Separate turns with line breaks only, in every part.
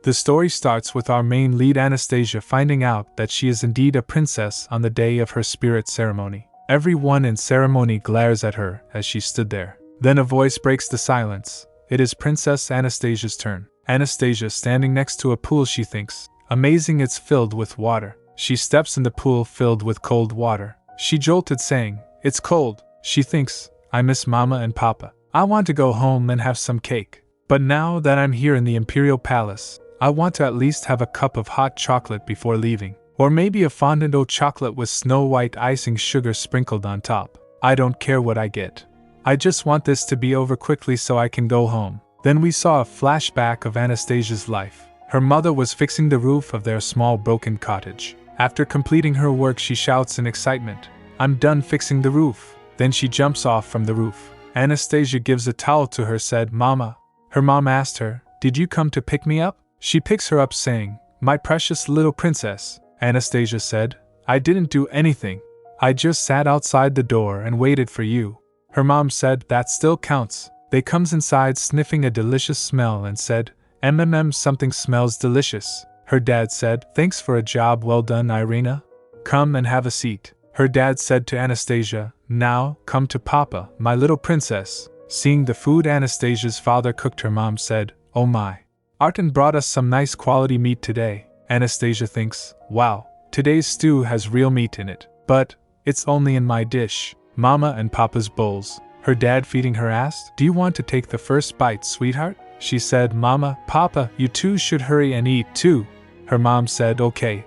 The story starts with our main lead Anastasia finding out that she is indeed a princess on the day of her spirit ceremony. Everyone in ceremony glares at her as she stood there. Then a voice breaks the silence. It is Princess Anastasia's turn. Anastasia standing next to a pool, she thinks, amazing, it's filled with water. She steps in the pool filled with cold water. She jolted saying, it's cold. She thinks, I miss Mama and Papa. I want to go home and have some cake. But now that I'm here in the Imperial Palace, I want to at least have a cup of hot chocolate before leaving. Or maybe a fondant au chocolate with snow white icing sugar sprinkled on top. I don't care what I get. I just want this to be over quickly so I can go home. Then we saw a flashback of Anastasia's life. Her mother was fixing the roof of their small broken cottage. After completing her work, she shouts in excitement, I'm done fixing the roof. Then she jumps off from the roof. Anastasia gives a towel to her, said, Mama. Her mom asked her, did you come to pick me up? She picks her up saying, my precious little princess. Anastasia said, I didn't do anything. I just sat outside the door and waited for you. Her mom said, that still counts. They comes inside sniffing a delicious smell and said, something smells delicious. Her dad said, thanks for a job well done, Irina. Come and have a seat. Her dad said to Anastasia, now, come to Papa, my little princess. Seeing the food Anastasia's father cooked, her mom said, oh my. Artin brought us some nice quality meat today. Anastasia thinks, wow, today's stew has real meat in it. But, it's only in my dish, Mama and Papa's bowls. Her dad feeding her asked, do you want to take the first bite, sweetheart? She said, Mama, Papa, you two should hurry and eat too. Her mom said, okay,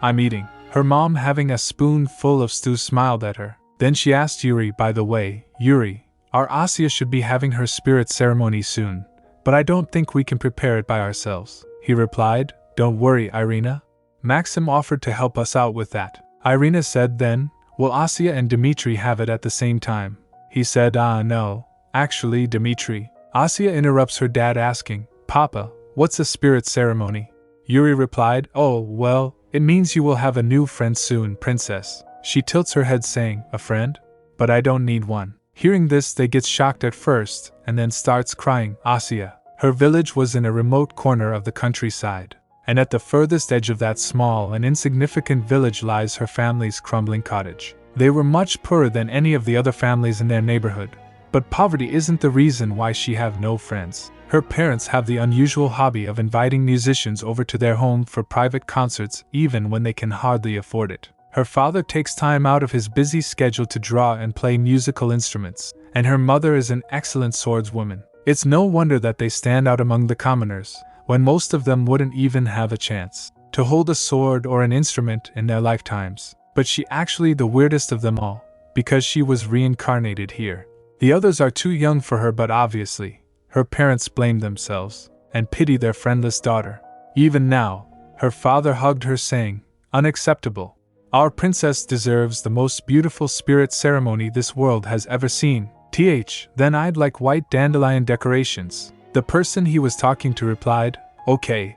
I'm eating. Her mom, having a spoonful of stew, smiled at her. Then she asked Yuri, by the way, Yuri, our Asya should be having her spirit ceremony soon, but I don't think we can prepare it by ourselves. He replied, don't worry, Irina. Maxim offered to help us out with that. Irina said then, will Asya and Dmitri have it at the same time? He said, no, actually, Dmitri. Asya interrupts her dad asking, Papa, what's a spirit ceremony? Yuri replied, oh, well, it means you will have a new friend soon, princess. She tilts her head saying, a friend? But I don't need one. Hearing this, they get shocked at first, and then starts crying. Asya. Her village was in a remote corner of the countryside, and at the furthest edge of that small and insignificant village lies her family's crumbling cottage. They were much poorer than any of the other families in their neighborhood, but poverty isn't the reason why she have no friends. Her parents have the unusual hobby of inviting musicians over to their home for private concerts even when they can hardly afford it. Her father takes time out of his busy schedule to draw and play musical instruments, and her mother is an excellent swordswoman. It's no wonder that they stand out among the commoners, when most of them wouldn't even have a chance to hold a sword or an instrument in their lifetimes. But she actually the weirdest of them all, because she was reincarnated here. The others are too young for her, but obviously, her parents blame themselves and pity their friendless daughter. Even now, her father hugged her saying, unacceptable. Our princess deserves the most beautiful spirit ceremony this world has ever seen. Then I'd like white dandelion decorations. The person he was talking to replied, okay.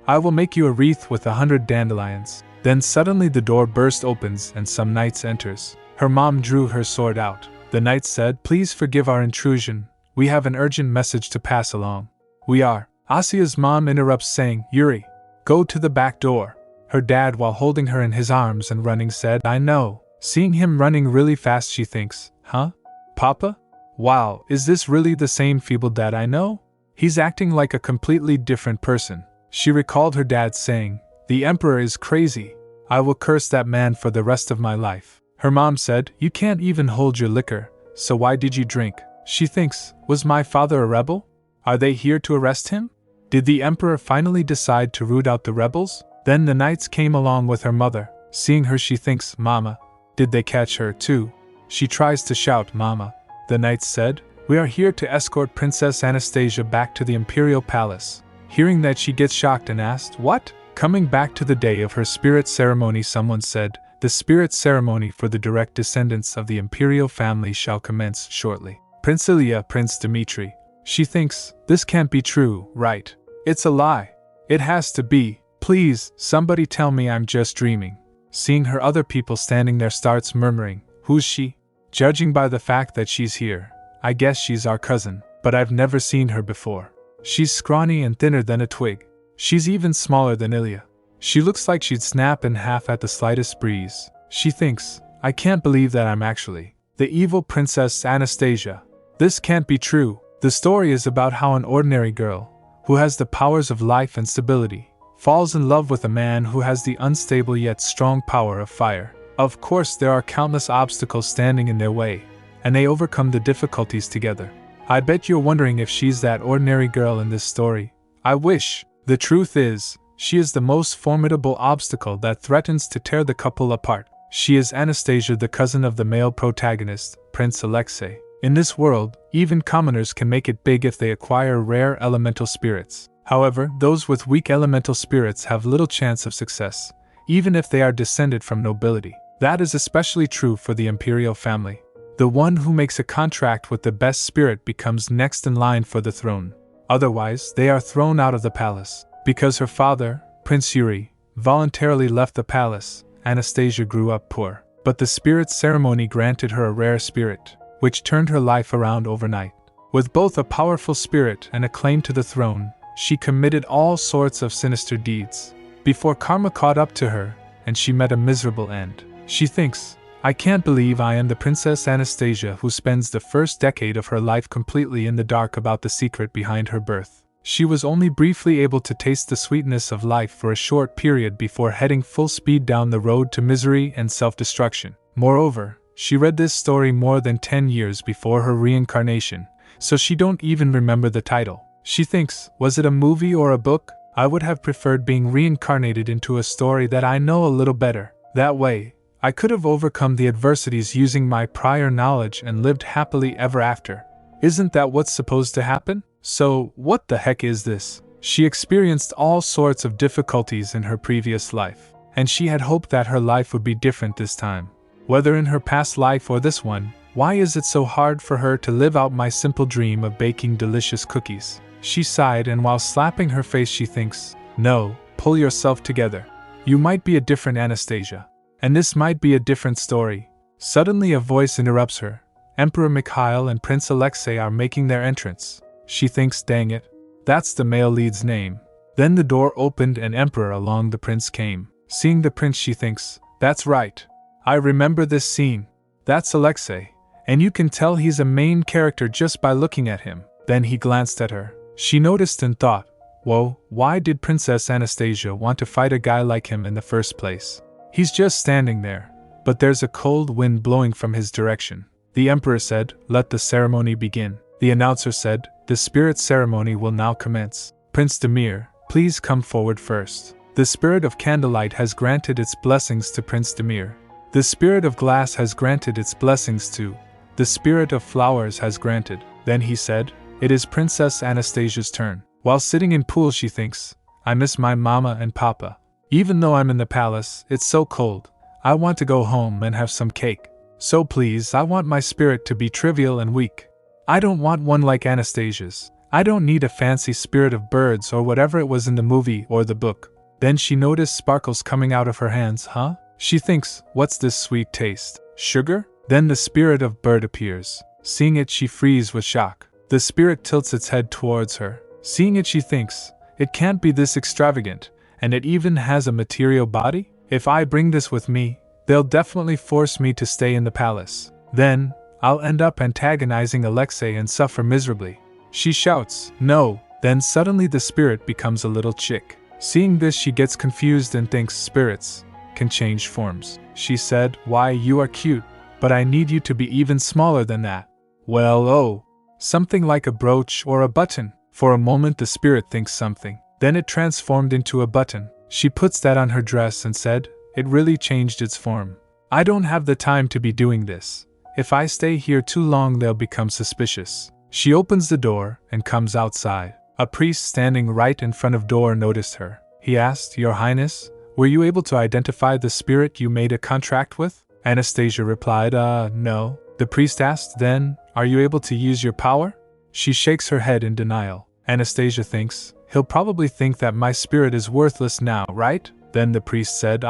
I will make you a wreath with 100 dandelions. Then suddenly the door burst opens and some knights enters. Her mom drew her sword out. The knights said, please forgive our intrusion. We have an urgent message to pass along. We are. Asya's mom interrupts saying, Yuri, go to the back door. Her dad, while holding her in his arms and running, said, I know. Seeing him running really fast, she thinks, huh? Papa? Wow, is this really the same feeble dad I know? He's acting like a completely different person. She recalled her dad saying, the emperor is crazy. I will curse that man for the rest of my life. Her mom said, you can't even hold your liquor, so why did you drink? She thinks, was my father a rebel? Are they here to arrest him? Did the emperor finally decide to root out the rebels? Then the knights came along with her mother. Seeing her, she thinks, Mama, did they catch her too? She tries to shout, Mama. The knights said, we are here to escort Princess Anastasia back to the imperial palace. Hearing that, she gets shocked and asked, what? Coming back to the day of her spirit ceremony, someone said, the spirit ceremony for the direct descendants of the imperial family shall commence shortly. Prince Ilya, Prince Dmitri. She thinks, this can't be true, right? It's a lie. It has to be. Please, somebody tell me I'm just dreaming. Seeing her, other people standing there starts murmuring, who's she? Judging by the fact that she's here, I guess she's our cousin, but I've never seen her before. She's scrawny and thinner than a twig. She's even smaller than Ilya. She looks like she'd snap in half at the slightest breeze. She thinks, I can't believe that I'm actually the evil Princess Anastasia. This can't be true. The story is about how an ordinary girl, who has the powers of life and stability, falls in love with a man who has the unstable yet strong power of fire. Of course, there are countless obstacles standing in their way, and they overcome the difficulties together. I bet you're wondering if she's that ordinary girl in this story. I wish. The truth is, she is the most formidable obstacle that threatens to tear the couple apart. She is Anastasia, the cousin of the male protagonist, Prince Alexei. In this world, even commoners can make it big if they acquire rare elemental spirits. However, those with weak elemental spirits have little chance of success, even if they are descended from nobility. That is especially true for the imperial family. The one who makes a contract with the best spirit becomes next in line for the throne. Otherwise, they are thrown out of the palace. Because her father, Prince Yuri, voluntarily left the palace, Anastasia grew up poor. But the spirit ceremony granted her a rare spirit, which turned her life around overnight. With both a powerful spirit and a claim to the throne, she committed all sorts of sinister deeds. Before karma caught up to her, and she met a miserable end. She thinks, I can't believe I am the Princess Anastasia who spends the first decade of her life completely in the dark about the secret behind her birth. She was only briefly able to taste the sweetness of life for a short period before heading full speed down the road to misery and self-destruction. Moreover, she read this story more than 10 years before her reincarnation, so she don't even remember the title. She thinks, was it a movie or a book? I would have preferred being reincarnated into a story that I know a little better. That way, I could have overcome the adversities using my prior knowledge and lived happily ever after. Isn't that what's supposed to happen? So, what the heck is this? She experienced all sorts of difficulties in her previous life, and she had hoped that her life would be different this time. Whether in her past life or this one, why is it so hard for her to live out my simple dream of baking delicious cookies? She sighed, and while slapping her face she thinks, no, pull yourself together. You might be a different Anastasia. And this might be a different story. Suddenly a voice interrupts her. Emperor Mikhail and Prince Alexei are making their entrance. She thinks, dang it, that's the male lead's name. Then the door opened and Emperor along the prince came. Seeing the prince she thinks, that's right. I remember this scene. That's Alexei. And you can tell he's a main character just by looking at him. Then he glanced at her. She noticed and thought, whoa, why did Princess Anastasia want to fight a guy like him in the first place? He's just standing there, but there's a cold wind blowing from his direction. The emperor said, let the ceremony begin. The announcer said, the spirit ceremony will now commence. Prince Demir, please come forward first. The spirit of candlelight has granted its blessings to Prince Demir. The spirit of glass has granted its blessings to. The spirit of flowers has granted. Then he said, it is Princess Anastasia's turn. While sitting in pool she thinks, I miss my mama and papa. Even though I'm in the palace, it's so cold. I want to go home and have some cake. So please, I want my spirit to be trivial and weak. I don't want one like Anastasia's. I don't need a fancy spirit of birds or whatever it was in the movie or the book. Then she noticed sparkles coming out of her hands, huh? She thinks, what's this sweet taste? Sugar? Then the spirit of bird appears. Seeing it she freezes with shock. The spirit tilts its head towards her. Seeing it she thinks, it can't be this extravagant, and it even has a material body? If I bring this with me, they'll definitely force me to stay in the palace. Then, I'll end up antagonizing Alexei and suffer miserably. She shouts, no. Then suddenly the spirit becomes a little chick. Seeing this she gets confused and thinks spirits can change forms. She said, why, you are cute, but I need you to be even smaller than that. Well, oh, something like a brooch or a button. For a moment the spirit thinks something. Then it transformed into a button. She puts that on her dress and said, it really changed its form. I don't have the time to be doing this. If I stay here too long they'll become suspicious. She opens the door and comes outside. A priest standing right in front of door noticed her. He asked, Your Highness, were you able to identify the spirit you made a contract with? Anastasia replied, no. The priest asked, then, are you able to use your power? She shakes her head in denial. Anastasia thinks, he'll probably think that my spirit is worthless now, right? Then the priest said,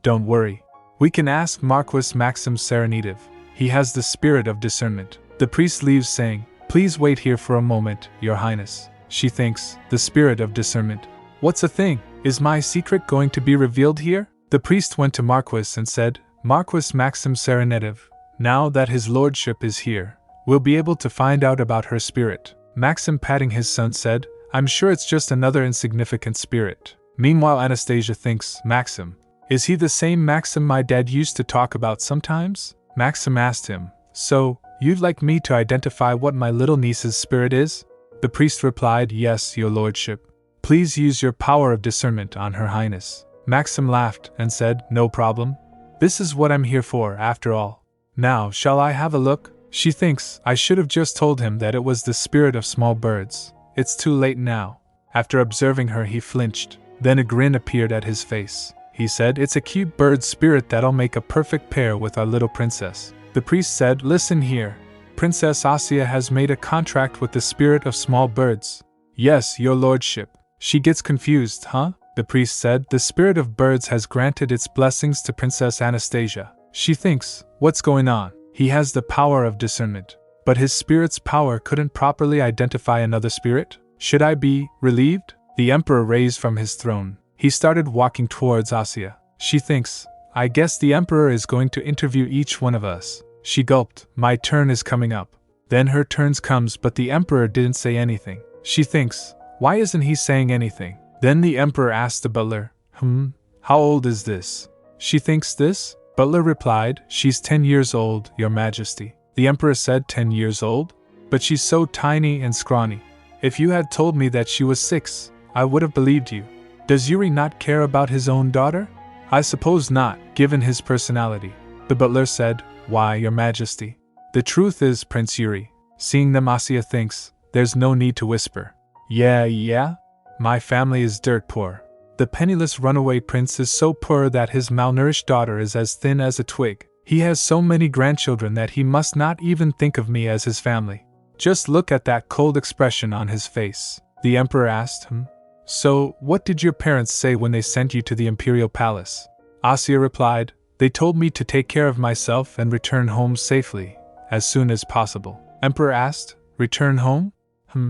don't worry. We can ask Marquis Maxim Serenitov. He has the spirit of discernment. The priest leaves saying, please wait here for a moment, Your Highness. she thinks, the spirit of discernment. What's a thing? Is my secret going to be revealed here? The priest went to Marquis and said, Marquis Maxim Serenetiv, now that his lordship is here, we'll be able to find out about her spirit. Maxim, patting his son, said, I'm sure it's just another insignificant spirit. Meanwhile, Anastasia thinks, Maxim. Is he the same Maxim my dad used to talk about sometimes? Maxim asked him, so, you'd like me to identify what my little niece's spirit is? The priest replied, yes, your lordship. Please use your power of discernment on her highness. Maxim laughed and said, no problem. This is what I'm here for, after all. Now, shall I have a look? She thinks, I should have just told him that it was the spirit of small birds. It's too late now. After observing her, he flinched. Then a grin appeared at his face. He said, it's a cute bird spirit that'll make a perfect pair with our little princess. The priest said, listen here. Princess Asya has made a contract with the spirit of small birds. Yes, your lordship. She gets confused, huh? The priest said, the spirit of birds has granted its blessings to Princess Anastasia. She thinks, what's going on? He has the power of discernment. But his spirit's power couldn't properly identify another spirit? Should I be relieved? The emperor raised from his throne. He started walking towards Asya. She thinks, I guess the emperor is going to interview each one of us. She gulped, my turn is coming up. Then her turn comes, but the emperor didn't say anything. She thinks, why isn't he saying anything? Then the emperor asked the butler, how old is this? She thinks this? Butler replied, she's 10 years old, your majesty. The emperor said, 10 years old? But she's so tiny and scrawny. If you had told me that she was 6, I would have believed you. Does Yuri not care about his own daughter? I suppose not, given his personality. The butler said, why, your majesty? The truth is, Prince Yuri, seeing them, Asya thinks, there's no need to whisper. Yeah? My family is dirt poor. The penniless runaway prince is so poor that his malnourished daughter is as thin as a twig. He has so many grandchildren that he must not even think of me as his family. Just look at that cold expression on his face. The emperor asked him, so, what did your parents say when they sent you to the imperial palace? Asya replied, they told me to take care of myself and return home safely, as soon as possible. Emperor asked, return home?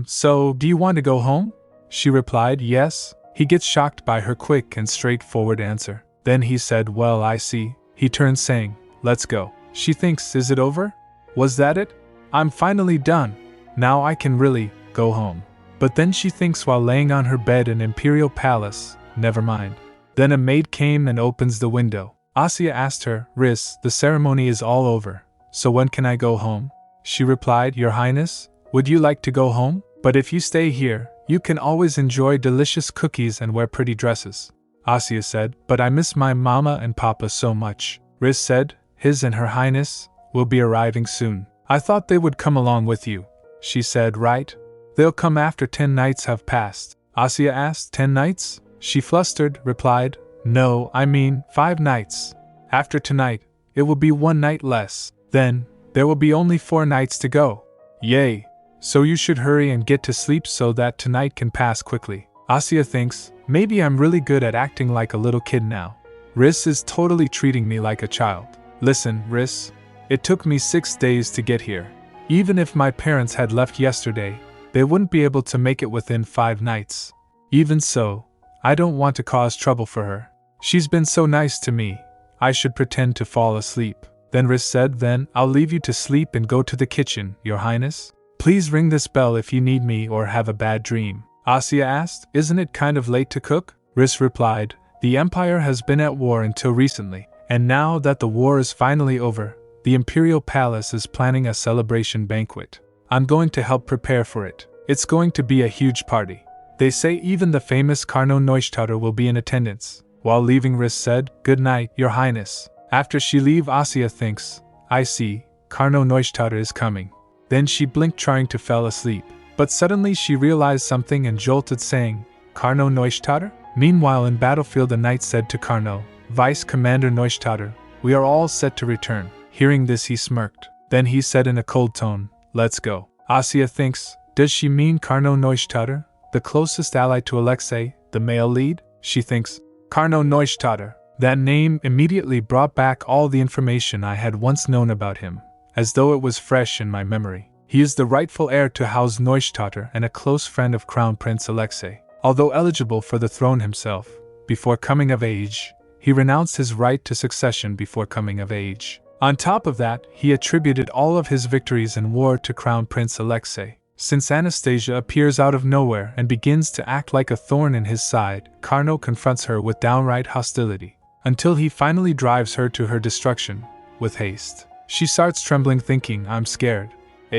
So, do you want to go home? She replied, yes. He gets shocked by her quick and straightforward answer. Then he said, well, I see. He turned saying, let's go. She thinks, is it over? Was that it? I'm finally done. Now I can really go home. But then she thinks while laying on her bed in imperial palace, never mind. Then a maid came and opens the window. Asya asked her, Riz, the ceremony is all over, so when can I go home? She replied, Your Highness, would you like to go home? But if you stay here, you can always enjoy delicious cookies and wear pretty dresses. Asya said, but I miss my mama and papa so much. Riz said, His and Her Highness will be arriving soon. I thought they would come along with you. She said, right? They'll come after 10 nights have passed. Asya asked, 10 nights? She flustered, replied, No, I mean 5 nights. After tonight, it will be 1 night less. Then, there will be only 4 nights to go. Yay! So you should hurry and get to sleep so that tonight can pass quickly. Asya thinks, maybe I'm really good at acting like a little kid now. Riz is totally treating me like a child. Listen, Riz, it took me 6 days to get here. Even if my parents had left yesterday, they wouldn't be able to make it within 5 nights. Even so, I don't want to cause trouble for her. She's been so nice to me, I should pretend to fall asleep. Then Riz said, Then I'll leave you to sleep and go to the kitchen, Your Highness. Please ring this bell if you need me or have a bad dream. Asya asked, Isn't it kind of late to cook? Riz replied, The Empire has been at war until recently, and now that the war is finally over, the Imperial Palace is planning a celebration banquet. I'm going to help prepare for it. It's going to be a huge party. They say even the famous Carno Neustadt will be in attendance. While leaving, Riz said, Good night, Your Highness. After she leaves, Asya thinks, I see, Carno Neustadt is coming. Then she blinked trying to fall asleep. But suddenly she realized something and jolted saying, Carno Neustadt? Meanwhile in battlefield the knight said to Carno, Vice Commander Neustadt, we are all set to return. Hearing this he smirked. Then he said in a cold tone, Let's go. Asya thinks, does she mean Carno Neustadt, the closest ally to Alexei, the male lead? She thinks, Carno Neustadt. That name immediately brought back all the information I had once known about him, as though it was fresh in my memory. He is the rightful heir to House Neustadt and a close friend of Crown Prince Alexei. Although eligible for the throne himself, before coming of age, he renounced his right to succession before coming of age. On top of that, he attributed all of his victories in war to Crown Prince Alexei. Since Anastasia appears out of nowhere and begins to act like a thorn in his side, Carno confronts her with downright hostility, until he finally drives her to her destruction, with haste. She starts trembling, thinking, I'm scared.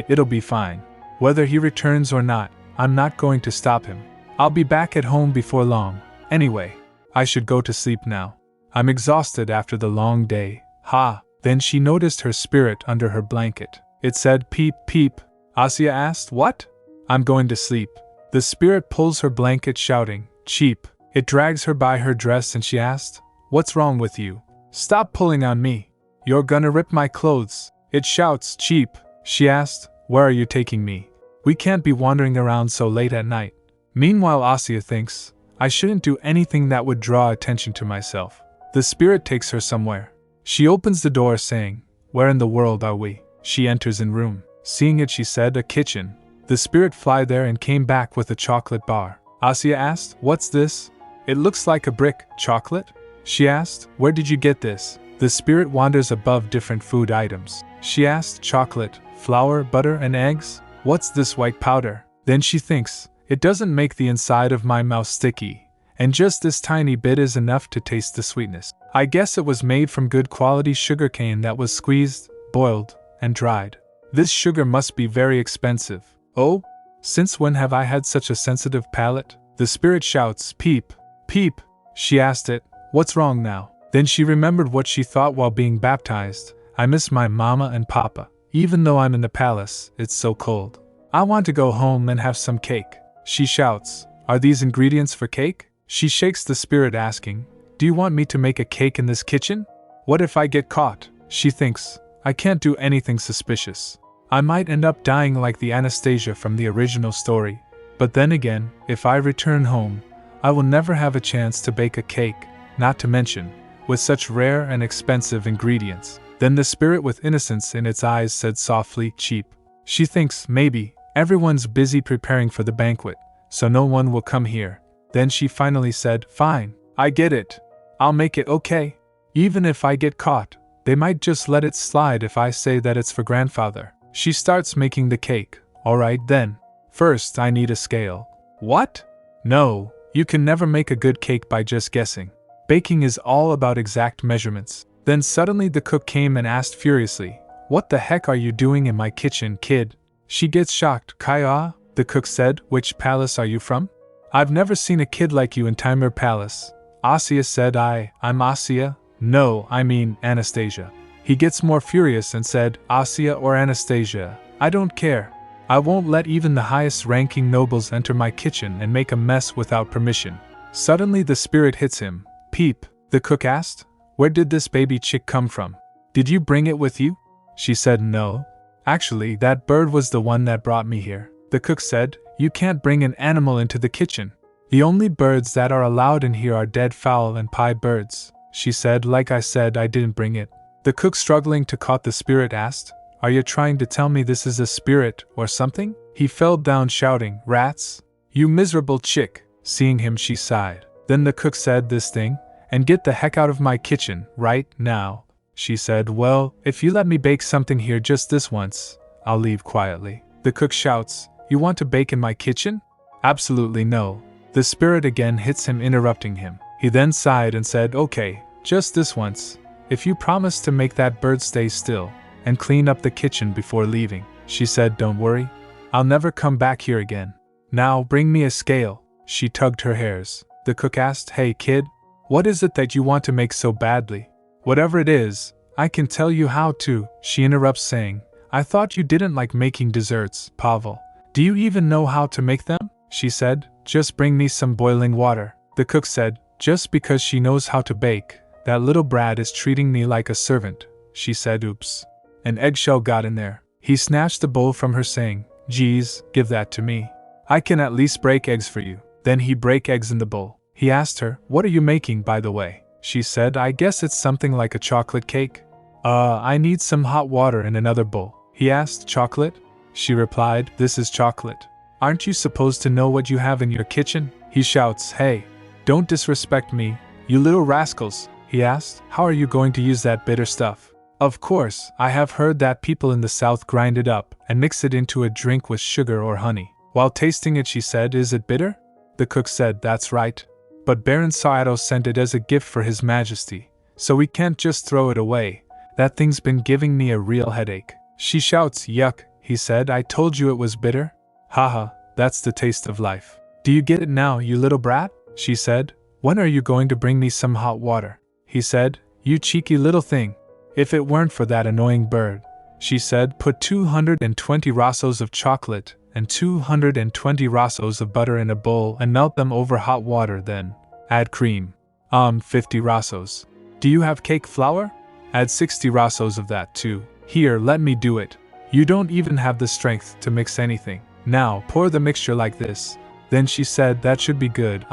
It'll be fine. Whether he returns or not, I'm not going to stop him. I'll be back at home before long. Anyway, I should go to sleep now. I'm exhausted after the long day. Ha! Then she noticed her spirit under her blanket. It said, peep, peep. Asya asked, what? I'm going to sleep. The spirit pulls her blanket, shouting, cheap. It drags her by her dress and she asked, what's wrong with you? Stop pulling on me. You're gonna rip my clothes. It shouts, cheap. She asked, where are you taking me? We can't be wandering around so late at night. Meanwhile, Asya thinks, I shouldn't do anything that would draw attention to myself. The spirit takes her somewhere. She opens the door saying, where in the world are we? She enters in room. Seeing it, she said, a kitchen. The spirit flew there and came back with a chocolate bar. Asya asked, what's this? It looks like a brick. Chocolate? She asked, where did you get this? The spirit wanders above different food items. She asked, chocolate, flour, butter, and eggs? What's this white powder? Then she thinks, it doesn't make the inside of my mouth sticky, and just this tiny bit is enough to taste the sweetness. I guess it was made from good quality sugarcane that was squeezed, boiled, and dried. This sugar must be very expensive. Oh, since when have I had such a sensitive palate? The spirit shouts, peep, peep. She asked it, what's wrong now? Then she remembered what she thought while being baptized. I miss my mama and papa. Even though I'm in the palace, it's so cold. I want to go home and have some cake. She shouts, are these ingredients for cake? She shakes the spirit, asking, do you want me to make a cake in this kitchen? What if I get caught? She thinks, I can't do anything suspicious. I might end up dying like the Anastasia from the original story. But then again, if I return home, I will never have a chance to bake a cake, not to mention, with such rare and expensive ingredients. Then the spirit with innocence in its eyes said softly, cheap. She thinks, maybe, everyone's busy preparing for the banquet, so no one will come here. Then she finally said, fine, I get it. I'll make it, okay? Even if I get caught, they might just let it slide if I say that it's for grandfather. She starts making the cake. Alright then. First, I need a scale. What? No, you can never make a good cake by just guessing. Baking is all about exact measurements. Then suddenly the cook came and asked furiously, what the heck are you doing in my kitchen, kid? She gets shocked. Kaya, the cook said, which palace are you from? I've never seen a kid like you in Timur Palace. Asya said, I'm Asya. No, I mean Anastasia. He gets more furious and said, Asya or Anastasia, I don't care. I won't let even the highest ranking nobles enter my kitchen and make a mess without permission. Suddenly the spirit hits him. Peep, the cook asked, where did this baby chick come from? Did you bring it with you? She said, no. Actually, that bird was the one that brought me here. The cook said, you can't bring an animal into the kitchen. The only birds that are allowed in here are dead fowl and pie birds. She said, like I said, I didn't bring it. The cook, struggling to caught the spirit, asked, are you trying to tell me this is a spirit or something? He fell down shouting, rats, you miserable chick. Seeing him, she sighed. Then the cook said, this thing, and get the heck out of my kitchen, right now. She said, well, if you let me bake something here just this once, I'll leave quietly. The cook shouts, you want to bake in my kitchen? Absolutely no. The spirit again hits him, interrupting him. He then sighed and said, okay, just this once. If you promise to make that bird stay still, and clean up the kitchen before leaving. She said, don't worry. I'll never come back here again. Now bring me a scale. She tugged her hairs. The cook asked, hey kid, what is it that you want to make so badly? Whatever it is, I can tell you how to. She interrupts saying, I thought you didn't like making desserts, Pavel. Do you even know how to make them? She said, just bring me some boiling water. The cook said, just because she knows how to bake, that little brat is treating me like a servant. She said, oops. An eggshell got in there. He snatched the bowl from her saying, geez, give that to me. I can at least break eggs for you. Then he break eggs in the bowl. He asked her, what are you making, by the way? She said, I guess it's something like a chocolate cake. I need some hot water in another bowl. He asked, chocolate? she replied. This is chocolate. Aren't you supposed to know what you have in your kitchen? He shouts. Hey, don't disrespect me, you little rascals, he asked. How are you going to use that bitter stuff? Of course, I have heard that people in the South grind it up and mix it into a drink with sugar or honey. While tasting it, she said, Is it bitter? The cook said, That's right. But Baron Saito sent it as a gift for His Majesty, so we can't just throw it away. That thing's been giving me a real headache. She shouts, Yuck, he said, I told you it was bitter. Haha, that's the taste of life. Do you get it now, you little brat? She said. When are you going to bring me some hot water? He said, You cheeky little thing. If it weren't for that annoying bird, she said, put 220 rassos of chocolate and 220 rassos of butter in a bowl and melt them over hot water, then add cream. 50 rassos. Do you have cake flour? Add 60 rassos of that too. Here, let me do it. You don't even have the strength to mix anything. Now, pour the mixture like this. Then she said, That should be good.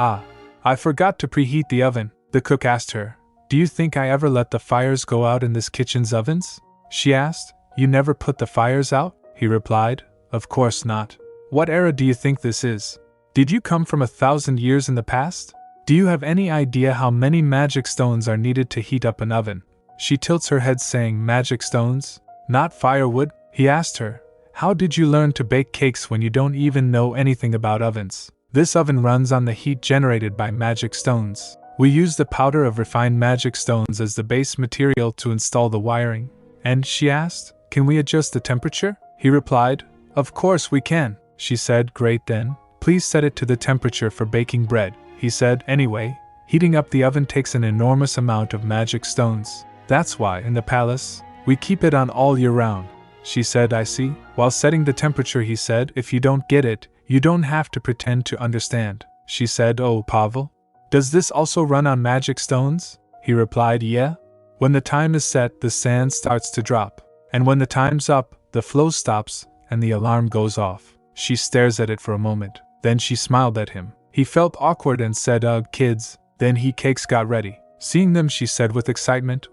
I forgot to preheat the oven. The cook asked her, Do you think I ever let the fires go out in this kitchen's ovens? She asked. You never put the fires out? He replied. Of course not. What era do you think this is? Did you come from 1,000 years in the past? Do you have any idea how many magic stones are needed to heat up an oven? She tilts her head saying, Magic stones? Not firewood? He asked her. How did you learn to bake cakes when you don't even know anything about ovens? This oven runs on the heat generated by magic stones. We use the powder of refined magic stones as the base material to install the wiring. And, she asked, Can we adjust the temperature? He replied, Of course we can. She said, Great then. Please set it to the temperature for baking bread. He said, Anyway, heating up the oven takes an enormous amount of magic stones. That's why, in the palace, we keep it on all year round. She said, I see. While setting the temperature, he said, If you don't get it, you don't have to pretend to understand. She said, Oh, Pavel? Does this also run on magic stones? He replied, Yeah. When the time is set, the sand starts to drop. And when the time's up, the flow stops, and the alarm goes off. She stares at it for a moment. Then she smiled at him. He felt awkward and said, Ugh, kids. Then cakes got ready. Seeing them, she said with excitement.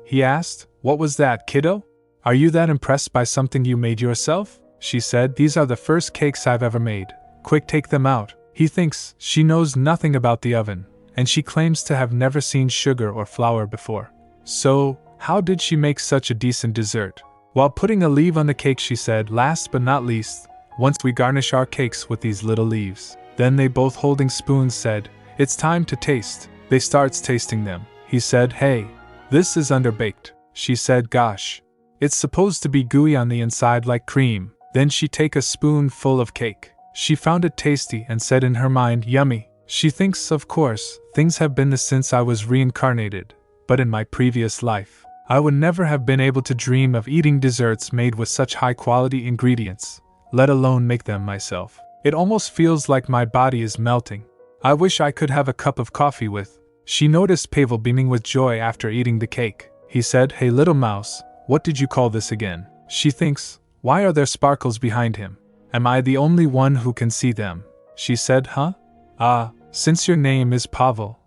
He asked. What was that, kiddo? Are you that impressed by something you made yourself? She said, These are the first cakes I've ever made. Quick, take them out. He thinks she knows nothing about the oven, and she claims to have never seen sugar or flour before. So, how did she make such a decent dessert? While putting a leaf on the cake, she said, Last but not least, once we garnish our cakes with these little leaves. Then they, both holding spoons, said, It's time to taste. They starts tasting them. He said, Hey, this is underbaked. She said, Gosh. It's supposed to be gooey on the inside like cream. Then she take a spoonful of cake. She found it tasty and said in her mind, Yummy. She thinks, of course, things have been this since I was reincarnated. But in my previous life, I would never have been able to dream of eating desserts made with such high-quality ingredients, let alone make them myself. It almost feels like my body is melting. I wish I could have a cup of coffee with. She noticed Pavel beaming with joy after eating the cake. He said, Hey little mouse, what did you call this again? She thinks, Why are there sparkles behind him? Am I the only one who can see them? She said, Huh? Since your name is Pavel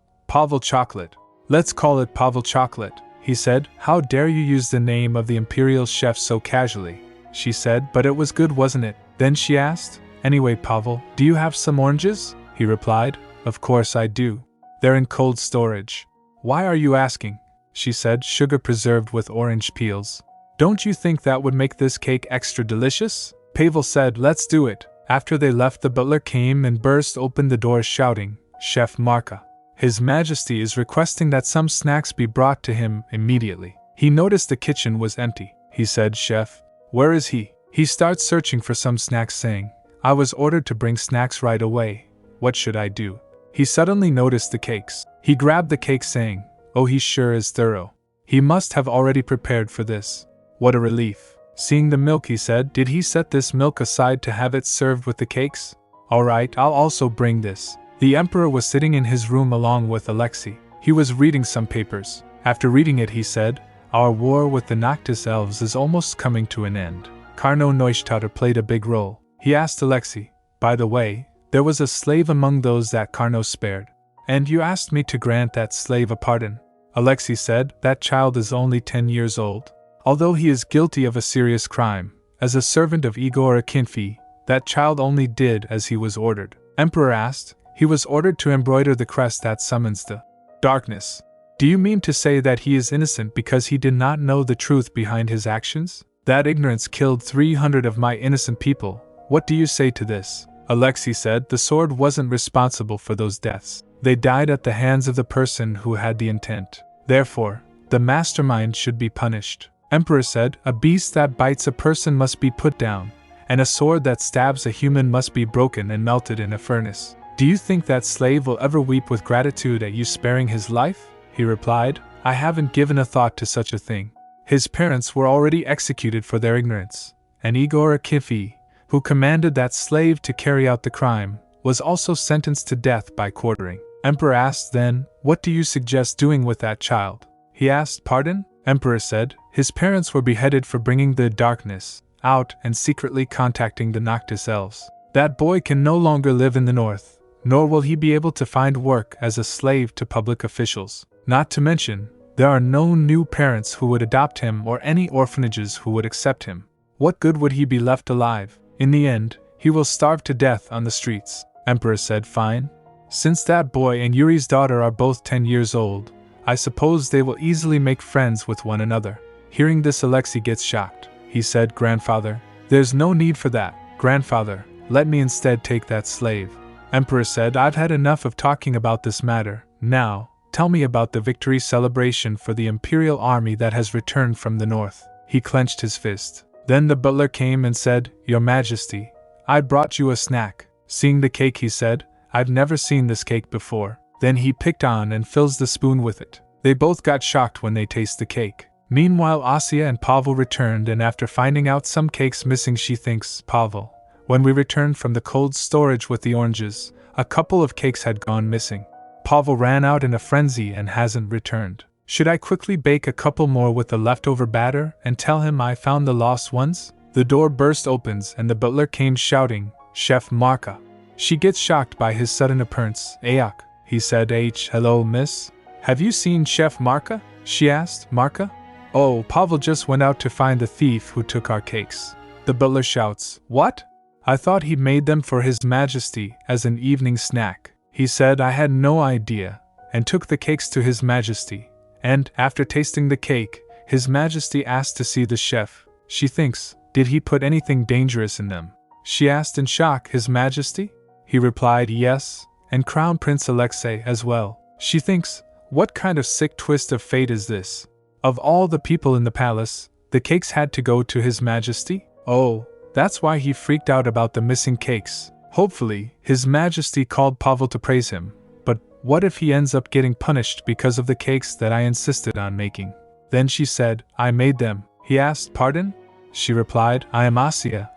Chocolate. Let's call it Pavel Chocolate. He said, How dare you use the name of the imperial chef so casually? She said, But it was good, wasn't it? Then she asked, Anyway, Pavel, do you have some oranges? He replied, Of course I do. They're in cold storage. Why are you asking? She said, Sugar preserved with orange peels. Don't you think that would make this cake extra delicious? Pavel said, Let's do it. After they left, the butler came and burst open the doors shouting, Chef Marka. His Majesty is requesting that some snacks be brought to him immediately. He noticed the kitchen was empty. He said, Chef, where is he? He starts searching for some snacks saying, I was ordered to bring snacks right away. What should I do? He suddenly noticed the cakes. He grabbed the cake saying, Oh, he sure is thorough. He must have already prepared for this. What a relief. Seeing the milk, he said, Did he set this milk aside to have it served with the cakes? All right, I'll also bring this. The emperor was sitting in his room along with Alexei. He was reading some papers. After reading it, he said, Our war with the Noctis elves is almost coming to an end. Carno Neustadt played a big role. He asked Alexei, By the way, there was a slave among those that Carno spared. And you asked me to grant that slave a pardon. Alexei said, That child is only 10 years old. Although he is guilty of a serious crime, As a servant of Igor Akinfi, that child only did as he was ordered. Emperor asked. He was ordered to embroider the crest that summons the darkness. Do you mean to say that he is innocent because he did not know the truth behind his actions? That ignorance killed 300 of my innocent people. What do you say to this? Alexei said. The sword wasn't responsible for those deaths. They died at the hands of the person who had the intent. Therefore, the mastermind should be punished. Emperor said. A beast that bites a person must be put down, and a sword that stabs a human must be broken and melted in a furnace. Do you think that slave will ever weep with gratitude at you sparing his life? He replied. I haven't given a thought to such a thing. His parents were already executed for their ignorance, and Igor Akinfi, who commanded that slave to carry out the crime, was also sentenced to death by quartering. Emperor asked then, what do you suggest doing with that child? He asked. Pardon? Emperor said. His parents were beheaded for bringing the darkness out and secretly contacting the Noctis elves. That boy can no longer live in the north, nor will he be able to find work as a slave to public officials. Not to mention, there are no new parents who would adopt him or any orphanages who would accept him. What good would he be left alive? In the end, he will starve to death on the streets. Emperor said. Fine. Since that boy and Yuri's daughter are both 10 years old, I suppose they will easily make friends with one another. Hearing this, Alexei gets shocked. He said. Grandfather, there's no need for that. Grandfather, let me instead take that slave. Emperor said. I've had enough of talking about this matter. Now, tell me about the victory celebration for the Imperial army that has returned from the north. He clenched his fist. Then the butler came and said, Your Majesty, I brought you a snack. Seeing the cake, he said, I've never seen this cake before. Then he picked on and fills the spoon with it. They both got shocked when they taste the cake. Meanwhile, Asya and Pavel returned, and after finding out some cakes missing, she thinks, Pavel, when we returned from the cold storage with the oranges, a couple of cakes had gone missing. Pavel ran out in a frenzy and hasn't returned. Should I quickly bake a couple more with the leftover batter and tell him I found the lost ones? The door burst opens and the butler came shouting, Chef Marka. She gets shocked by his sudden appearance. Ayok, he said. Hello, miss. Have you seen Chef Marka? She asked. Marka? Oh, Pavel just went out to find the thief who took our cakes. The butler shouts. What? I thought he made them for His Majesty as an evening snack. He said. I had no idea, and took the cakes to His Majesty. And, after tasting the cake, His Majesty asked to see the chef. She thinks, did he put anything dangerous in them? She asked in shock. His Majesty? He replied, yes, and Crown Prince Alexei as well. She thinks, what kind of sick twist of fate is this? Of all the people in the palace, the cakes had to go to His Majesty? Oh, that's why he freaked out about the missing cakes. Hopefully, His Majesty called Pavel to praise him. But what if he ends up getting punished because of the cakes that I insisted on making? Then she said, I made them. He asked, pardon? She replied, I am Asya,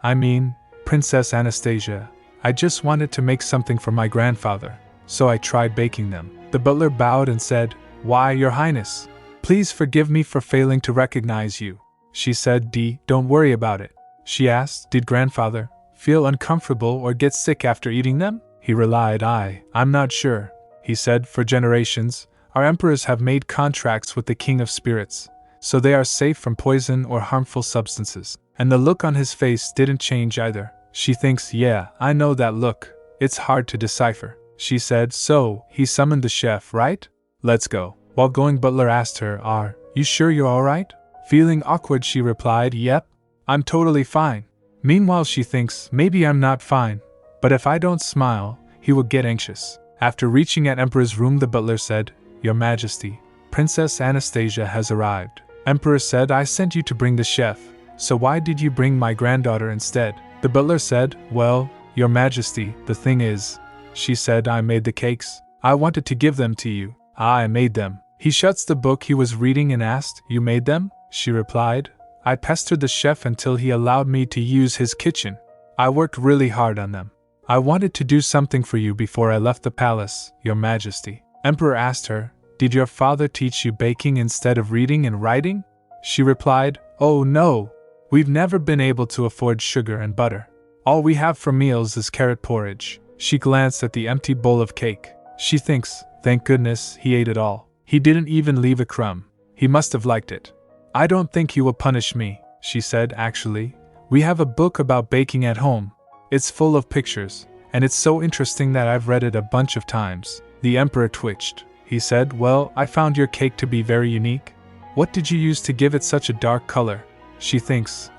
Princess Anastasia. I just wanted to make something for my grandfather, so I tried baking them. The butler bowed and said, Why, Your Highness, please forgive me for failing to recognize you. She said, Don't worry about it. She asked, Did grandfather feel uncomfortable or get sick after eating them? He relied, I'm not sure. He said, For generations, our emperors have made contracts with the King of Spirits, so they are safe from poison or harmful substances. And the look on his face didn't change either. She thinks, yeah, I know that look. It's hard to decipher. She said, so, he summoned the chef, right? Let's go. While going, butler asked her, Are you sure you're alright? Feeling awkward, she replied, Yep, I'm totally fine. Meanwhile, she thinks, maybe I'm not fine, but if I don't smile, he will get anxious. After reaching at Emperor's room, the butler said, Your Majesty, Princess Anastasia has arrived. Emperor said, I sent you to bring the chef, so why did you bring my granddaughter instead? The butler said, Well, Your Majesty, the thing is, she said, I made the cakes. I wanted to give them to you. I made them. He shuts the book he was reading and asked, You made them? She replied, I pestered the chef until he allowed me to use his kitchen. I worked really hard on them. I wanted to do something for you before I left the palace, Your Majesty. Emperor asked her, Did your father teach you baking instead of reading and writing? She replied, Oh no. We've never been able to afford sugar and butter. All we have for meals is carrot porridge. She glanced at the empty bowl of cake. She thinks, thank goodness he ate it all. He didn't even leave a crumb. He must have liked it. I don't think he will punish me, she said. Actually, We have a book about baking at home. It's full of pictures, and it's so interesting that I've read it a bunch of times. The emperor twitched. He said, well, I found your cake to be very unique. What did you use to give it such a dark color? She thinks,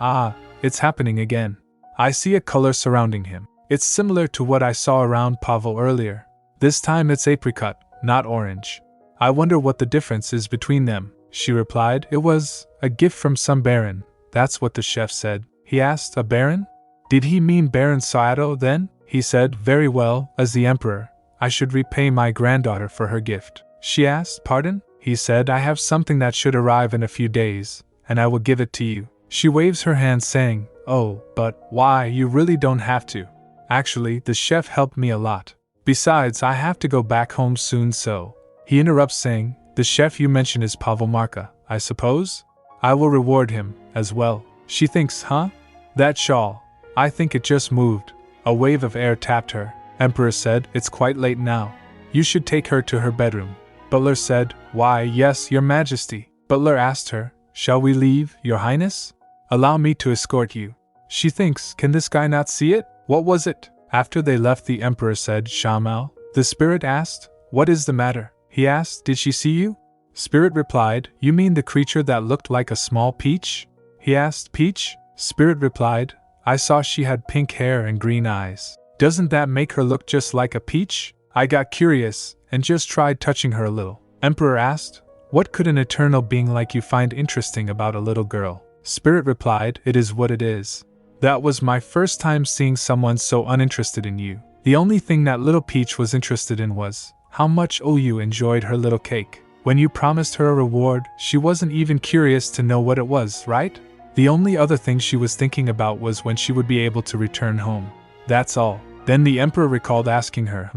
it's happening again. I see a color surrounding him. It's similar to what I saw around Pavel earlier. This time it's apricot, not orange. I wonder what the difference is between them. She replied, it was a gift from some baron. That's what the chef said. He asked, a baron? Did he mean Baron Sato then? He said, very well, as the emperor, I should repay my granddaughter for her gift. She asked, pardon? He said, I have something that should arrive in a few days, and I will give it to you. She waves her hand saying, oh, but why, you really don't have to. Actually, the chef helped me a lot. Besides, I have to go back home soon so. He interrupts saying, the chef you mentioned is Pavel Marka, I suppose? I will reward him, as well. She thinks, huh? That shawl. I think it just moved. A wave of air tapped her. Emperor said, it's quite late now. You should take her to her bedroom. Butler said, why, yes, your majesty. Butler asked her, shall we leave, your highness? Allow me to escort you. She thinks, can this guy not see it? What was it? After they left, the emperor said, Shamal. The spirit asked, what is the matter? He asked, did she see you? Spirit replied, you mean the creature that looked like a small peach? He asked, peach? Spirit replied, I saw she had pink hair and green eyes. Doesn't that make her look just like a peach? I got curious, and just tried touching her a little. Emperor asked, what could an eternal being like you find interesting about a little girl? Spirit replied, it is what it is. That was my first time seeing someone so uninterested in you. The only thing that little peach was interested in was how much you enjoyed her little cake. When you promised her a reward, she wasn't even curious to know what it was, right? The only other thing she was thinking about was when she would be able to return home. That's all. Then the emperor recalled asking her,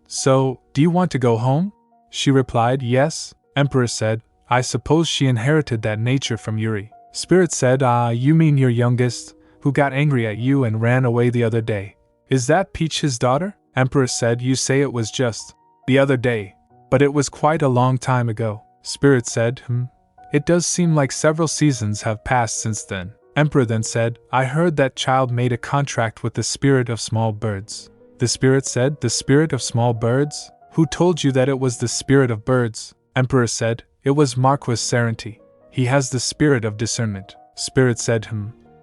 so, do you want to go home? She replied, yes. Emperor said, I suppose she inherited that nature from Yuri. Spirit said, you mean your youngest, who got angry at you and ran away the other day. Is that Peach his daughter? Emperor said, you say it was just the other day, but it was quite a long time ago. Spirit said, It does seem like several seasons have passed since then. Emperor then said, I heard that child made a contract with the spirit of small birds. The spirit said, the spirit of small birds? Who told you that it was the spirit of birds? Emperor said, it was Marquis Sarenti. He has the spirit of discernment. Spirit said,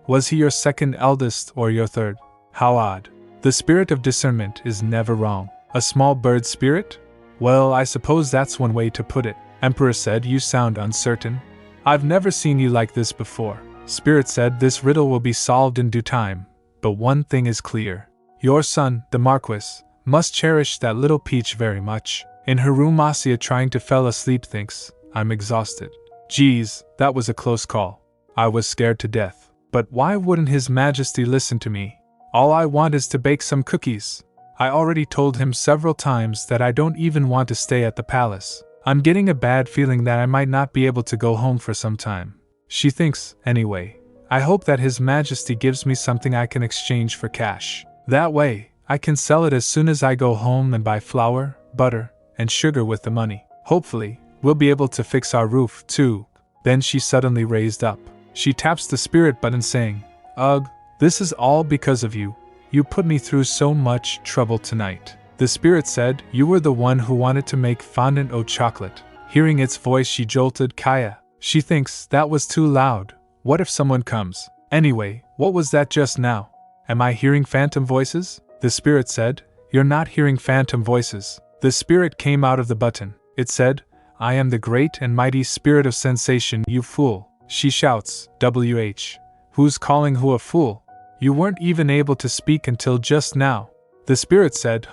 Was he your second eldest or your third? How odd. The spirit of discernment is never wrong. A small bird spirit? Well, I suppose that's one way to put it. Emperor said, you sound uncertain. I've never seen you like this before. Spirit said, this riddle will be solved in due time, but one thing is clear. Your son, the Marquis, must cherish that little Peach very much. In her room, Asya, trying to fall asleep, thinks, I'm exhausted. Geez, that was a close call. I was scared to death. But why wouldn't His Majesty listen to me? All I want is to bake some cookies. I already told him several times that I don't even want to stay at the palace. I'm getting a bad feeling that I might not be able to go home for some time. She thinks, anyway. I hope that His Majesty gives me something I can exchange for cash. That way, I can sell it as soon as I go home and buy flour, butter, and sugar with the money. Hopefully, we'll be able to fix our roof, too. Then she suddenly raised up. She taps the spirit button saying, Ugh, this is all because of you. You put me through so much trouble tonight. The spirit said, you were the one who wanted to make fondant au chocolate. Hearing its voice, she jolted Kaya. She thinks, that was too loud. What if someone comes? Anyway, what was that just now? Am I hearing phantom voices? The spirit said, you're not hearing phantom voices. The spirit came out of the button. It said, I am the great and mighty spirit of sensation, you fool. She shouts, WH. Who's calling who a fool? You weren't even able to speak until just now. The spirit said,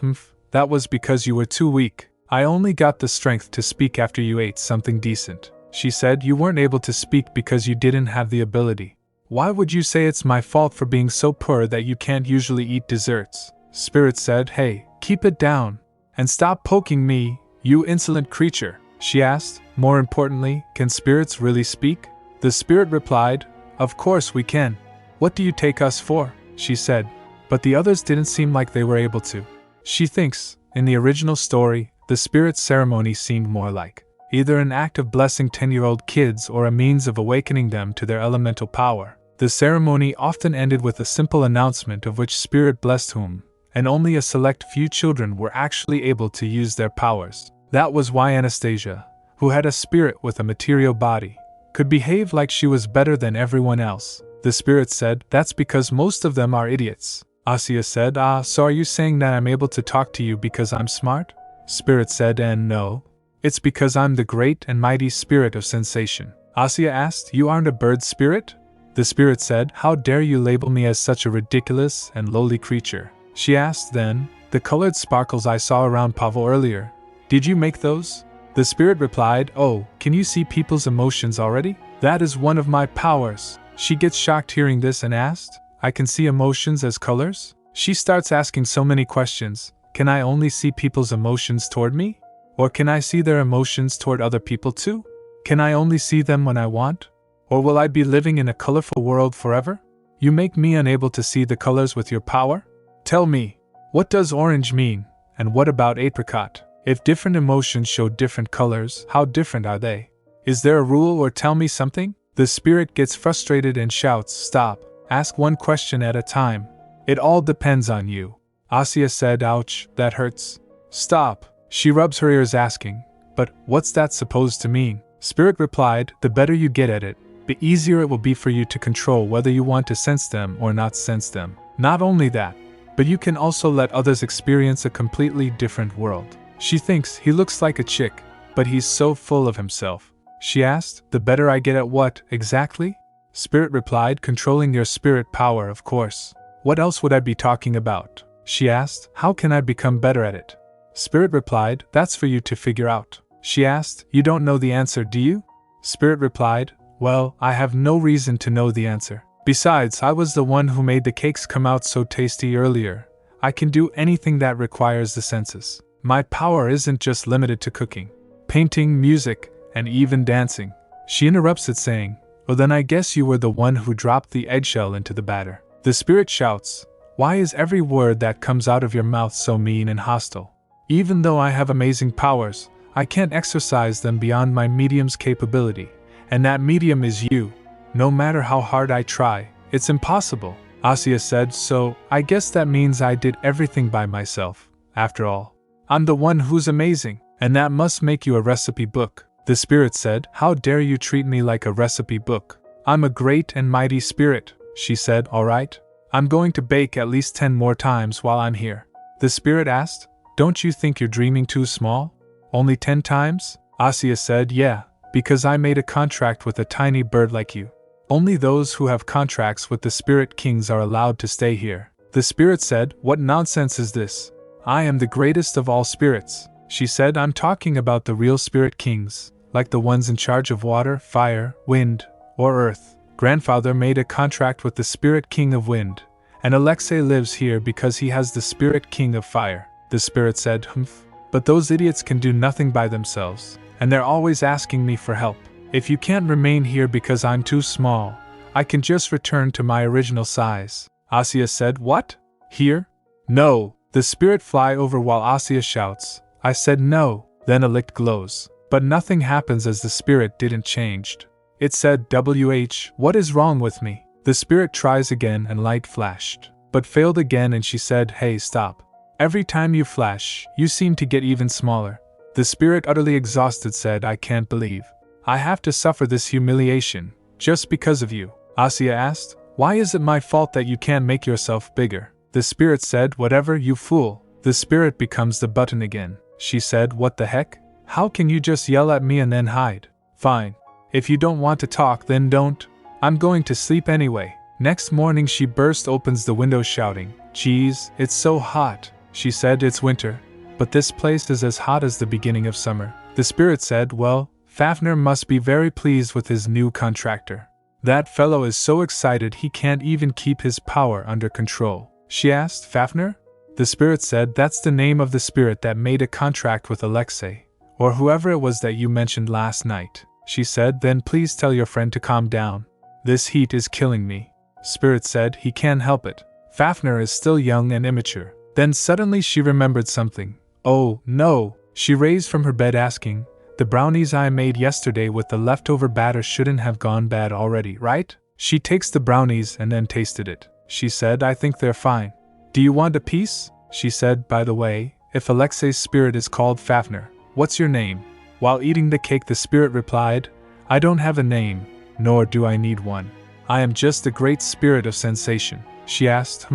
that was because you were too weak. I only got the strength to speak after you ate something decent. She said, you weren't able to speak because you didn't have the ability. Why would you say it's my fault for being so poor that you can't usually eat desserts? Spirit said, hey, keep it down. And stop poking me, you insolent creature. She asked, more importantly, can spirits really speak? The spirit replied, of course we can. What do you take us for? She said. But the others didn't seem like they were able to. She thinks, in the original story, the spirit's ceremony seemed more like either an act of blessing 10-year-old kids or a means of awakening them to their elemental power. The ceremony often ended with a simple announcement of which spirit blessed whom, and only a select few children were actually able to use their powers. That was why Anastasia, who had a spirit with a material body, could behave like she was better than everyone else. The spirit said, "That's because most of them are idiots." Asya said, "So are you saying that I'm able to talk to you because I'm smart?" Spirit said, "And no. It's because I'm the great and mighty spirit of sensation." Asya asked, "You aren't a bird spirit?" The spirit said, "How dare you label me as such a ridiculous and lowly creature?" She asked then, "The colored sparkles I saw around Pavel earlier, did you make those?" The spirit replied, "Oh, can you see people's emotions already? That is one of my powers." She gets shocked hearing this and asked, "I can see emotions as colors?" She starts asking so many questions. Can I only see people's emotions toward me? Or can I see their emotions toward other people too? Can I only see them when I want? Or will I be living in a colorful world forever? You make me unable to see the colors with your power? Tell me, what does orange mean, and what about apricot? If different emotions show different colors, how different are they? Is there a rule, or tell me something? The spirit gets frustrated and shouts, "Stop, ask one question at a time. It all depends on you." Asya said, "Ouch, that hurts." "Stop." She rubs her ears asking, "But what's that supposed to mean?" Spirit replied, "The better you get at it, the easier it will be for you to control whether you want to sense them or not sense them. Not only that, but you can also let others experience a completely different world." She thinks he looks like a chick, but he's so full of himself. She asked, "The better I get at what, exactly?" Spirit replied, "Controlling your spirit power, of course. What else would I be talking about?" She asked, "How can I become better at it?" Spirit replied, "That's for you to figure out." She asked, "You don't know the answer, do you?" Spirit replied, "Well, I have no reason to know the answer. Besides, I was the one who made the cakes come out so tasty earlier. I can do anything that requires the senses. My power isn't just limited to cooking, painting, music, and even dancing." She interrupts it saying, "Well then I guess you were the one who dropped the eggshell into the batter." The spirit shouts, "Why is every word that comes out of your mouth so mean and hostile? Even though I have amazing powers, I can't exercise them beyond my medium's capability, and that medium is you. No matter how hard I try, it's impossible." Asya said, "So, I guess that means I did everything by myself, after all. I'm the one who's amazing, and that must make you a recipe book." The spirit said, "How dare you treat me like a recipe book? I'm a great and mighty spirit." She said, "All right. I'm going to bake at least 10 more times while I'm here." The spirit asked, "Don't you think you're dreaming too small? Only 10 times? Asya said, "Yeah, because I made a contract with a tiny bird like you. Only those who have contracts with the spirit kings are allowed to stay here." The spirit said, "What nonsense is this? I am the greatest of all spirits." She said, "I'm talking about the real spirit kings, like the ones in charge of water, fire, wind, or earth. Grandfather made a contract with the spirit king of wind, and Alexei lives here because he has the spirit king of fire." The spirit said, "Humph. But those idiots can do nothing by themselves, and they're always asking me for help. If you can't remain here because I'm too small, I can just return to my original size." Asya said, "What? Here? No." The spirit fly over while Asya shouts, "I said no." Then a light glows, but nothing happens as the spirit didn't changed. It said, "WH, what is wrong with me?" The spirit tries again and light flashed, but failed again, and she said, "Hey, stop. Every time you flash, you seem to get even smaller." The spirit, utterly exhausted, said, "I can't believe I have to suffer this humiliation, just because of you." Asya asked, "Why is it my fault that you can't make yourself bigger?" The spirit said, "Whatever, you fool." The spirit becomes the button again. She said, "What the heck? How can you just yell at me and then hide?" "Fine. If you don't want to talk, then don't. I'm going to sleep anyway." Next morning she opens the window shouting, "Geez, it's so hot." She said, "It's winter, but this place is as hot as the beginning of summer." The spirit said, "Well, Fafner must be very pleased with his new contractor. That fellow is so excited he can't even keep his power under control." She asked, "Fafner?" The spirit said, "That's the name of the spirit that made a contract with Alexei, or whoever it was that you mentioned last night." She said, "Then please tell your friend to calm down. This heat is killing me." Spirit said, "He can't help it. Fafner is still young and immature." Then suddenly she remembered something. "Oh, no!" She raised from her bed asking, "The brownies I made yesterday with the leftover batter shouldn't have gone bad already, right?" She takes the brownies and then tasted it. She said, I think they're fine. Do you want a piece? She said, by the way, if Alexei's spirit is called Fafnir, what's your name? While eating the cake, the spirit replied, I don't have a name, nor do I need one. I am just the great spirit of sensation. She asked,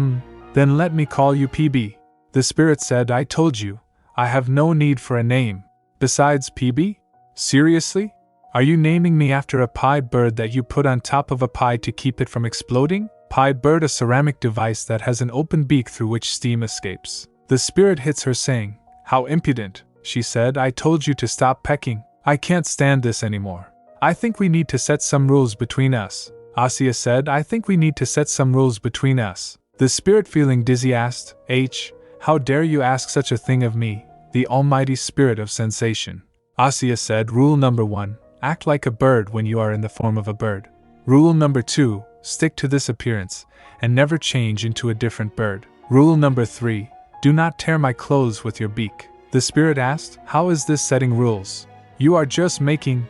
Then let me call you PB. The spirit said, I told you, I have no need for a name. Besides PB? Seriously? Are you naming me after a pie bird that you put on top of a pie to keep it from exploding? Pie bird, a ceramic device that has an open beak through which steam escapes. The spirit hits her saying, How impudent, she said, I told you to stop pecking. I can't stand this anymore. I think we need to set some rules between us. Asya said, I think we need to set some rules between us. The spirit, feeling dizzy, asked, How dare you ask such a thing of me, the almighty spirit of sensation? Asya said, Rule number 1, act like a bird when you are in the form of a bird. Rule number 2, stick to this appearance, and never change into a different bird. Rule number 3, do not tear my clothes with your beak. The spirit asked, How is this setting rules? You are just making,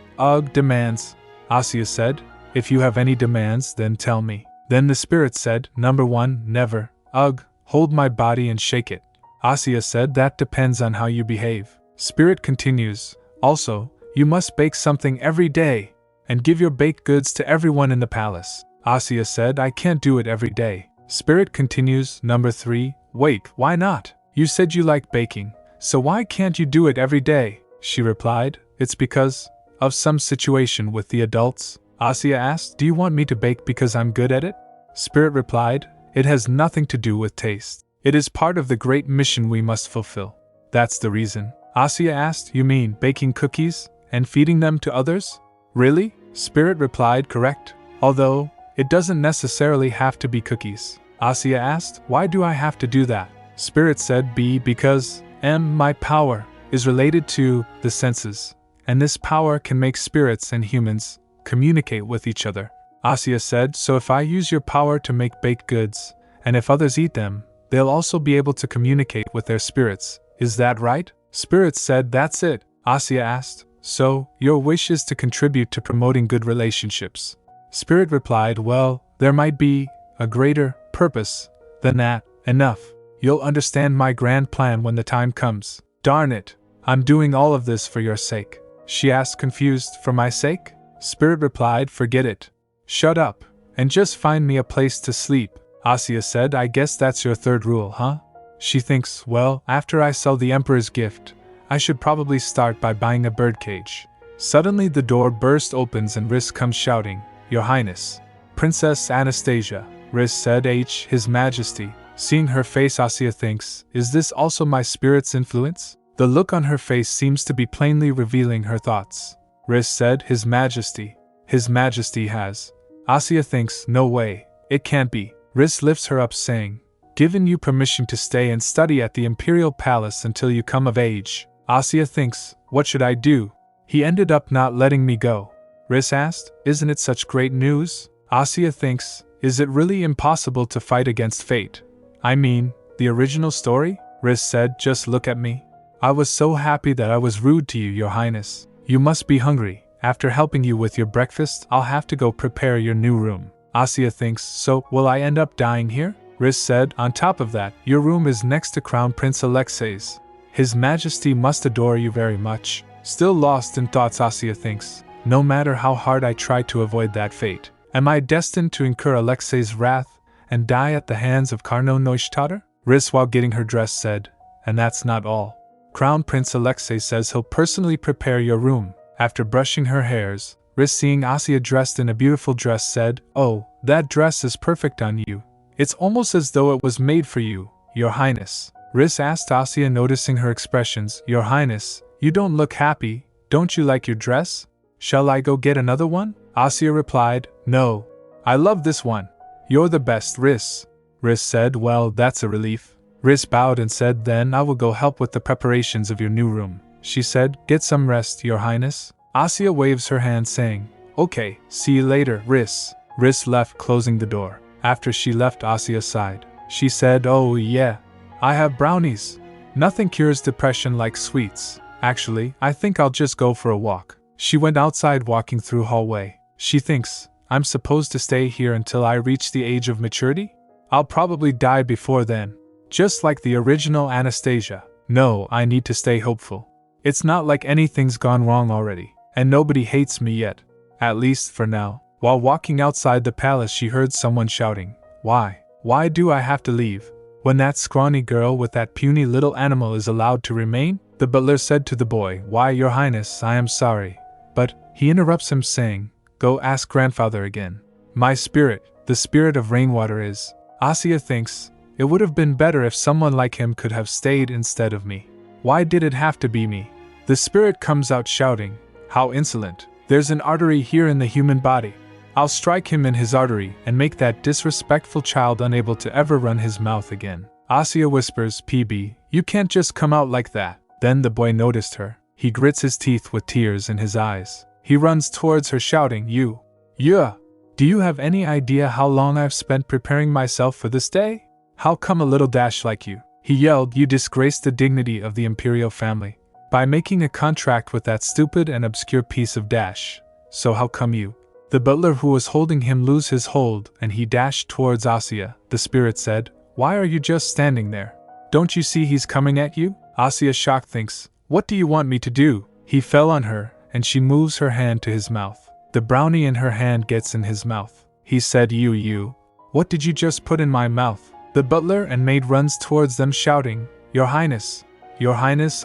demands. Asya said, If you have any demands, then tell me. Then the spirit said, Number 1, never, hold my body and shake it. Asya said, That depends on how you behave. Spirit continues, Also, you must bake something every day, and give your baked goods to everyone in the palace. Asya said, I can't do it every day. Spirit continues, Number 3, wait, why not? You said you like baking, so why can't you do it every day? She replied, It's because of some situation with the adults. Asya asked, Do you want me to bake because I'm good at it? Spirit replied, It has nothing to do with taste. It is part of the great mission we must fulfill. That's the reason. Asya asked, You mean baking cookies and feeding them to others? Really? Spirit replied, Correct. Although, it doesn't necessarily have to be cookies. Asya asked, Why do I have to do that? Spirit said, Because, my power is related to the senses, and this power can make spirits and humans communicate with each other. Asya said, So if I use your power to make baked goods, and if others eat them, they'll also be able to communicate with their spirits. Is that right? Spirit said, That's it. Asya asked, So, your wish is to contribute to promoting good relationships. Spirit replied, Well, there might be a greater purpose than that. Enough. You'll understand my grand plan when the time comes. Darn it. I'm doing all of this for your sake. She asked, confused, For my sake? Spirit replied, Forget it. Shut up, and just find me a place to sleep. Asya said, I guess that's your third rule, huh? She thinks, Well, after I sell the Emperor's gift, I should probably start by buying a birdcage. Suddenly the door burst opens and Riss comes shouting, Your Highness. Princess Anastasia, Riss said, His Majesty. Seeing her face, Asya thinks, Is this also my spirit's influence? The look on her face seems to be plainly revealing her thoughts. Riss said, His Majesty. His Majesty has. Asya thinks, No way, it can't be. Riss lifts her up saying, Given you permission to stay and study at the Imperial Palace until you come of age. Asya thinks, What should I do? He ended up not letting me go. Riss asked, Isn't it such great news? Asya thinks, Is it really impossible to fight against fate? I mean, the original story? Riss said, Just look at me. I was so happy that I was rude to you, Your Highness. You must be hungry. After helping you with your breakfast, I'll have to go prepare your new room. Asya thinks, So, will I end up dying here? Riss said, On top of that, your room is next to Crown Prince Alexei's. His Majesty must adore you very much. Still lost in thoughts, Asya thinks, No matter how hard I try to avoid that fate, am I destined to incur Alexei's wrath and die at the hands of Karno Neustadt? Riss, while getting her dress, said, And that's not all. Crown Prince Alexei says he'll personally prepare your room. After brushing her hairs, Riss, seeing Asya dressed in a beautiful dress, said, Oh, that dress is perfect on you. It's almost as though it was made for you, Your Highness. Riss asked Asya, noticing her expressions, Your Highness, you don't look happy. Don't you like your dress? Shall I go get another one? Asya replied, No. I love this one. You're the best, Riss. Riss said, Well, that's a relief. Riss bowed and said, Then I will go help with the preparations of your new room. She said, Get some rest, Your Highness. Asya waves her hand saying, Okay, see you later, Riss. Riss left, closing the door. After she left, Asya sighed. She said, Oh yeah, I have brownies. Nothing cures depression like sweets. Actually, I think I'll just go for a walk. She went outside, walking through hallway. She thinks, I'm supposed to stay here until I reach the age of maturity? I'll probably die before then. Just like the original Anastasia. No, I need to stay hopeful. It's not like anything's gone wrong already, and nobody hates me yet. At least for now. While walking outside the palace, she heard someone shouting, "Why? Why do I have to leave? When that scrawny girl with that puny little animal is allowed to remain?" The butler said to the boy, "Why, your highness, I am sorry." But he interrupts him saying, "Go ask grandfather again. My spirit, the spirit of rainwater is." Asya thinks, it would have been better if someone like him could have stayed instead of me. Why did it have to be me? The spirit comes out shouting, "How insolent! There's an artery here in the human body. I'll strike him in his artery and make that disrespectful child unable to ever run his mouth again." Asya whispers, "PB, you can't just come out like that." Then the boy noticed her. He grits his teeth with tears in his eyes. He runs towards her shouting, Yeah! Do you have any idea how long I've spent preparing myself for this day? How come a little dash like you?" He yelled, "You disgrace the dignity of the imperial family by making a contract with that stupid and obscure piece of dash. So how come you?" The butler who was holding him lose his hold and he dashed towards Asya. The spirit said, "Why are you just standing there? Don't you see he's coming at you?" Asya, shocked, thinks, "What do you want me to do?" He fell on her and she moves her hand to his mouth. The brownie in her hand gets in his mouth. He said, You, what did you just put in my mouth?" The butler and maid runs towards them shouting, Your Highness,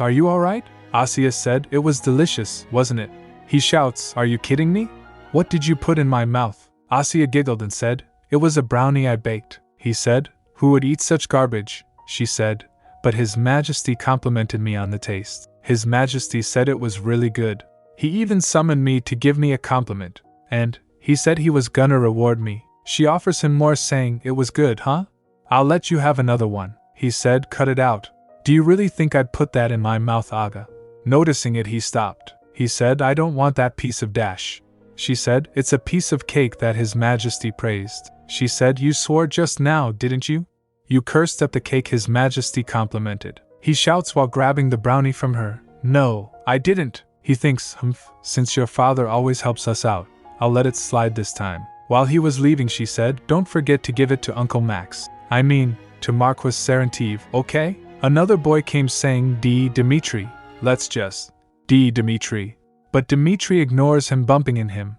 are you alright?" Asya said, "It was delicious, wasn't it?" He shouts, "Are you kidding me? What did you put in my mouth?" Asya giggled and said, "It was a brownie I baked." He said, "Who would eat such garbage?" She said, "But His Majesty complimented me on the taste. His Majesty said it was really good. He even summoned me to give me a compliment, and he said he was gonna reward me." She offers him more, saying, "It was good, huh? I'll let you have another one." He said, "Cut it out. Do you really think I'd put that in my mouth, Aga?" Noticing it, he stopped. He said, "I don't want that piece of dash." She said, "It's a piece of cake that His Majesty praised." She said, "You swore just now, didn't you? You cursed at the cake His Majesty complimented." He shouts while grabbing the brownie from her, "No, I didn't." He thinks, since your father always helps us out, I'll let it slide this time. While he was leaving, she said, "Don't forget to give it to Uncle Max. I mean, to Marquis Sarantive, okay?" Another boy came saying, Dimitri, let's just. Dimitri. But Dimitri ignores him, bumping in him.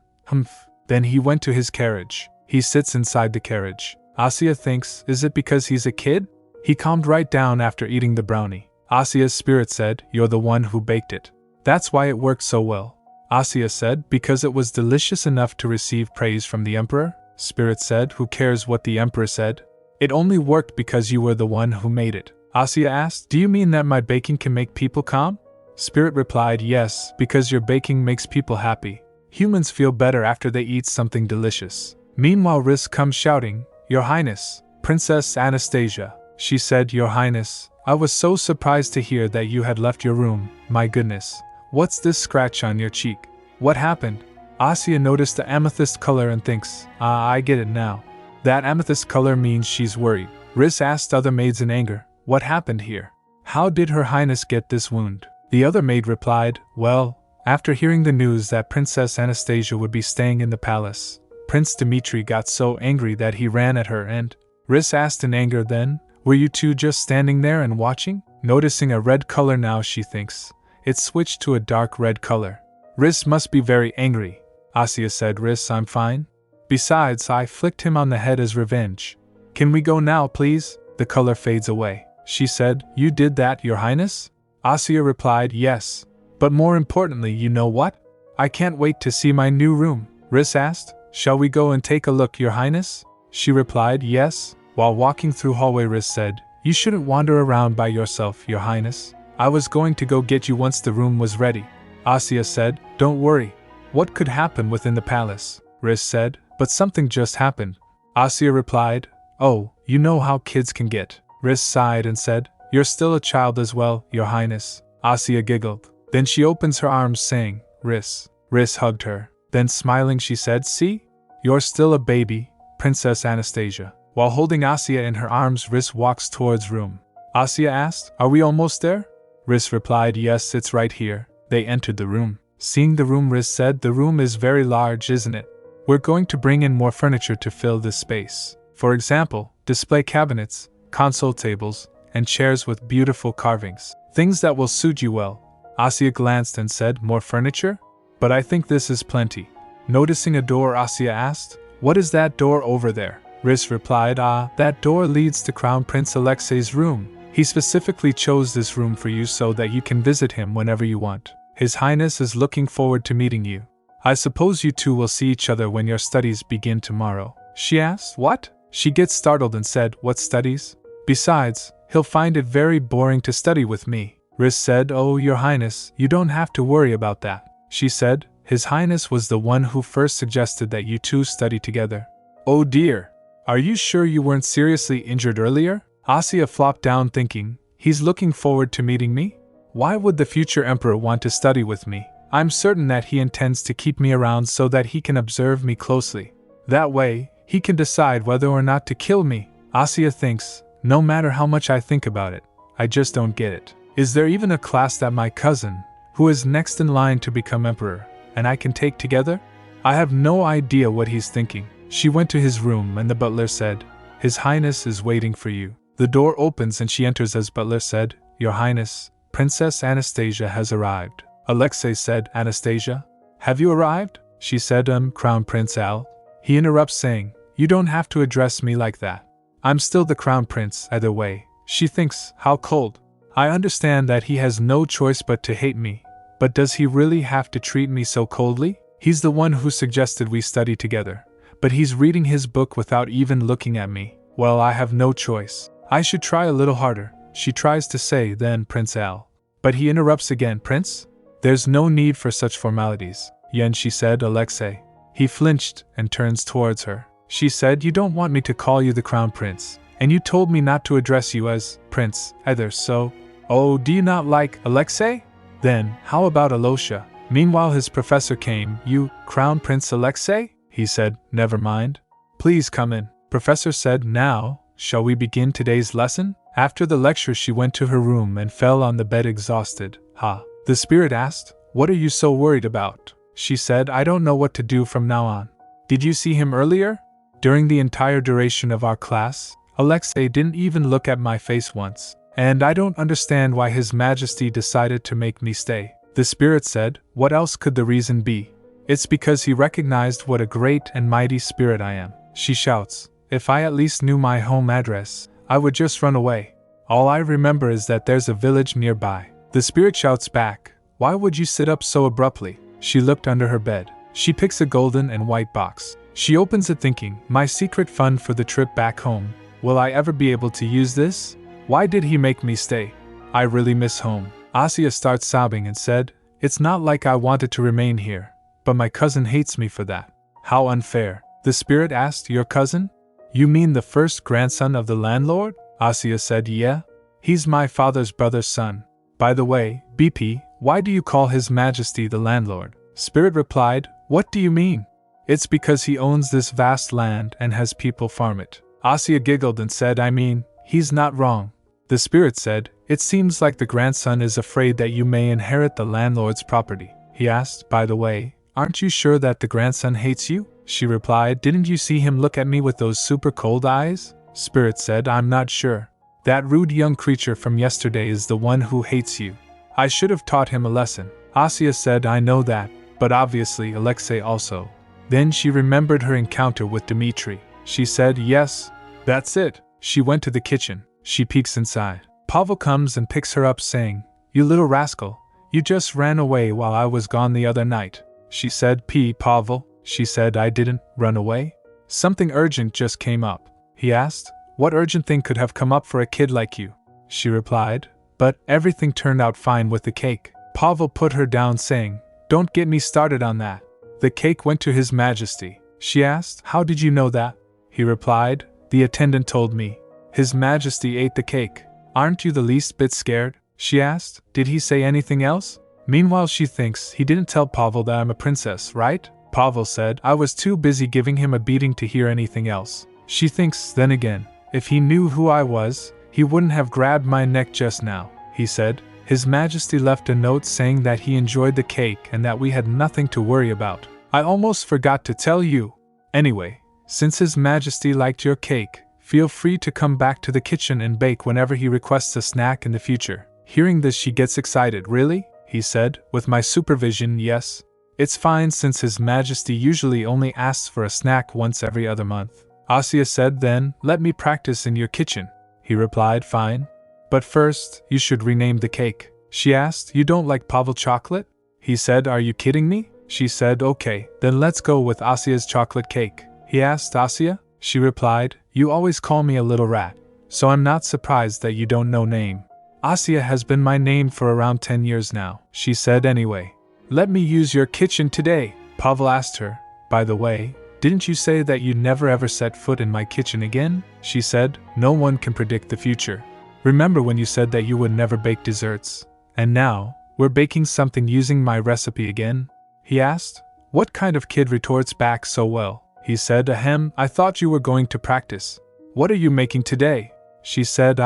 Then he went to his carriage. He sits inside the carriage. Asya thinks, is it because he's a kid? He calmed right down after eating the brownie. Asya's spirit said, "You're the one who baked it. That's why it worked so well." Asya said, "Because it was delicious enough to receive praise from the emperor?" Spirit said, "Who cares what the emperor said? It only worked because you were the one who made it." Asya asked, "Do you mean that my baking can make people calm?" Spirit replied, "Yes, because your baking makes people happy. Humans feel better after they eat something delicious." Meanwhile, Riss comes shouting, "Your Highness, Princess Anastasia." She said, "Your Highness, I was so surprised to hear that you had left your room. My goodness, what's this scratch on your cheek? What happened?" Asya noticed the amethyst color and thinks, I get it now. That amethyst color means she's worried. Riss asked other maids in anger, "What happened here? How did Her Highness get this wound?" The other maid replied, "Well, after hearing the news that Princess Anastasia would be staying in the palace, Prince Dimitri got so angry that he ran at her and..." Riss asked in anger, "Then, were you two just standing there and watching?" Noticing a red color now, she thinks, it switched to a dark red color. Riss must be very angry. Asya said, "Riss, I'm fine. Besides, I flicked him on the head as revenge. Can we go now, please?" The color fades away. She said, "You did that, Your Highness?" Asya replied, "Yes. But more importantly, you know what? I can't wait to see my new room." Riss asked, "Shall we go and take a look, Your Highness?" She replied, "Yes." While walking through hallway, Riss said, "You shouldn't wander around by yourself, Your Highness. I was going to go get you once the room was ready." Asya said, "Don't worry. What could happen within the palace?" Riss said, "But something just happened." Asya replied, "Oh, you know how kids can get." Riss sighed and said, "You're still a child as well, Your Highness." Asya giggled. Then she opens her arms saying, "Riss." Riss hugged her. Then smiling she said, "See? You're still a baby, Princess Anastasia." While holding Asya in her arms, Riss walks towards room. Asya asked, "Are we almost there?" Riss replied, "Yes, it's right here." They entered the room. Seeing the room, Riss said, "The room is very large, isn't it?" We're going to bring in more furniture to fill this space. For example, display cabinets, console tables, and chairs with beautiful carvings. Things that will suit you well. Asya glanced and said, more furniture? But I think this is plenty. Noticing a door, Asya asked, what is that door over there? Riss replied, that door leads to Crown Prince Alexei's room. He specifically chose this room for you so that you can visit him whenever you want. His Highness is looking forward to meeting you. I suppose you two will see each other when your studies begin tomorrow. She asked, what? She gets startled and said, what studies? Besides, he'll find it very boring to study with me. Riss said, oh, Your Highness, you don't have to worry about that. She said, His Highness was the one who first suggested that you two study together. Oh dear. Are you sure you weren't seriously injured earlier? Asya flopped down thinking, he's looking forward to meeting me? Why would the future emperor want to study with me? I'm certain that he intends to keep me around so that he can observe me closely. That way, he can decide whether or not to kill me. Asya thinks, no matter how much I think about it, I just don't get it. Is there even a class that my cousin, who is next in line to become emperor, and I can take together? I have no idea what he's thinking. She went to his room and the butler said, His Highness is waiting for you. The door opens and she enters as butler said, Your Highness, Princess Anastasia has arrived. Alexei said, Anastasia? Have you arrived? She said, Crown Prince Al. He interrupts saying, You don't have to address me like that. I'm still the Crown Prince either way. She thinks, how cold. I understand that he has no choice but to hate me, but does he really have to treat me so coldly? He's the one who suggested we study together, but he's reading his book without even looking at me. Well, I have no choice. I should try a little harder, she tries to say, then Prince Al. But he interrupts again, Prince? There's no need for such formalities, Yen, she said, Alexei. He flinched and turns towards her. She said, You don't want me to call you the Crown Prince, and you told me not to address you as Prince either, so… Oh, do you not like Alexei? Then, how about Alosha? Meanwhile his professor came. You, Crown Prince Alexei? He said, Never mind. Please come in. Professor said, Now, shall we begin today's lesson? After the lecture she went to her room and fell on the bed exhausted. The spirit asked, What are you so worried about? She said, I don't know what to do from now on. Did you see him earlier? During the entire duration of our class, Alexei didn't even look at my face once. And I don't understand why His Majesty decided to make me stay. The spirit said, What else could the reason be? It's because he recognized what a great and mighty spirit I am. She shouts, If I at least knew my home address, I would just run away. All I remember is that there's a village nearby. The spirit shouts back, Why would you sit up so abruptly? She looked under her bed. She picks a golden and white box. She opens it thinking, My secret fund for the trip back home. Will I ever be able to use this? Why did he make me stay? I really miss home. Asya starts sobbing and said, It's not like I wanted to remain here, but my cousin hates me for that. How unfair. The spirit asked, Your cousin? You mean the first grandson of the landlord? Asya said, Yeah. He's my father's brother's son. By the way, BP, why do you call His Majesty the landlord? Spirit replied, What do you mean? It's because he owns this vast land and has people farm it. Asya giggled and said, I mean, he's not wrong. The spirit said, It seems like the grandson is afraid that you may inherit the landlord's property. He asked, By the way, aren't you sure that the grandson hates you? She replied, Didn't you see him look at me with those super cold eyes? Spirit said, I'm not sure. That rude young creature from yesterday is the one who hates you. I should have taught him a lesson. Asya said, I know that, but obviously Alexei also. Then she remembered her encounter with Dmitri. She said, Yes, that's it. She went to the kitchen. She peeks inside. Pavel comes and picks her up saying, You little rascal, you just ran away while I was gone the other night. She said, Pavel. She said, I didn't run away. Something urgent just came up. He asked, What urgent thing could have come up for a kid like you? She replied, But everything turned out fine with the cake. Pavel put her down saying, Don't get me started on that. The cake went to His Majesty. She asked, How did you know that? He replied, The attendant told me. His Majesty ate the cake. Aren't you the least bit scared? She asked, Did he say anything else? Meanwhile she thinks, He didn't tell Pavel that I'm a princess, right? Pavel said, I was too busy giving him a beating to hear anything else. She thinks, then again, if he knew who I was, he wouldn't have grabbed my neck just now. He said, His Majesty left a note saying that he enjoyed the cake and that we had nothing to worry about. I almost forgot to tell you. Anyway, since His Majesty liked your cake, feel free to come back to the kitchen and bake whenever he requests a snack in the future. Hearing this, she gets excited. Really? He said, with my supervision, yes. It's fine since His Majesty usually only asks for a snack once every other month. Asya said, then, let me practice in your kitchen. He replied, fine. But first, you should rename the cake. She asked, you don't like Pavel chocolate? He said, are you kidding me? She said, okay, then let's go with Asya's chocolate cake. He asked, Asya? She replied, you always call me a little rat, so I'm not surprised that you don't know name. Asya has been my name for around 10 years now, she said anyway. Let me use your kitchen today, Pavel asked her. By the way, didn't you say that you'd never ever set foot in my kitchen again? She said, no one can predict the future. Remember when you said that you would never bake desserts? And now, we're baking something using my recipe again? He asked. What kind of kid retorts back so well? He said, ahem, I thought you were going to practice. What are you making today? She said,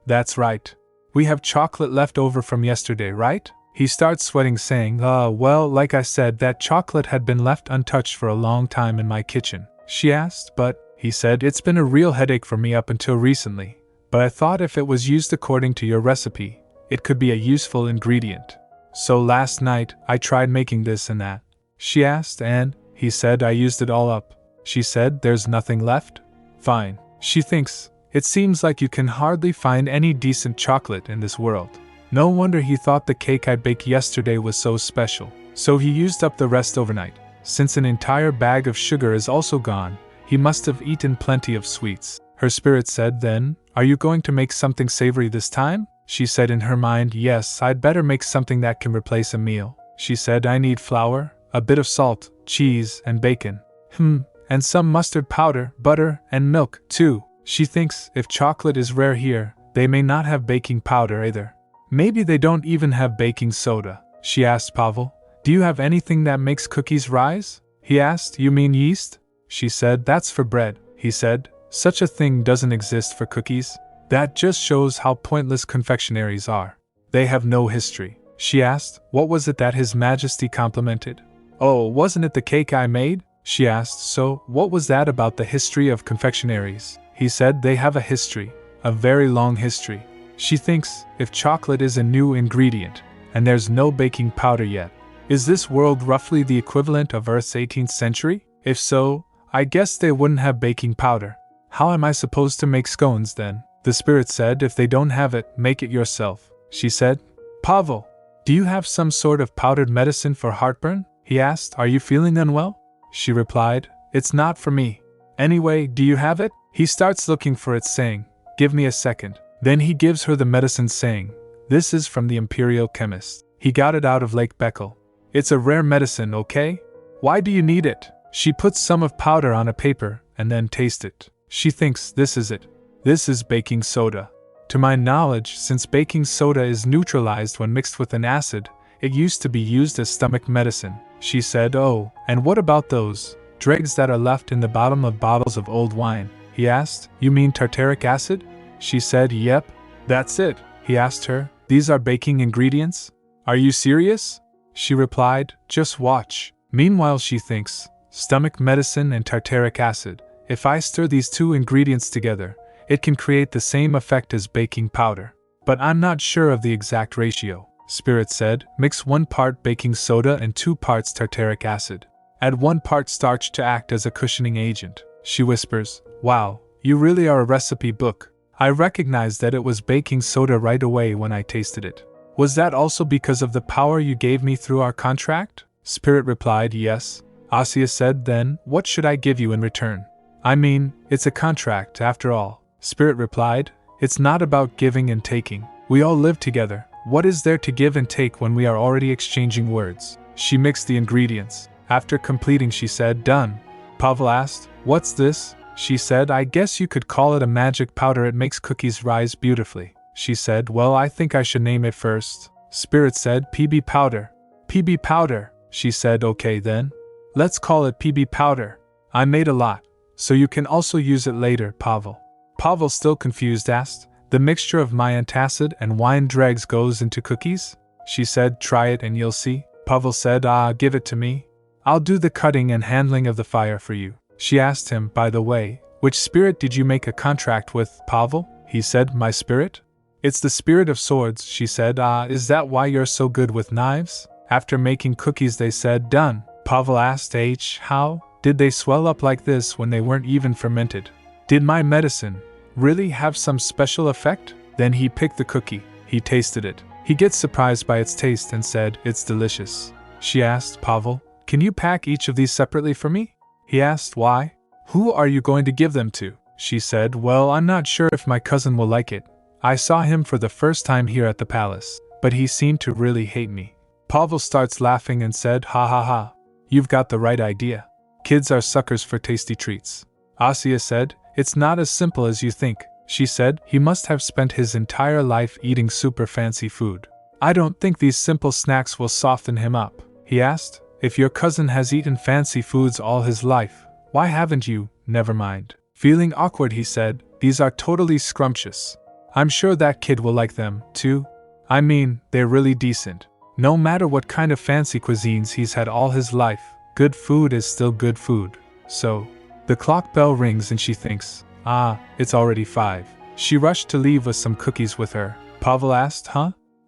that's right. We have chocolate left over from yesterday, right? He starts sweating saying, well, like I said, that chocolate had been left untouched for a long time in my kitchen. She asked, but, he said, it's been a real headache for me up until recently. But I thought if it was used according to your recipe, it could be a useful ingredient. So last night, I tried making this and that. She asked, and, he said, I used it all up. She said, there's nothing left? Fine. She thinks, it seems like you can hardly find any decent chocolate in this world. No wonder he thought the cake I baked yesterday was so special. So he used up the rest overnight. Since an entire bag of sugar is also gone, he must have eaten plenty of sweets. Her spirit said, then, are you going to make something savory this time? She said in her mind, yes, I'd better make something that can replace a meal. She said, I need flour, a bit of salt, cheese, and bacon. And some mustard powder, butter, and milk, too. She thinks, if chocolate is rare here, they may not have baking powder either. Maybe they don't even have baking soda. She asked Pavel, do you have anything that makes cookies rise? He asked, you mean yeast? She said, that's for bread. He said, such a thing doesn't exist for cookies. That just shows how pointless confectionaries are. They have no history. She asked, what was it that His Majesty complimented? Oh, wasn't it the cake I made? She asked, so, what was that about the history of confectionaries? He said, they have a history, a very long history. She thinks, if chocolate is a new ingredient, and there's no baking powder yet, is this world roughly the equivalent of Earth's 18th century? If so, I guess they wouldn't have baking powder. How am I supposed to make scones then? The spirit said, if they don't have it, make it yourself. She said, Pavel, do you have some sort of powdered medicine for heartburn? He asked, are you feeling unwell? She replied, it's not for me. Anyway, do you have it? He starts looking for it saying, give me a second. Then he gives her the medicine saying, this is from the imperial chemist. He got it out of Lake Beckel. It's a rare medicine, okay? Why do you need it? She puts some of powder on a paper and then tastes it. She thinks, this is it. This is baking soda. To my knowledge, since baking soda is neutralized when mixed with an acid, it used to be used as stomach medicine. She said, oh, and what about those dregs that are left in the bottom of bottles of old wine? He asked, you mean tartaric acid? She said, yep, that's it. He asked her, these are baking ingredients? Are you serious? She replied, just watch. Meanwhile she thinks, stomach medicine and tartaric acid. If I stir these two ingredients together, it can create the same effect as baking powder. But I'm not sure of the exact ratio. Spirit said, mix 1 part baking soda and 2 parts tartaric acid. Add 1 part starch to act as a cushioning agent. She whispers, wow, you really are a recipe book. I recognized that it was baking soda right away when I tasted it. Was that also because of the power you gave me through our contract? Spirit replied, yes. Asya said, then, what should I give you in return? I mean, it's a contract after all. Spirit replied, it's not about giving and taking. We all live together. What is there to give and take when we are already exchanging words? She mixed the ingredients. After completing, she said, done. Pavel asked, what's this? She said, I guess you could call it a magic powder. It makes cookies rise beautifully. She said, well, I think I should name it first. Spirit said, PB powder. PB powder. She said, okay then. Let's call it PB powder. I made a lot, so you can also use it later, Pavel. Pavel, still confused, asked, the mixture of my antacid and wine dregs goes into cookies? She said, try it and you'll see. Pavel said, give it to me. I'll do the cutting and handling of the fire for you. She asked him, by the way, which spirit did you make a contract with, Pavel? He said, my spirit? It's the spirit of swords, she said. Is that why you're so good with knives? After making cookies they said, done. Pavel asked, how did they swell up like this when they weren't even fermented? Did my medicine really have some special effect? Then he picked the cookie. He tasted it. He gets surprised by its taste and said, it's delicious. She asked, Pavel, can you pack each of these separately for me? He asked, why? Who are you going to give them to? She said, well, I'm not sure if my cousin will like it. I saw him for the first time here at the palace, but he seemed to really hate me. Pavel starts laughing and said, ha ha ha. You've got the right idea. Kids are suckers for tasty treats. Asya said, it's not as simple as you think. She said, he must have spent his entire life eating super fancy food. I don't think these simple snacks will soften him up. He asked, if your cousin has eaten fancy foods all his life, why haven't you? Never mind. Feeling awkward, he said, these are totally scrumptious. I'm sure that kid will like them, too. I mean, they're really decent. No matter what kind of fancy cuisines he's had all his life, good food is still good food. So, the clock bell rings and she thinks, it's already 5. She rushed to leave with some cookies with her. Pavel asked,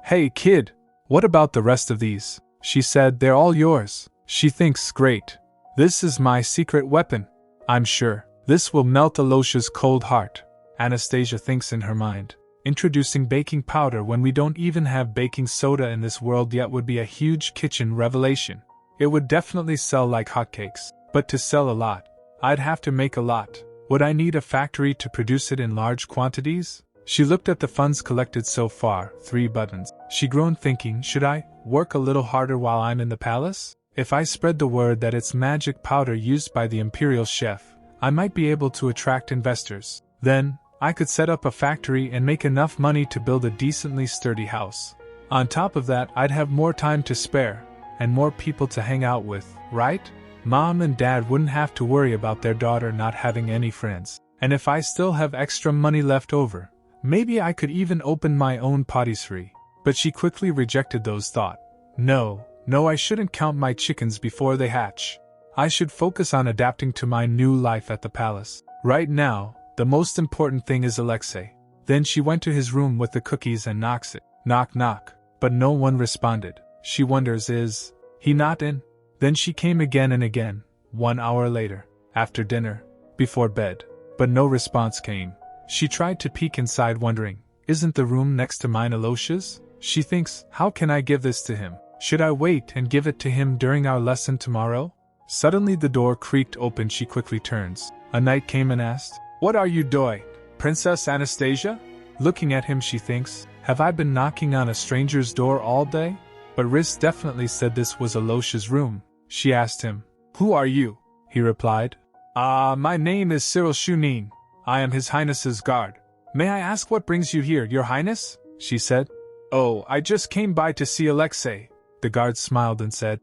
Hey kid, what about the rest of these? She said, they're all yours. She thinks, great. This is my secret weapon. I'm sure this will melt Alosha's cold heart. Anastasia thinks in her mind. Introducing baking powder when we don't even have baking soda in this world yet would be a huge kitchen revelation. It would definitely sell like hotcakes. But to sell a lot, I'd have to make a lot. Would I need a factory to produce it in large quantities? She looked at the funds collected so far, 3 buttons. She groaned thinking, should I work a little harder while I'm in the palace? If I spread the word that it's magic powder used by the imperial chef, I might be able to attract investors. Then, I could set up a factory and make enough money to build a decently sturdy house. On top of that, I'd have more time to spare, and more people to hang out with, right? Mom and Dad wouldn't have to worry about their daughter not having any friends. And if I still have extra money left over, maybe I could even open my own patisserie. But she quickly rejected those thoughts. No, I shouldn't count my chickens before they hatch. I should focus on adapting to my new life at the palace. Right now, the most important thing is Alexei. Then she went to his room with the cookies and knocks it. Knock knock. But no one responded. She wonders, is he not in? Then she came again and again, 1 hour later, after dinner, before bed. But no response came. She tried to peek inside wondering, isn't the room next to mine Alosha's? She thinks, how can I give this to him? Should I wait and give it to him during our lesson tomorrow? Suddenly the door creaked open. She quickly turns. A knight came and asked, what are you doing, Princess Anastasia? Looking at him she thinks, have I been knocking on a stranger's door all day? But Riz definitely said this was Alosha's room. She asked him, who are you? He replied, my name is Cyril Shunin. I am His Highness's guard. May I ask what brings you here, Your Highness? She said. Oh, I just came by to see Alexei. The guard smiled and said,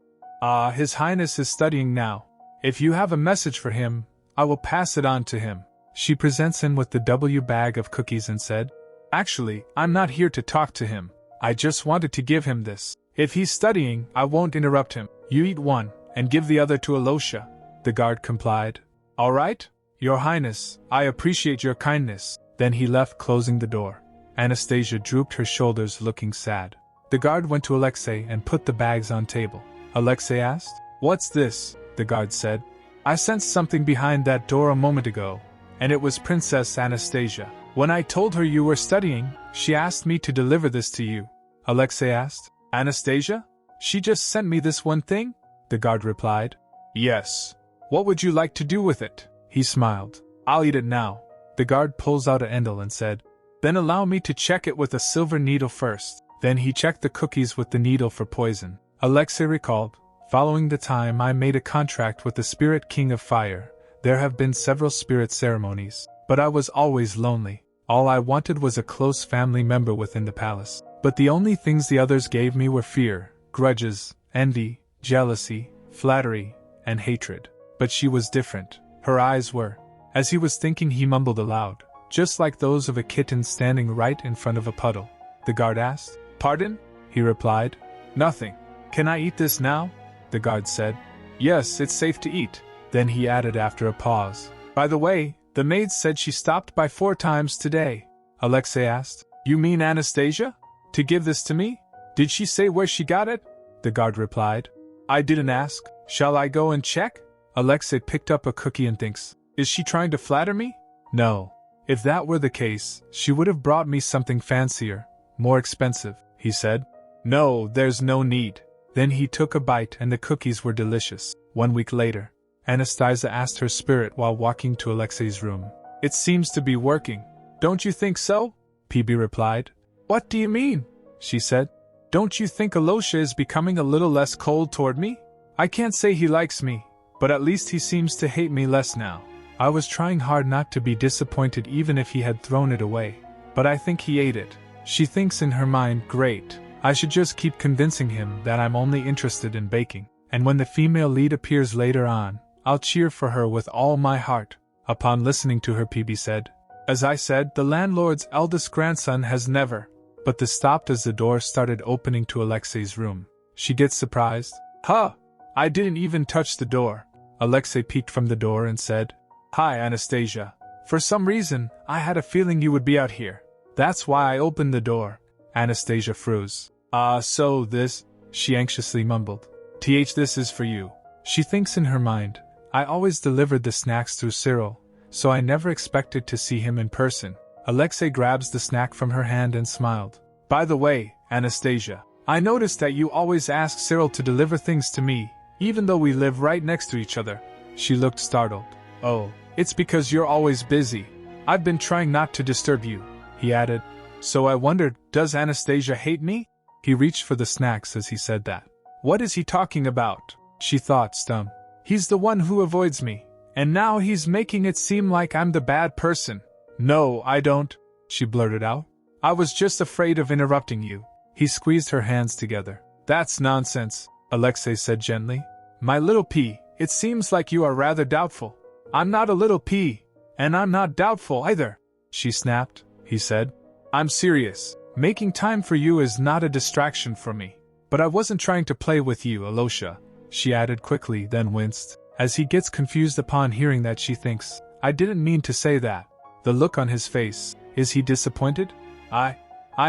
His Highness is studying now. If you have a message for him, I will pass it on to him. She presents him with the W bag of cookies and said, actually, I'm not here to talk to him. I just wanted to give him this. If he's studying, I won't interrupt him. You eat one, and give the other to Alosha. The guard complied. All right, Your Highness, I appreciate your kindness. Then he left, closing the door. Anastasia drooped her shoulders, looking sad. The guard went to Alexei and put the bags on table. Alexei asked, what's this? The guard said, I sensed something behind that door a moment ago, and it was Princess Anastasia. When I told her you were studying, she asked me to deliver this to you. Alexei asked, Anastasia? She just sent me this one thing? The guard replied, yes. What would you like to do with it? He smiled. I'll eat it now. The guard pulls out an endel and said, then allow me to check it with a silver needle first. Then he checked the cookies with the needle for poison. Alexei recalled, following the time I made a contract with the Spirit King of Fire, there have been several spirit ceremonies, but I was always lonely. All I wanted was a close family member within the palace. But the only things the others gave me were fear, grudges, envy, jealousy, flattery, and hatred. But she was different. Her eyes were. As he was thinking, he mumbled aloud, just like those of a kitten standing right in front of a puddle. The guard asked, pardon? He replied, nothing. Can I eat this now? The guard said, yes, it's safe to eat. Then he added after a pause. By the way, the maid said she stopped by 4 times today. Alexei asked. You mean Anastasia? To give this to me? Did she say where she got it? The guard replied. I didn't ask. Shall I go and check? Alexei picked up a cookie and thinks, is she trying to flatter me? No. If that were the case, she would have brought me something fancier, more expensive, he said. No, there's no need. Then he took a bite and the cookies were delicious. 1 week later, Anastasia asked her spirit while walking to Alexei's room. It seems to be working. Don't you think so? PB replied. What do you mean? She said. Don't you think Alosha is becoming a little less cold toward me? I can't say he likes me, but at least he seems to hate me less now. I was trying hard not to be disappointed even if he had thrown it away, but I think he ate it. She thinks in her mind, great, I should just keep convincing him that I'm only interested in baking, and when the female lead appears later on, I'll cheer for her with all my heart. Upon listening to her, PB said, as I said, the landlord's eldest grandson has never. But this stopped as the door started opening to Alexei's room. She gets surprised. Huh! I didn't even touch the door. Alexei peeked from the door and said, Hi, Anastasia. For some reason, I had a feeling you would be out here. That's why I opened the door. Anastasia froze. So this, she anxiously mumbled. This is for you. She thinks in her mind, I always delivered the snacks through Cyril, so I never expected to see him in person. Alexei grabs the snack from her hand and smiled. By the way, Anastasia, I noticed that you always ask Cyril to deliver things to me, even though we live right next to each other. She looked startled. Oh, it's because you're always busy. I've been trying not to disturb you, he added. So I wondered, does Anastasia hate me? He reached for the snacks as he said that. What is he talking about? She thought, stunned. He's the one who avoids me, and now he's making it seem like I'm the bad person. No, I don't, she blurted out. I was just afraid of interrupting you. He squeezed her hands together. That's nonsense, Alexei said gently. My little P, it seems like you are rather doubtful. I'm not a little P, and I'm not doubtful either, she snapped. He said. I'm serious. Making time for you is not a distraction for me. But I wasn't trying to play with you, Alosha, she added quickly, then winced, as he gets confused upon hearing that she thinks, I didn't mean to say that. The look on his face, is he disappointed? I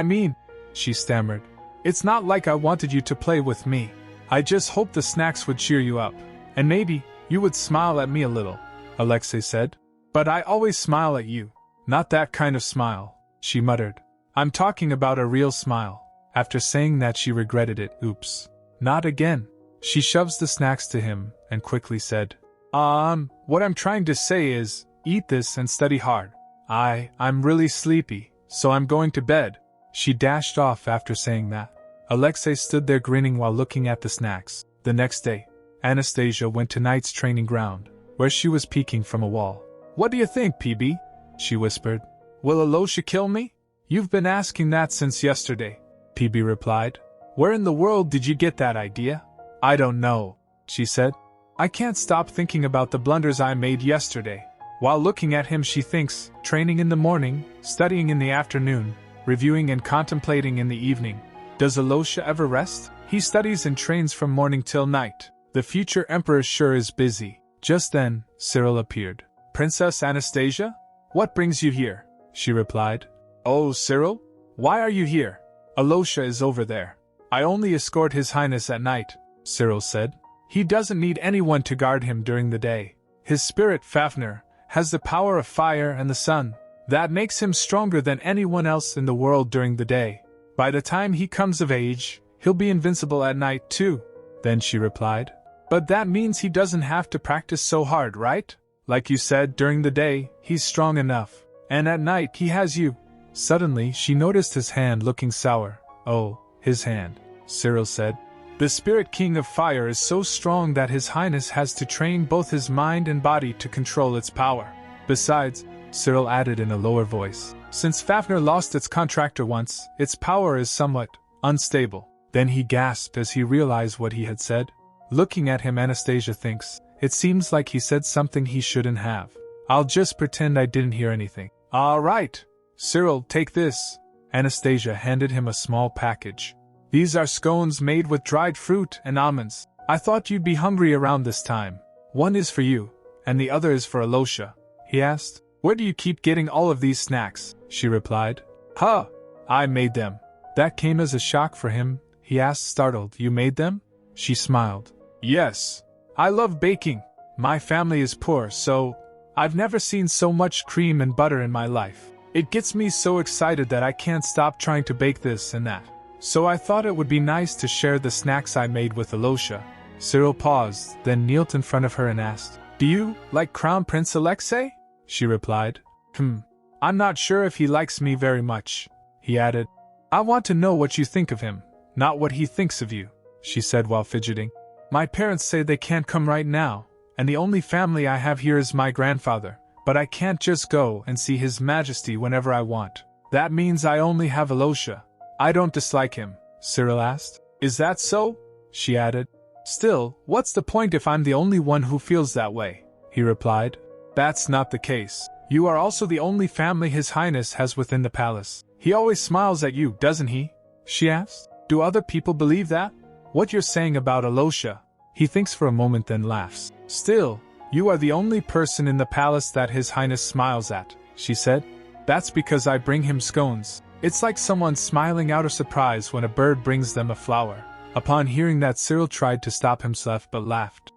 mean, she stammered. It's not like I wanted you to play with me. I just hoped the snacks would cheer you up, and maybe you would smile at me a little, Alexei said. But I always smile at you. Not that kind of smile, she muttered. I'm talking about a real smile. After saying that, she regretted it. Oops. Not again. She shoves the snacks to him and quickly said, what I'm trying to say is, eat this and study hard. I'm really sleepy, so I'm going to bed. She dashed off after saying that. Alexei stood there grinning while looking at the snacks. The next day, Anastasia went to Knight's training ground, where she was peeking from a wall. What do you think, PB? She whispered. Will Alosha kill me? You've been asking that since yesterday, PB replied. Where in the world did you get that idea? I don't know, she said. I can't stop thinking about the blunders I made yesterday. While looking at him, she thinks, training in the morning, studying in the afternoon, reviewing and contemplating in the evening. Does Alosha ever rest? He studies and trains from morning till night. The future emperor sure is busy. Just then, Cyril appeared. Princess Anastasia? What brings you here? She replied. Oh, Cyril? Why are you here? Alosha is over there. I only escort His Highness at night, Cyril said. He doesn't need anyone to guard him during the day. His spirit, Fafnir, has the power of fire and the sun. That makes him stronger than anyone else in the world during the day. By the time he comes of age, he'll be invincible at night too. Then she replied. But that means he doesn't have to practice so hard, right? Like you said, during the day, he's strong enough. And at night, he has you. Suddenly, she noticed his hand looking sour. Oh, his hand, Cyril said. The Spirit King of Fire is so strong that His Highness has to train both his mind and body to control its power. Besides, Cyril added in a lower voice, since Fafnir lost its contractor once, its power is somewhat unstable. Then he gasped as he realized what he had said. Looking at him, Anastasia thinks, it seems like he said something he shouldn't have. I'll just pretend I didn't hear anything. All right. Cyril, take this. Anastasia handed him a small package. These are scones made with dried fruit and almonds. I thought you'd be hungry around this time. One is for you, And the other is for Alosha, he asked. Where do you keep getting all of these snacks? She replied. Huh! I made them. That came as a shock for him. He asked, startled. You made them? She smiled. Yes. I love baking. My family is poor, so I've never seen so much cream and butter in my life. It gets me so excited that I can't stop trying to bake this and that. So I thought it would be nice to share the snacks I made with Alosha. Cyril paused, then knelt in front of her and asked, Do you like Crown Prince Alexei? She replied. I'm not sure if he likes me very much, he added. I want to know what you think of him, not what he thinks of you, she said while fidgeting. My parents say they can't come right now, and the only family I have here is my grandfather, but I can't just go and see His Majesty whenever I want. That means I only have Alosha. I don't dislike him, Cyril asked. Is that so? She added. Still, what's the point if I'm the only one who feels that way? He replied. That's not the case. You are also the only family His Highness has within the palace. He always smiles at you, doesn't he? She asked. Do other people believe that? What you're saying about Alosha? He thinks for a moment then laughs. Still, you are the only person in the palace that His Highness smiles at, she said. That's because I bring him scones. It's like someone smiling out of surprise when a bird brings them a flower. Upon hearing that, Cyril tried to stop himself but laughed.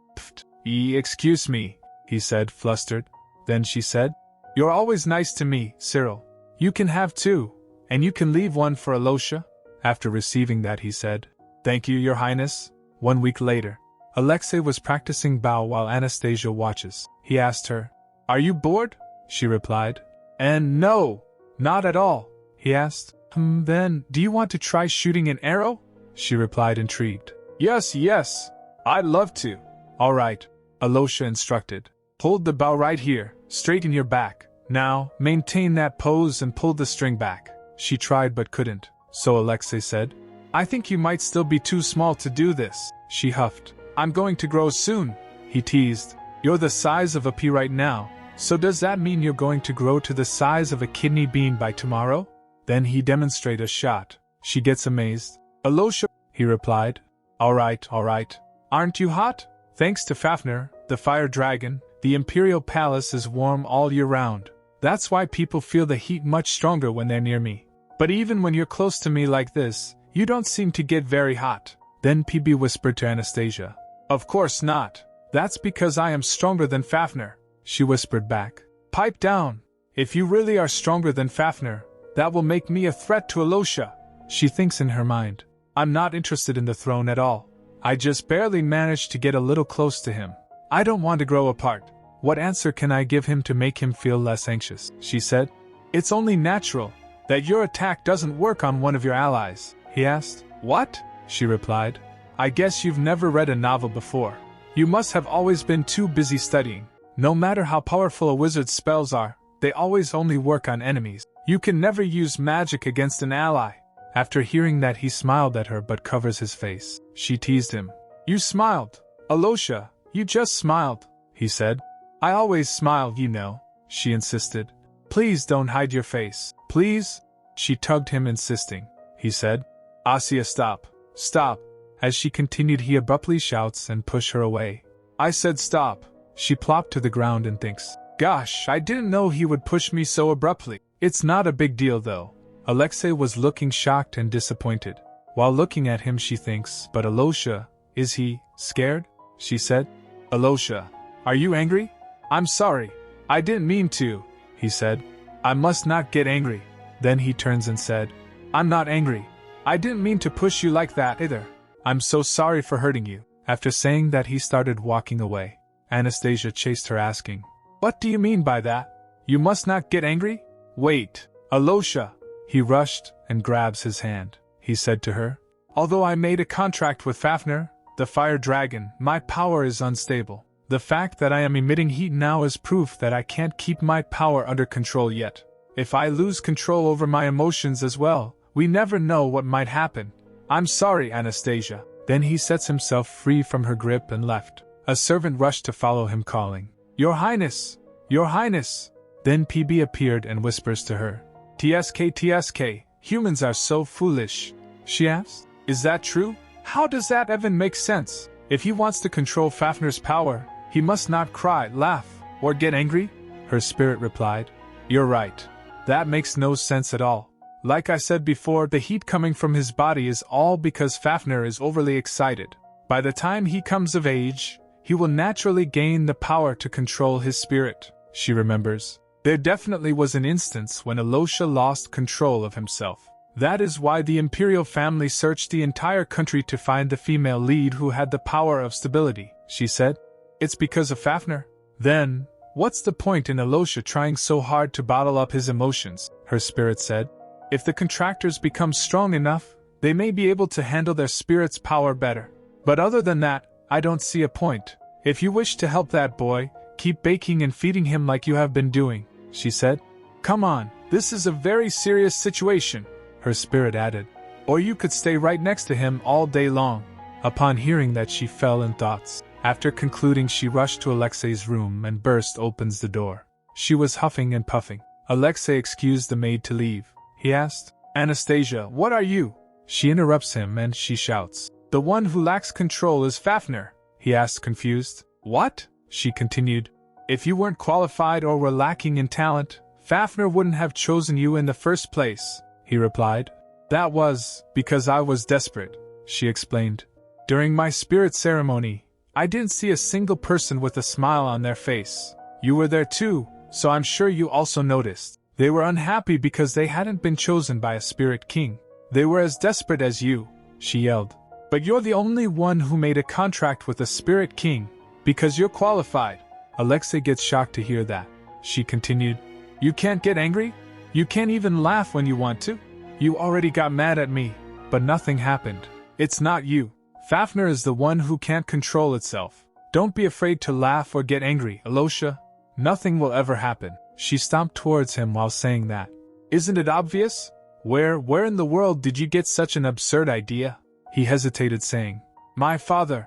Excuse me, he said, flustered. Then she said, You're always nice to me, Cyril. You can have two, and you can leave one for Alosha. After receiving that, he said, Thank you, Your Highness. 1 week later, Alexei was practicing bow while Anastasia watches. He asked her, Are you bored? She replied. And no, not at all, he asked. Then, do you want to try shooting an arrow? She replied, intrigued. Yes, I'd love to. All right, Alosha instructed. Hold the bow right here, straighten your back. Now, maintain that pose and pull the string back. She tried but couldn't, so Alexei said, I think you might still be too small to do this. She huffed. I'm going to grow soon, he teased. You're the size of a pea right now, so does that mean you're going to grow to the size of a kidney bean by tomorrow? Then he demonstrated a shot. She gets amazed. Alosha, he replied. All right. Aren't you hot? Thanks to Fafnir, the fire dragon, the imperial palace is warm all year round. That's why people feel the heat much stronger when they're near me. But even when you're close to me like this, you don't seem to get very hot. Then PB whispered to Anastasia. Of course not. That's because I am stronger than Fafnir, she whispered back. Pipe down. If you really are stronger than Fafnir, that will make me a threat to Alosha. She thinks in her mind. I'm not interested in the throne at all. I just barely managed to get a little close to him. I don't want to grow apart. What answer can I give him to make him feel less anxious? She said. It's only natural that your attack doesn't work on one of your allies, he asked. What? She replied. I guess you've never read a novel before. You must have always been too busy studying. No matter how powerful a wizard's spells are, they always only work on enemies. You can never use magic against an ally. After hearing that, he smiled at her but covers his face. She teased him. You smiled. Alosha, you just smiled, he said. I always smile, you know, she insisted. Please don't hide your face. Please? She tugged him, insisting. He said. Asya, stop. Stop. As she continued, he abruptly shouts and pushes her away. I said stop. She plopped to the ground and thinks. Gosh, I didn't know he would push me so abruptly. It's not a big deal though. Alexei was looking shocked and disappointed. While looking at him, she thinks, but Alosha, is he scared? She said. Alosha, are you angry? I'm sorry. I didn't mean to, he said. I must not get angry. Then he turns and said, I'm not angry. I didn't mean to push you like that either. I'm so sorry for hurting you. After saying that, he started walking away. Anastasia chased her, asking, What do you mean by that? You must not get angry? Wait, Alosha. He rushed and grabs his hand. He said to her, Although I made a contract with Fafnir, the fire dragon, my power is unstable. The fact that I am emitting heat now is proof that I can't keep my power under control yet. If I lose control over my emotions as well, we never know what might happen. I'm sorry, Anastasia. Then he sets himself free from her grip and left. A servant rushed to follow him, calling, Your Highness! Your Highness! Then PB appeared and whispers to her, TSK, humans are so foolish. She asked, Is that true? How does that even make sense? If he wants to control Fafnir's power, He must not cry, laugh, or get angry? Her spirit replied. You're right. That makes no sense at all. Like I said before, the heat coming from his body is all because Fafnir is overly excited. By the time he comes of age, he will naturally gain the power to control his spirit. She remembers. There definitely was an instance when Alosha lost control of himself. That is why the imperial family searched the entire country to find the female lead who had the power of stability, she said. It's because of Fafnir? Then, what's the point in Alosha trying so hard to bottle up his emotions? Her spirit said. If the contractors become strong enough, they may be able to handle their spirit's power better. But other than that, I don't see a point. If you wish to help that boy, keep baking and feeding him like you have been doing, she said. Come on, this is a very serious situation, her spirit added. Or you could stay right next to him all day long. Upon hearing that, she fell in thoughts. After concluding, she rushed to Alexei's room and burst opens the door. She was huffing and puffing. Alexei excused the maid to leave. He asked, Anastasia, what are you? She interrupts him and she shouts. The one who lacks control is Fafnir. He asked, confused. What? She continued. If you weren't qualified or were lacking in talent, Fafnir wouldn't have chosen you in the first place, he replied. That was because I was desperate, she explained. During my spirit ceremony, I didn't see a single person with a smile on their face. You were there too, so I'm sure you also noticed. They were unhappy because they hadn't been chosen by a spirit king. They were as desperate as you, she yelled. But you're the only one who made a contract with a spirit king, because you're qualified. Alexei gets shocked to hear that. She continued, You can't get angry? You can't even laugh when you want to? You already got mad at me, but nothing happened. It's not you. Fafnir is the one who can't control itself. Don't be afraid to laugh or get angry, Alosha. Nothing will ever happen. She stomped towards him while saying that. Isn't it obvious? Where in the world did you get such an absurd idea? He hesitated, saying, My father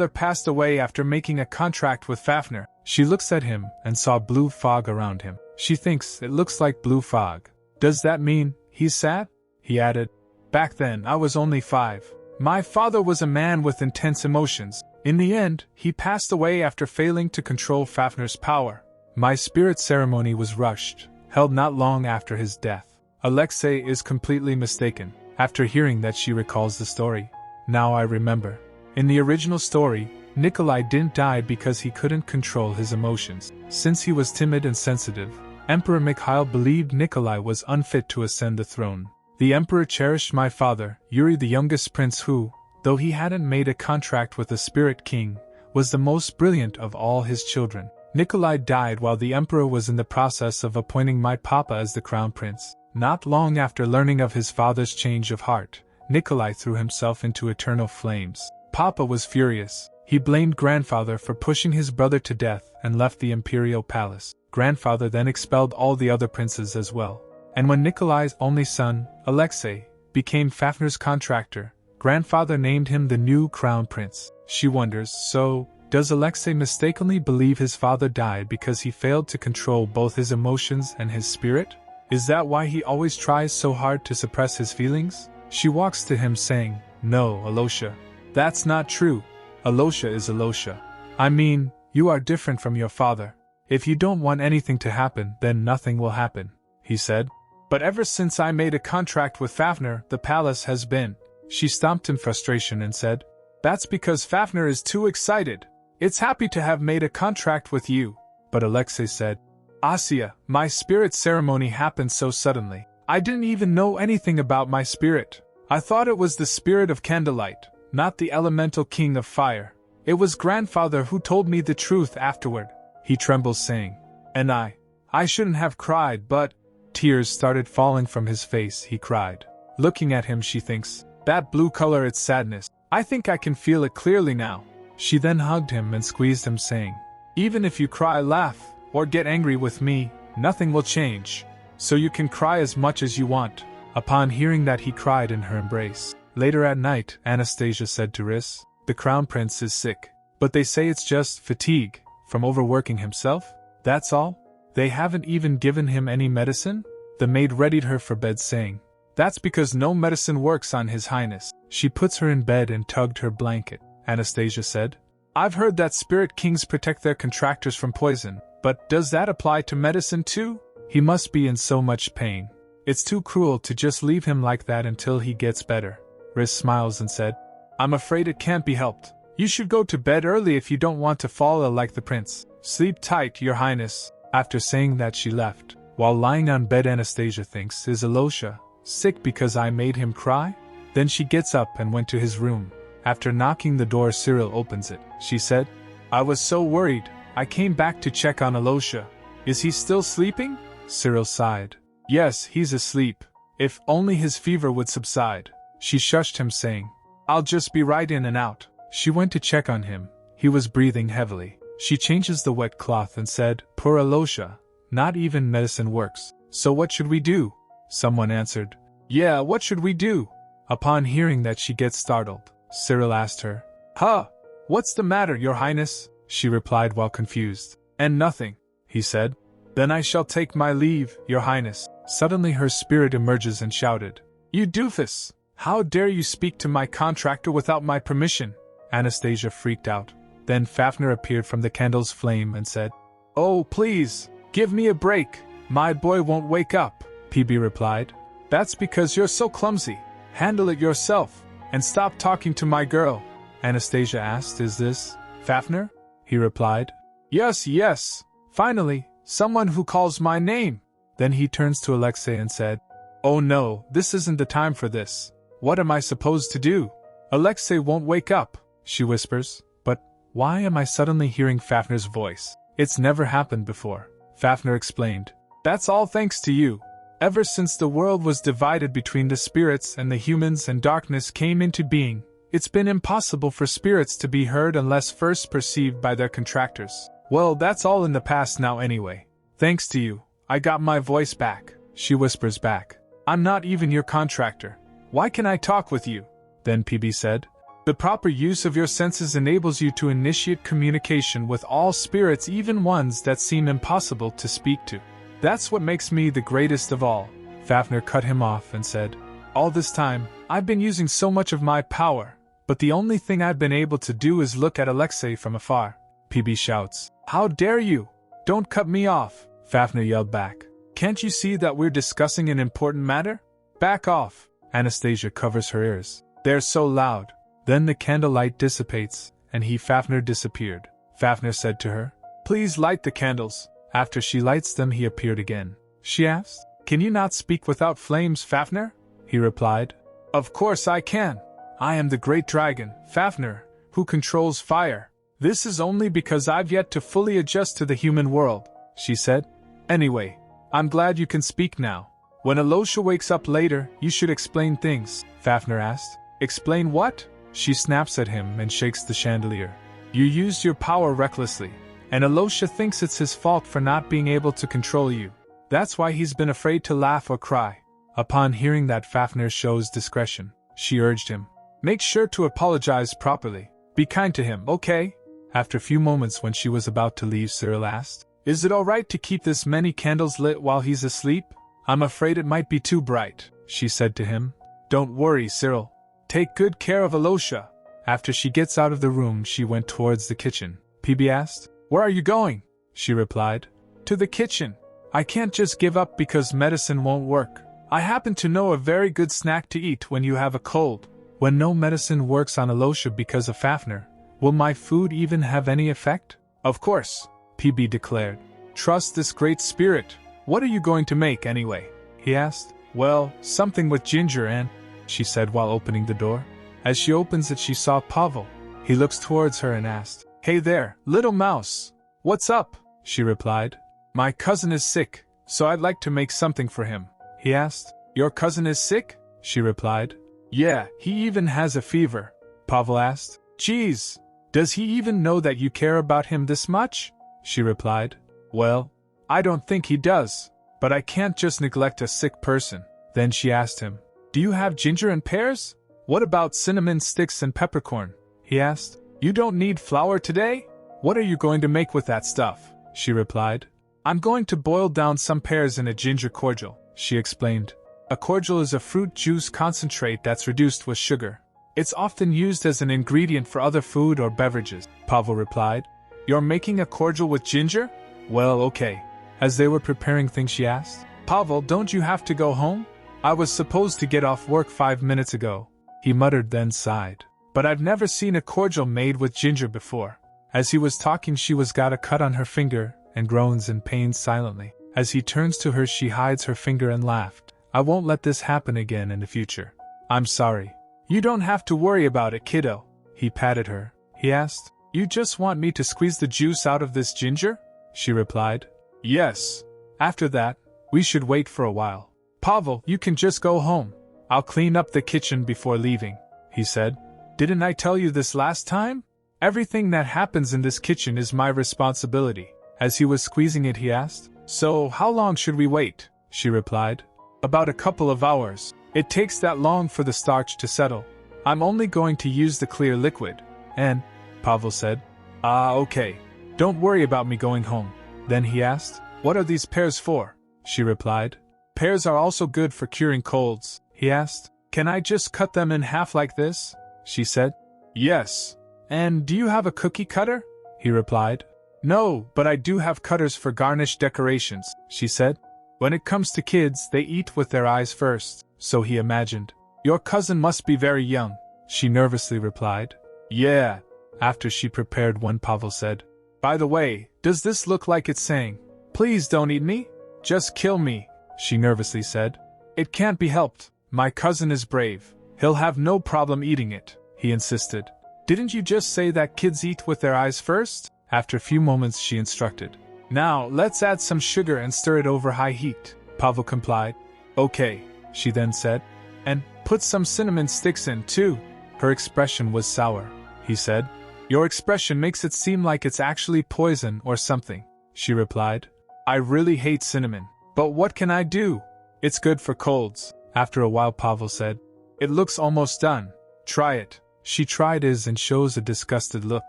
passed away after making a contract with Fafnir. She looks at him and saw blue fog around him. She thinks it looks like blue fog. Does that mean he's sad? He added. Back then, I was only 5. My father was a man with intense emotions. In the end, he passed away after failing to control Fafnir's power. My spirit ceremony was rushed, held not long after his death. Alexei is completely mistaken. After hearing that, she recalls the story. Now I remember. In the original story, Nikolai didn't die because he couldn't control his emotions. Since he was timid and sensitive, Emperor Mikhail believed Nikolai was unfit to ascend the throne. The emperor cherished my father, Yuri, the youngest prince who, though he hadn't made a contract with the spirit king, was the most brilliant of all his children. Nikolai died while the emperor was in the process of appointing my papa as the crown prince. Not long after learning of his father's change of heart, Nikolai threw himself into eternal flames. Papa was furious. He blamed grandfather for pushing his brother to death and left the imperial palace. Grandfather then expelled all the other princes as well. And when Nikolai's only son, Alexei, became Fafnir's contractor, grandfather named him the new crown prince. She wonders, so, does Alexei mistakenly believe his father died because he failed to control both his emotions and his spirit? Is that why he always tries so hard to suppress his feelings? She walks to him saying, No, Alosha. That's not true. Alosha is Alosha. I mean, you are different from your father. If you don't want anything to happen, then nothing will happen, he said. But ever since I made a contract with Fafnir, the palace has been. She stomped in frustration and said, That's because Fafnir is too excited. It's happy to have made a contract with you. But Alexei said, Asya, my spirit ceremony happened so suddenly. I didn't even know anything about my spirit. I thought it was the spirit of candlelight, not the elemental king of fire. It was grandfather who told me the truth afterward. He trembles, saying, And I shouldn't have cried, but... Tears started falling from his face. He cried. Looking at him, she thinks, That blue color, it's sadness. I think I can feel it clearly now. She then hugged him and squeezed him, saying, Even if you cry, laugh, or get angry with me, nothing will change. So you can cry as much as you want. Upon hearing that, he cried in her embrace. Later at night, Anastasia said to Riss, The crown prince is sick. But they say it's just fatigue, from overworking himself? That's all? They haven't even given him any medicine? The maid readied her for bed, saying, That's because no medicine works on His Highness. She puts her in bed and tugged her blanket. Anastasia said, I've heard that spirit kings protect their contractors from poison, but does that apply to medicine too? He must be in so much pain. It's too cruel to just leave him like that until he gets better. Riz smiles and said, I'm afraid it can't be helped. You should go to bed early if you don't want to fall ill like the prince. Sleep tight, your highness. After saying that, she left. While lying on bed, Anastasia thinks, is Alosha sick because I made him cry? Then she gets up and went to his room. After knocking the door, Cyril opens it. She said, I was so worried. I came back to check on Alosha. Is he still sleeping? Cyril sighed. Yes, he's asleep. If only his fever would subside. She shushed him, saying, I'll just be right in and out. She went to check on him. He was breathing heavily. She changes the wet cloth and said, Poor Alosha. Not even medicine works. So what should we do? Someone answered, Yeah, what should we do? Upon hearing that, she gets startled. Cyril asked her, Huh? What's the matter, your highness? She replied while confused. And nothing, he said. Then I shall take my leave, your highness. Suddenly her spirit emerges and shouted, You doofus! How dare you speak to my contractor without my permission? Anastasia freaked out. Then Fafnir appeared from the candle's flame and said, Oh, please, give me a break. My boy won't wake up, PB replied. That's because you're so clumsy. Handle it yourself, and stop talking to my girl. Anastasia asked, Is this Fafnir? He replied, Yes. Finally, someone who calls my name. Then he turns to Alexei and said, Oh no, this isn't the time for this. What am I supposed to do? Alexei won't wake up, she whispers. But why am I suddenly hearing Fafnir's voice? It's never happened before. Fafnir explained, That's all thanks to you. Ever since the world was divided between the spirits and the humans and darkness came into being, it's been impossible for spirits to be heard unless first perceived by their contractors. Well, that's all in the past now anyway. Thanks to you, I got my voice back, she whispers back. I'm not even your contractor. Why can I talk with you? Then PB said, The proper use of your senses enables you to initiate communication with all spirits, even ones that seem impossible to speak to. That's what makes me the greatest of all. Fafnir cut him off and said, All this time, I've been using so much of my power, but the only thing I've been able to do is look at Alexei from afar. PB shouts, How dare you? Don't cut me off, Fafnir yelled back. Can't you see that we're discussing an important matter? Back off. Anastasia covers her ears. They're so loud. Then the candlelight dissipates, and Fafnir disappeared. Fafnir said to her, Please light the candles. After she lights them, he appeared again. She asked, Can you not speak without flames, Fafnir? He replied, Of course I can. I am the great dragon, Fafnir, who controls fire. This is only because I've yet to fully adjust to the human world, she said. Anyway, I'm glad you can speak now. When Alosha wakes up later, you should explain things, Fafnir asked. Explain what? She snaps at him and shakes the chandelier. You used your power recklessly, and Alosha thinks it's his fault for not being able to control you. That's why he's been afraid to laugh or cry. Upon hearing that, Fafnir shows discretion. She urged him, Make sure to apologize properly. Be kind to him, okay? After a few moments, when she was about to leave, Cyril asked, Is it alright to keep this many candles lit while he's asleep? I'm afraid it might be too bright, she said to him. Don't worry, Cyril. Take good care of Alosha. After she gets out of the room, she went towards the kitchen. PB asked, Where are you going? She replied, To the kitchen. I can't just give up because medicine won't work. I happen to know a very good snack to eat when you have a cold. When no medicine works on Alosha because of Fafnir, will my food even have any effect? Of course, PB declared. Trust this great spirit. What are you going to make anyway? He asked. Well, something with ginger and, she said while opening the door. As she opens it, she saw Pavel. He looks towards her and asked, Hey there, little mouse. What's up? She replied. My cousin is sick, so I'd like to make something for him. He asked. Your cousin is sick? She replied. Yeah, he even has a fever. Pavel asked. Geez, does he even know that you care about him this much? She replied. Well, I don't think he does, but I can't just neglect a sick person. Then she asked him, Do you have ginger and pears? What about cinnamon sticks and peppercorn? He asked. You don't need flour today? What are you going to make with that stuff? She replied. I'm going to boil down some pears in a ginger cordial, she explained. A cordial is a fruit juice concentrate that's reduced with sugar. It's often used as an ingredient for other food or beverages, Pavel replied. You're making a cordial with ginger? Well, okay. As they were preparing things, she asked, Pavel, don't you have to go home? I was supposed to get off work 5 minutes ago. He muttered, then sighed. But I've never seen a cordial made with ginger before. As he was talking, she was got a cut on her finger and groans in pain silently. As he turns to her, she hides her finger and laughed. I won't let this happen again in the future. I'm sorry. You don't have to worry about it, kiddo. He patted her. He asked, You just want me to squeeze the juice out of this ginger? She replied, Yes. After that, we should wait for a while. Pavel, you can just go home. I'll clean up the kitchen before leaving, he said. Didn't I tell you this last time? Everything that happens in this kitchen is my responsibility. As he was squeezing it, he asked, So how long should we wait? She replied, About a couple of hours. It takes that long for the starch to settle. I'm only going to use the clear liquid. And, Pavel said, Okay. Don't worry about me going home. Then he asked, What are these pears for? She replied, Pears are also good for curing colds. He asked, Can I just cut them in half like this? She said, Yes. And do you have a cookie cutter? He replied, No, but I do have cutters for garnish decorations, she said. When it comes to kids, they eat with their eyes first, so he imagined. Your cousin must be very young, she nervously replied. Yeah. After she prepared one, Pavel said, By the way, does this look like it's saying, Please don't eat me? Just kill me, she nervously said. It can't be helped. My cousin is brave. He'll have no problem eating it, he insisted. Didn't you just say that kids eat with their eyes first? After a few moments, she instructed. Now, let's add some sugar and stir it over high heat. Pavel complied. Okay, she then said. And put some cinnamon sticks in, too. Her expression was sour. He said. Your expression makes it seem like it's actually poison or something, she replied. I really hate cinnamon. But what can I do? It's good for colds. After a while, Pavel said. It looks almost done. Try it. She tried his and shows a disgusted look.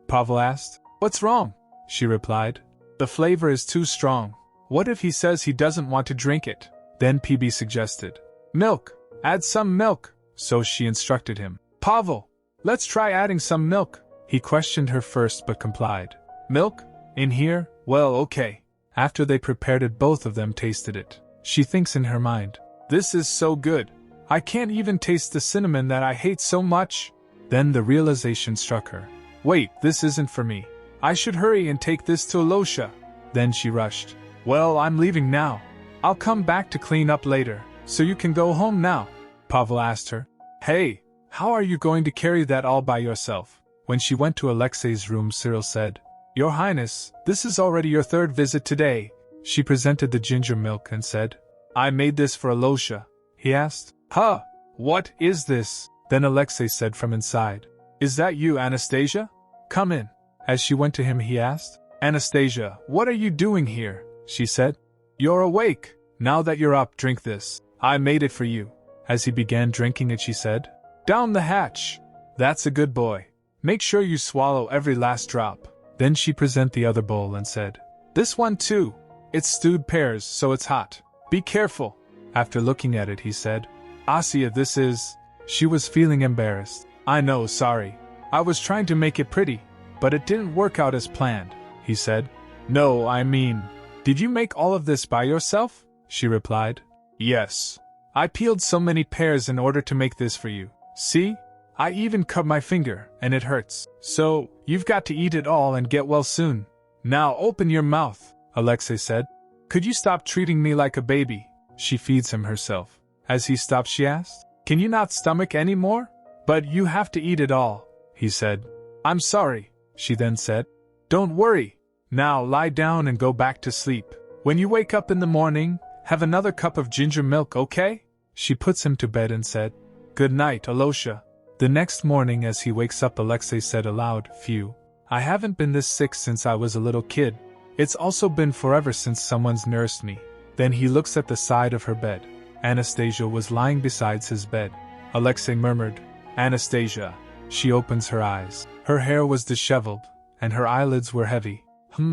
Pavel asked, What's wrong? She replied. The flavor is too strong. What if he says he doesn't want to drink it? Then PB suggested. Milk. Add some milk. So she instructed him. Pavel, let's try adding some milk. He questioned her first but complied. Milk? In here? Well, okay. After they prepared it, both of them tasted it. She thinks in her mind, This is so good. I can't even taste the cinnamon that I hate so much. Then the realization struck her. Wait, this isn't for me. I should hurry and take this to Alosha. Then she rushed. Well, I'm leaving now. I'll come back to clean up later, so you can go home now. Pavel asked her. Hey, how are you going to carry that all by yourself? When she went to Alexei's room, Cyril said, Your Highness, this is already your third visit today. She presented the ginger milk and said, I made this for Alosha. He asked, Huh, what is this? Then Alexei said from inside, Is that you, Anastasia? Come in. As she went to him, he asked, Anastasia, what are you doing here? She said, You're awake. Now that you're up, drink this. I made it for you. As he began drinking it, she said, Down the hatch. That's a good boy. Make sure you swallow every last drop. Then she presented the other bowl and said, This one too. It's stewed pears, so it's hot. Be careful. After looking at it, he said, Asya, this is... She was feeling embarrassed. I know, sorry. I was trying to make it pretty, but it didn't work out as planned, he said. No, I mean, did you make all of this by yourself? She replied. Yes. I peeled so many pears in order to make this for you. See? I even cut my finger, and it hurts. So, you've got to eat it all and get well soon. Now open your mouth, Alexei said. Could you stop treating me like a baby? She feeds him herself. As he stopped, she asked, Can you not stomach any more? But you have to eat it all, he said. I'm sorry, she then said. Don't worry. Now lie down and go back to sleep. When you wake up in the morning, have another cup of ginger milk, okay? She puts him to bed and said, Good night, Alosha. The next morning as he wakes up, Alexei said aloud, Phew. I haven't been this sick since I was a little kid. It's also been forever since someone's nursed me. Then he looks at the side of her bed. Anastasia was lying beside his bed. Alexei murmured, Anastasia. She opens her eyes. Her hair was disheveled, and her eyelids were heavy.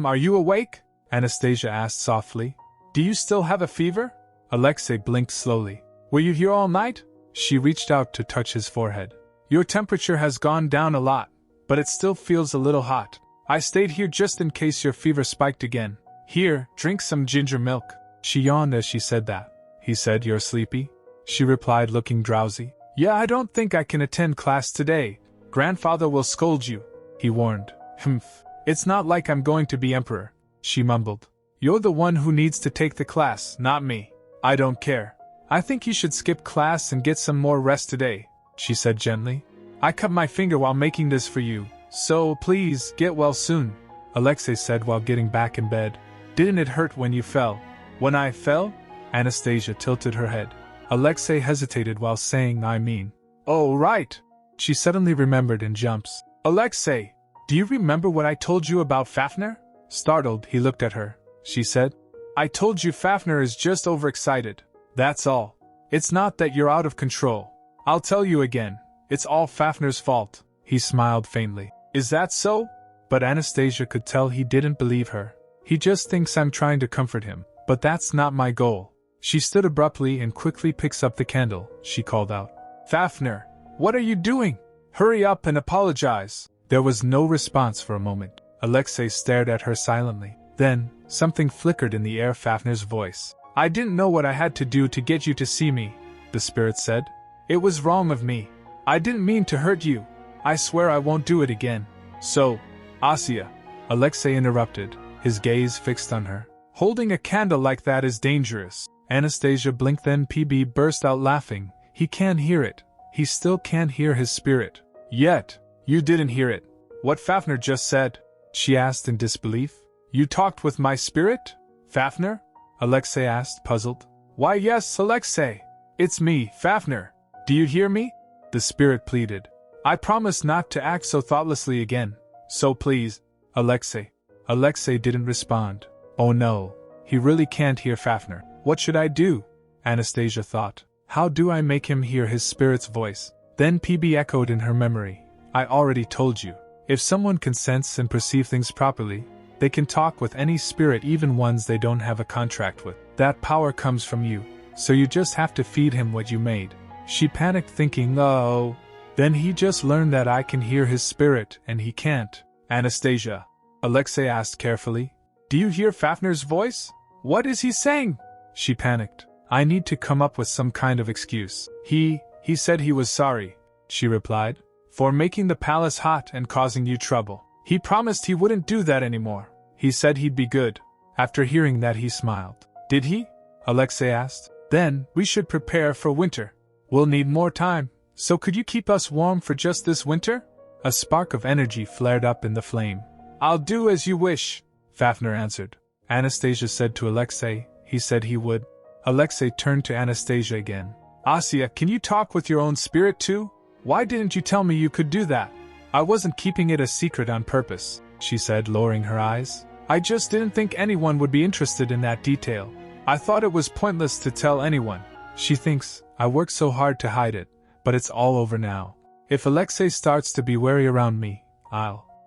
Are you awake? Anastasia asked softly. Do you still have a fever? Alexei blinked slowly. Were you here all night? She reached out to touch his forehead. Your temperature has gone down a lot, but it still feels a little hot. I stayed here just in case your fever spiked again. Here, drink some ginger milk. She yawned as she said that. He said, You're sleepy? She replied, looking drowsy. Yeah, I don't think I can attend class today. Grandfather will scold you, he warned. Humph. It's not like I'm going to be emperor, she mumbled. You're the one who needs to take the class, not me. I don't care. I think you should skip class and get some more rest today, she said gently. I cut my finger while making this for you, so please get well soon, Alexei said while getting back in bed. Didn't it hurt when you fell? When I fell? Anastasia tilted her head. Alexei hesitated while saying, I mean. Oh, right. She suddenly remembered and jumps. Alexei, do you remember what I told you about Fafnir? Startled, he looked at her. She said, I told you Fafnir is just overexcited. That's all. It's not that you're out of control. I'll tell you again. It's all Fafnir's fault. He smiled faintly. Is that so? But Anastasia could tell he didn't believe her. He just thinks I'm trying to comfort him, but that's not my goal. She stood abruptly and quickly picks up the candle. She called out, Fafnir, what are you doing? Hurry up and apologize. There was no response for a moment. Alexei stared at her silently. Then, something flickered in the air. Fafnir's voice. I didn't know what I had to do to get you to see me, the spirit said. It was wrong of me. I didn't mean to hurt you. I swear I won't do it again. So, Asya, Alexei interrupted, his gaze fixed on her. Holding a candle like that is dangerous. Anastasia blinked, then PB burst out laughing. He can't hear it. He still can't hear his spirit. Yet, you didn't hear it. What Fafnir just said? She asked in disbelief. You talked with my spirit? Fafnir? Alexei asked, puzzled. Why yes, Alexei. It's me, Fafnir. Do you hear me? The spirit pleaded. I promise not to act so thoughtlessly again. So please, Alexei. Alexei didn't respond. Oh no, he really can't hear Fafnir. What should I do? Anastasia thought. How do I make him hear his spirit's voice? Then PB echoed in her memory. I already told you. If someone can sense and perceive things properly, they can talk with any spirit, even ones they don't have a contract with. That power comes from you, so you just have to feed him what you made. She panicked, thinking, oh. Then he just learned that I can hear his spirit and he can't. Anastasia, Alexei asked carefully. Do you hear Fafnir's voice? What is he saying? She panicked. I need to come up with some kind of excuse. He said he was sorry, she replied, for making the palace hot and causing you trouble. He promised he wouldn't do that anymore. He said he'd be good. After hearing that, he smiled. Did he? Alexei asked. Then, we should prepare for winter. We'll need more time, so could you keep us warm for just this winter? A spark of energy flared up in the flame. I'll do as you wish, Fafnir answered. Anastasia said to Alexei, he said he would. Alexei turned to Anastasia again. Asya, can you talk with your own spirit too? Why didn't you tell me you could do that? I wasn't keeping it a secret on purpose, she said, lowering her eyes. I just didn't think anyone would be interested in that detail. I thought it was pointless to tell anyone. She thinks I worked so hard to hide it, but it's all over now. If Alexei starts to be wary around me,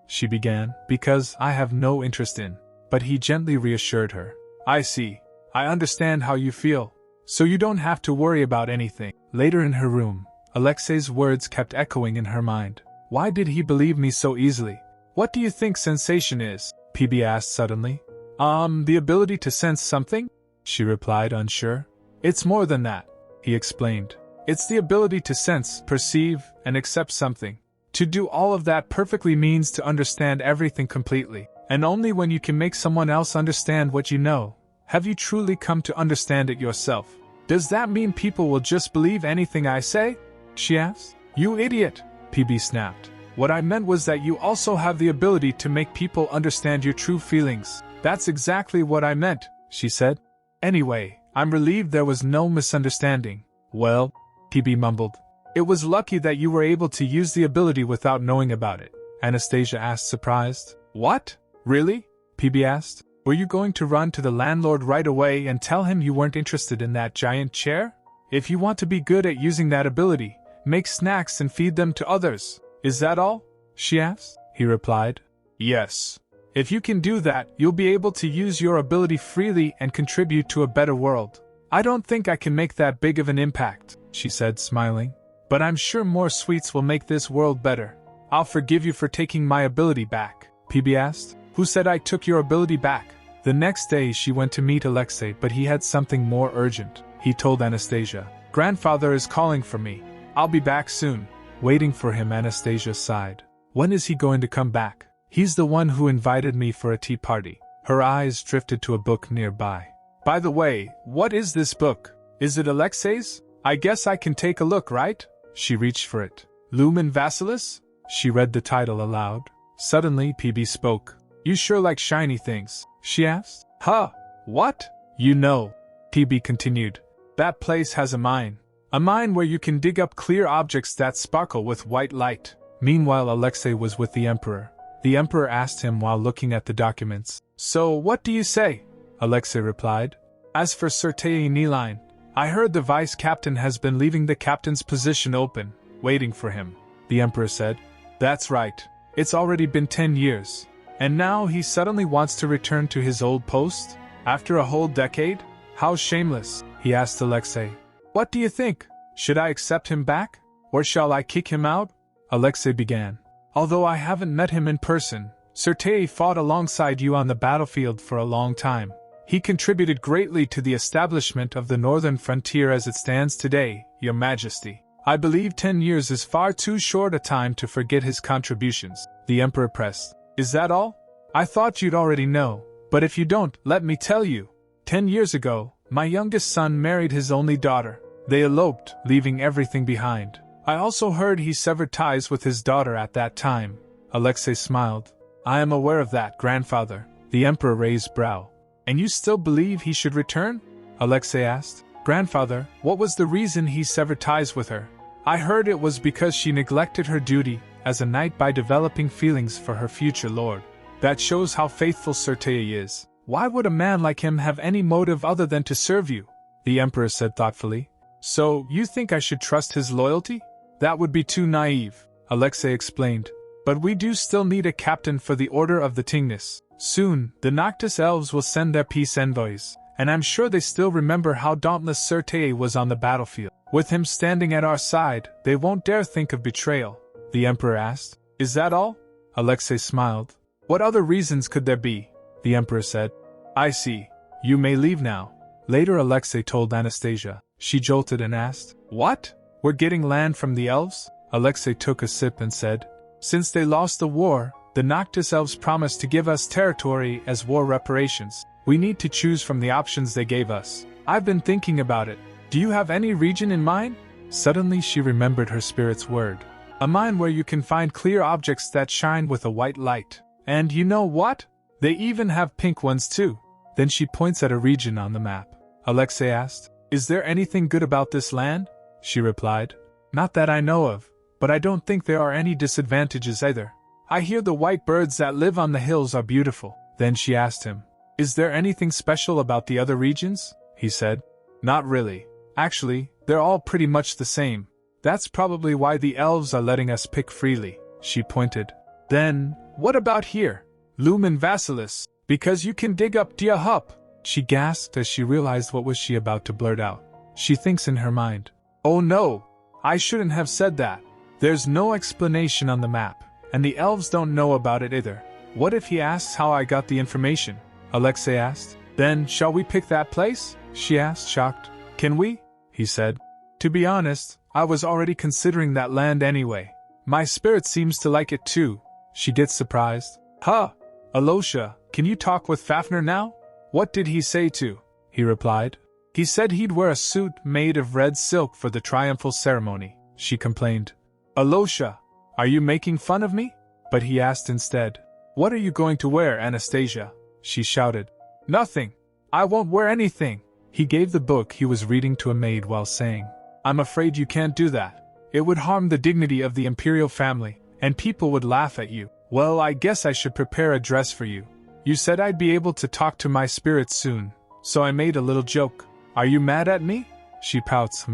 she began, because I have no interest in. But he gently reassured her. I see. I understand how you feel. So you don't have to worry about anything. Later in her room, Alexei's words kept echoing in her mind. Why did he believe me so easily? What do you think sensation is? PB asked suddenly. The ability to sense something? She replied, unsure. It's more than that, he explained. It's the ability to sense, perceive, and accept something. To do all of that perfectly means to understand everything completely. And only when you can make someone else understand what you know, have you truly come to understand it yourself. Does that mean people will just believe anything I say? She asked. You idiot, PB snapped. What I meant was that you also have the ability to make people understand your true feelings. That's exactly what I meant, she said. Anyway, I'm relieved there was no misunderstanding. Well, PB mumbled. It was lucky that you were able to use the ability without knowing about it, Anastasia asked, surprised. What? Really? PB asked. Were you going to run to the landlord right away and tell him you weren't interested in that giant chair? If you want to be good at using that ability, make snacks and feed them to others. Is that all? She asked. He replied. Yes. If you can do that, you'll be able to use your ability freely and contribute to a better world. I don't think I can make that big of an impact, she said, smiling. But I'm sure more sweets will make this world better. I'll forgive you for taking my ability back, PB asked. Who said I took your ability back? The next day she went to meet Alexei, but he had something more urgent. He told Anastasia, "Grandfather is calling for me. I'll be back soon." Waiting for him, Anastasia sighed. When is he going to come back? He's the one who invited me for a tea party. Her eyes drifted to a book nearby. By the way, what is this book? Is it Alexei's? I guess I can take a look, right? She reached for it. Lumen Vassilis? She read the title aloud. Suddenly PB spoke. You sure like shiny things? She asked. Huh? What? You know, PB continued. That place has a mine. A mine where you can dig up clear objects that sparkle with white light. Meanwhile, Alexei was with the Emperor. The Emperor asked him while looking at the documents. So, what do you say? Alexei replied. As for Sertei Niline, I heard the vice captain has been leaving the captain's position open, waiting for him. The Emperor said. That's right. It's already been 10 years. And now he suddenly wants to return to his old post? After a whole decade? How shameless, he asked Alexei. What do you think? Should I accept him back? Or shall I kick him out? Alexei began. Although I haven't met him in person, Sertei fought alongside you on the battlefield for a long time. He contributed greatly to the establishment of the northern frontier as it stands today, Your Majesty. I believe 10 years is far too short a time to forget his contributions. The Emperor pressed. Is that all? I thought you'd already know, but if you don't, let me tell you. 10 years ago, my youngest son married his only daughter. They eloped, leaving everything behind. I also heard he severed ties with his daughter at that time. Alexei smiled. I am aware of that, grandfather. The Emperor raised brow. And you still believe he should return? Alexei asked. Grandfather, what was the reason he severed ties with her? I heard it was because she neglected her duty as a knight by developing feelings for her future lord. That shows how faithful Sertei is. Why would a man like him have any motive other than to serve you? The Emperor said thoughtfully. So, you think I should trust his loyalty? That would be too naive, Alexei explained. But we do still need a captain for the Order of the Tingnis. Soon, the Noctis elves will send their peace envoys, and I'm sure they still remember how dauntless Sertei was on the battlefield. With him standing at our side, they won't dare think of betrayal. The Emperor asked. Is that all? Alexei smiled. What other reasons could there be? The Emperor said. I see. You may leave now. Later Alexei told Anastasia. She jolted and asked, What? We're getting land from the elves? Alexei took a sip and said, Since they lost the war, the Noctis elves promised to give us territory as war reparations. We need to choose from the options they gave us. I've been thinking about it. Do you have any region in mind? Suddenly she remembered her spirit's word. A mine where you can find clear objects that shine with a white light. And you know what? They even have pink ones too. Then she points at a region on the map. Alexei asked, Is there anything good about this land? She replied, Not that I know of, but I don't think there are any disadvantages either. I hear the white birds that live on the hills are beautiful. Then she asked him, Is there anything special about the other regions? He said, Not really. Actually, they're all pretty much the same. That's probably why the elves are letting us pick freely. She pointed. Then, what about here? Lumen Vassilis, because you can dig up Dia Hup. She gasped as she realized what was she about to blurt out. She thinks in her mind, Oh no, I shouldn't have said that. There's no explanation on the map, and the elves don't know about it either. What if he asks how I got the information? Alexei asked. Then, shall we pick that place? She asked, shocked. Can we? He said. To be honest, I was already considering that land anyway. My spirit seems to like it too. She gets surprised. Huh! Alosha, can you talk with Fafnir now? What did he say to? He replied. He said he'd wear a suit made of red silk for the triumphal ceremony. She complained. Alosha, are you making fun of me? But he asked instead. What are you going to wear, Anastasia? She shouted. Nothing. I won't wear anything. He gave the book he was reading to a maid while saying, I'm afraid you can't do that. It would harm the dignity of the imperial family, and people would laugh at you. Well, I guess I should prepare a dress for you. You said I'd be able to talk to my spirit soon, so I made a little joke. Are you mad at me? She pouts.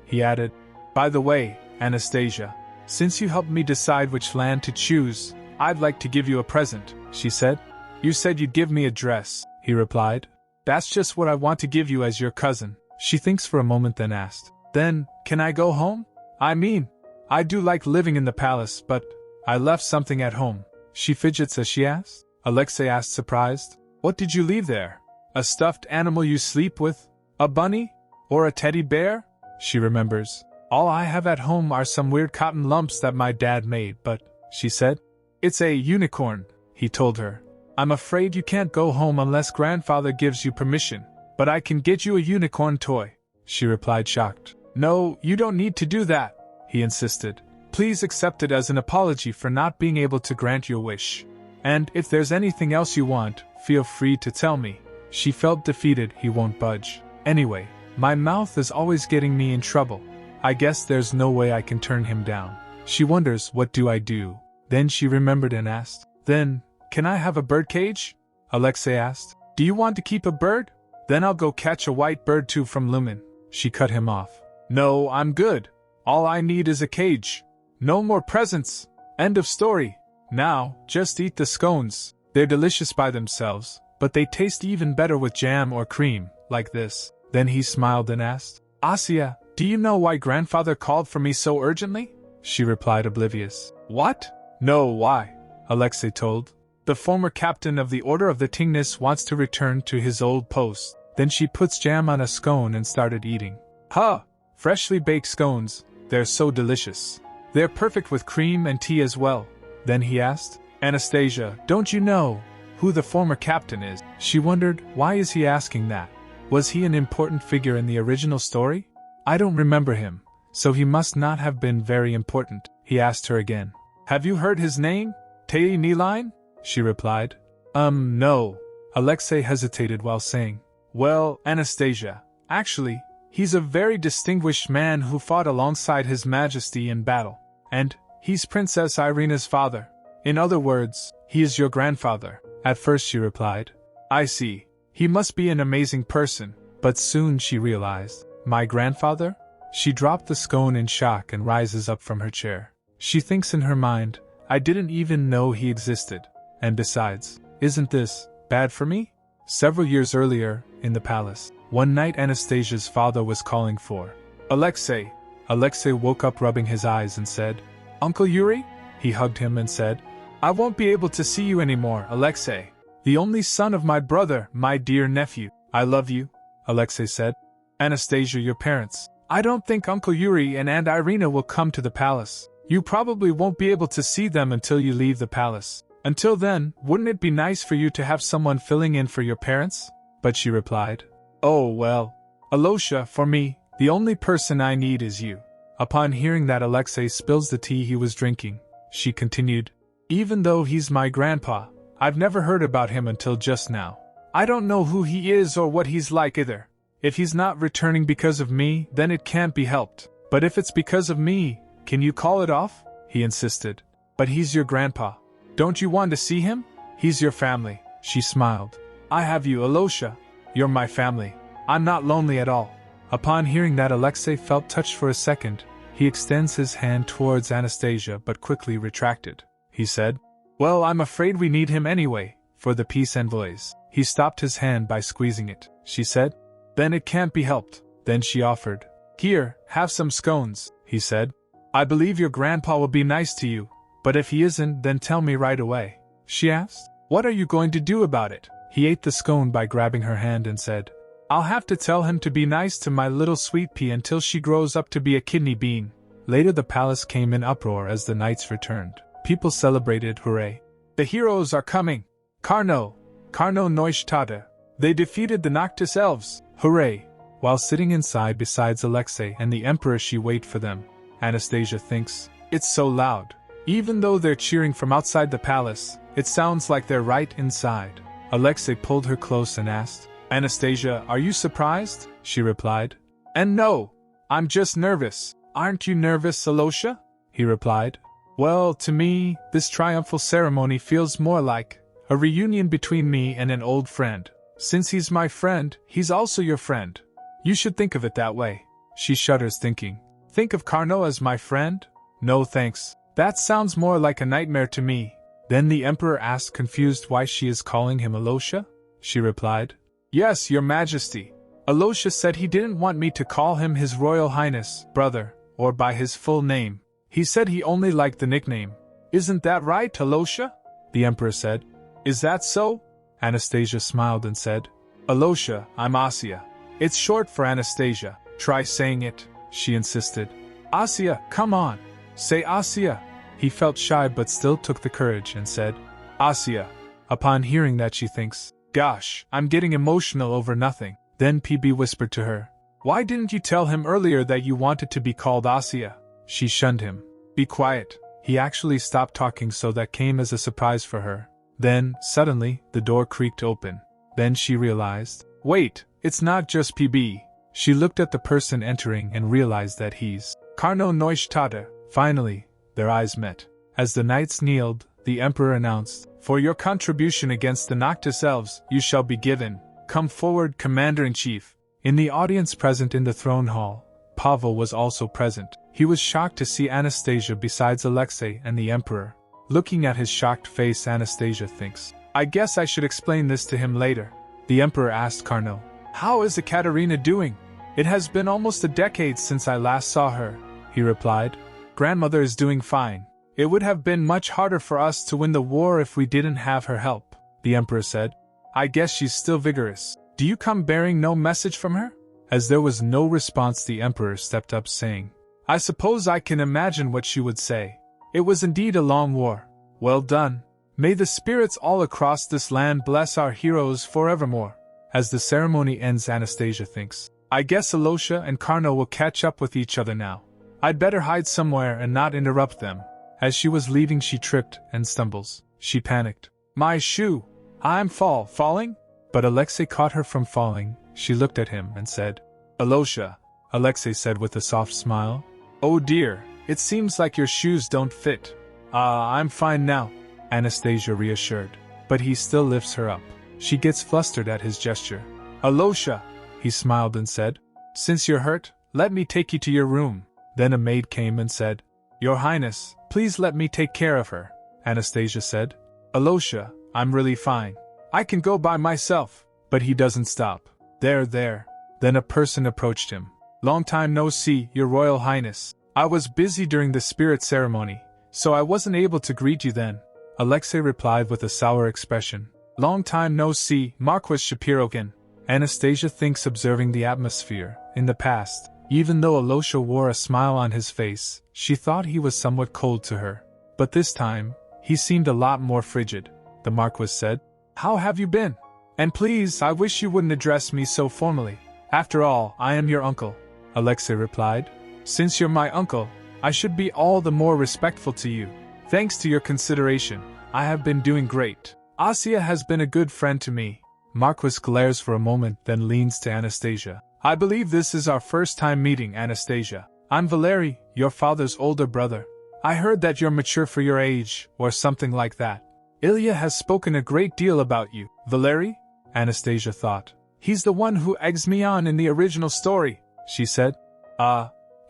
He added, By the way, Anastasia, since you helped me decide which land to choose, I'd like to give you a present, she said. You said you'd give me a dress, he replied. That's just what I want to give you as your cousin. She thinks for a moment then asked, Then, can I go home? I mean, I do like living in the palace, but I left something at home. She fidgets as she asks. Alexei asked, surprised. What did you leave there? A stuffed animal you sleep with? A bunny? Or a teddy bear? She remembers. All I have at home are some weird cotton lumps that my dad made, but, she said. It's a unicorn, he told her. I'm afraid you can't go home unless grandfather gives you permission, but I can get you a unicorn toy, she replied, shocked. No, you don't need to do that, he insisted. Please accept it as an apology for not being able to grant your wish. And if there's anything else you want, feel free to tell me. She felt defeated. He won't budge. Anyway, my mouth is always getting me in trouble. I guess there's no way I can turn him down. She wonders, what do I do? Then she remembered and asked, Then, can I have a birdcage? Alexei asked. Do you want to keep a bird? Then I'll go catch a white bird too from Lumen. She cut him off. No, I'm good. All I need is a cage. No more presents. End of story. Now, just eat the scones. They're delicious by themselves, but they taste even better with jam or cream, like this. Then he smiled and asked, Asya, do you know why grandfather called for me so urgently? She replied, oblivious. What? No, why? Alexei told. The former captain of the Order of the Tingnis wants to return to his old post. Then she puts jam on a scone and started eating. Huh! Freshly baked scones. They're so delicious. They're perfect with cream and tea as well. Then he asked, Anastasia, don't you know who the former captain is? She wondered, why is he asking that? Was he an important figure in the original story? I don't remember him, so he must not have been very important, he asked her again. Have you heard his name? Tei Niline? She replied. No. Alexei hesitated while saying, Well, Anastasia, actually, he's a very distinguished man who fought alongside His Majesty in battle. And he's Princess Irina's father. In other words, he is your grandfather. At first she replied, I see. He must be an amazing person. But soon she realized, my grandfather? She dropped the scone in shock and rises up from her chair. She thinks in her mind, I didn't even know he existed. And besides, isn't this bad for me? Several years earlier, in the palace, one night Anastasia's father was calling for Alexei. Alexei woke up rubbing his eyes and said, Uncle Yuri? He hugged him and said, I won't be able to see you anymore, Alexei. The only son of my brother, my dear nephew. I love you, Alexei said. Anastasia, your parents. I don't think Uncle Yuri and Aunt Irina will come to the palace. You probably won't be able to see them until you leave the palace. Until then, wouldn't it be nice for you to have someone filling in for your parents? But she replied, Oh well, Alosha, for me, the only person I need is you. Upon hearing that, Alexei spills the tea he was drinking. She continued, Even though he's my grandpa, I've never heard about him until just now. I don't know who he is or what he's like either. If he's not returning because of me, then it can't be helped. But if it's because of me, can you call it off? He insisted. But he's your grandpa. Don't you want to see him? He's your family. She smiled. I have you, Alosha. You're my family. I'm not lonely at all. Upon hearing that, Alexei felt touched for a second. He extends his hand towards Anastasia but quickly retracted. He said, Well, I'm afraid we need him anyway, for the peace envoys. He stopped his hand by squeezing it. She said, Then it can't be helped. Then she offered, Here, have some scones, he said. I believe your grandpa will be nice to you, but if he isn't, then tell me right away. She asked, What are you going to do about it? He ate the scone by grabbing her hand and said, I'll have to tell him to be nice to my little sweet pea until she grows up to be a kidney bean. Later the palace came in uproar as the knights returned. People celebrated, hooray. The heroes are coming. Carno Neustadt. They defeated the Noctis elves, hooray. While sitting inside besides Alexei and the emperor, she waited for them. Anastasia thinks, It's so loud. Even though they're cheering from outside the palace, it sounds like they're right inside. Alexei pulled her close and asked, Anastasia, are you surprised? She replied, And no, I'm just nervous. Aren't you nervous, Alosha? He replied, Well, to me, this triumphal ceremony feels more like a reunion between me and an old friend. Since he's my friend, he's also your friend. You should think of it that way. She shudders, thinking, Think of Carno as my friend? No thanks. That sounds more like a nightmare to me. Then the emperor asked, confused, why she is calling him Alosha? She replied, Yes, your majesty. Alosha said he didn't want me to call him His Royal Highness, brother, or by his full name. He said he only liked the nickname. Isn't that right, Alosia? The Emperor said. Is that so? Anastasia smiled and said, Alosia, I'm Asya. It's short for Anastasia. Try saying it, she insisted. Asya, come on. Say Asya. He felt shy but still took the courage and said, Asya. Upon hearing that she thinks, gosh, I'm getting emotional over nothing. Then PB whispered to her, why didn't you tell him earlier that you wanted to be called Asya? She shunned him. Be quiet. He actually stopped talking, so that came as a surprise for her. Then, suddenly, the door creaked open. Then she realized, wait, it's not just PB. She looked at the person entering and realized that he's Karno Neustadt. Finally, their eyes met. As the knights kneeled, the Emperor announced, for your contribution against the Noctis Elves, you shall be given. Come forward, Commander-in-Chief. In the audience present in the throne hall, Pavel was also present. He was shocked to see Anastasia besides Alexei and the Emperor. Looking at his shocked face, Anastasia thinks, I guess I should explain this to him later. The Emperor asked Karno, how is Ekaterina doing? It has been almost a decade since I last saw her, he replied. Grandmother is doing fine. It would have been much harder for us to win the war if we didn't have her help, the Emperor said. I guess she's still vigorous. Do you come bearing no message from her? As there was no response, the Emperor stepped up saying, I suppose I can imagine what she would say. It was indeed a long war. Well done. May the spirits all across this land bless our heroes forevermore. As the ceremony ends, Anastasia thinks, I guess Alosia and Karno will catch up with each other now. I'd better hide somewhere and not interrupt them. As she was leaving, she tripped and stumbles. She panicked. My shoe! I'm falling? But Alexei caught her from falling. She looked at him and said, Alosia, Alexei said with a soft smile. Oh dear, it seems like your shoes don't fit. I'm fine now, Anastasia reassured. But he still lifts her up. She gets flustered at his gesture. Alosia, he smiled and said, since you're hurt, let me take you to your room. Then a maid came and said, Your Highness, please let me take care of her, Anastasia said. Alosia, I'm really fine. I can go by myself. But he doesn't stop. There. Then a person approached him. Long time no see, Your Royal Highness. I was busy during the spirit ceremony, so I wasn't able to greet you then. Alexei replied with a sour expression. Long time no see, Marquis Shapirokin. Anastasia thinks, observing the atmosphere. In the past, even though Alosia wore a smile on his face, she thought he was somewhat cold to her. But this time, he seemed a lot more frigid. The Marquis said, How have you been? And please, I wish you wouldn't address me so formally. After all, I am your uncle, Alexei replied. Since you're my uncle, I should be all the more respectful to you. Thanks to your consideration, I have been doing great. Asya has been a good friend to me. Marquis glares for a moment, then leans to Anastasia. I believe this is our first time meeting, Anastasia. I'm Valery, your father's older brother. I heard that you're mature for your age, or something like that. Ilya has spoken a great deal about you. Valery? Anastasia thought. He's the one who eggs me on in the original story, she said.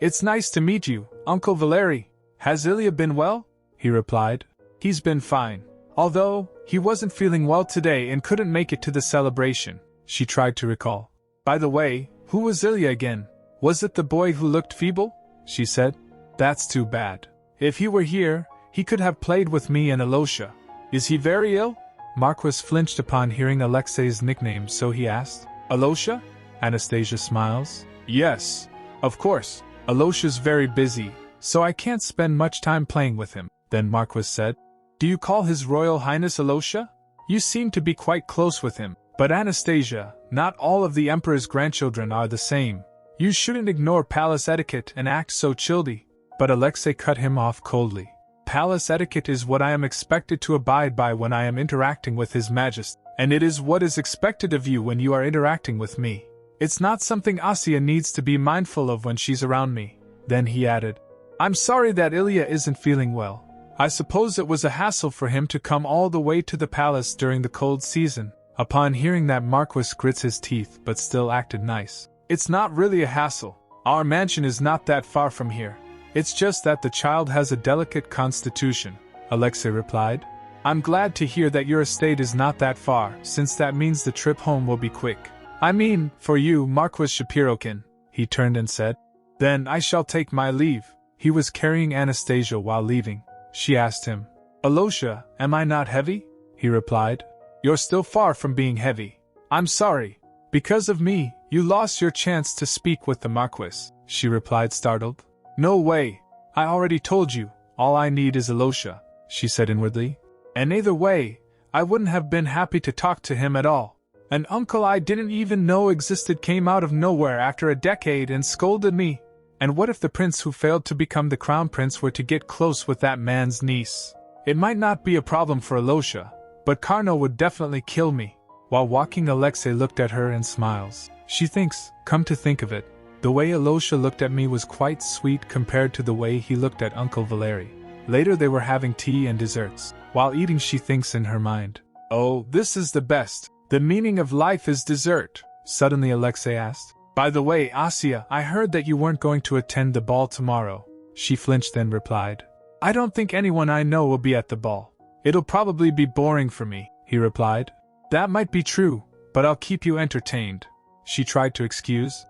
It's nice to meet you, Uncle Valery. Has Ilya been well? He replied. He's been fine. Although, he wasn't feeling well today and couldn't make it to the celebration. She tried to recall. By the way, who was Ilya again? Was it the boy who looked feeble? She said. That's too bad. If he were here, he could have played with me and Alosia. Is he very ill? Marquis flinched upon hearing Alexei's nickname, so he asked. Alosia? Anastasia smiles. Yes, of course. Alosia's very busy, so I can't spend much time playing with him. Then Marquis said, Do you call His Royal Highness Alosia? You seem to be quite close with him. But Anastasia, not all of the Emperor's grandchildren are the same. You shouldn't ignore palace etiquette and act so childish. But Alexei cut him off coldly. Palace etiquette is what I am expected to abide by when I am interacting with His Majesty, and it is what is expected of you when you are interacting with me. It's not something Asya needs to be mindful of when she's around me. Then he added, I'm sorry that Ilya isn't feeling well. I suppose it was a hassle for him to come all the way to the palace during the cold season. Upon hearing that, Marquis grits his teeth but still acted nice. It's not really a hassle. Our mansion is not that far from here. It's just that the child has a delicate constitution, Alexei replied. I'm glad to hear that your estate is not that far, since that means the trip home will be quick. I mean, for you, Marquis Shapirokin, he turned and said. Then I shall take my leave. He was carrying Anastasia while leaving. She asked him, Alosha, am I not heavy? He replied, You're still far from being heavy. I'm sorry. Because of me, you lost your chance to speak with the Marquis, she replied startled. No way. I already told you, all I need is Alosha, she said inwardly. And either way, I wouldn't have been happy to talk to him at all. An uncle I didn't even know existed came out of nowhere after a decade and scolded me. And what if the prince who failed to become the crown prince were to get close with that man's niece? It might not be a problem for Alosha, but Karno would definitely kill me. While walking, Alexei looked at her and smiles. She thinks, come to think of it, the way Alosha looked at me was quite sweet compared to the way he looked at Uncle Valery. Later they were having tea and desserts. While eating, she thinks in her mind, Oh, this is the best. The meaning of life is dessert. Suddenly Alexei asked, By the way, Asya, I heard that you weren't going to attend the ball tomorrow. She flinched then replied, I don't think anyone I know will be at the ball. It'll probably be boring for me, he replied. That might be true, but I'll keep you entertained. She tried to excuse.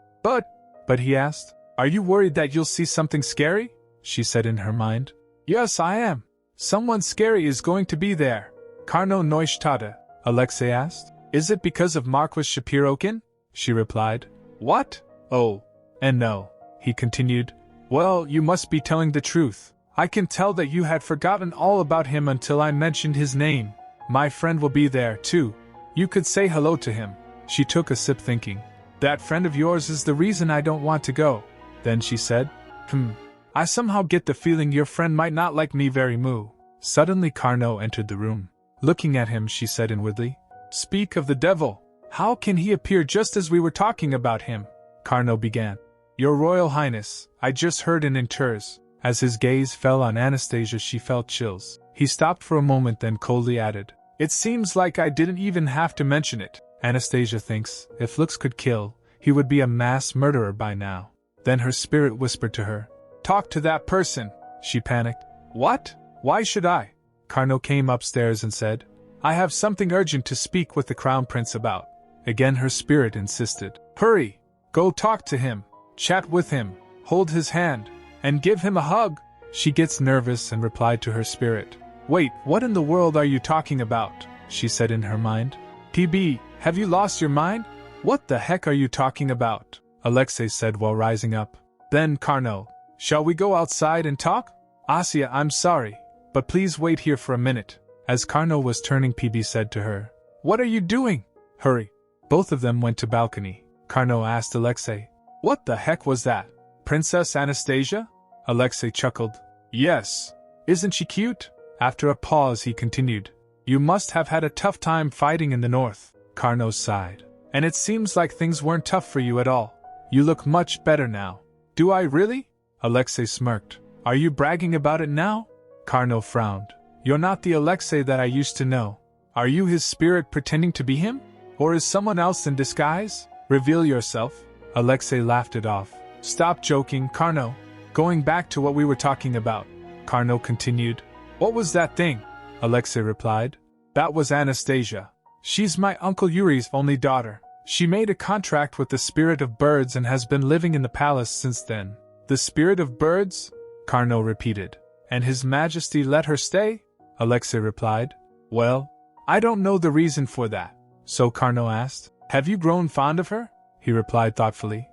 But he asked, Are you worried that you'll see something scary? She said in her mind. Yes, I am. Someone scary is going to be there. Karno Neustadt, Alexei asked. Is it because of Marquis Shapirokin? She replied. What? Oh, and no, he continued. Well, you must be telling the truth. I can tell that you had forgotten all about him until I mentioned his name. My friend will be there, too. You could say hello to him. She took a sip thinking. That friend of yours is the reason I don't want to go. Then she said, I somehow get the feeling your friend might not like me very much. Suddenly Karno entered the room. Looking at him, she said inwardly, Speak of the devil. How can he appear just as we were talking about him? Karno began. Your Royal Highness, I just heard in inters. As his gaze fell on Anastasia, she felt chills. He stopped for a moment, then coldly added, It seems like I didn't even have to mention it. Anastasia thinks, if looks could kill, he would be a mass murderer by now. Then her spirit whispered to her, Talk to that person. She panicked. What? Why should I? Karno came upstairs and said, I have something urgent to speak with the Crown Prince about. Again her spirit insisted. Hurry! Go talk to him. Chat with him. Hold his hand. And give him a hug. She gets nervous and replied to her spirit. Wait, what in the world are you talking about? She said in her mind. PB, have you lost your mind? What the heck are you talking about? Alexei said while rising up. Then Karno, shall we go outside and talk? Asya, I'm sorry, but please wait here for a minute. As Karno was turning, PB said to her, What are you doing? Hurry. Both of them went to balcony. Karno asked Alexei, What the heck was that? Princess Anastasia? Alexei chuckled. Yes. Isn't she cute? After a pause he continued, You must have had a tough time fighting in the north. Karno sighed. And it seems like things weren't tough for you at all. You look much better now. Do I really? Alexei smirked. Are you bragging about it now? Karno frowned. You're not the Alexei that I used to know. Are you his spirit pretending to be him? Or is someone else in disguise? Reveal yourself. Alexei laughed it off. Stop joking, Karno. Going back to what we were talking about. Karno continued. What was that thing? Alexei replied. That was Anastasia. She's my Uncle Yuri's only daughter. She made a contract with the Spirit of Birds and has been living in the palace since then. The Spirit of Birds? Karno repeated. And His Majesty let her stay? Alexei replied. Well, I don't know the reason for that. So Karno asked, Have you grown fond of her? He replied thoughtfully.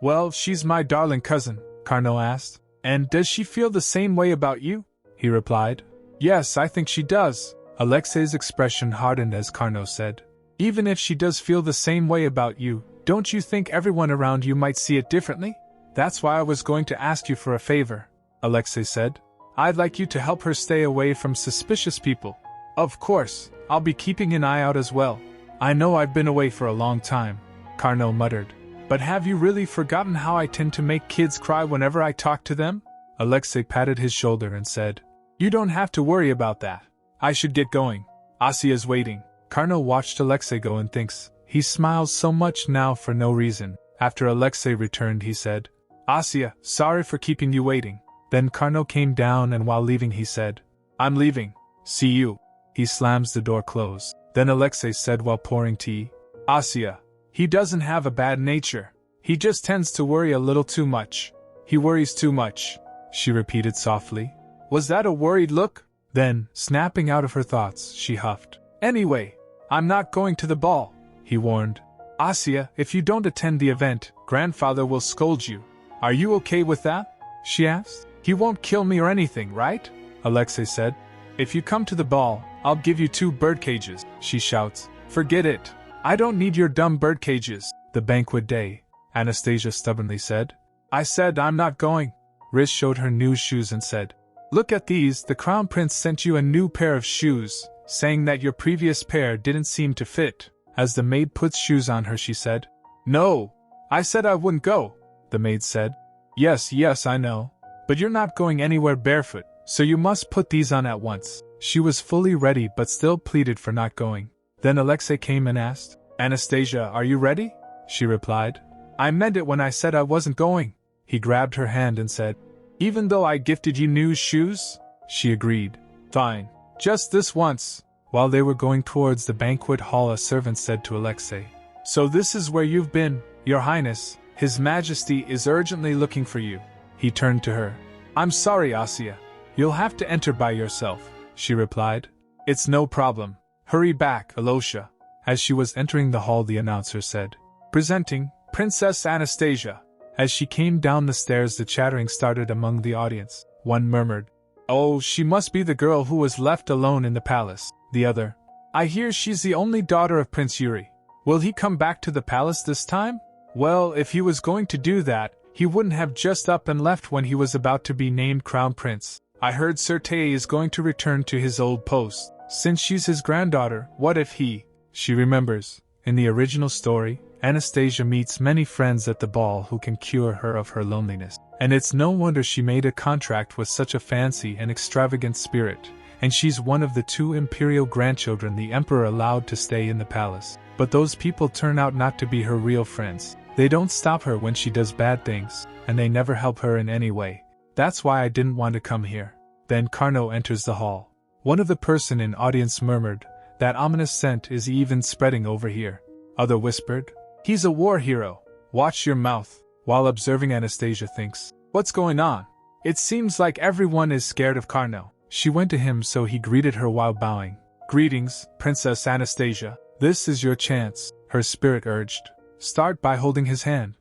Well, she's my darling cousin, Karno asked. And does she feel the same way about you? He replied. Yes, I think she does. Alexei's expression hardened as Karno said. Even if she does feel the same way about you, don't you think everyone around you might see it differently? That's why I was going to ask you for a favor, Alexei said. I'd like you to help her stay away from suspicious people. Of course, I'll be keeping an eye out as well. I know I've been away for a long time, Karno muttered. But have you really forgotten how I tend to make kids cry whenever I talk to them? Alexei patted his shoulder and said, You don't have to worry about that. I should get going. Asya's waiting. Karno watched Alexei go and thinks, he smiles so much now for no reason. After Alexei returned he said, Asya, sorry for keeping you waiting. Then Karno came down and while leaving he said, I'm leaving. See you. He slams the door closed. Then Alexei said while pouring tea, Asya, he doesn't have a bad nature. He just tends to worry a little too much. He worries too much, she repeated softly. Was that a worried look? Then, snapping out of her thoughts, she huffed. Anyway, I'm not going to the ball, he warned. Asya, if you don't attend the event, grandfather will scold you. Are you okay with that? She asked. He won't kill me or anything, right? Alexei said. If you come to the ball, I'll give you 2 bird cages, she shouts. Forget it. I don't need your dumb bird cages. The banquet day, Anastasia stubbornly said. I said I'm not going. Riz showed her new shoes and said, Look at these, the crown prince sent you a new pair of shoes, saying that your previous pair didn't seem to fit. As the maid puts shoes on her, she said. No, I said I wouldn't go, the maid said. Yes, I know. But you're not going anywhere barefoot, so you must put these on at once. She was fully ready but still pleaded for not going. Then Alexei came and asked, Anastasia, are you ready? She replied. I meant it when I said I wasn't going. He grabbed her hand and said, Even though I gifted you new shoes? She agreed. Fine. Just this once. While they were going towards the banquet hall, a servant said to Alexei, So this is where you've been, Your Highness. His Majesty is urgently looking for you. He turned to her. I'm sorry, Asya. You'll have to enter by yourself, she replied. It's no problem. Hurry back, Alosha. As she was entering the hall, the announcer said, Presenting, Princess Anastasia. As she came down the stairs, the chattering started among the audience. One murmured, Oh, she must be the girl who was left alone in the palace. The other, I hear she's the only daughter of Prince Yuri. Will he come back to the palace this time? Well, if he was going to do that, he wouldn't have just up and left when he was about to be named crown prince. I heard Sertei is going to return to his old post. Since she's his granddaughter, what if he... She remembers, in the original story, Anastasia meets many friends at the ball who can cure her of her loneliness. And it's no wonder she made a contract with such a fancy and extravagant spirit. And she's one of the 2 imperial grandchildren the emperor allowed to stay in the palace. But those people turn out not to be her real friends. They don't stop her when she does bad things, and they never help her in any way. That's why I didn't want to come here. Then Carno enters the hall. One of the person in audience murmured, That ominous scent is even spreading over here. Other whispered, He's a war hero. Watch your mouth. While observing, Anastasia thinks, What's going on? It seems like everyone is scared of Carno. She went to him, so he greeted her while bowing. Greetings, Princess Anastasia. This is your chance, her spirit urged. Start by holding his hand.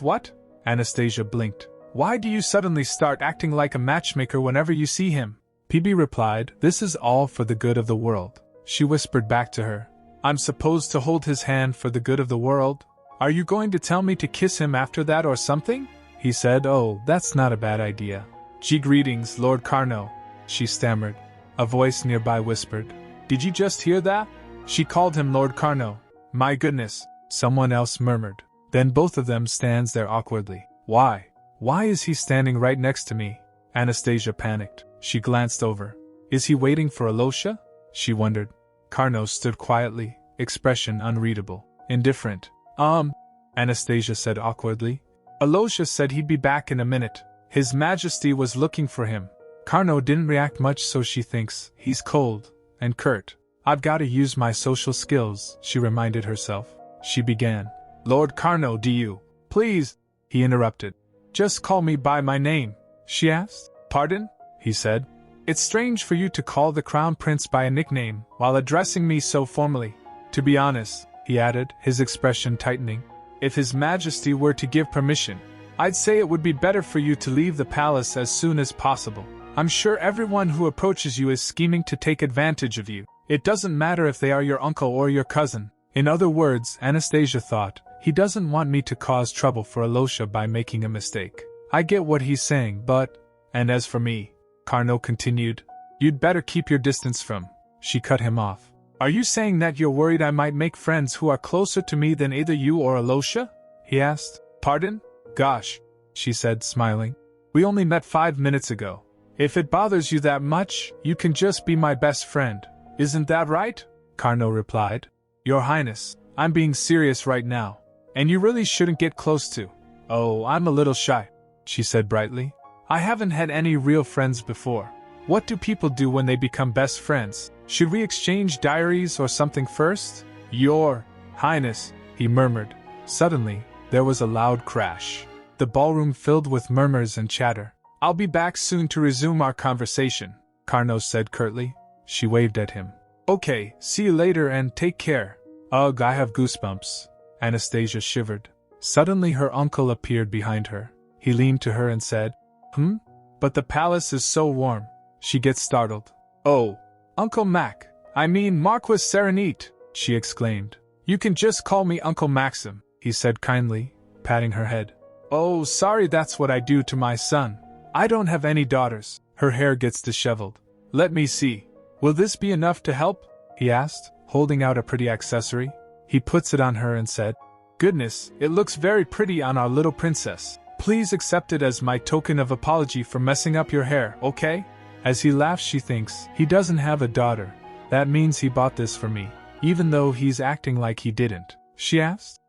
What? Anastasia blinked. Why do you suddenly start acting like a matchmaker whenever you see him? PB replied, This is all for the good of the world. She whispered back to her, I'm supposed to hold his hand for the good of the world? Are you going to tell me to kiss him after that or something? He said, Oh, that's not a bad idea. Greetings, Lord Carno, she stammered. A voice nearby whispered, Did you just hear that? She called him Lord Carno. My goodness, someone else murmured. Then both of them stands there awkwardly. Why? Why is he standing right next to me? Anastasia panicked. She glanced over. Is he waiting for Alosha? She wondered. Carno stood quietly, expression unreadable. Indifferent. Anastasia said awkwardly. Alosha said he'd be back in a minute. His Majesty was looking for him. Carno didn't react much, so she thinks he's cold and curt. I've got to use my social skills, she reminded herself. She began. Lord Carno, do you... Please, he interrupted. Just call me by my name, she asked. Pardon? He said. It's strange for you to call the crown prince by a nickname while addressing me so formally. To be honest, he added, his expression tightening, if His Majesty were to give permission, I'd say it would be better for you to leave the palace as soon as possible. I'm sure everyone who approaches you is scheming to take advantage of you. It doesn't matter if they are your uncle or your cousin. In other words, Anastasia thought, he doesn't want me to cause trouble for Alosha by making a mistake. I get what he's saying, but... And as for me, Carno continued, you'd better keep your distance from... She cut him off. Are you saying that you're worried I might make friends who are closer to me than either you or Alosha? He asked. Pardon? Gosh, she said, smiling. We only met 5 minutes ago. If it bothers you that much, you can just be my best friend. Isn't that right? Carno replied. Your Highness, I'm being serious right now. And you really shouldn't get close to... Oh, I'm a little shy, she said brightly. I haven't had any real friends before. What do people do when they become best friends? Should we exchange diaries or something first? Your Highness, he murmured. Suddenly, There was a loud crash. The ballroom filled with murmurs and chatter. "I'll be back soon to resume our conversation," Carnos said curtly. She waved at him. "Okay, see you later and take care." "Ugh, I have goosebumps." Anastasia shivered. Suddenly her uncle appeared behind her. He leaned to her and said, But the palace is so warm." She gets startled. "Oh, Uncle Mac, I mean Marquis Serenite," she exclaimed. "You can just call me Uncle Maxim," he said kindly, patting her head. "Oh, sorry, that's what I do to my son. I don't have any daughters." Her hair gets disheveled. "Let me see. Will this be enough to help?" he asked, holding out a pretty accessory. He puts it on her and said, "Goodness, it looks very pretty on our little princess. Please accept it as my token of apology for messing up your hair, okay?" As he laughs, she thinks, he doesn't have a daughter. That means he bought this for me, even though he's acting like he didn't. She asked,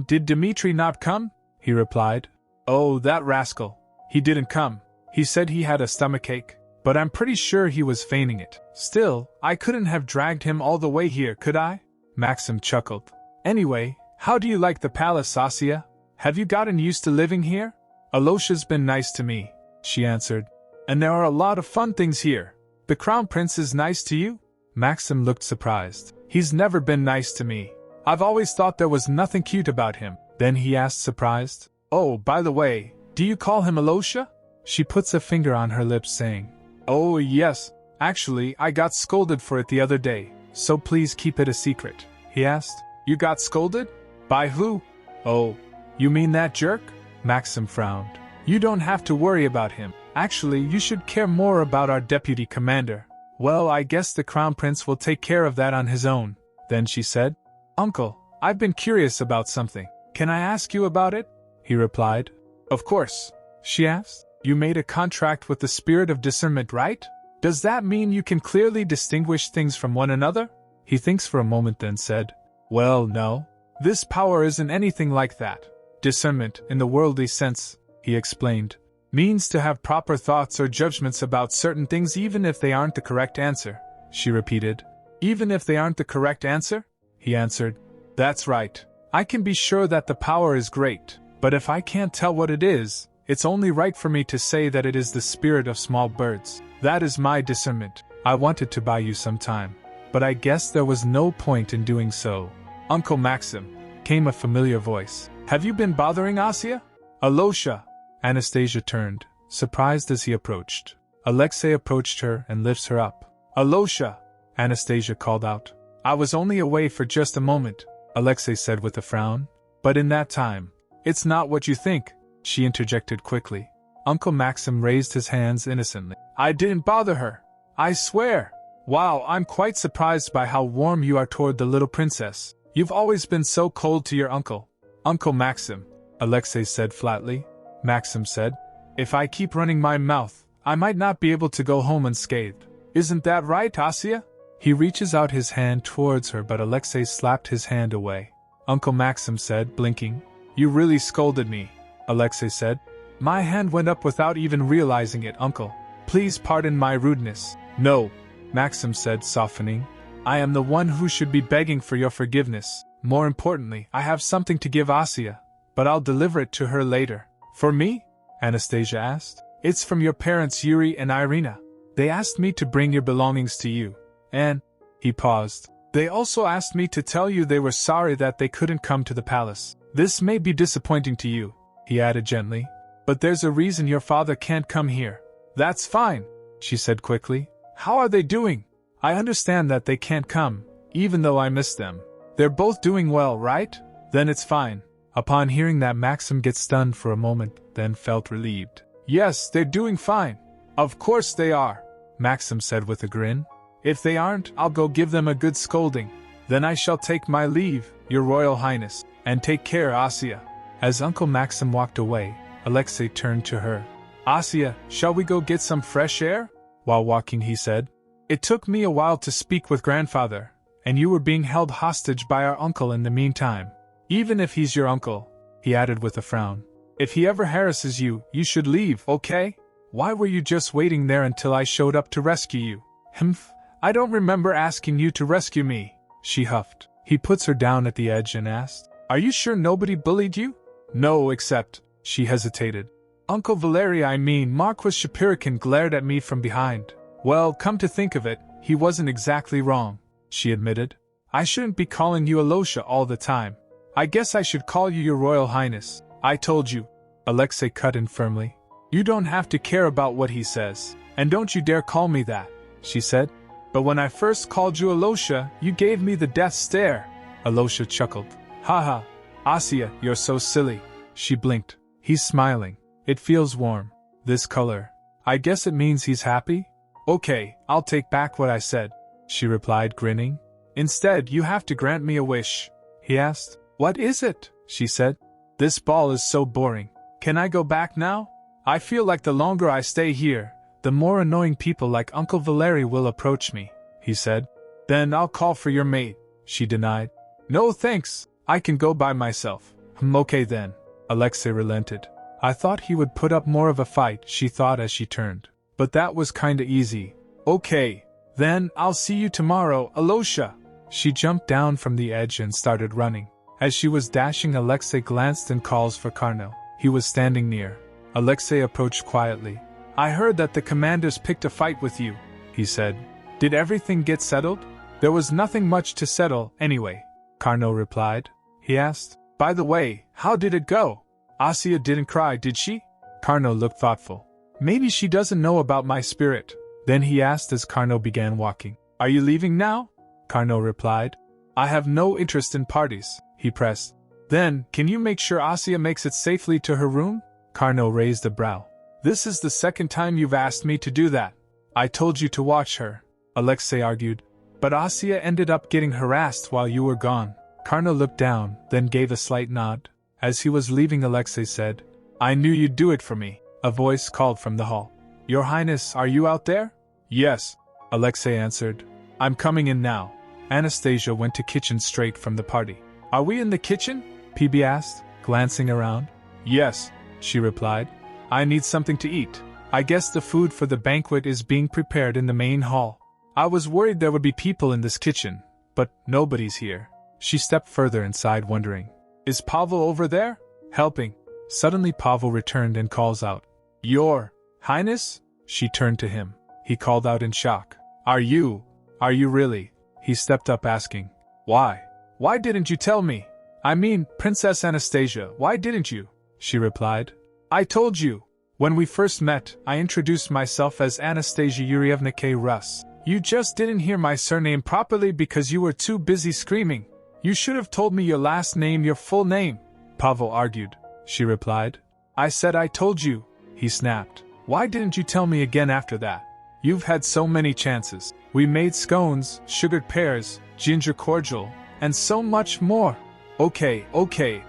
Did Dimitri not come?" He replied, "Oh, that rascal. He didn't come. He said he had a stomachache, but I'm pretty sure he was feigning it. Still, I couldn't have dragged him all the way here, could I?" Maxim chuckled. "Anyway, how do you like the palace, Asya? Have you gotten used to living here?" "Alosha's been nice to me," she answered. "And there are a lot of fun things here. The crown prince is nice to you?" Maxim looked surprised. "He's never been nice to me. I've always thought there was nothing cute about him." Then he asked, surprised, "Oh, by the way, do you call him Alosha?" She puts a finger on her lips saying, "Oh, yes. Actually, I got scolded for it the other day, so please keep it a secret." He asked, "You got scolded? By who?" "Oh, you mean that jerk?" Maxim frowned. "You don't have to worry about him. Actually, you should care more about our deputy commander." "Well, I guess the crown prince will take care of that on his own." Then she said, "Uncle, I've been curious about something. Can I ask you about it?" He replied, "Of course." She asked, "You made a contract with the spirit of discernment, right? Does that mean you can clearly distinguish things from one another?" He thinks for a moment, then said, "Well, no. This power isn't anything like that. Discernment, in the worldly sense," he explained, "means to have proper thoughts or judgments about certain things even if they aren't the correct answer." She repeated, "Even if they aren't the correct answer?" He answered, "That's right. I can be sure that the power is great, but if I can't tell what it is, it's only right for me to say that it is the spirit of small birds. That is my discernment. I wanted to buy you some time, but I guess there was no point in doing so." "Uncle Maxim," came a familiar voice. "Have you been bothering Asya?" "Alosha." Anastasia turned, surprised as he approached. Alexei approached her and lifts her up. "Alosha," Anastasia called out. "I was only away for just a moment," Alexei said with a frown. "But in that time, it's not what you think," she interjected quickly. Uncle Maxim raised his hands innocently. "I didn't bother her. I swear. Wow, I'm quite surprised by how warm you are toward the little princess. You've always been so cold to your uncle." "Uncle Maxim," Alexei said flatly. Maxim said, "If I keep running my mouth, I might not be able to go home unscathed. Isn't that right, Asya?" He reaches out his hand towards her, but Alexei slapped his hand away. Uncle Maxim said, blinking, "You really scolded me," Alexei said. "My hand went up without even realizing it, Uncle. Please pardon my rudeness." "No," Maxim said, softening. "I am the one who should be begging for your forgiveness. More importantly, I have something to give Asya, but I'll deliver it to her later." "For me?" Anastasia asked. "It's from your parents Yuri and Irina. They asked me to bring your belongings to you. And," he paused, "they also asked me to tell you they were sorry that they couldn't come to the palace. This may be disappointing to you," he added gently, "but there's a reason your father can't come here." "That's fine," she said quickly. "How are they doing? I understand that they can't come, even though I miss them. They're both doing well, right? Then it's fine." Upon hearing that, Maxim gets stunned for a moment, then felt relieved. "Yes, they're doing fine." "Of course they are," Maxim said with a grin. "If they aren't, I'll go give them a good scolding. Then I shall take my leave, Your Royal Highness, and take care, Asya." As Uncle Maxim walked away, Alexei turned to her. "Asya, shall we go get some fresh air?" While walking, he said, "It took me a while to speak with grandfather, and you were being held hostage by our uncle in the meantime. Even if he's your uncle," he added with a frown, "if he ever harasses you, you should leave, okay? Why were you just waiting there until I showed up to rescue you?" "Humph, I don't remember asking you to rescue me," she huffed. He puts her down at the edge and asked, "Are you sure nobody bullied you?" No, except, she hesitated. Uncle Valery, I mean Marquis Shapirican, glared at me from behind. Well, come to think of it, he wasn't exactly wrong, she admitted. I shouldn't be calling you Alosha all the time. I guess I should call you Your Royal Highness. I told you, Alexei cut in firmly. You don't have to care about what he says. And don't you dare call me that, she said. But when I first called you Alosha, you gave me the death stare. Alosha chuckled. Haha, Asya, you're so silly. She blinked. He's smiling. It feels warm. This color. I guess it means he's happy? Okay, I'll take back what I said, she replied, grinning. Instead, you have to grant me a wish, he asked. What is it? She said. This ball is so boring. Can I go back now? I feel like the longer I stay here, the more annoying people like Uncle Valery will approach me, he said. Then I'll call for your maid, she denied. No thanks, I can go by myself. Okay then, Alexei relented. I thought he would put up more of a fight, she thought as she turned. But that was kinda easy. Okay, then I'll see you tomorrow, Alosha. She jumped down from the edge and started running. As she was dashing, Alexei glanced and calls for Karno. He was standing near. Alexei approached quietly. I heard that the commanders picked a fight with you, he said. Did everything get settled? There was nothing much to settle, anyway, Karno replied. He asked, by the way, how did it go? Asya didn't cry, did she? Karno looked thoughtful. Maybe she doesn't know about my spirit. Then he asked as Karno began walking. Are you leaving now? Karno replied. I have no interest in parties, he pressed. Then, can you make sure Asya makes it safely to her room? Karno raised a brow. This is the second time you've asked me to do that. I told you to watch her, Alexei argued. But Asya ended up getting harassed while you were gone. Karno looked down, then gave a slight nod. As he was leaving, Alexei said, I knew you'd do it for me. A voice called from the hall. Your Highness, are you out there? Yes, Alexei answered. I'm coming in now. Anastasia went to kitchen straight from the party. Are we in the kitchen? PB asked, glancing around. Yes, she replied. I need something to eat. I guess the food for the banquet is being prepared in the main hall. I was worried there would be people in this kitchen, but nobody's here. She stepped further inside, wondering. Is Pavel over there? Helping. Suddenly Pavel returned and calls out. Your Highness? She turned to him. He called out in shock. Are you really? He stepped up asking. Why? Why didn't you tell me? I mean, Princess Anastasia, why didn't you? She replied. I told you. When we first met, I introduced myself as Anastasia Yurievna K. Rus. You just didn't hear my surname properly because you were too busy screaming. You should have told me your last name, your full name, Pavel argued. She replied. I said I told you, he snapped. Why didn't you tell me again after that? You've had so many chances. We made scones, sugared pears, ginger cordial, and so much more. Okay,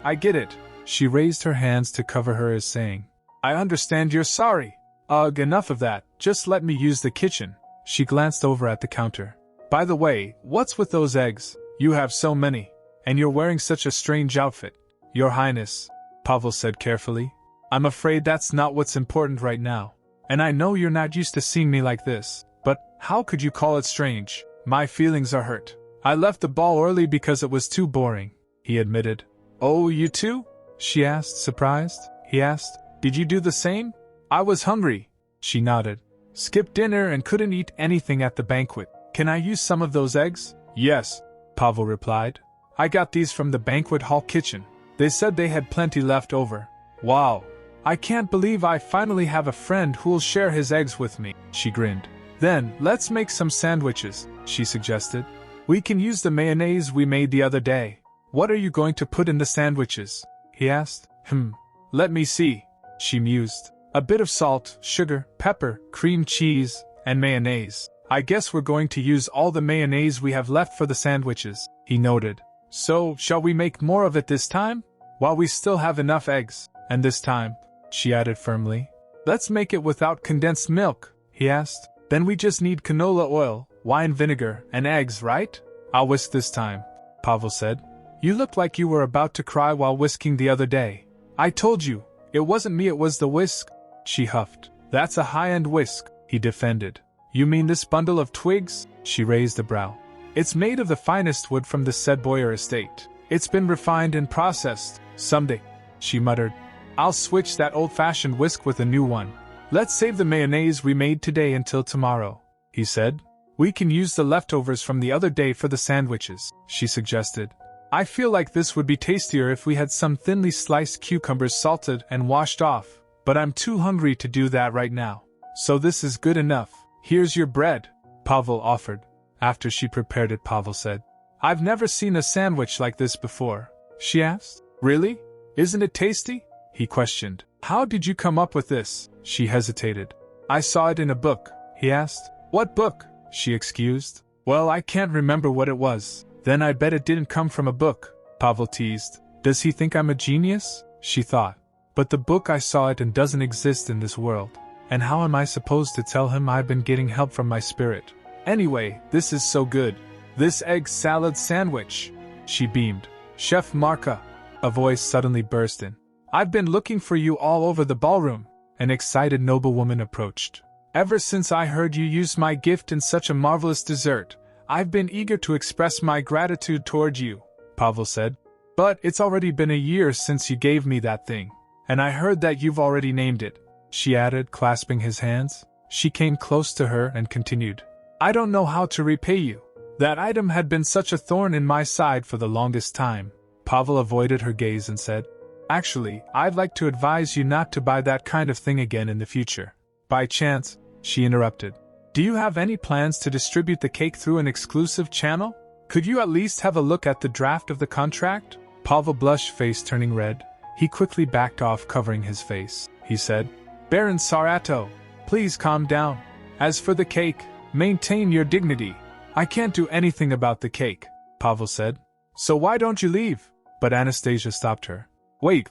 I get it. She raised her hands to cover her as saying, I understand you're sorry. Ugh, enough of that, just let me use the kitchen. She glanced over at the counter. By the way, what's with those eggs? You have so many. And you're wearing such a strange outfit. Your Highness, Pavel said carefully. I'm afraid that's not what's important right now. And I know you're not used to seeing me like this, but how could you call it strange? My feelings are hurt. I left the ball early because it was too boring, he admitted. Oh, you too? She asked, surprised. He asked, did you do the same? I was hungry. She nodded. Skipped dinner and couldn't eat anything at the banquet. Can I use some of those eggs? Yes, Pavel replied. I got these from the banquet hall kitchen. They said they had plenty left over. Wow. I can't believe I finally have a friend who'll share his eggs with me, she grinned. Then, let's make some sandwiches, she suggested. We can use the mayonnaise we made the other day. What are you going to put in the sandwiches? He asked. Let me see, she mused. A bit of salt, sugar, pepper, cream cheese, and mayonnaise. I guess we're going to use all the mayonnaise we have left for the sandwiches, he noted. So, shall we make more of it this time? While we still have enough eggs. And this time, she added firmly. Let's make it without condensed milk, he asked. Then we just need canola oil, wine vinegar, and eggs, right? I'll whisk this time, Pavel said. You looked like you were about to cry while whisking the other day. I told you, it wasn't me, it was the whisk, she huffed. That's a high-end whisk, he defended. You mean this bundle of twigs? She raised a brow. It's made of the finest wood from the said Boyer estate. It's been refined and processed. Someday, she muttered. I'll switch that old-fashioned whisk with a new one. Let's save the mayonnaise we made today until tomorrow, he said. We can use the leftovers from the other day for the sandwiches, she suggested. I feel like this would be tastier if we had some thinly sliced cucumbers salted and washed off, but I'm too hungry to do that right now. So this is good enough. Here's your bread, Pavel offered. After she prepared it, Pavel said, I've never seen a sandwich like this before, she asked. Really? Isn't it tasty? He questioned. How did you come up with this? She hesitated. I saw it in a book, he asked. What book? She excused. Well, I can't remember what it was. Then I bet it didn't come from a book, Pavel teased. Does he think I'm a genius? She thought. But the book I saw it and doesn't exist in this world. And how am I supposed to tell him I've been getting help from my spirit? Anyway, this is so good. This egg salad sandwich. She beamed. Chef Marka. A voice suddenly burst in. I've been looking for you all over the ballroom. An excited noblewoman approached. Ever since I heard you use my gift in such a marvelous dessert, I've been eager to express my gratitude toward you, Pavel said. But it's already been a year since you gave me that thing. And I heard that you've already named it, she added, clasping his hands. She came close to her and continued. I don't know how to repay you. That item had been such a thorn in my side for the longest time. Pavel avoided her gaze and said, Actually, I'd like to advise you not to buy that kind of thing again in the future. By chance, she interrupted. Do you have any plans to distribute the cake through an exclusive channel? Could you at least have a look at the draft of the contract? Pavel blushed, face turning red. He quickly backed off, covering his face. He said, Baron Sarato, please calm down. As for the cake, maintain your dignity. I can't do anything about the cake, Pavel said. So why don't you leave? But Anastasia stopped her. Wait,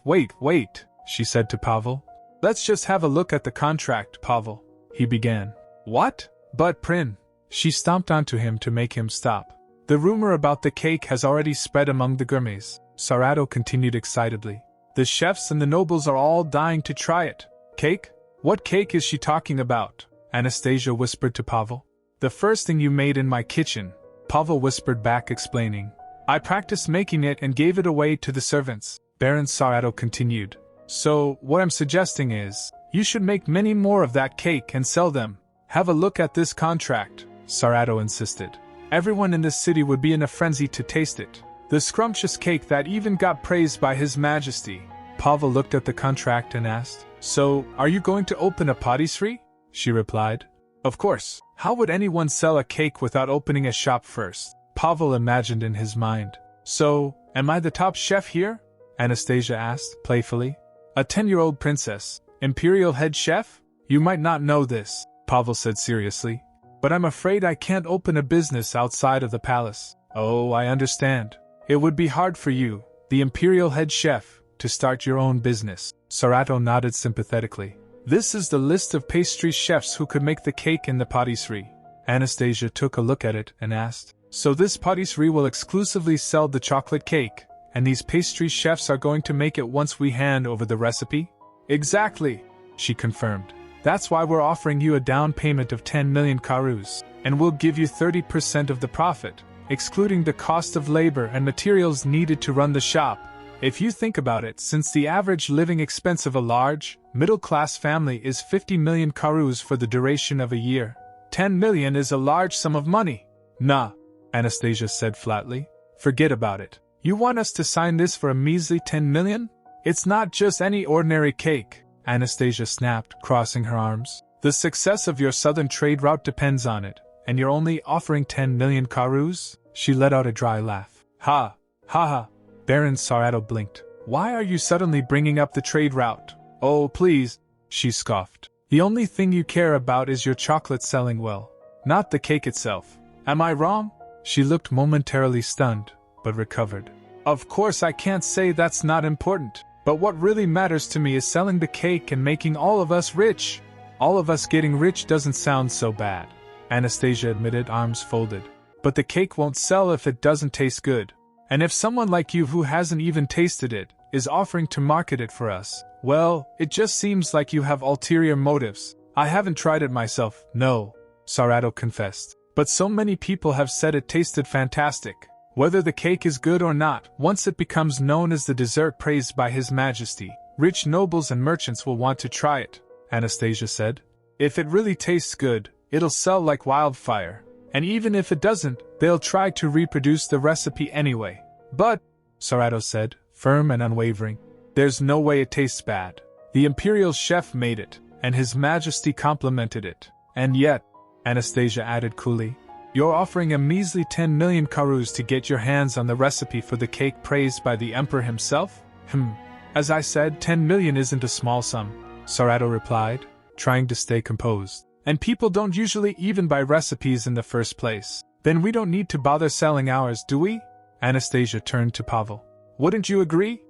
she said to Pavel. Let's just have a look at the contract, Pavel, he began. What? But Prin. She stomped onto him to make him stop. The rumor about the cake has already spread among the gourmets, Sarato continued excitedly. The chefs and the nobles are all dying to try it. Cake? What cake is she talking about? Anastasia whispered to Pavel. The first thing you made in my kitchen, Pavel whispered back, explaining. I practiced making it and gave it away to the servants, Baron Sarato continued. So, what I'm suggesting is, you should make many more of that cake and sell them. Have a look at this contract, Sarato insisted. Everyone in this city would be in a frenzy to taste it. The scrumptious cake that even got praised by His Majesty. Pavel looked at the contract and asked, So, are you going to open a patisserie? She replied. Of course. How would anyone sell a cake without opening a shop first? Pavel imagined in his mind. So, am I the top chef here? Anastasia asked, playfully. A 10-year-old princess, imperial head chef? You might not know this, Pavel said seriously. But I'm afraid I can't open a business outside of the palace. Oh, I understand. It would be hard for you, the imperial head chef, to start your own business. Sarato nodded sympathetically. This is the list of pastry chefs who could make the cake in the patisserie. Anastasia took a look at it and asked, So this patisserie will exclusively sell the chocolate cake, and these pastry chefs are going to make it once we hand over the recipe? Exactly, she confirmed. That's why we're offering you a down payment of 10 million karus, and we'll give you 30% of the profit, excluding the cost of labor and materials needed to run the shop. If you think about it, since the average living expense of a large, middle-class family is 50 million karus for the duration of a year, 10 million is a large sum of money. Nah, Anastasia said flatly. Forget about it. You want us to sign this for a measly 10 million? It's not just any ordinary cake, Anastasia snapped, crossing her arms. The success of your southern trade route depends on it, and you're only offering 10 million karus? She let out a dry laugh. Ha! Ha ha! Baron Sarato blinked. Why are you suddenly bringing up the trade route? Oh, please, she scoffed. The only thing you care about is your chocolate selling well, not the cake itself. Am I wrong? She looked momentarily stunned, but recovered. Of course I can't say that's not important, but what really matters to me is selling the cake and making all of us rich. All of us getting rich doesn't sound so bad, Anastasia admitted, arms folded. But the cake won't sell if it doesn't taste good. And if someone like you who hasn't even tasted it, is offering to market it for us, well, it just seems like you have ulterior motives. I haven't tried it myself, no, Sarato confessed. But so many people have said it tasted fantastic. Whether the cake is good or not, once it becomes known as the dessert praised by His Majesty, rich nobles and merchants will want to try it, Anastasia said. If it really tastes good, it'll sell like wildfire. And even if it doesn't, they'll try to reproduce the recipe anyway. But, Satoru said, firm and unwavering, there's no way it tastes bad. The imperial chef made it, and His Majesty complimented it. And yet, Anastasia added coolly, you're offering a measly 10 million karus to get your hands on the recipe for the cake praised by the emperor himself? As I said, 10 million isn't a small sum, Satoru replied, trying to stay composed. And people don't usually even buy recipes in the first place. Then we don't need to bother selling ours, do we? Anastasia turned to Pavel. Wouldn't you agree?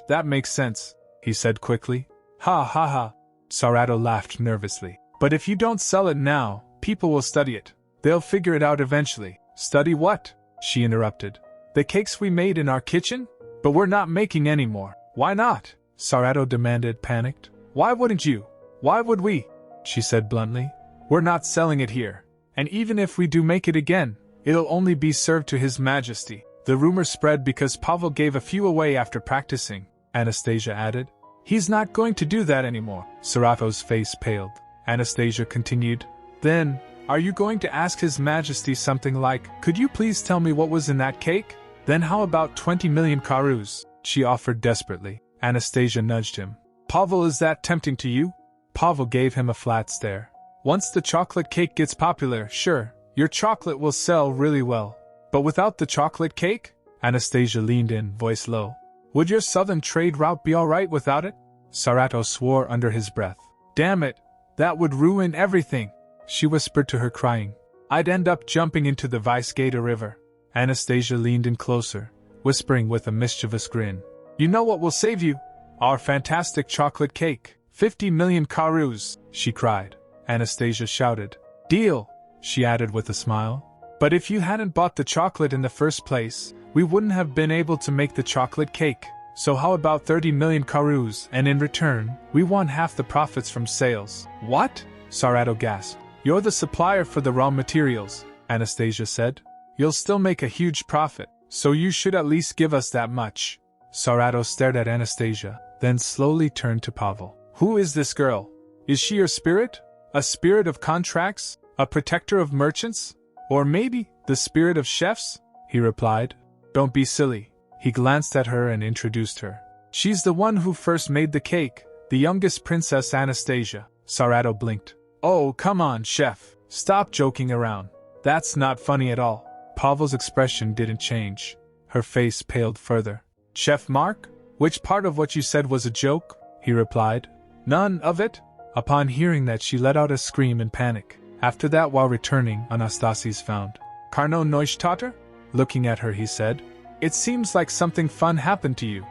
That makes sense, he said quickly. Ha ha ha. Satoru laughed nervously. But if you don't sell it now, people will study it. They'll figure it out eventually. Study what? She interrupted. The cakes we made in our kitchen? But we're not making any more. Why not? Satoru demanded, panicked. Why wouldn't you? Why would we? She said bluntly. We're not selling it here. And even if we do make it again, it'll only be served to His Majesty. The rumor spread because Pavel gave a few away after practicing, Anastasia added. He's not going to do that anymore. Satoru's face paled. Anastasia continued. Then, are you going to ask His Majesty something like, could you please tell me what was in that cake? Then how about 20 million karus? She offered desperately. Anastasia nudged him. Pavel, is that tempting to you? Pavel gave him a flat stare. Once the chocolate cake gets popular, sure, your chocolate will sell really well. But without the chocolate cake? Anastasia leaned in, voice low. Would your southern trade route be alright without it? Satoru swore under his breath. Damn it, that would ruin everything, she whispered to her, crying. I'd end up jumping into the Vice-Gata River. Anastasia leaned in closer, whispering with a mischievous grin. You know what will save you? Our fantastic chocolate cake. 50 million karus, she cried. Anastasia shouted. Deal, she added with a smile. But if you hadn't bought the chocolate in the first place, we wouldn't have been able to make the chocolate cake. So how about 30 million karus, and in return, we want half the profits from sales. What? Satoru gasped. You're the supplier for the raw materials, Anastasia said. You'll still make a huge profit, so you should at least give us that much. Satoru stared at Anastasia, then slowly turned to Pavel. Who is this girl? Is she your spirit? A spirit of contracts? A protector of merchants? Or maybe the spirit of chefs? He replied. Don't be silly. He glanced at her and introduced her. She's the one who first made the cake, the youngest Princess Anastasia. Satoru blinked. Oh, come on, chef. Stop joking around. That's not funny at all. Pavel's expression didn't change. Her face paled further. Chef Mark? Which part of what you said was a joke? He replied. None of it. Upon hearing that, she let out a scream in panic. After that, while returning, Anastasia's found. Karno Neustatter? Looking at her, he said. It seems like something fun happened to you.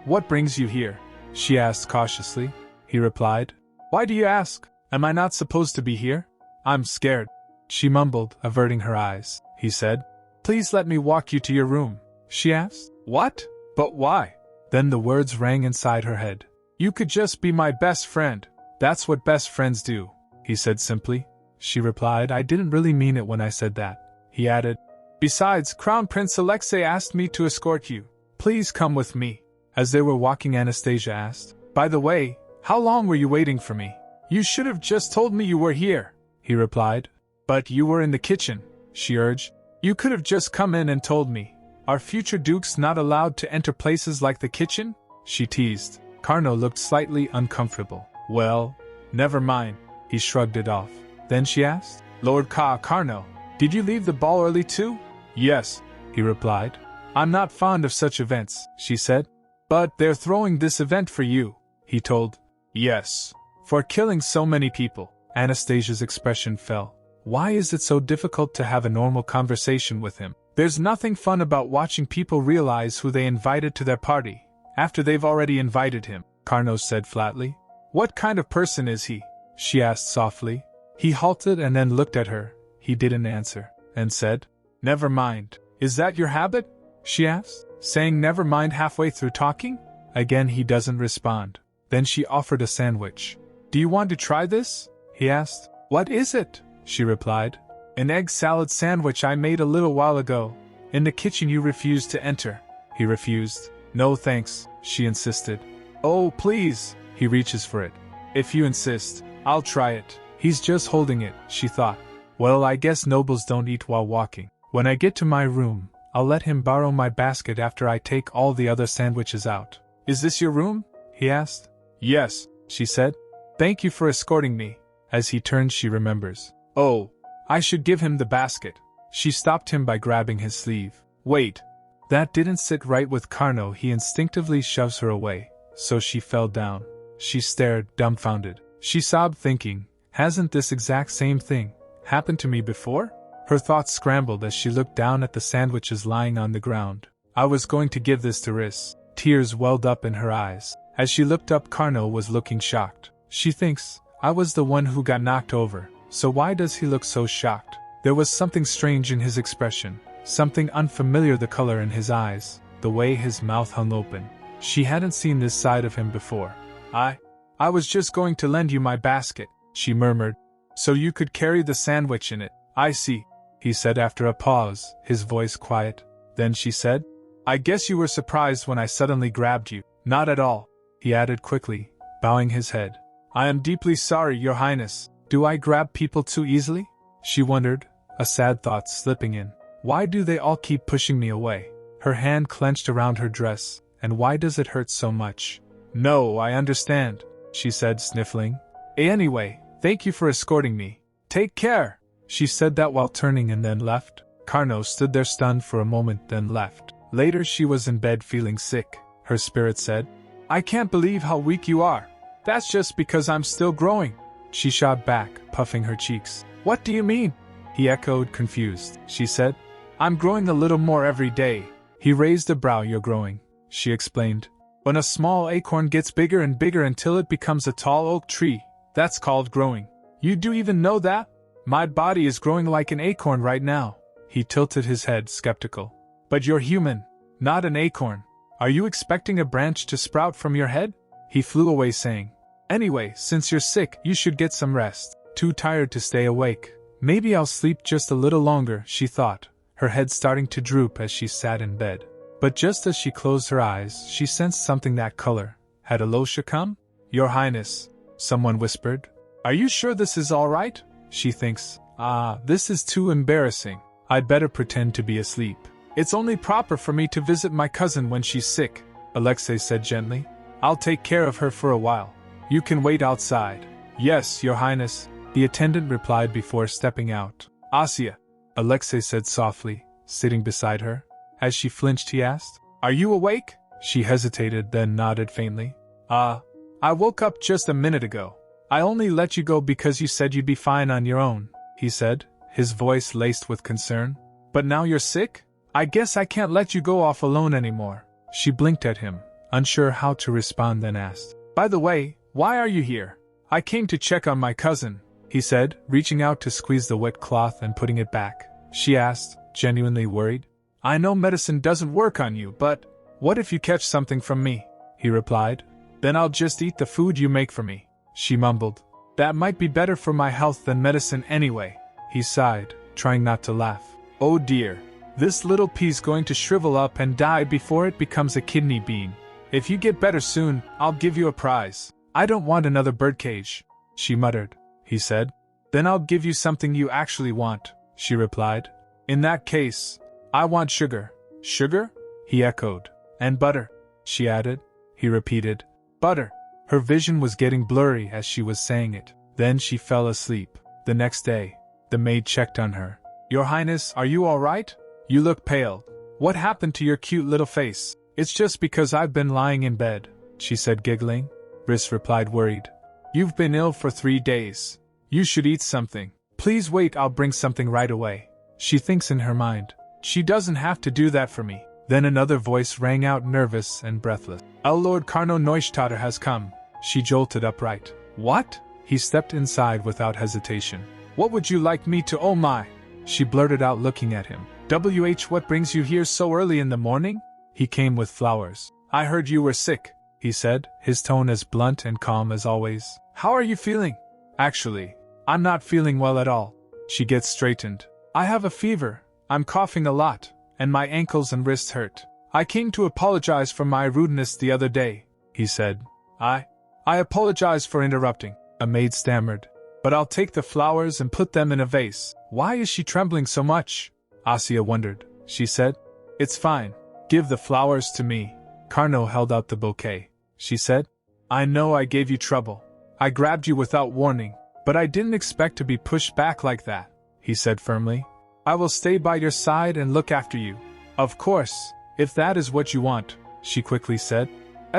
What brings you here? She asked cautiously. He replied. Why do you ask? Am I not supposed to be here? I'm scared. She mumbled, averting her eyes. He said. Please let me walk you to your room. She asked. What? But why? Then the words rang inside her head. You could just be my best friend. That's what best friends do, he said simply. She replied. I didn't really mean it when I said that. He added. Besides, Crown Prince Alexei asked me to escort you. Please come with me. As they were walking, Anastasia asked. By the way, how long were you waiting for me? You should have just told me you were here, he replied. But you were in the kitchen, she urged. You could have just come in and told me. Are future dukes not allowed to enter places like the kitchen? She teased. Karno looked slightly uncomfortable. Well, never mind. He shrugged it off. Then she asked, Lord Karno, did you leave the ball early too? Yes, he replied. I'm not fond of such events, she said. But they're throwing this event for you, he told. Yes. For killing so many people. Anastasia's expression fell. Why is it so difficult to have a normal conversation with him? There's nothing fun about watching people realize who they invited to their party, after they've already invited him, Karno said flatly. What kind of person is he? She asked softly. He halted and then looked at her. He didn't answer, and said, Never mind. Is that your habit? She asked, saying never mind halfway through talking? Again he doesn't respond. Then she offered a sandwich. Do you want to try this? He asked. What is it? She replied. An egg salad sandwich I made a little while ago. In the kitchen you refused to enter. He refused. No thanks, she insisted. Oh, please. He reaches for it. If you insist, I'll try it. He's just holding it, she thought. Well, I guess nobles don't eat while walking. When I get to my room, I'll let him borrow my basket after I take all the other sandwiches out. Is this your room? He asked. Yes, she said. Thank you for escorting me. As he turns, she remembers. Oh, I should give him the basket. She stopped him by grabbing his sleeve. Wait. That didn't sit right with Carno. He instinctively shoves her away, so she fell down. She stared, dumbfounded. She sobbed, thinking, hasn't this exact same thing happened to me before? Her thoughts scrambled as she looked down at the sandwiches lying on the ground. I was going to give this to Riss. Tears welled up in her eyes. As she looked up, Carno was looking shocked. She thinks, I was the one who got knocked over, so why does he look so shocked? There was something strange in his expression, something unfamiliar, the color in his eyes, the way his mouth hung open. She hadn't seen this side of him before. I was just going to lend you my basket, she murmured, so you could carry the sandwich in it. I see, he said after a pause, his voice quiet. Then she said, I guess you were surprised when I suddenly grabbed you. Not at all, he added quickly, bowing his head. I am deeply sorry, Your Highness. Do I grab people too easily? She wondered, a sad thought slipping in. Why do they all keep pushing me away? Her hand clenched around her dress, and why does it hurt so much? No, I understand, she said, sniffling. Anyway, thank you for escorting me. Take care. She said that while turning and then left. Carno stood there stunned for a moment, then left. Later she was in bed feeling sick. Her spirit said, I can't believe how weak you are. That's just because I'm still growing. She shot back, puffing her cheeks. What do you mean? He echoed, confused. She said, I'm growing a little more every day. He raised a brow. You're growing, she explained. When a small acorn gets bigger and bigger until it becomes a tall oak tree, that's called growing. You do even know that? My body is growing like an acorn right now. He tilted his head, skeptical. But you're human, not an acorn. Are you expecting a branch to sprout from your head? He flew away saying, Anyway, since you're sick, you should get some rest. Too tired to stay awake. Maybe I'll sleep just a little longer, she thought, her head starting to droop as she sat in bed. But just as she closed her eyes, she sensed something that color. Had Alosha come? Your Highness, someone whispered. Are you sure this is all right? She thinks, this is too embarrassing. I'd better pretend to be asleep. It's only proper for me to visit my cousin when she's sick, Alexei said gently. I'll take care of her for a while. You can wait outside. Yes, Your Highness, the attendant replied before stepping out. Asya, Alexei said softly, sitting beside her. As she flinched, he asked, Are you awake? She hesitated, then nodded faintly. I woke up just a minute ago. I only let you go because you said you'd be fine on your own, he said, his voice laced with concern. But now you're sick? I guess I can't let you go off alone anymore. She blinked at him, unsure how to respond, then asked, By the way, why are you here? I came to check on my cousin, he said, reaching out to squeeze the wet cloth and putting it back. She asked, genuinely worried. I know medicine doesn't work on you, but what if you catch something from me? He replied. Then I'll just eat the food you make for me, she mumbled. That might be better for my health than medicine anyway, he sighed, trying not to laugh. Oh dear, this little pea's going to shrivel up and die before it becomes a kidney bean. If you get better soon, I'll give you a prize. I don't want another birdcage, she muttered. He said. Then I'll give you something you actually want, she replied. In that case, I want sugar. Sugar? He echoed. And butter, she added. He repeated. Butter. Her vision was getting blurry as she was saying it. Then she fell asleep. The next day, the maid checked on her. Your Highness, are you all right? You look pale. What happened to your cute little face? It's just because I've been lying in bed, she said, giggling. Riss replied, worried. You've been ill for 3 days. You should eat something. Please wait, I'll bring something right away. She thinks in her mind. She doesn't have to do that for me. Then another voice rang out, nervous and breathless. Lord Carno Neustadt has come. She jolted upright. What? He stepped inside without hesitation. What would you like me to? Oh my! She blurted out, looking at him. What brings you here so early in the morning? He came with flowers. I heard you were sick, he said, his tone as blunt and calm as always. How are you feeling? Actually, I'm not feeling well at all. She gets straightened. I have a fever, I'm coughing a lot, and my ankles and wrists hurt. I came to apologize for my rudeness the other day, he said. I apologize for interrupting, a maid stammered. But I'll take the flowers and put them in a vase. Why is she trembling so much? Asya wondered. She said, It's fine. Give the flowers to me. Carno held out the bouquet. She said, I know I gave you trouble. I grabbed you without warning, but I didn't expect to be pushed back like that, he said firmly. I will stay by your side and look after you. Of course, if that is what you want, she quickly said.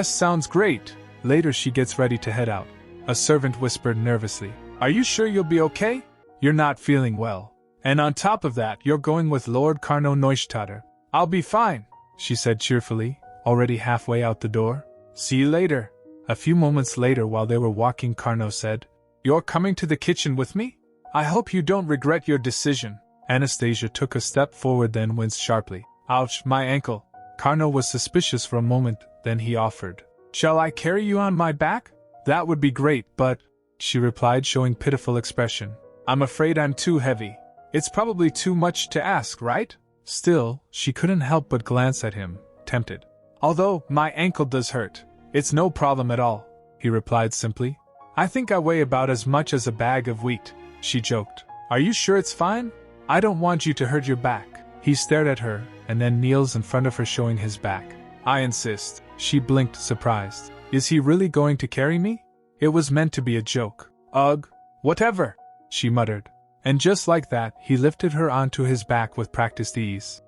Sounds great. Later she gets ready to head out. A servant whispered nervously, Are you sure you'll be okay? You're not feeling well. And on top of that, you're going with Lord Carno Neustadt. I'll be fine, she said cheerfully, already halfway out the door. See you later. A few moments later, while they were walking, Carno said, You're coming to the kitchen with me? I hope you don't regret your decision. Anastasia took a step forward, then winced sharply. Ouch, my ankle. Carno was suspicious for a moment, then he offered, Shall I carry you on my back? That would be great, but, she replied, showing pitiful expression, I'm afraid I'm too heavy. It's probably too much to ask, right? Still, she couldn't help but glance at him, tempted. Although, my ankle does hurt. It's no problem at all, he replied simply. I think I weigh about as much as a bag of wheat, she joked. Are you sure it's fine? I don't want you to hurt your back. He stared at her, and then kneels in front of her, showing his back. I insist. She blinked, surprised. Is he really going to carry me? It was meant to be a joke. Ugh, whatever, she muttered. And just like that, he lifted her onto his back with practiced ease.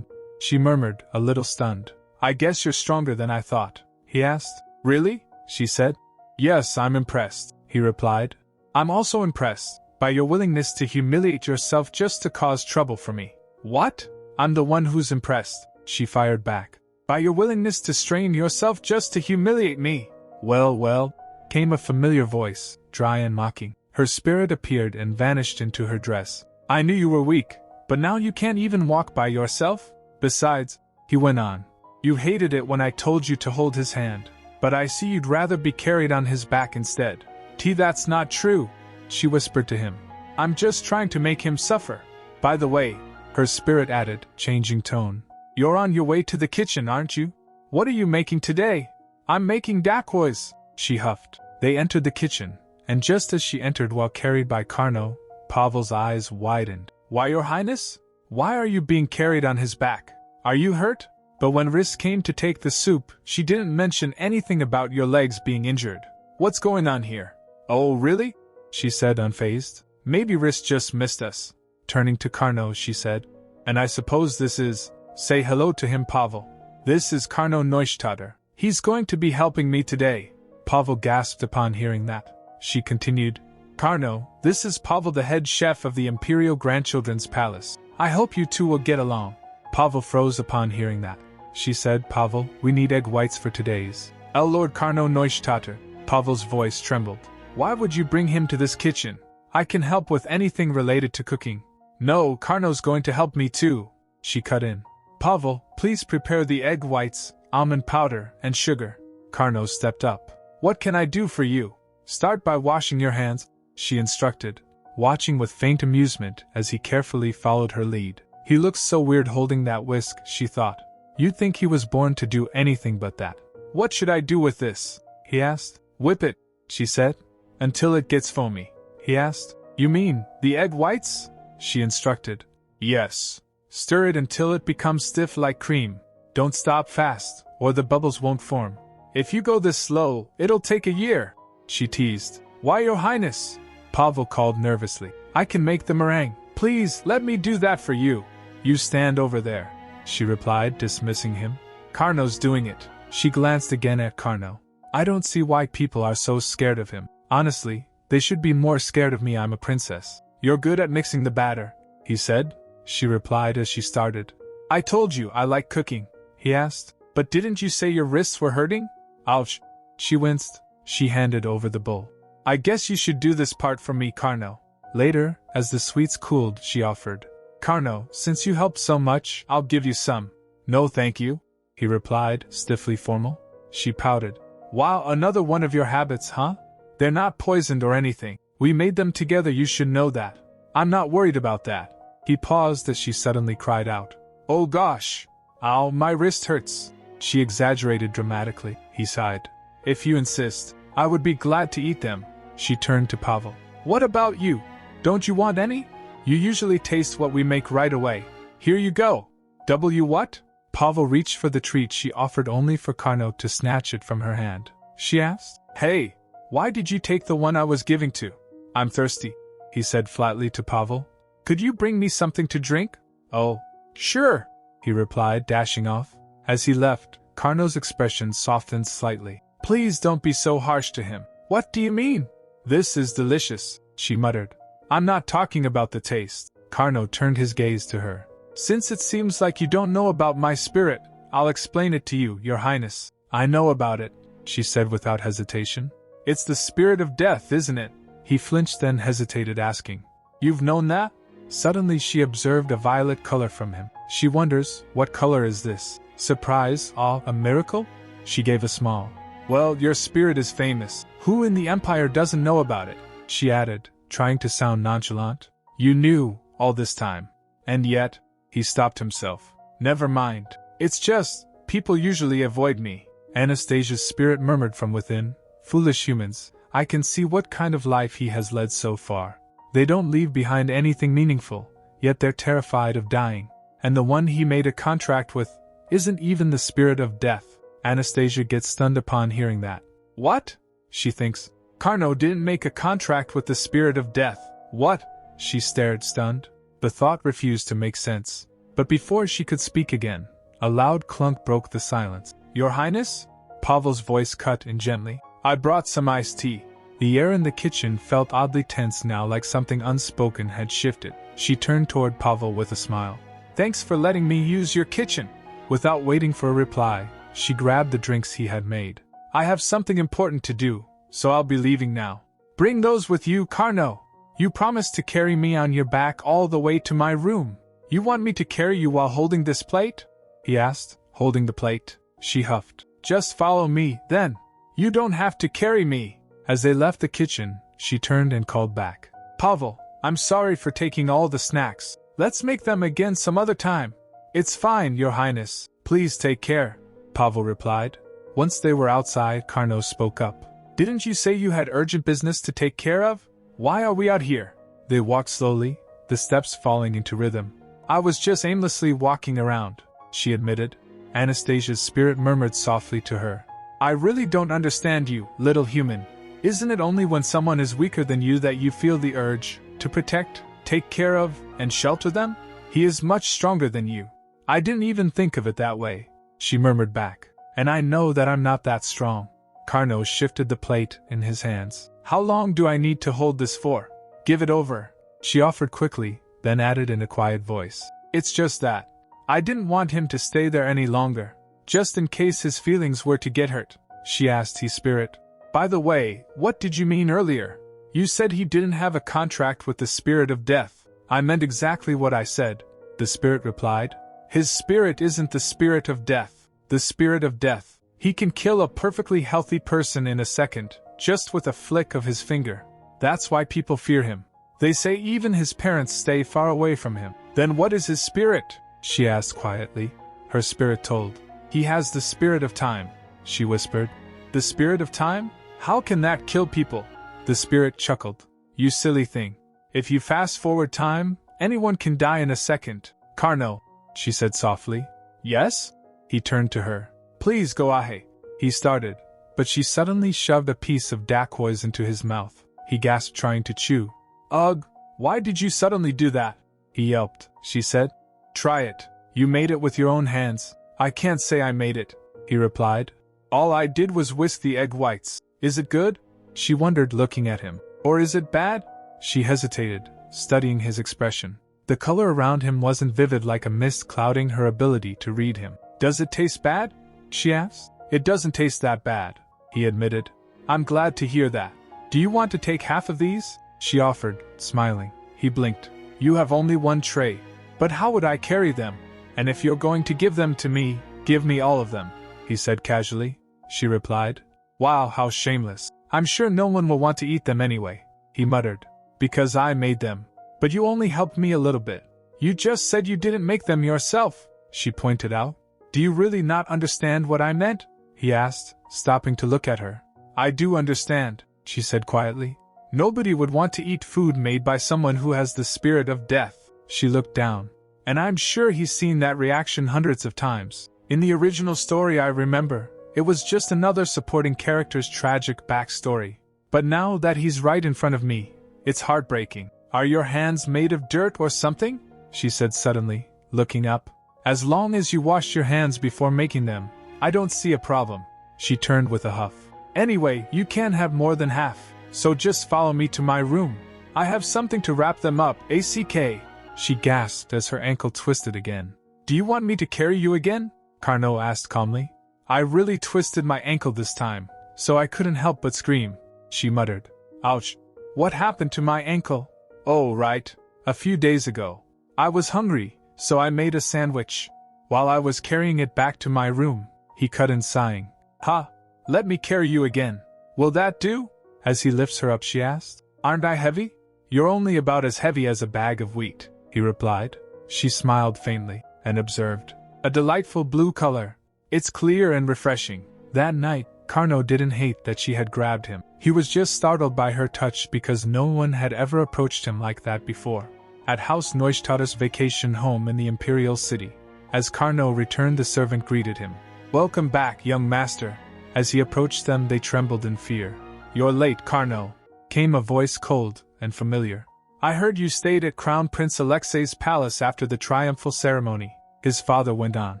She murmured, a little stunned. I guess you're stronger than I thought, he asked. Really? She said. Yes, I'm impressed, he replied. I'm also impressed by your willingness to humiliate yourself just to cause trouble for me. What? I'm the one who's impressed, she fired back. By your willingness to strain yourself just to humiliate me. Well, came a familiar voice, dry and mocking. Her spirit appeared and vanished into her dress. I knew you were weak, but now you can't even walk by yourself? Besides, he went on, you hated it when I told you to hold his hand, but I see you'd rather be carried on his back instead. That's not true, she whispered to him. I'm just trying to make him suffer. By the way, her spirit added, changing tone, you're on your way to the kitchen, aren't you? What are you making today? I'm making dacoits, she huffed. They entered the kitchen, and just as she entered while carried by Carno, Pavel's eyes widened. Why, Your Highness? Why are you being carried on his back? Are you hurt? But when Riss came to take the soup, she didn't mention anything about your legs being injured. What's going on here? Oh, really? She said, unfazed. Maybe Riss just missed us. Turning to Carno, she said, And I suppose this is... Say hello to him, Pavel. This is Carno Neustadt. He's going to be helping me today. Pavel gasped upon hearing that. She continued, Carno, this is Pavel, the head chef of the Imperial Grandchildren's Palace. I hope you two will get along. Pavel froze upon hearing that. She said, Pavel, we need egg whites for today's. Lord Carno Neustadt. Pavel's voice trembled. Why would you bring him to this kitchen? I can help with anything related to cooking. No, Carno's going to help me too, she cut in. Pavel, please prepare the egg whites, almond powder, and sugar. Carno stepped up. What can I do for you? Start by washing your hands, she instructed, watching with faint amusement as he carefully followed her lead. He looks so weird holding that whisk, she thought. You'd think he was born to do anything but that. What should I do with this? He asked. Whip it, she said. Until it gets foamy, he asked. You mean, the egg whites? She instructed. Yes. Stir it until it becomes stiff like cream. Don't stop fast, or the bubbles won't form. If you go this slow, it'll take a year, she teased. Why, Your Highness? Pavel called nervously. I can make the meringue. Please, let me do that for you. You stand over there, she replied, dismissing him. Carno's doing it. She glanced again at Carno. I don't see why people are so scared of him. Honestly, they should be more scared of me. I'm a princess. You're good at mixing the batter, he said. She replied as she started. I told you I like cooking, he asked. But didn't you say your wrists were hurting? Ouch. She winced. She handed over the bowl. I guess you should do this part for me, Carno. Later, as the sweets cooled, she offered. Carno, since you helped so much, I'll give you some. No thank you, he replied, stiffly formal. She pouted. Wow, another one of your habits, huh? They're not poisoned or anything. We made them together, you should know that. I'm not worried about that. He paused as she suddenly cried out. Oh gosh! Ow, my wrist hurts. She exaggerated dramatically. He sighed. If you insist, I would be glad to eat them. She turned to Pavel. What about you? Don't you want any? You usually taste what we make right away. Here you go. What? Pavel reached for the treat she offered only for Carno to snatch it from her hand. She asked. Hey, why did you take the one I was giving to? I'm thirsty, he said flatly to Pavel. Could you bring me something to drink? Oh, sure, he replied, dashing off. As he left, Carno's expression softened slightly. Please don't be so harsh to him. What do you mean? This is delicious, she muttered. I'm not talking about the taste. Carno turned his gaze to her. Since it seems like you don't know about my spirit, I'll explain it to you, Your Highness. I know about it, she said without hesitation. It's the spirit of death, isn't it? He flinched, then hesitated, asking. You've known that? Suddenly she observed a violet color from him. She wonders, what color is this? Surprise, awe, a miracle? She gave a smile. Well, your spirit is famous. Who in the Empire doesn't know about it? She added, trying to sound nonchalant. You knew, all this time. And yet, he stopped himself. Never mind. It's just, people usually avoid me. Anastasia's spirit murmured from within. Foolish humans, I can see what kind of life he has led so far. They don't leave behind anything meaningful, yet they're terrified of dying. And the one he made a contract with isn't even the spirit of death. Anastasia gets stunned upon hearing that. What? She thinks. Carno didn't make a contract with the spirit of death. What? She stared, stunned. The thought refused to make sense. But before she could speak again, a loud clunk broke the silence. Your Highness? Pavel's voice cut in gently. I brought some iced tea. The air in the kitchen felt oddly tense now, like something unspoken had shifted. She turned toward Pavel with a smile. Thanks for letting me use your kitchen. Without waiting for a reply, she grabbed the drinks he had made. I have something important to do, so I'll be leaving now. Bring those with you, Carno. You promised to carry me on your back all the way to my room. You want me to carry you while holding this plate? He asked, holding the plate. She huffed. Just follow me, then. You don't have to carry me. As they left the kitchen, she turned and called back. Pavel, I'm sorry for taking all the snacks. Let's make them again some other time. It's fine, Your Highness. Please take care, Pavel replied. Once they were outside, Carno spoke up. Didn't you say you had urgent business to take care of? Why are we out here? They walked slowly, the steps falling into rhythm. I was just aimlessly walking around, she admitted. Anastasia's spirit murmured softly to her. I really don't understand you, little human. Isn't it only when someone is weaker than you that you feel the urge to protect, take care of, and shelter them? He is much stronger than you. I didn't even think of it that way, she murmured back. And I know that I'm not that strong. Carno shifted the plate in his hands. How long do I need to hold this for? Give it over, she offered quickly, then added in a quiet voice. It's just that. I didn't want him to stay there any longer, just in case his feelings were to get hurt, she asked his spirit. By the way, what did you mean earlier? You said he didn't have a contract with the spirit of death. I meant exactly what I said, the spirit replied. His spirit isn't the spirit of death. The spirit of death. He can kill a perfectly healthy person in a second, just with a flick of his finger. That's why people fear him. They say even his parents stay far away from him. Then what is his spirit? She asked quietly. Her spirit told. He has the spirit of time, she whispered. The spirit of time? How can that kill people? The spirit chuckled. You silly thing. If you fast forward time, anyone can die in a second. Carno, she said softly. Yes? He turned to her. Please go ahead. He started, but she suddenly shoved a piece of dacoits into his mouth. He gasped, trying to chew. Ugh, why did you suddenly do that? He yelped, she said. Try it. You made it with your own hands. I can't say I made it, he replied. All I did was whisk the egg whites. Is it good? She wondered, looking at him. Or is it bad? She hesitated, studying his expression. The color around him wasn't vivid, like a mist clouding her ability to read him. Does it taste bad? She asked. It doesn't taste that bad, he admitted. I'm glad to hear that. Do you want to take half of these? She offered, smiling. He blinked. You have only one tray. But how would I carry them? And if you're going to give them to me, give me all of them, he said casually. She replied. Wow, how shameless. I'm sure no one will want to eat them anyway, he muttered. Because I made them. But you only helped me a little bit. You just said you didn't make them yourself, she pointed out. Do you really not understand what I meant? He asked, stopping to look at her. I do understand, she said quietly. Nobody would want to eat food made by someone who has the spirit of death. She looked down. And I'm sure he's seen that reaction hundreds of times. In the original story I remember, it was just another supporting character's tragic backstory. But now that he's right in front of me, it's heartbreaking. Are your hands made of dirt or something? She said suddenly, looking up. As long as you wash your hands before making them, I don't see a problem. She turned with a huff. Anyway, you can't have more than half, so just follow me to my room. I have something to wrap them up, ACK. She gasped as her ankle twisted again. Do you want me to carry you again? Carnot asked calmly. I really twisted my ankle this time, so I couldn't help but scream, she muttered. Ouch. What happened to my ankle? Oh, right. A few days ago. I was hungry, so I made a sandwich. While I was carrying it back to my room, he cut in sighing. Ha! Let me carry you again. Will that do? As he lifts her up, she asked. Aren't I heavy? You're only about as heavy as a bag of wheat, he replied. She smiled faintly, and observed. A delightful blue color. It's clear and refreshing. That night, Carnot didn't hate that she had grabbed him. He was just startled by her touch because no one had ever approached him like that before. At Haus Neustädter's vacation home in the Imperial City, as Carnot returned, the servant greeted him. Welcome back, young master. As he approached them, they trembled in fear. You're late, Carnot, came a voice cold and familiar. I heard you stayed at Crown Prince Alexei's palace after the triumphal ceremony, his father went on.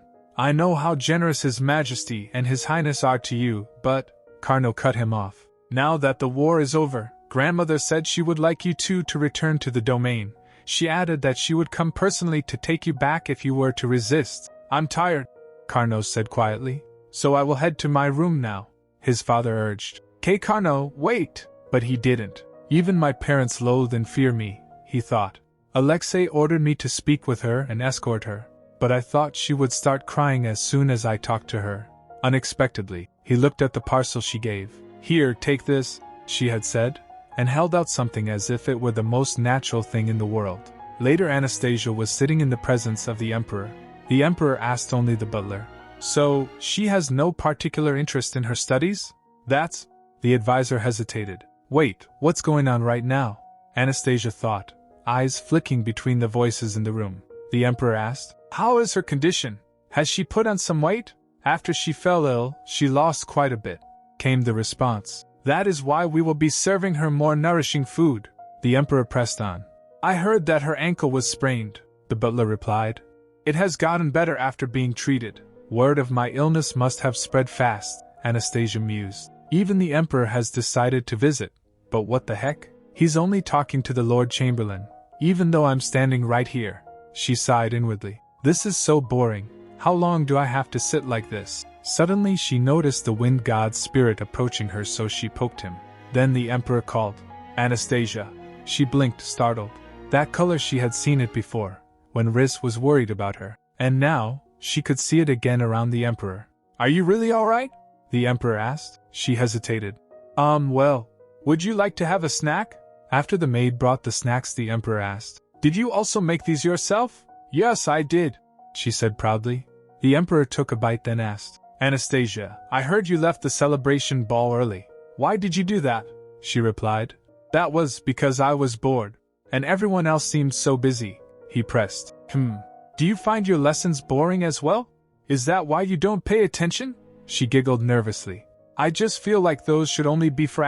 I know how generous His Majesty and His Highness are to you, but… Carnot cut him off. Now that the war is over, grandmother said she would like you two to return to the domain. She added that she would come personally to take you back if you were to resist. I'm tired, Carnot said quietly, so I will head to my room now, his father urged. Carnot, wait! But he didn't. Even my parents loathe and fear me, he thought. Alexei ordered me to speak with her and escort her, but I thought she would start crying as soon as I talked to her. Unexpectedly, he looked at the parcel she gave. Here, take this, she had said, and held out something as if it were the most natural thing in the world. Later, Anastasia was sitting in the presence of the emperor. The emperor asked only the butler. So, she has no particular interest in her studies? That's… The advisor hesitated. Wait, what's going on right now? Anastasia thought, eyes flicking between the voices in the room. The emperor asked, how is her condition? Has she put on some weight? After she fell ill, she lost quite a bit, came the response. That is why we will be serving her more nourishing food. The emperor pressed on. I heard that her ankle was sprained, the butler replied. It has gotten better after being treated. Word of my illness must have spread fast, Anastasia mused. Even the emperor has decided to visit. But what the heck? He's only talking to the Lord Chamberlain, even though I'm standing right here. She sighed inwardly. This is so boring. How long do I have to sit like this? Suddenly she noticed the wind god's spirit approaching her, so she poked him. Then the emperor called, Anastasia. She blinked, startled. That color, she had seen it before, when Riz was worried about her. And now, she could see it again around the emperor. Are you really alright? The emperor asked. She hesitated. Well, would you like to have a snack? After the maid brought the snacks, the emperor asked, did you also make these yourself? Yes, I did, she said proudly. The emperor took a bite, then asked, Anastasia, I heard you left the celebration ball early. Why did you do that? She replied. That was because I was bored, and everyone else seemed so busy, he pressed. Do you find your lessons boring as well? Is that why you don't pay attention? She giggled nervously. I just feel like those should only be for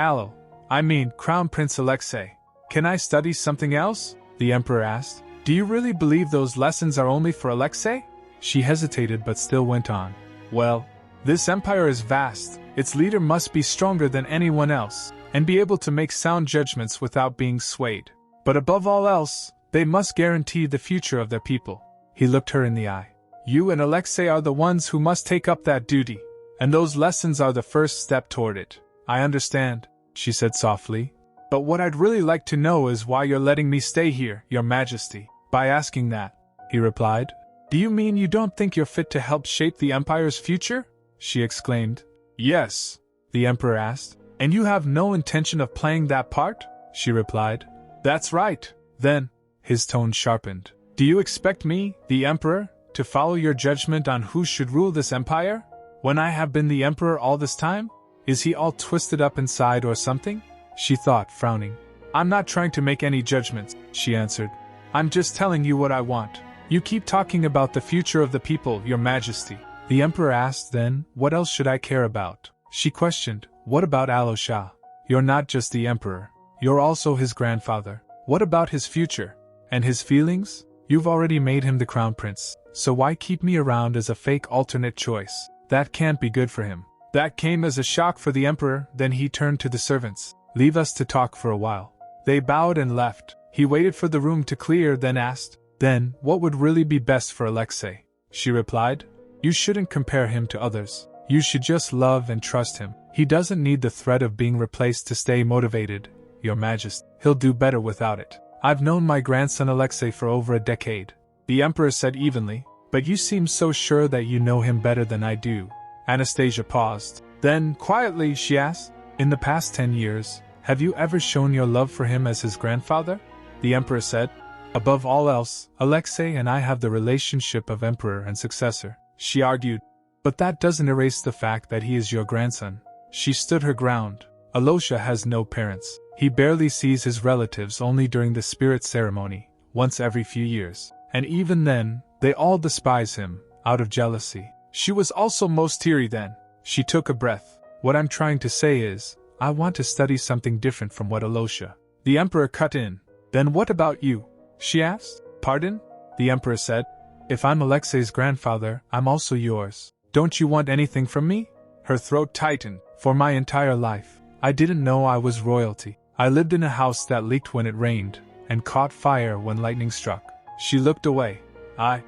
Crown Prince Alexei. Can I study something else? The emperor asked. Do you really believe those lessons are only for Alexei? She hesitated but still went on. Well, this empire is vast, its leader must be stronger than anyone else, and be able to make sound judgments without being swayed. But above all else, they must guarantee the future of their people. He looked her in the eye. You and Alexei are the ones who must take up that duty, and those lessons are the first step toward it. I understand, she said softly. But what I'd really like to know is why you're letting me stay here, Your Majesty. By asking that, he replied. Do you mean you don't think you're fit to help shape the empire's future? She exclaimed. Yes, the emperor asked. And you have no intention of playing that part? She replied. That's right. Then, His tone sharpened. Do you expect me, the emperor, to follow your judgment on who should rule this empire? When I have been the emperor all this time? Is he all twisted up inside or something? She thought, frowning. I'm not trying to make any judgments, she answered. I'm just telling you what I want. You keep talking about the future of the people, your majesty. The emperor asked then, what else should I care about? She questioned, what about Alosha? You're not just the emperor. You're also his grandfather. What about his future? And his feelings? You've already made him the crown prince, so why keep me around as a fake alternate choice? That can't be good for him. That came as a shock for the emperor, then he turned to the servants. Leave us to talk for a while. They bowed and left. He waited for the room to clear, then asked, then, what would really be best for Alexei? She replied, you shouldn't compare him to others. You should just love and trust him. He doesn't need the threat of being replaced to stay motivated, your majesty. He'll do better without it. I've known my grandson Alexei for over a decade, the emperor said evenly, but you seem so sure that you know him better than I do. Anastasia paused. Then, quietly, she asked, in the past 10 years, have you ever shown your love for him as his grandfather? The emperor said, above all else, Alexei and I have the relationship of emperor and successor. She argued, but that doesn't erase the fact that he is your grandson. She stood her ground. Alosha has no parents. He barely sees his relatives only during the spirit ceremony, once every few years. And even then, they all despise him, out of jealousy. She was also most teary then. She took a breath. What I'm trying to say is, I want to study something different from what Alosha. The emperor cut in. Then what about you? She asked. Pardon? The emperor said. If I'm Alexei's grandfather, I'm also yours. Don't you want anything from me? Her throat tightened. For my entire life, I didn't know I was royalty. I lived in a house that leaked when it rained, and caught fire when lightning struck. She looked away. I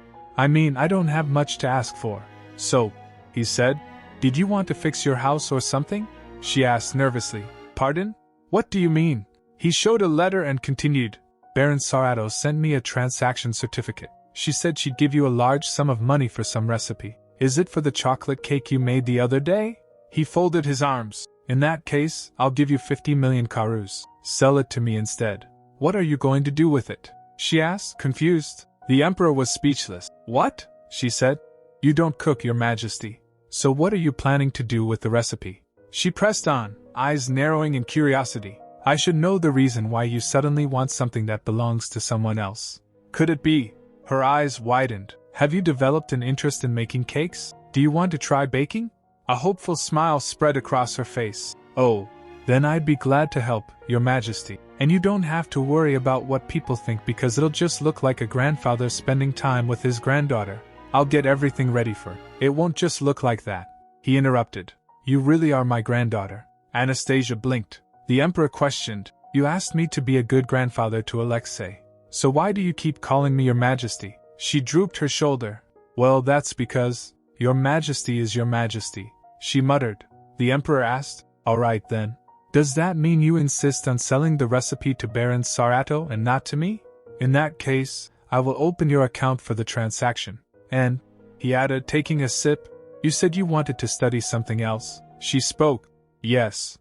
mean, I don't have much to ask for. So, he said, did you want to fix your house or something? She asked nervously. Pardon? What do you mean? He showed a letter and continued. Baron Sarato sent me a transaction certificate. She said she'd give you a large sum of money for some recipe. Is it for the chocolate cake you made the other day? He folded his arms. In that case, I'll give you 50 million karus. Sell it to me instead. What are you going to do with it? She asked, confused. The emperor was speechless. What? She said. You don't cook, your majesty. So what are you planning to do with the recipe? She pressed on, eyes narrowing in curiosity. I should know the reason why you suddenly want something that belongs to someone else. Could it be? Her eyes widened. Have you developed an interest in making cakes? Do you want to try baking? A hopeful smile spread across her face. Oh, then I'd be glad to help, your majesty. And you don't have to worry about what people think because it'll just look like a grandfather spending time with his granddaughter. I'll get everything ready for it. It won't just look like that. He interrupted. You really are my granddaughter. Anastasia blinked. The emperor questioned. You asked me to be a good grandfather to Alexei. So why do you keep calling me your majesty? She drooped her shoulder. Well, that's because your majesty is your majesty, she muttered. The emperor asked, all right then. Does that mean you insist on selling the recipe to Baron Sarato and not to me? In that case, I will open your account for the transaction. And, he added, taking a sip, you said you wanted to study something else. She spoke. Yes,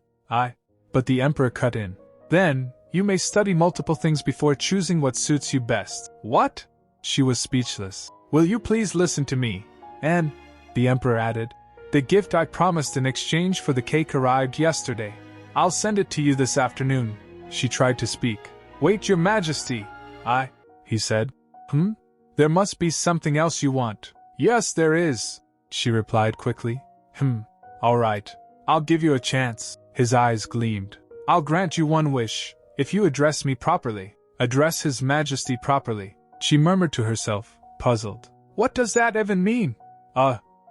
but the emperor cut in. Then, you may study multiple things before choosing what suits you best. What? She was speechless. Will you please listen to me? And, the emperor added, the gift I promised in exchange for the cake arrived yesterday. I'll send it to you this afternoon. She tried to speak. Wait, your majesty. He said. There must be something else you want. Yes, there is, she replied quickly. All right. I'll give you a chance. His eyes gleamed. I'll grant you one wish, if you address me properly. Address his majesty properly. She murmured to herself, puzzled. What does that even mean?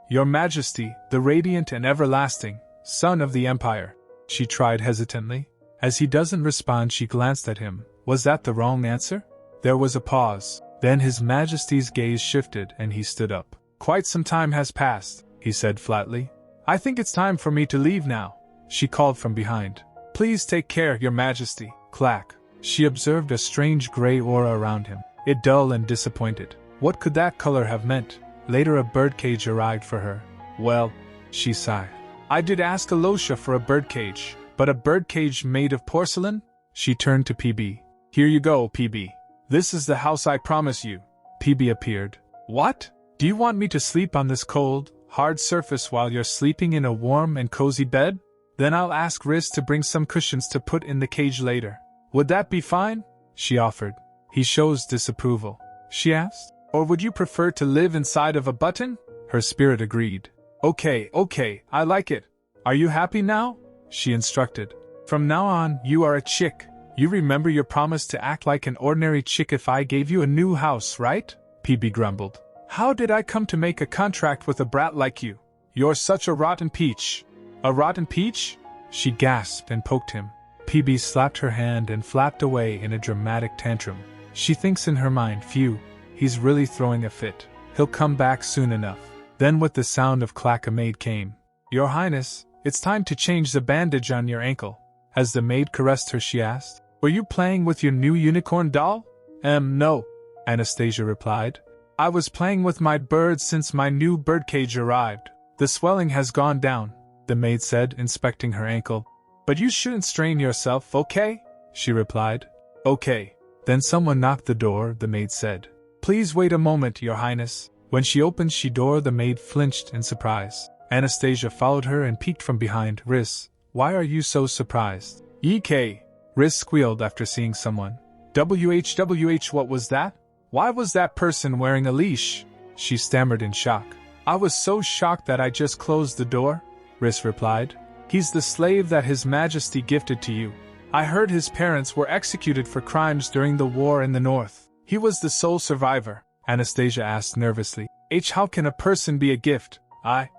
Your majesty, the radiant and everlasting, son of the empire. She tried hesitantly. As he doesn't respond, she glanced at him. Was that the wrong answer? There was a pause. Then his majesty's gaze shifted and he stood up. Quite some time has passed, he said flatly. I think it's time for me to leave now. She called from behind. Please take care, your majesty. Clack. She observed a strange gray aura around him. It dull and disappointed. What could that color have meant? Later a birdcage arrived for her. Well, she sighed. I did ask Alosha for a birdcage, but a birdcage made of porcelain? She turned to PB. Here you go, PB. This is the house I promise you. PB appeared. What? Do you want me to sleep on this cold, hard surface while you're sleeping in a warm and cozy bed? Then I'll ask Riz to bring some cushions to put in the cage later. Would that be fine? She offered. He shows disapproval. She asked. Or would you prefer to live inside of a button? Her spirit agreed. Okay, I like it. Are you happy now? She instructed. From now on, you are a chick. You remember your promise to act like an ordinary chick if I gave you a new house, right? PB grumbled. How did I come to make a contract with a brat like you? You're such a rotten peach. A rotten peach? She gasped and poked him. PB slapped her hand and flapped away in a dramatic tantrum. She thinks in her mind, phew, he's really throwing a fit. He'll come back soon enough. Then with the sound of clack a maid came. Your Highness, it's time to change the bandage on your ankle. As the maid caressed her, she asked, Were you playing with your new unicorn doll? No, Anastasia replied. I was playing with my birds since my new birdcage arrived. The swelling has gone down, the maid said, inspecting her ankle. But you shouldn't strain yourself, okay? She replied. Okay. Then someone knocked the door, the maid said. Please wait a moment, Your Highness. When she opened the door, the maid flinched in surprise. Anastasia followed her and peeked from behind. Riz, why are you so surprised? EK. Riz squealed after seeing someone. WH, what was that? Why was that person wearing a leash? She stammered in shock. I was so shocked that I just closed the door, Riz replied. He's the slave that His Majesty gifted to you. I heard his parents were executed for crimes during the war in the north. He was the sole survivor, Anastasia asked nervously. How can a person be a gift? I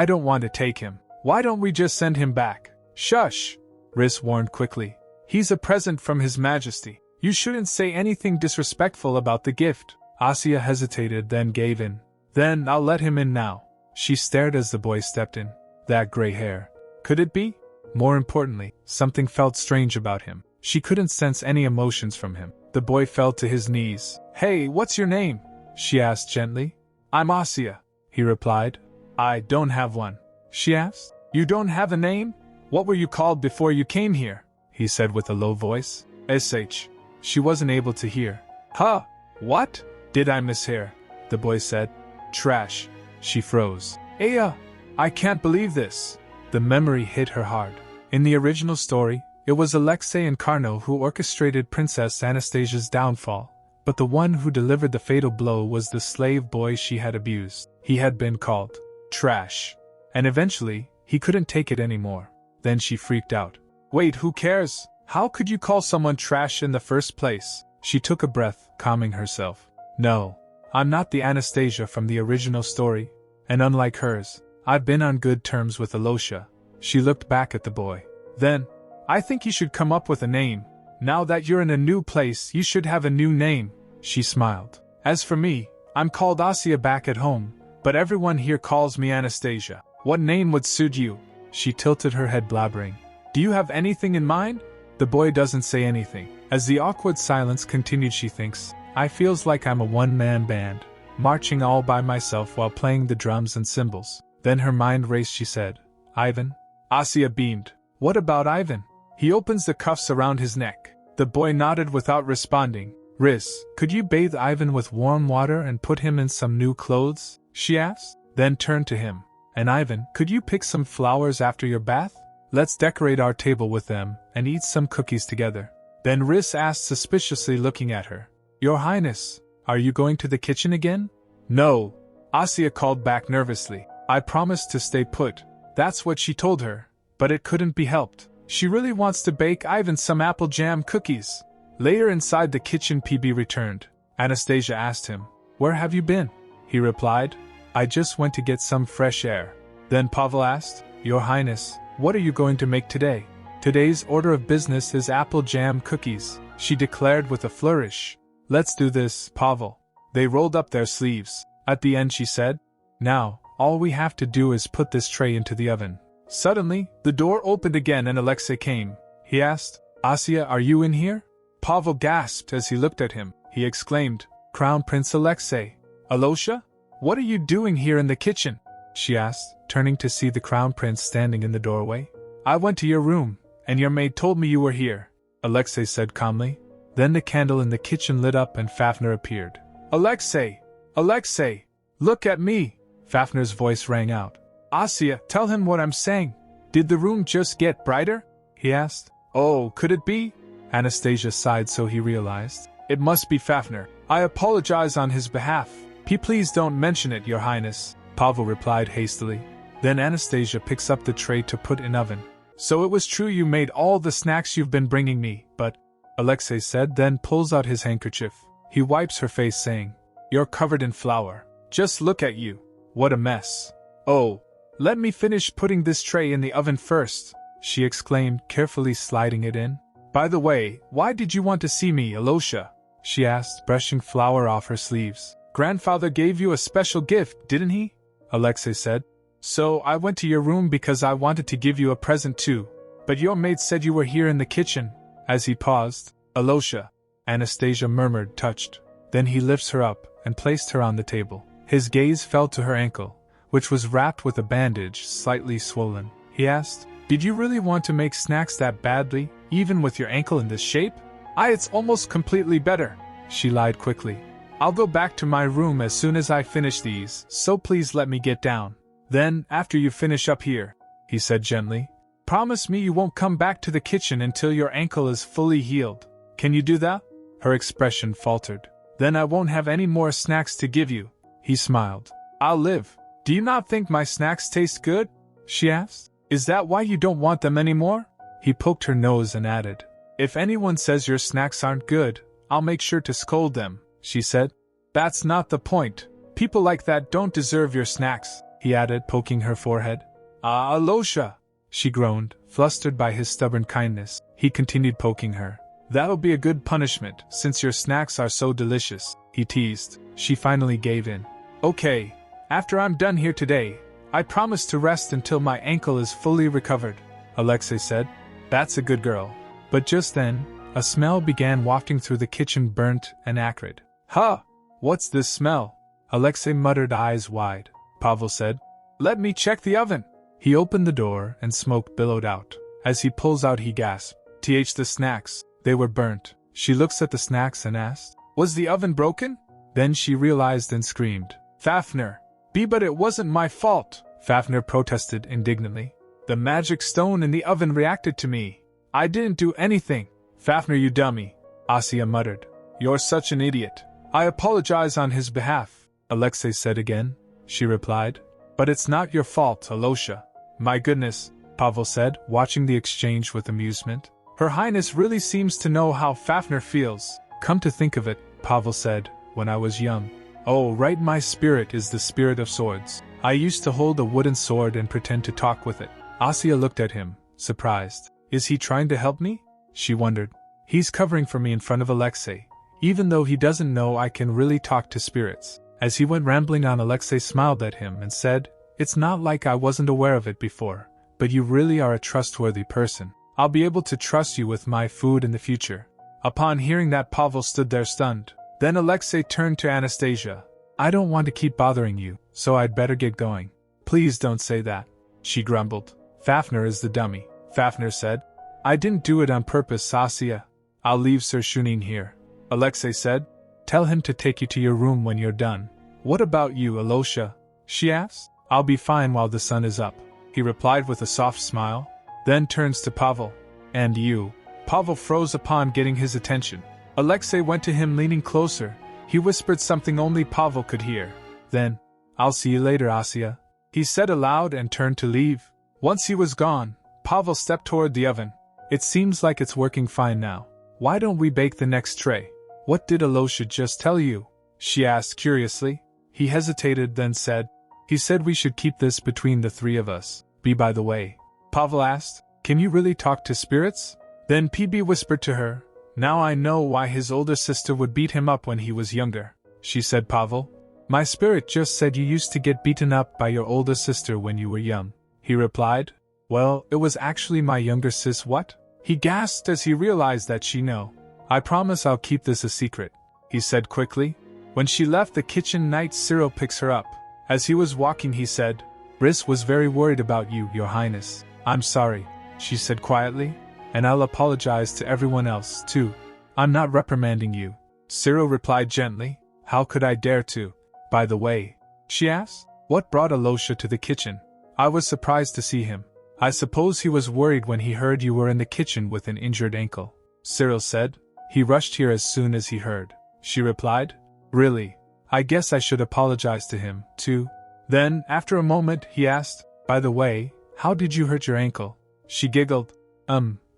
don't want to take him. Why don't we just send him back? Shush, Riz warned quickly. He's a present from His Majesty. You shouldn't say anything disrespectful about the gift. Asya hesitated, then gave in. Then I'll let him in now. She stared as the boy stepped in. That gray hair. Could it be? More importantly, something felt strange about him. She couldn't sense any emotions from him. The boy fell to his knees. Hey, what's your name? She asked gently. I'm Asya, he replied. I don't have one. She asked. You don't have a name? What were you called before you came here? He said with a low voice. SH. She wasn't able to hear. Huh? What? Did I mishear? The boy said. Trash. She froze. Aya, I can't believe this. The memory hit her hard. In the original story, it was Alexei and Carno who orchestrated Princess Anastasia's downfall, but the one who delivered the fatal blow was the slave boy she had abused. He had been called trash. And eventually, he couldn't take it anymore. Then she freaked out. Wait, who cares? How could you call someone trash in the first place? She took a breath, calming herself. No, I'm not the Anastasia from the original story, and unlike hers, I've been on good terms with Alosia. She looked back at the boy. Then, I think you should come up with a name. Now that you're in a new place, you should have a new name. She smiled. As for me, I'm called Asya back at home, but everyone here calls me Anastasia. What name would suit you? She tilted her head, blabbering. Do you have anything in mind? The boy doesn't say anything. As the awkward silence continued, she thinks, I feels like I'm a one-man band, marching all by myself while playing the drums and cymbals. Then her mind raced. She said, Ivan? Asya beamed. What about Ivan? He opens the cuffs around his neck. The boy nodded without responding. Riz, could you bathe Ivan with warm water and put him in some new clothes? She asked. Then turned to him. And Ivan, could you pick some flowers after your bath? Let's decorate our table with them and eat some cookies together. Then Riz asked suspiciously, looking at her. Your Highness, are you going to the kitchen again? No, Asya called back nervously. I promised to stay put. That's what she told her, but it couldn't be helped. She really wants to bake Ivan some apple jam cookies. Later inside the kitchen, PB returned. Anastasia asked him, Where have you been? He replied, I just went to get some fresh air. Then Pavel asked, Your Highness, what are you going to make today? Today's order of business is apple jam cookies, she declared with a flourish. Let's do this, Pavel. They rolled up their sleeves. At the end she said, Now, all we have to do is put this tray into the oven. Suddenly, the door opened again and Alexei came. He asked, Asya, are you in here? Pavel gasped as he looked at him. He exclaimed, Crown Prince Alexei. Alosia? What are you doing here in the kitchen? She asked, turning to see the Crown Prince standing in the doorway. I went to your room, and your maid told me you were here, Alexei said calmly. Then the candle in the kitchen lit up and Fafner appeared. Alexei! Alexei! Look at me! Fafner's voice rang out. Asya, tell him what I'm saying. Did the room just get brighter? He asked. Oh, could it be? Anastasia sighed, so he realized. It must be Fafner. I apologize on his behalf. Please don't mention it, Your Highness, Pavel replied hastily. Then Anastasia picks up the tray to put in oven. So it was true you made all the snacks you've been bringing me, but... Alexei said, then pulls out his handkerchief. He wipes her face, saying, You're covered in flour. Just look at you. What a mess. Oh, let me finish putting this tray in the oven first, she exclaimed, carefully sliding it in. By the way, why did you want to see me, Alosha? She asked, brushing flour off her sleeves. Grandfather gave you a special gift, didn't he? Alexei said. So I went to your room because I wanted to give you a present too. But your maid said you were here in the kitchen. As he paused, Alosha, Anastasia murmured, touched. Then he lifts her up and placed her on the table. His gaze fell to her ankle, which was wrapped with a bandage slightly swollen. He asked, Did you really want to make snacks that badly, even with your ankle in this shape? It's almost completely better, she lied quickly. I'll go back to my room as soon as I finish these, so please let me get down. Then, after you finish up here, he said gently, promise me you won't come back to the kitchen until your ankle is fully healed. Can you do that? Her expression faltered. Then I won't have any more snacks to give you, he smiled. I'll live. Do you not think my snacks taste good? She asked. Is that why you don't want them anymore? He poked her nose and added, If anyone says your snacks aren't good, I'll make sure to scold them, she said. That's not the point. People like that don't deserve your snacks, he added, poking her forehead. Alosha, she groaned, flustered by his stubborn kindness. He continued poking her. That'll be a good punishment, since your snacks are so delicious, he teased. She finally gave in. Okay, after I'm done here today, I promise to rest until my ankle is fully recovered, Alexei said. That's a good girl. But just then, a smell began wafting through the kitchen, burnt and acrid. Huh! What's this smell? Alexei muttered, eyes wide. Pavel said, Let me check the oven. He opened the door and smoke billowed out. As he pulls out, he gasped. The snacks. They were burnt. She looks at the snacks and asked, Was the oven broken? Then she realized and screamed. Fafner! But it wasn't my fault, Fafner protested indignantly. The magic stone in the oven reacted to me. I didn't do anything. Fafner, you dummy, Asya muttered. You're such an idiot. I apologize on his behalf, Alexei said again. She replied. But it's not your fault, Alosha. My goodness, Pavel said, watching the exchange with amusement. Her Highness really seems to know how Fafner feels. Come to think of it, Pavel said, when I was young. Oh, right, my spirit is the spirit of swords. I used to hold a wooden sword and pretend to talk with it. Asya looked at him, surprised. Is he trying to help me? She wondered. He's covering for me in front of Alexei, even though he doesn't know I can really talk to spirits. As he went rambling on, Alexei smiled at him and said, It's not like I wasn't aware of it before, but you really are a trustworthy person. I'll be able to trust you with my food in the future. Upon hearing that, Pavel stood there stunned. Then Alexei turned to Anastasia. I don't want to keep bothering you, so I'd better get going. Please don't say that, she grumbled. Fafner is the dummy, Fafner said. I didn't do it on purpose, Asya. I'll leave Sir Shunin here, Alexei said. Tell him to take you to your room when you're done. What about you, Alosha? She asked. I'll be fine while the sun is up, he replied with a soft smile. Then turns to Pavel. And you? Pavel froze upon getting his attention. Alexei went to him, leaning closer. He whispered something only Pavel could hear. Then, I'll see you later, Asya, he said aloud and turned to leave. Once he was gone, Pavel stepped toward the oven. It seems like it's working fine now. Why don't we bake the next tray? What did Alosha just tell you? She asked curiously. He hesitated, then said, He said we should keep this between the three of us. By the way, Pavel asked, Can you really talk to spirits? Then PB whispered to her, Now I know why his older sister would beat him up when he was younger, she said. Pavel, my spirit just said you used to get beaten up by your older sister when you were young, he replied. Well, it was actually my younger sis. What? He gasped as he realized that she knew. I promise I'll keep this a secret, he said quickly. When she left the kitchen, Knight Cyril picks her up. As he was walking, he said, Briss was very worried about you, Your Highness. I'm sorry, she said quietly, and I'll apologize to everyone else, too. I'm not reprimanding you, Cyril replied gently. How could I dare to? By the way, she asked, what brought Alosha to the kitchen? I was surprised to see him. I suppose he was worried when he heard you were in the kitchen with an injured ankle, Cyril said. He rushed here as soon as he heard, she replied. Really? I guess I should apologize to him, too. Then, after a moment, he asked, by the way, how did you hurt your ankle? She giggled.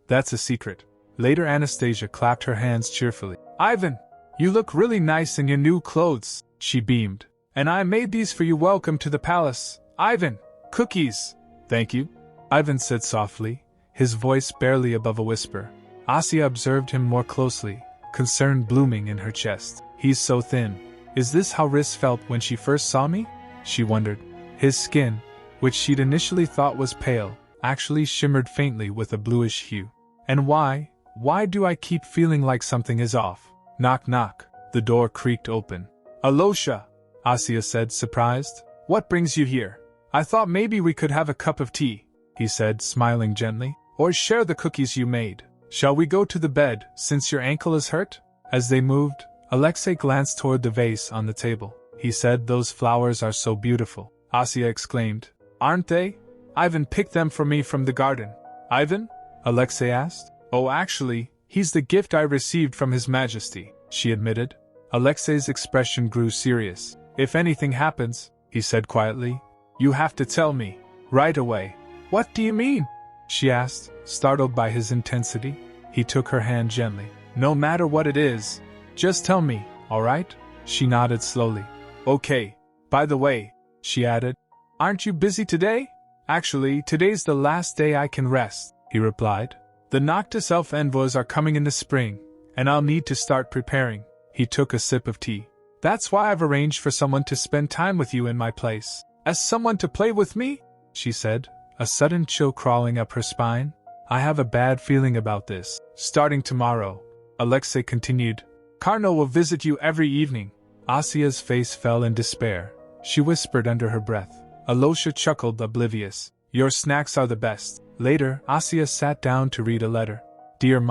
That's a secret. Later Anastasia clapped her hands cheerfully. Ivan, you look really nice in your new clothes, she beamed. And I made these for you. Welcome to the palace, Ivan. Cookies. Thank you, Ivan said softly, his voice barely above a whisper. Asya observed him more closely, concern blooming in her chest. He's so thin. Is this how Riz felt when she first saw me? She wondered. His skin, which she'd initially thought was pale, actually shimmered faintly with a bluish hue. And why do I keep feeling like something is off? Knock knock. The door creaked open. Alosha, Asya said, surprised. What brings you here? I thought maybe we could have a cup of tea, he said, smiling gently. Or share the cookies you made. Shall we go to the bed, since your ankle is hurt? As they moved, Alexei glanced toward the vase on the table. He said, those flowers are so beautiful, Asya exclaimed. Aren't they? Ivan picked them for me from the garden. Ivan? Alexei asked. Oh, actually, he's the gift I received from His Majesty, she admitted. Alexei's expression grew serious. If anything happens, he said quietly, you have to tell me. Right away. What do you mean? She asked, startled by his intensity. He took her hand gently. No matter what it is, just tell me, all right? She nodded slowly. Okay. By the way, she added, aren't you busy today? Actually, today's the last day I can rest, he replied. The Noctis elf envoys are coming in the spring, and I'll need to start preparing. He took a sip of tea. That's why I've arranged for someone to spend time with you in my place. As someone to play with me? She said, a sudden chill crawling up her spine. I have a bad feeling about this. Starting tomorrow, Alexei continued, Karno will visit you every evening. Asya's face fell in despair. She whispered under her breath. Alosha chuckled, oblivious. Your snacks are the best. Later, Asya sat down to read a letter. Dear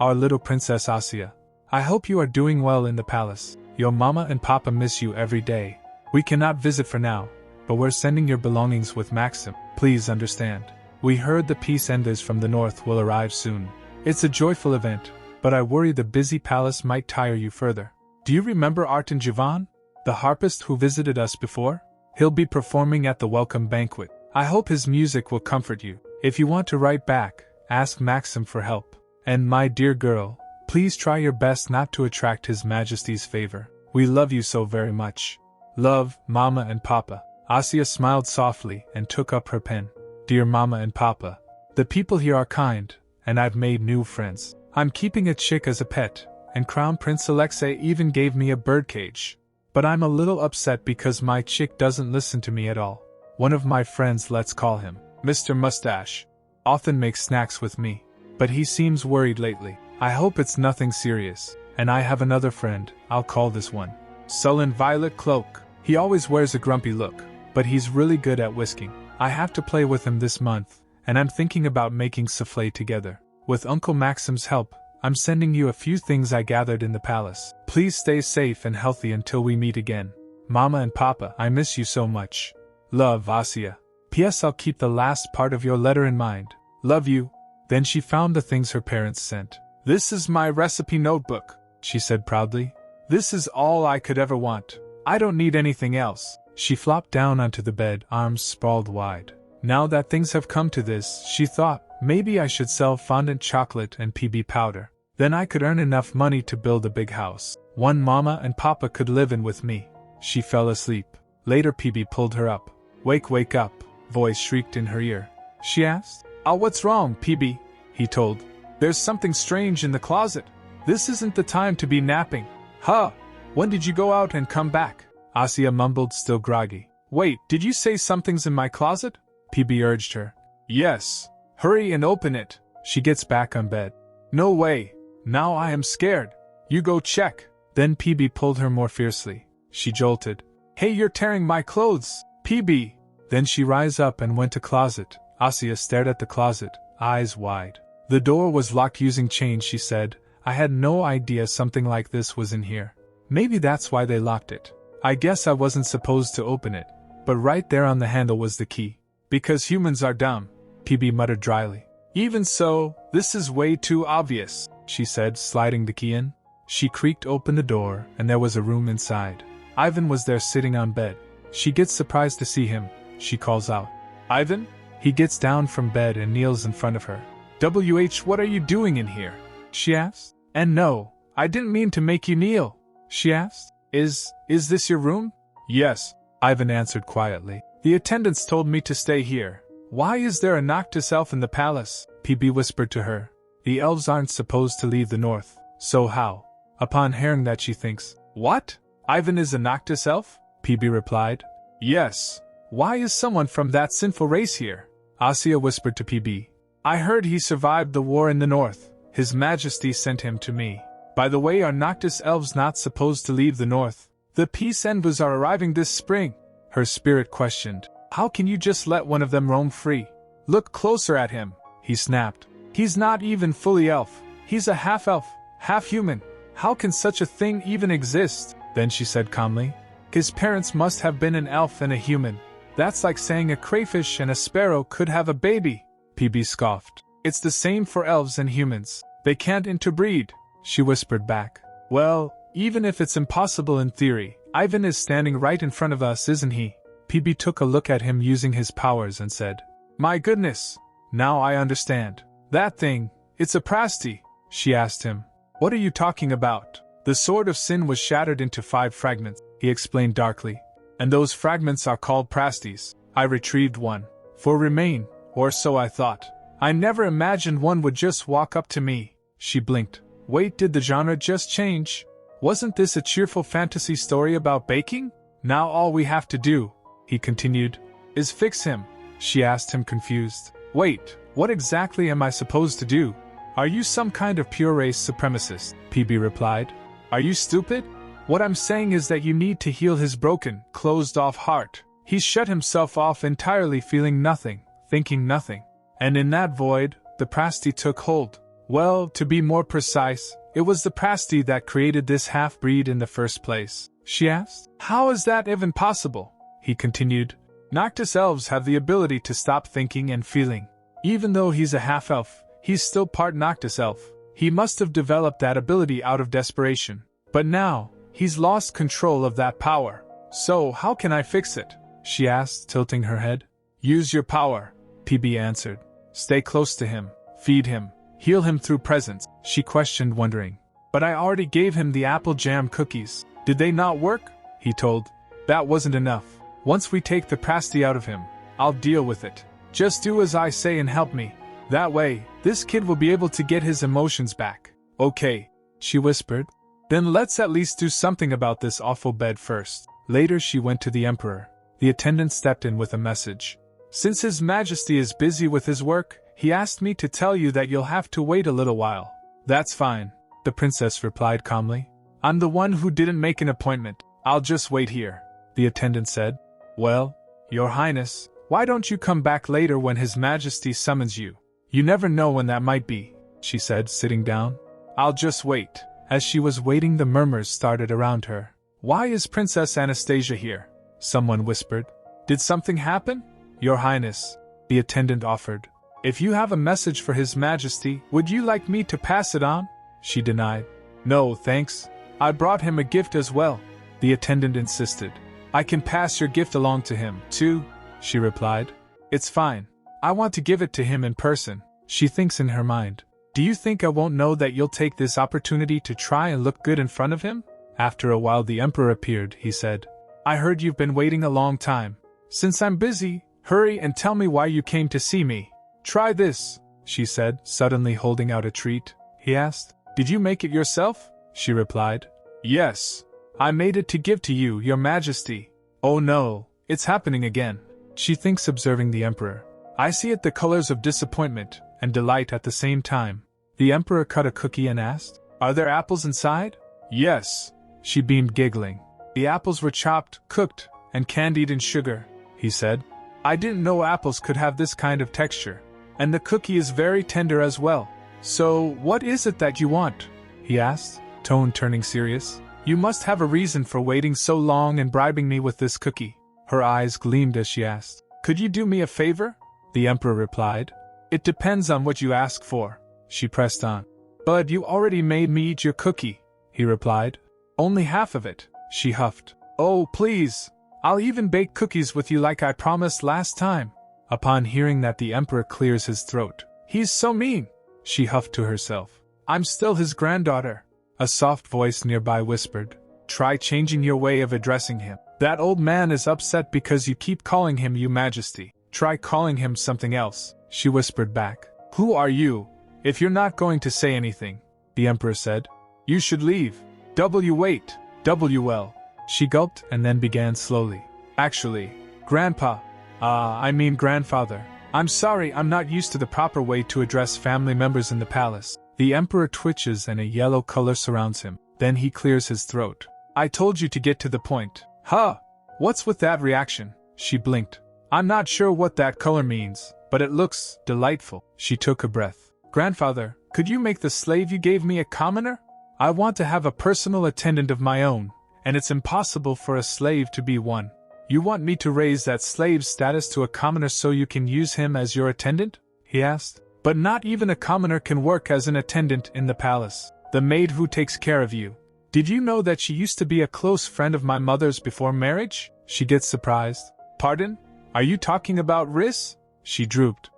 our little Princess Asya, I hope you are doing well in the palace. Your mama and papa miss you every day. We cannot visit for now, but we're sending your belongings with Maxim. Please understand. We heard the peace enders from the north will arrive soon. It's a joyful event, but I worry the busy palace might tire you further. Do you remember Artin Jivan, the harpist who visited us before? He'll be performing at the welcome banquet. I hope his music will comfort you. If you want to write back, ask Maxim for help. And my dear girl, please try your best not to attract His Majesty's favor. We love you so very much. Love, Mama and Papa. Asya smiled softly and took up her pen. Dear Mama and Papa, the people here are kind, and I've made new friends. I'm keeping a chick as a pet, and Crown Prince Alexei even gave me a birdcage. But I'm a little upset because my chick doesn't listen to me at all. One of my friends, let's call him Mr. Mustache, often makes snacks with me, but he seems worried lately. I hope it's nothing serious. And I have another friend, I'll call this one Sullen Violet Cloak. He always wears a grumpy look, but he's really good at whisking. I have to play with him this month, and I'm thinking about making souffle together. With Uncle Maxim's help, I'm sending you a few things I gathered in the palace. Please stay safe and healthy until we meet again. Mama and Papa, I miss you so much. Love, Asya. P.S. I'll keep the last part of your letter in mind. Love you. Then she found the things her parents sent. This is my recipe notebook, she said proudly. This is all I could ever want. I don't need anything else. She flopped down onto the bed, arms sprawled wide. Now that things have come to this, she thought, maybe I should sell fondant chocolate and PB powder. Then I could earn enough money to build a big house. One Mama and Papa could live in with me. She fell asleep. Later PB pulled her up. Wake up, voice shrieked in her ear. She asked. Oh, what's wrong, PB? He told. There's something strange in the closet. This isn't the time to be napping. Huh? When did you go out and come back? Asya mumbled, still groggy. Wait, did you say something's in my closet? PB urged her. Yes. Hurry and open it. She gets back on bed. No way. Now I am scared. You go check. Then PB pulled her more fiercely. She jolted. Hey, you're tearing my clothes, PB. Then she rise up and went to closet. Asya stared at the closet, eyes wide. The door was locked using chains, she said. I had no idea something like this was in here. Maybe that's why they locked it. I guess I wasn't supposed to open it. But right there on the handle was the key. Because humans are dumb, PB muttered dryly. Even so, this is way too obvious, she said, sliding the key in. She creaked open the door, and there was a room inside. Ivan was there sitting on bed. She gets surprised to see him. She calls out, "Ivan?" He gets down from bed and kneels in front of her. What are you doing in here?" she asked. "And no, I didn't mean to make you kneel," she asked. Is this your room?" "Yes," Ivan answered quietly. "The attendants told me to stay here." "Why is there a Noctis elf in the palace?" PB whispered to her. "The elves aren't supposed to leave the north, so how?" Upon hearing that she thinks, "What? Ivan is a Noctis elf?" PB replied, "Yes. Why is someone from that sinful race here?" Asya whispered to PB. "I heard he survived the war in the north. His Majesty sent him to me. By the way, are Noctis elves not supposed to leave the north? The peace envoys are arriving this spring." Her spirit questioned, "How can you just let one of them roam free?" "Look closer at him," he snapped. "He's not even fully elf. He's a half-elf, half-human. How can such a thing even exist?" Then she said calmly, "His parents must have been an elf and a human. That's like saying a crayfish and a sparrow could have a baby." PB scoffed. "It's the same for elves and humans. They can't interbreed," she whispered back. "Well, even if it's impossible in theory, Ivan is standing right in front of us, isn't he?" PB took a look at him using his powers and said, "My goodness! Now I understand. That thing, it's a prasty," she asked him. "What are you talking about?" "The sword of sin was shattered into 5 fragments," he explained darkly. "And those fragments are called prasties. I retrieved one. For remain, or so I thought. I never imagined one would just walk up to me." She blinked. "Wait, did the genre just change? Wasn't this a cheerful fantasy story about baking? Now all we have to do," he continued, "is fix him." She asked him confused. "Wait, what exactly am I supposed to do?" "Are you some kind of pure race supremacist?" PB replied. "Are you stupid? What I'm saying is that you need to heal his broken, closed-off heart. He's shut himself off entirely, feeling nothing, thinking nothing. And in that void, the prasty took hold. Well, to be more precise, it was the prasty that created this half-breed in the first place." She asked. "How is that even possible?" He continued. "Noctis elves have the ability to stop thinking and feeling. Even though he's a half-elf, he's still part Noctis elf. He must have developed that ability out of desperation. But now, he's lost control of that power. So how can I fix it?" she asked, tilting her head. "Use your power," PB answered. "Stay close to him, feed him, heal him through presence." She questioned, wondering. "But I already gave him the apple jam cookies. Did they not work?" He told. "That wasn't enough. Once we take the prasty out of him, I'll deal with it. Just do as I say and help me. That way, this kid will be able to get his emotions back." "Okay," she whispered. "Then let's at least do something about this awful bed first." Later she went to the emperor. The attendant stepped in with a message. "Since His Majesty is busy with his work, he asked me to tell you that you'll have to wait a little while." "That's fine," the princess replied calmly. "I'm the one who didn't make an appointment. I'll just wait here," the attendant said. "Well, Your Highness, why don't you come back later when His Majesty summons you? You never know when that might be," she said, sitting down. "I'll just wait." As she was waiting, the murmurs started around her. "Why is Princess Anastasia here?" someone whispered. "Did something happen?" "Your Highness," the attendant offered. "If you have a message for His Majesty, would you like me to pass it on?" She denied. "No, thanks. I brought him a gift as well," the attendant insisted. "I can pass your gift along to him, too," she replied. "It's fine. I want to give it to him in person." She thinks in her mind. "Do you think I won't know that you'll take this opportunity to try and look good in front of him?" After a while the emperor appeared. He said, "I heard you've been waiting a long time. Since I'm busy, hurry and tell me why you came to see me." "Try this," she said, suddenly holding out a treat. He asked, "Did you make it yourself?" She replied, "Yes. I made it to give to you, Your Majesty." "Oh no, it's happening again," she thinks, observing the emperor. "I see it, the colors of disappointment and delight at the same time." The emperor cut a cookie and asked, "Are there apples inside?" "Yes," she beamed, giggling. "The apples were chopped, cooked, and candied in sugar," he said. "I didn't know apples could have this kind of texture. And the cookie is very tender as well. So, what is it that you want?" he asked, tone turning serious. You must have a reason for waiting so long and bribing me with this cookie. Her eyes gleamed as she asked. Could you do me a favor? The Emperor replied. It depends on what you ask for, she pressed on. But you already made me eat your cookie, he replied. Only half of it, she huffed. Oh, please. I'll even bake cookies with you like I promised last time. Upon hearing that, the Emperor clears his throat. He's so mean, she huffed to herself. I'm still his granddaughter. A soft voice nearby whispered. Try changing your way of addressing him. That old man is upset because you keep calling him Your Majesty. Try calling him something else, she whispered back. Who are you? If you're not going to say anything, the Emperor said, you should leave. Wait. Well. She gulped and then began slowly. Actually, Grandpa. I mean grandfather. I'm sorry, I'm not used to the proper way to address family members in the palace. The Emperor twitches and a yellow color surrounds him. Then he clears his throat. I told you to get to the point. Huh? What's with that reaction? She blinked. I'm not sure what that color means, but it looks delightful. She took a breath. Grandfather, could you make the slave you gave me a commoner? I want to have a personal attendant of my own, and it's impossible for a slave to be one. You want me to raise that slave's status to a commoner so you can use him as your attendant? He asked. But not even a commoner can work as an attendant in the palace. The maid who takes care of you. Did you know that she used to be a close friend of my mother's before marriage? She gets surprised. Pardon? Are you talking about Riss? She drooped.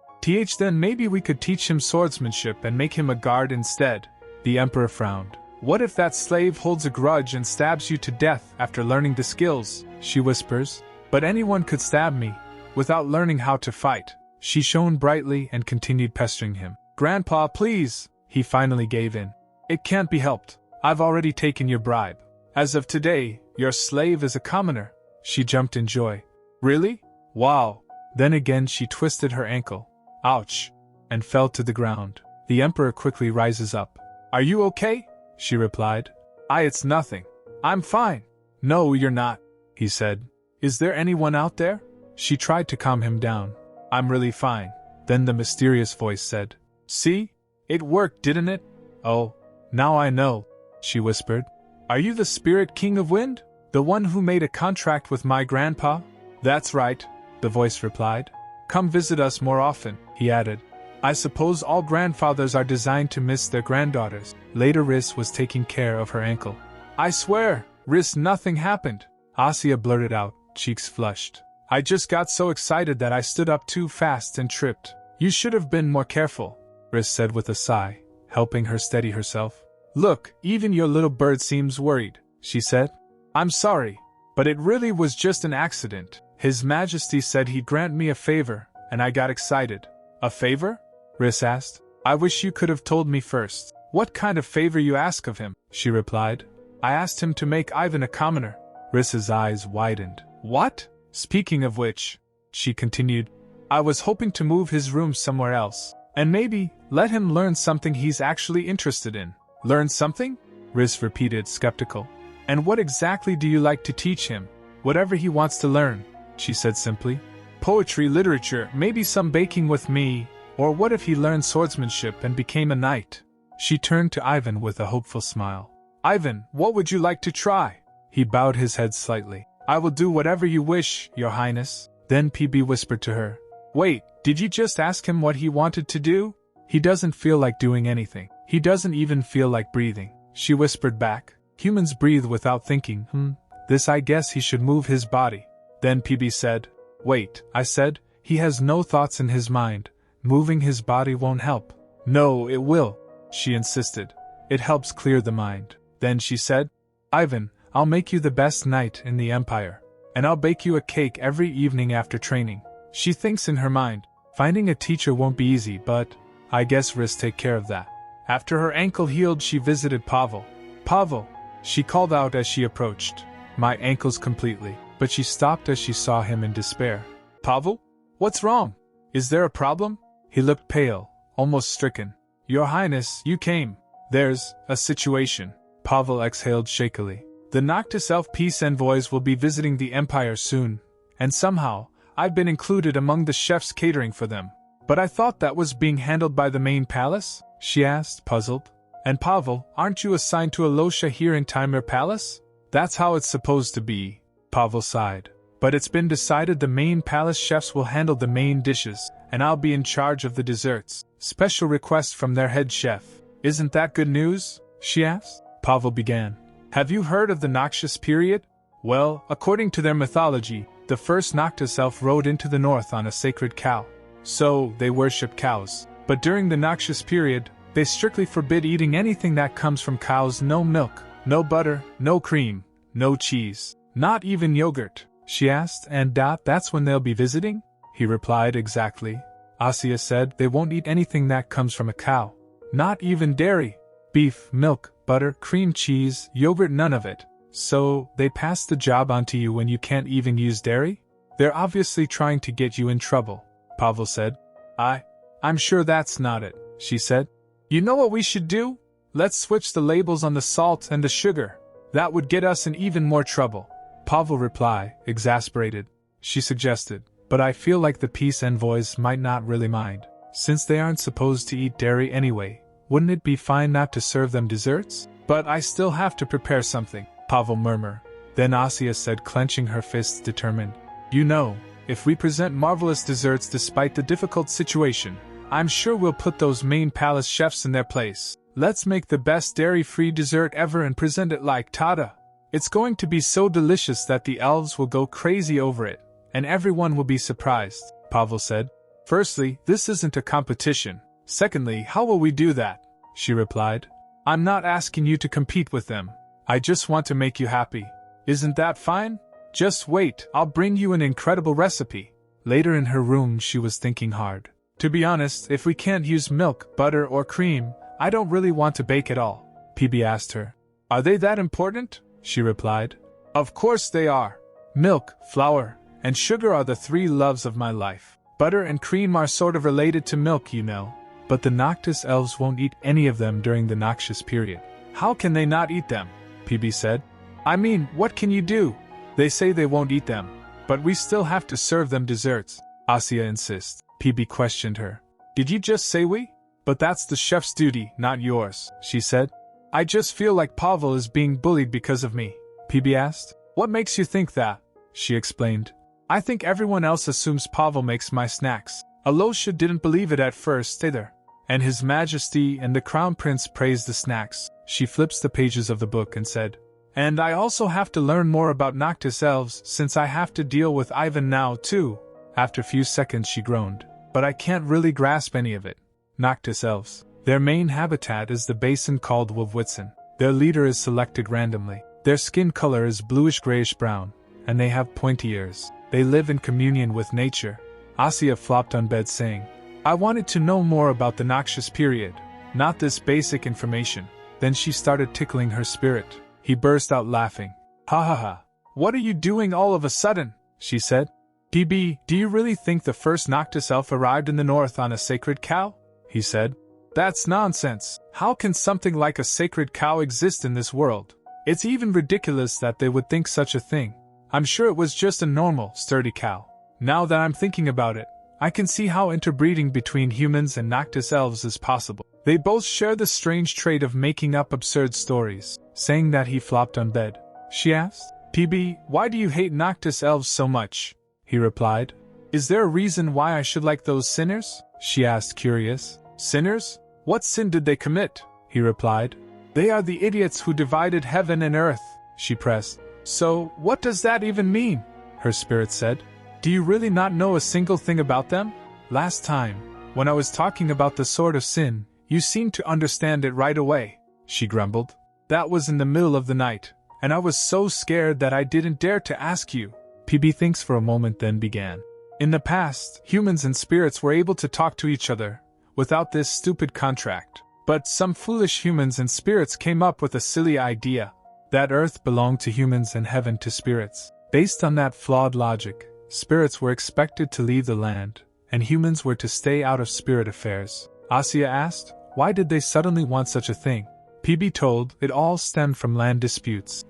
Then maybe we could teach him swordsmanship and make him a guard instead. The Emperor frowned. What if that slave holds a grudge and stabs you to death after learning the skills? She whispers. But anyone could stab me, without learning how to fight. She shone brightly and continued pestering him. Grandpa, please! He finally gave in. It can't be helped. I've already taken your bribe. As of today, your slave is a commoner. She jumped in joy. Really? Wow. Then again she twisted her ankle. Ouch. And fell to the ground. The Emperor quickly rises up. Are you okay? She replied. It's nothing. I'm fine. No, you're not, he said. Is there anyone out there? She tried to calm him down. I'm really fine. Then the mysterious voice said. See? It worked, didn't it? Oh, now I know, she whispered. Are you the Spirit King of Wind? The one who made a contract with my grandpa? That's right, the voice replied. Come visit us more often, he added. I suppose all grandfathers are designed to miss their granddaughters. Later Riss was taking care of her ankle. I swear, Riss, nothing happened, Asya blurted out, cheeks flushed. I just got so excited that I stood up too fast and tripped. You should have been more careful, Riss said with a sigh, helping her steady herself. Look, even your little bird seems worried, she said. I'm sorry, but it really was just an accident. His Majesty said he'd grant me a favor, and I got excited. A favor? Riss asked. I wish you could have told me first. What kind of favor you ask of him? She replied. I asked him to make Ivan a commoner. Riss's eyes widened. What? Speaking of which, she continued, I was hoping to move his room somewhere else, and maybe let him learn something he's actually interested in. Learn something? Riss repeated, skeptical. And what exactly do you like to teach him? Whatever he wants to learn, she said simply. Poetry, literature, maybe some baking with me, or what if he learned swordsmanship and became a knight? She turned to Ivan with a hopeful smile. Ivan, what would you like to try? He bowed his head slightly. I will do whatever you wish, Your Highness. Then PB whispered to her. Wait, did you just ask him what he wanted to do? He doesn't feel like doing anything. He doesn't even feel like breathing. She whispered back. Humans breathe without thinking. This I guess he should move his body. Then PB said. Wait, I said, he has no thoughts in his mind. Moving his body won't help. No, it will, she insisted. It helps clear the mind. Then she said, Ivan, I'll make you the best knight in the Empire. And I'll bake you a cake every evening after training. She thinks in her mind, finding a teacher won't be easy, but I guess Riss take care of that. After her ankle healed, she visited Pavel. Pavel, she called out as she approached. My ankle's completely. But she stopped as she saw him in despair. Pavel? What's wrong? Is there a problem? He looked pale, almost stricken. Your Highness, you came. There's a situation. Pavel exhaled shakily. The Noctis Elf peace envoys will be visiting the Empire soon, and somehow, I've been included among the chefs catering for them. But I thought that was being handled by the main palace? She asked, puzzled. And Pavel, aren't you assigned to Alosha here in Timur Palace? That's how it's supposed to be, Pavel sighed. But it's been decided the main palace chefs will handle the main dishes, and I'll be in charge of the desserts. Special request from their head chef. Isn't that good news? She asked. Pavel began. Have you heard of the Noxious period? Well, according to their mythology, the first Noctis elf rode into the north on a sacred cow. So, they worship cows. But during the Noxious period, they strictly forbid eating anything that comes from cows. No milk, no butter, no cream, no cheese, not even yogurt. She asked. And that's when they'll be visiting? He replied. Exactly. Asya said. They won't eat anything that comes from a cow. Not even dairy. Beef, milk, butter, cream, cheese, yogurt, none of it. So, they pass the job on to you when you can't even use dairy? They're obviously trying to get you in trouble, Pavel said. I'm sure that's not it, she said. You know what we should do? Let's switch the labels on the salt and the sugar. That would get us in even more trouble. Pavel replied, exasperated. She suggested, but I feel like the peace envoys might not really mind. Since they aren't supposed to eat dairy anyway, wouldn't it be fine not to serve them desserts? But I still have to prepare something, Pavel murmured. Then Asya said, clenching her fists determined. You know, if we present marvelous desserts despite the difficult situation, I'm sure we'll put those main palace chefs in their place. Let's make the best dairy-free dessert ever and present it like Tada. It's going to be so delicious that the elves will go crazy over it, and everyone will be surprised, Pavel said. Firstly, this isn't a competition. Secondly, how will we do that? She replied. I'm not asking you to compete with them. I just want to make you happy. Isn't that fine? Just wait, I'll bring you an incredible recipe. Later in her room she was thinking hard. To be honest, if we can't use milk, butter or cream, I don't really want to bake at all. PB asked her. Are they that important? She replied. Of course they are. Milk, flour, and sugar are the three loves of my life. Butter and cream are sort of related to milk, you know. But the Noctis elves won't eat any of them during the Noxious period. How can they not eat them? PB said. I mean, what can you do? They say they won't eat them, but we still have to serve them desserts. Asya insists. PB questioned her. Did you just say we? But that's the chef's duty, not yours, she said. I just feel like Pavel is being bullied because of me. PB asked. What makes you think that? She explained. I think everyone else assumes Pavel makes my snacks. Alosha didn't believe it at first either. And His Majesty and the Crown Prince praised the snacks. She flips the pages of the book and said, and I also have to learn more about Noctis elves since I have to deal with Ivan now too. After a few seconds she groaned. But I can't really grasp any of it. Noctis elves. Their main habitat is the basin called Webtoon. Their leader is selected randomly. Their skin color is bluish-grayish-brown, and they have pointy ears. They live in communion with nature. Asya flopped on bed saying, I wanted to know more about the Noxious period, not this basic information. Then she started tickling her spirit. He burst out laughing. Ha ha ha. What are you doing all of a sudden? She said. PB, do you really think the first Noctis elf arrived in the north on a sacred cow? He said. That's nonsense. How can something like a sacred cow exist in this world? It's even ridiculous that they would think such a thing. I'm sure it was just a normal, sturdy cow. Now that I'm thinking about it, I can see how interbreeding between humans and Noctis elves is possible. They both share the strange trait of making up absurd stories. Saying that he flopped on bed. She asked, PB, why do you hate Noctis elves so much? He replied. Is there a reason why I should like those sinners? She asked, curious. Sinners? What sin did they commit? He replied. They are the idiots who divided heaven and earth, she pressed. So, what does that even mean? Her spirit said. Do you really not know a single thing about them? Last time, when I was talking about the sword of sin, you seemed to understand it right away, she grumbled. That was in the middle of the night, and I was so scared that I didn't dare to ask you. PB thinks for a moment then began. In the past, humans and spirits were able to talk to each other, without this stupid contract. But some foolish humans and spirits came up with a silly idea, that Earth belonged to humans and heaven to spirits. Based on that flawed logic, spirits were expected to leave the land, and humans were to stay out of spirit affairs. Asya asked, why did they suddenly want such a thing? PB told, it all stemmed from land disputes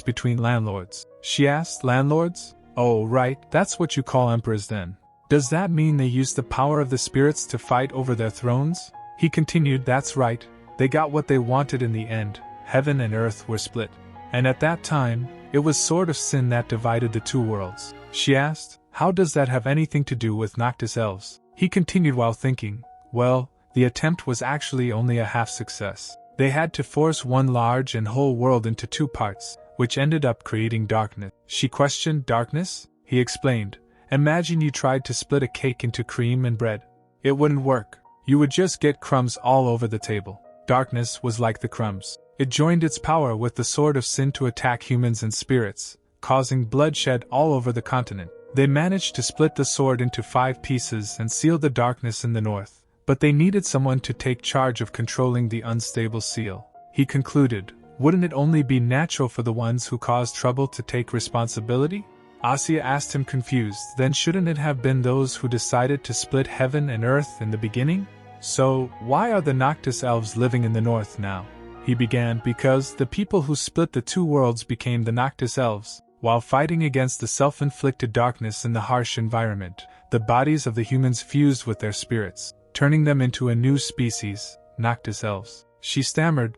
between landlords. She asked, landlords? Oh right, that's what you call emperors then. Does that mean they used the power of the spirits to fight over their thrones? He continued, that's right, They got what they wanted in the end. Heaven and earth were split. And at that time, it was sort of sin that divided the two worlds. She asked, how does that have anything to do with Noctis elves? He continued while thinking, well, the attempt was actually only a half success. They had to force one large and whole world into two parts, which ended up creating darkness. She questioned, darkness? He explained, imagine you tried to split a cake into cream and bread. It wouldn't work. You would just get crumbs all over the table. Darkness was like the crumbs. It joined its power with the sword of sin to attack humans and spirits, causing bloodshed all over the continent. They managed to split the sword into 5 pieces and seal the darkness in the north, but they needed someone to take charge of controlling the unstable seal. He concluded, wouldn't it only be natural for the ones who caused trouble to take responsibility? Asya asked him confused, then shouldn't it have been those who decided to split heaven and earth in the beginning? So, why are the Noctis elves living in the north now? He began, because the people who split the two worlds became the Noctis elves. While fighting against the self-inflicted darkness in the harsh environment, the bodies of the humans fused with their spirits, turning them into a new species, Noctis elves. She stammered,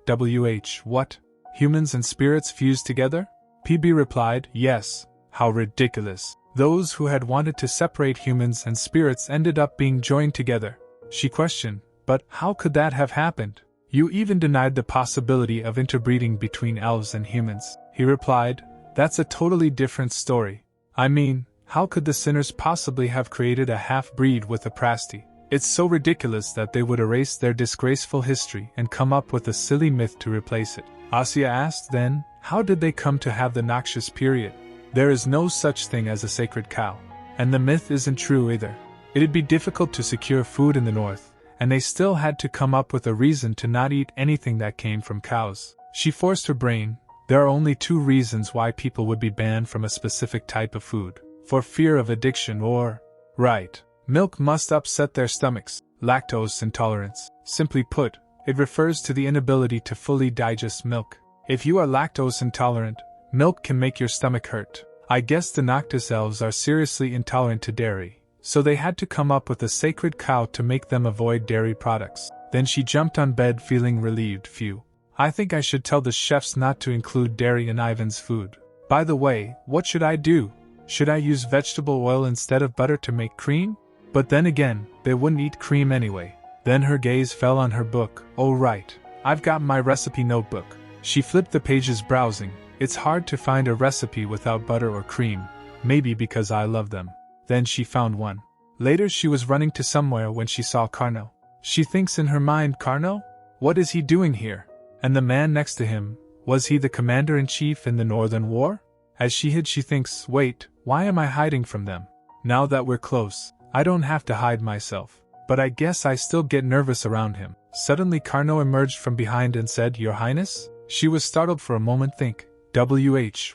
what? Humans and spirits fused together? PB replied, yes. How ridiculous. Those who had wanted to separate humans and spirits ended up being joined together. She questioned, but how could that have happened? You even denied the possibility of interbreeding between elves and humans. He replied, that's a totally different story. I mean, how could the sinners possibly have created a half-breed with a Prasti? It's so ridiculous that they would erase their disgraceful history and come up with a silly myth to replace it. Asya asked then, how did they come to have the noxious period? There is no such thing as a sacred cow. And the myth isn't true either. It'd be difficult to secure food in the north, and they still had to come up with a reason to not eat anything that came from cows. She forced her brain. There are only 2 reasons why people would be banned from a specific type of food. For fear of addiction or... Right. Milk must upset their stomachs. Lactose intolerance. Simply put, it refers to the inability to fully digest milk. If you are lactose intolerant, milk can make your stomach hurt. I guess the Noctis elves are seriously intolerant to dairy, so they had to come up with a sacred cow to make them avoid dairy products. Then she jumped on bed feeling relieved. Phew. I think I should tell the chefs not to include dairy in Ivan's food. By the way, what should I do? Should I use vegetable oil instead of butter to make cream? But then again, they wouldn't eat cream anyway. Then her gaze fell on her book. Oh right, I've got my recipe notebook. She flipped the pages browsing. It's hard to find a recipe without butter or cream, maybe because I love them. Then she found one. Later she was running to somewhere when she saw Carno. She thinks in her mind, Carno? What is he doing here? And the man next to him, was he the commander-in-chief in the Northern War? As she hid, she thinks, wait, why am I hiding from them? Now that we're close, I don't have to hide myself. But I guess I still get nervous around him. Suddenly Carno emerged from behind and said, Your Highness? She was startled for a moment.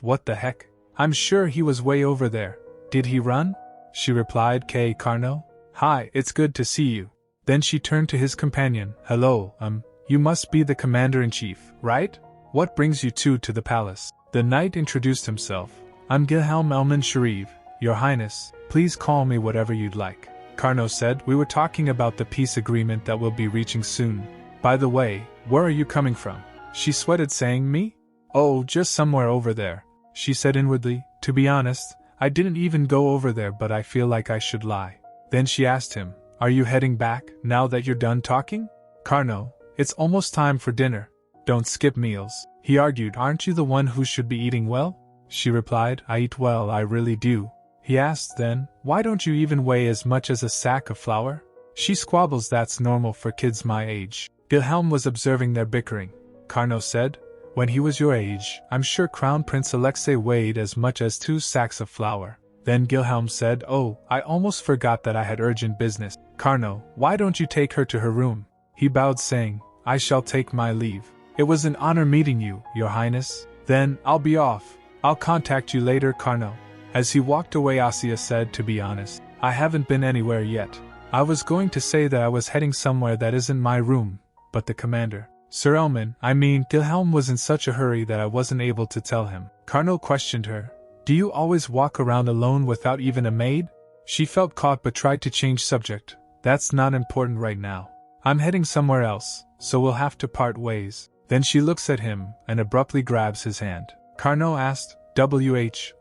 What the heck? I'm sure he was way over there. Did he run? She replied, Carno? Hi, it's good to see you. Then she turned to his companion. Hello, you must be the commander-in-chief, right? What brings you two to the palace? The knight introduced himself. I'm Gilhelm Elman Sharif, Your Highness. Please call me whatever you'd like. Carno said, we were talking about the peace agreement that we'll be reaching soon. By the way, where are you coming from? She sweated, saying, Me? Oh, just somewhere over there. She said inwardly, to be honest, I didn't even go over there, but I feel like I should lie. Then she asked him, Are you heading back, now that you're done talking? Carno, it's almost time for dinner. Don't skip meals. He argued, Aren't you the one who should be eating well? She replied, I eat well, I really do. He asked then, Why don't you even weigh as much as a sack of flour? She squabbles, That's normal for kids my age. Gilhelm was observing their bickering. Carno said, When he was your age, I'm sure Crown Prince Alexei weighed as much as 2 sacks of flour. Then Gilhelm said, Oh, I almost forgot that I had urgent business. Carno, why don't you take her to her room? He bowed, saying, I shall take my leave. It was an honor meeting you, Your Highness. Then, I'll be off. I'll contact you later, Carno. As he walked away, Asya said, To be honest, I haven't been anywhere yet. I was going to say that I was heading somewhere that isn't my room, but the commander, Sir Elman, Gilhelm was in such a hurry that I wasn't able to tell him. Carno questioned her, Do you always walk around alone without even a maid? She felt caught but tried to change subject. That's not important right now. I'm heading somewhere else. so we'll have to part ways. Then she looks at him and abruptly grabs his hand. Carnot asked,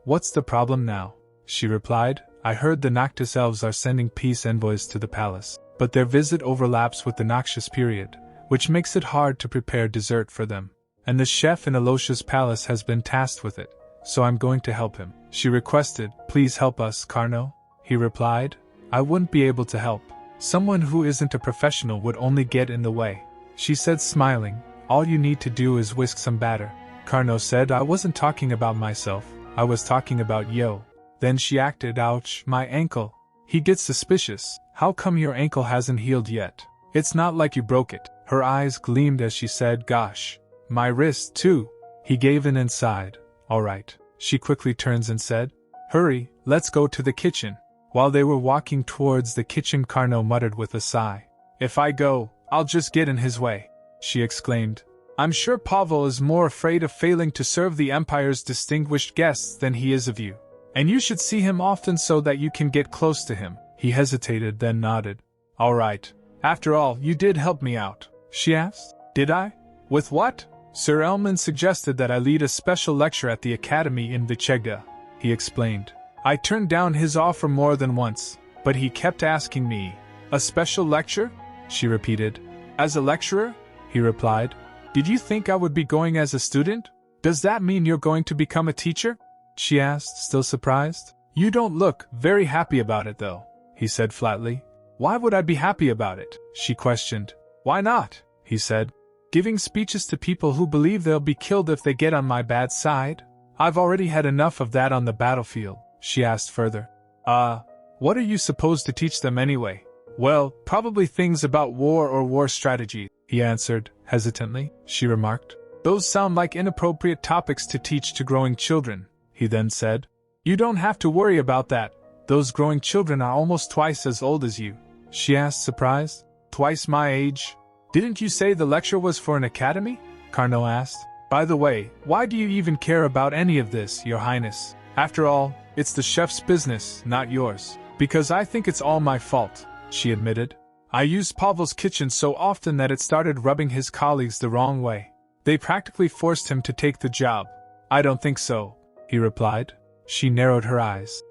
what's the problem now? She replied, I heard the Noctis elves are sending peace envoys to the palace, but their visit overlaps with the noxious period, which makes it hard to prepare dessert for them. And the chef in Alocia's palace has been tasked with it, so I'm going to help him. She requested, please help us, Carnot. He replied, I wouldn't be able to help. Someone who isn't a professional would only get in the way. She said, smiling, all you need to do is whisk some batter. Carnot said, I wasn't talking about myself, I was talking about yo. Then she acted, ouch, my ankle. He gets suspicious, how come your ankle hasn't healed yet? It's not like you broke it. Her eyes gleamed as she said, gosh, my wrist too. He gave in and sighed, alright. She quickly turns and said, hurry, let's go to the kitchen. While they were walking towards the kitchen, Carnot muttered with a sigh, if I go, I'll just get in his way. She exclaimed, I'm sure Pavel is more afraid of failing to serve the Empire's distinguished guests than he is of you. And you should see him often so that you can get close to him. He hesitated, then nodded. All right. After all, you did help me out. She asked. Did I? With what? Sir Elman suggested that I lead a special lecture at the academy in Vichega. He explained. I turned down his offer more than once, but he kept asking me. A special lecture? She repeated. As a lecturer? He replied. Did you think I would be going as a student? Does that mean you're going to become a teacher? She asked, still surprised. You don't look very happy about it though, he said flatly. Why would I be happy about it? She questioned. Why not? He said. Giving speeches to people who believe they'll be killed if they get on my bad side? I've already had enough of that on the battlefield, she asked further. What are you supposed to teach them anyway? Well, probably things about war or war strategy, he answered, hesitantly. She remarked. Those sound like inappropriate topics to teach to growing children, he then said. You don't have to worry about that. Those growing children are almost twice as old as you. She asked, surprised. Twice my age? Didn't you say the lecture was for an academy? Carnot asked. By the way, why do you even care about any of this, Your Highness? After all, it's the chef's business, not yours. Because I think it's all my fault, she admitted. I used Pavel's kitchen so often that it started rubbing his colleagues the wrong way. They practically forced him to take the job. I don't think so, he replied. She narrowed her eyes.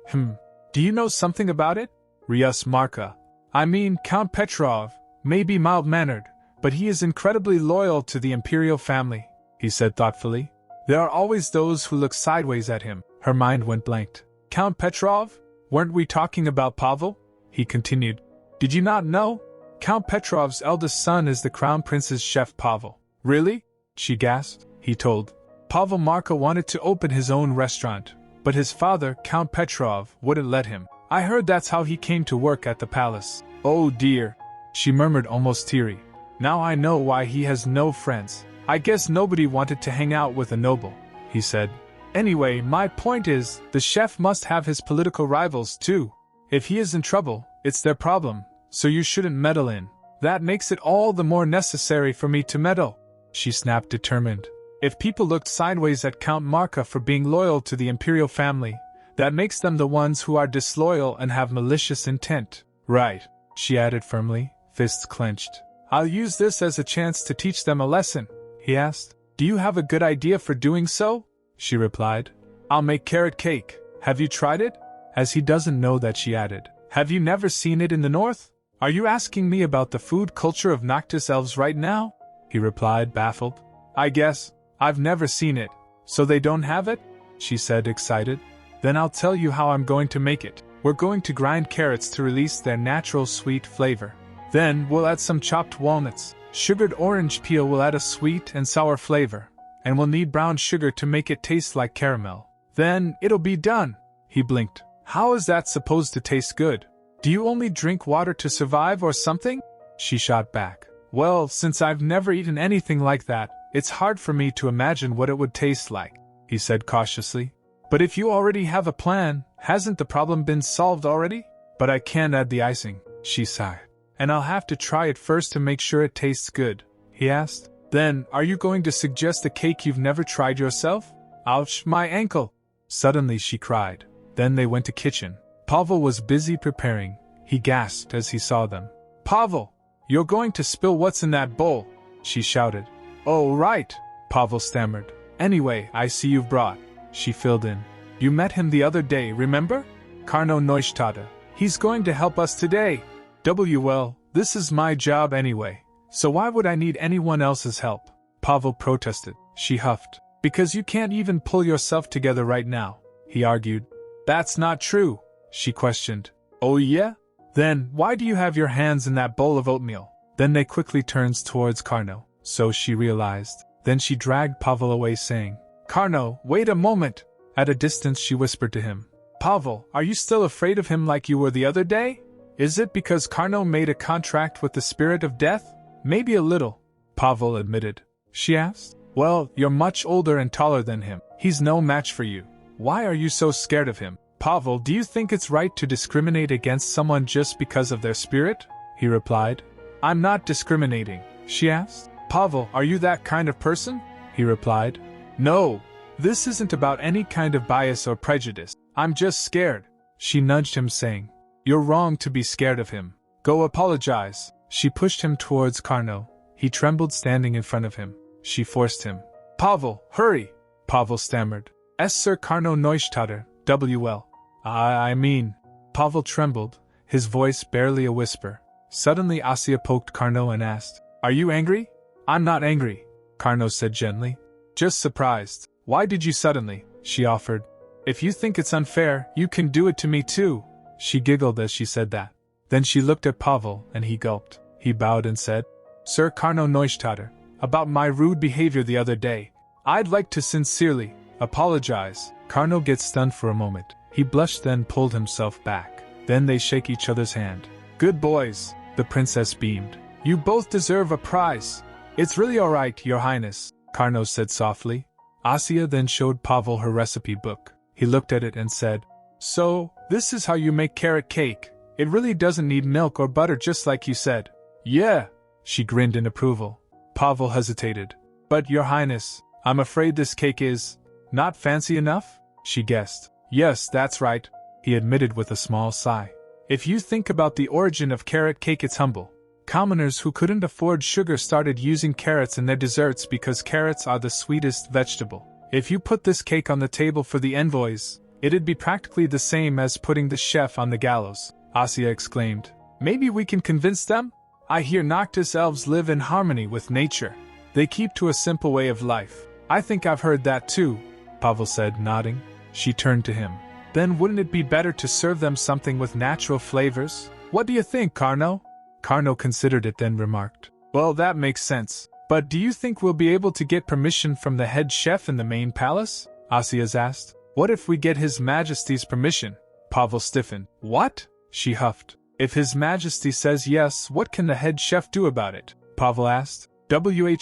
Do you know something about it? Ryus Marka. I mean, Count Petrov may be mild-mannered, but he is incredibly loyal to the imperial family, he said thoughtfully. There are always those who look sideways at him. Her mind went blank. Count Petrov? Weren't we talking about Pavel? He continued. Did you not know? Count Petrov's eldest son is the Crown Prince's chef Pavel. Really? She gasped. He told. Pavel Marka wanted to open his own restaurant, but his father, Count Petrov, wouldn't let him. I heard that's how he came to work at the palace. Oh dear, she murmured, almost teary. Now I know why he has no friends. I guess nobody wanted to hang out with a noble, he said. Anyway, my point is, the chef must have his political rivals too. If he is in trouble, it's their problem, so you shouldn't meddle in. That makes it all the more necessary for me to meddle, she snapped, determined. If people looked sideways at Count Marka for being loyal to the imperial family, that makes them the ones who are disloyal and have malicious intent. Right, she added firmly, fists clenched. I'll use this as a chance to teach them a lesson, he asked. Do you have a good idea for doing so? She replied. I'll make carrot cake. Have you tried it? As he doesn't know that, she added. Have you never seen it in the north? Are you asking me about the food culture of Noctis elves right now? He replied, baffled. I guess. I've never seen it. So they don't have it? She said, excited. Then I'll tell you how I'm going to make it. We're going to grind carrots to release their natural sweet flavor. Then we'll add some chopped walnuts. Sugared orange peel will add a sweet and sour flavor. And we'll need brown sugar to make it taste like caramel. Then it'll be done. He blinked. How is that supposed to taste good? Do you only drink water to survive or something? She shot back. Well, since I've never eaten anything like that, it's hard for me to imagine what it would taste like, he said cautiously. But if you already have a plan, hasn't the problem been solved already? But I can't add the icing, she sighed. And I'll have to try it first to make sure it tastes good, he asked. Then, are you going to suggest a cake you've never tried yourself? Ouch, my ankle! Suddenly she cried. Then they went to kitchen. Pavel was busy preparing. He gasped as he saw them. Pavel! You're going to spill what's in that bowl, she shouted. Oh, right, Pavel stammered. Anyway, I see you've brought, she filled in. You met him the other day, remember? Karno Neustadt. He's going to help us today. Well, this is my job anyway, so why would I need anyone else's help? Pavel protested. She huffed. Because you can't even pull yourself together right now, he argued. That's not true, she questioned. Oh yeah? Then, why do you have your hands in that bowl of oatmeal? Then they quickly turns towards Karno, so she realized. Then she dragged Pavel away saying, Karno, wait a moment! At a distance she whispered to him. Pavel, are you still afraid of him like you were the other day? Is it because Karno made a contract with the spirit of death? Maybe a little, Pavel admitted. She asked. Well, you're much older and taller than him. He's no match for you. Why are you so scared of him? Pavel, do you think it's right to discriminate against someone just because of their spirit? He replied. I'm not discriminating, she asked. Pavel, are you that kind of person? He replied. No, this isn't about any kind of bias or prejudice. I'm just scared. She nudged him saying, You're wrong to be scared of him. Go apologize. She pushed him towards Karno. He trembled standing in front of him. She forced him. Pavel, hurry! Pavel stammered. Sir Karno Neustadt, WL. I mean. Pavel trembled, his voice barely a whisper. Suddenly Asya poked Karno and asked, Are you angry? I'm not angry, Karno said gently. Just surprised. Why did you suddenly? She offered. If you think it's unfair, you can do it to me too. She giggled as she said that. Then she looked at Pavel and he gulped. He bowed and said, Sir Karno Neustadt, about my rude behavior the other day, I'd like to sincerely apologize. Karno gets stunned for a moment. He blushed then pulled himself back. Then they shake each other's hand. Good boys, the princess beamed. You both deserve a prize. It's really alright, your highness, Karno said softly. Asya then showed Pavel her recipe book. He looked at it and said, So, this is how you make carrot cake. It really doesn't need milk or butter just like you said. Yeah, she grinned in approval. Pavel hesitated. But your highness, I'm afraid this cake is not fancy enough? She guessed. Yes, that's right, he admitted with a small sigh. If you think about the origin of carrot cake, it's humble. Commoners who couldn't afford sugar started using carrots in their desserts because carrots are the sweetest vegetable. If you put this cake on the table for the envoys, it'd be practically the same as putting the chef on the gallows, Asya exclaimed. Maybe we can convince them? I hear Noctis elves live in harmony with nature. They keep to a simple way of life. I think I've heard that too, Pavel said, nodding. She turned to him. Then wouldn't it be better to serve them something with natural flavors? What do you think, Karno? Karno considered it then remarked. Well, that makes sense. But do you think we'll be able to get permission from the head chef in the main palace? Asya asked. What if we get His Majesty's permission? Pavel stiffened. What? She huffed. If His Majesty says yes, what can the head chef do about it? Pavel asked.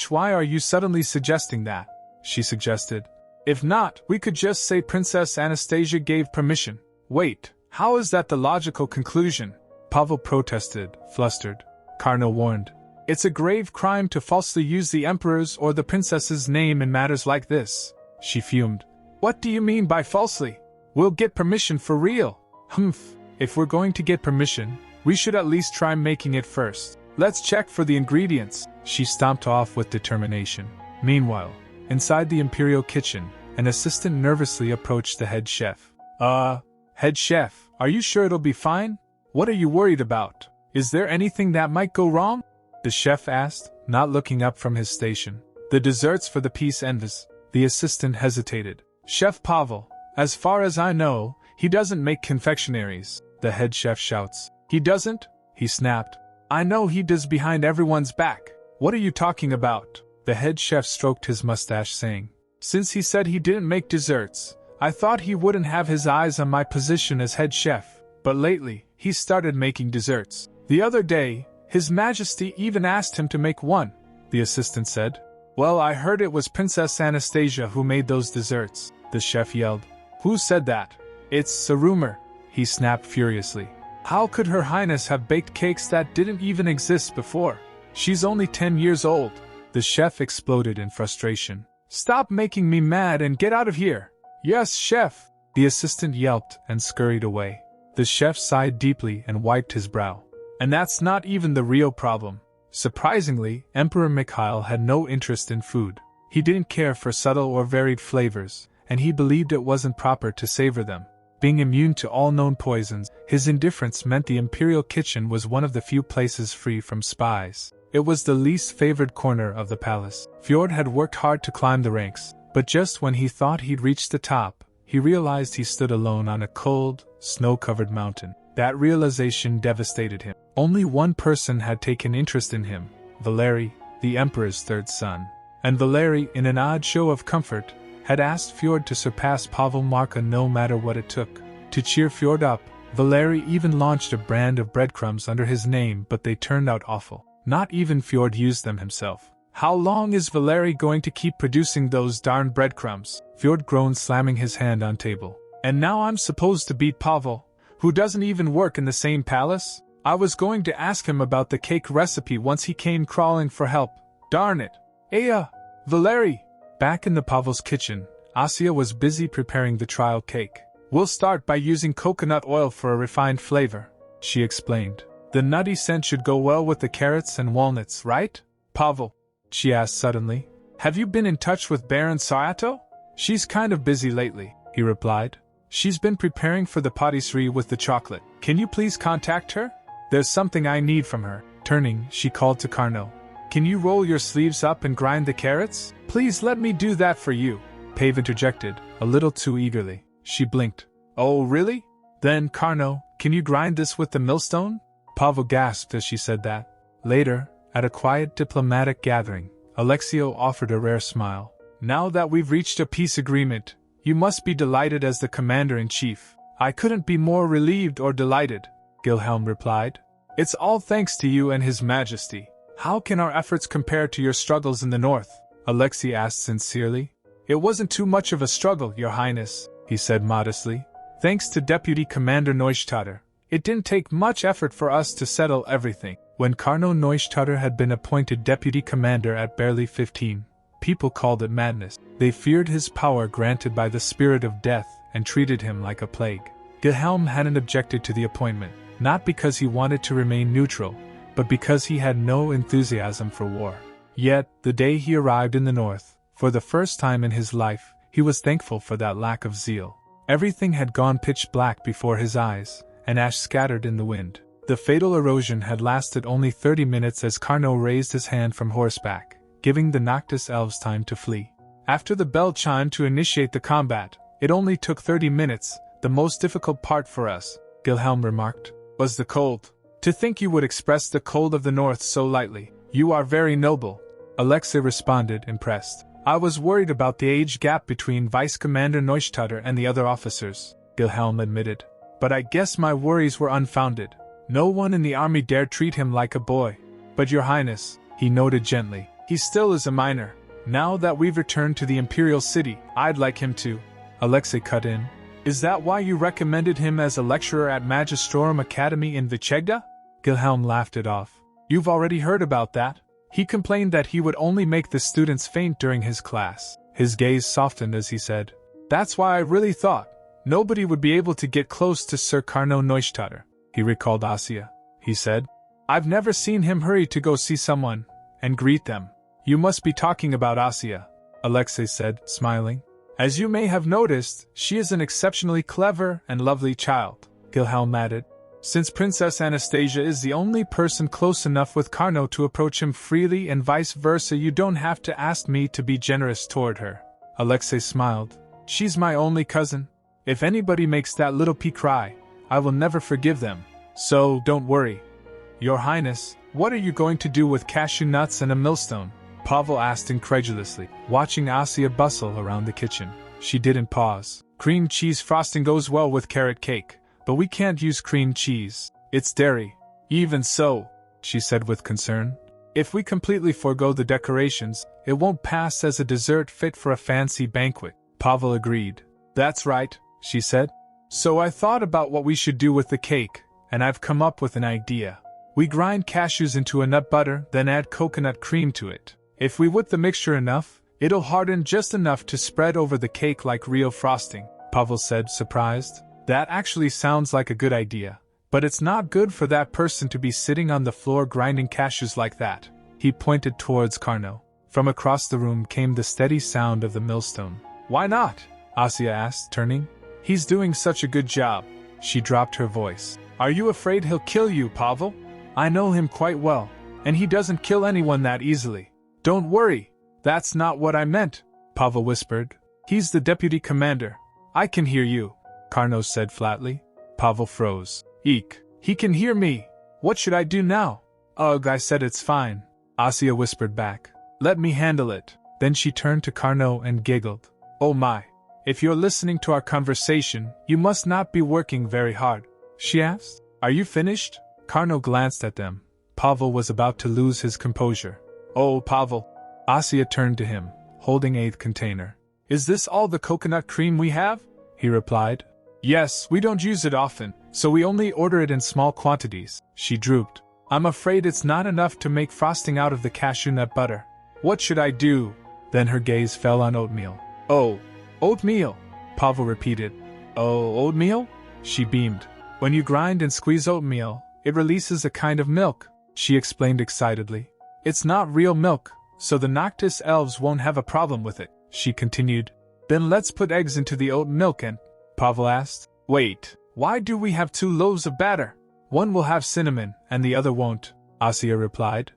Why are you suddenly suggesting that? She suggested. If not, we could just say Princess Anastasia gave permission. Wait, how is that the logical conclusion? Pavel protested, flustered. Karno warned. It's a grave crime to falsely use the emperor's or the princess's name in matters like this. She fumed. What do you mean by falsely? We'll get permission for real. Humph. If we're going to get permission, we should at least try making it first. Let's check for the ingredients. She stomped off with determination. Meanwhile, inside the imperial kitchen, an assistant nervously approached the head chef. Head chef, are you sure it'll be fine? What are you worried about? Is there anything that might go wrong? The chef asked, not looking up from his station. The desserts for the peace envoys. The assistant hesitated. Chef Pavel, as far as I know, he doesn't make confectionaries. The head chef shouts. He doesn't? He snapped. I know he does behind everyone's back. What are you talking about? The head chef stroked his mustache saying. Since he said he didn't make desserts, I thought he wouldn't have his eyes on my position as head chef. But lately, he's started making desserts. The other day, His Majesty even asked him to make one, the assistant said. Well, I heard it was Princess Anastasia who made those desserts, the chef yelled. Who said that? It's a rumor, he snapped furiously. How could Her Highness have baked cakes that didn't even exist before? She's only 10 years old. The chef exploded in frustration. Stop making me mad and get out of here. Yes, chef, the assistant yelped and scurried away. The chef sighed deeply and wiped his brow. And that's not even the real problem. Surprisingly, Emperor Mikhail had no interest in food. He didn't care for subtle or varied flavors, and he believed it wasn't proper to savor them. Being immune to all known poisons, his indifference meant the imperial kitchen was one of the few places free from spies. It was the least favored corner of the palace. Fjord had worked hard to climb the ranks, but just when he thought he'd reached the top, he realized he stood alone on a cold, snow-covered mountain. That realization devastated him. Only one person had taken interest in him, Valery, the emperor's third son. And Valery, in an odd show of comfort, had asked Fjord to surpass Pavel Marka no matter what it took. To cheer Fjord up, Valery even launched a brand of breadcrumbs under his name, but they turned out awful. Not even Fjord used them himself. How long is Valery going to keep producing those darn breadcrumbs? Fjord groaned, slamming his hand on table. And now I'm supposed to beat Pavel, who doesn't even work in the same palace? I was going to ask him about the cake recipe once he came crawling for help. Darn it. Aya! Valery! Back in the Pavel's kitchen, Asya was busy preparing the trial cake. We'll start by using coconut oil for a refined flavor, she explained. The nutty scent should go well with the carrots and walnuts, right? Pavel, she asked suddenly, have you been in touch with Baron Sayato? She's kind of busy lately, he replied. She's been preparing for the patisserie with the chocolate. Can you please contact her? There's something I need from her. Turning, she called to Carnot. Can you roll your sleeves up and grind the carrots? Please let me do that for you. Pave interjected, a little too eagerly. She blinked. Oh, really? Then, Carnot, can you grind this with the millstone? Pavel gasped as she said that. Later, at a quiet diplomatic gathering, Alexio offered a rare smile. Now that we've reached a peace agreement, you must be delighted as the commander-in-chief. I couldn't be more relieved or delighted, Wilhelm replied. It's all thanks to you and His Majesty. How can our efforts compare to your struggles in the north? Alexei asked sincerely. It wasn't too much of a struggle, Your Highness, he said modestly. Thanks to Deputy Commander Neustaedter, it didn't take much effort for us to settle everything. When Carnot Neustaedter had been appointed deputy commander at barely 15, people called it madness. They feared his power granted by the spirit of death and treated him like a plague. Wilhelm hadn't objected to the appointment, not because he wanted to remain neutral, but because he had no enthusiasm for war. Yet, the day he arrived in the north, for the first time in his life, he was thankful for that lack of zeal. Everything had gone pitch black before his eyes, and ash scattered in the wind. The fatal erosion had lasted only 30 minutes as Carnot raised his hand from horseback, giving the Noctis elves time to flee. After the bell chimed to initiate the combat, it only took 30 minutes. The most difficult part for us, Wilhelm remarked, was the cold. To think you would express the cold of the north so lightly. You are very noble, Alexei responded, impressed. I was worried about the age gap between Vice Commander Neustaedter and the other officers, Wilhelm admitted. But I guess my worries were unfounded. No one in the army dared treat him like a boy. But Your Highness, he noted gently, he still is a minor. Now that we've returned to the Imperial City, I'd like him to. Alexei cut in. Is that why you recommended him as a lecturer at Magistrorum Academy in Vichegda? Wilhelm laughed it off. You've already heard about that. He complained that he would only make the students faint during his class. His gaze softened as he said, That's why I really thought nobody would be able to get close to Sir Carnot Neustaedter. He recalled Asya. He said, I've never seen him hurry to go see someone and greet them. You must be talking about Asya, Alexei said, smiling. As you may have noticed, she is an exceptionally clever and lovely child, Wilhelm added. Since Princess Anastasia is the only person close enough with Carnot to approach him freely and vice versa, you don't have to ask me to be generous toward her. Alexei smiled. She's my only cousin. If anybody makes that little pea cry, I will never forgive them. So, don't worry. Your Highness, what are you going to do with cashew nuts and a millstone? Pavel asked incredulously, watching Asya bustle around the kitchen. She didn't pause. Cream cheese frosting goes well with carrot cake, but we can't use cream cheese. It's dairy. Even so, she said with concern, if we completely forego the decorations, it won't pass as a dessert fit for a fancy banquet. Pavel agreed. That's right, she said. So I thought about what we should do with the cake, and I've come up with an idea. We grind cashews into a nut butter, then add coconut cream to it. If we whip the mixture enough, it'll harden just enough to spread over the cake like real frosting, Pavel said, surprised. That actually sounds like a good idea, But it's not good for that person to be sitting on the floor grinding cashews like that. He pointed towards Carno. From across the room came the steady sound of the millstone. Why not? Asya asked, turning. He's doing such a good job. She dropped her voice. Are you afraid he'll kill you, Pavel? I know him quite well, and he doesn't kill anyone that easily. Don't worry. That's not what I meant, Pavel whispered. He's the deputy commander. I can hear you, Carno said flatly. Pavel froze. Eek. He can hear me. What should I do now? Ugh, I said it's fine, Asya whispered back. Let me handle it. Then she turned to Carno and giggled. Oh my. If you're listening to our conversation, you must not be working very hard, she asked. Are you finished? Carno glanced at them. Pavel was about to lose his composure. Oh, Pavel. Asya turned to him, holding a container. Is this all the coconut cream we have? He replied. Yes, we don't use it often, so we only order it in small quantities. She drooped. I'm afraid it's not enough to make frosting out of the cashew nut butter. What should I do? Then her gaze fell on oatmeal. Oh, oatmeal, Pavel repeated. Oh, oatmeal? She beamed. When you grind and squeeze oatmeal, it releases a kind of milk, she explained excitedly. It's not real milk, so the Noctis elves won't have a problem with it, she continued. Then let's put eggs into the oat milk and… Pavel asked. Wait, why do we have 2 loaves of batter? One will have cinnamon and the other won't, Asya replied.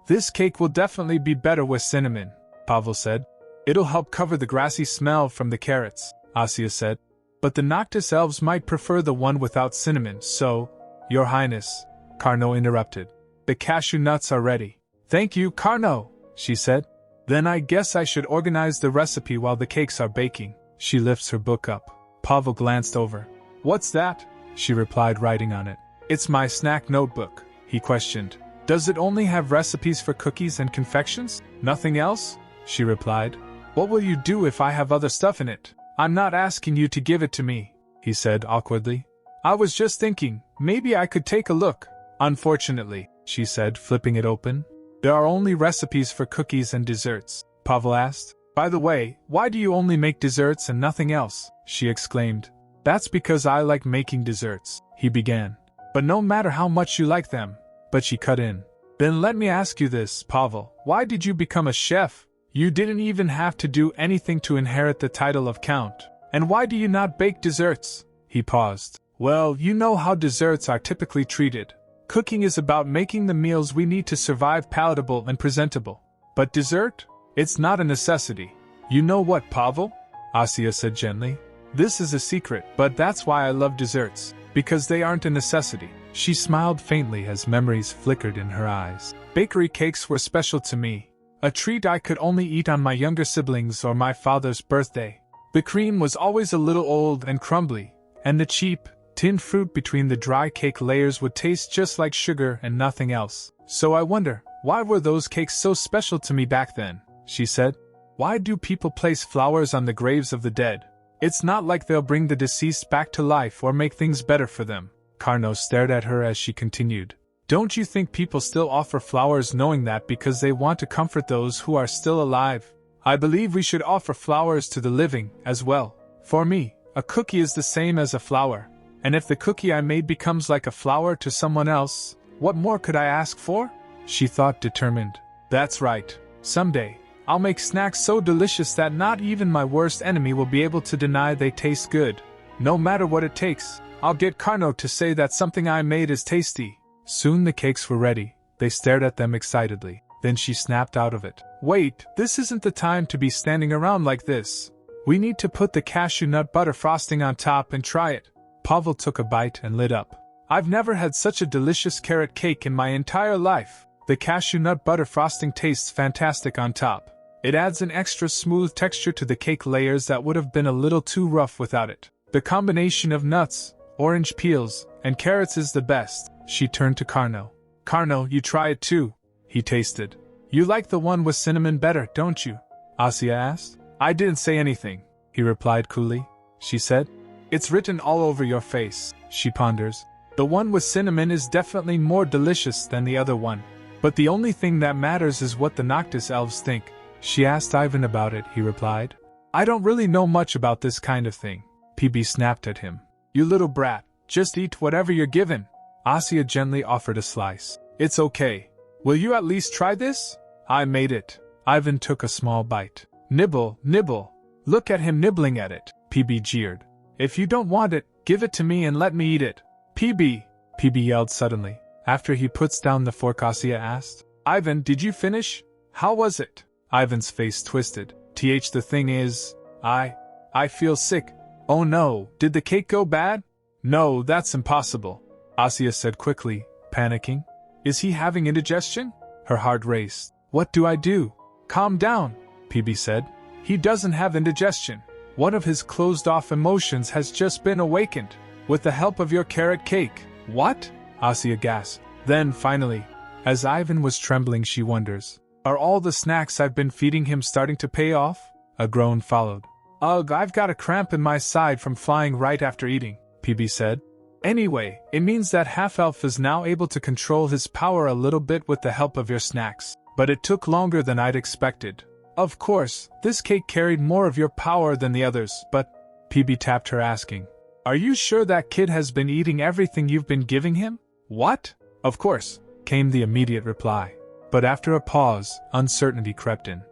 This cake will definitely be better with cinnamon, Pavel said. It'll help cover the grassy smell from the carrots, Asya said. But the Noctis elves might prefer the one without cinnamon, so… Your Highness, Carno interrupted. The cashew nuts are ready. Thank you, Carno, she said. Then I guess I should organize the recipe while the cakes are baking. She lifts her book up. Pavel glanced over. What's that? She replied, writing on it. It's my snack notebook, he questioned. Does it only have recipes for cookies and confections? Nothing else? She replied. What will you do if I have other stuff in it? I'm not asking you to give it to me, he said awkwardly. I was just thinking, maybe I could take a look. Unfortunately, she said, flipping it open. There are only recipes for cookies and desserts, Pavel asked. By the way, why do you only make desserts and nothing else? She exclaimed. That's because I like making desserts, he began. But no matter how much you like them. But she cut in. Then let me ask you this, Pavel. Why did you become a chef? You didn't even have to do anything to inherit the title of Count. And why do you not bake desserts? He paused. Well, you know how desserts are typically treated. Cooking is about making the meals we need to survive palatable and presentable. But dessert? It's not a necessity. You know what, Pavel? Asya said gently. This is a secret, but that's why I love desserts. Because they aren't a necessity. She smiled faintly as memories flickered in her eyes. Bakery cakes were special to me. A treat I could only eat on my younger siblings or my father's birthday. The cream was always a little old and crumbly, and the cheap, tin fruit between the dry cake layers would taste just like sugar and nothing else. So I wonder, why were those cakes so special to me back then? She said. Why do people place flowers on the graves of the dead? It's not like they'll bring the deceased back to life or make things better for them. Carno stared at her as she continued. Don't you think people still offer flowers knowing that because they want to comfort those who are still alive? I believe we should offer flowers to the living as well. For me, a cookie is the same as a flower. And if the cookie I made becomes like a flower to someone else, what more could I ask for? She thought, determined. That's right. Someday, I'll make snacks so delicious that not even my worst enemy will be able to deny they taste good. No matter what it takes, I'll get Carno to say that something I made is tasty. Soon the cakes were ready. They stared at them excitedly. Then she snapped out of it. Wait, this isn't the time to be standing around like this. We need to put the cashew nut butter frosting on top and try it. Pavel took a bite and lit up. I've never had such a delicious carrot cake in my entire life. The cashew nut butter frosting tastes fantastic on top. It adds an extra smooth texture to the cake layers that would have been a little too rough without it. The combination of nuts, orange peels, and carrots is the best. She turned to Carno. Carno, you try it too. He tasted. You like the one with cinnamon better, don't you? Asya asked. I didn't say anything, he replied coolly. She said. It's written all over your face, she ponders. The one with cinnamon is definitely more delicious than the other one. But the only thing that matters is what the Noctis elves think. She asked Ivan about it, he replied. I don't really know much about this kind of thing. PB snapped at him. You little brat, Just eat whatever you're given. Asya gently offered a slice. It's okay. Will you at least try this? I made it. Ivan took a small bite. Nibble, nibble. Look at him nibbling at it, PB jeered. If you don't want it, give it to me and let me eat it. PB yelled suddenly. After he puts down the fork, Asya asked, Ivan, did you finish? How was it? Ivan's face twisted. The thing is, I feel sick. Oh no, did the cake go bad? No, that's impossible, Asya said quickly, panicking. Is he having indigestion? Her heart raced. What do I do? Calm down, PB said. He doesn't have indigestion. One of his closed-off emotions has just been awakened. With the help of your carrot cake. What? Asya gasped. Then, finally, as Ivan was trembling, she wonders, are all the snacks I've been feeding him starting to pay off? A groan followed. Ugh, I've got a cramp in my side from flying right after eating, PB said. Anyway, it means that half-elf is now able to control his power a little bit with the help of your snacks. But it took longer than I'd expected. Of course, this cake carried more of your power than the others, but… PB tapped her, asking, are you sure that kid has been eating everything you've been giving him? What? Of course, came the immediate reply. But after a pause, uncertainty crept in.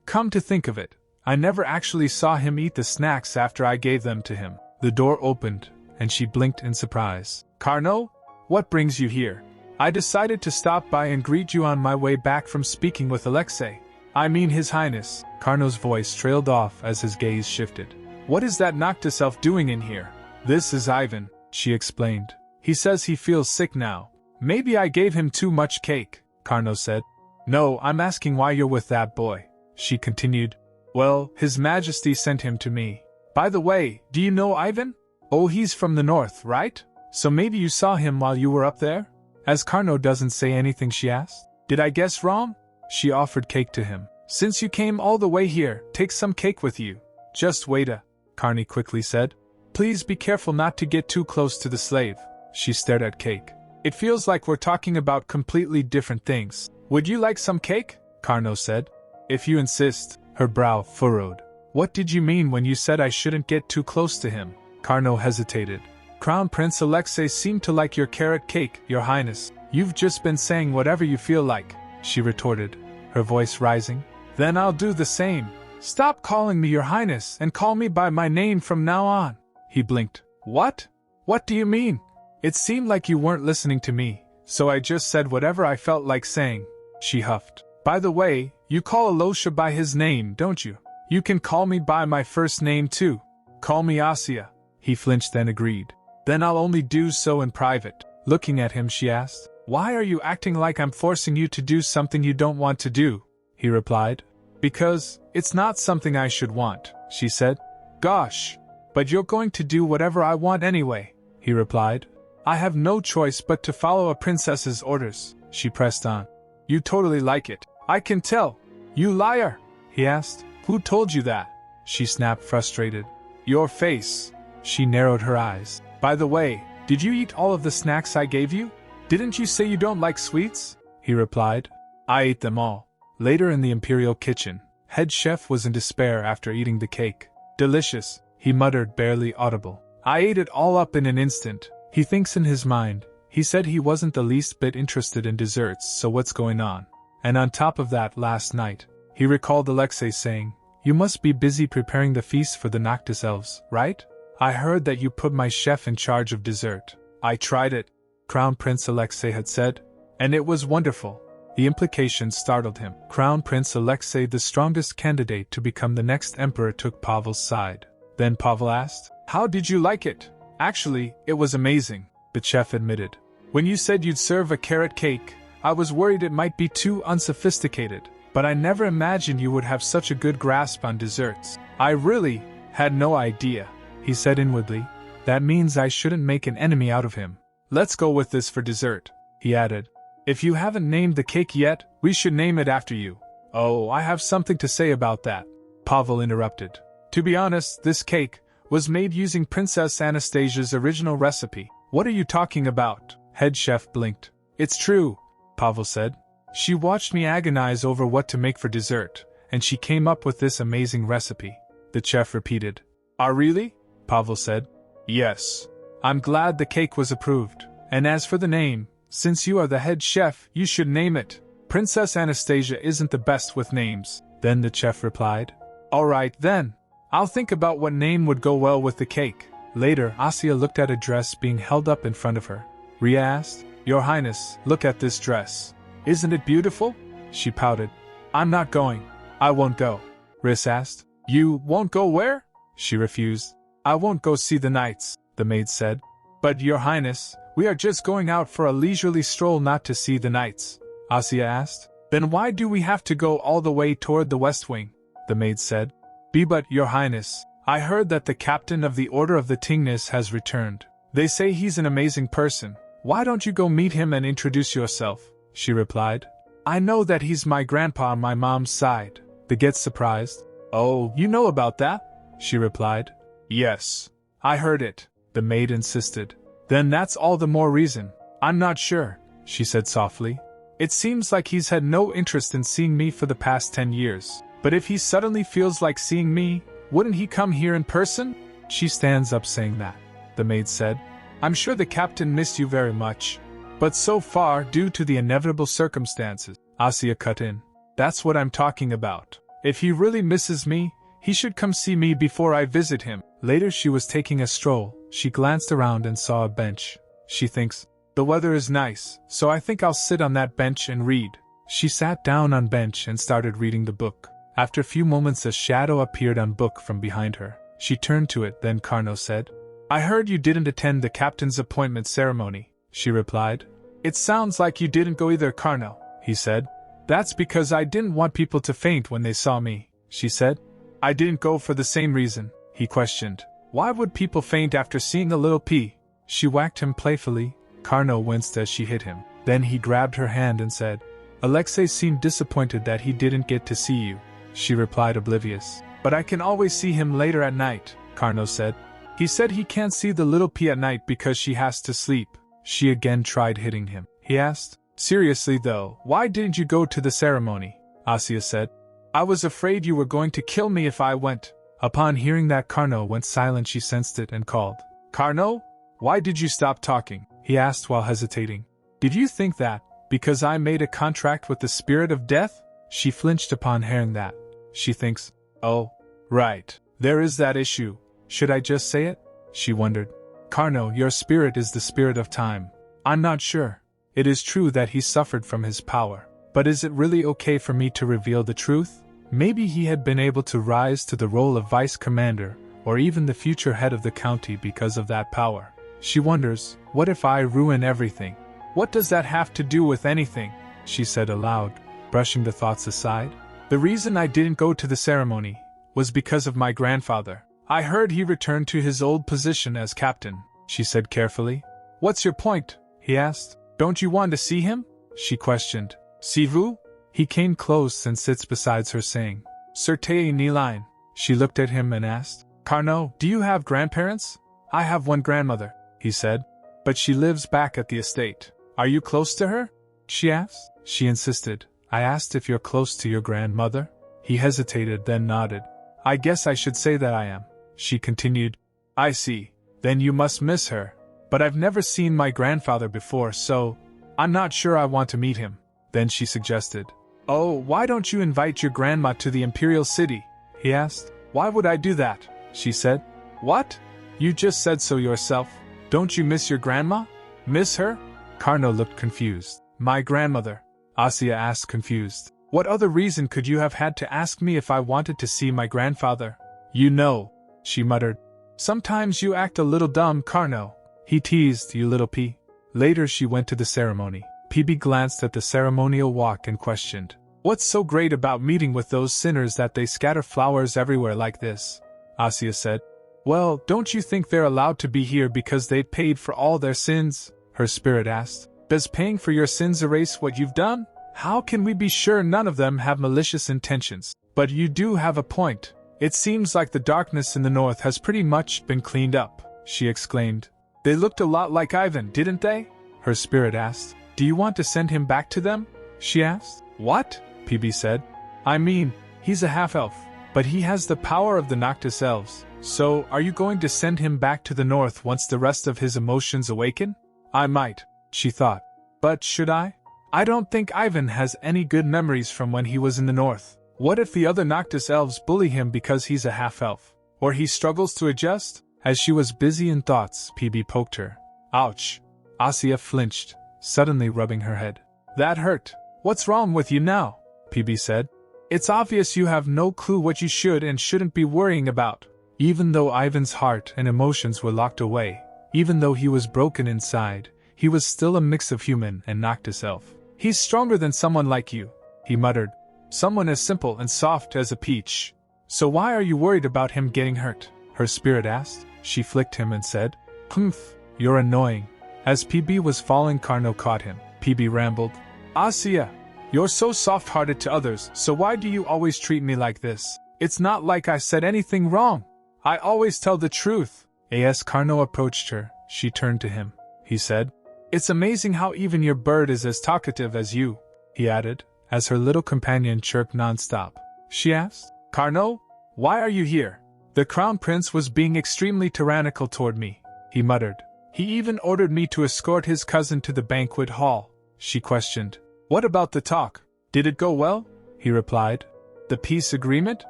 Come to think of it, I never actually saw him eat the snacks after I gave them to him. The door opened, and she blinked in surprise. Carno? What brings you here? I decided to stop by and greet you on my way back from speaking with Alexei. I mean His Highness. Carno's voice trailed off as his gaze shifted. What is that Noctis elf doing in here? This is Ivan, she explained. He says he feels sick now. Maybe I gave him too much cake, Carno said. No, I'm asking why you're with that boy, she continued. Well, His Majesty sent him to me. By the way, do you know Ivan? Oh, he's from the north, right? So maybe you saw him while you were up there? As Carno doesn't say anything, she asked, did I guess wrong? She offered cake to him. Since you came all the way here, take some cake with you. Just wait Carney quickly said. Please be careful not to get too close to the slave. She stared at cake. It feels like we're talking about completely different things. Would you like some cake? Carno said. If you insist. Her brow furrowed. What did you mean when you said I shouldn't get too close to him? Carno hesitated. Crown Prince Alexei seemed to like your carrot cake, Your Highness. You've just been saying whatever you feel like, she retorted, her voice rising. Then I'll do the same. Stop calling me Your Highness and call me by my name from now on. He blinked. What? What do you mean? It seemed like you weren't listening to me, so I just said whatever I felt like saying, she huffed. By the way, you call Alosha by his name, don't you? You can call me by my first name too. Call me Asya. He flinched, then agreed. Then I'll only do so in private. Looking at him, she asked, why are you acting like I'm forcing you to do something you don't want to do? He replied. Because it's not something I should want, she said. Gosh, but you're going to do whatever I want anyway, he replied. I have no choice but to follow a princess's orders, she pressed on. You totally like it. I can tell. You liar, he asked. Who told you that? She snapped, frustrated. Your face. She narrowed her eyes. By the way, did you eat all of the snacks I gave you? Didn't you say you don't like sweets? He replied. I ate them all. Later in the imperial kitchen, head chef was in despair after eating the cake. Delicious, he muttered, barely audible. I ate it all up in an instant. He thinks in his mind. He said he wasn't the least bit interested in desserts, so what's going on? And on top of that, last night, he recalled Alexei saying, you must be busy preparing the feast for the Noctis elves, right? I heard that you put my chef in charge of dessert. I tried it, Crown Prince Alexei had said, and it was wonderful. The implication startled him. Crown Prince Alexei, the strongest candidate to become the next emperor, took Pavel's side. Then Pavel asked, how did you like it? Actually, it was amazing, the chef admitted. When you said you'd serve a carrot cake, I was worried it might be too unsophisticated, but I never imagined you would have such a good grasp on desserts. I really had no idea, he said inwardly. That means I shouldn't make an enemy out of him. Let's go with this for dessert, he added. If you haven't named the cake yet, we should name it after you. Oh, I have something to say about that, Pavel interrupted. To be honest, this cake was made using Princess Anastasia's original recipe. What are you talking about? Head chef blinked. It's true, Pavel said. She watched me agonize over what to make for dessert, and she came up with this amazing recipe. The chef repeated. Ah, really? Pavel said. Yes. I'm glad the cake was approved. And as for the name, since you are the head chef, you should name it. Princess Anastasia isn't the best with names, then the chef replied. Alright then. I'll think about what name would go well with the cake. Later, Asya looked at a dress being held up in front of her. Ria asked, Your Highness, look at this dress. Isn't it beautiful? She pouted. I'm not going. I won't go. Riss asked. You won't go where? She refused. I won't go see the knights, the maid said. But Your Highness, we are just going out for a leisurely stroll, not to see the knights, Asya asked. Then why do we have to go all the way toward the west wing? The maid said. But Your Highness, I heard that the captain of the Order of the Tingnes has returned. They say he's an amazing person. Why don't you go meet him and introduce yourself? She replied. I know that he's my grandpa on my mom's side. The get surprised. Oh, you know about that? She replied. Yes. I heard it, the maid insisted. Then that's all the more reason. I'm not sure, she said softly. It seems like he's had no interest in seeing me for the past 10 years. But if he suddenly feels like seeing me, wouldn't he come here in person? She stands up saying that, the maid said. I'm sure the captain missed you very much. But so far, due to the inevitable circumstances, Asya cut in. That's what I'm talking about. If he really misses me, he should come see me before I visit him. Later she was taking a stroll. She glanced around and saw a bench. She thinks, the weather is nice, so I think I'll sit on that bench and read. She sat down on bench and started reading the book. After a few moments a shadow appeared on book from behind her. She turned to it, then Carno said, I heard you didn't attend the captain's appointment ceremony, she replied. It sounds like you didn't go either, Carno, he said. That's because I didn't want people to faint when they saw me, she said. I didn't go for the same reason, he questioned. Why would people faint after seeing a little pea? She whacked him playfully. Carno winced as she hit him. Then he grabbed her hand and said, Alexei seemed disappointed that he didn't get to see you. She replied oblivious. But I can always see him later at night, Carno said. He said he can't see the little pea at night because she has to sleep. She again tried hitting him. He asked, Seriously though, why didn't you go to the ceremony? Asya said. I was afraid you were going to kill me if I went. Upon hearing that, Carno went silent. She sensed it and called. Carno? Why did you stop talking? He asked while hesitating. Did you think that, because I made a contract with the spirit of death? She flinched upon hearing that. She thinks, oh, right, there is that issue. Should I just say it? She wondered. Carno, your spirit is the spirit of time. I'm not sure. It is true that he suffered from his power. But is it really okay for me to reveal the truth? Maybe he had been able to rise to the role of vice commander, or even the future head of the county because of that power. She wonders, what if I ruin everything? What does that have to do with anything? She said aloud, brushing the thoughts aside. The reason I didn't go to the ceremony was because of my grandfather. I heard he returned to his old position as captain, she said carefully. What's your point? He asked. Don't you want to see him? She questioned. See vous? He came close and sits beside her saying, Certainly ni line. She looked at him and asked, Carno, do you have grandparents? I have one grandmother, he said. But she lives back at the estate. Are you close to her? She asked. She insisted. I asked if you're close to your grandmother. He hesitated, then nodded. I guess I should say that I am. She continued. I see. Then you must miss her. But I've never seen my grandfather before, so I'm not sure I want to meet him. Then she suggested. Oh, why don't you invite your grandma to the imperial city? He asked. Why would I do that? She said. What? You just said so yourself. Don't you miss your grandma? Miss her? Carno looked confused. My grandmother? Asya asked confused. What other reason could you have had to ask me if I wanted to see my grandfather? You know, she muttered. Sometimes you act a little dumb, Carno. He teased, you little pea. Later she went to the ceremony. PB glanced at the ceremonial walk and questioned. What's so great about meeting with those sinners that they scatter flowers everywhere like this? Asya said. Well, don't you think they're allowed to be here because they've paid for all their sins? Her spirit asked. Does paying for your sins erase what you've done? How can we be sure none of them have malicious intentions? But you do have a point. It seems like the darkness in the north has pretty much been cleaned up, she exclaimed. They looked a lot like Ivan, didn't they? Her spirit asked. Do you want to send him back to them? She asked. What? PB said. I mean, he's a half-elf. But he has the power of the Noctis elves, so are you going to send him back to the north once the rest of his emotions awaken? I might, she thought. But should I? I don't think Ivan has any good memories from when he was in the north. What if the other Noctis elves bully him because he's a half-elf? Or he struggles to adjust? As she was busy in thoughts, PB poked her. Ouch! Asya flinched, suddenly rubbing her head. That hurt. What's wrong with you now? PB said. It's obvious you have no clue what you should and shouldn't be worrying about. Even though Ivan's heart and emotions were locked away, even though he was broken inside, he was still a mix of human and Noctis elf. He's stronger than someone like you, he muttered. Someone as simple and soft as a peach. So why are you worried about him getting hurt? Her spirit asked. She flicked him and said, Humph, you're annoying. As PB was falling, Carno caught him. PB rambled. Asya, you're so soft-hearted to others, so why do you always treat me like this? It's not like I said anything wrong. I always tell the truth. As Carno approached her, she turned to him. He said, It's amazing how even your bird is as talkative as you, he added, as her little companion chirped non-stop. She asked, Carno, why are you here? The Crown Prince was being extremely tyrannical toward me, he muttered. He even ordered me to escort his cousin to the banquet hall. She questioned. What about the talk? Did it go well? He replied. The peace agreement?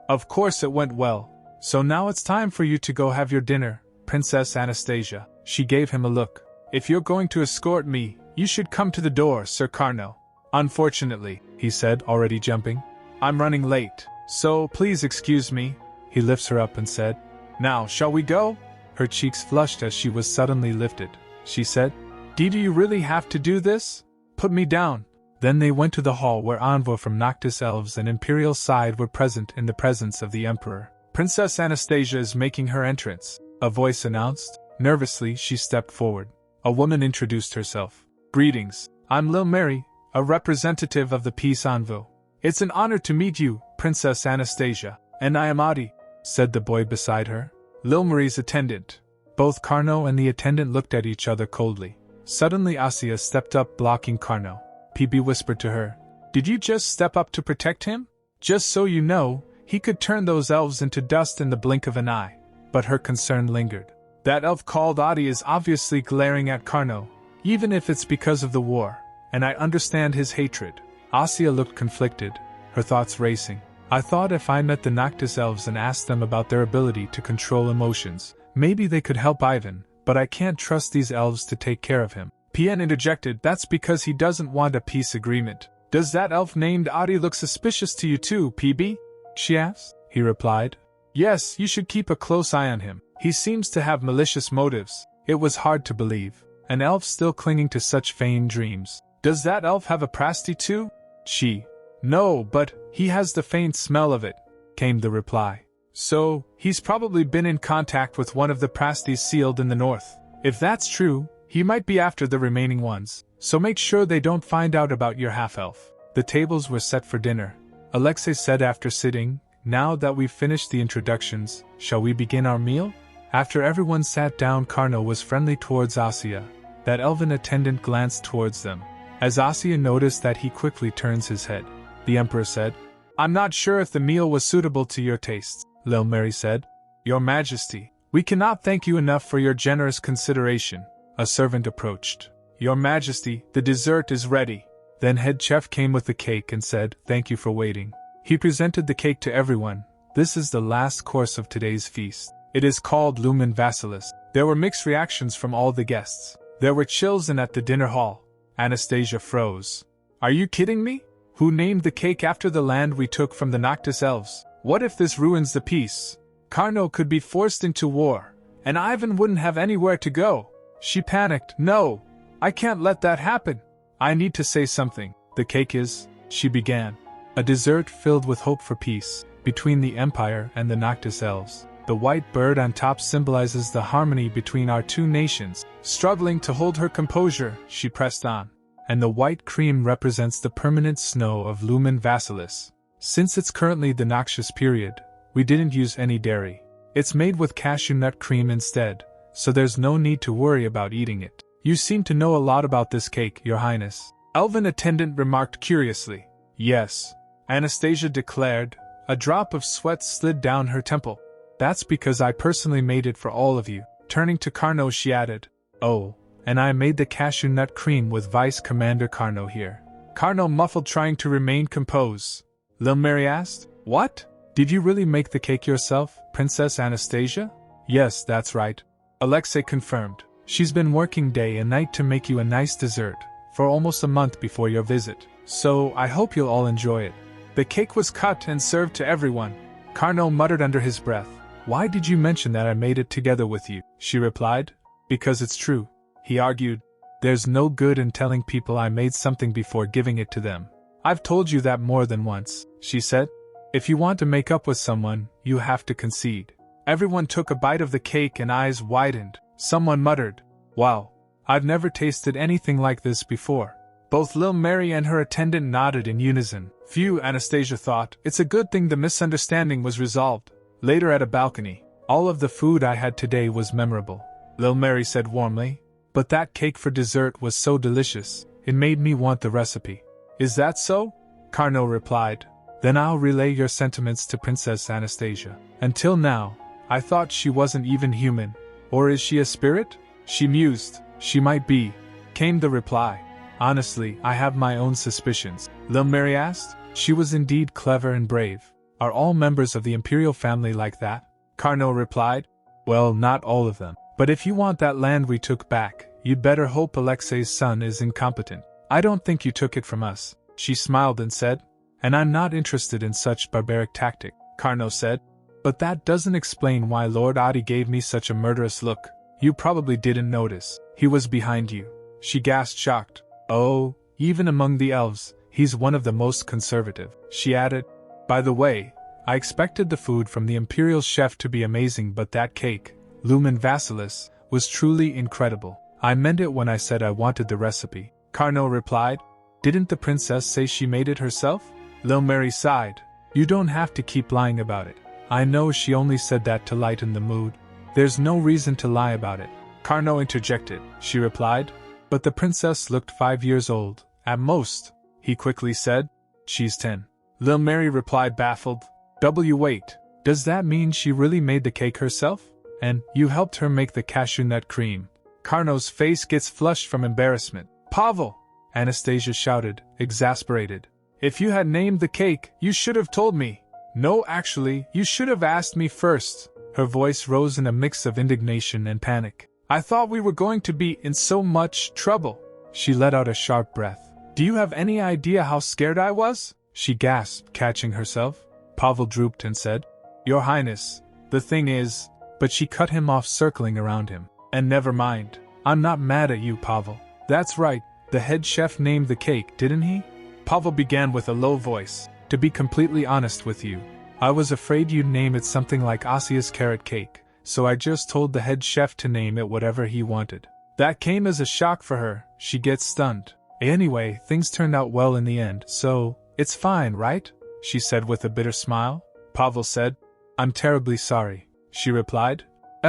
Of course it went well. So now it's time for you to go have your dinner, Princess Anastasia. She gave him a look. If you're going to escort me, you should come to the door, Sir Carno. Unfortunately, he said, already jumping. I'm running late, so please excuse me. He lifts her up and said, Now, shall we go? Her cheeks flushed as she was suddenly lifted. She said, Do you really have to do this? Put me down. Then they went to the hall where envoys from Noctis elves and Imperial side were present in the presence of the Emperor. Princess Anastasia is making her entrance, a voice announced. Nervously, she stepped forward. A woman introduced herself. Greetings, I'm Lil Mary, a representative of the Peace Envoy. It's an honor to meet you, Princess Anastasia. And I am Adi, said the boy beside her. Lil Mary's attendant. Both Carno and the attendant looked at each other coldly. Suddenly Asya stepped up, blocking Carno. PB whispered to her, Did you just step up to protect him? Just so you know, he could turn those elves into dust in the blink of an eye. But her concern lingered. That elf called Adi is obviously glaring at Carno, even if it's because of the war, and I understand his hatred. Asya looked conflicted, her thoughts racing. I thought if I met the Noctis elves and asked them about their ability to control emotions, maybe they could help Ivan, but I can't trust these elves to take care of him. PN interjected, That's because he doesn't want a peace agreement. Does that elf named Adi look suspicious to you too, PB? She asked. He replied, Yes, you should keep a close eye on him. He seems to have malicious motives. It was hard to believe. An elf still clinging to such vain dreams. Does that elf have a prasty too? She. No, but he has the faint smell of it, came the reply. So, he's probably been in contact with one of the prasties sealed in the north. If that's true, he might be after the remaining ones, so make sure they don't find out about your half-elf. The tables were set for dinner. Alexei said after sitting, Now that we've finished the introductions, shall we begin our meal? After everyone sat down, Carno was friendly towards Asya. That elven attendant glanced towards them. As Asya noticed that, he quickly turns his head. The Emperor said, I'm not sure if the meal was suitable to your tastes, Lil Mary said. Your Majesty, we cannot thank you enough for your generous consideration. A servant approached. Your Majesty, the dessert is ready. Then head chef came with the cake and said, Thank you for waiting. He presented the cake to everyone. This is the last course of today's feast. It is called Lumen Vassilis. There were mixed reactions from all the guests. There were chills and at the dinner hall. Anastasia froze. Are you kidding me? Who named the cake after the land we took from the Noctis elves? What if this ruins the peace? Carno could be forced into war, and Ivan wouldn't have anywhere to go. She panicked. No, I can't let that happen. I need to say something. The cake is, she began, a dessert filled with hope for peace between the Empire and the Noctis elves. The white bird on top symbolizes the harmony between our two nations. Struggling to hold her composure, she pressed on. And the white cream represents the permanent snow of Lumen Vassilis. Since it's currently the noxious period, we didn't use any dairy. It's made with cashew nut cream instead, so there's no need to worry about eating it. You seem to know a lot about this cake, Your Highness. Elven attendant remarked curiously. Yes, Anastasia declared, A drop of sweat slid down her temple. That's because I personally made it for all of you. Turning to Carno, she added, "Oh, and I made the cashew nut cream with Vice Commander Carno here." Carno muffled, trying to remain composed. Lil Mary asked, "What? Did you really make the cake yourself, Princess Anastasia?" "Yes, that's right," Alexei confirmed. "She's been working day and night to make you a nice dessert for almost a month before your visit, so I hope you'll all enjoy it." The cake was cut and served to everyone. Carno muttered under his breath, "Why did you mention that I made it together with you?" She replied, "Because it's true," he argued. "There's no good in telling people I made something before giving it to them." "I've told you that more than once," she said. "If you want to make up with someone, you have to concede." Everyone took a bite of the cake and eyes widened. Someone muttered, "Wow, I've never tasted anything like this before." Both Lil Mary and her attendant nodded in unison. Phew, Anastasia thought, it's a good thing the misunderstanding was resolved. Later at a balcony, "All of the food I had today was memorable," Lil Mary said warmly. "But that cake for dessert was so delicious, it made me want the recipe." "Is that so?" Carno replied. "Then I'll relay your sentiments to Princess Anastasia. Until now, I thought she wasn't even human. Or is she a spirit?" She mused. "She might be," came the reply. "Honestly, I have my own suspicions," Lil Mary asked. "She was indeed clever and brave. Are all members of the imperial family like that?" Carno replied. "Well, not all of them. But if you want that land we took back, you'd better hope Alexei's son is incompetent." "I don't think you took it from us," she smiled and said. "And I'm not interested in such barbaric tactic," Carno said. "But that doesn't explain why Lord Adi gave me such a murderous look. You probably didn't notice. He was behind you." She gasped, shocked. "Oh, even among the elves, he's one of the most conservative," she added. "By the way, I expected the food from the imperial chef to be amazing, but that cake, Lumen Vassilis, was truly incredible. I meant it when I said I wanted the recipe," Carno replied. "Didn't the princess say she made it herself?" Lil Mary sighed. "You don't have to keep lying about it. I know she only said that to lighten the mood." "There's no reason to lie about it," Carno interjected. She replied. "But the princess looked 5 years old, at most," he quickly said. "She's 10. Lil Mary replied, baffled. Wait, does that mean she really made the cake herself? And you helped her make the cashew nut cream?" Carno's face gets flushed from embarrassment. "Pavel!" Anastasia shouted, exasperated. "If you had named the cake, you should have told me." "No, actually, you should have asked me first." Her voice rose in a mix of indignation and panic. "I thought we were going to be in so much trouble." She let out a sharp breath. "Do you have any idea how scared I was?" she gasped, catching herself. Pavel drooped and said, "Your Highness, the thing is..." But she cut him off, circling around him. "And never mind. I'm not mad at you, Pavel. That's right, the head chef named the cake, didn't he?" Pavel began with a low voice. "To be completely honest with you, I was afraid you'd name it something like Asya's carrot cake, so I just told the head chef to name it whatever he wanted. That came as a shock for her. She gets stunned. Anyway, things turned out well in the end, so it's fine, right?" she said with a bitter smile. Pavel said, "I'm terribly sorry," she replied.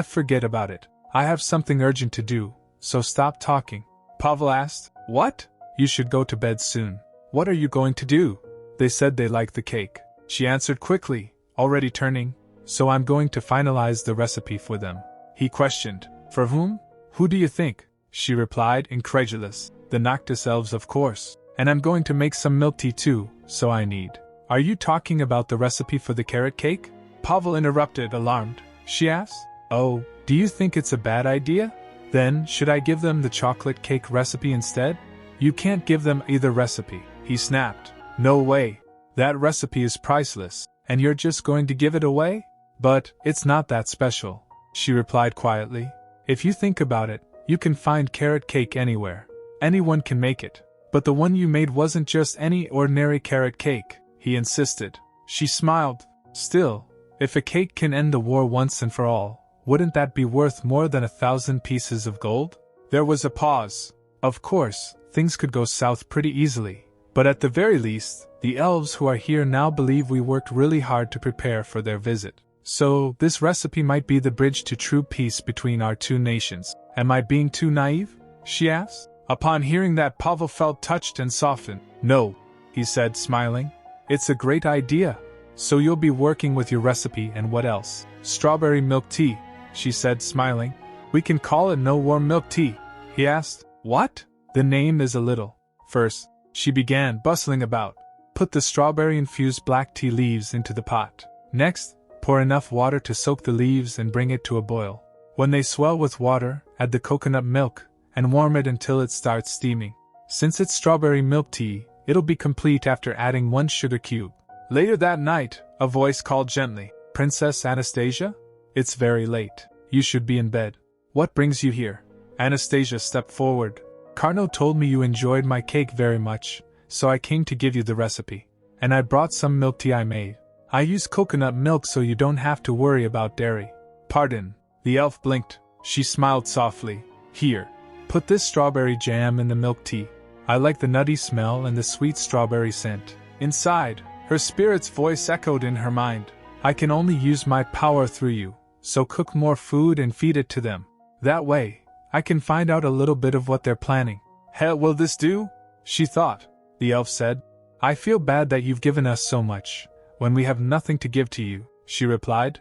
Forget about it. I have something urgent to do, so stop talking." Pavel asked, "What?" "You should go to bed soon." "What are you going to do?" "They said they liked the cake," she answered quickly, already turning. "So I'm going to finalize the recipe for them." He questioned, "For whom?" "Who do you think?" she replied, incredulous. "The Noctis elves, of course. And I'm going to make some milk tea too, so I need..." "Are you talking about the recipe for the carrot cake?" Pavel interrupted, alarmed. She asked, "Oh, do you think it's a bad idea? Then, should I give them the chocolate cake recipe instead?" "You can't give them either recipe," he snapped. "No way. That recipe is priceless, and you're just going to give it away?" "But, it's not that special," she replied quietly. "If you think about it, you can find carrot cake anywhere. Anyone can make it. But the one you made wasn't just any ordinary carrot cake," he insisted. She smiled. "Still, if a cake can end the war once and for all, wouldn't that be worth more than 1,000 pieces of gold?" There was a pause. Of course, things could go south pretty easily, but at the very least, the elves who are here now believe we worked really hard to prepare for their visit. So, this recipe might be the bridge to true peace between our two nations. Am I being too naive? She asked. Upon hearing that, Pavel felt touched and softened. "No," he said, smiling. "It's a great idea. So you'll be working with your recipe and what else? Strawberry milk tea, she said, smiling. We can call it no warm milk tea, he asked. What? The name is a little. First, she began bustling about. Put the strawberry-infused black tea leaves into the pot. Next, pour enough water to soak the leaves and bring it to a boil. When they swell with water, add the coconut milk, and warm it until it starts steaming. Since it's strawberry milk tea, it'll be complete after adding 1 sugar cube. Later that night, a voice called gently, Princess Anastasia? It's very late. You should be in bed. What brings you here? Anastasia stepped forward. Carno told me you enjoyed my cake very much, so I came to give you the recipe. And I brought some milk tea I made. I use coconut milk so you don't have to worry about dairy. Pardon. The elf blinked. She smiled softly. Here. Put this strawberry jam in the milk tea. I like the nutty smell and the sweet strawberry scent. Inside, her spirit's voice echoed in her mind. I can only use my power through you, so cook more food and feed it to them. That way, I can find out a little bit of what they're planning. Hell, will this do? She thought. The elf said. I feel bad that you've given us so much, when we have nothing to give to you, she replied.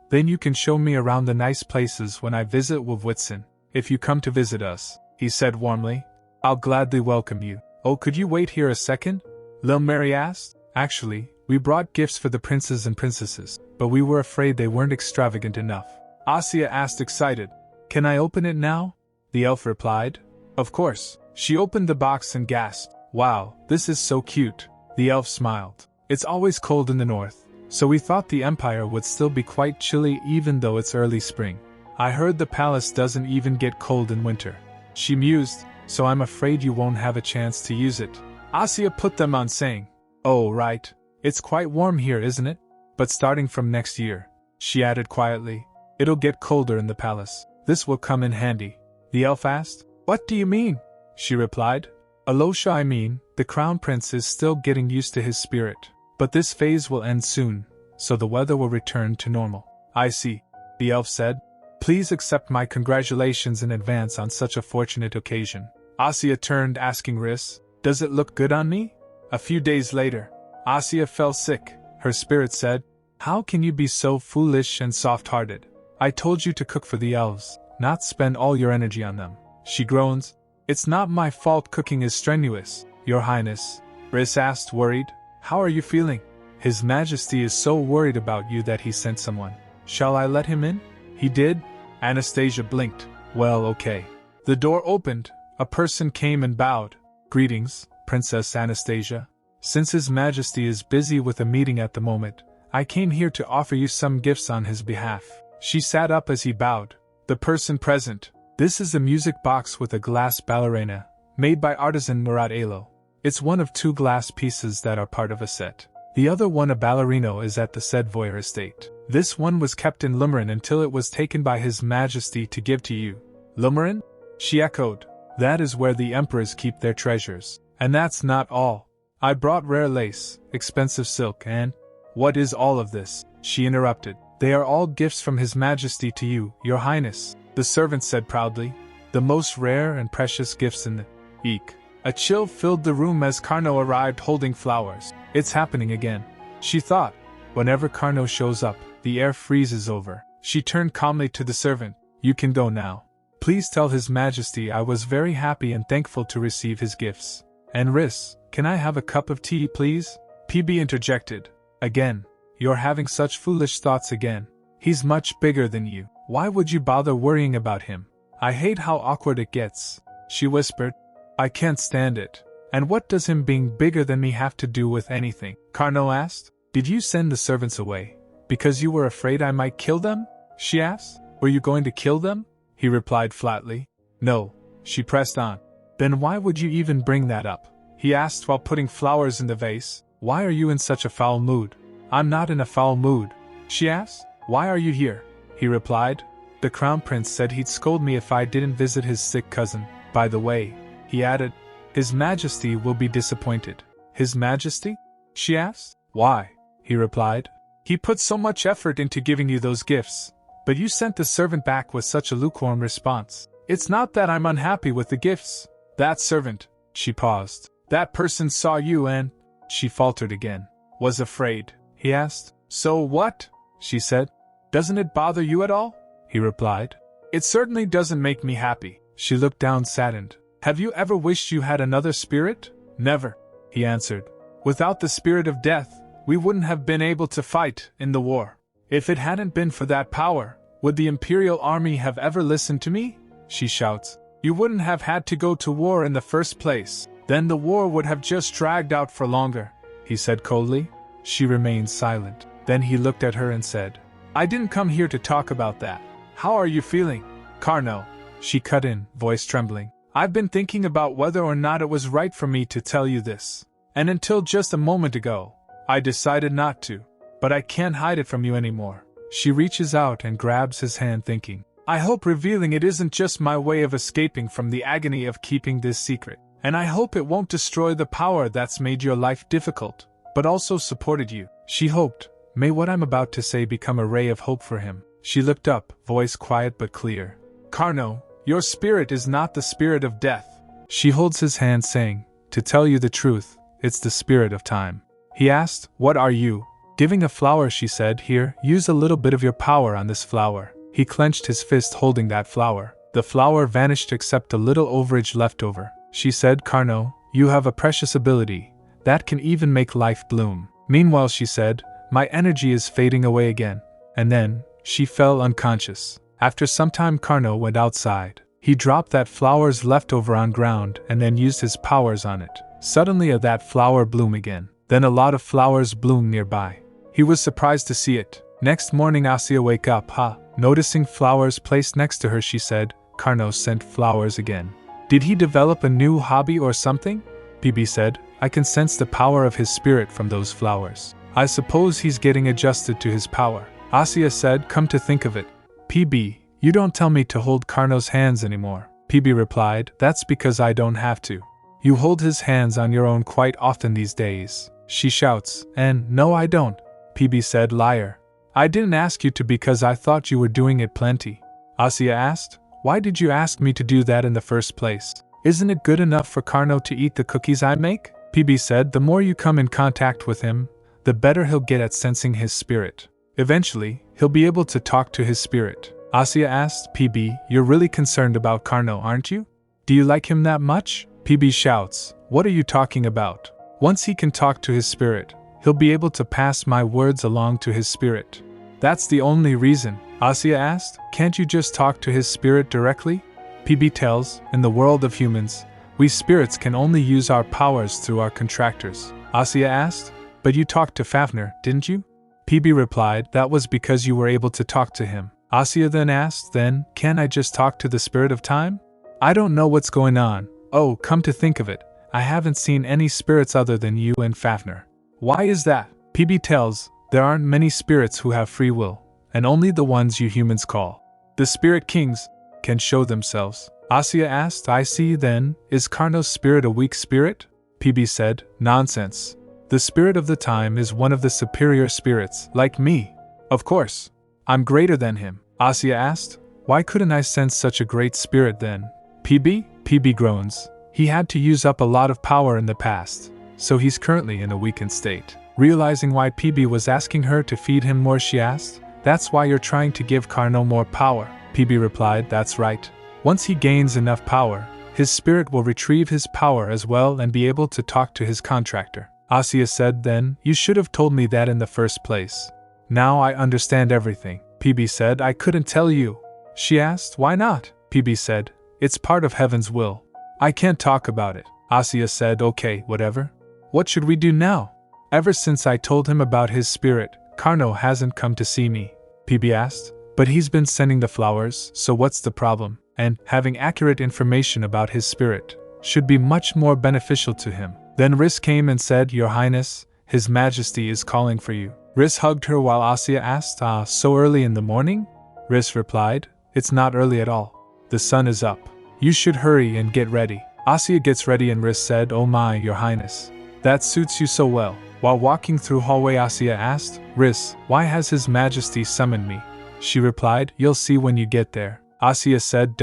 Then you can show me around the nice places when I visit Webtoon. If you come to visit us, he said warmly, I'll gladly welcome you. Oh, could you wait here a second? Lil Mary asked. Actually, we brought gifts for the princes and princesses, but we were afraid they weren't extravagant enough. Asya asked excited. Can I open it now? The elf replied. Of course. She opened the box and gasped. Wow, this is so cute. The elf smiled. It's always cold in the north, so we thought the empire would still be quite chilly even though it's early spring. I heard the palace doesn't even get cold in winter. She mused, so I'm afraid you won't have a chance to use it. Asya put them on saying, Oh right, it's quite warm here, isn't it? But starting from next year, she added quietly, it'll get colder in the palace. This will come in handy. The elf asked, What do you mean? She replied, Alosha, I mean, the crown prince is still getting used to his spirit. But this phase will end soon, so the weather will return to normal. I see, the elf said. Please accept my congratulations in advance on such a fortunate occasion. Asya turned, asking Riss, Does it look good on me? A few days later, Asya fell sick. Her spirit said, How can you be so foolish and soft-hearted? I told you to cook for the elves, not spend all your energy on them. She groans. It's not my fault cooking is strenuous, Your Highness. Riss asked, worried. How are you feeling? His Majesty is so worried about you that he sent someone. Shall I let him in? He did? Anastasia blinked. Well, okay. The door opened. A person came and bowed. Greetings, Princess Anastasia. Since His Majesty is busy with a meeting at the moment, I came here to offer you some gifts on his behalf. She sat up as he bowed. The person present. This is a music box with a glass ballerina, made by artisan Murat Alo. It's one of 2 glass pieces that are part of a set. The other one, a ballerino, is at the said Voyer estate. This one was kept in Lumarin until it was taken by His Majesty to give to you. Lumarin? She echoed. That is where the emperors keep their treasures. And that's not all. I brought rare lace, expensive silk, and… What is all of this? She interrupted. They are all gifts from His Majesty to you, Your Highness, the servant said proudly. The most rare and precious gifts in the… Eek. A chill filled the room as Carno arrived holding flowers. It's happening again, she thought. Whenever Carno shows up, the air freezes over. She turned calmly to the servant. You can go now. Please tell His Majesty I was very happy and thankful to receive his gifts. And Riss, can I have a cup of tea, please? PB interjected. Again. You're having such foolish thoughts again. He's much bigger than you. Why would you bother worrying about him? I hate how awkward it gets, she whispered. I can't stand it. And what does him being bigger than me have to do with anything? Carno asked. Did you send the servants away because you were afraid I might kill them? She asked. Were you going to kill them? He replied flatly. No, she pressed on. Then why would you even bring that up? He asked while putting flowers in the vase. Why are you in such a foul mood? I'm not in a foul mood, she asked. Why are you here? He replied. The crown prince said he'd scold me if I didn't visit his sick cousin. By the way, he added, His Majesty will be disappointed. His Majesty? She asked. Why? He replied. He put so much effort into giving you those gifts, but you sent the servant back with such a lukewarm response. It's not that I'm unhappy with the gifts. That servant, she paused. That person saw you and… She faltered again. Was afraid. he asked. So what? She said. Doesn't it bother you at all? He replied. It certainly doesn't make me happy. She looked down saddened. Have you ever wished you had another spirit? Never, he answered. Without the spirit of death, we wouldn't have been able to fight in the war. If it hadn't been for that power, would the Imperial Army have ever listened to me? She shouts. You wouldn't have had to go to war in the first place. Then the war would have just dragged out for longer, he said coldly. She remained silent. Then he looked at her and said, I didn't come here to talk about that. How are you feeling, Carno? She cut in, voice trembling. I've been thinking about whether or not it was right for me to tell you this. And until just a moment ago, I decided not to. But I can't hide it from you anymore. She reaches out and grabs his hand thinking, I hope revealing it isn't just my way of escaping from the agony of keeping this secret. And I hope it won't destroy the power that's made your life difficult, but also supported you. She hoped, may what I'm about to say become a ray of hope for him. She looked up, voice quiet but clear. Carno, your spirit is not the spirit of death. She holds his hand saying, to tell you the truth, it's the spirit of time. He asked, what are you? Giving a flower, she said. Here, use a little bit of your power on this flower. He clenched his fist holding that flower. The flower vanished except a little overage left over. She said, Carno, you have a precious ability. That can even make life bloom. Meanwhile, she said, my energy is fading away again. And then, she fell unconscious. After some time, Carno went outside. He dropped that flower's leftover on ground and then used his powers on it. Suddenly that flower bloomed again. Then a lot of flowers bloomed nearby. He was surprised to see it. Next morning, Asya woke up, noticing flowers placed next to her. She said, Carno sent flowers again. Did he develop a new hobby or something? PB said, I can sense the power of his spirit from those flowers. I suppose he's getting adjusted to his power. Asya said, come to think of it, PB, you don't tell me to hold Carno's hands anymore. PB replied, that's because I don't have to. You hold his hands on your own quite often these days. She shouts, and no I don't. PB said, liar. I didn't ask you to because I thought you were doing it plenty. Asya asked, why did you ask me to do that in the first place? Isn't it good enough for Carno to eat the cookies I make? PB said, the more you come in contact with him, the better he'll get at sensing his spirit. Eventually, he'll be able to talk to his spirit. Asya asked, PB, you're really concerned about Carno, aren't you? Do you like him that much? PB shouts, what are you talking about? Once he can talk to his spirit, he'll be able to pass my words along to his spirit. That's the only reason. Asya asked, can't you just talk to his spirit directly? PB tells, in the world of humans, we spirits can only use our powers through our contractors. Asya asked, but you talked to Fafnir, didn't you? PB replied, that was because you were able to talk to him. Asya then asked, then, can I just talk to the spirit of time? I don't know what's going on. Oh, come to think of it, I haven't seen any spirits other than you and Fafnir. Why is that? PB tells, there aren't many spirits who have free will, and only the ones you humans call the spirit kings can show themselves. Asya asked, I see then, is Carno's spirit a weak spirit? PB said, nonsense. The spirit of the time is one of the superior spirits, like me. Of course, I'm greater than him. Asya asked, why couldn't I sense such a great spirit then? PB groans, he had to use up a lot of power in the past, so he's currently in a weakened state. Realizing why PB was asking her to feed him more, she asked, that's why you're trying to give Carno more power? PB replied, that's right. Once he gains enough power, his spirit will retrieve his power as well and be able to talk to his contractor. Asya said, then, you should have told me that in the first place. Now I understand everything. PB said, I couldn't tell you. She asked, why not? PB said, it's part of heaven's will. I can't talk about it. Asya said, okay, whatever. What should we do now? Ever since I told him about his spirit, Carno hasn't come to see me. PB asked, but he's been sending the flowers, so what's the problem? And having accurate information about his spirit should be much more beneficial to him. Then Riss came and said, Your Highness, His Majesty is calling for you. Riss hugged her while Asya asked, so early in the morning? Riss replied, it's not early at all. The sun is up. You should hurry and get ready. Asya gets ready and Riss said, oh my, Your Highness. That suits you so well. While walking through hallway, Asya asked, Riss, why has His Majesty summoned me? She replied, you'll see when you get there. Asya said,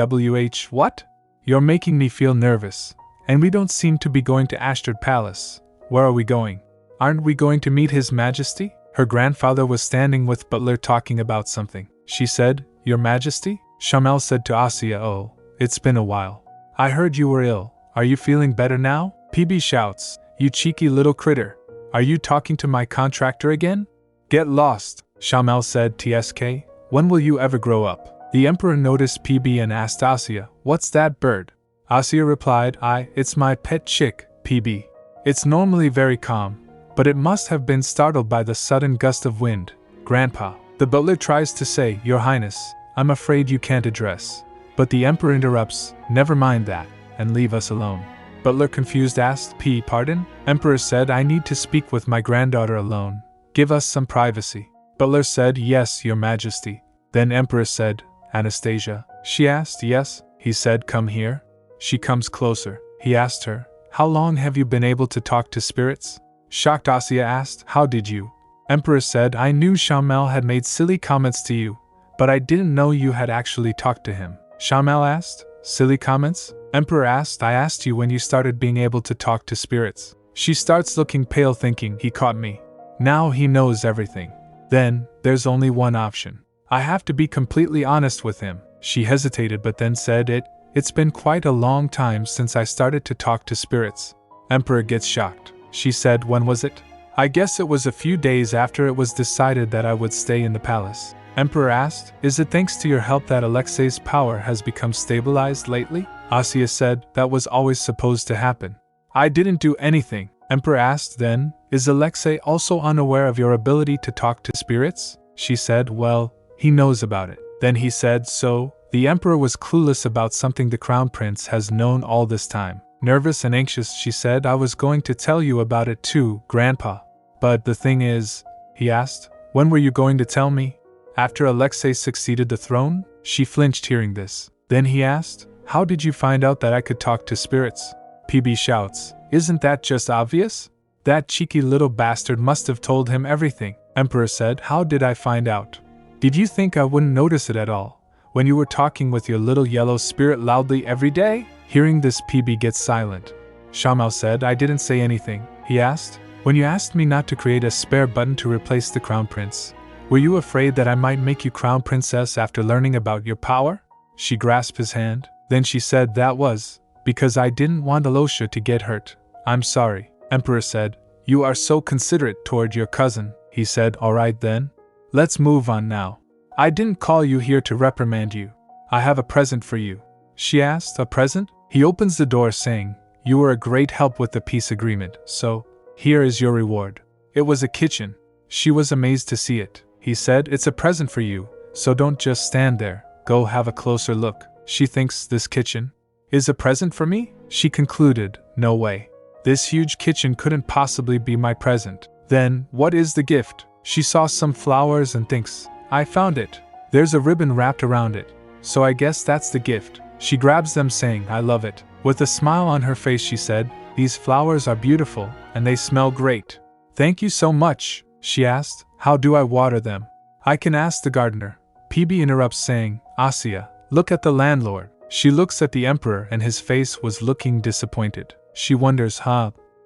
what? You're making me feel nervous. And we don't seem to be going to Ashtard Palace. Where are we going? Aren't we going to meet His Majesty? Her grandfather was standing with Butler talking about something. She said, "Your Majesty?" Shamel said to Asya, "Oh, it's been a while. I heard you were ill. Are you feeling better now?" PB shouts, "You cheeky little critter. Are you talking to my contractor again?" "Get lost," Shamel said, "TSK. When will you ever grow up?" The Emperor noticed PB and asked Asya, "What's that bird?" Asya replied, "It's my pet chick, PB. It's normally very calm, but it must have been startled by the sudden gust of wind, Grandpa." The butler tries to say, "Your Highness, I'm afraid you can't address." But the Emperor interrupts, "Never mind that, and leave us alone." Butler confused asked, "Pardon?" Emperor said, "I need to speak with my granddaughter alone. Give us some privacy." Butler said, "Yes, Your Majesty." Then Emperor said, "Anastasia?" She asked. "Yes." He said, "Come here." She comes closer. He asked her, "How long have you been able to talk to spirits?" Shocked Asya asked, "How did you?" Emperor said, "I knew Shamel had made silly comments to you, but I didn't know you had actually talked to him." Shamel asked, "Silly comments?" Emperor asked, "I asked you when you started being able to talk to spirits." She starts looking pale thinking, "He caught me. Now he knows everything. Then, there's only one option. I have to be completely honest with him." She hesitated but then said, It's been quite a long time since I started to talk to spirits." Emperor gets shocked. She said, "When was it?" "I guess it was a few days after it was decided that I would stay in the palace." Emperor asked, "Is it thanks to your help that Alexei's power has become stabilized lately?" Asya said, "That was always supposed to happen." "I didn't do anything." Emperor asked then, "Is Alexei also unaware of your ability to talk to spirits?" She said, "Well, he knows about it." Then he said, "So, the Emperor was clueless about something the Crown Prince has known all this time." Nervous and anxious, she said, "I was going to tell you about it too, Grandpa. But the thing is," he asked, "when were you going to tell me?" "After Alexei succeeded the throne?" She flinched hearing this. Then he asked, "How did you find out that I could talk to spirits?" PB shouts, "Isn't that just obvious? That cheeky little bastard must have told him everything." Emperor said, "How did I find out? Did you think I wouldn't notice it at all, when you were talking with your little yellow spirit loudly every day?" Hearing this, PB gets silent. Shamel said, "I didn't say anything." He asked, "When you asked me not to create a spare button to replace the Crown Prince, were you afraid that I might make you Crown Princess after learning about your power?" She grasped his hand. Then she said, "That was because I didn't want Alosha to get hurt. I'm sorry." Emperor said, "You are so considerate toward your cousin." He said, "All right then. Let's move on now. I didn't call you here to reprimand you. I have a present for you." She asked, "A present?" He opens the door saying, "You were a great help with the peace agreement, so here is your reward." It was a kitchen. She was amazed to see it. He said, "It's a present for you, so don't just stand there. Go have a closer look." She thinks, "This kitchen is a present for me?" She concluded, "No way. This huge kitchen couldn't possibly be my present. Then, what is the gift?" She saw some flowers and thinks, "I found it. There's a ribbon wrapped around it, so I guess that's the gift." She grabs them saying, "I love it." With a smile on her face she said, "These flowers are beautiful, and they smell great." "Thank you so much." She asked, "How do I water them?" "I can ask the gardener." PB interrupts saying, "Asya, look at the landlord." She looks at the Emperor and his face was looking disappointed. She wonders,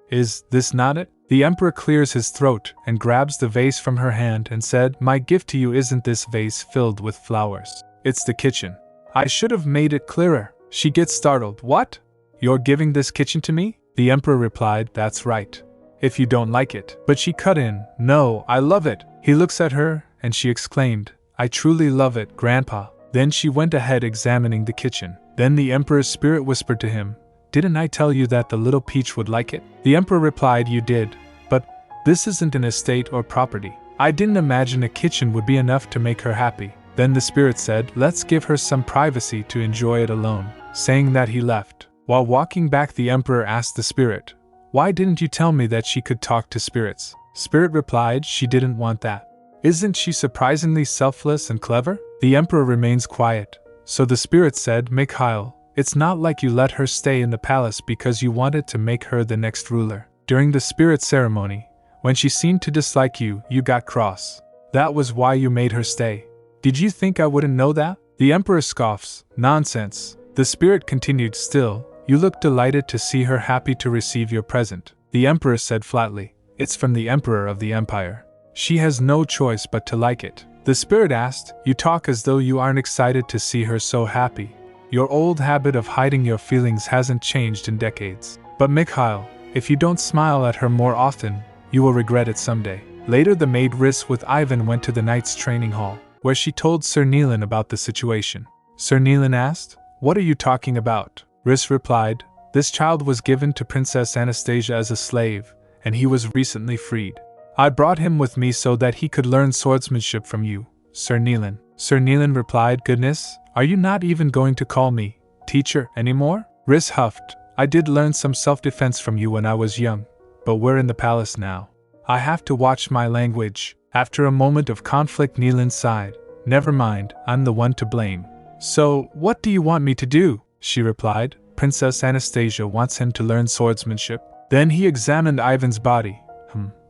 is this not it? The Emperor clears his throat and grabs the vase from her hand and said, "My gift to you isn't this vase filled with flowers. It's the kitchen. I should have made it clearer." She gets startled. "What? You're giving this kitchen to me?" The Emperor replied, "That's right. If you don't like it." But she cut in, "No, I love it." He looks at her and she exclaimed, "I truly love it, Grandpa." Then she went ahead examining the kitchen. Then the Emperor's spirit whispered to him, "Didn't I tell you that the little peach would like it?" The Emperor replied, "You did, but this isn't an estate or property. I didn't imagine a kitchen would be enough to make her happy." Then the spirit said, "Let's give her some privacy to enjoy it alone." Saying that, he left. While walking back, the Emperor asked the spirit, "Why didn't you tell me that she could talk to spirits?" Spirit replied, "She didn't want that. Isn't she surprisingly selfless and clever?" The Emperor remains quiet. So the spirit said, "Mikhail, it's not like you let her stay in the palace because you wanted to make her the next ruler. During the spirit ceremony, when she seemed to dislike you, you got cross. That was why you made her stay. Did you think I wouldn't know that?" The Emperor scoffs, "Nonsense." The spirit continued, "Still, you look delighted to see her happy to receive your present." The Emperor said flatly, "It's from the Emperor of the Empire. She has no choice but to like it. The spirit asked, "You talk as though you aren't excited to see her so happy. Your old habit of hiding your feelings hasn't changed in decades. But Mikhail, if you don't smile at her more often, you will regret it someday." Later the maid Riss with Ivan went to the knight's training hall, where she told Sir Neelan about the situation. Sir Neelan asked, "What are you talking about?" Riss replied, "This child was given to Princess Anastasia as a slave, and he was recently freed. I brought him with me so that he could learn swordsmanship from you, Sir Neelan." Sir Neelan replied, "Goodness, are you not even going to call me teacher anymore?" Riss huffed, "I did learn some self-defense from you when I was young, but we're in the palace now. I have to watch my language." After a moment of conflict, Neelan sighed, "Never mind, I'm the one to blame." "So, what do you want me to do?" she replied. "Princess Anastasia wants him to learn swordsmanship." Then he examined Ivan's body.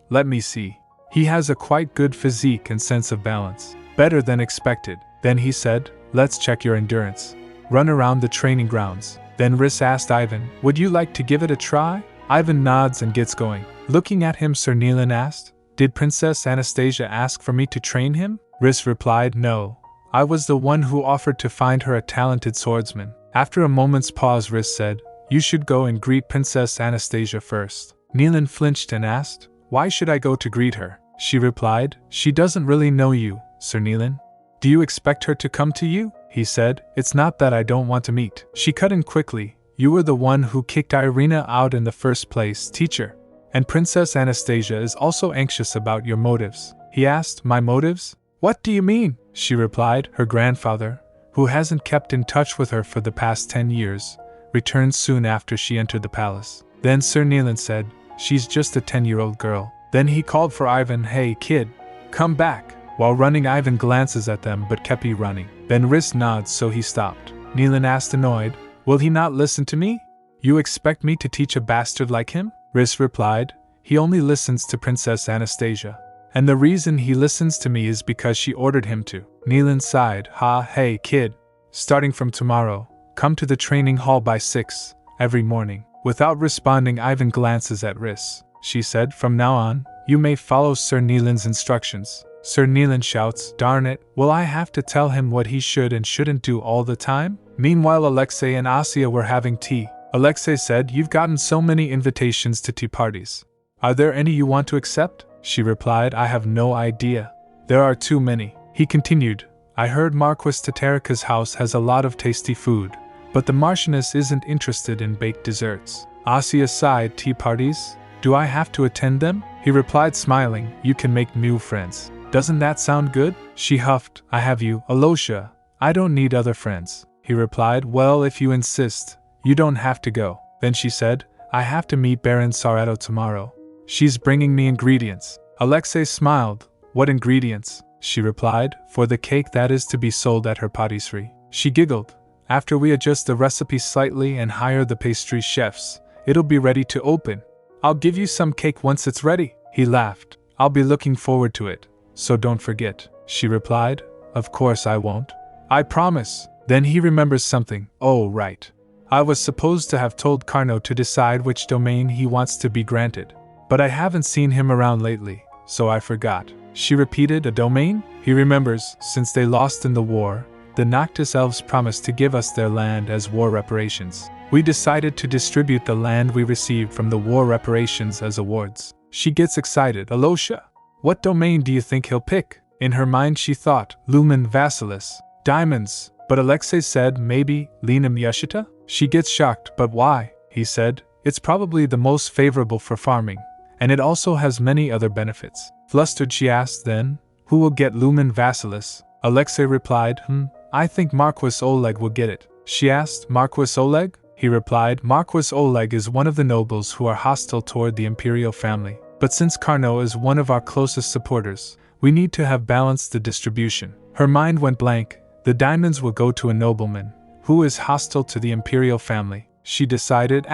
Let me see. He has a quite good physique and sense of balance. Better than expected." Then he said, "Let's check your endurance. Run around the training grounds." Then Riss asked Ivan, "Would you like to give it a try?" Ivan nods and gets going. Looking at him, Sir Neelan asked, "Did Princess Anastasia ask for me to train him?" Riss replied, "No. I was the one who offered to find her a talented swordsman." After a moment's pause, Riss said, "You should go and greet Princess Anastasia first." Neelan flinched and asked, "Why should I go to greet her?" She replied, "She doesn't really know you, Sir Neelan." "Do you expect her to come to you?" he said. "It's not that I don't want to meet." She cut in quickly, "You were the one who kicked Irina out in the first place, teacher. And Princess Anastasia is also anxious about your motives." He asked, "My motives? What do you mean?" She replied, "Her grandfather, who hasn't kept in touch with her for the past 10 years, returned soon after she entered the palace." Then Sir Neelan said, "She's just a 10-year-old girl." Then he called for Ivan, "Hey kid, come back." While running, Ivan glances at them but kept running. Then Riss nods, so he stopped. Neelan asked, annoyed, "Will he not listen to me? You expect me to teach a bastard like him?" Riss replied, "He only listens to Princess Anastasia. And the reason he listens to me is because she ordered him to." Neelan sighed, "Hey kid, starting from tomorrow, come to the training hall by 6 every morning." Without responding, Ivan glances at Riss. She said, "From now on, you may follow Sir Neelan's instructions." Sir Neelan shouts, "Darn it, will I have to tell him what he should and shouldn't do all the time?" Meanwhile, Alexei and Asya were having tea. Alexei said, "You've gotten so many invitations to tea parties. Are there any you want to accept?" She replied, "I have no idea. There are too many." He continued, "I heard Marquis Tatarika's house has a lot of tasty food, but the Marchioness isn't interested in baked desserts." Asya sighed, "Tea parties? Do I have to attend them?" He replied, smiling, "You can make new friends. Doesn't that sound good?" She huffed, "I have you, Alosha. I don't need other friends." He replied, "Well, if you insist, you don't have to go." Then she said, "I have to meet Baron Sarato tomorrow. She's bringing me ingredients." Alexei smiled. "What ingredients?" She replied, "For the cake that is to be sold at her patisserie." She giggled, "After we adjust the recipe slightly and hire the pastry chefs, it'll be ready to open. I'll give you some cake once it's ready." He laughed, "I'll be looking forward to it, so don't forget." She replied, "Of course I won't. I promise." Then he remembers something. "Oh, right. I was supposed to have told Carno to decide which domain he wants to be granted. But I haven't seen him around lately, so I forgot." She repeated, "A domain?" He remembers, since they lost in the war, the Noctis elves promised to give us their land as war reparations. We decided to distribute the land we received from the war reparations as awards. She gets excited. "Alosha, what domain do you think he'll pick?" In her mind she thought, "Lumen Vasilis, diamonds," but Alexei said, "Maybe Linum Yashita?" She gets shocked, "But why?" He said, "It's probably the most favorable for farming, and it also has many other benefits." Flustered, she asked, "Then, who will get Lumen Vasilis?" Alexei replied, I think Marquis Oleg will get it." She asked, "Marquis Oleg?" He replied, "Marquis Oleg is one of the nobles who are hostile toward the imperial family. But since Carno is one of our closest supporters, we need to have balanced the distribution." Her mind went blank. The diamonds will go to a nobleman who is hostile to the imperial family. She decided,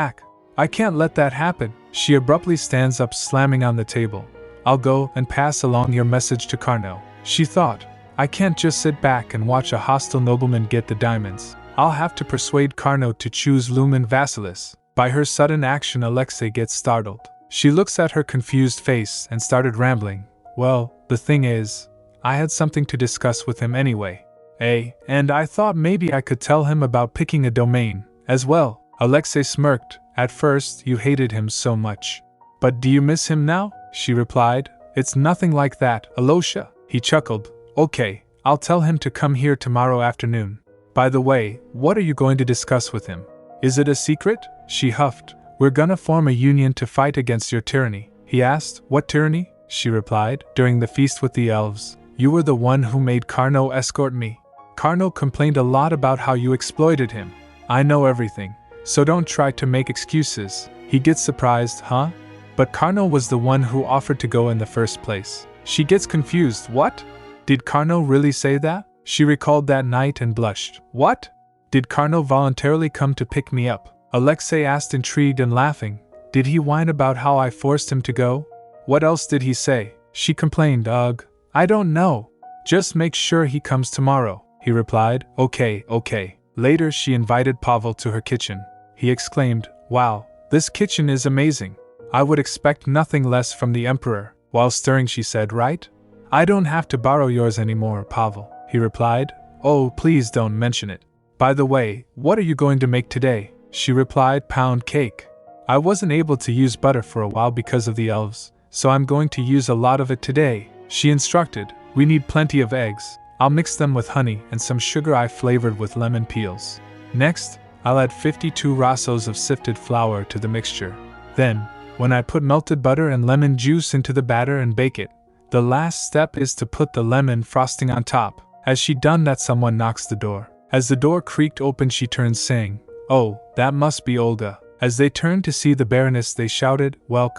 I can't let that happen." She abruptly stands up, slamming on the table. "I'll go and pass along your message to Carno." She thought, "I can't just sit back and watch a hostile nobleman get the diamonds. I'll have to persuade Carno to choose Lumen Vasilis." By her sudden action, Alexei gets startled. She looks at her confused face and started rambling. Well, the thing is, I had something to discuss with him anyway. And I thought maybe I could tell him about picking a domain, as well. Alexei smirked. At first, you hated him so much. But do you miss him now? She replied. It's nothing like that, Alosha. He chuckled. Okay, I'll tell him to come here tomorrow afternoon. By the way, what are you going to discuss with him? Is it a secret? She huffed. We're gonna form a union to fight against your tyranny. He asked. What tyranny? She replied. During the feast with the elves, you were the one who made Carno escort me. Carno complained a lot about how you exploited him. I know everything, so don't try to make excuses. He gets surprised, huh? But Carno was the one who offered to go in the first place. She gets confused. What? Did Carno really say that? She recalled that night and blushed. What? Did Carno voluntarily come to pick me up? Alexei asked, intrigued and laughing. Did he whine about how I forced him to go? What else did he say? She complained. Ugh, I don't know. Just make sure he comes tomorrow, he replied. Okay. Later she invited Pavel to her kitchen. He exclaimed, wow, this kitchen is amazing. I would expect nothing less from the emperor. While stirring she said, right? I don't have to borrow yours anymore, Pavel, he replied. Oh, please don't mention it. By the way, what are you going to make today? She replied, pound cake. I wasn't able to use butter for a while because of the elves, so I'm going to use a lot of it today. She instructed, we need plenty of eggs. I'll mix them with honey and some sugar I flavored with lemon peels. Next, I'll add 52 rassos of sifted flour to the mixture. Then, when I put melted butter and lemon juice into the batter and bake it, the last step is to put the lemon frosting on top. As she done that, someone knocks the door. As the door creaked open, she turned, saying, oh, that must be Olga. As they turned to see the Baroness, they shouted, Welk.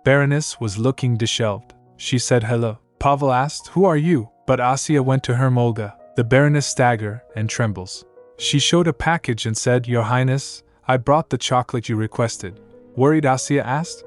Baroness was looking disheveled. She said hello. Pavel asked, who are you? But Asya went to her. Olga. The Baroness staggered and trembles. She showed a package and said, Your Highness, I brought the chocolate you requested. Worried, Asya asked,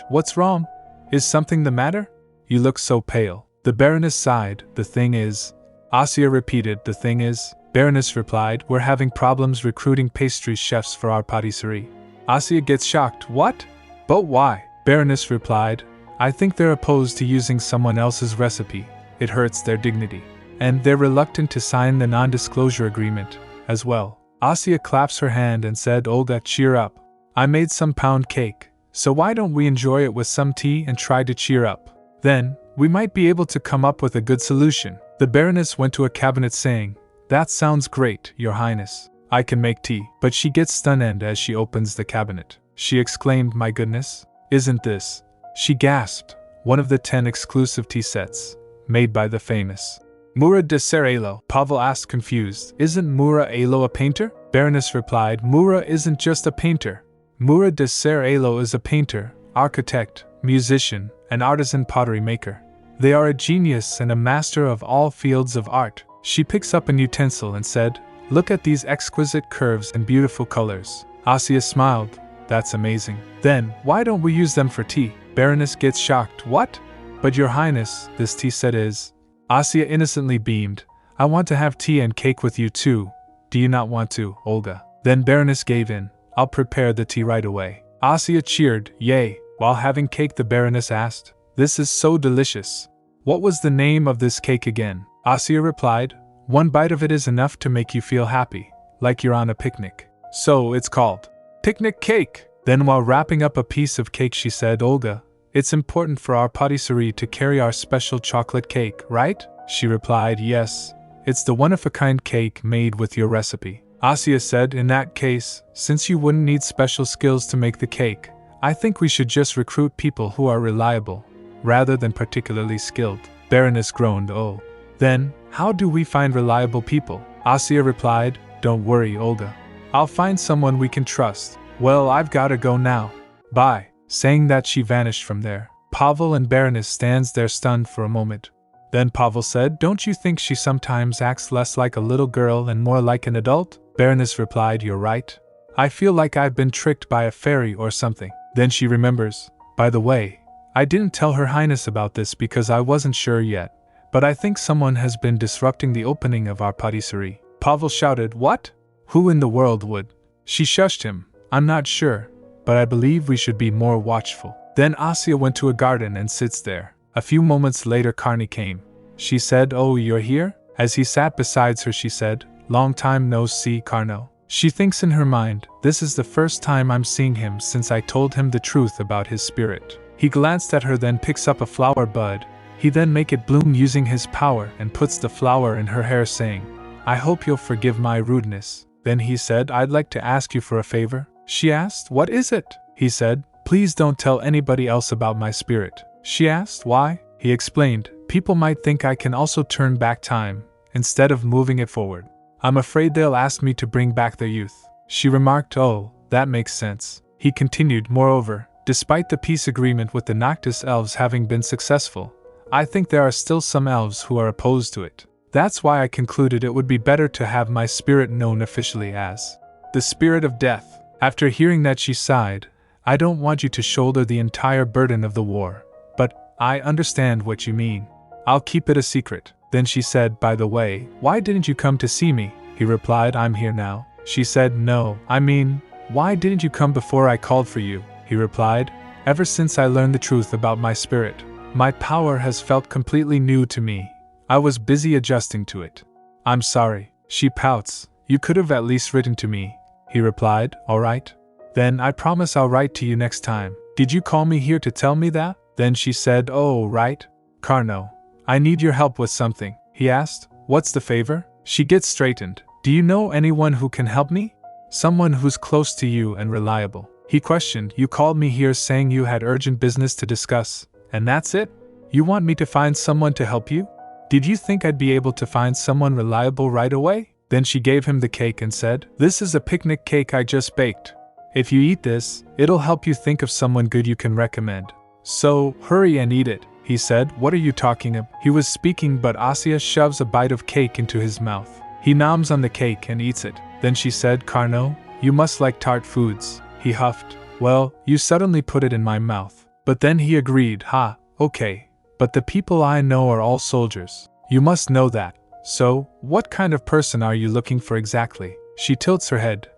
what's wrong? Is something the matter? You look so pale. The Baroness sighed. The thing is. Asya repeated, the thing is. Baroness replied, we're having problems recruiting pastry chefs for our patisserie. Asya gets shocked. What? But why? Baroness replied, I think they're opposed to using someone else's recipe. It hurts their dignity. And they're reluctant to sign the non-disclosure agreement, as well. Asya claps her hand and said, Olga, cheer up. I made some pound cake, so why don't we enjoy it with some tea and try to cheer up? Then, we might be able to come up with a good solution. The Baroness went to a cabinet saying, That sounds great, Your Highness. I can make tea. But she gets stunned as she opens the cabinet. She exclaimed, My goodness, isn't this? She gasped, one of the 10 exclusive tea sets, made by the famous Murad de Serelo. Pavel asked, confused, Isn't Mura Elo a painter? Baroness replied, Mura isn't just a painter. Murad de Serelo is a painter, architect, musician, and artisan pottery maker. They are a genius and a master of all fields of art. She picks up an utensil and said, Look at these exquisite curves and beautiful colors. Asya smiled. That's amazing. Then, why don't we use them for tea? Baroness gets shocked. What? But Your Highness, this tea set is. Asya innocently beamed. I want to have tea and cake with you too. Do you not want to, Olga? Then Baroness gave in. I'll prepare the tea right away. Asya cheered. Yay. While having cake, the Baroness asked, This is so delicious. What was the name of this cake again? Asya replied, One bite of it is enough to make you feel happy, like you're on a picnic. So it's called picnic cake. Then while wrapping up a piece of cake she said, Olga, it's important for our patisserie to carry our special chocolate cake, right? She replied, Yes, it's the one-of-a-kind cake made with your recipe. Asya said, In that case, since you wouldn't need special skills to make the cake, I think we should just recruit people who are reliable, rather than particularly skilled. Baroness groaned. Oh. Then, how do we find reliable people? Asya replied, Don't worry, Olga. I'll find someone we can trust. Well, I've gotta go now. Bye. Saying that she vanished from there. Pavel and Baroness stands there stunned for a moment. Then Pavel said, Don't you think she sometimes acts less like a little girl and more like an adult? Baroness replied, You're right. I feel like I've been tricked by a fairy or something. Then she remembers, By the way, I didn't tell Her Highness about this because I wasn't sure yet, but I think someone has been disrupting the opening of our patisserie. Pavel shouted, What? Who in the world would? She shushed him. I'm not sure, but I believe we should be more watchful. Then Asya went to a garden and sits there. A few moments later Carney came. She said, "Oh, you're here?" As he sat beside her she said, "Long time no see, Carno." She thinks in her mind, this is the first time I'm seeing him since I told him the truth about his spirit. He glanced at her, then picks up a flower bud. He then make it bloom using his power and puts the flower in her hair saying, "I hope you'll forgive my rudeness." Then he said, "I'd like to ask you for a favor." She asked, "What is it?" He said, "Please don't tell anybody else about my spirit." She asked, "Why?" He explained, "People might think I can also turn back time, instead of moving it forward. I'm afraid they'll ask me to bring back their youth." She remarked, "Oh, that makes sense." He continued, "Moreover, despite the peace agreement with the Noctis elves having been successful, I think there are still some elves who are opposed to it. That's why I concluded it would be better to have my spirit known officially as the Spirit of Death." After hearing that she sighed, "I don't want you to shoulder the entire burden of the war, but I understand what you mean. I'll keep it a secret." Then she said, "By the way, why didn't you come to see me?" He replied, "I'm here now." She said, "No, I mean, why didn't you come before I called for you?" He replied, "Ever since I learned the truth about my spirit, my power has felt completely new to me. I was busy adjusting to it." "I'm sorry." She pouts, "You could have at least written to me." He replied, "All right. Then I promise I'll write to you next time. Did you call me here to tell me that?" Then she said, "Oh, right. Carno, I need your help with something." He asked, "What's the favor?" She gets straightened. "Do you know anyone who can help me? Someone who's close to you and reliable." He questioned, "You called me here saying you had urgent business to discuss, and that's it? You want me to find someone to help you? Did you think I'd be able to find someone reliable right away?" Then she gave him the cake and said, "This is a picnic cake I just baked. If you eat this, it'll help you think of someone good you can recommend. So, hurry and eat it." He said, "What are you talking about?" He was speaking, but Asya shoves a bite of cake into his mouth. He noms on the cake and eats it. Then she said, "Carno, you must like tart foods." He huffed, "Well, you suddenly put it in my mouth." But then he agreed, "Ha, okay. But the people I know are all soldiers. You must know that. So, what kind of person are you looking for exactly?" She tilts her head,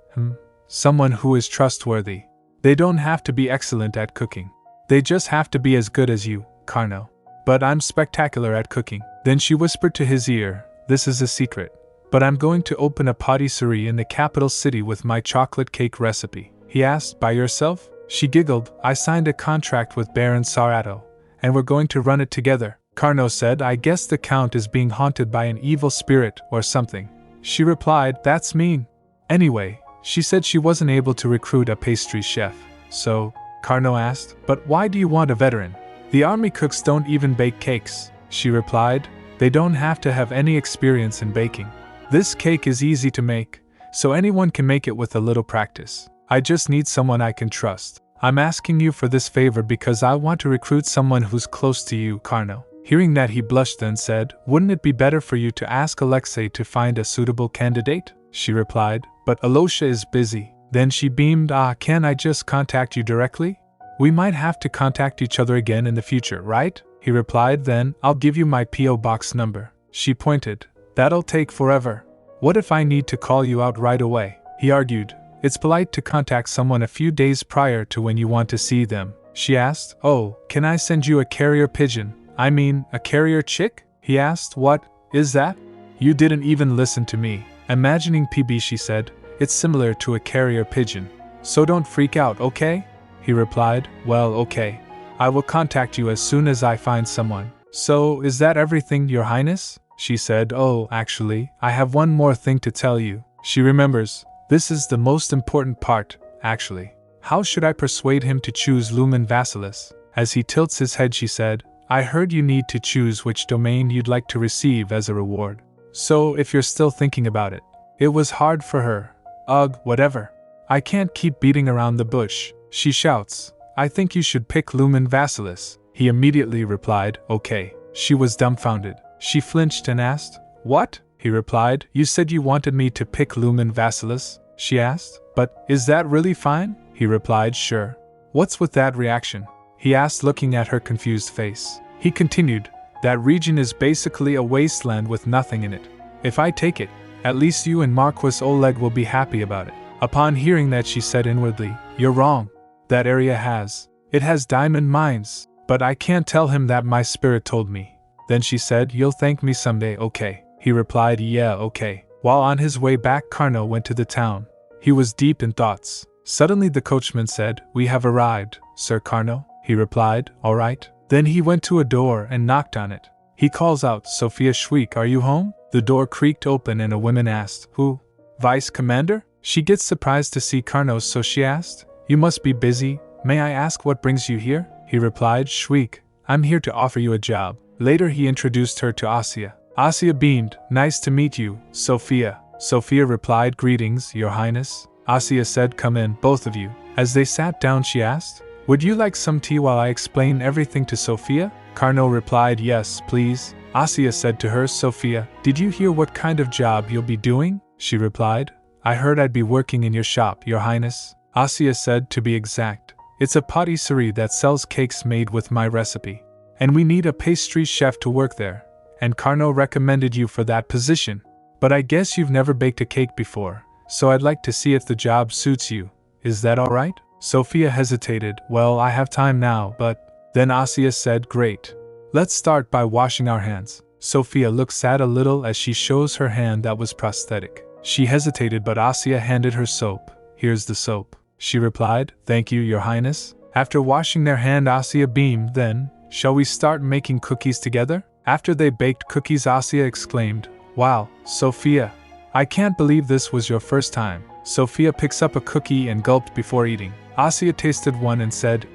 "Someone who is trustworthy. They don't have to be excellent at cooking. They just have to be as good as you, Carno. But I'm spectacular at cooking." Then she whispered to his ear, "This is a secret. But I'm going to open a patisserie in the capital city with my chocolate cake recipe." He asked, "By yourself?" She giggled, "I signed a contract with Baron Sarato, and we're going to run it together." Carno said, "I guess the Count is being haunted by an evil spirit or something." She replied, "That's mean." Anyway, she said she wasn't able to recruit a pastry chef. So, Carno asked, "But why do you want a veteran? The army cooks don't even bake cakes." She replied, "They don't have to have any experience in baking. This cake is easy to make, so anyone can make it with a little practice. I just need someone I can trust. I'm asking you for this favor because I want to recruit someone who's close to you, Carno." Hearing that he blushed and said, "Wouldn't it be better for you to ask Alexei to find a suitable candidate?" She replied, "But Alosha is busy." Then she beamed, "Can I just contact you directly? We might have to contact each other again in the future, right?" He replied, "Then, I'll give you my P.O. box number." She pointed, "That'll take forever. What if I need to call you out right away?" He argued, "It's polite to contact someone a few days prior to when you want to see them." She asked, "Oh, can I send you a carrier pigeon? I mean, a carrier chick?" He asked, "What is that?" "You didn't even listen to me." Imagining PB, she said, "It's similar to a carrier pigeon. So don't freak out, okay?" He replied, "Well, okay. I will contact you as soon as I find someone." "So, is that everything, Your Highness?" She said, "Oh, actually, I have one more thing to tell you." She remembers, "This is the most important part, actually. How should I persuade him to choose Lumen Vassilis?" As he tilts his head, she said, "I heard you need to choose which domain you'd like to receive as a reward. So, if you're still thinking about it." It was hard for her. "Ugh, whatever. I can't keep beating around the bush." She shouts, "I think you should pick Lumen Vassilis." He immediately replied, "Okay." She was dumbfounded. She flinched and asked, "What?" He replied, "You said you wanted me to pick Lumen Vassilis?" She asked, "But, is that really fine?" He replied, "Sure." "What's with that reaction?" He asked, looking at her confused face. He continued, "That region is basically a wasteland with nothing in it. If I take it, at least you and Marquis Oleg will be happy about it." Upon hearing that, she said inwardly, "You're wrong. That area has. It has diamond mines. But I can't tell him that my spirit told me. Then she said, you'll thank me someday, okay? He replied, yeah, okay. While on his way back, Carno went to the town. He was deep in thoughts. Suddenly the coachman said, we have arrived, Sir Carno. He replied, all right. Then he went to a door and knocked on it. He calls out, Sophia Schweik, are you home? The door creaked open and a woman asked, who? Vice Commander? She gets surprised to see Carno, so she asked, you must be busy. May I ask what brings you here? He replied, Schweik, I'm here to offer you a job. Later he introduced her to Asya. Asya beamed, nice to meet you, Sophia. Sophia replied, greetings, Your Highness. Asya said, come in, both of you. As they sat down she asked, would you like some tea while I explain everything to Sophia? Carno replied, yes, please. Asya said to her, Sophia, did you hear what kind of job you'll be doing? She replied, I heard I'd be working in your shop, Your Highness. Asya said, to be exact, it's a patisserie that sells cakes made with my recipe. And we need a pastry chef to work there. And Carno recommended you for that position. But I guess you've never baked a cake before, so I'd like to see if the job suits you. Is that all right? Sophia hesitated. Well, I have time now, but... Then Asya said, great. Let's start by washing our hands. Sophia looked sad a little as she shows her hand that was prosthetic. She hesitated, but Asya handed her soap. Here's the soap. She replied, thank you, Your Highness. After washing their hand, Asya beamed. Then, shall we start making cookies together? After they baked cookies, Asya exclaimed, wow, Sophia, I can't believe this was your first time. Sophia picks up a cookie and gulped before eating. Asya tasted one and said,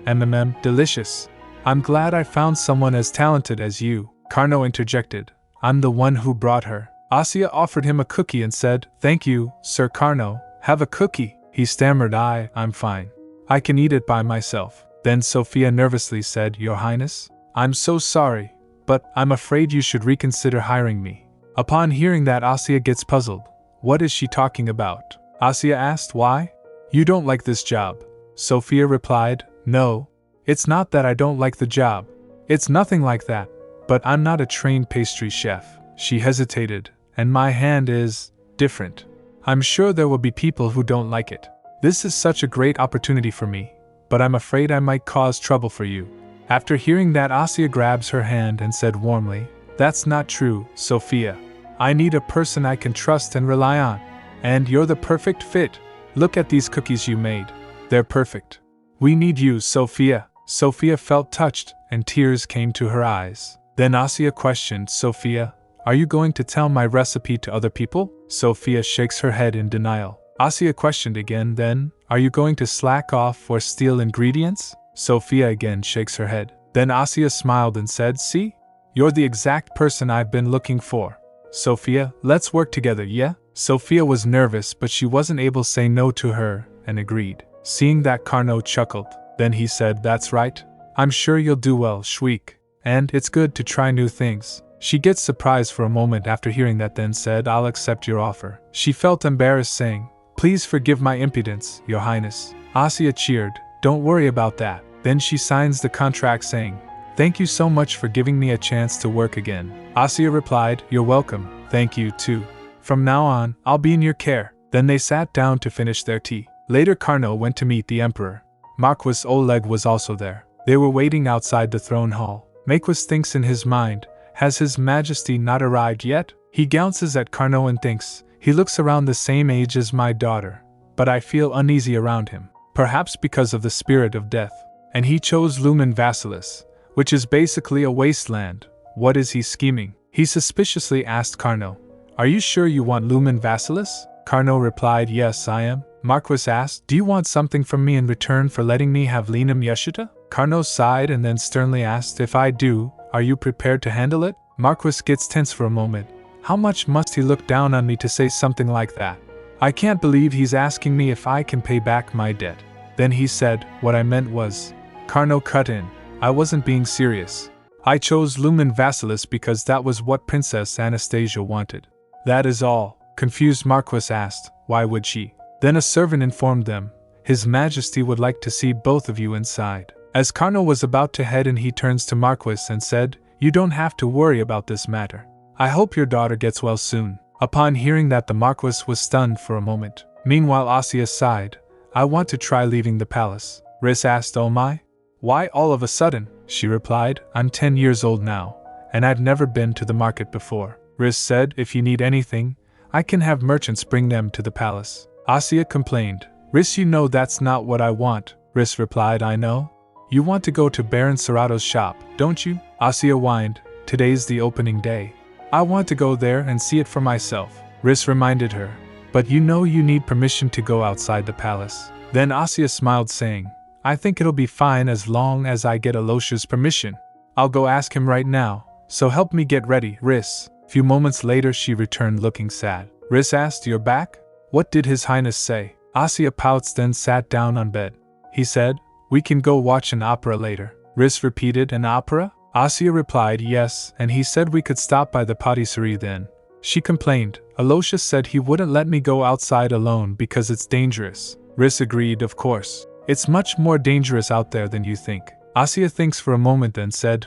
delicious. I'm glad I found someone as talented as you. Carno interjected, I'm the one who brought her. Asya offered him a cookie and said, thank you, Sir Carno, have a cookie. He stammered, I'm fine. I can eat it by myself. Then Sophia nervously said, Your Highness, I'm so sorry, but I'm afraid you should reconsider hiring me. Upon hearing that, Asya gets puzzled. What is she talking about? Asya asked, why? You don't like this job. Sophia replied, no, it's not that I don't like the job. It's nothing like that. But I'm not a trained pastry chef. She hesitated, and my hand is different. I'm sure there will be people who don't like it. This is such a great opportunity for me, but I'm afraid I might cause trouble for you. After hearing that, Asya grabs her hand and said warmly, that's not true, Sophia. I need a person I can trust and rely on. And you're the perfect fit. Look at these cookies you made. They're perfect. We need you, Sophia. Sophia felt touched, and tears came to her eyes. Then Asya questioned, Sophia, are you going to tell my recipe to other people? Sophia shakes her head in denial. Asya questioned again, then, are you going to slack off or steal ingredients? Sophia again shakes her head. Then Asya smiled and said, see? You're the exact person I've been looking for. Sophia, let's work together, yeah? Sophia was nervous, but she wasn't able to say no to her, and agreed. Seeing that, Carno chuckled. Then he said, that's right. I'm sure you'll do well, Schweik. And it's good to try new things. She gets surprised for a moment after hearing that, then said, I'll accept your offer. She felt embarrassed, saying, please forgive my impudence, Your Highness. Asya cheered, don't worry about that. Then she signs the contract saying, thank you so much for giving me a chance to work again. Asya replied, you're welcome, thank you too. From now on, I'll be in your care. Then they sat down to finish their tea. Later Carno went to meet the emperor. Marquis Oleg was also there. They were waiting outside the throne hall. Marquis thinks in his mind, has His Majesty not arrived yet? He glances at Carno and thinks, he looks around the same age as my daughter, but I feel uneasy around him, perhaps because of the spirit of death. And he chose Lumen Vassilis, which is basically a wasteland. What is he scheming? He suspiciously asked Carno, are you sure you want Lumen Vassilis? Carno replied, yes, I am. Marquis asked, do you want something from me in return for letting me have Lenum Yashuta? Carno sighed and then sternly asked, if I do, are you prepared to handle it? Marquis gets tense for a moment. How much must he look down on me to say something like that? I can't believe he's asking me if I can pay back my debt. Then he said, what I meant was... Carno cut in. I wasn't being serious. I chose Lumen Vassilis because that was what Princess Anastasia wanted. That is all. Confused, Marquis asked, why would she? Then a servant informed them, His Majesty would like to see both of you inside. As Carno was about to head in, he turns to Marquis and said, you don't have to worry about this matter. I hope your daughter gets well soon. Upon hearing that, the Marquis was stunned for a moment. Meanwhile, Asya sighed, I want to try leaving the palace. Riss asked, oh my? Why all of a sudden? She replied. I'm 10 years old now, and I've never been to the market before. Riss said, if you need anything, I can have merchants bring them to the palace. Asya complained. Riss, you know that's not what I want. Riss replied, I know. You want to go to Baron Sarato's shop, don't you? Asya whined. Today's the opening day. I want to go there and see it for myself. Riss reminded her. But you know you need permission to go outside the palace. Then Asya smiled, saying, I think it'll be fine as long as I get Alosha's permission. I'll go ask him right now, so help me get ready, Riss. Few moments later she returned looking sad. Riss asked, You're back? What did His Highness say? Asya pouts, then sat down on bed. He said, We can go watch an opera later. Riss repeated, An opera? Asya replied, Yes, and he said we could stop by the patisserie then. She complained, Alosha said he wouldn't let me go outside alone because it's dangerous. Riss agreed, Of course. It's much more dangerous out there than you think. Asya thinks for a moment, then said,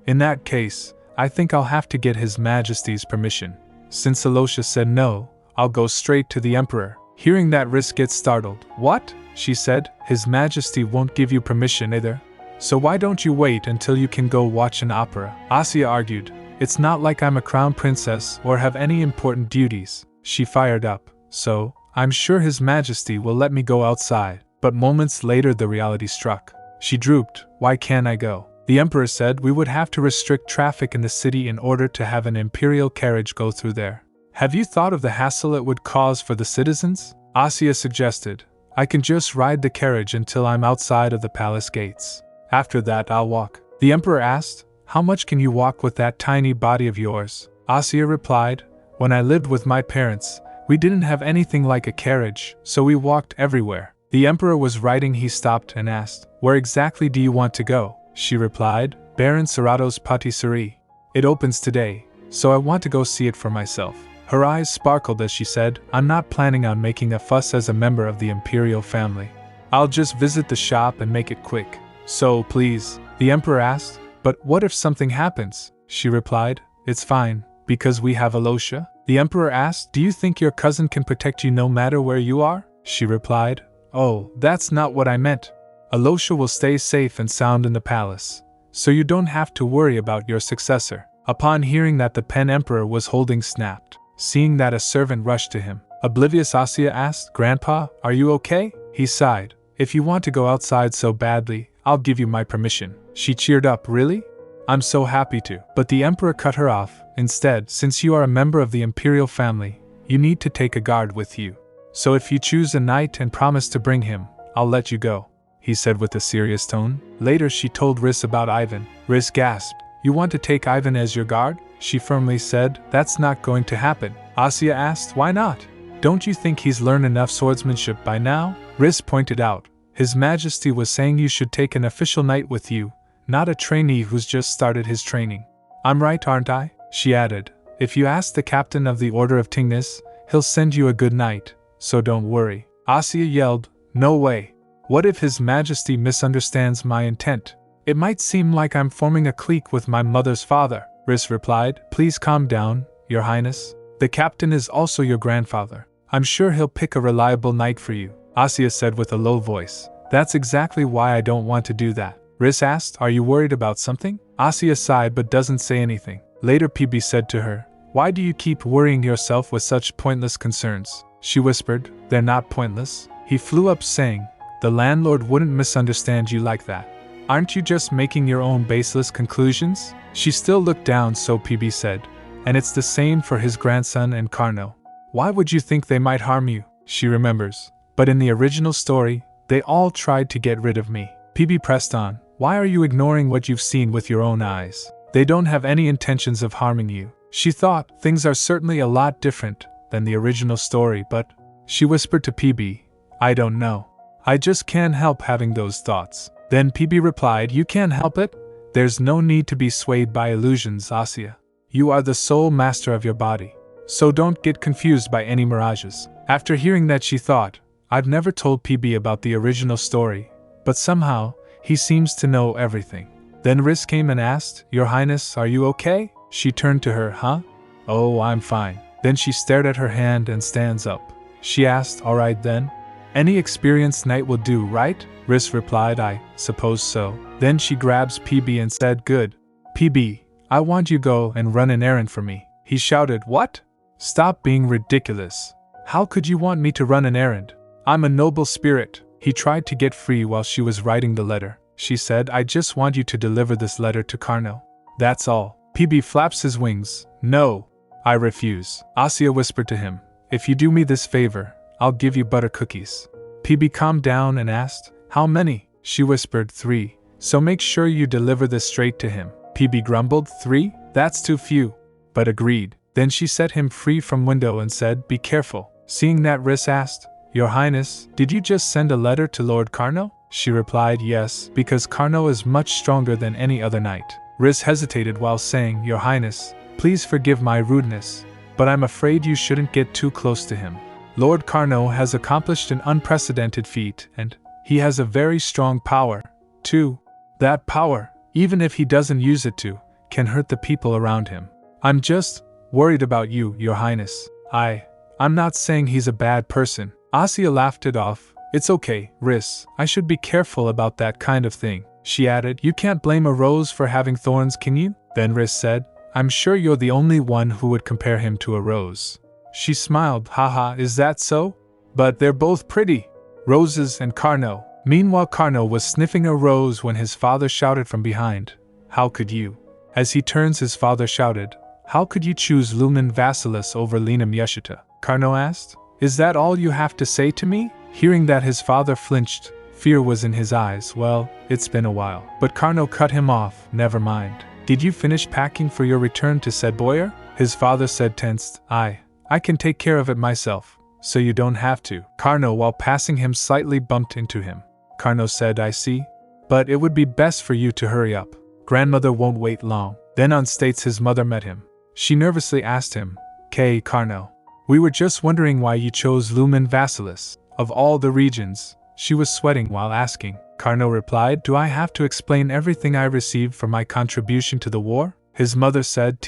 In that case, I think I'll have to get His Majesty's permission. Since Alosha said no, I'll go straight to the Emperor. Hearing that, Riss gets startled. What? She said, His Majesty won't give you permission either. So why don't you wait until you can go watch an opera? Asya argued. It's not like I'm a crown princess or have any important duties. She fired up. So, I'm sure His Majesty will let me go outside. But moments later the reality struck. She drooped. Why can't I go? The Emperor said we would have to restrict traffic in the city in order to have an imperial carriage go through there. Have you thought of the hassle it would cause for the citizens? Asya suggested. I can just ride the carriage until I'm outside of the palace gates. After that I'll walk. The Emperor asked, How much can you walk with that tiny body of yours? Asya replied, When I lived with my parents, we didn't have anything like a carriage, so we walked everywhere. The Emperor was writing. He stopped and asked, Where exactly do you want to go? She replied, Baron Sarato's patisserie. It opens today, so I want to go see it for myself. Her eyes sparkled as she said, I'm not planning on making a fuss as a member of the imperial family. I'll just visit the shop and make it quick. So, please, the Emperor asked, But what if something happens? She replied, It's fine, because we have Alosha. The Emperor asked, Do you think your cousin can protect you no matter where you are? She replied, Oh, that's not what I meant. Alosha will stay safe and sound in the palace, so you don't have to worry about your successor. Upon hearing that, the pen Emperor was holding snapped. Seeing that, a servant rushed to him. Oblivious, Asya asked, Grandpa, are you okay? He sighed. If you want to go outside so badly, I'll give you my permission. She cheered up. Really? I'm so happy to. But the Emperor cut her off. Instead, since you are a member of the imperial family, you need to take a guard with you. So if you choose a knight and promise to bring him, I'll let you go, he said with a serious tone. Later she told Riss about Ivan. Riss gasped. You want to take Ivan as your guard? She firmly said, That's not going to happen. Asya asked, Why not? Don't you think he's learned enough swordsmanship by now? Riss pointed out, His Majesty was saying you should take an official knight with you, not a trainee who's just started his training. I'm right, aren't I? She added, If you ask the captain of the Order of Tignis, he'll send you a good knight, so don't worry. Asya yelled, No way. What if His Majesty misunderstands my intent? It might seem like I'm forming a clique with my mother's father. Riss replied, Please calm down, Your Highness. The captain is also your grandfather. I'm sure he'll pick a reliable knight for you, Asya said with a low voice. That's exactly why I don't want to do that. Riss asked, Are you worried about something? Asya sighed but doesn't say anything. Later PB said to her, Why do you keep worrying yourself with such pointless concerns? She whispered, They're not pointless. He flew up saying, The landlord wouldn't misunderstand you like that. Aren't you just making your own baseless conclusions? She still looked down, so PB said, And it's the same for his grandson and Carno. Why would you think they might harm you? She remembers. But in the original story, they all tried to get rid of me. PB pressed on. Why are you ignoring what you've seen with your own eyes? They don't have any intentions of harming you. She thought things are certainly a lot different than the original story, but she whispered to PB, I don't know. I just can't help having those thoughts. Then PB replied, You can't help it? There's no need to be swayed by illusions, Asya. You are the sole master of your body. So don't get confused by any mirages. After hearing that, she thought, I've never told PB about the original story, but somehow, he seems to know everything. Then Riss came and asked, Your Highness, are you okay? She turned to her, Huh? Oh, I'm fine. Then she stared at her hand and stands up. She asked, All right then. Any experienced knight will do, right? Riss replied, I suppose so. Then she grabs PB and said, good. PB, I want you go and run an errand for me. He shouted, what? Stop being ridiculous. How could you want me to run an errand? I'm a noble spirit. He tried to get free while she was writing the letter. She said, I just want you to deliver this letter to Carno. That's all. PB flaps his wings. No. I refuse. Asya whispered to him, if you do me this favor, I'll give you butter cookies. PB calmed down and asked, how many? She whispered, 3. So make sure you deliver this straight to him. PB grumbled, 3? That's too few. But agreed. Then she set him free from window and said, be careful. Seeing that, Riss asked, Your Highness, did you just send a letter to Lord Carno? She replied, yes, because Carno is much stronger than any other knight. Riss hesitated while saying, Your Highness, please forgive my rudeness, but I'm afraid you shouldn't get too close to him. Lord Carno has accomplished an unprecedented feat, and he has a very strong power, too. That power, even if he doesn't use it to, can hurt the people around him. I'm just worried about you, Your Highness. I'm not saying he's a bad person. Asya laughed it off. It's okay, Riss, I should be careful about that kind of thing. She added, you can't blame a rose for having thorns, can you? Then Riss said, I'm sure you're the only one who would compare him to a rose. She smiled, haha, is that so? But they're both pretty. Roses and Carno. Meanwhile, Carno was sniffing a rose when his father shouted from behind, how could you? As he turns, his father shouted, how could you choose Lumen Vasilis over Lenum Yeshita? Carno asked, is that all you have to say to me? Hearing that, his father flinched. Fear was in his eyes. Well, it's been a while. But Carno cut him off. Never mind. Did you finish packing for your return to said boyar? His father said, tensed, I can take care of it myself, so you don't have to. Carno, while passing him, slightly bumped into him. Carno said, I see. But it would be best for you to hurry up. Grandmother won't wait long. Then on states his mother met him. She nervously asked him, K. Carno, we were just wondering why you chose Lumen Vasilis. Of all the regions, she was sweating while asking. Carno replied, do I have to explain everything I received for my contribution to the war? His mother said,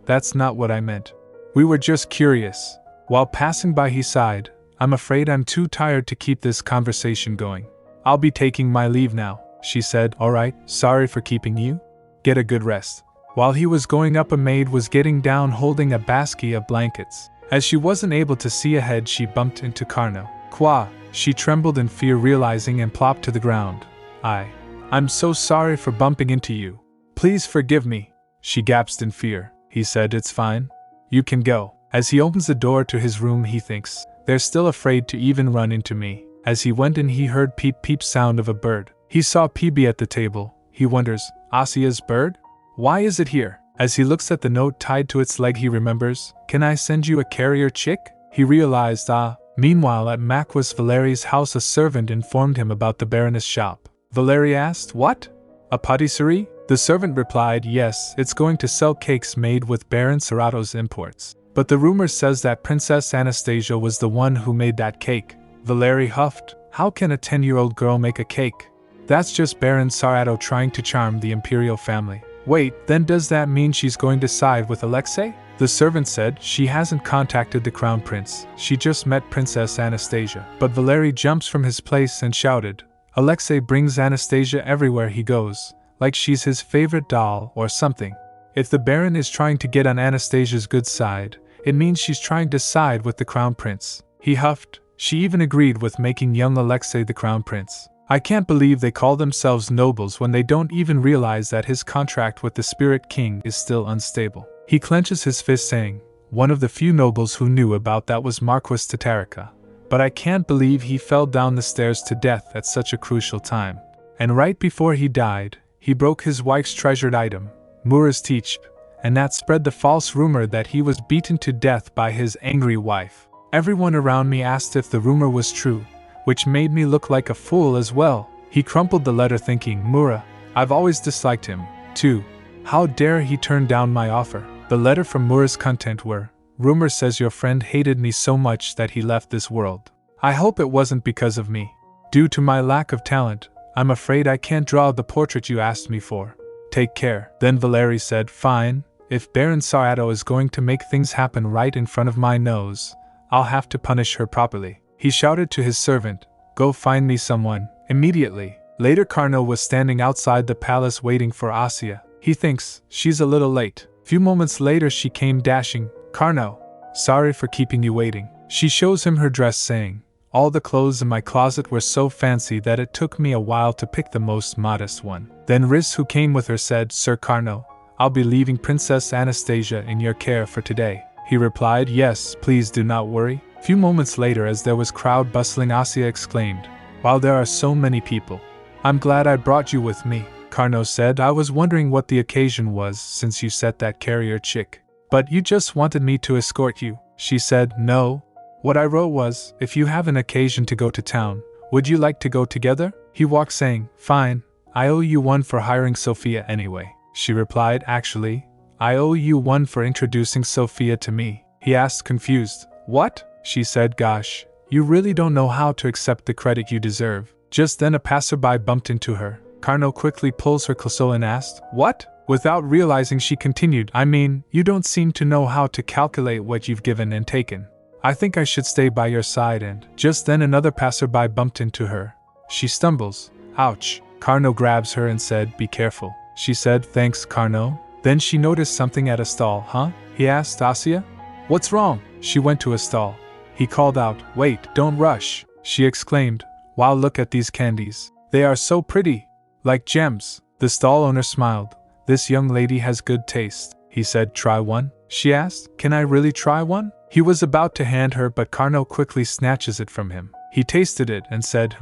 that's not what I meant. We were just curious. While passing by, he sighed, I'm afraid I'm too tired to keep this conversation going. I'll be taking my leave now. She said, all right, sorry for keeping you. Get a good rest. While he was going up, a maid was getting down holding a basket of blankets. As she wasn't able to see ahead, she bumped into Carno. Qua, she trembled in fear, realizing, and plopped to the ground. I'm so sorry for bumping into you. Please forgive me. She gasped in fear. He said, it's fine. You can go. As he opens the door to his room, he thinks, they're still afraid to even run into me. As he went in, he heard peep peep sound of a bird. He saw PB at the table. He wonders, Asya's bird? Why is it here? As he looks at the note tied to its leg, he remembers, can I send you a carrier chick? He realized, Meanwhile, at Macwas Valeri's house, a servant informed him about the Baroness' shop. Valeri asked, what? A patisserie? The servant replied, yes, it's going to sell cakes made with Baron Serato's imports. But the rumor says that Princess Anastasia was the one who made that cake. Valeri huffed, how can a 10-year-old girl make a cake? That's just Baron Sarato trying to charm the imperial family. Wait, then does that mean she's going to side with Alexei? The servant said, she hasn't contacted the crown prince, she just met Princess Anastasia. But Valeri jumps from his place and shouted, Alexei brings Anastasia everywhere he goes, like she's his favorite doll or something. If the Baron is trying to get on Anastasia's good side, it means she's trying to side with the crown prince. He huffed, she even agreed with making young Alexei the crown prince. I can't believe they call themselves nobles when they don't even realize that his contract with the Spirit King is still unstable. He clenches his fist, saying, one of the few nobles who knew about that was Marquis Tatarika. But I can't believe he fell down the stairs to death at such a crucial time. And right before he died, he broke his wife's treasured item, Mura's teach, and that spread the false rumor that he was beaten to death by his angry wife. Everyone around me asked if the rumor was true, which made me look like a fool as well. He crumpled the letter, thinking, Mura, I've always disliked him, too. How dare he turn down my offer? The letter from Mura's content were, rumor says your friend hated me so much that he left this world. I hope it wasn't because of me. Due to my lack of talent, I'm afraid I can't draw the portrait you asked me for. Take care. Then Valeri said, fine, if Baron Sarato is going to make things happen right in front of my nose, I'll have to punish her properly. He shouted to his servant, "Go find me someone, immediately." Later Karno was standing outside the palace waiting for Asya. He thinks, she's a little late. Few moments later she came dashing. "Karno, sorry for keeping you waiting." She shows him her dress saying, "All the clothes in my closet were so fancy that it took me a while to pick the most modest one." Then Riz, who came with her, said, "Sir Karno, I'll be leaving Princess Anastasia in your care for today." He replied, "Yes, please do not worry." Few moments later, as there was crowd bustling, Asya exclaimed, "Wow, there are so many people. I'm glad I brought you with me." Karno said, "I was wondering what the occasion was since you set that carrier chick. But you just wanted me to escort you." She said, "No. What I wrote was, if you have an occasion to go to town, would you like to go together?" He walked saying, "Fine, I owe you one for hiring Sophia anyway." She replied, "Actually, I owe you one for introducing Sophia to me." He asked, confused, "What?" She said, "Gosh, you really don't know how to accept the credit you deserve." Just then a passerby bumped into her. Karno quickly pulls her close and asked, "What?" Without realizing, she continued, "I mean, you don't seem to know how to calculate what you've given and taken. I think I should stay by your side." And just then another passerby bumped into her. She stumbles. "Ouch." Karno grabs her and said, "Be careful." She said, "Thanks, Karno." Then she noticed something at a stall. "Huh?" he asked Asya. "What's wrong?" She went to a stall. He called out, "Wait, don't rush." She exclaimed, "Wow, look at these candies. They are so pretty. Like gems." The stall owner smiled. "This young lady has good taste." He said, "Try one?" She asked, "Can I really try one?" He was about to hand her, but Karno quickly snatches it from him. He tasted it and said,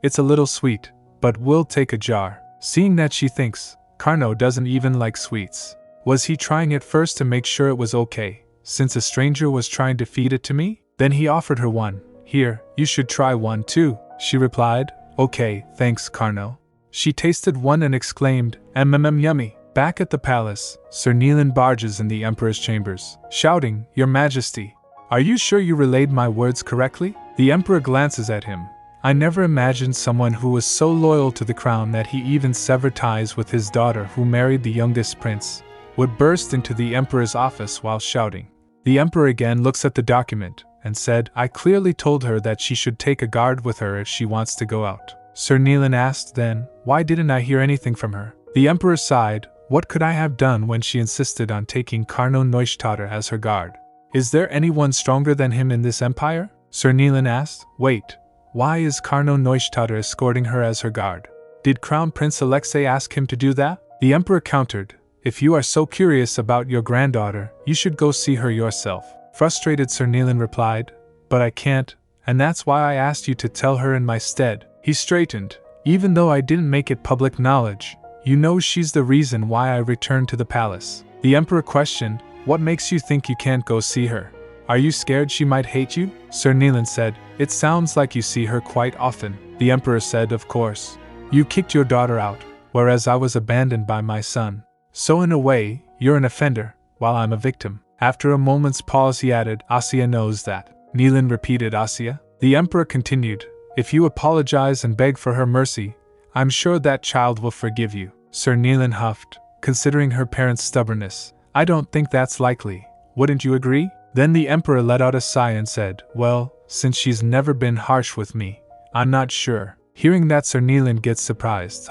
"It's a little sweet, but we'll take a jar." Seeing that she thinks, Karno doesn't even like sweets. Was he trying it first to make sure it was okay, since a stranger was trying to feed it to me? Then he offered her one. "Here, you should try one too." She replied, "Okay, thanks, Karno." She tasted one and exclaimed, Yummy." Back at the palace, Sir Neelan barges in the Emperor's chambers, shouting, "Your Majesty, are you sure you relayed my words correctly?" The Emperor glances at him. I never imagined someone who was so loyal to the crown that he even severed ties with his daughter who married the youngest prince, would burst into the Emperor's office while shouting. The Emperor again looks at the document and said, "I clearly told her that she should take a guard with her if she wants to go out." Sir Neelan asked then, "Why didn't I hear anything from her?" The Emperor sighed, "What could I have done when she insisted on taking Karno Neustadt as her guard? Is there anyone stronger than him in this empire?" Sir Neelan asked, "Wait, why is Karno Neustadt escorting her as her guard? Did Crown Prince Alexei ask him to do that?" The Emperor countered, "If you are so curious about your granddaughter, you should go see her yourself." Frustrated, Sir Neelan replied, "But I can't, and that's why I asked you to tell her in my stead." He straightened, "Even though I didn't make it public knowledge, you know she's the reason why I returned to the palace." The Emperor questioned, "What makes you think you can't go see her? Are you scared she might hate you?" Sir Neelan said, "It sounds like you see her quite often." The Emperor said, "Of course. You kicked your daughter out, whereas I was abandoned by my son. So in a way, you're an offender, while I'm a victim." After a moment's pause he added, "Asya knows that." Neelan repeated, "Asya?" The Emperor continued, "If you apologize and beg for her mercy, I'm sure that child will forgive you." Sir Neelan huffed, considering her parents' stubbornness. "I don't think that's likely. Wouldn't you agree?" Then the Emperor let out a sigh and said, "Well, since she's never been harsh with me, I'm not sure." Hearing that, Sir Neelan gets surprised.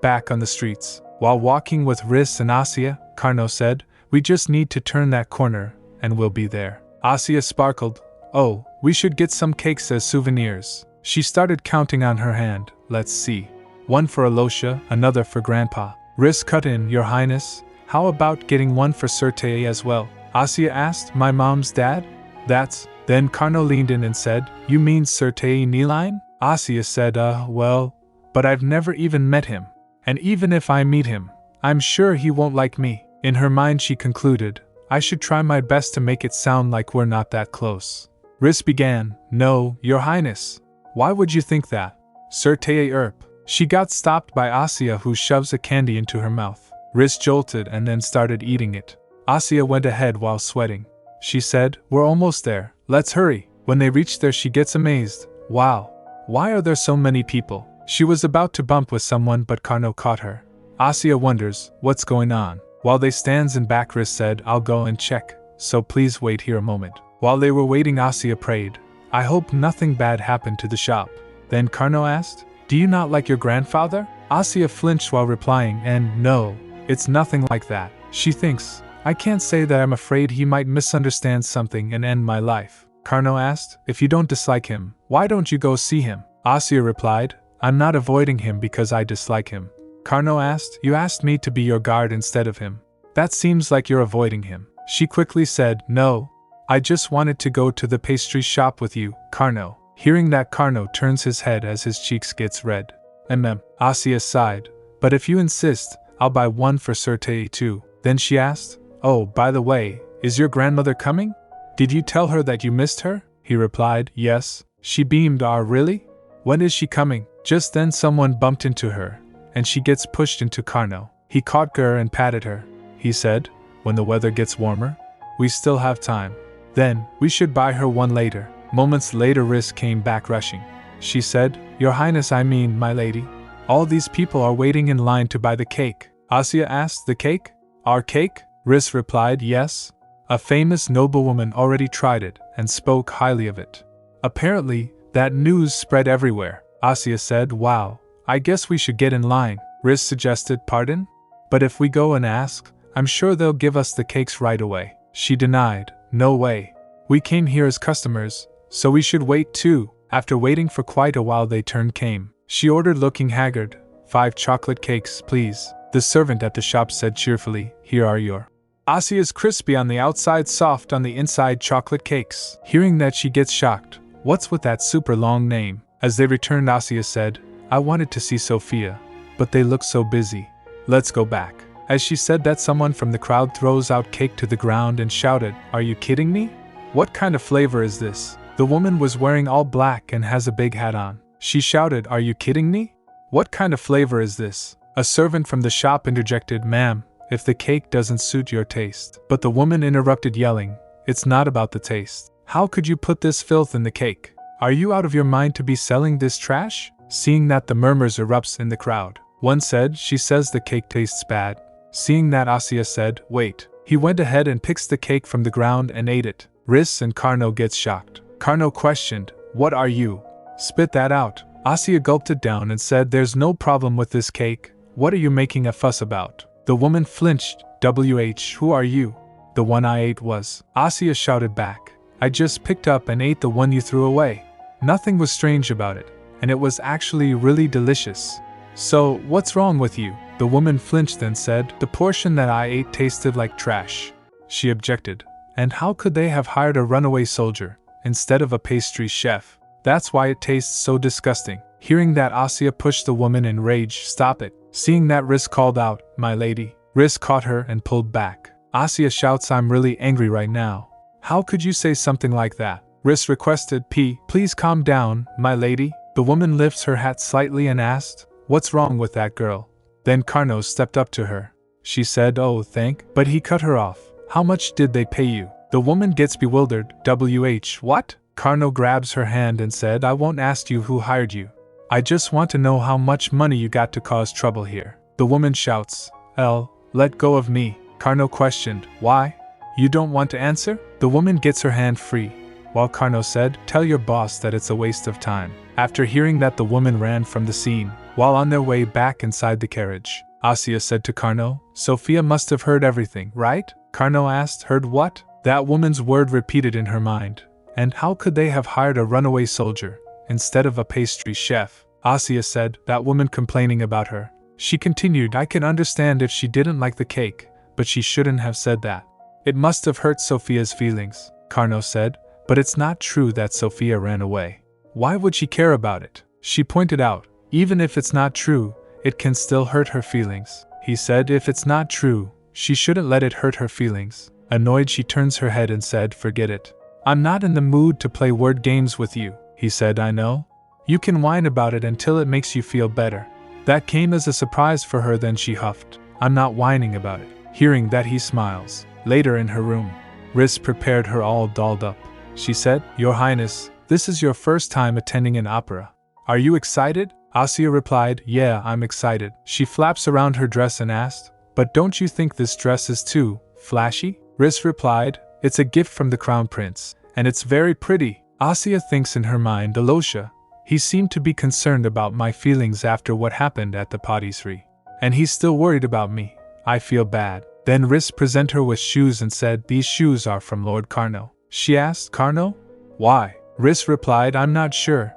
Back on the streets, while walking with Riss and Asya, Karno said, "We just need to turn that corner, and we'll be there." Asya sparkled, "Oh, we should get some cakes as souvenirs." She started counting on her hand. "Let's see. One for Alosha, another for Grandpa." Riss cut in, "Your Highness, how about getting one for Sir Tae as well?" Asya asked, "My mom's dad?" "That's..." Then Karno leaned in and said, "You mean Sir Tae Neeline?" Asya said, Well, but I've never even met him. And even if I meet him, I'm sure he won't like me." In her mind she concluded, "I should try my best to make it sound like we're not that close." Riss began, "No, Your Highness. Why would you think that? Sir Tae Erp." She got stopped by Asya, who shoves a candy into her mouth. Riss jolted and then started eating it. Asya went ahead while sweating. She said, "We're almost there. Let's hurry." When they reach there she gets amazed. "Wow. Why are there so many people?" She was about to bump with someone but Karno caught her. Asya wonders, what's going on? While they stands in back, Riss said, "I'll go and check, so please wait here a moment." While they were waiting, Asya prayed, I hope nothing bad happened to the shop. Then Carno asked, do you not like your grandfather? Asya flinched while replying, and no, it's nothing like that. She thinks, I can't say that I'm afraid he might misunderstand something and end my life. Carno asked, if you don't dislike him, why don't you go see him? Asya replied, I'm not avoiding him because I dislike him. Carno asked, you asked me to be your guard instead of him. That seems like you're avoiding him. She quickly said, no, I just wanted to go to the pastry shop with you, Carno. Hearing that, Carno turns his head as his cheeks gets red. Asya sighed, but if you insist, I'll buy one for Sirte too. Then she asked, oh, by the way, is your grandmother coming? Did you tell her that you missed her? He replied, yes. She beamed, really? When is she coming? Just then someone bumped into her, and she gets pushed into Carno. He caught her and patted her. He said, when the weather gets warmer, we still have time. Then, we should buy her one later. Moments later, Riz came back rushing. She said, Your Highness, I mean, my lady. All these people are waiting in line to buy the cake. Asya asked, the cake? Our cake? Riz replied, yes. A famous noblewoman already tried it and spoke highly of it. Apparently, that news spread everywhere. Asya said, wow, I guess we should get in line. Riz suggested, pardon? But if we go and ask, I'm sure they'll give us the cakes right away. She denied, no way. We came here as customers, so we should wait too. After waiting for quite a while, their turn came. She ordered, looking haggard, 5 chocolate cakes, please. The servant at the shop said cheerfully, here are your. Asya's crispy on the outside, soft on the inside chocolate cakes. Hearing that, she gets shocked. What's with that super long name? As they returned, Asya said, I wanted to see Sophia, but they look so busy. Let's go back. As she said that, someone from the crowd throws out cake to the ground and shouted, are you kidding me? What kind of flavor is this? The woman was wearing all black and has a big hat on. She shouted, are you kidding me? What kind of flavor is this? A servant from the shop interjected, ma'am, if the cake doesn't suit your taste. But the woman interrupted, yelling, it's not about the taste. How could you put this filth in the cake? Are you out of your mind to be selling this trash? Seeing that, the murmurs erupts in the crowd. One said, she says the cake tastes bad. Seeing that, Asya said, wait. He went ahead and picks the cake from the ground and ate it. Riz and Carno gets shocked. Carno questioned, what are you? Spit that out. Asya gulped it down and said, there's no problem with this cake. What are you making a fuss about? The woman flinched. Who are you? The one I ate was. Asya shouted back. I just picked up and ate the one you threw away. Nothing was strange about it, and it was actually really delicious. So, what's wrong with you? The woman flinched and said, the portion that I ate tasted like trash. She objected. And how could they have hired a runaway soldier instead of a pastry chef? That's why it tastes so disgusting. Hearing that, Asya pushed the woman in rage. Stop it. Seeing that, Riz called out, my lady. Riz caught her and pulled back. Asya shouts, I'm really angry right now. How could you say something like that? Riz requested, please calm down, my lady. The woman lifts her hat slightly and asked, what's wrong with that girl? Then Carno stepped up to her. She said, oh, but he cut her off. How much did they pay you? The woman gets bewildered. What? Carno grabs her hand and said, I won't ask you who hired you. I just want to know how much money you got to cause trouble here. The woman shouts, let go of me. Carno questioned, why? You don't want to answer? The woman gets her hand free, while Carno said, tell your boss that it's a waste of time. After hearing that, the woman ran from the scene. While on their way back inside the carriage, Asya said to Carno, Sophia must have heard everything, right? Carno asked, heard what? That woman's word repeated in her mind. And how could they have hired a runaway soldier instead of a pastry chef? Asya said, that woman complaining about her. She continued, I can understand if she didn't like the cake, but she shouldn't have said that. It must have hurt Sophia's feelings, Carno said, but it's not true that Sophia ran away. Why would she care about it? She pointed out, even if it's not true, it can still hurt her feelings. He said, if it's not true, she shouldn't let it hurt her feelings. Annoyed, she turns her head and said, forget it. I'm not in the mood to play word games with you. He said, I know. You can whine about it until it makes you feel better. That came as a surprise for her. Then she huffed, I'm not whining about it. Hearing that, he smiles. Later in her room, Riz prepared her all dolled up. She said, Your Highness, this is your first time attending an opera. Are you excited? Asya replied, yeah, I'm excited. She flaps around her dress and asked, but don't you think this dress is too flashy? Riz replied, it's a gift from the crown prince, and it's very pretty. Asya thinks in her mind, Alosha, he seemed to be concerned about my feelings after what happened at the patisserie. And he's still worried about me. I feel bad. Then Riss presented her with shoes and said, these shoes are from Lord Carno. She asked, Carno? Why? Riss replied, I'm not sure.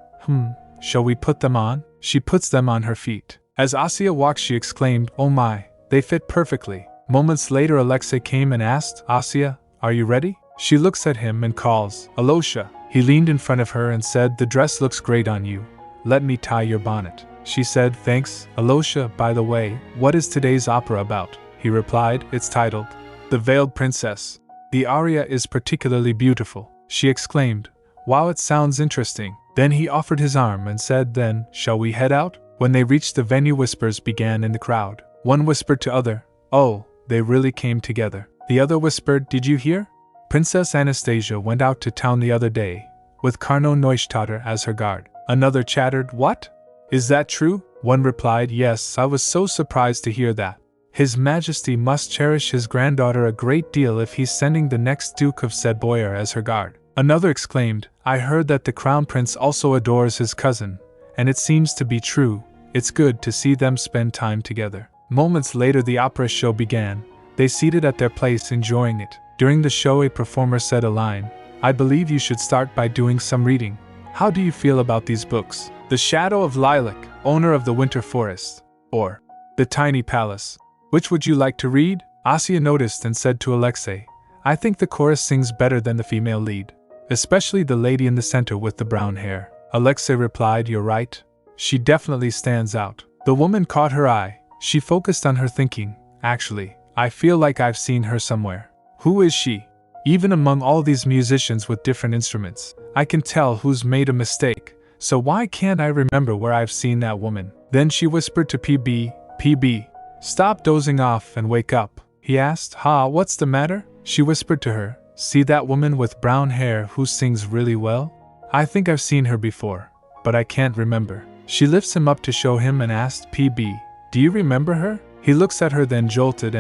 Shall we put them on? She puts them on her feet. As Asya walked, she exclaimed, oh my, they fit perfectly. Moments later, Alexei came and asked, Asya, are you ready? She looks at him and calls, Alosha. He leaned in front of her and said, the dress looks great on you. Let me tie your bonnet. She said, thanks, Alosha. By the way, what is today's opera about? He replied, it's titled, The Veiled Princess. The aria is particularly beautiful. She exclaimed, wow, it sounds interesting. Then he offered his arm and said, then, shall we head out? When they reached the venue, whispers began in the crowd. One whispered to other, oh, they really came together. The other whispered, did you hear? Princess Anastasia went out to town the other day, with Carno Neustadt as her guard. Another chattered, what? Is that true? One replied, yes, I was so surprised to hear that. His Majesty must cherish his granddaughter a great deal if he's sending the next Duke of Sedboyer as her guard. Another exclaimed, I heard that the Crown Prince also adores his cousin, and it seems to be true. It's good to see them spend time together. Moments later, the opera show began. They seated at their place enjoying it. During the show, a performer said a line, I believe you should start by doing some reading. How do you feel about these books? The Shadow of Lilac, Owner of the Winter Forest, or The Tiny Palace. Which would you like to read? Asya noticed and said to Alexei, I think the chorus sings better than the female lead, especially the lady in the center with the brown hair. Alexei replied, you're right. She definitely stands out. The woman caught her eye. She focused on her, thinking, actually, I feel like I've seen her somewhere. Who is she? Even among all these musicians with different instruments, I can tell who's made a mistake, so why can't I remember where I've seen that woman? Then she whispered to PB, stop dozing off and wake up. He asked, what's the matter? She whispered to her, see that woman with brown hair who sings really well? I think I've seen her before, but I can't remember. She lifts him up to show him and asked, PB, do you remember her? He looks at her, then jolted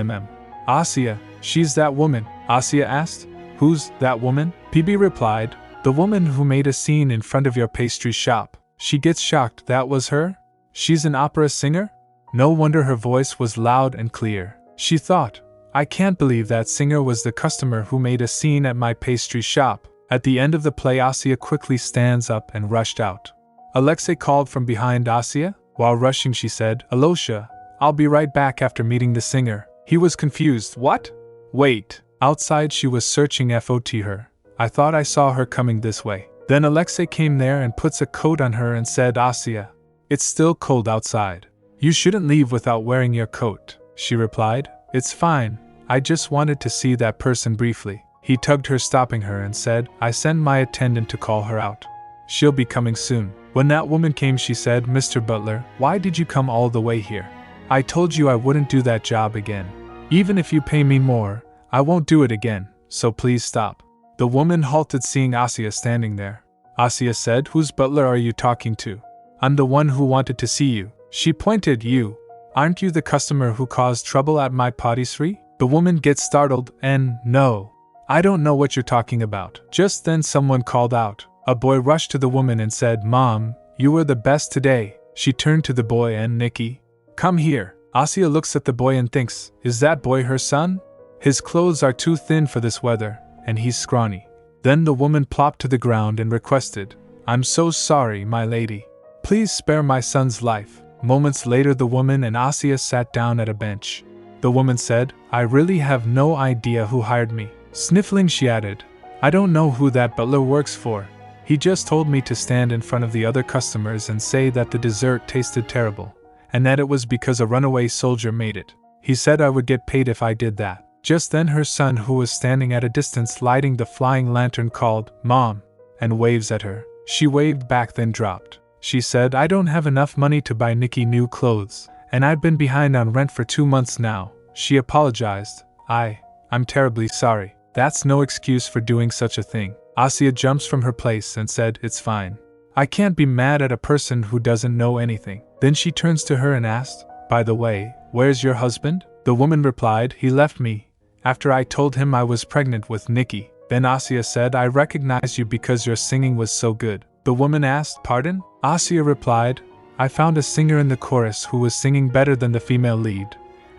Asya, she's that woman. Asya asked, who's that woman? PB replied, the woman who made a scene in front of your pastry shop. She gets shocked that was her? She's an opera singer? No wonder her voice was loud and clear. She thought, I can't believe that singer was the customer who made a scene at my pastry shop. At the end of the play, Asya quickly stands up and rushed out. Alexei called from behind Asya. While rushing, she said, Alosha, I'll be right back after meeting the singer. He was confused. What? Wait. Outside, she was searching for her. I thought I saw her coming this way. Then Alexei came there and puts a coat on her and said, Asya, it's still cold outside. You shouldn't leave without wearing your coat. She replied, it's fine. I just wanted to see that person briefly. He tugged her, stopping her, and said, I send my attendant to call her out. She'll be coming soon. When that woman came, she said, Mr. Butler, why did you come all the way here? I told you I wouldn't do that job again. Even if you pay me more, I won't do it again, so please stop. The woman halted, seeing Asya standing there. Asya said, whose butler are you talking to? I'm the one who wanted to see you. She pointed, you. Aren't you the customer who caused trouble at my patisserie? The woman gets startled and, no. I don't know what you're talking about. Just then someone called out. A boy rushed to the woman and said, Mom, you were the best today. She turned to the boy and, Nicky, come here. Asya looks at the boy and thinks, is that boy her son? His clothes are too thin for this weather, and he's scrawny. Then the woman plopped to the ground and requested, I'm so sorry, my lady. Please spare my son's life. Moments later, the woman and Asya sat down at a bench. The woman said, I really have no idea who hired me. Sniffling, she added, I don't know who that butler works for. He just told me to stand in front of the other customers and say that the dessert tasted terrible, and that it was because a runaway soldier made it. He said I would get paid if I did that. Just then her son, who was standing at a distance lighting the flying lantern, called, Mom, and waves at her. She waved back, then dropped. She said, I don't have enough money to buy Nicky new clothes, and I've been behind on rent for 2 months now. She apologized. I'm terribly sorry. That's no excuse for doing such a thing. Asya jumps from her place and said, it's fine. I can't be mad at a person who doesn't know anything. Then she turns to her and asked, by the way, where's your husband? The woman replied, he left me after I told him I was pregnant with Nicky. Then Asya said, I recognized you because your singing was so good. The woman asked, pardon? Asya replied, I found a singer in the chorus who was singing better than the female lead,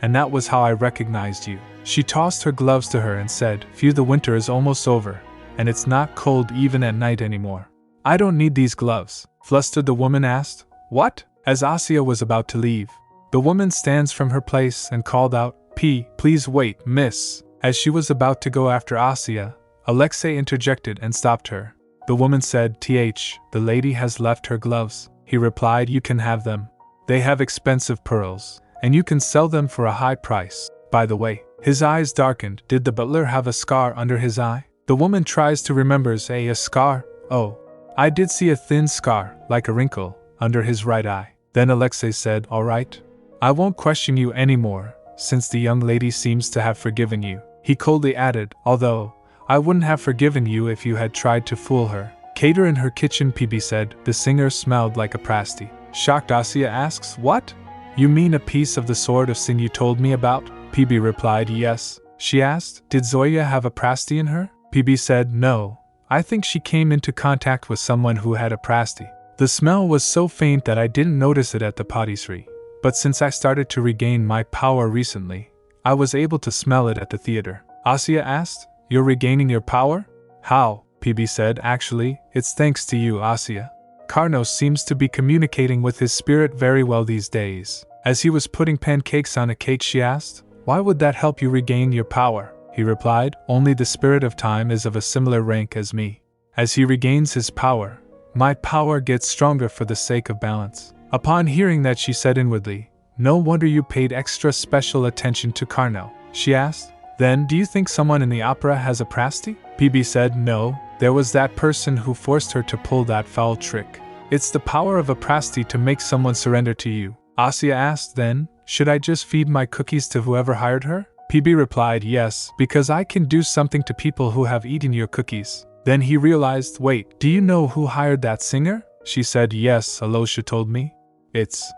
and that was how I recognized you. She tossed her gloves to her and said, Phew, the winter is almost over, and it's not cold even at night anymore. I don't need these gloves. Flustered, the woman asked, What? As Asya was about to leave, the woman stands from her place and called out, Please wait, miss. As she was about to go after Asya, Alexei interjected and stopped her. The woman said, the lady has left her gloves. He replied, You can have them. They have expensive pearls, and you can sell them for a high price. By the way, his eyes darkened. Did the butler have a scar under his eye? The woman tries to remember a scar. Oh, I did see a thin scar, like a wrinkle, under his right eye. Then Alexei said, All right. I won't question you anymore, since the young lady seems to have forgiven you. He coldly added, Although, I wouldn't have forgiven you if you had tried to fool her. Cater in her kitchen, PB said. The singer smelled like a pasty. Shocked, Asya asks, What? You mean a piece of the sword of sin you told me about? PB replied, Yes. She asked, Did Zoya have a pasty in her? PB said, No. I think she came into contact with someone who had a pasty. The smell was so faint that I didn't notice it at the patisserie. But since I started to regain my power recently, I was able to smell it at the theater. Asya asked, You're regaining your power? How? PB said, Actually, it's thanks to you, Asya. Carnos seems to be communicating with his spirit very well these days. As he was putting pancakes on a cake, she asked, Why would that help you regain your power? He replied, Only the spirit of time is of a similar rank as me. As he regains his power, my power gets stronger for the sake of balance. Upon hearing that, she said inwardly, No wonder you paid extra special attention to Carno. She asked, Then do you think someone in the opera has a pasty? PB said, No, there was that person who forced her to pull that foul trick. It's the power of a pasty to make someone surrender to you. Asya asked, Then, should I just feed my cookies to whoever hired her? PB replied, Yes, because I can do something to people who have eaten your cookies. Then he realized, Wait, do you know who hired that singer? She said, Yes, Alosha told me.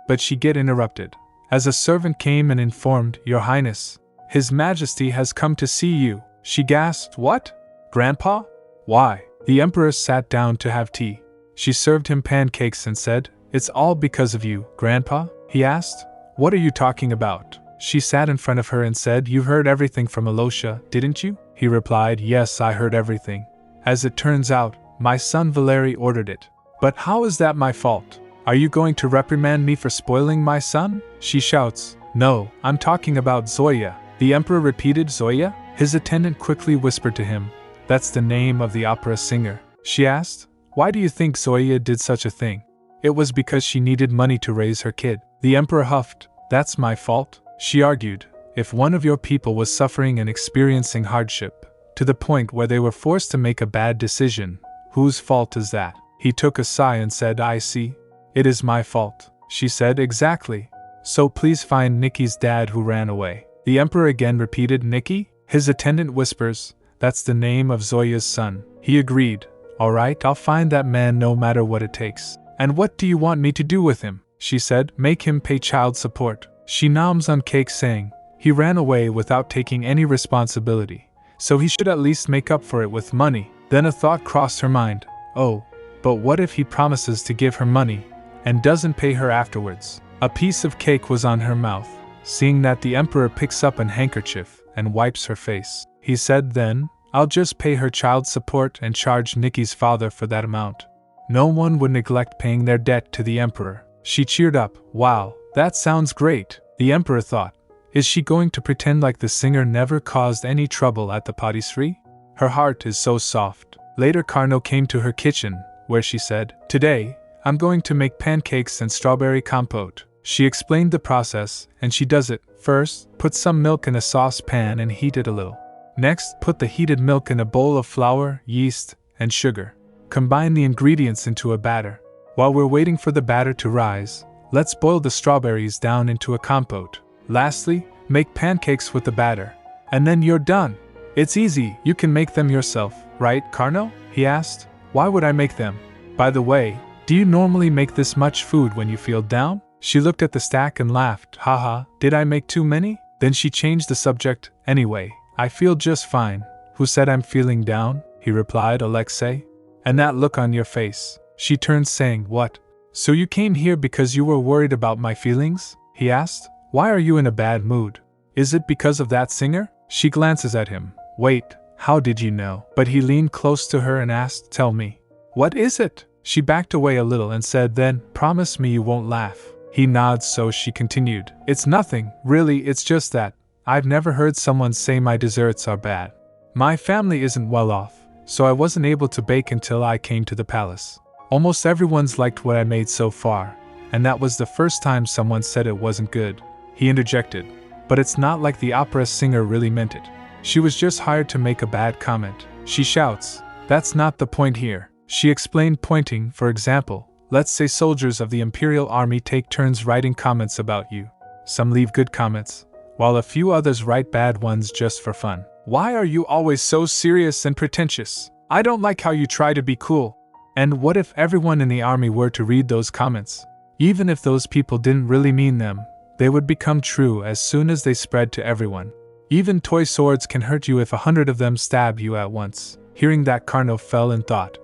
But she get interrupted. As a servant came and informed, Your Highness, His Majesty has come to see you. She gasped, What? Grandpa? Why? The Emperor sat down to have tea. She served him pancakes and said, It's all because of you, Grandpa? He asked, What are you talking about? She sat in front of her and said, You heard everything from Alosha, didn't you? He replied, Yes, I heard everything. As it turns out, my son Valery ordered it. But how is that my fault? Are you going to reprimand me for spoiling my son? She shouts, No, I'm talking about Zoya. The Emperor repeated, Zoya? His attendant quickly whispered to him, That's the name of the opera singer. She asked, Why do you think Zoya did such a thing? It was because she needed money to raise her kid. The Emperor huffed, That's my fault. She argued, If one of your people was suffering and experiencing hardship, to the point where they were forced to make a bad decision, whose fault is that? He took a sigh and said, I see. It is my fault. She said, Exactly. So please find Nikki's dad who ran away. The Emperor again repeated, Nikki? His attendant whispers, That's the name of Zoya's son. He agreed, All right, I'll find that man no matter what it takes. And what do you want me to do with him? She said, Make him pay child support. She noms on cake saying, He ran away without taking any responsibility, so he should at least make up for it with money. Then a thought crossed her mind, Oh, but what if he promises to give her money and doesn't pay her afterwards? A piece of cake was on her mouth. Seeing that, the Emperor picks up an handkerchief and wipes her face. He said, Then, I'll just pay her child support and charge Nikki's father for that amount. No one would neglect paying their debt to the Emperor. She cheered up, Wow, that sounds great. The Emperor thought, Is she going to pretend like the singer never caused any trouble at the patisserie? Her heart is so soft. Later, Carno came to her kitchen, where she said, Today, I'm going to make pancakes and strawberry compote. She explained the process, and she does it. First, put some milk in a saucepan and heat it a little. Next, put the heated milk in a bowl of flour, yeast, and sugar. Combine the ingredients into a batter. While we're waiting for the batter to rise, let's boil the strawberries down into a compote. Lastly, make pancakes with the batter. And then you're done. It's easy, you can make them yourself, right, Carno? He asked. Why would I make them? By the way, do you normally make this much food when you feel down? She looked at the stack and laughed. Haha, did I make too many? Then she changed the subject. Anyway, I feel just fine. Who said I'm feeling down? He replied, Alexei. And that look on your face. She turned, saying, What? So you came here because you were worried about my feelings? He asked. Why are you in a bad mood? Is it because of that singer? She glances at him. Wait, how did you know? But he leaned close to her and asked, Tell me. What is it? She backed away a little and said, Then, promise me you won't laugh. He nods, so she continued. It's nothing, really, it's just that I've never heard someone say my desserts are bad. My family isn't well off, so I wasn't able to bake until I came to the palace. Almost everyone's liked what I made so far, and that was the first time someone said it wasn't good. He interjected, But it's not like the opera singer really meant it. She was just hired to make a bad comment. She shouts, That's not the point here. She explained, pointing, for example, let's say soldiers of the Imperial Army take turns writing comments about you. Some leave good comments, while a few others write bad ones just for fun. Why are you always so serious and pretentious? I don't like how you try to be cool. And what if everyone in the army were to read those comments? Even if those people didn't really mean them, they would become true as soon as they spread to everyone. Even toy swords can hurt you if 100 of them stab you at once. Hearing that, Carno fell in thought.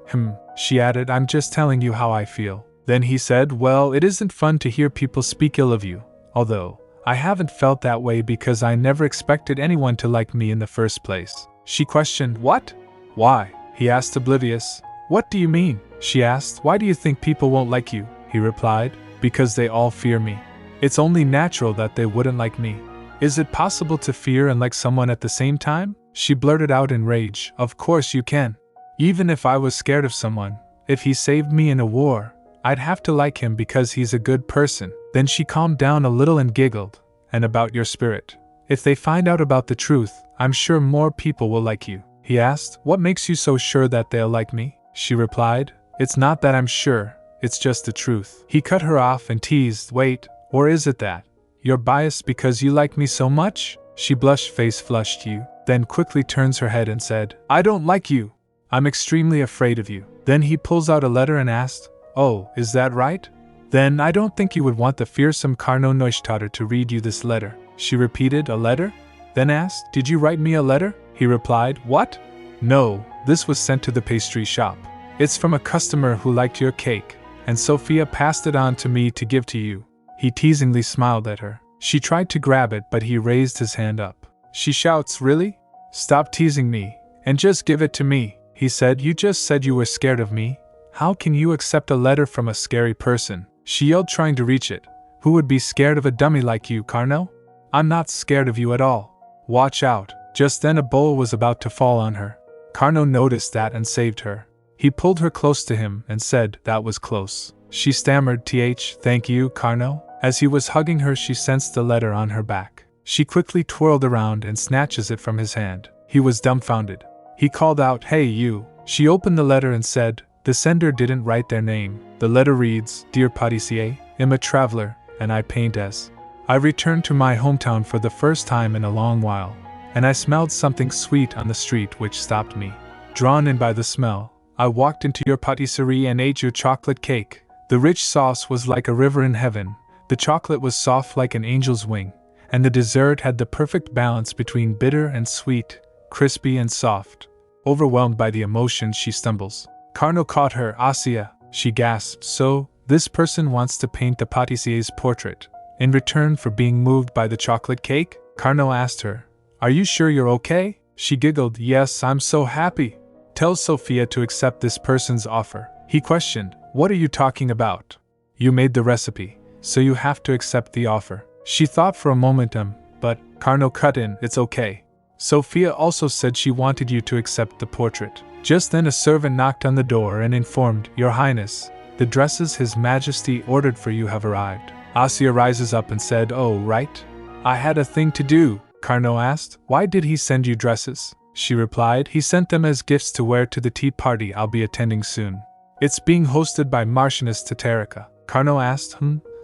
She added, I'm just telling you how I feel. Then he said, Well, it isn't fun to hear people speak ill of you, although I haven't felt that way because I never expected anyone to like me in the first place. She questioned, What? Why? He asked, oblivious. What do you mean? She asked, Why do you think people won't like you? He replied, Because they all fear me. It's only natural that they wouldn't like me. Is it possible to fear and like someone at the same time? She blurted out in rage, Of course you can. Even if I was scared of someone, if he saved me in a war, I'd have to like him because he's a good person. Then she calmed down a little and giggled. And about your spirit. If they find out about the truth, I'm sure more people will like you. He asked, What makes you so sure that they'll like me? She replied, It's not that I'm sure, it's just the truth. He cut her off and teased, Wait, or is it that you're biased because you like me so much? She blushed, face flushed, You, then quickly turns her head and said, I don't like you. I'm extremely afraid of you. Then he pulls out a letter and asked, Oh, is that right? Then I don't think you would want the fearsome Carno Neustadt to read you this letter. She repeated, A letter? Then asked, Did you write me a letter? He replied, What? No, this was sent to the pastry shop. It's from a customer who liked your cake, and Sophia passed it on to me to give to you. He teasingly smiled at her. She tried to grab it, but he raised his hand up. She shouts, Really? Stop teasing me, and just give it to me. He said, You just said you were scared of me. How can you accept a letter from a scary person? She yelled, trying to reach it. Who would be scared of a dummy like you, Carno? I'm not scared of you at all. Watch out. Just then a bowl was about to fall on her. Carno noticed that and saved her. He pulled her close to him and said, That was close. She stammered, Thank you, Carno. As he was hugging her, she sensed the letter on her back. She quickly twirled around and snatches it from his hand. He was dumbfounded. He called out, Hey, you. She opened the letter and said, The sender didn't write their name. The letter reads, Dear Pâtissier, I'm a traveler, and I paint as. I returned to my hometown for the first time in a long while, and I smelled something sweet on the street which stopped me. Drawn in by the smell, I walked into your patisserie and ate your chocolate cake. The rich sauce was like a river in heaven, the chocolate was soft like an angel's wing, and the dessert had the perfect balance between bitter and sweet, crispy and soft. Overwhelmed by the emotion, she stumbles. Carno caught her. Asya, she gasped, So, this person wants to paint the pâtissier's portrait in return for being moved by the chocolate cake? Carno asked her, Are you sure you're okay? She giggled, Yes, I'm so happy. Tell Sophia to accept this person's offer. He questioned, What are you talking about? You made the recipe, so you have to accept the offer. She thought for a moment, but Carno cut in, It's okay. Sophia also said she wanted you to accept the portrait. Just then a servant knocked on the door and informed, Your Highness, the dresses His Majesty ordered for you have arrived. Asya rises up and said, Oh, right. I had a thing to do. Carno asked, Why did he send you dresses? She replied, He sent them as gifts to wear to the tea party I'll be attending soon. It's being hosted by Marchioness Tatarika. Carno asked,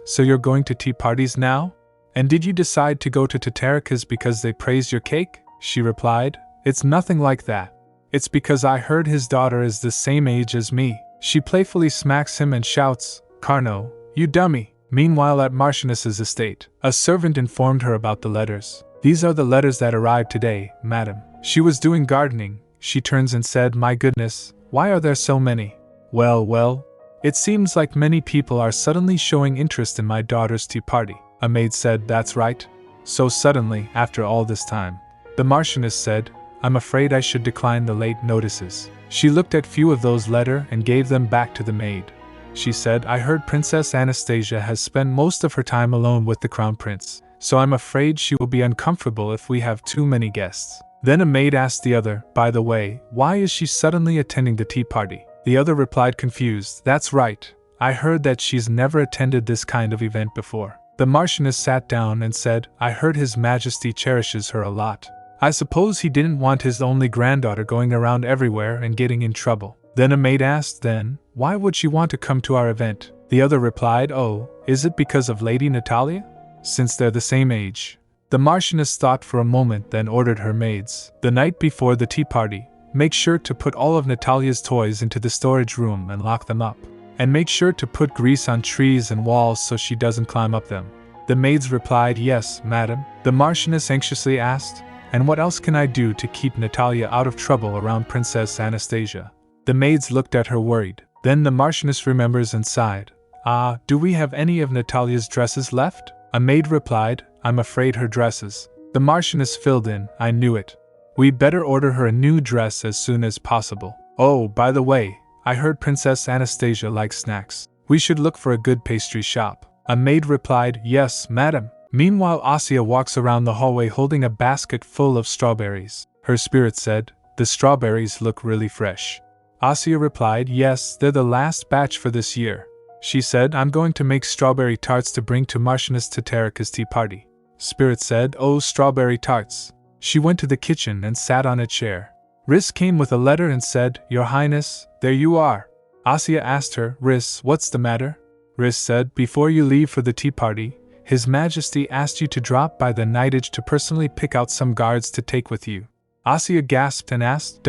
So you're going to tea parties now? And did you decide to go to Tatarika's because they praised your cake? She replied, It's nothing like that. It's because I heard his daughter is the same age as me. She playfully smacks him and shouts, Carno, you dummy. Meanwhile at Marchioness's estate, a servant informed her about the letters. These are the letters that arrived today, madam. She was doing gardening. She turns and said, "My goodness, why are there so many?" Well, it seems like many people are suddenly showing interest in my daughter's tea party. A maid said, "That's right." So suddenly, after all this time. The Marchioness said, "I'm afraid I should decline the late notices." She looked at few of those letters and gave them back to the maid. She said, "I heard Princess Anastasia has spent most of her time alone with the Crown Prince, so I'm afraid she will be uncomfortable if we have too many guests." Then a maid asked the other, "By the way, why is she suddenly attending the tea party?" The other replied confused, "That's right, I heard that she's never attended this kind of event before." The Marchioness sat down and said, "I heard His Majesty cherishes her a lot. I suppose he didn't want his only granddaughter going around everywhere and getting in trouble." Then a maid asked, "Then, why would she want to come to our event?" The other replied, "Oh, is it because of Lady Natalia? Since they're the same age." The Marchioness thought for a moment, then ordered her maids, the night before the tea party, "Make sure to put all of Natalia's toys into the storage room and lock them up. And make sure to put grease on trees and walls so she doesn't climb up them." The maids replied, "Yes, madam." The Marchioness anxiously asked, "And what else can I do to keep Natalia out of trouble around Princess Anastasia?" The maids looked at her worried. Then the Marchioness remembers and sighed. "Ah, do we have any of Natalia's dresses left?" A maid replied, "I'm afraid her dresses." The Marchioness filled in, "I knew it. We'd better order her a new dress as soon as possible. Oh, by the way, I heard Princess Anastasia likes snacks. We should look for a good pastry shop." A maid replied, "Yes, madam." Meanwhile, Asya walks around the hallway holding a basket full of strawberries. Her spirit said, "The strawberries look really fresh." Asya replied, "Yes, they're the last batch for this year." She said, "I'm going to make strawberry tarts to bring to Marchioness Tatarika's tea party." Spirit said, "Oh, strawberry tarts." She went to the kitchen and sat on a chair. Riss came with a letter and said, "Your Highness, there you are." Asya asked her, "Riss, what's the matter?" Riss said, "Before you leave for the tea party, His Majesty asked you to drop by the Knightage to personally pick out some guards to take with you." Asya gasped and asked,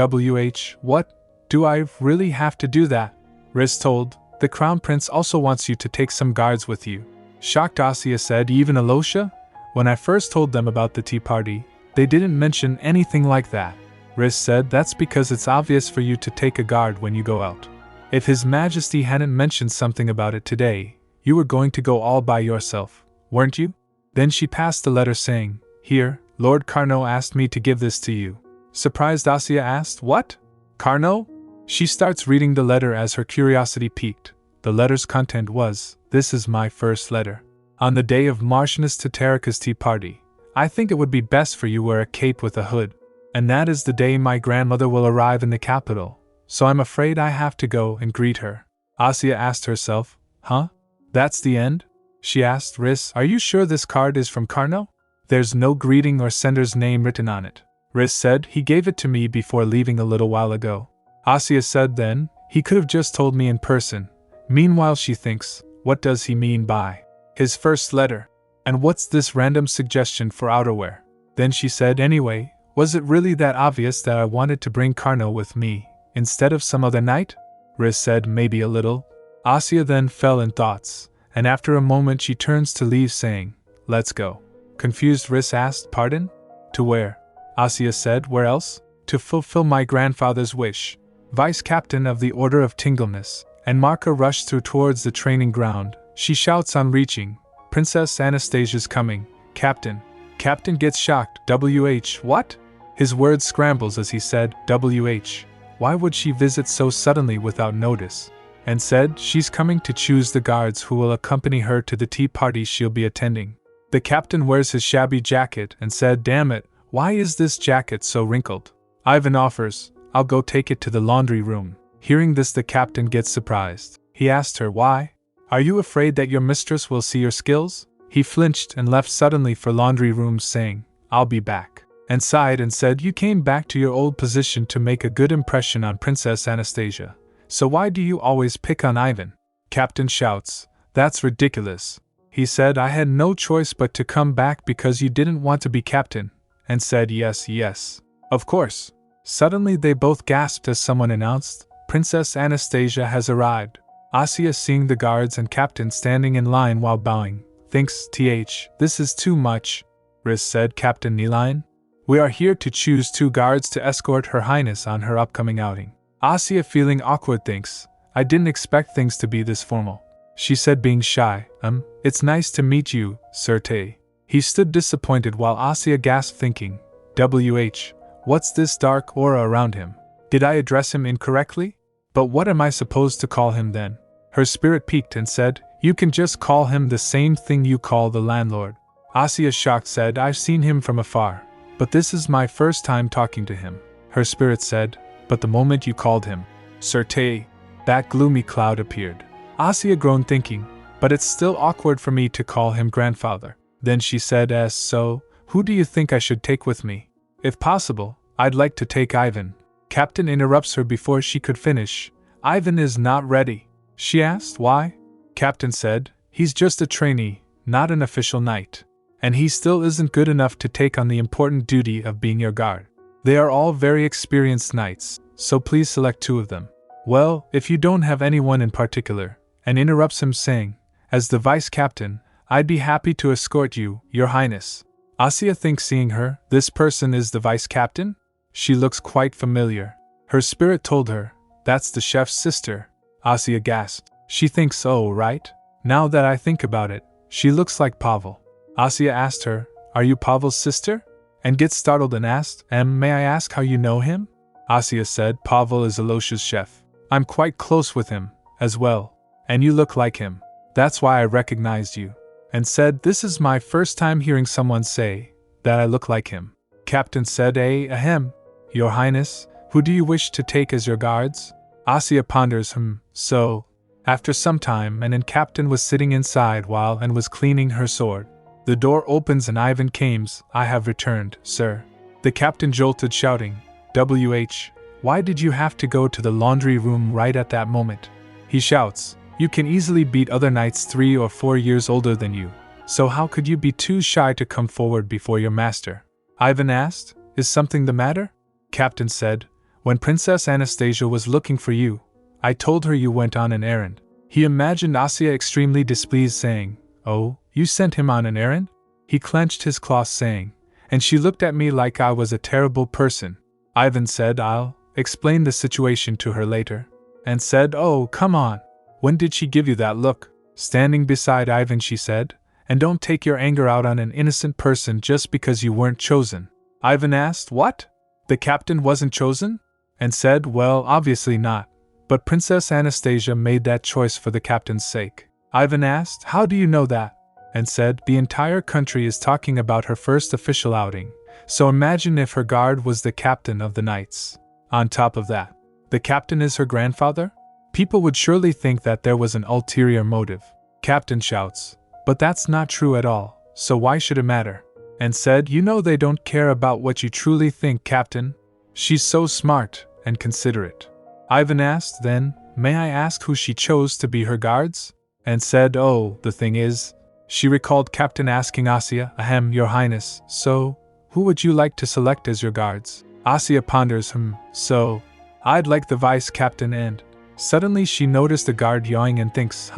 "What? Do I really have to do that?" Riss told, "The Crown Prince also wants you to take some guards with you." Shocked Asya said, "Even Alosha? When I first told them about the tea party, they didn't mention anything like that." Riss said, "That's because it's obvious for you to take a guard when you go out. If His Majesty hadn't mentioned something about it today, you were going to go all by yourself, weren't you?" Then she passed the letter saying, "Here, Lord Carnot asked me to give this to you." Surprised, Asya asked, "What? Carnot?" She starts reading the letter as her curiosity piqued. The letter's content was, "This is my first letter. On the day of Marchioness Tatarika's tea party, I think it would be best for you wear a cape with a hood. And that is the day my grandmother will arrive in the capital, so I'm afraid I have to go and greet her." Asya asked herself, "Huh? That's the end?" She asked Riss, "Are you sure this card is from Carnot? There's no greeting or sender's name written on it." Riss said, "He gave it to me before leaving a little while ago." Asya said then, "He could have just told me in person." Meanwhile she thinks, what does he mean by his first letter? And what's this random suggestion for outerwear? Then she said, "Anyway, was it really that obvious that I wanted to bring Carnot with me, instead of some other knight?" Riss said, "Maybe a little." Asya then fell in thoughts, and after a moment she turns to leave saying, "Let's go." Confused Riss asked, "Pardon? To where?" Asya said, "Where else? To fulfill my grandfather's wish." Vice Captain of the Order of Tingleness, and Marka rushed through towards the training ground. She shouts on reaching, "Princess Anastasia's coming, Captain." Captain gets shocked. What? His words scrambles as he said, Why would she visit so suddenly without notice? And said, "She's coming to choose the guards who will accompany her to the tea party she'll be attending." The captain wears his shabby jacket and said, "Damn it, why is this jacket so wrinkled?" Ivan offers, "I'll go take it to the laundry room." Hearing this, the captain gets surprised. He asked her, "Why? Are you afraid that your mistress will see your skills?" He flinched and left suddenly for laundry rooms saying, "I'll be back," and sighed and said, "You came back to your old position to make a good impression on Princess Anastasia. So why do you always pick on Ivan?" Captain shouts, "That's ridiculous." He said, "I had no choice but to come back because you didn't want to be captain," and said, Yes, of course." Suddenly they both gasped as someone announced, "Princess Anastasia has arrived." Asya, seeing the guards and captain standing in line while bowing, thinks, "This is too much." Riss said, "Captain Niline?" We are here to choose 2 guards to escort Her Highness on her upcoming outing. Asya, feeling awkward, thinks, I didn't expect things to be this formal. She said, being shy, it's nice to meet you, Sir Tay. He stood disappointed while Asya gasped, thinking, what's this dark aura around him? Did I address him incorrectly? But what am I supposed to call him then? Her spirit peaked and said, you can just call him the same thing you call the landlord. Asya, shocked, said, I've seen him from afar, but this is my first time talking to him. Her spirit said, but the moment you called him Sir Tay, that gloomy cloud appeared. Asya groaned, thinking, but it's still awkward for me to call him grandfather. Then she said, so, who do you think I should take with me? If possible, I'd like to take Ivan. Captain interrupts her before she could finish. Ivan is not ready. She asked, why? Captain said, he's just a trainee, not an official knight. And he still isn't good enough to take on the important duty of being your guard. They are all very experienced knights, so please select 2 of them. Well, if you don't have anyone in particular, and interrupts him saying, as the vice captain, I'd be happy to escort you, Your Highness. Asya thinks, seeing her, this person is the vice captain? She looks quite familiar. Her spirit told her, that's the chef's sister. Asya gasped. She thinks, oh right? Now that I think about it, she looks like Pavel. Asya asked her, are you Pavel's sister? And gets startled and asked, may I ask how you know him? Asya said, Pavel is Alosha's chef. I'm quite close with him, as well. And you look like him. That's why I recognized you. And said, this is my first time hearing someone say that I look like him. Captain said, ahem. Your Highness, who do you wish to take as your guards? Asya ponders, so. After some time, and Captain was sitting inside and was cleaning her sword. The door opens and Ivan comes. I have returned, sir. The captain jolted, shouting, why did you have to go to the laundry room right at that moment? He shouts, you can easily beat other knights 3 or 4 years older than you, so how could you be too shy to come forward before your master? Ivan asked, is something the matter? Captain said, when Princess Anastasia was looking for you, I told her you went on an errand. He imagined Asya extremely displeased, saying, oh, you sent him on an errand? He clenched his claws, saying, and she looked at me like I was a terrible person. Ivan said, I'll explain the situation to her later. And said, oh, come on. When did she give you that look? Standing beside Ivan, she said, and don't take your anger out on an innocent person just because you weren't chosen. Ivan asked, what? The captain wasn't chosen? And said, well, obviously not. But Princess Anastasia made that choice for the captain's sake. Ivan asked, how do you know that? And said, the entire country is talking about her first official outing, so imagine if her guard was the captain of the knights. On top of that, the captain is her grandfather? People would surely think that there was an ulterior motive. Captain shouts, but that's not true at all, so why should it matter? And said, you know they don't care about what you truly think, Captain. She's so smart and considerate. Ivan asked then, may I ask who she chose to be her guards? And said, oh, the thing is, she recalled Captain asking Asya, Your Highness, so, who would you like to select as your guards? Asya ponders, so, I'd like the vice captain and, suddenly she noticed the guard yawning and thinks,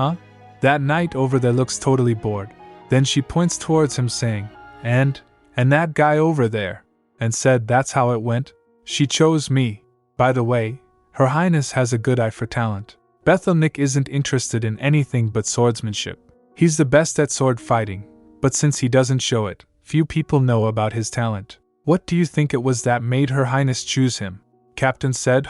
that knight over there looks totally bored. Then she points towards him saying, and that guy over there, and said that's how it went. She chose me. By the way, Her Highness has a good eye for talent. Bethelnik isn't interested in anything but swordsmanship. He's the best at sword fighting, but since he doesn't show it, few people know about his talent. What do you think it was that made Her Highness choose him? Captain said,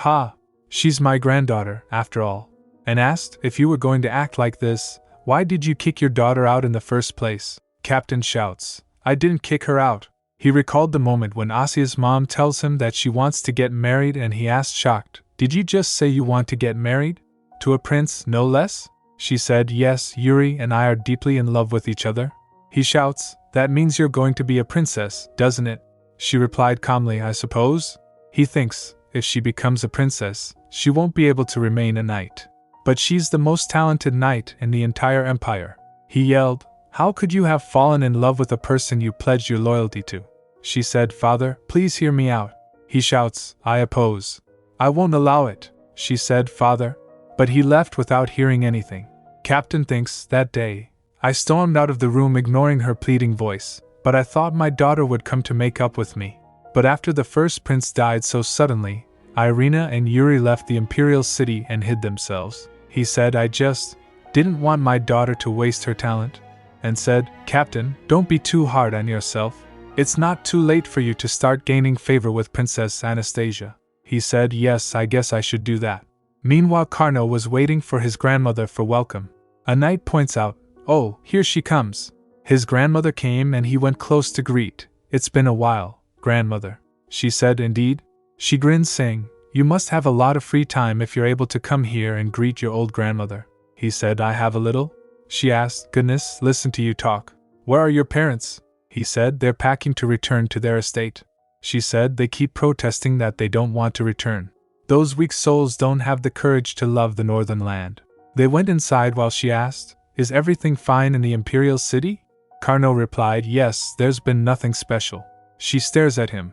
she's my granddaughter, after all. And asked, if you were going to act like this, why did you kick your daughter out in the first place? Captain shouts, I didn't kick her out. He recalled the moment when Asya's mom tells him that she wants to get married and he asked, shocked, did you just say you want to get married? To a prince, no less? She said, yes, Yuri and I are deeply in love with each other. He shouts, that means you're going to be a princess, doesn't it? She replied calmly, I suppose. He thinks, if she becomes a princess, she won't be able to remain a knight. But she's the most talented knight in the entire empire. He yelled, how could you have fallen in love with a person you pledged your loyalty to? She said, Father, please hear me out. He shouts, I oppose. I won't allow it, she said, Father. But he left without hearing anything. Captain thinks, that day, I stormed out of the room ignoring her pleading voice, but I thought my daughter would come to make up with me. But after the first prince died so suddenly, Irina and Yuri left the imperial city and hid themselves. He said, I just didn't want my daughter to waste her talent. And said, Captain, don't be too hard on yourself. It's not too late for you to start gaining favor with Princess Anastasia. He said, yes, I guess I should do that. Meanwhile, Carno was waiting for his grandmother for welcome. A knight points out, oh, here she comes. His grandmother came and he went close to greet. It's been a while, grandmother. She said, indeed? She grinned, saying, you must have a lot of free time if you're able to come here and greet your old grandmother. He said, I have a little. She asked, goodness, listen to you talk. Where are your parents? He said, they're packing to return to their estate. She said, they keep protesting that they don't want to return. Those weak souls don't have the courage to love the northern land. They went inside while she asked, is everything fine in the imperial city? Carno replied, yes, there's been nothing special. She stares at him.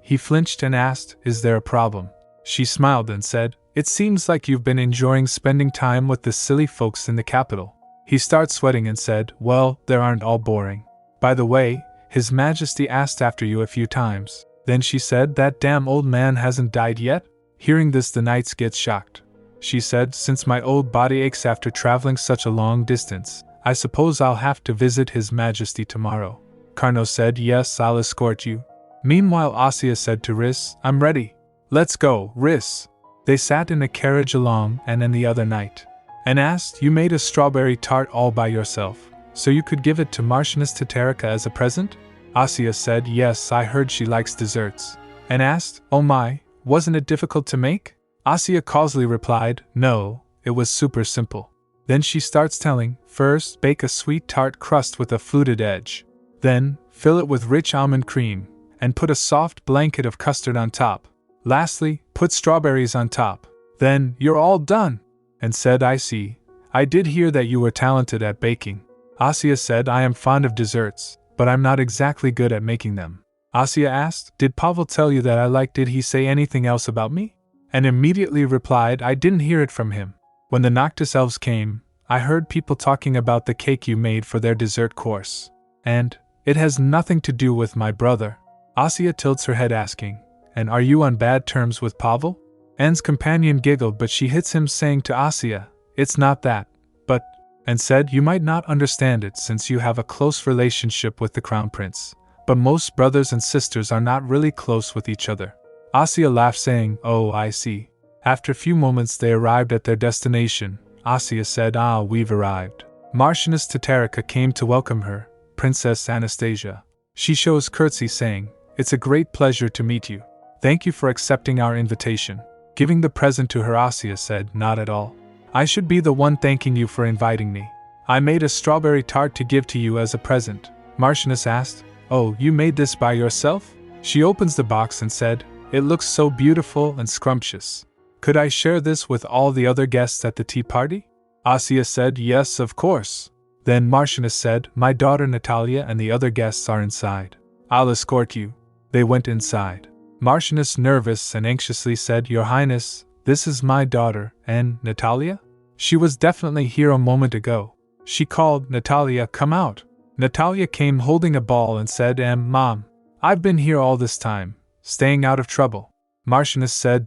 He flinched and asked, is there a problem? She smiled and said, it seems like you've been enjoying spending time with the silly folks in the capital. He starts sweating and said, well, they aren't all boring. By the way, His Majesty asked after you a few times. Then she said, that damn old man hasn't died yet? Hearing this, the knights get shocked. She said, since my old body aches after traveling such a long distance, I suppose I'll have to visit His Majesty tomorrow. Carno said, yes, I'll escort you. Meanwhile, Asya said to Riss, I'm ready. Let's go, Riss. They sat in a carriage along and the other night. And asked, you made a strawberry tart all by yourself, so you could give it to Marchioness Tatarika as a present? Asya said, yes, I heard she likes desserts. And asked, oh my, wasn't it difficult to make? Asya causally replied, no, it was super simple. Then she starts telling, first, bake a sweet tart crust with a fluted edge. Then, fill it with rich almond cream, and put a soft blanket of custard on top. Lastly, put strawberries on top. Then, you're all done. And said, I see. I did hear that you were talented at baking. Asya said, I am fond of desserts, but I'm not exactly good at making them. Asya asked, did Pavel tell you that I liked it? Did he say anything else about me? And immediately replied, I didn't hear it from him. When the Noctis elves came, I heard people talking about the cake you made for their dessert course. And it has nothing to do with my brother. Asya tilts her head asking, and are you on bad terms with Pavel? Anne's companion giggled, but she hits him, saying to Asya, it's not that, but, and said, you might not understand it since you have a close relationship with the crown prince, but most brothers and sisters are not really close with each other. Asya laughed, saying, oh, I see. After a few moments they arrived at their destination. Asya said, ah, we've arrived. Marchioness Tatarika came to welcome her, Princess Anastasia. She shows curtsy, saying, it's a great pleasure to meet you. Thank you for accepting our invitation. Giving the present to her, Asya said, not at all. I should be the one thanking you for inviting me. I made a strawberry tart to give to you as a present. Marchioness asked, oh, you made this by yourself? She opens the box and said, it looks so beautiful and scrumptious. Could I share this with all the other guests at the tea party? Asya said, yes, of course. Then Marchioness said, my daughter Natalia and the other guests are inside. I'll escort you. They went inside. Marchioness, nervous and anxiously, said, Your Highness, this is my daughter, and Natalia? She was definitely here a moment ago. She called, Natalia, come out. Natalia came holding a ball and said, Mom, I've been here all this time, staying out of trouble. Marchioness said,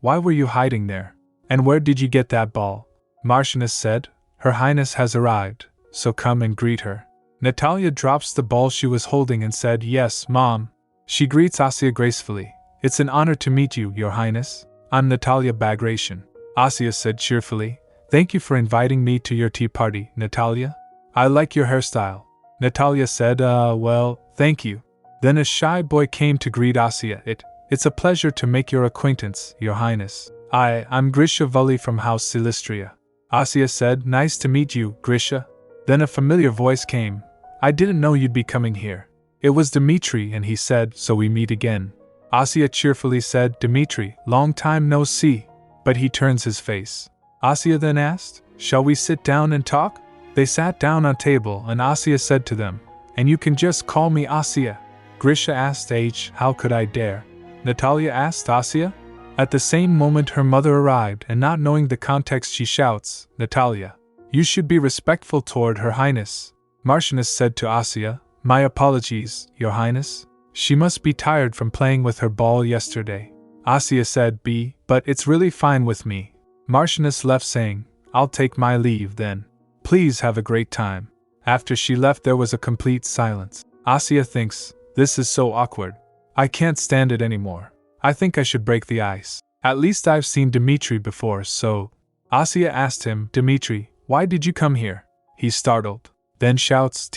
why were you hiding there? And where did you get that ball? Marchioness said, Her Highness has arrived, so come and greet her. Natalia drops the ball she was holding and said, yes, Mom. She greets Asya gracefully. It's an honor to meet you, Your Highness. I'm Natalia Bagration. Asya said cheerfully, thank you for inviting me to your tea party, Natalia. I like your hairstyle. Natalia said, well, thank you. Then a shy boy came to greet Asya. It's a pleasure to make your acquaintance, Your Highness. I'm Grisha Vully from House Silistria. Asya said, nice to meet you, Grisha. Then a familiar voice came. I didn't know you'd be coming here. It was Dmitri, and he said, so we meet again. Asya cheerfully said, Dmitri, long time no see. But he turns his face. Asya then asked, shall we sit down and talk? They sat down on table, and Asya said to them, and you can just call me Asya. Grisha asked, how could I dare? Natalia asked Asya. At the same moment her mother arrived, and not knowing the context she shouts, Natalia, you should be respectful toward Her Highness. Marchioness said to Asya, my apologies, Your Highness. She must be tired from playing with her ball yesterday. Asya said, but it's really fine with me. Marchioness left saying, I'll take my leave then. Please have a great time. After she left there was a complete silence. Asya thinks, this is so awkward. I can't stand it anymore. I think I should break the ice. At least I've seen Dmitri before, so. Asya asked him, Dmitri, why did you come here? He's startled. Then shouts,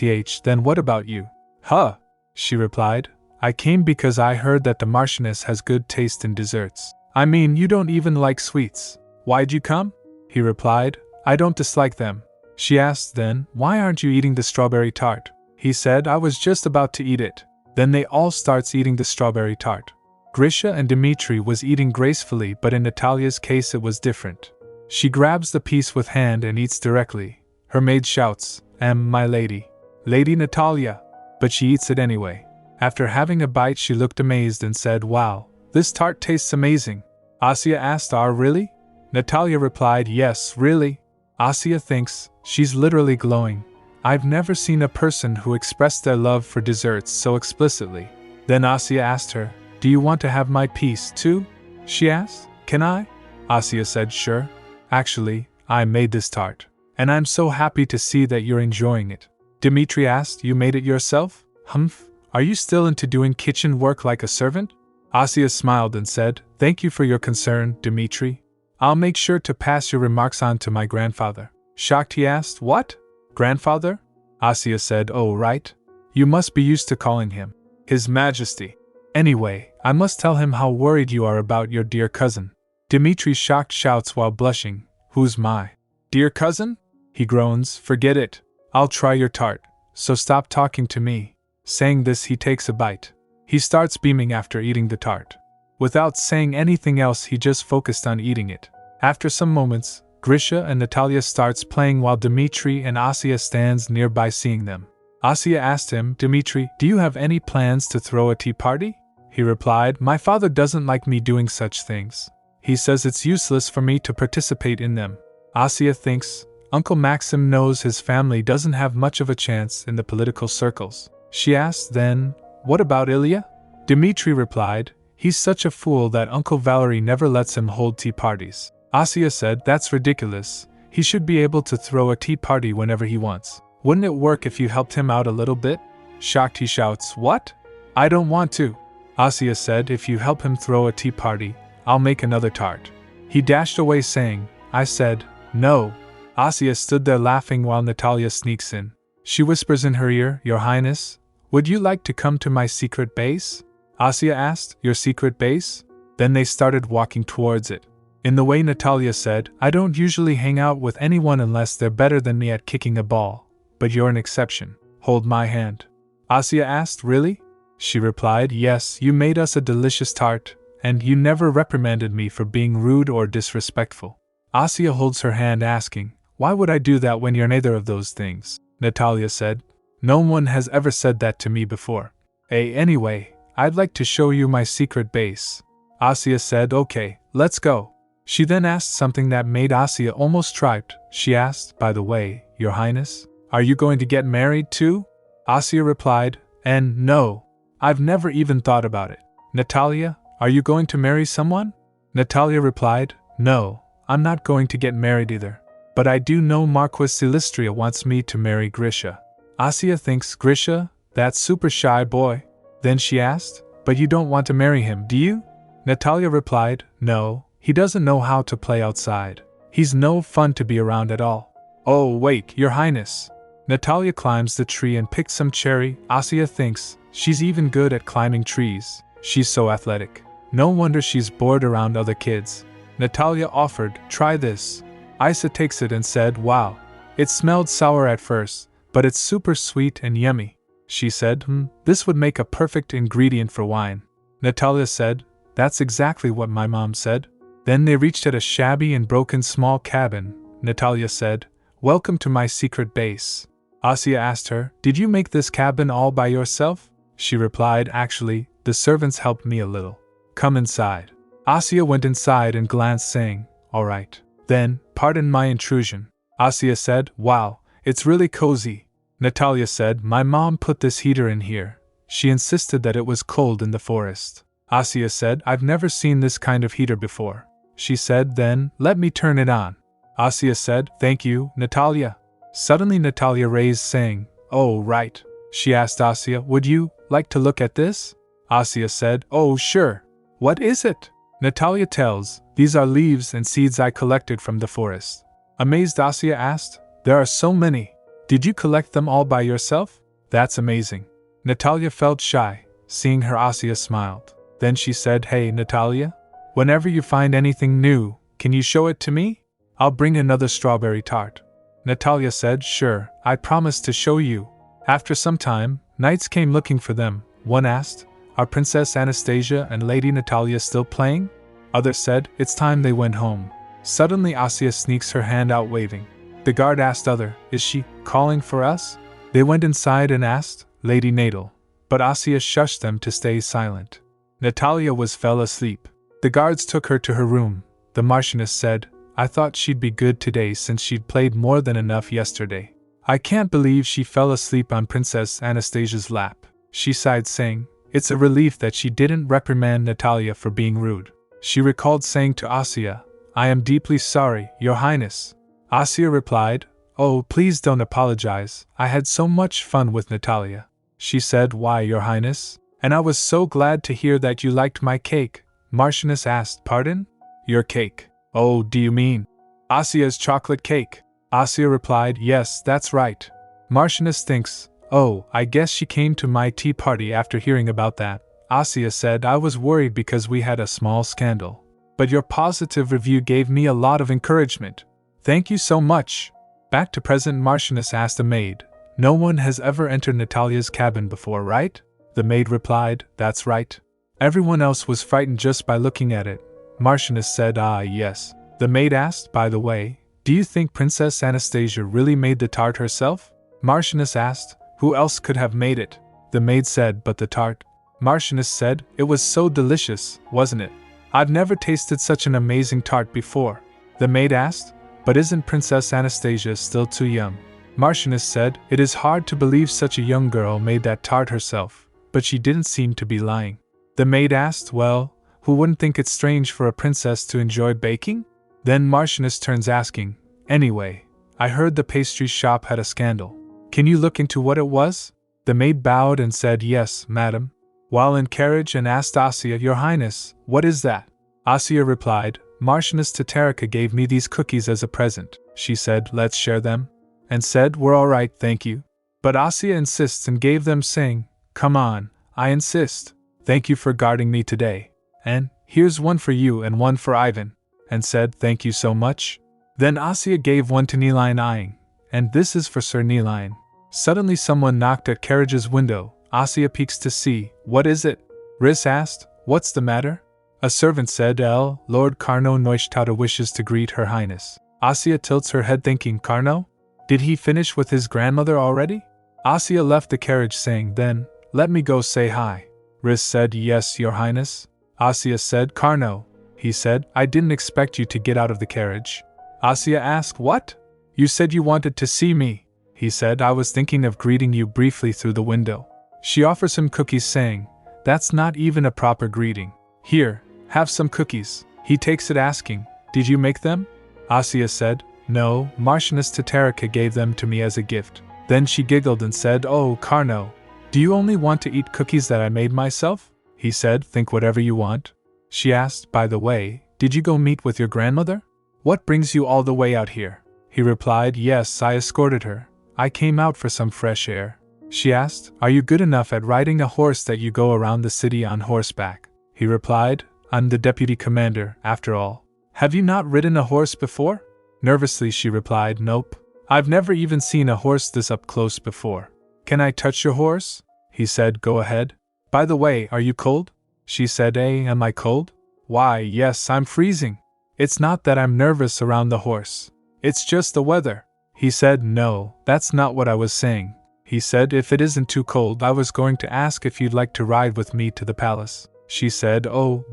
then what about you? Huh? She replied. I came because I heard that the Marchioness has good taste in desserts. I mean, you don't even like sweets. Why'd you come? He replied, I don't dislike them. She asked then, why aren't you eating the strawberry tart? He said, I was just about to eat it. Then they all starts eating the strawberry tart. Grisha and Dmitri was eating gracefully, but in Natalia's case it was different. She grabs the piece with hand and eats directly. Her maid shouts, my lady. Lady Natalia. But she eats it anyway. After having a bite she looked amazed and said, wow, this tart tastes amazing. Asya asked, really? Natalia replied, yes, really. Asya thinks, she's literally glowing. I've never seen a person who expressed their love for desserts so explicitly. Then Asya asked her, do you want to have my piece too? She asked, can I? Asya said, sure. Actually, I made this tart. And I'm so happy to see that you're enjoying it. Dmitri asked, you made it yourself? Humph. Are you still into doing kitchen work like a servant? Asya smiled and said, thank you for your concern, Dmitri. I'll make sure to pass your remarks on to my grandfather. Shocked he asked, what? Grandfather? Asya said, oh right. You must be used to calling him His Majesty. Anyway, I must tell him how worried you are about your dear cousin. Dmitri shocked shouts while blushing, who's my dear cousin? He groans, forget it. I'll try your tart, so stop talking to me. Saying this he takes a bite. He starts beaming after eating the tart. Without saying anything else he just focused on eating it. After some moments, Grisha and Natalia starts playing while Dmitri and Asya stands nearby seeing them. Asya asked him, Dmitri, do you have any plans to throw a tea party? He replied, my father doesn't like me doing such things. He says it's useless for me to participate in them. Asya thinks, Uncle Maxim knows his family doesn't have much of a chance in the political circles. She asked then, what about Ilya? Dmitri replied, he's such a fool that Uncle Valery never lets him hold tea parties. Asya said, that's ridiculous. He should be able to throw a tea party whenever he wants. Wouldn't it work if you helped him out a little bit? Shocked he shouts, what? I don't want to. Asya said, if you help him throw a tea party, I'll make another tart. He dashed away saying, I said, no. Asya stood there laughing while Natalia sneaks in. She whispers in her ear, Your Highness, would you like to come to my secret base? Asya asked, your secret base? Then they started walking towards it. In the way Natalia said, I don't usually hang out with anyone unless they're better than me at kicking a ball. But you're an exception. Hold my hand. Asya asked, really? She replied, yes, you made us a delicious tart, and you never reprimanded me for being rude or disrespectful. Asya holds her hand asking, why would I do that when you're neither of those things? Natalia said, no one has ever said that to me before. Anyway, I'd like to show you my secret base. Asya said, okay, let's go. She then asked something that made Asya almost tripped. She asked, by the way, Your Highness, are you going to get married too? Asya replied, and no, I've never even thought about it. Natalia, are you going to marry someone? Natalia replied, no, I'm not going to get married either. But I do know Marquis Silistria wants me to marry Grisha. Asya thinks, Grisha, that super shy boy. Then she asked, but you don't want to marry him, do you? Natalia replied, no, he doesn't know how to play outside. He's no fun to be around at all. Oh wait, Your Highness. Natalia climbs the tree and picks some cherry. Asya thinks, she's even good at climbing trees. She's so athletic. No wonder she's bored around other kids. Natalia offered, try this. Asya takes it and said, wow. It smelled sour at first, but it's super sweet and yummy. She said, this would make a perfect ingredient for wine. Natalia said, that's exactly what my mom said. Then they reached at a shabby and broken small cabin. Natalia said, welcome to my secret base. Asya asked her, did you make this cabin all by yourself? She replied, actually, the servants helped me a little. Come inside. Asya went inside and glanced saying, all right. Then, pardon my intrusion. Asya said, wow, it's really cozy. Natalia said, my mom put this heater in here. She insisted that it was cold in the forest. Asya said, I've never seen this kind of heater before. She said, then, let me turn it on. Asya said, thank you, Natalia. Suddenly Natalia raised, saying, oh, right. She asked Asya, would you like to look at this? Asya said, oh, sure. What is it? Natalia tells, these are leaves and seeds I collected from the forest. Amazed, Asya asked, there are so many. Did you collect them all by yourself? That's amazing. Natalia felt shy. Seeing her, Asya smiled. Then she said, hey, Natalia, whenever you find anything new, can you show it to me? I'll bring another strawberry tart. Natalia said, sure, I promise to show you. After some time, knights came looking for them. One asked, are Princess Anastasia and Lady Natalia still playing? Others said, it's time they went home. Suddenly Asya sneaks her hand out waving. The guard asked other, is she calling for us? They went inside and asked, Lady Nadal. But Asya shushed them to stay silent. Natalia fell asleep. The guards took her to her room. The Marchioness said, I thought she'd be good today since she'd played more than enough yesterday. I can't believe she fell asleep on Princess Anastasia's lap. She sighed, saying, it's a relief that she didn't reprimand Natalia for being rude. She recalled saying to Asya, I am deeply sorry, Your Highness. Asya replied, oh, please don't apologize, I had so much fun with Natalia. She said, why, Your Highness? And I was so glad to hear that you liked my cake. Marchioness asked, pardon? Your cake. Oh, do you mean Asya's chocolate cake? Asya replied, yes, that's right. Marchioness thinks, oh, I guess she came to my tea party after hearing about that. Asya said, I was worried because we had a small scandal. But your positive review gave me a lot of encouragement. Thank you so much. Back to present, Marchioness asked a maid, no one has ever entered Natalia's cabin before, right? The maid replied, that's right. Everyone else was frightened just by looking at it. Marchioness said, ah, yes. The maid asked, by the way, do you think Princess Anastasia really made the tart herself? Marchioness asked, who else could have made it? The maid said, but the tart. Marchioness said, it was so delicious, wasn't it? I've never tasted such an amazing tart before. The maid asked, but isn't Princess Anastasia still too young? Marchioness said, it is hard to believe such a young girl made that tart herself, but she didn't seem to be lying. The maid asked, well, who wouldn't think it strange for a princess to enjoy baking? Then Marchioness turns, asking, anyway, I heard the pastry shop had a scandal. Can you look into what it was? The maid bowed and said, yes, madam. While in carriage and asked Asya, Your Highness, what is that? Asya replied, Marchioness Tatarika gave me these cookies as a present. She said, let's share them. And said, we're all right, thank you. But Asya insists and gave them, saying, come on, I insist. Thank you for guarding me today. And, here's one for you and one for Ivan. And said, thank you so much. Then Asya gave one to Niline, eyeing, and this is for Sir Niline. Suddenly someone knocked at carriage's window. Asya peeks to see, what is it? Riss asked, what's the matter? A servant said, Lord Carno Neustadt wishes to greet Her Highness. Asya tilts her head, thinking, Carno? Did he finish with his grandmother already? Asya left the carriage, saying, then, let me go say hi. Riss said, yes, Your Highness. Asya said, Carno. He said, I didn't expect you to get out of the carriage. Asya asked, what? You said you wanted to see me. He said, I was thinking of greeting you briefly through the window. She offers him cookies, saying, that's not even a proper greeting. Here, have some cookies. He takes it, asking, did you make them? Asya said, no, Marchioness Tatarika gave them to me as a gift. Then she giggled and said, oh, Carno, do you only want to eat cookies that I made myself? He said, think whatever you want. She asked, by the way, did you go meet with your grandmother? What brings you all the way out here? He replied, yes, I escorted her. I came out for some fresh air. She asked, are you good enough at riding a horse that you go around the city on horseback? He replied, I'm the deputy commander, after all. Have you not ridden a horse before? Nervously she replied, nope. I've never even seen a horse this up close before. Can I touch your horse? He said, go ahead. By the way, are you cold? She said, am I cold? Why, yes, I'm freezing. It's not that I'm nervous around the horse. It's just the weather. He said, no, that's not what I was saying. He said, if it isn't too cold, I was going to ask if you'd like to ride with me to the palace. She said, oh,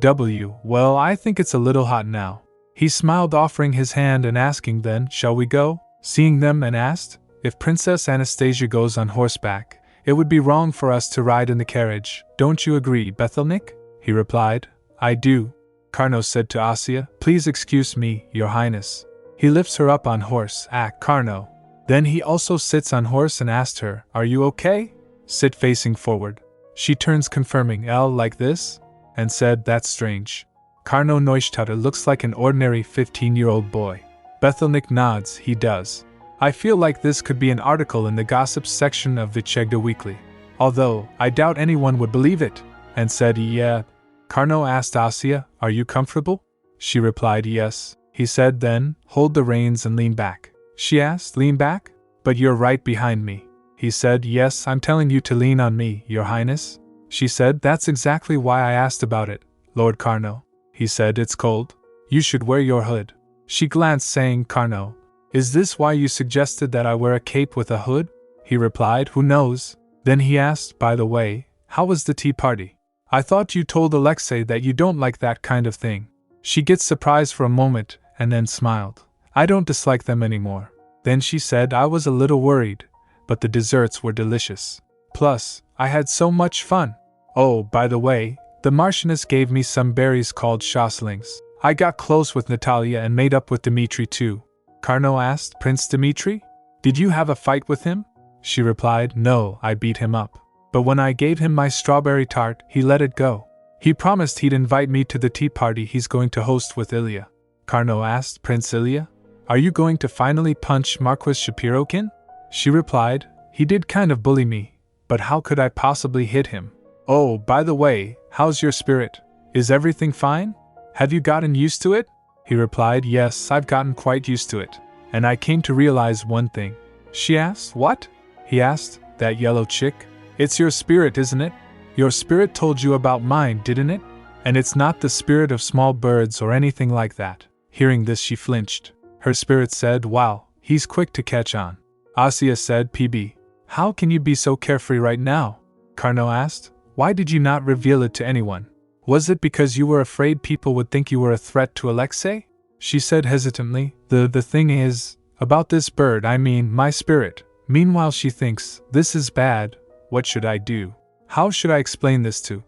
well, I think it's a little hot now. He smiled, offering his hand and asking, then, shall we go? Seeing them, and asked, if Princess Anastasia goes on horseback, It would be wrong for us to ride in the carriage, don't you agree, Bethelnik? He replied. I do, Carno said to Asya. Please excuse me, your highness. He lifts her up on horse, Carno. Then he also sits on horse and asked her, are you okay? Sit facing forward. She turns confirming L like this, and said, that's strange. Carno Neustadter looks like an ordinary 15-year-old boy. Bethelnik nods, he does. I feel like this could be an article in the gossips section of the Chegda Weekly. Although, I doubt anyone would believe it, and said, yeah. Carno asked Asya, are you comfortable? She replied, yes. He said then, hold the reins and lean back. She asked, lean back? But you're right behind me. He said, yes, I'm telling you to lean on me, your highness. She said, that's exactly why I asked about it, Lord Carno. He said, it's cold. You should wear your hood. She glanced, saying, Carno, is this why you suggested that I wear a cape with a hood? He replied, who knows? Then he asked, by the way, how was the tea party? I thought you told Alexei that you don't like that kind of thing. She gets surprised for a moment, and then smiled. I don't dislike them anymore. Then she said, I was a little worried, but the desserts were delicious. Plus, I had so much fun. Oh, by the way, the Marchioness gave me some berries called shoslings. I got close with Natalia and made up with Dmitri too. Carno asked, Prince Dmitri? Did you have a fight with him? She replied, no, I beat him up. But when I gave him my strawberry tart, he let it go. He promised he'd invite me to the tea party he's going to host with Ilya. Carno asked, Prince Ilya? Are you going to finally punch Marquis Shapirokin? She replied, he did kind of bully me, but how could I possibly hit him? Oh, by the way, how's your spirit? Is everything fine? Have you gotten used to it? He replied, yes, I've gotten quite used to it. And I came to realize one thing. She asked, what? He asked, that yellow chick? It's your spirit, isn't it? Your spirit told you about mine, didn't it? And it's not the spirit of small birds or anything like that. Hearing this, she flinched. Her spirit said, wow, he's quick to catch on. Asya said, PB, how can you be so carefree right now? Carno asked, why did you not reveal it to anyone? Was it because you were afraid people would think you were a threat to Alexei? She said hesitantly, the thing is, about this bird, I mean, my spirit. Meanwhile she thinks, this is bad, what should I do? How should I explain this to,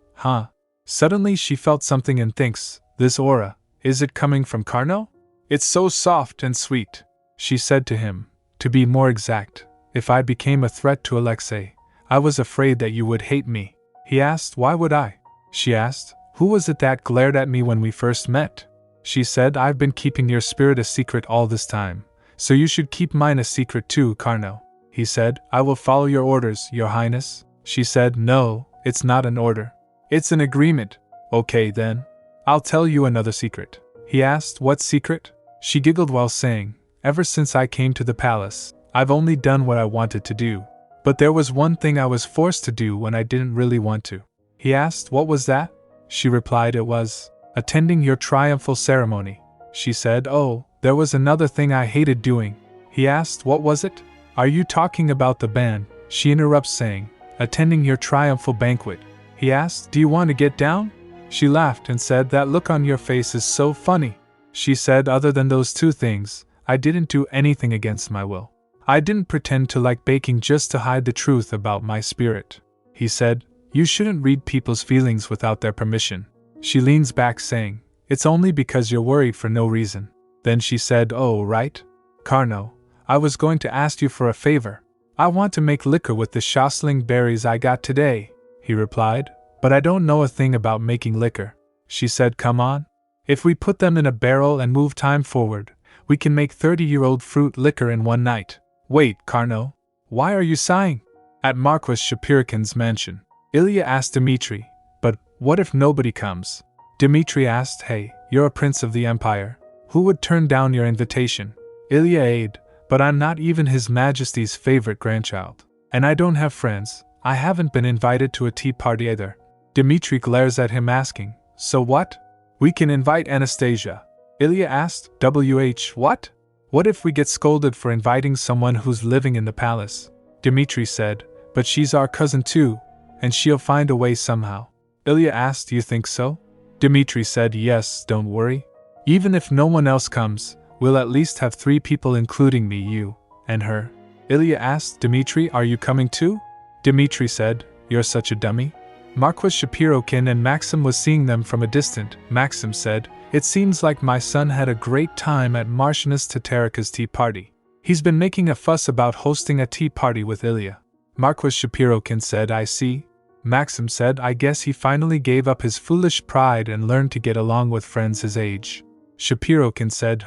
Suddenly she felt something and thinks, this aura, is it coming from Carno? It's so soft and sweet. She said to him, to be more exact, if I became a threat to Alexei, I was afraid that you would hate me. He asked, why would I? She asked, who was it that glared at me when we first met? She said, I've been keeping your spirit a secret all this time, so you should keep mine a secret too, Carno. He said, I will follow your orders, your highness. She said, no, it's not an order. It's an agreement. Okay then. I'll tell you another secret. He asked, what secret? She giggled while saying, ever since I came to the palace, I've only done what I wanted to do. But there was one thing I was forced to do when I didn't really want to. He asked, what was that? She replied, it was attending your triumphal ceremony. She said, oh, there was another thing I hated doing. He asked, what was it? Are you talking about the band? She interrupts saying, attending your triumphal banquet. He asked, do you want to get down? She laughed and said, that look on your face is so funny. She said, other than those two things, I didn't do anything against my will. I didn't pretend to like baking just to hide the truth about my spirit. He said, you shouldn't read people's feelings without their permission. She leans back saying, it's only because you're worried for no reason. Then she said, oh, right? Carno, I was going to ask you for a favor. I want to make liquor with the shosling berries I got today, he replied, but I don't know a thing about making liquor. She said, come on. If we put them in a barrel and move time forward, we can make 30-year-old fruit liquor in one night. Wait, Carno, why are you sighing? At Marquis Shapirkin's mansion, Ilya asked Dmitri, but what if nobody comes? Dmitri asked, hey, you're a prince of the empire. Who would turn down your invitation? Ilya aid, but I'm not even His Majesty's favorite grandchild. And I don't have friends. I haven't been invited to a tea party either. Dmitri glares at him asking, so what? We can invite Anastasia. Ilya asked, what? What if we get scolded for inviting someone who's living in the palace? Dmitri said, but she's our cousin too, and she'll find a way somehow. Ilya asked, you think so? Dmitri said, yes, don't worry. Even if no one else comes, we'll at least have 3 people including me, you, and her. Ilya asked, Dmitri, are you coming too? Dmitri said, "You're such a dummy?" Marquis Shapirokin and Maxim was seeing them from a distance. Maxim said, "It seems like my son had a great time at Marchioness Tatarika's tea party. He's been making a fuss about hosting a tea party with Ilya." Marquis Shapirokin said, "I see." Maxim said, "I guess he finally gave up his foolish pride and learned to get along with friends his age." Shapirokin said,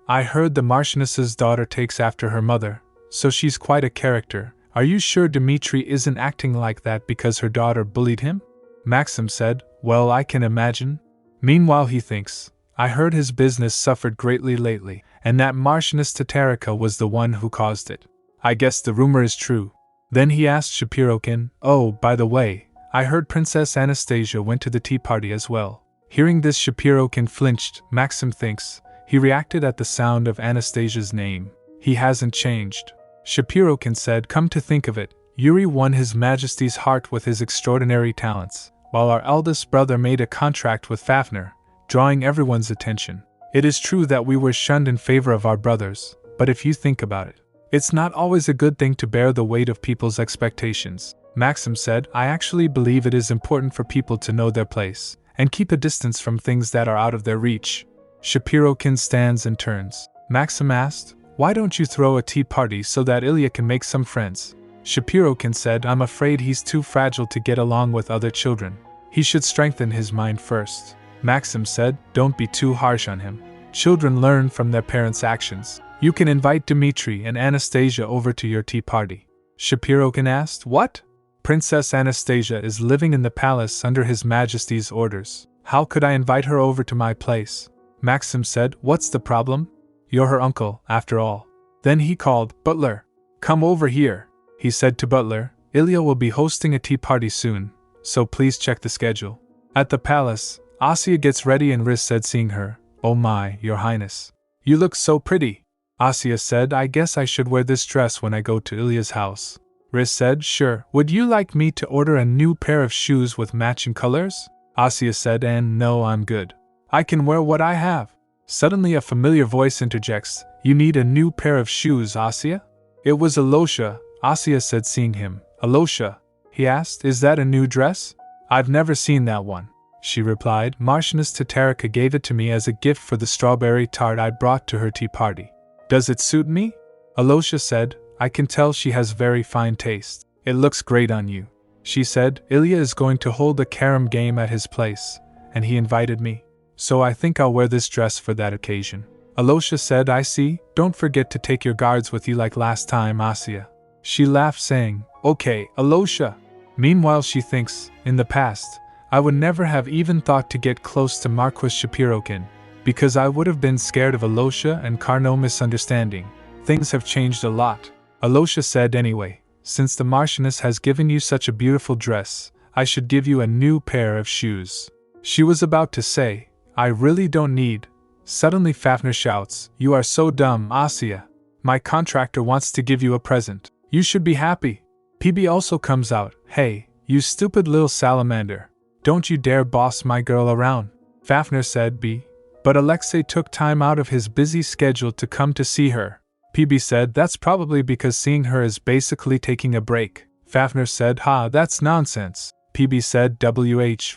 I heard the Marchioness's daughter takes after her mother, so she's quite a character. Are you sure Dmitri isn't acting like that because her daughter bullied him?" Maxim said, "Well, I can imagine. Meanwhile he thinks, I heard his business suffered greatly lately, and that Marchioness Tatarika was the one who caused it. I guess the rumor is true." Then he asked Shapirokin, "Oh, by the way, I heard Princess Anastasia went to the tea party as well." Hearing this, Shapirokin flinched. Maxim thinks he reacted at the sound of Anastasia's name. He hasn't changed. Shapirokin said, "Come to think of it, Yuri won His Majesty's heart with his extraordinary talents, while our eldest brother made a contract with Fafnir, drawing everyone's attention. It is true that we were shunned in favor of our brothers, but if you think about it, it's not always a good thing to bear the weight of people's expectations." Maxim said, "I actually believe it is important for people to know their place, and keep a distance from things that are out of their reach." Shapirokin stands and turns. Maxim asked, "Why don't you throw a tea party so that Ilya can make some friends?" Shapirokin said, "I'm afraid he's too fragile to get along with other children. He should strengthen his mind first." Maxim said, "Don't be too harsh on him. Children learn from their parents' actions. You can invite Dmitri and Anastasia over to your tea party." Shapirokin asked, "What?" "Princess Anastasia is living in the palace under His Majesty's orders. How could I invite her over to my place?" Maxim said, "What's the problem? You're her uncle, after all." Then he called, "Butler, come over here." He said to Butler, "Ilya will be hosting a tea party soon, so please check the schedule." At the palace, Asya gets ready and Riz said, seeing her, "Oh my, Your Highness. You look so pretty." Asya said, "I guess I should wear this dress when I go to Ilya's house." Riz said, "Sure. Would you like me to order a new pair of shoes with matching colors?" Asya said, "And no, I'm good. I can wear what I have." Suddenly a familiar voice interjects, "You need a new pair of shoes, Asya?" It was Alosha. Asya said, seeing him, "Alosha," he asked, "is that a new dress?" "I've never seen that one," she replied. "Marchioness Tatarika gave it to me as a gift for the strawberry tart I brought to her tea party." "Does it suit me?" Alosha said, "I can tell she has very fine taste. It looks great on you." She said, "Ilya is going to hold a carom game at his place, and he invited me. So I think I'll wear this dress for that occasion." Alosha said, "I see. Don't forget to take your guards with you like last time, Asya." She laughed, saying, "Okay, Alosha." Meanwhile she thinks, in the past, I would never have even thought to get close to Marquis Shapirokin, because I would have been scared of Alosha and Carnot misunderstanding. Things have changed a lot. Alosha said, "Anyway, since the Marchioness has given you such a beautiful dress, I should give you a new pair of shoes." She was about to say, "I really don't need." Suddenly Fafnir shouts, "You are so dumb, Asya. My contractor wants to give you a present. You should be happy." PB also comes out, "Hey, you stupid little salamander. Don't you dare boss my girl around." Fafnir said, "B. But Alexei took time out of his busy schedule to come to see her." PB said, "That's probably because seeing her is basically taking a break." Fafnir said, "Ha, that's nonsense." PB said,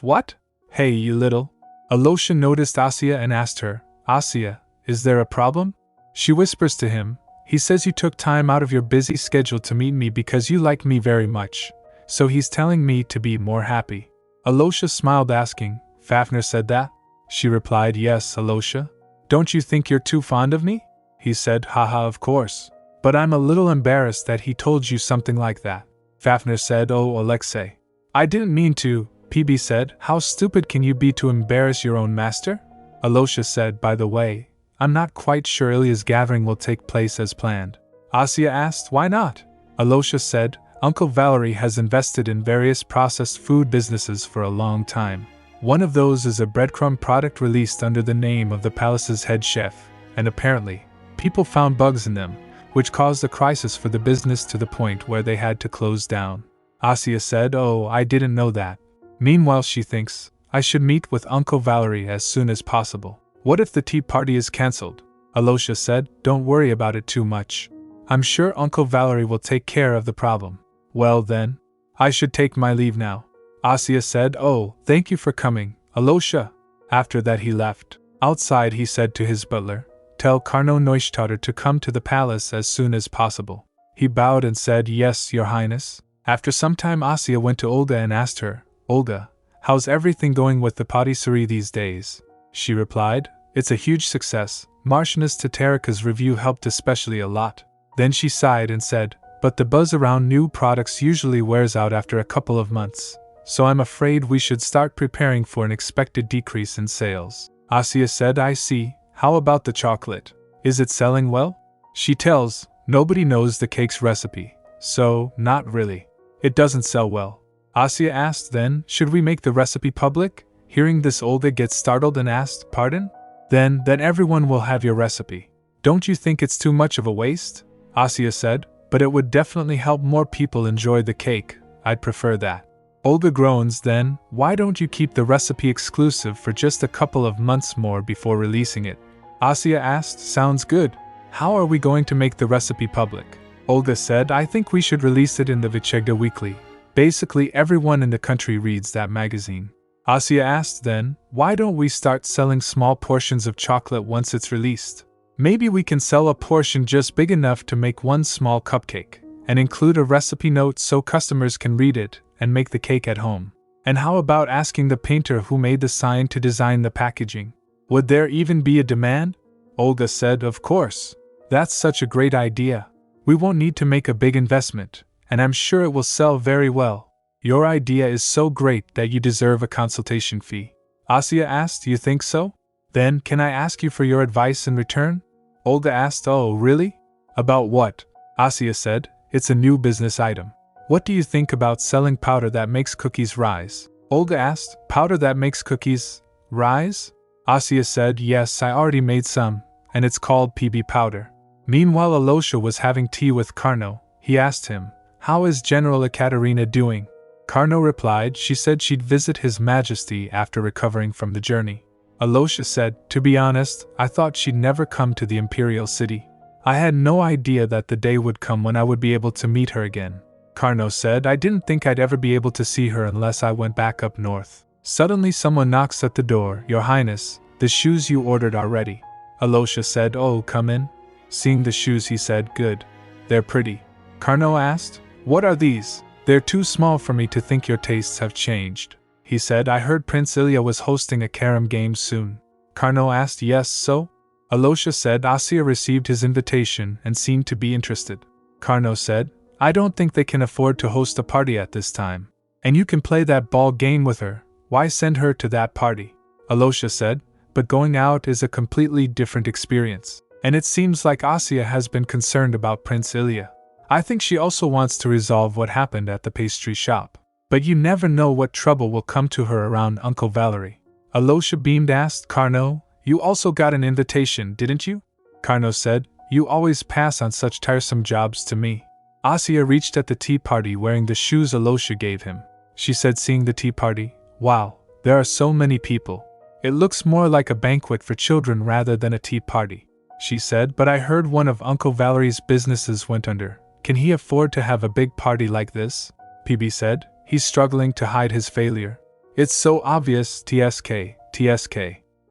What? Hey, you little. Alosha noticed Asya and asked her, "Asya, is there a problem?" She whispers to him, "He says you took time out of your busy schedule to meet me because you like me very much, so he's telling me to be more happy." Alosha smiled, asking, "Fafnir said that?" She replied, "Yes, Alosha. Don't you think you're too fond of me?" He said, "Haha, of course. But I'm a little embarrassed that he told you something like that." Fafnir said, "Oh, Alexei. I didn't mean to." PB said, "How stupid can you be to embarrass your own master?" Alosha said, "By the way, I'm not quite sure Ilya's gathering will take place as planned." Asya asked, "Why not?" Alosha said, "Uncle Valery has invested in various processed food businesses for a long time. One of those is a breadcrumb product released under the name of the palace's head chef, and apparently, people found bugs in them, which caused a crisis for the business to the point where they had to close down." Asya said, "Oh, I didn't know that." Meanwhile she thinks, I should meet with Uncle Valery as soon as possible. What if the tea party is cancelled? Alosha said, "Don't worry about it too much. I'm sure Uncle Valery will take care of the problem." "Well then," I should take my leave now. Asya said, oh, thank you for coming, Alosha. After that he left. Outside he said to his butler, tell Karno Neustadt to come to the palace as soon as possible. He bowed and said, yes, your highness. After some time Asya went to Olga and asked her, Olga, how's everything going with the patisserie these days? She replied, it's a huge success. Marchioness Tatarika's review helped especially a lot. Then she sighed and said, but the buzz around new products usually wears out after a couple of months. So I'm afraid we should start preparing for an expected decrease in sales. Asya said, I see. How about the chocolate? Is it selling well? She tells, nobody knows the cake's recipe. So, not really. It doesn't sell well. Asya asked then, should we make the recipe public? Hearing this, Olga gets startled and asked, pardon? Then everyone will have your recipe. Don't you think it's too much of a waste? Asya said, but it would definitely help more people enjoy the cake. I'd prefer that. Olga groans then, why don't you keep the recipe exclusive for just a couple of months more before releasing it? Asya asked, sounds good. How are we going to make the recipe public? Olga said, I think we should release it in the Vichegda Weekly. Basically everyone in the country reads that magazine. Asya asked then, why don't we start selling small portions of chocolate once it's released? Maybe we can sell a portion just big enough to make one small cupcake, and include a recipe note so customers can read it and make the cake at home. And how about asking the painter who made the sign to design the packaging? Would there even be a demand? Olga said, of course. That's such a great idea. We won't need to make a big investment, and I'm sure it will sell very well. Your idea is so great that you deserve a consultation fee. Asya asked, you think so? Then, can I ask you for your advice in return? Olga asked, oh, really? About what? Asya said, it's a new business item. What do you think about selling powder that makes cookies rise? Olga asked, powder that makes cookies rise? Asya said, yes, I already made some, and it's called PB powder. Meanwhile, Alosha was having tea with Karno. He asked him, how is General Ekaterina doing? Karno replied, she said she'd visit His Majesty after recovering from the journey. Alosha said, to be honest, I thought she'd never come to the imperial city. I had no idea that the day would come when I would be able to meet her again. Karno said, I didn't think I'd ever be able to see her unless I went back up north. Suddenly someone knocks at the door. Your Highness, the shoes you ordered are ready. Alosha said, oh, come in. Seeing the shoes, he said, good. They're pretty. Karno asked, what are these? They're too small for me to think your tastes have changed. He said, I heard Prince Ilya was hosting a carom game soon. Karno asked, yes, so? Alosha said, Asya received his invitation and seemed to be interested. Karno said, I don't think they can afford to host a party at this time. And you can play that ball game with her. Why send her to that party? Alosha said, but going out is a completely different experience. And it seems like Asya has been concerned about Prince Ilya. I think she also wants to resolve what happened at the pastry shop. But you never know what trouble will come to her around Uncle Valerie. Alosha beamed asked Karno, you also got an invitation, didn't you? Karno said, you always pass on such tiresome jobs to me. Asya reached at the tea party wearing the shoes Alosha gave him. She said, seeing the tea party, wow, there are so many people. It looks more like a banquet for children rather than a tea party. She said, but I heard one of Uncle Valerie's businesses went under. Can he afford to have a big party like this? PB said, he's struggling to hide his failure. It's so obvious, TSK.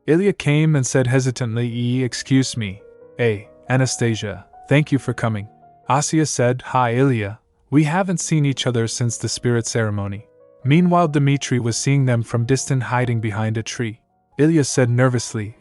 Ilya came and said hesitantly, excuse me. Anastasia, thank you for coming. Asya said, hi Ilya, we haven't seen each other since the spirit ceremony. Meanwhile, Dmitri was seeing them from distant, hiding behind a tree. Ilya said nervously,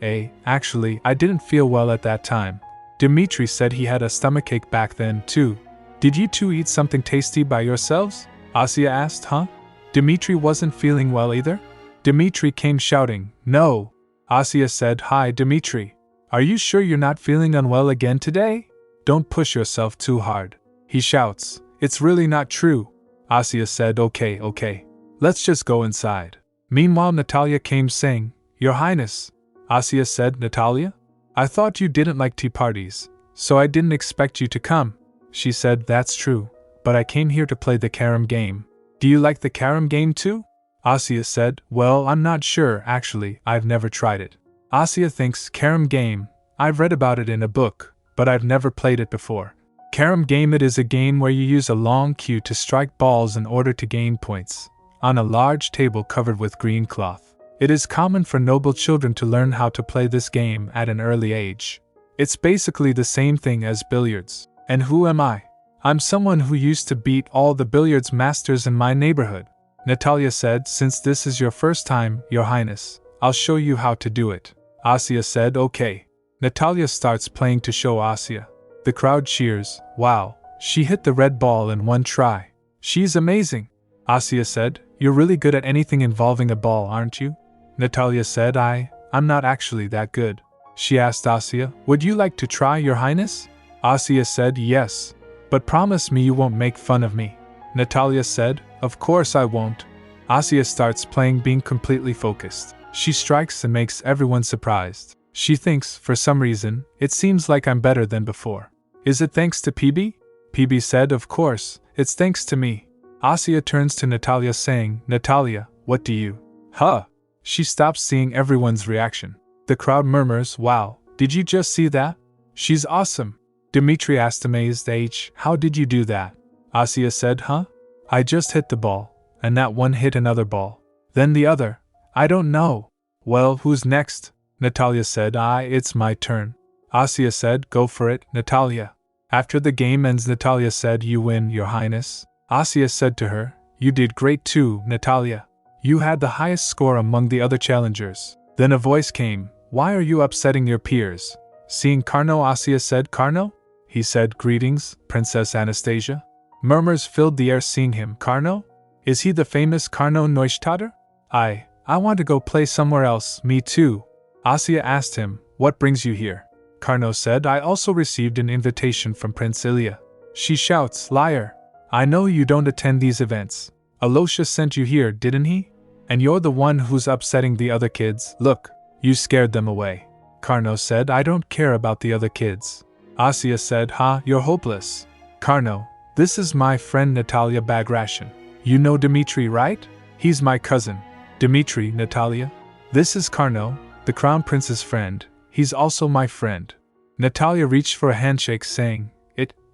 actually, I didn't feel well at that time. Dmitri said he had a stomachache back then, too. Did you two eat something tasty by yourselves? Asya asked, huh? Dmitri wasn't feeling well either? Dmitri came shouting, no. Asya said, hi Dmitri. Are you sure you're not feeling unwell again today? Don't push yourself too hard. He shouts, it's really not true. Asya said, okay. Let's just go inside. Meanwhile, Natalia came saying, Your Highness. Asya said, Natalia? I thought you didn't like tea parties, so I didn't expect you to come. She said, that's true, but I came here to play the carom game. Do you like the carom game too? Asya said, well, I'm not sure, actually, I've never tried it. Asya thinks, carom game, I've read about it in a book, but I've never played it before. Carom game. It is a game where you use a long cue to strike balls in order to gain points, on a large table covered with green cloth. It is common for noble children to learn how to play this game at an early age. It's basically the same thing as billiards. And who am I? I'm someone who used to beat all the billiards masters in my neighborhood, Natalia said. Since this is your first time, Your Highness, I'll show you how to do it. Asya said, okay. Natalia starts playing to show Asya. The crowd cheers. Wow, she hit the red ball in one try. She's amazing. Asya said, you're really good at anything involving a ball, aren't you? Natalia said, I'm not actually that good. She asked Asya, would you like to try, Your Highness? Asya said, yes. But promise me you won't make fun of me. Natalia said, of course I won't. Asya starts playing, being completely focused. She strikes and makes everyone surprised. She thinks, for some reason, it seems like I'm better than before. Is it thanks to PB? PB said, of course, it's thanks to me. Asya turns to Natalia saying, Natalia, what do you? Huh? She stops, seeing everyone's reaction. The crowd murmurs, wow, did you just see that? She's awesome. Dmitri asked, amazed, how did you do that? Asya said, huh? I just hit the ball, and that one hit another ball. Then the other. I don't know. Well, who's next? Natalia said, it's my turn. Asya said, go for it, Natalia. After the game ends, Natalia said, you win, Your Highness. Asya said to her, you did great too, Natalia. You had the highest score among the other challengers. Then a voice came, why are you upsetting your peers? Seeing Carno, Asya said, Carno? He said, greetings, Princess Anastasia. Murmurs filled the air seeing him. Carno? Is he the famous Carno Neustadt? I want to go play somewhere else. Me too. Asya asked him, what brings you here? Carno said, I also received an invitation from Prince Ilya. She shouts, liar. I know you don't attend these events. Alosha sent you here, didn't he? And you're the one who's upsetting the other kids. Look, you scared them away. Carno said, I don't care about the other kids. Asya said, you're hopeless. Carno, this is my friend Natalia Bagration. You know Dmitri, right? He's my cousin. Dmitri, Natalia. This is Carno, the crown prince's friend. He's also my friend. Natalia reached for a handshake, saying,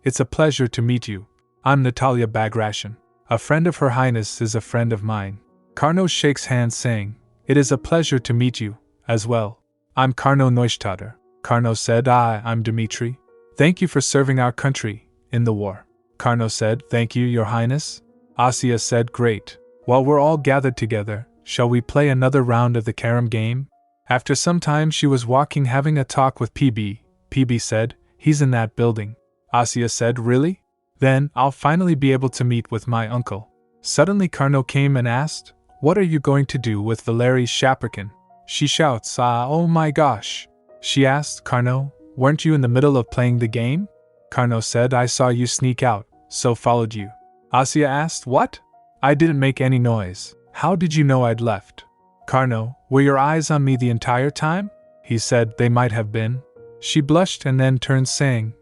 It's a pleasure to meet you. I'm Natalia Bagration. A friend of Her Highness is a friend of mine. Carno shakes hands, saying, it is a pleasure to meet you, as well. I'm Carno Neustadt. Carno said, I'm Dmitri. Thank you for serving our country in the war. Carno said, thank you, Your Highness. Asya said, great. While we're all gathered together, shall we play another round of the carom game? After some time she was walking having a talk with PB. PB said, he's in that building. Asya said, really? Then I'll finally be able to meet with my uncle. Suddenly Carno came and asked, what are you going to do with Valeri's Shaperkin? She shouts, oh my gosh. She asked, Carno, weren't you in the middle of playing the game? Carno said, I saw you sneak out, so followed you. Asya asked, what? I didn't make any noise. How did you know I'd left? Carno, were your eyes on me the entire time? He said, they might have been. She blushed and then turned, saying,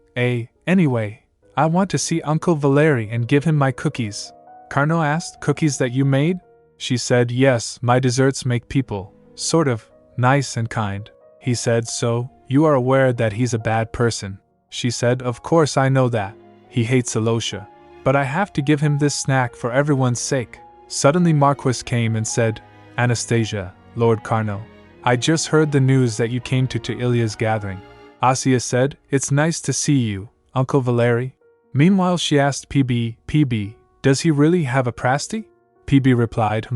anyway, I want to see Uncle Valeri and give him my cookies. Carno asked, cookies that you made? She said, yes, my desserts make people, sort of, nice and kind. He said, so, you are aware that he's a bad person? She said, of course I know that. He hates Alosha. But I have to give him this snack for everyone's sake. Suddenly Marquis came and said, Anastasia, Lord Carno, I just heard the news that you came to Ilya's gathering. Asya said, it's nice to see you, Uncle Valeri. Meanwhile she asked PB, does he really have a prasty? PB replied,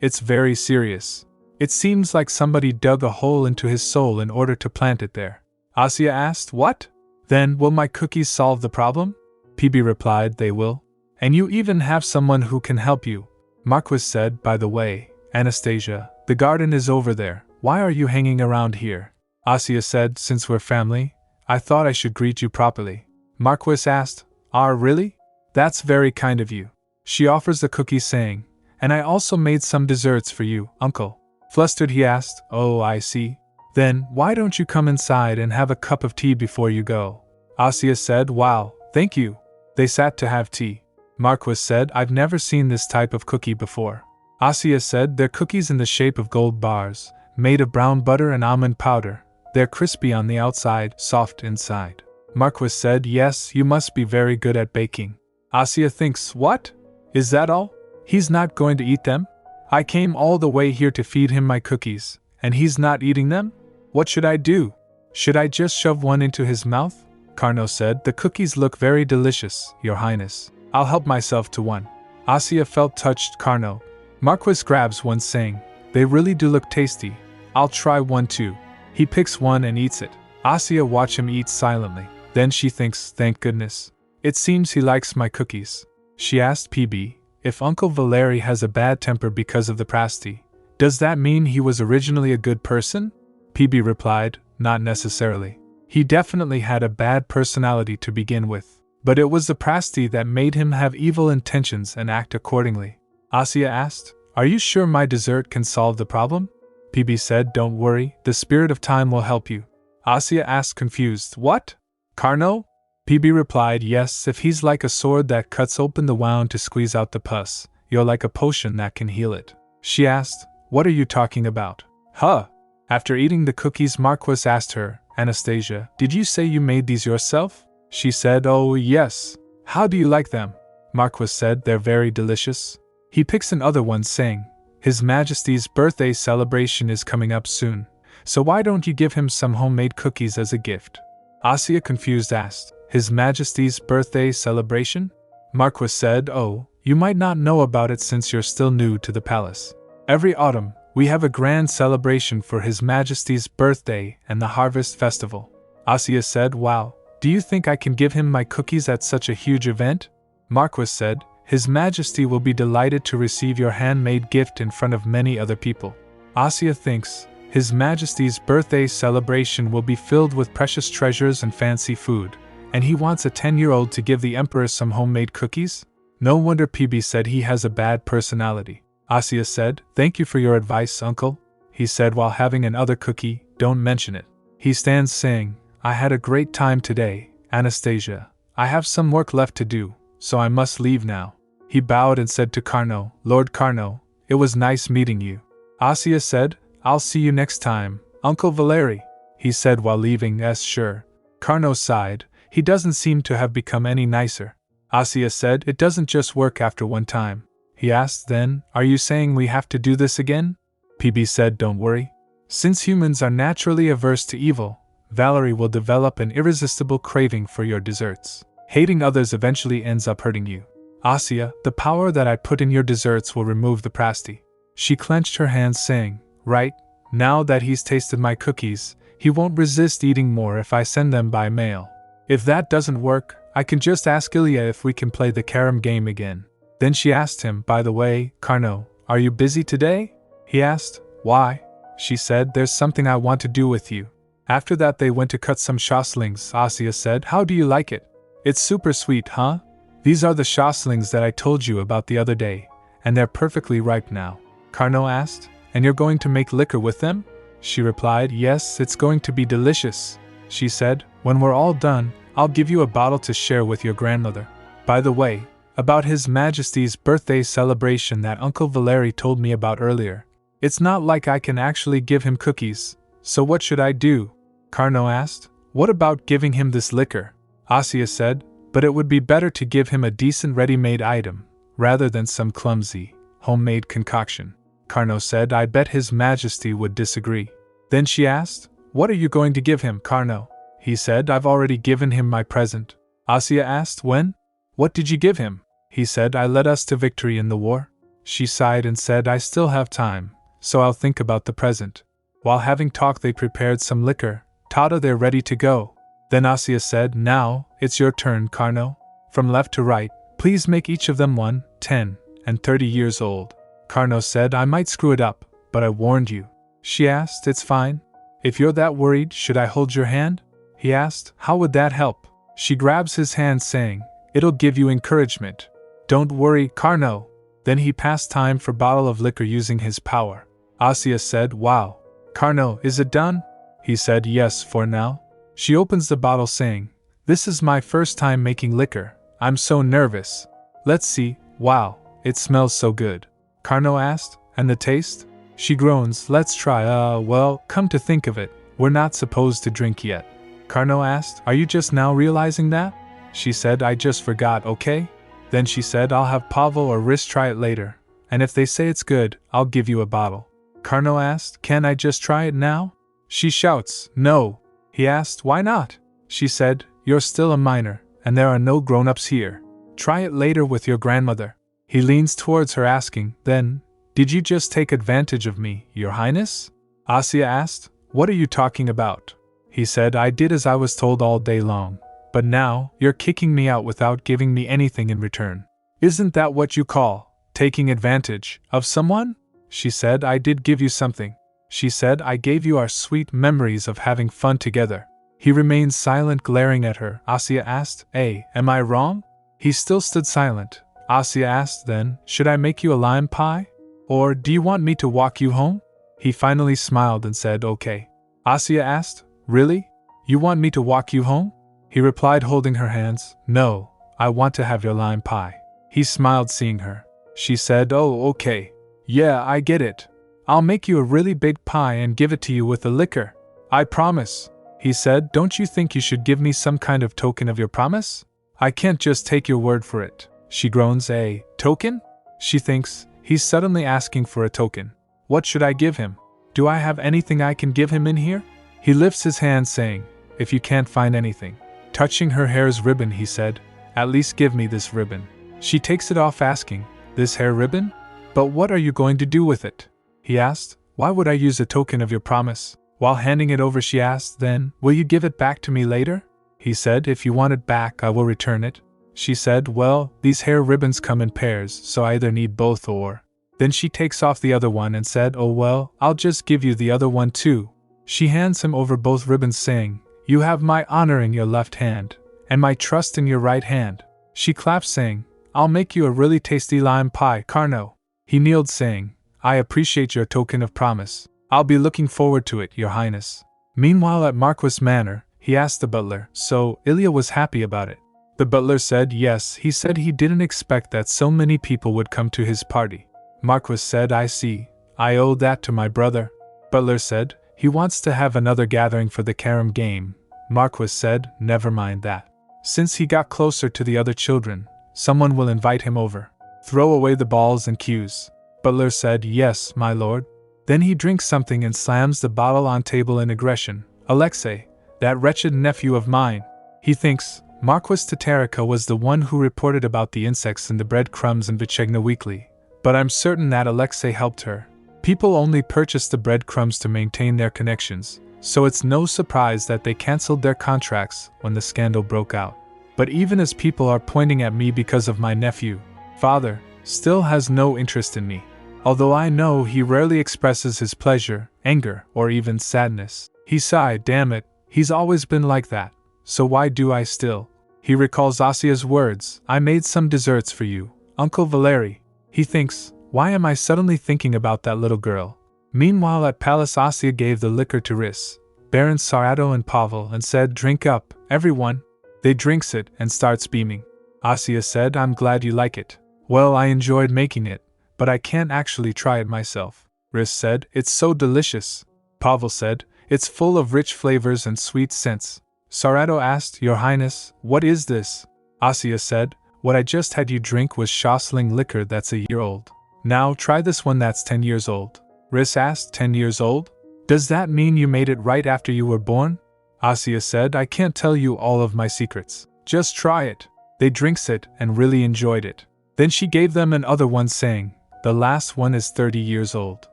it's very serious. It seems like somebody dug a hole into his soul in order to plant it there. Asya asked, what? Then will my cookies solve the problem? PB replied, they will. And you even have someone who can help you. Marquis said, by the way, Anastasia, the garden is over there. Why are you hanging around here? Asya said, since we're family, I thought I should greet you properly. Marquis asked, really? That's very kind of you. She offers the cookie, saying, and I also made some desserts for you, uncle. Flustered he asked, oh, I see. Then, why don't you come inside and have a cup of tea before you go? Asya said, wow, thank you. They sat to have tea. Marquis said, I've never seen this type of cookie before. Asya said, they're cookies in the shape of gold bars, made of brown butter and almond powder. They're crispy on the outside, soft inside. Marquis said, yes, you must be very good at baking. Asya thinks, what? Is that all? He's not going to eat them? I came all the way here to feed him my cookies, and he's not eating them? What should I do? Should I just shove one into his mouth? Carnot said, the cookies look very delicious, Your Highness. I'll help myself to one. Asya felt touched. Carnot. Marquis grabs one, saying, they really do look tasty. I'll try one too. He picks one and eats it. Asya watch him eat silently. Then she thinks, thank goodness. It seems he likes my cookies. She asked PB, if Uncle Valery has a bad temper because of the pasty, does that mean he was originally a good person? PB replied, not necessarily. He definitely had a bad personality to begin with, but it was the pasty that made him have evil intentions and act accordingly. Asya asked, are you sure my dessert can solve the problem? PB said, don't worry, the spirit of time will help you. Asya asked confused, what? Carnot? PB replied, yes, if he's like a sword that cuts open the wound to squeeze out the pus, you're like a potion that can heal it. She asked, what are you talking about? Huh? After eating the cookies, Marquis asked her, Anastasia, did you say you made these yourself? She said, oh yes. How do you like them? Marquis said, they're very delicious. He picks another one, saying, His Majesty's birthday celebration is coming up soon, so why don't you give him some homemade cookies as a gift? Asya, confused, asked, His Majesty's birthday celebration? Marquis said, oh, you might not know about it since you're still new to the palace. Every autumn, we have a grand celebration for His Majesty's birthday and the Harvest Festival. Asya said, wow, do you think I can give him my cookies at such a huge event? Marquis said, His Majesty will be delighted to receive your handmade gift in front of many other people. Asya thinks, His Majesty's birthday celebration will be filled with precious treasures and fancy food, and he wants a 10-year-old to give the Emperor some homemade cookies? No wonder PB said he has a bad personality. Asya said, thank you for your advice, uncle. He said while having another cookie, don't mention it. He stands saying, I had a great time today, Anastasia. I have some work left to do, so I must leave now. He bowed and said to Carnot, Lord Carnot, it was nice meeting you. Asya said, I'll see you next time, Uncle Valery. He said while leaving. Sure. Carnot sighed, he doesn't seem to have become any nicer. Asya said, it doesn't just work after one time. He asked then, are you saying we have to do this again? PB said, don't worry. Since humans are naturally averse to evil, Valerie will develop an irresistible craving for your desserts. Hating others eventually ends up hurting you. Asya, the power that I put in your desserts will remove the pasty. She clenched her hands saying, right, now that he's tasted my cookies, he won't resist eating more if I send them by mail. If that doesn't work, I can just ask Ilya if we can play the carom game again. Then she asked him, by the way, Carnot, are you busy today? He asked, why? She said, there's something I want to do with you. After that they went to cut some shoslings. Asya said, how do you like it? It's super sweet, huh? These are the shoslings that I told you about the other day, and they're perfectly ripe now. Carnot asked, and you're going to make liquor with them? She replied, yes, it's going to be delicious. She said, when we're all done, I'll give you a bottle to share with your grandmother. By the way, about His Majesty's birthday celebration that Uncle Valery told me about earlier, it's not like I can actually give him cookies, so what should I do? Carnot asked, what about giving him this liquor? Asya said, but it would be better to give him a decent ready-made item, rather than some clumsy, homemade concoction. Carnot said, I bet His Majesty would disagree. Then she asked, what are you going to give him, Carnot? He said, I've already given him my present. Asya asked, when? What did you give him? He said, I led us to victory in the war. She sighed and said, I still have time, so I'll think about the present. While having talked they prepared some liquor. Tada, they're ready to go. Then Asya said, now, it's your turn, Carnot. From left to right, please make each of them 1, 10, and 30 years old. Carnot said, I might screw it up, but I warned you. She asked, it's fine. If you're that worried, should I hold your hand? He asked, how would that help? She grabs his hand saying, it'll give you encouragement. Don't worry, Carnot. Then he passed time for bottle of liquor using his power. Asya said, wow. Carnot, is it done? He said, yes, for now. She opens the bottle saying, this is my first time making liquor. I'm so nervous. Let's see, wow, it smells so good. Carnot asked, and the taste? She groans, let's try. Well, come to think of it, we're not supposed to drink yet. Carno asked, are you just now realizing that? She said, I just forgot, okay? Then she said, I'll have Pavel or Riss try it later, and if they say it's good, I'll give you a bottle. Carno asked, can I just try it now? She shouts, no. He asked, why not? She said, you're still a minor, and there are no grown-ups here. Try it later with your grandmother. He leans towards her asking, then, did you just take advantage of me, Your Highness? Asya asked, what are you talking about? He said, I did as I was told all day long, but now, you're kicking me out without giving me anything in return. Isn't that what you call taking advantage of someone? She said, I did give you something. She said, I gave you our sweet memories of having fun together. He remained silent, glaring at her. Asya asked, am I wrong? He still stood silent. Asya asked then, should I make you a lime pie? Or do you want me to walk you home? He finally smiled and said, okay. Asya asked, really? You want me to walk you home? He replied, holding her hands, no, I want to have your lime pie. He smiled, seeing her. She said, oh, okay. Yeah, I get it. I'll make you a really big pie and give it to you with the liquor. I promise. He said, don't you think you should give me some kind of token of your promise? I can't just take your word for it. She groans, a token? She thinks, he's suddenly asking for a token. What should I give him? Do I have anything I can give him in here? He lifts his hand, saying, if you can't find anything. Touching her hair's ribbon, he said, at least give me this ribbon. She takes it off, asking, this hair ribbon? But what are you going to do with it? He asked, why would I use a token of your promise? While handing it over, she asked, then, will you give it back to me later? He said, if you want it back, I will return it. She said, well, these hair ribbons come in pairs, so I either need both or. Then she takes off the other one and said, oh well, I'll just give you the other one too. She hands him over both ribbons, saying, you have my honor in your left hand, and my trust in your right hand. She claps, saying, I'll make you a really tasty lime pie, Carno. He kneeled, saying, I appreciate your token of promise. I'll be looking forward to it, Your Highness. Meanwhile, at Marquis Manor, he asked the butler, so Ilya was happy about it. The butler said yes. He said he didn't expect that so many people would come to his party. Marquis said, I see. I owe that to my brother. Butler said, he wants to have another gathering for the carom game. Marquis said, never mind that. Since he got closer to the other children, someone will invite him over. Throw away the balls and cues. Butler said, yes, my lord. Then he drinks something and slams the bottle on table in aggression. Alexei, that wretched nephew of mine. He thinks, Marquis Tatarika was the one who reported about the insects in the breadcrumbs in Vichegna Weekly. But I'm certain that Alexei helped her. People only purchased the breadcrumbs to maintain their connections, so it's no surprise that they cancelled their contracts when the scandal broke out. But even as people are pointing at me because of my nephew, father still has no interest in me. Although I know he rarely expresses his pleasure, anger, or even sadness. He sighed, damn it, he's always been like that, so why do I still? He recalls Asya's words, I made some desserts for you, Uncle Valery. He thinks, why am I suddenly thinking about that little girl? Meanwhile at Palace, Asya gave the liquor to Riss, Baron Sarato and Pavel and said, drink up, everyone. They drinks it and starts beaming. Asya said, I'm glad you like it. Well, I enjoyed making it, but I can't actually try it myself. Riss said, it's so delicious. Pavel said, it's full of rich flavors and sweet scents. Sarato asked, Your Highness, what is this? Asya said, what I just had you drink was Shosling liquor that's a year old. Now try this one that's 10 years old. Riss asked, 10 years old? Does that mean you made it right after you were born? Asya said, I can't tell you all of my secrets. Just try it. They drinks it and really enjoyed it. Then she gave them another one, saying, the last one is 30 years old.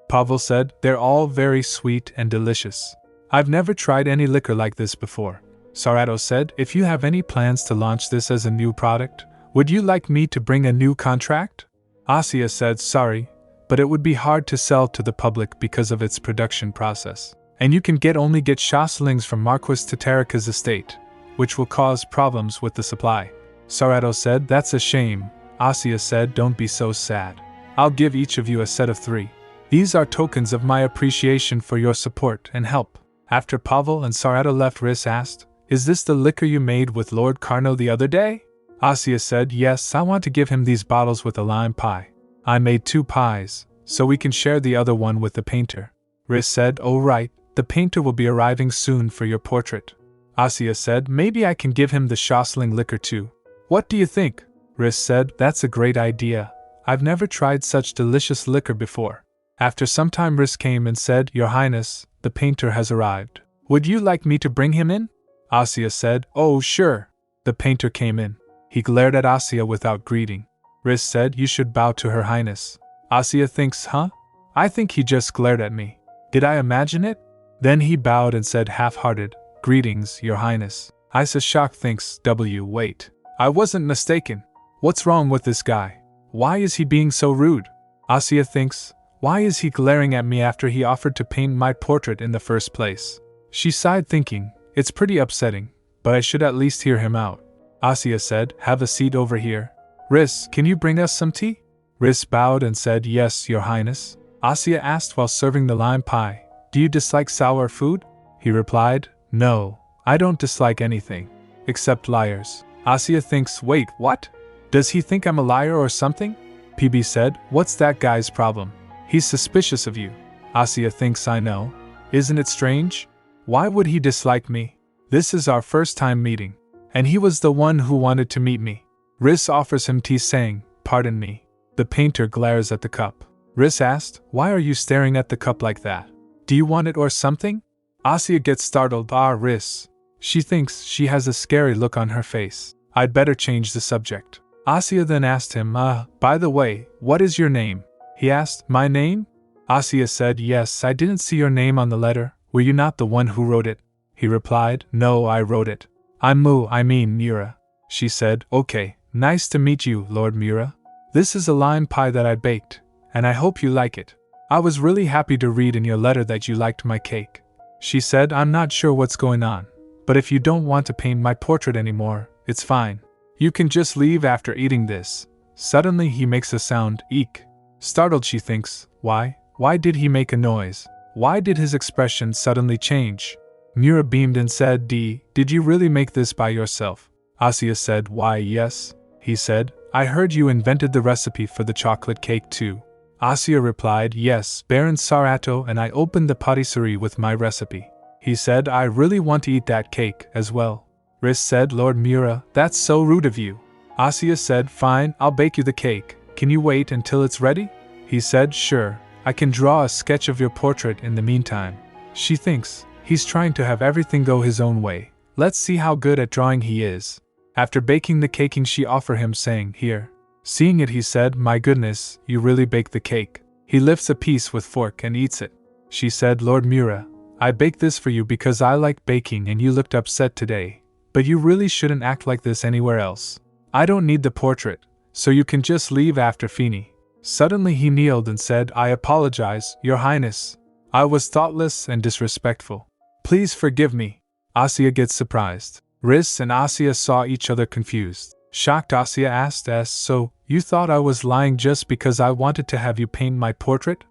Pavel said, they're all very sweet and delicious. I've never tried any liquor like this before. Sarato said, if you have any plans to launch this as a new product, would you like me to bring a new contract? Asya said, sorry, but it would be hard to sell to the public because of its production process. And you can only get Shoslings from Marquis Tatarika's estate, which will cause problems with the supply. Sarato said, that's a shame. Asya said, don't be so sad. I'll give each of you a set of 3. These are tokens of my appreciation for your support and help. After Pavel and Sarato left, Riss asked, is this the liquor you made with Lord Carno the other day? Asya said, yes, I want to give him these bottles with a lime pie. I made 2 pies, so we can share the other one with the painter. Riss said, oh right, the painter will be arriving soon for your portrait. Asya said, maybe I can give him the Shosling liquor too. What do you think? Riss said, that's a great idea. I've never tried such delicious liquor before. After some time Riss came and said, Your Highness, the painter has arrived. Would you like me to bring him in? Asya said, oh sure. The painter came in. He glared at Asya without greeting. Riss said, you should bow to Her Highness. Asya thinks, huh? I think he just glared at me. Did I imagine it? Then he bowed and said half-hearted, Greetings, Your Highness. Asya shocked thinks, wait. I wasn't mistaken. What's wrong with this guy? Why is he being so rude? Asya thinks, why is he glaring at me after he offered to paint my portrait in the first place? She sighed thinking, it's pretty upsetting, but I should at least hear him out. Asya said, have a seat over here. Riss, can you bring us some tea? Riss bowed and said, yes, Your Highness. Asya asked while serving the lime pie, do you dislike sour food? He replied, no, I don't dislike anything. Except liars. Asya thinks, wait, what? Does he think I'm a liar or something? PB said, what's that guy's problem? He's suspicious of you. Asya thinks, I know. Isn't it strange? Why would he dislike me? This is our first time meeting. And he was the one who wanted to meet me. Riss offers him tea saying, pardon me. The painter glares at the cup. Riss asked, why are you staring at the cup like that? Do you want it or something? Asya gets startled, Riss. She thinks she has a scary look on her face. I'd better change the subject. Asya then asked him, by the way, what is your name? He asked, my name? Asya said, yes, I didn't see your name on the letter. Were you not the one who wrote it? He replied, no, I wrote it. I'm Mura. She said, okay, nice to meet you, Lord Mura. This is a lime pie that I baked, and I hope you like it. I was really happy to read in your letter that you liked my cake. She said, I'm not sure what's going on, but if you don't want to paint my portrait anymore, it's fine. You can just leave after eating this. Suddenly he makes a sound, eek. Startled she thinks, why? Why did he make a noise? Why did his expression suddenly change? Mura beamed and said, did you really make this by yourself? Asya said, why yes. He said, I heard you invented the recipe for the chocolate cake too. Asya replied, yes, Baron Sarato and I opened the patisserie with my recipe. He said, I really want to eat that cake as well. Riss said, Lord Mura, that's so rude of you. Asya said, fine, I'll bake you the cake. Can you wait until it's ready? He said, sure, I can draw a sketch of your portrait in the meantime. She thinks, he's trying to have everything go his own way. Let's see how good at drawing he is. After baking the cake she offered him saying, here. Seeing it he said, my goodness, you really baked the cake. He lifts a piece with fork and eats it. She said, Lord Mura, I baked this for you because I like baking and you looked upset today. But you really shouldn't act like this anywhere else. I don't need the portrait, so you can just leave after Feeney. Suddenly he kneeled and said, I apologize, Your Highness. I was thoughtless and disrespectful. Please forgive me. Asya gets surprised. Riss and Asya saw each other confused. Shocked, Asya asked, so, you thought I was lying just because I wanted to have you paint my portrait?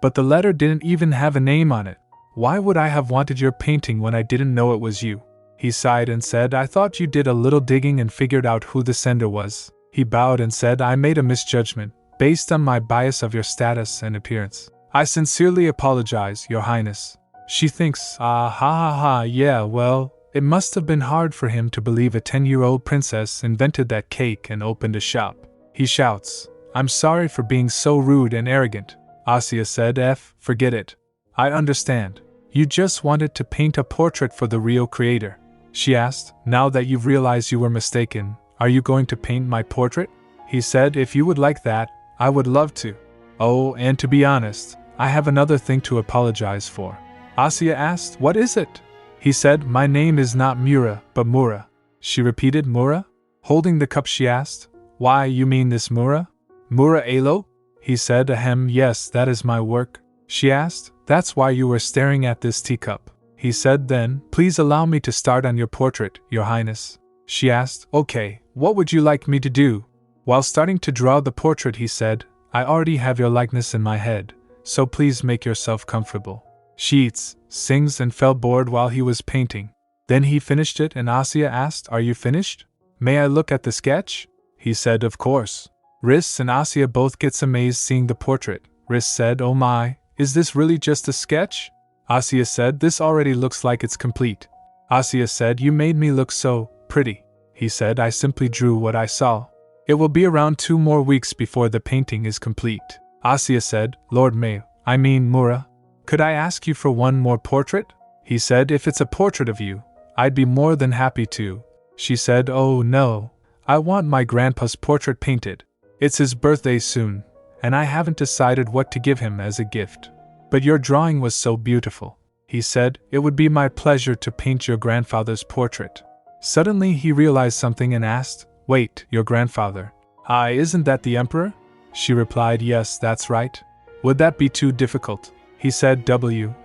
But the letter didn't even have a name on it. Why would I have wanted your painting when I didn't know it was you? He sighed and said, I thought you did a little digging and figured out who the sender was. He bowed and said, I made a misjudgment, based on my bias of your status and appearance. I sincerely apologize, Your Highness. She thinks, yeah, well, it must have been hard for him to believe a 10-year-old princess invented that cake and opened a shop. He shouts, I'm sorry for being so rude and arrogant. Asya said, forget it. I understand. You just wanted to paint a portrait for the real creator. She asked, now that you've realized you were mistaken, are you going to paint my portrait? He said, if you would like that, I would love to. Oh, and to be honest, I have another thing to apologize for. Asya asked, what is it? He said, my name is not Mura, but Mura. She repeated, Mura? Holding the cup she asked, why, you mean this Mura? Mura Alo? He said, yes, that is my work. She asked, that's why you were staring at this teacup. He said then, please allow me to start on your portrait, Your Highness. She asked, okay, what would you like me to do? While starting to draw the portrait he said, I already have your likeness in my head, so please make yourself comfortable. She eats, sings and felt bored while he was painting. Then he finished it and Asya asked, are you finished? May I look at the sketch? He said, of course. Riss and Asya both gets amazed seeing the portrait. Riss said, oh my, is this really just a sketch? Asya said, this already looks like it's complete. Asya said, "You made me look so pretty." He said, "I simply drew what I saw. It will be around 2 more weeks before the painting is complete." Asya said, "Lord Mura, could I ask you for one more portrait?" He said, "If it's a portrait of you, I'd be more than happy to." She said, "Oh no, I want my grandpa's portrait painted. It's his birthday soon, and I haven't decided what to give him as a gift. But your drawing was so beautiful." He said, "It would be my pleasure to paint your grandfather's portrait." Suddenly he realized something and asked, "Wait, your grandfather? Isn't that the emperor?" She replied, "Yes, that's right. Would that be too difficult?" He said,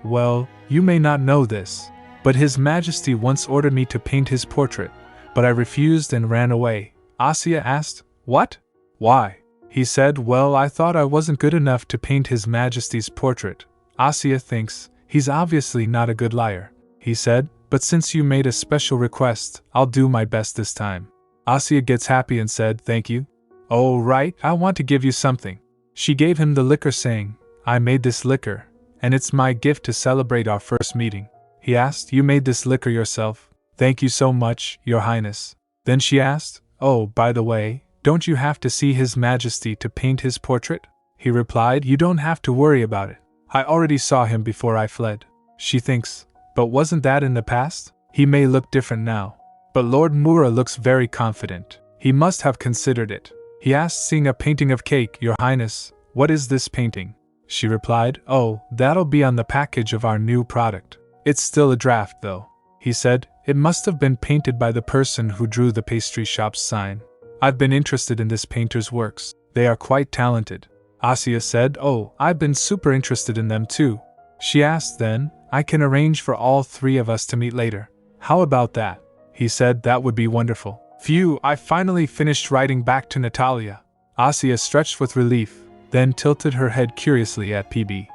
"Well, you may not know this, but His Majesty once ordered me to paint his portrait, but I refused and ran away." Asya asked, "What? Why?" He said, "Well, I thought I wasn't good enough to paint His Majesty's portrait. Asya thinks he's obviously not a good liar." He said, "But since you made a special request, I'll do my best this time." Asya gets happy and said, "Thank you." "Oh right, I want to give you something." She gave him the liquor saying, "I made this liquor, and it's my gift to celebrate our first meeting." He asked, "You made this liquor yourself?" "Thank you so much, Your Highness." Then she asked, "Oh, by the way, don't you have to see His Majesty to paint his portrait?" He replied, "You don't have to worry about it. I already saw him before I fled." She thinks, "But wasn't that in the past? He may look different now." But Lord Mura looks very confident. He must have considered it. He asked, seeing a painting of cake, "Your Highness, what is this painting?" She replied, "Oh, that'll be on the package of our new product. It's still a draft, though." He said, "It must have been painted by the person who drew the pastry shop's sign. I've been interested in this painter's works. They are quite talented." Asya said, "Oh, I've been super interested in them too." She asked then, "I can arrange for all 3 of us to meet later. How about that?" He said, "That would be wonderful." Phew, I finally finished writing back to Natalia. Asya stretched with relief, then tilted her head curiously at PB.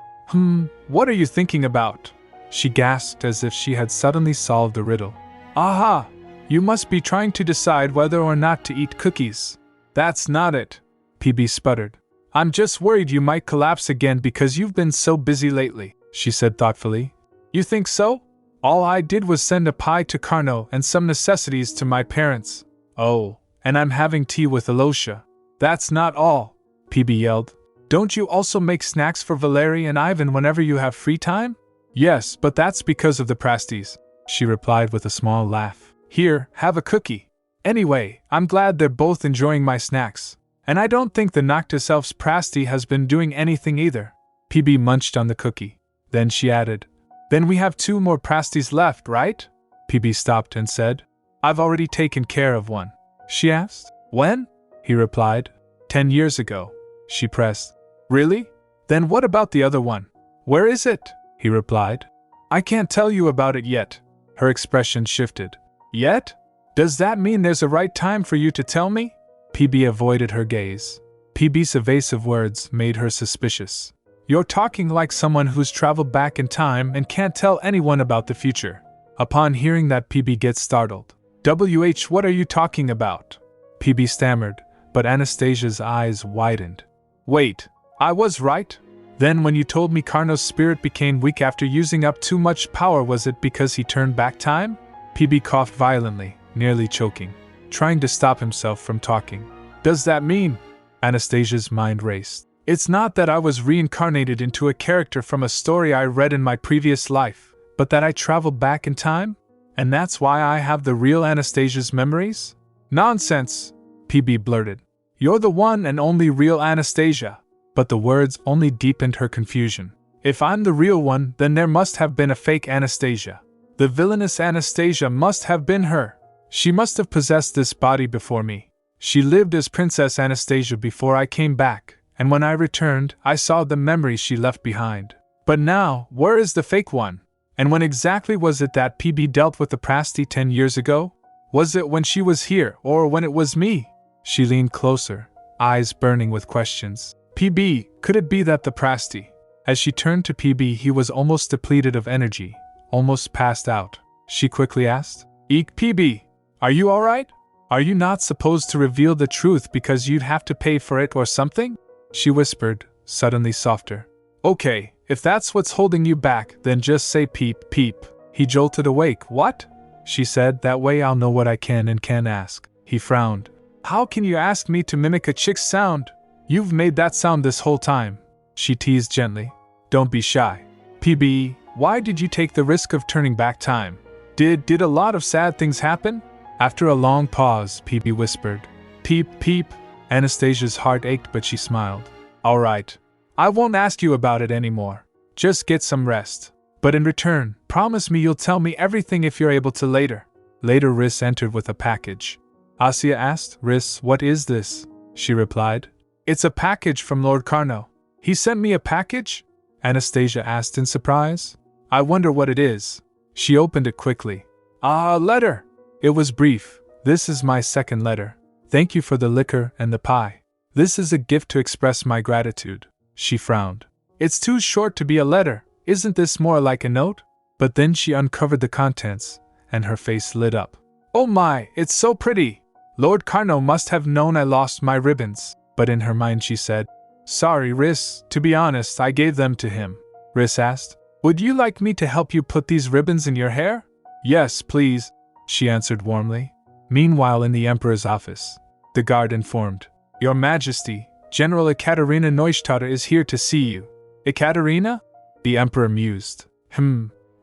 What are you thinking about?" She gasped as if she had suddenly solved a riddle. "Aha! You must be trying to decide whether or not to eat cookies." "That's not it," PB sputtered. "I'm just worried you might collapse again because you've been so busy lately," she said thoughtfully. "You think so? All I did was send a pie to Carno and some necessities to my parents." "Oh, and I'm having tea with Aloysia." "That's not all," PB yelled. "Don't you also make snacks for Valeri and Ivan whenever you have free time?" "Yes, but that's because of the pasties," she replied with a small laugh. "Here, have a cookie. Anyway, I'm glad they're both enjoying my snacks. And I don't think the Noctis Elf's pasty has been doing anything either." PB munched on the cookie. Then she added, "Then we have 2 more pasties left, right?" PB stopped and said, "I've already taken care of one." She asked, "When?" He replied, 10 years ago." She pressed, "Really? Then what about the other one? Where is it?" He replied, "I can't tell you about it yet." Her expression shifted. "Yet? Does that mean there's a right time for you to tell me?" PB avoided her gaze. PB's evasive words made her suspicious. "You're talking like someone who's traveled back in time and can't tell anyone about the future." Upon hearing that, PB gets startled. What are you talking about?" PB stammered, but Anastasia's eyes widened. "Wait, I was right? Then when you told me Carno's spirit became weak after using up too much power, was it because he turned back time?" PB coughed violently, nearly choking, trying to stop himself from talking. "Does that mean?" Anastasia's mind raced. "It's not that I was reincarnated into a character from a story I read in my previous life, but that I traveled back in time? And that's why I have the real Anastasia's memories?" "Nonsense!" PB blurted. "You're the one and only real Anastasia." But the words only deepened her confusion. "If I'm the real one, then there must have been a fake Anastasia. The villainous Anastasia must have been her. She must have possessed this body before me. She lived as Princess Anastasia before I came back, and when I returned, I saw the memories she left behind. But now, where is the fake one? And when exactly was it that PB dealt with the pasty 10 years ago? Was it when she was here, or when it was me?" She leaned closer, eyes burning with questions. "PB, could it be that the pasty?" As she turned to PB, he was almost depleted of energy, almost passed out. She quickly asked, "Eek, PB, are you alright? Are you not supposed to reveal the truth because you'd have to pay for it or something?" She whispered, suddenly softer. "Okay, if that's what's holding you back, then just say peep, peep." He jolted awake. "What?" she said, that way I'll know what I can and can't ask. He frowned. How can you ask me to mimic a chick's sound? You've made that sound this whole time. She teased gently. Don't be shy. PB, why did you take the risk of turning back time? Did a lot of sad things happen? After a long pause, PB whispered. Peep, peep. Anastasia's heart ached, but she smiled. All right. I won't ask you about it anymore. Just get some rest. But in return, promise me you'll tell me everything if you're able to later. Later, Riss entered with a package. Asya asked, Riss, what is this? She replied. It's a package from Lord Carno. He sent me a package? Anastasia asked in surprise. I wonder what it is. She opened it quickly. A letter. It was brief. This is my second letter. Thank you for the liquor and the pie. This is a gift to express my gratitude. She frowned. It's too short to be a letter. Isn't this more like a note? But then she uncovered the contents, and her face lit up. Oh my, it's so pretty! Lord Carno must have known I lost my ribbons. But in her mind she said, Sorry, Riss, to be honest, I gave them to him. Riss asked, Would you like me to help you put these ribbons in your hair? Yes, please, she answered warmly. Meanwhile, in the Emperor's office, the guard informed, Your Majesty, General Ekaterina Neustadt is here to see you. Ekaterina? The Emperor mused.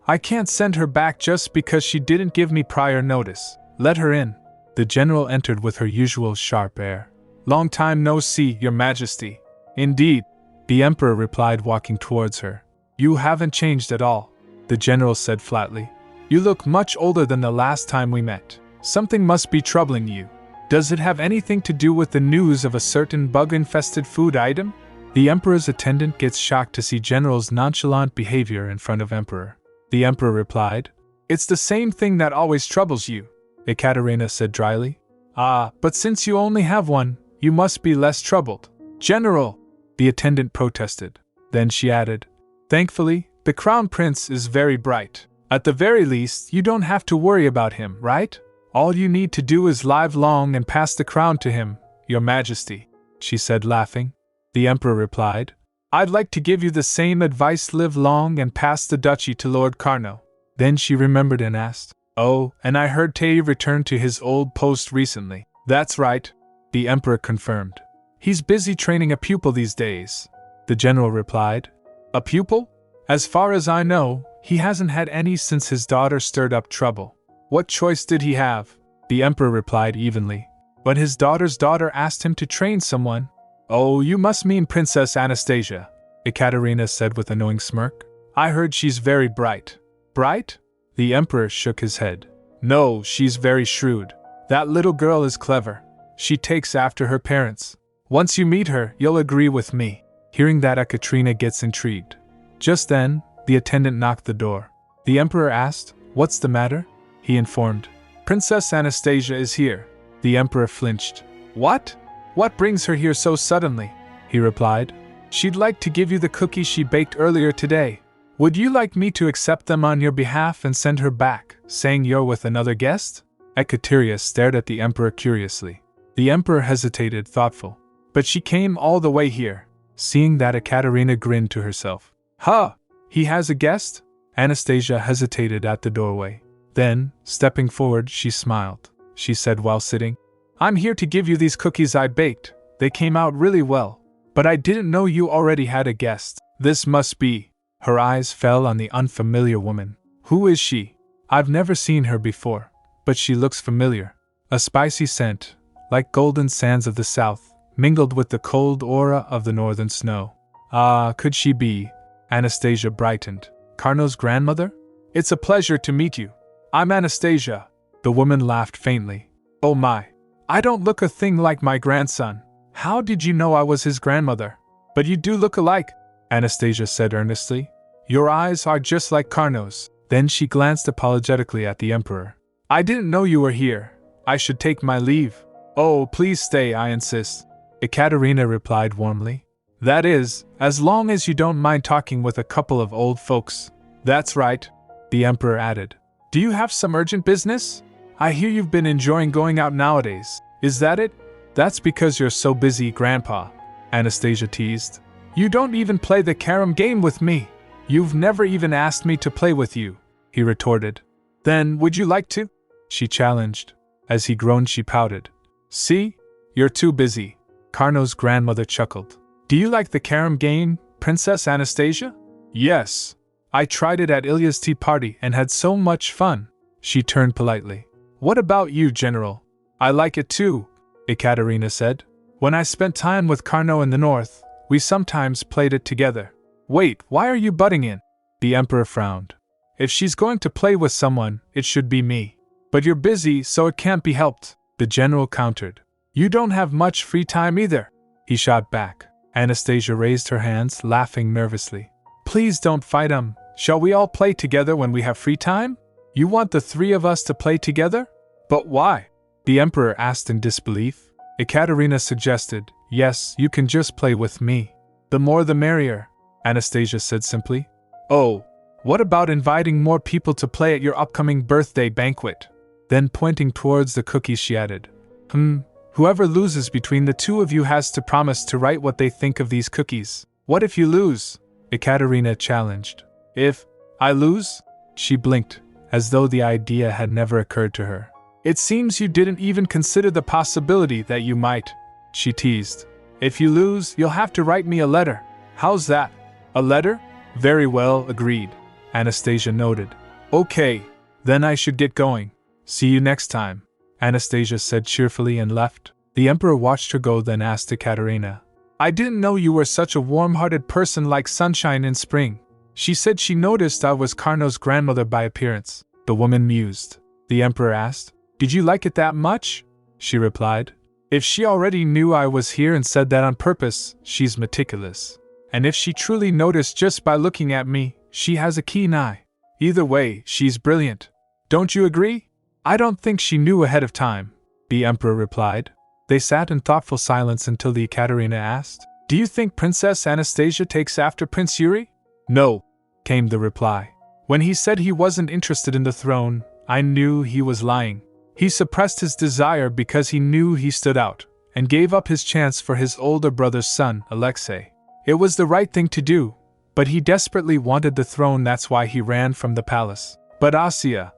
I can't send her back just because she didn't give me prior notice. Let her in. The general entered with her usual sharp air. Long time no see, Your Majesty. Indeed, the Emperor replied, walking towards her. You haven't changed at all, the general said flatly. You look much older than the last time we met. Something must be troubling you. Does it have anything to do with the news of a certain bug-infested food item? The Emperor's attendant gets shocked to see General's nonchalant behavior in front of Emperor. The Emperor replied, It's the same thing that always troubles you, Ekaterina said dryly. Ah, but since you only have one, you must be less troubled. General, the attendant protested. Then she added, Thankfully, the Crown Prince is very bright. At the very least, you don't have to worry about him, right? All you need to do is live long and pass the crown to him, Your Majesty, she said laughing. The Emperor replied, I'd like to give you the same advice, live long and pass the duchy to Lord Carno. Then she remembered and asked, Oh, and I heard Tei returned to his old post recently. That's right, the Emperor confirmed. He's busy training a pupil these days, the general replied. A pupil? As far as I know, he hasn't had any since his daughter stirred up trouble. What choice did he have? The Emperor replied evenly. But his daughter's daughter asked him to train someone. Oh, you must mean Princess Anastasia, Ekaterina said with a knowing smirk. I heard she's very bright. Bright? The Emperor shook his head. No, she's very shrewd. That little girl is clever. She takes after her parents. Once you meet her, you'll agree with me. Hearing that, Ekaterina gets intrigued. Just then, the attendant knocked the door. The Emperor asked, What's the matter? He informed, Princess Anastasia is here. The Emperor flinched. What? What brings her here so suddenly? He replied. She'd like to give you the cookies she baked earlier today. Would you like me to accept them on your behalf and send her back, saying you're with another guest? Ekaterina stared at the Emperor curiously. The Emperor hesitated, thoughtful. But she came all the way here. Seeing that, Ekaterina grinned to herself. Huh! He has a guest? Anastasia hesitated at the doorway. Then, stepping forward, she smiled. She said while sitting, I'm here to give you these cookies I baked. They came out really well. But I didn't know you already had a guest. This must be. Her eyes fell on the unfamiliar woman. Who is she? I've never seen her before, but she looks familiar. A spicy scent, like golden sands of the south, mingled with the cold aura of the northern snow. Ah, could she be? Anastasia brightened. Carno's grandmother? It's a pleasure to meet you. I'm Anastasia. The woman laughed faintly. Oh my. I don't look a thing like my grandson. How did you know I was his grandmother? But you do look alike, Anastasia said earnestly. Your eyes are just like Carno's. Then she glanced apologetically at the Emperor. I didn't know you were here. I should take my leave. Oh, please stay, I insist. Ekaterina replied warmly. That is, as long as you don't mind talking with a couple of old folks. That's right, the Emperor added. Do you have some urgent business? I hear you've been enjoying going out nowadays. Is that it? That's because you're so busy, Grandpa, Anastasia teased. You don't even play the carom game with me. You've never even asked me to play with you, he retorted. Then, would you like to? She challenged. As he groaned, she pouted. See? You're too busy. Carno's grandmother chuckled. Do you like the carom game, Princess Anastasia? Yes. I tried it at Ilya's tea party and had so much fun. She turned politely. What about you, General? I like it too, Ekaterina said. When I spent time with Carno in the north, we sometimes played it together. Wait, why are you butting in? The Emperor frowned. If she's going to play with someone, it should be me. But you're busy, so it can't be helped, the General countered. You don't have much free time either, he shot back. Anastasia raised her hands, laughing nervously. Please don't fight him. Shall we all play together when we have free time? You want the three of us to play together? But why? The Emperor asked in disbelief. Ekaterina suggested, yes, you can just play with me. The more the merrier, Anastasia said simply. Oh, what about inviting more people to play at your upcoming birthday banquet? Then pointing towards the cookies she added. Whoever loses between the two of you has to promise to write what they think of these cookies. What if you lose? Ekaterina challenged. If I lose? She blinked, as though the idea had never occurred to her. It seems you didn't even consider the possibility that you might, she teased. If you lose, you'll have to write me a letter. How's that? A letter? Very well, agreed, Anastasia noted. Okay, then I should get going. See you next time, Anastasia said cheerfully and left. The Emperor watched her go, then asked Ekaterina. I didn't know you were such a warm-hearted person like sunshine in spring. She said she noticed I was Carno's grandmother by appearance. The woman mused. The Emperor asked, Did you like it that much? She replied. If she already knew I was here and said that on purpose, she's meticulous. And if she truly noticed just by looking at me, she has a keen eye. Either way, she's brilliant. Don't you agree? I don't think she knew ahead of time, the Emperor replied. They sat in thoughtful silence until the Ekaterina asked, Do you think Princess Anastasia takes after Prince Yuri? No, came the reply. When he said he wasn't interested in the throne, I knew he was lying. He suppressed his desire because he knew he stood out, and gave up his chance for his older brother's son, Alexei. It was the right thing to do, but he desperately wanted the throne, that's why he ran from the palace. But Asya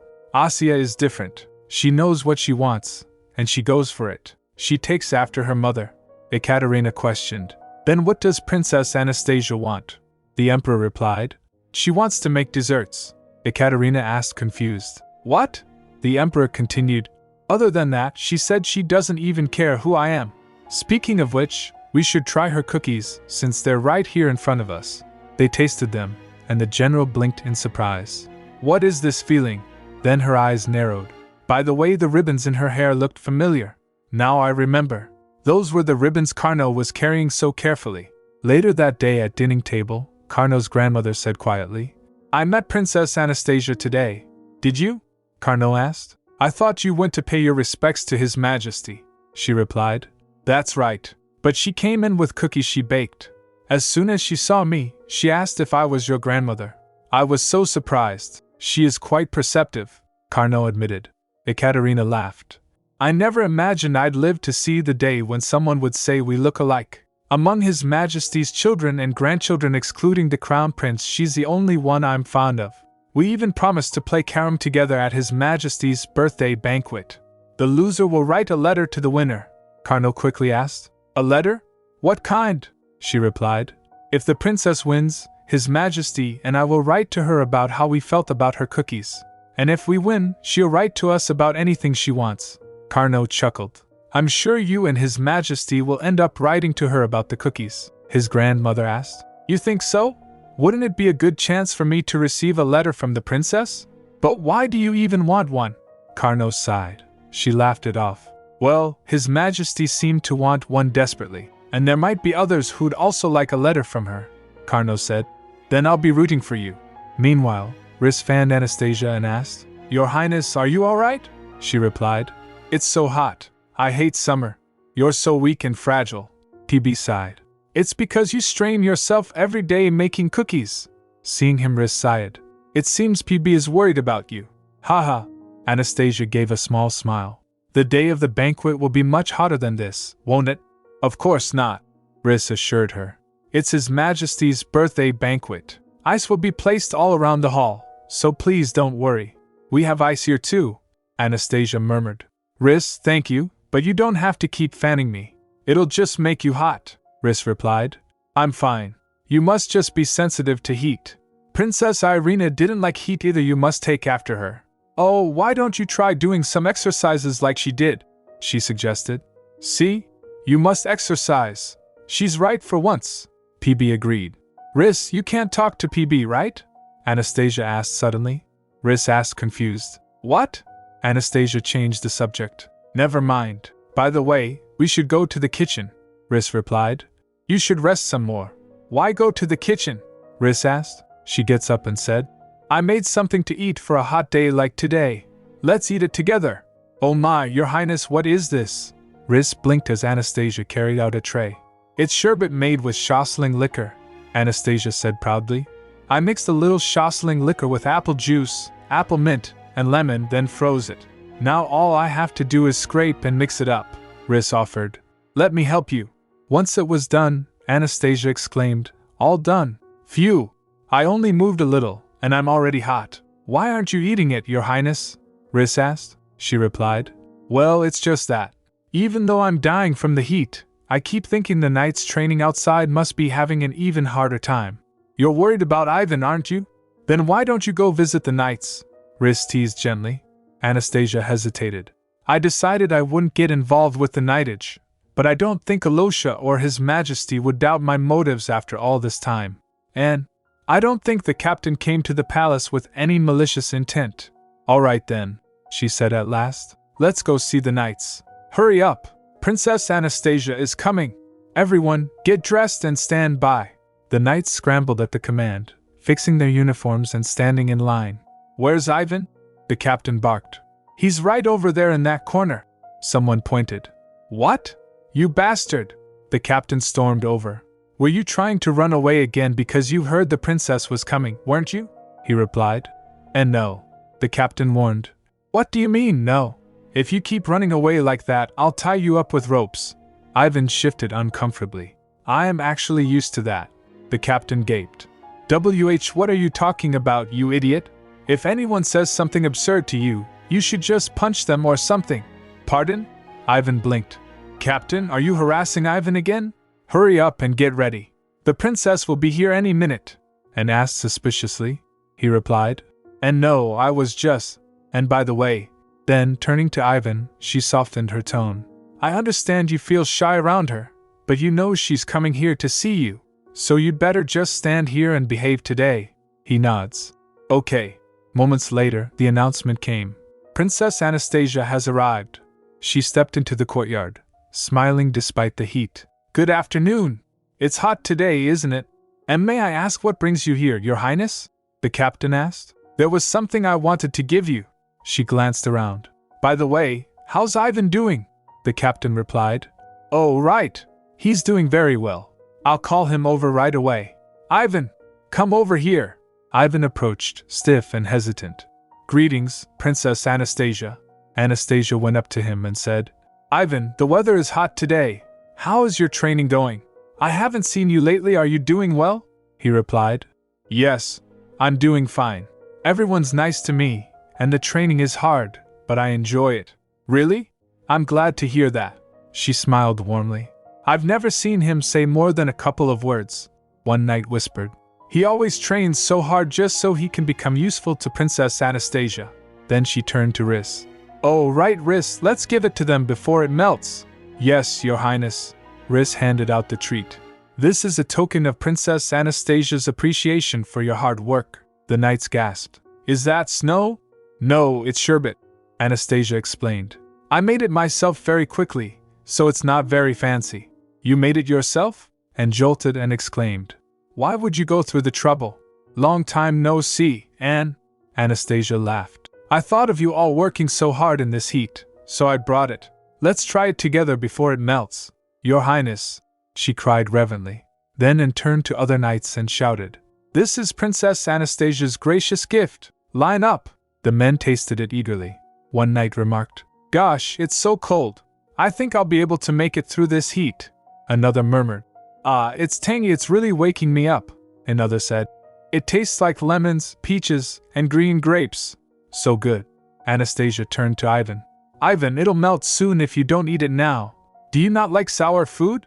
is different. She knows what she wants, and she goes for it. She takes after her mother, Ekaterina questioned. Then what does Princess Anastasia want? The Emperor replied. She wants to make desserts, Ekaterina asked confused. What? The Emperor continued. Other than that, she said she doesn't even care who I am. Speaking of which, we should try her cookies, since they're right here in front of us. They tasted them, and the General blinked in surprise. What is this feeling? Then her eyes narrowed. By the way, the ribbons in her hair looked familiar. Now I remember. Those were the ribbons Carno was carrying so carefully. Later that day at dining table, Carno's grandmother said quietly, I met Princess Anastasia today. Did you? Carno asked. I thought you went to pay your respects to His Majesty, she replied. That's right. But she came in with cookies she baked. As soon as she saw me, she asked if I was your grandmother. I was so surprised. She is quite perceptive, Carno admitted. Ekaterina laughed. I never imagined I'd live to see the day when someone would say we look alike. Among His Majesty's children and grandchildren excluding the Crown Prince, she's the only one I'm fond of. We even promised to play carom together at His Majesty's birthday banquet. The loser will write a letter to the winner, Carno quickly asked. A letter? What kind? She replied. If the princess wins, His Majesty and I will write to her about how we felt about her cookies. And if we win, she'll write to us about anything she wants. Carno chuckled. I'm sure you and His Majesty will end up writing to her about the cookies, his grandmother asked. You think so? Wouldn't it be a good chance for me to receive a letter from the princess? But why do you even want one? Carno sighed. She laughed it off. Well, His Majesty seemed to want one desperately, and there might be others who'd also like a letter from her, Carno said. Then I'll be rooting for you. Meanwhile, Riss fanned Anastasia and asked, Your Highness, are you all right? She replied. It's so hot. I hate summer. You're so weak and fragile. PB sighed. It's because you strain yourself every day making cookies. Seeing him, Riss sighed. It seems PB is worried about you. Haha. Anastasia gave a small smile. The day of the banquet will be much hotter than this, won't it? Of course not, Riss assured her. It's His Majesty's birthday banquet. Ice will be placed all around the hall, so please don't worry. We have ice here too, Anastasia murmured. Riss, thank you, but you don't have to keep fanning me. It'll just make you hot, Riss replied. I'm fine. You must just be sensitive to heat. Princess Irina didn't like heat either. You must take after her. Oh, why don't you try doing some exercises like she did? She suggested. See? You must exercise. She's right for once, PB agreed. Riss, you can't talk to PB, right? Anastasia asked suddenly. Riss asked confused. What? Anastasia changed the subject. Never mind. By the way, we should go to the kitchen, Riss replied. You should rest some more. Why go to the kitchen? Riss asked. She gets up and said, I made something to eat for a hot day like today. Let's eat it together. Oh my, Your Highness, what is this? Riss blinked as Anastasia carried out a tray. It's sherbet made with Shosling liquor, Anastasia said proudly. I mixed a little Shosling liquor with apple juice, apple mint, and lemon, then froze it. Now all I have to do is scrape and mix it up, Riss offered. Let me help you. Once it was done, Anastasia exclaimed, All done. Phew! I only moved a little, and I'm already hot. Why aren't you eating it, Your Highness? Riss asked. She replied. Well, it's just that. Even though I'm dying from the heat, I keep thinking the knights training outside must be having an even harder time. You're worried about Ivan, aren't you? Then why don't you go visit the knights? Riss teased gently. Anastasia hesitated. I decided I wouldn't get involved with the knightage, but I don't think Alosha or His Majesty would doubt my motives after all this time. And I don't think the captain came to the palace with any malicious intent. All right then, she said at last. Let's go see the knights. Hurry up! Princess Anastasia is coming! Everyone, get dressed and stand by! The knights scrambled at the command, fixing their uniforms and standing in line. Where's Ivan? The captain barked. He's right over there in that corner. Someone pointed. What? You bastard! The captain stormed over. Were you trying to run away again because you heard the princess was coming, weren't you? He replied. And no, the captain warned. What do you mean, no? If you keep running away like that, I'll tie you up with ropes. Ivan shifted uncomfortably. I am actually used to that. The captain gaped. What are you talking about, you idiot? If anyone says something absurd to you, you should just punch them or something. Pardon? Ivan blinked. Captain, are you harassing Ivan again? Hurry up and get ready. The princess will be here any minute. And asked suspiciously. He replied. And no, I was just. And by the way. Then, turning to Ivan, she softened her tone. I understand you feel shy around her, but you know she's coming here to see you. So you'd better just stand here and behave today. He nods. Okay. Moments later, the announcement came. Princess Anastasia has arrived. She stepped into the courtyard, smiling despite the heat. Good afternoon. It's hot today, isn't it? And may I ask what brings you here, Your Highness? The captain asked. There was something I wanted to give you. She glanced around. By the way, how's Ivan doing? The captain replied. Oh, right. He's doing very well. I'll call him over right away. Ivan, come over here. Ivan approached, stiff and hesitant. Greetings, Princess Anastasia. Anastasia went up to him and said, Ivan, the weather is hot today. How is your training going? I haven't seen you lately. Are you doing well? He replied. Yes, I'm doing fine. Everyone's nice to me, and the training is hard, but I enjoy it. Really? I'm glad to hear that. She smiled warmly. I've never seen him say more than a couple of words, one knight whispered. He always trains so hard just so he can become useful to Princess Anastasia. Then she turned to Riss. Oh, right, Riss, let's give it to them before it melts. Yes, Your Highness. Riss handed out the treat. This is a token of Princess Anastasia's appreciation for your hard work. The knights gasped. Is that snow? No, it's sherbet, Anastasia explained. I made it myself very quickly, so it's not very fancy. You made it yourself? And jolted and exclaimed. Why would you go through the trouble? Long time no see, Anne. Anastasia laughed. I thought of you all working so hard in this heat, so I brought it. Let's try it together before it melts. Your Highness, she cried reverently. Then turned to other knights and shouted. This is Princess Anastasia's gracious gift. Line up. The men tasted it eagerly. One knight remarked. Gosh, it's so cold. I think I'll be able to make it through this heat. Another murmured. It's tangy, it's really waking me up. Another said. It tastes like lemons, peaches, and green grapes. So good. Anastasia turned to Ivan. Ivan, it'll melt soon if you don't eat it now. Do you not like sour food?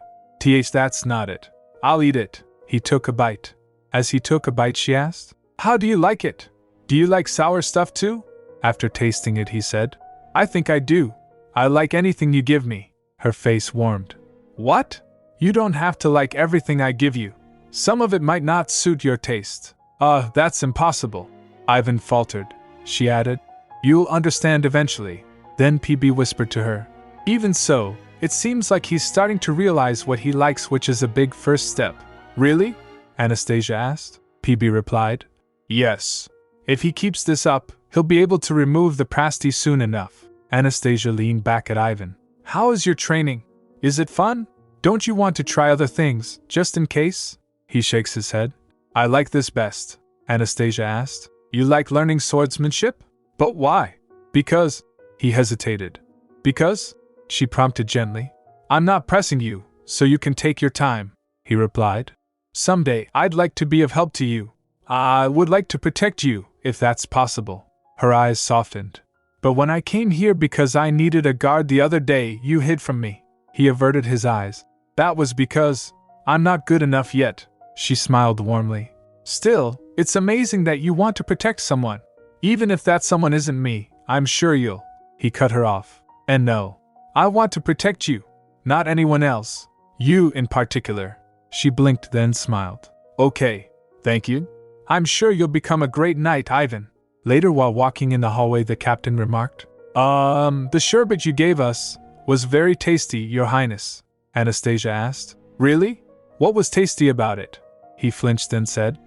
That's not it. I'll eat it. He took a bite. As he took a bite, she asked, How do you like it? Do you like sour stuff too? After tasting it, he said, I think I do. I like anything you give me. Her face warmed. What? You don't have to like everything I give you. Some of it might not suit your taste. That's impossible. Ivan faltered. She added, You'll understand eventually. Then PB whispered to her, Even so, it seems like he's starting to realize what he likes, which is a big first step. Really? Anastasia asked. PB replied, Yes. If he keeps this up, he'll be able to remove the pasty soon enough. Anastasia leaned back at Ivan. How is your training? Is it fun? Don't you want to try other things, just in case? He shakes his head. I like this best, Anastasia asked. You like learning swordsmanship? But why? Because. He hesitated. Because? She prompted gently. I'm not pressing you, so you can take your time, he replied. Someday I'd like to be of help to you. I would like to protect you, if that's possible. Her eyes softened. But when I came here because I needed a guard the other day, you hid from me. He averted his eyes. That was because I'm not good enough yet. She smiled warmly. Still, it's amazing that you want to protect someone. Even if that someone isn't me, I'm sure you'll. He cut her off. And no, I want to protect you, not anyone else. You in particular. She blinked then smiled. Okay, thank you. I'm sure you'll become a great knight, Ivan. Later, while walking in the hallway, the captain remarked, The sherbet you gave us was very tasty, Your Highness. Anastasia asked. Really? What was tasty about it? He flinched then said,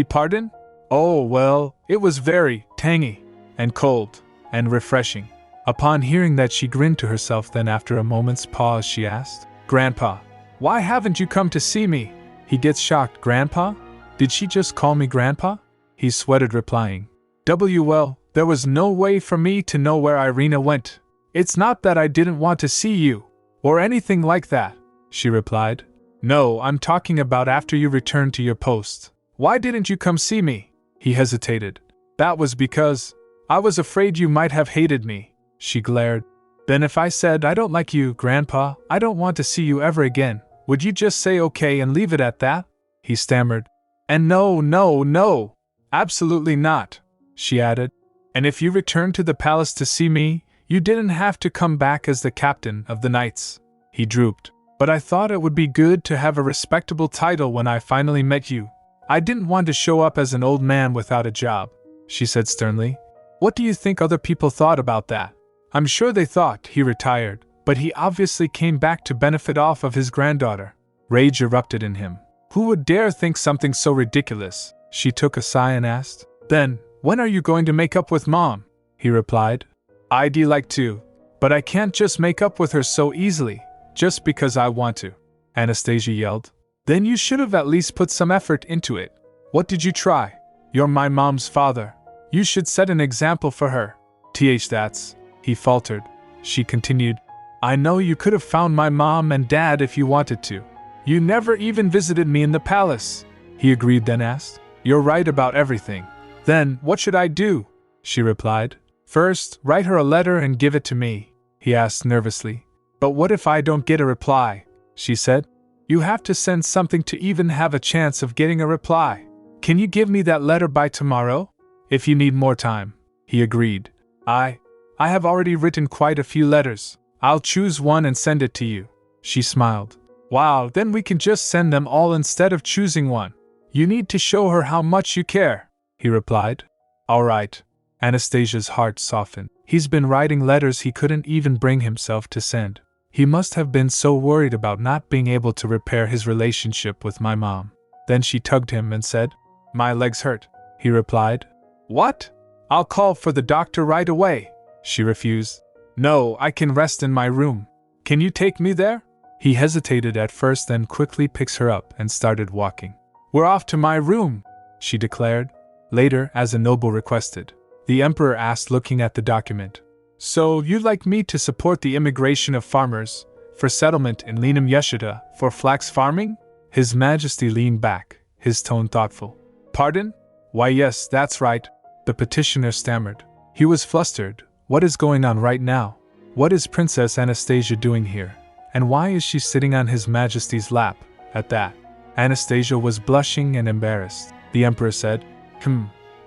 Pardon? Oh, well, it was very tangy, and cold, and refreshing. Upon hearing that, she grinned to herself, then after a moment's pause she asked, Grandpa, why haven't you come to see me? He gets shocked. Grandpa? Did she just call me Grandpa? He sweated, replying, Well, there was no way for me to know where Irina went. It's not that I didn't want to see you, or anything like that, she replied. No, I'm talking about after you returned to your post. Why didn't you come see me? He hesitated. That was because I was afraid you might have hated me. She glared. Then if I said I don't like you, Grandpa, I don't want to see you ever again, would you just say okay and leave it at that? He stammered. And no, absolutely not, she added. And if you returned to the palace to see me, you didn't have to come back as the captain of the knights. He drooped. But I thought it would be good to have a respectable title when I finally met you. I didn't want to show up as an old man without a job, she said sternly. What do you think other people thought about that? I'm sure they thought he retired, but he obviously came back to benefit off of his granddaughter. Rage erupted in him. Who would dare think something so ridiculous? She took a sigh and asked. Then, when are you going to make up with Mom? He replied. I'd like to, but I can't just make up with her so easily, just because I want to, Anastasia yelled. Then you should have at least put some effort into it. What did you try? You're my mom's father. You should set an example for her. That's, he faltered. She continued. I know you could have found my mom and dad if you wanted to. You never even visited me in the palace. He agreed, then asked. You're right about everything. Then, what should I do? She replied. First, write her a letter and give it to me, he asked nervously. But what if I don't get a reply? She said. You have to send something to even have a chance of getting a reply. Can you give me that letter by tomorrow? If you need more time, he agreed. I have already written quite a few letters. I'll choose one and send it to you. She smiled. Wow, then we can just send them all instead of choosing one. You need to show her how much you care, he replied. All right. Anastasia's heart softened. He's been writing letters he couldn't even bring himself to send. He must have been so worried about not being able to repair his relationship with my mom. Then she tugged him and said, My legs hurt, he replied. What? I'll call for the doctor right away, she refused. No, I can rest in my room. Can you take me there? He hesitated at first, then quickly picks her up and started walking. We're off to my room, she declared. Later, as a noble requested, the emperor asked, looking at the document. So, you'd like me to support the immigration of farmers, for settlement in Lenam Yeshida, for flax farming? His Majesty leaned back, his tone thoughtful. Pardon? Why yes, that's right, the petitioner stammered. He was flustered. What is going on right now? What is Princess Anastasia doing here? And why is she sitting on His Majesty's lap? At that, Anastasia was blushing and embarrassed. The Emperor said,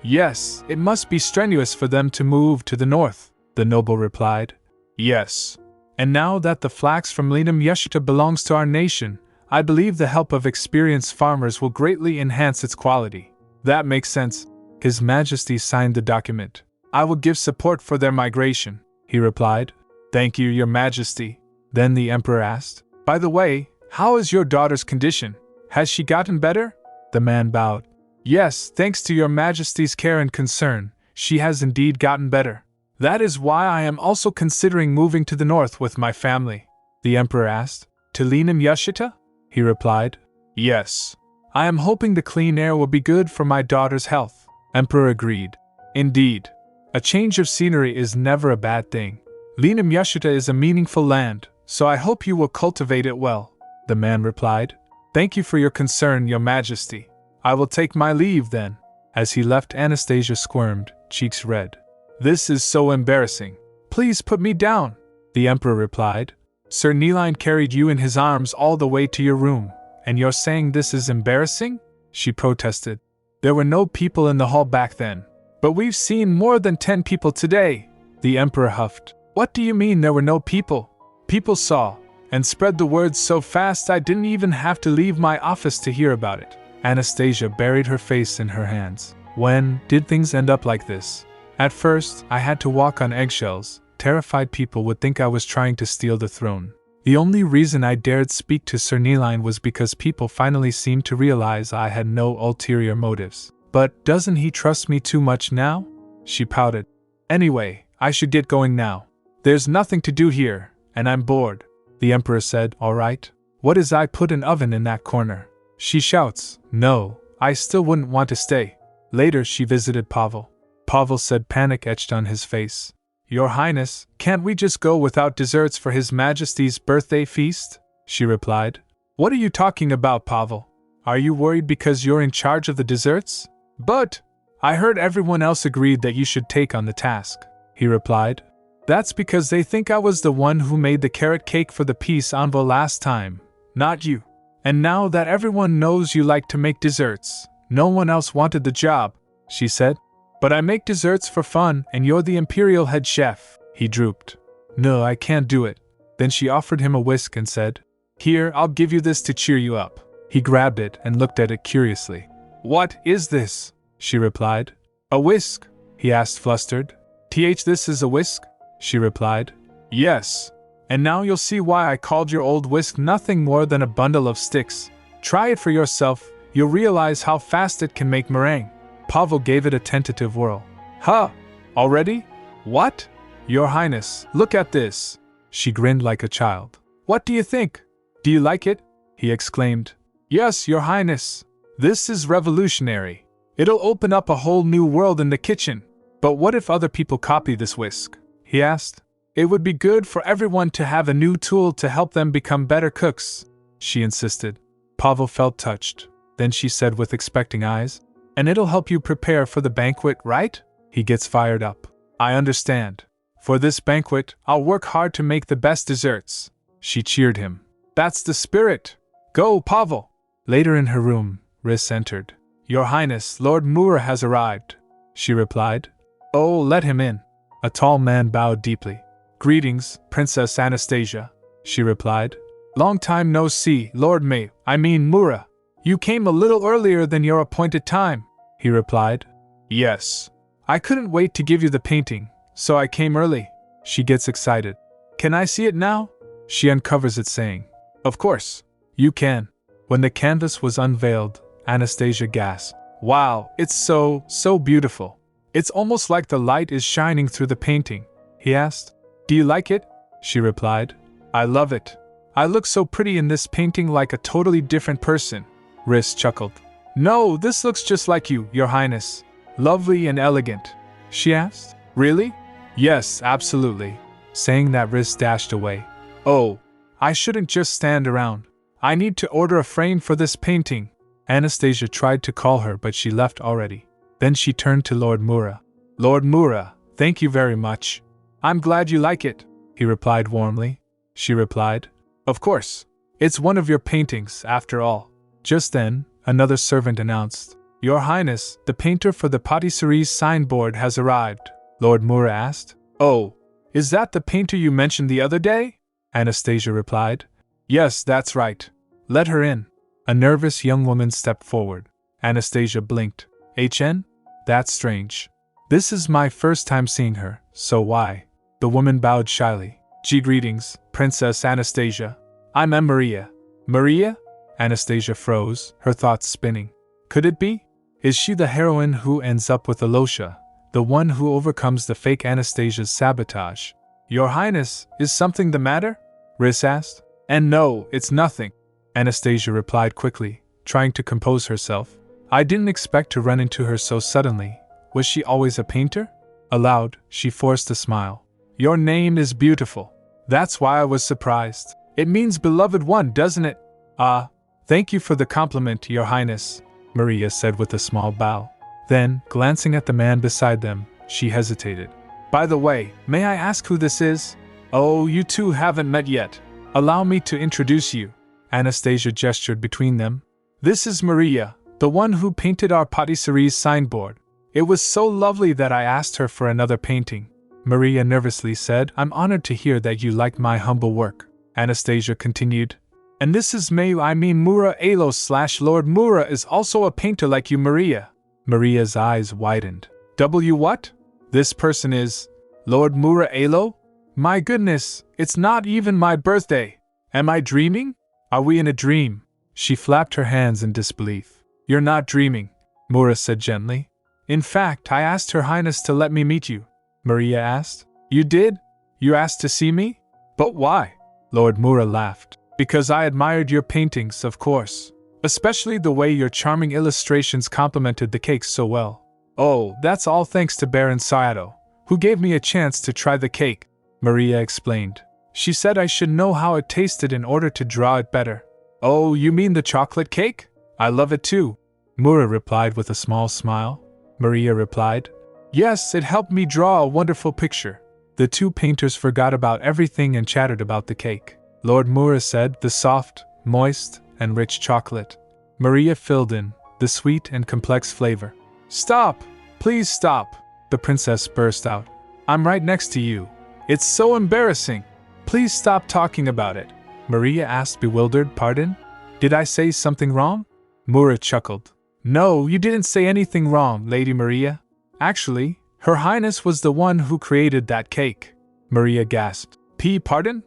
Yes, it must be strenuous for them to move to the north. The noble replied, Yes. And now that the flax from Lenum Yeshita belongs to our nation, I believe the help of experienced farmers will greatly enhance its quality. That makes sense. His Majesty signed the document. I will give support for their migration, he replied. Thank you, Your Majesty. Then the Emperor asked, By the way, how is your daughter's condition? Has she gotten better? The man bowed. Yes, thanks to Your Majesty's care and concern, she has indeed gotten better. That is why I am also considering moving to the north with my family. The Emperor asked, To Lenum Yeshita? He replied, Yes. I am hoping the clean air will be good for my daughter's health. Emperor agreed. Indeed. A change of scenery is never a bad thing. Lenum Yeshita is a meaningful land, so I hope you will cultivate it well. The man replied, Thank you for your concern, Your Majesty. I will take my leave then. As he left, Anastasia squirmed, cheeks red. This is so embarrassing. Please put me down, the Emperor replied. Sir Neline carried you in his arms all the way to your room, and you're saying this is embarrassing? She protested. There were no people in the hall back then. But we've seen more than 10 people today, the Emperor huffed. What do you mean there were no people? People saw, and spread the word so fast I didn't even have to leave my office to hear about it. Anastasia buried her face in her hands. When did things end up like this? At first, I had to walk on eggshells. Terrified people would think I was trying to steal the throne. The only reason I dared speak to Sir Neline was because people finally seemed to realize I had no ulterior motives. But doesn't he trust me too much now? She pouted. Anyway, I should get going now. There's nothing to do here, and I'm bored. The Emperor said, All right. What is I put an oven in that corner? She shouts, No, I still wouldn't want to stay. Later she visited Pavel. Pavel said, panic etched on his face. Your Highness, can't we just go without desserts for His Majesty's birthday feast? She replied. What are you talking about, Pavel? Are you worried because you're in charge of the desserts? But I heard everyone else agreed that you should take on the task, he replied. That's because they think I was the one who made the carrot cake for the peace envoy last time, not you. And now that everyone knows you like to make desserts, no one else wanted the job, she said. But I make desserts for fun, and you're the imperial head chef. He drooped. No, I can't do it. Then she offered him a whisk and said, Here, I'll give you this to cheer you up. He grabbed it and looked at it curiously. What is this? She replied. A whisk? He asked, flustered. This is a whisk? She replied. Yes. And now you'll see why I called your old whisk nothing more than a bundle of sticks. Try it for yourself, you'll realize how fast it can make meringue. Pavel gave it a tentative whirl. Huh? Already? What? Your Highness, look at this. She grinned like a child. What do you think? Do you like it? He exclaimed. Yes, Your Highness. This is revolutionary. It'll open up a whole new world in the kitchen. But what if other people copy this whisk? He asked. It would be good for everyone to have a new tool to help them become better cooks, she insisted. Pavel felt touched. Then she said with expecting eyes, And it'll help you prepare for the banquet, right? He gets fired up. I understand. For this banquet, I'll work hard to make the best desserts. She cheered him. That's the spirit. Go, Pavel. Later in her room, Riss entered. Your Highness, Lord Mura has arrived, she replied. Oh, let him in. A tall man bowed deeply. Greetings, Princess Anastasia, she replied. Long time no see, Lord Mura. You came a little earlier than your appointed time, he replied. Yes. I couldn't wait to give you the painting, so I came early. She gets excited. Can I see it now? She uncovers it saying, Of course. You can. When the canvas was unveiled, Anastasia gasped. Wow, it's so beautiful. It's almost like the light is shining through the painting, he asked. Do you like it? She replied. I love it. I look so pretty in this painting like a totally different person. Riss chuckled. No, this looks just like you, Your Highness. Lovely and elegant. She asked. Really? Yes, absolutely. Saying that, Riss dashed away. Oh, I shouldn't just stand around. I need to order a frame for this painting. Anastasia tried to call her, but she left already. Then she turned to Lord Mura. Lord Mura, Thank you very much. I'm glad you like it, he replied warmly. She replied, Of course. It's one of your paintings, after all. Just then, another servant announced, Your Highness, the painter for the patisserie's signboard has arrived. Lord Mura asked, Oh, is that the painter you mentioned the other day? Anastasia replied, Yes, that's right. Let her in. A nervous young woman stepped forward. Anastasia blinked. HN? That's strange. This is my first time seeing her, so why? The woman bowed shyly. Greetings, Princess Anastasia. I'm Maria. Maria? Anastasia froze, her thoughts spinning. Could it be? Is she the heroine who ends up with Alosha, the one who overcomes the fake Anastasia's sabotage? Your Highness, is something the matter? Riss asked. And no, it's nothing. Anastasia replied quickly, trying to compose herself. I didn't expect to run into her so suddenly. Was she always a painter? Aloud, she forced a smile. Your name is beautiful. That's why I was surprised. It means beloved one, doesn't it? Ah, thank you for the compliment, Your Highness, Maria said with a small bow. Then, glancing at the man beside them, she hesitated. By the way, may I ask who this is? Oh, you two haven't met yet. Allow me to introduce you. Anastasia gestured between them. This is Maria, the one who painted our patisserie's signboard. It was so lovely that I asked her for another painting. Maria nervously said, I'm honored to hear that you like my humble work. Anastasia continued. And this is Mura Alo / Lord Mura is also a painter like you, Maria. Maria's eyes widened. What? This person is Lord Mura Alo? My goodness, it's not even my birthday. Am I dreaming? Are we in a dream? She flapped her hands in disbelief. You're not dreaming, Mura said gently. In fact, I asked Her Highness to let me meet you. Maria asked. You did? You asked to see me? But why? Lord Mura laughed. Because I admired your paintings, of course. Especially the way your charming illustrations complemented the cake so well. Oh, that's all thanks to Baron Saito, who gave me a chance to try the cake, Maria explained. She said I should know how it tasted in order to draw it better. Oh, you mean the chocolate cake? I love it too, Mura replied with a small smile. Maria replied, Yes, it helped me draw a wonderful picture. The two painters forgot about everything and chattered about the cake. Lord Mura said, the soft, moist, and rich chocolate. Maria filled in, the sweet and complex flavor. Stop! Please stop! The princess burst out. I'm right next to you. It's so embarrassing. Please stop talking about it. Maria asked, bewildered. Pardon? Did I say something wrong? Mura chuckled. No, you didn't say anything wrong, Lady Maria. Actually, Her Highness was the one who created that cake. Maria gasped. Pardon?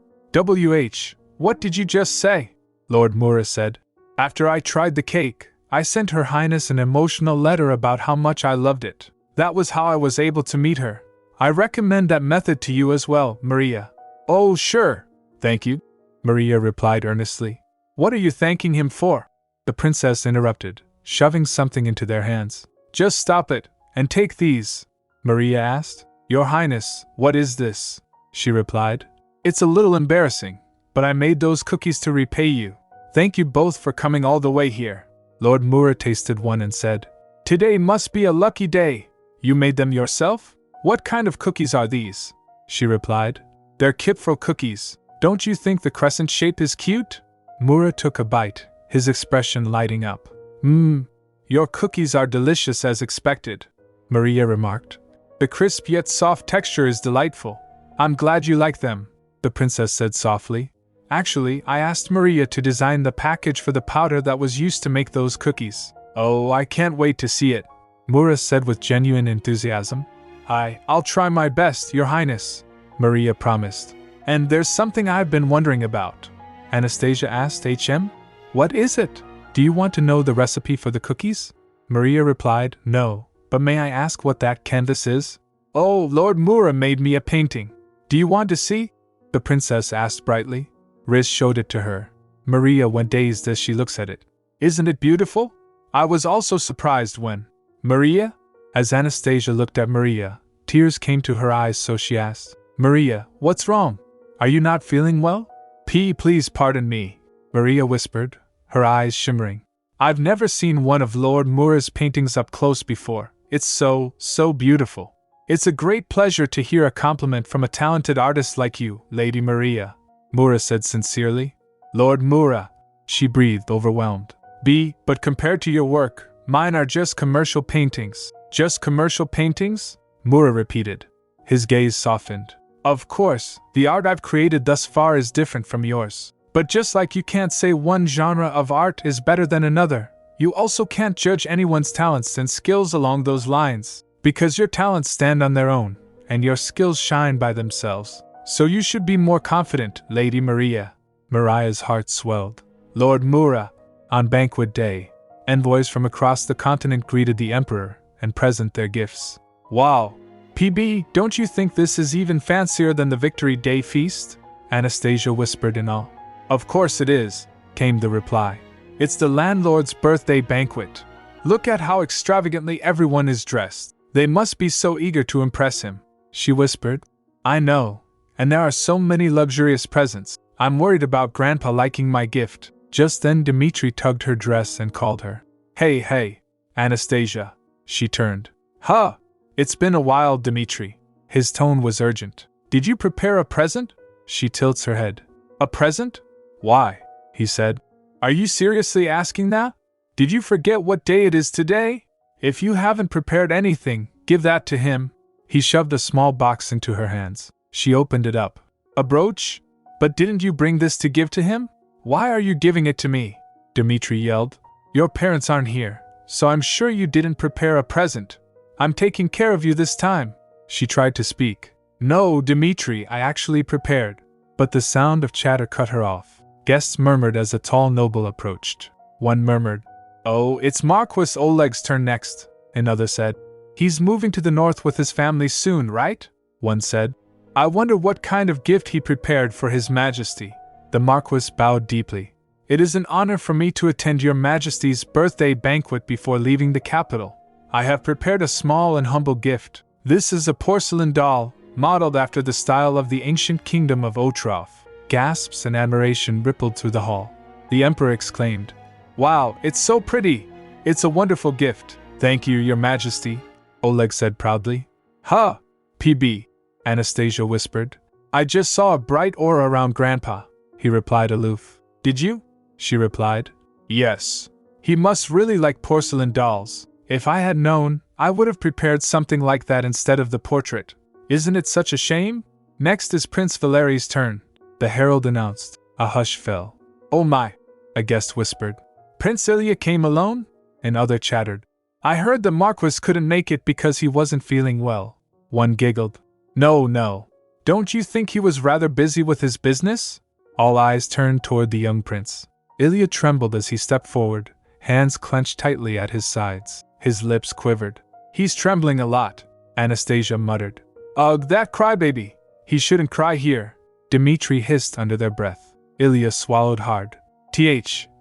What did you just say? Lord Mura said. After I tried the cake, I sent Her Highness an emotional letter about how much I loved it. That was how I was able to meet her. I recommend that method to you as well, Maria. Oh, sure. Thank you, Maria replied earnestly. What are you thanking him for? The princess interrupted, shoving something into their hands. Just stop it, and take these, Maria asked. Your Highness, what is this? She replied. It's a little embarrassing, but I made those cookies to repay you. Thank you both for coming all the way here. Lord Mura tasted one and said, Today must be a lucky day. You made them yourself? What kind of cookies are these? She replied. They're Kipfro cookies. Don't you think the crescent shape is cute? Mura took a bite, his expression lighting up. Your cookies are delicious as expected, Maria remarked. The crisp yet soft texture is delightful. I'm glad you like them, the princess said softly. Actually, I asked Maria to design the package for the powder that was used to make those cookies. Oh, I can't wait to see it, Mura said with genuine enthusiasm. I'll try my best, Your Highness, Maria promised. And there's something I've been wondering about, Anastasia asked. What is it? Do you want to know the recipe for the cookies? Maria replied, No, but may I ask what that canvas is? Oh, Lord Mura made me a painting. Do you want to see? The princess asked brightly. Riz showed it to her. Maria went dazed as she looks at it. Isn't it beautiful? I was also surprised when Maria? As Anastasia looked at Maria, tears came to her eyes, so she asked, Maria, what's wrong? Are you not feeling well? Please pardon me, Maria whispered, her eyes shimmering. I've never seen one of Lord Mura's paintings up close before. It's so beautiful. It's a great pleasure to hear a compliment from a talented artist like you, Lady Maria, Mura said sincerely. Lord Mura, she breathed, overwhelmed. But compared to your work, mine are just commercial paintings. Just commercial paintings? Mura repeated. His gaze softened. Of course, the art I've created thus far is different from yours. But just like you can't say one genre of art is better than another, you also can't judge anyone's talents and skills along those lines, because your talents stand on their own, and your skills shine by themselves. So you should be more confident, Lady Maria. Maria's heart swelled. Lord Mura. On banquet day, envoys from across the continent greeted the emperor and present their gifts. Wow! PB, don't you think this is even fancier than the Victory Day feast? Anastasia whispered in awe. Of course it is, came the reply. It's the landlord's birthday banquet. Look at how extravagantly everyone is dressed. They must be so eager to impress him, she whispered. I know, and there are so many luxurious presents. I'm worried about Grandpa liking my gift. Just then Dmitri tugged her dress and called her. Hey, Anastasia. She turned. Huh! It's been a while, Dmitri. His tone was urgent. Did you prepare a present? She tilts her head. A present? Why? He said. Are you seriously asking that? Did you forget what day it is today? If you haven't prepared anything, give that to him. He shoved a small box into her hands. She opened it up. A brooch? But didn't you bring this to give to him? Why are you giving it to me? Dmitri yelled. Your parents aren't here, so I'm sure you didn't prepare a present. I'm taking care of you this time. She tried to speak. No, Dmitri, I actually prepared. But the sound of chatter cut her off. Guests murmured as a tall noble approached. One murmured, Oh, it's Marquis Oleg's turn next. Another said, He's moving to the north with his family soon, right? One said, I wonder what kind of gift he prepared for His Majesty. The Marquis bowed deeply. It is an honor for me to attend your Majesty's birthday banquet before leaving the capital. I have prepared a small and humble gift. This is a porcelain doll, modeled after the style of the ancient kingdom of Otrov. Gasps and admiration rippled through the hall. The Emperor exclaimed, Wow, it's so pretty! It's a wonderful gift. Thank you, Your Majesty, Oleg said proudly. Huh! PB, Anastasia whispered. I just saw a bright aura around Grandpa. He replied aloof. Did you? She replied. Yes. He must really like porcelain dolls. If I had known, I would have prepared something like that instead of the portrait. Isn't it such a shame? Next is Prince Valeri's turn, the herald announced. A hush fell. Oh my, a guest whispered. Prince Ilya came alone? Another chattered. I heard the Marquis couldn't make it because he wasn't feeling well. One giggled. No. Don't you think he was rather busy with his business? All eyes turned toward the young prince. Ilya trembled as he stepped forward, hands clenched tightly at his sides. His lips quivered. He's trembling a lot, Anastasia muttered. Ugh, that crybaby. He shouldn't cry here, Dmitri hissed under their breath. Ilya swallowed hard.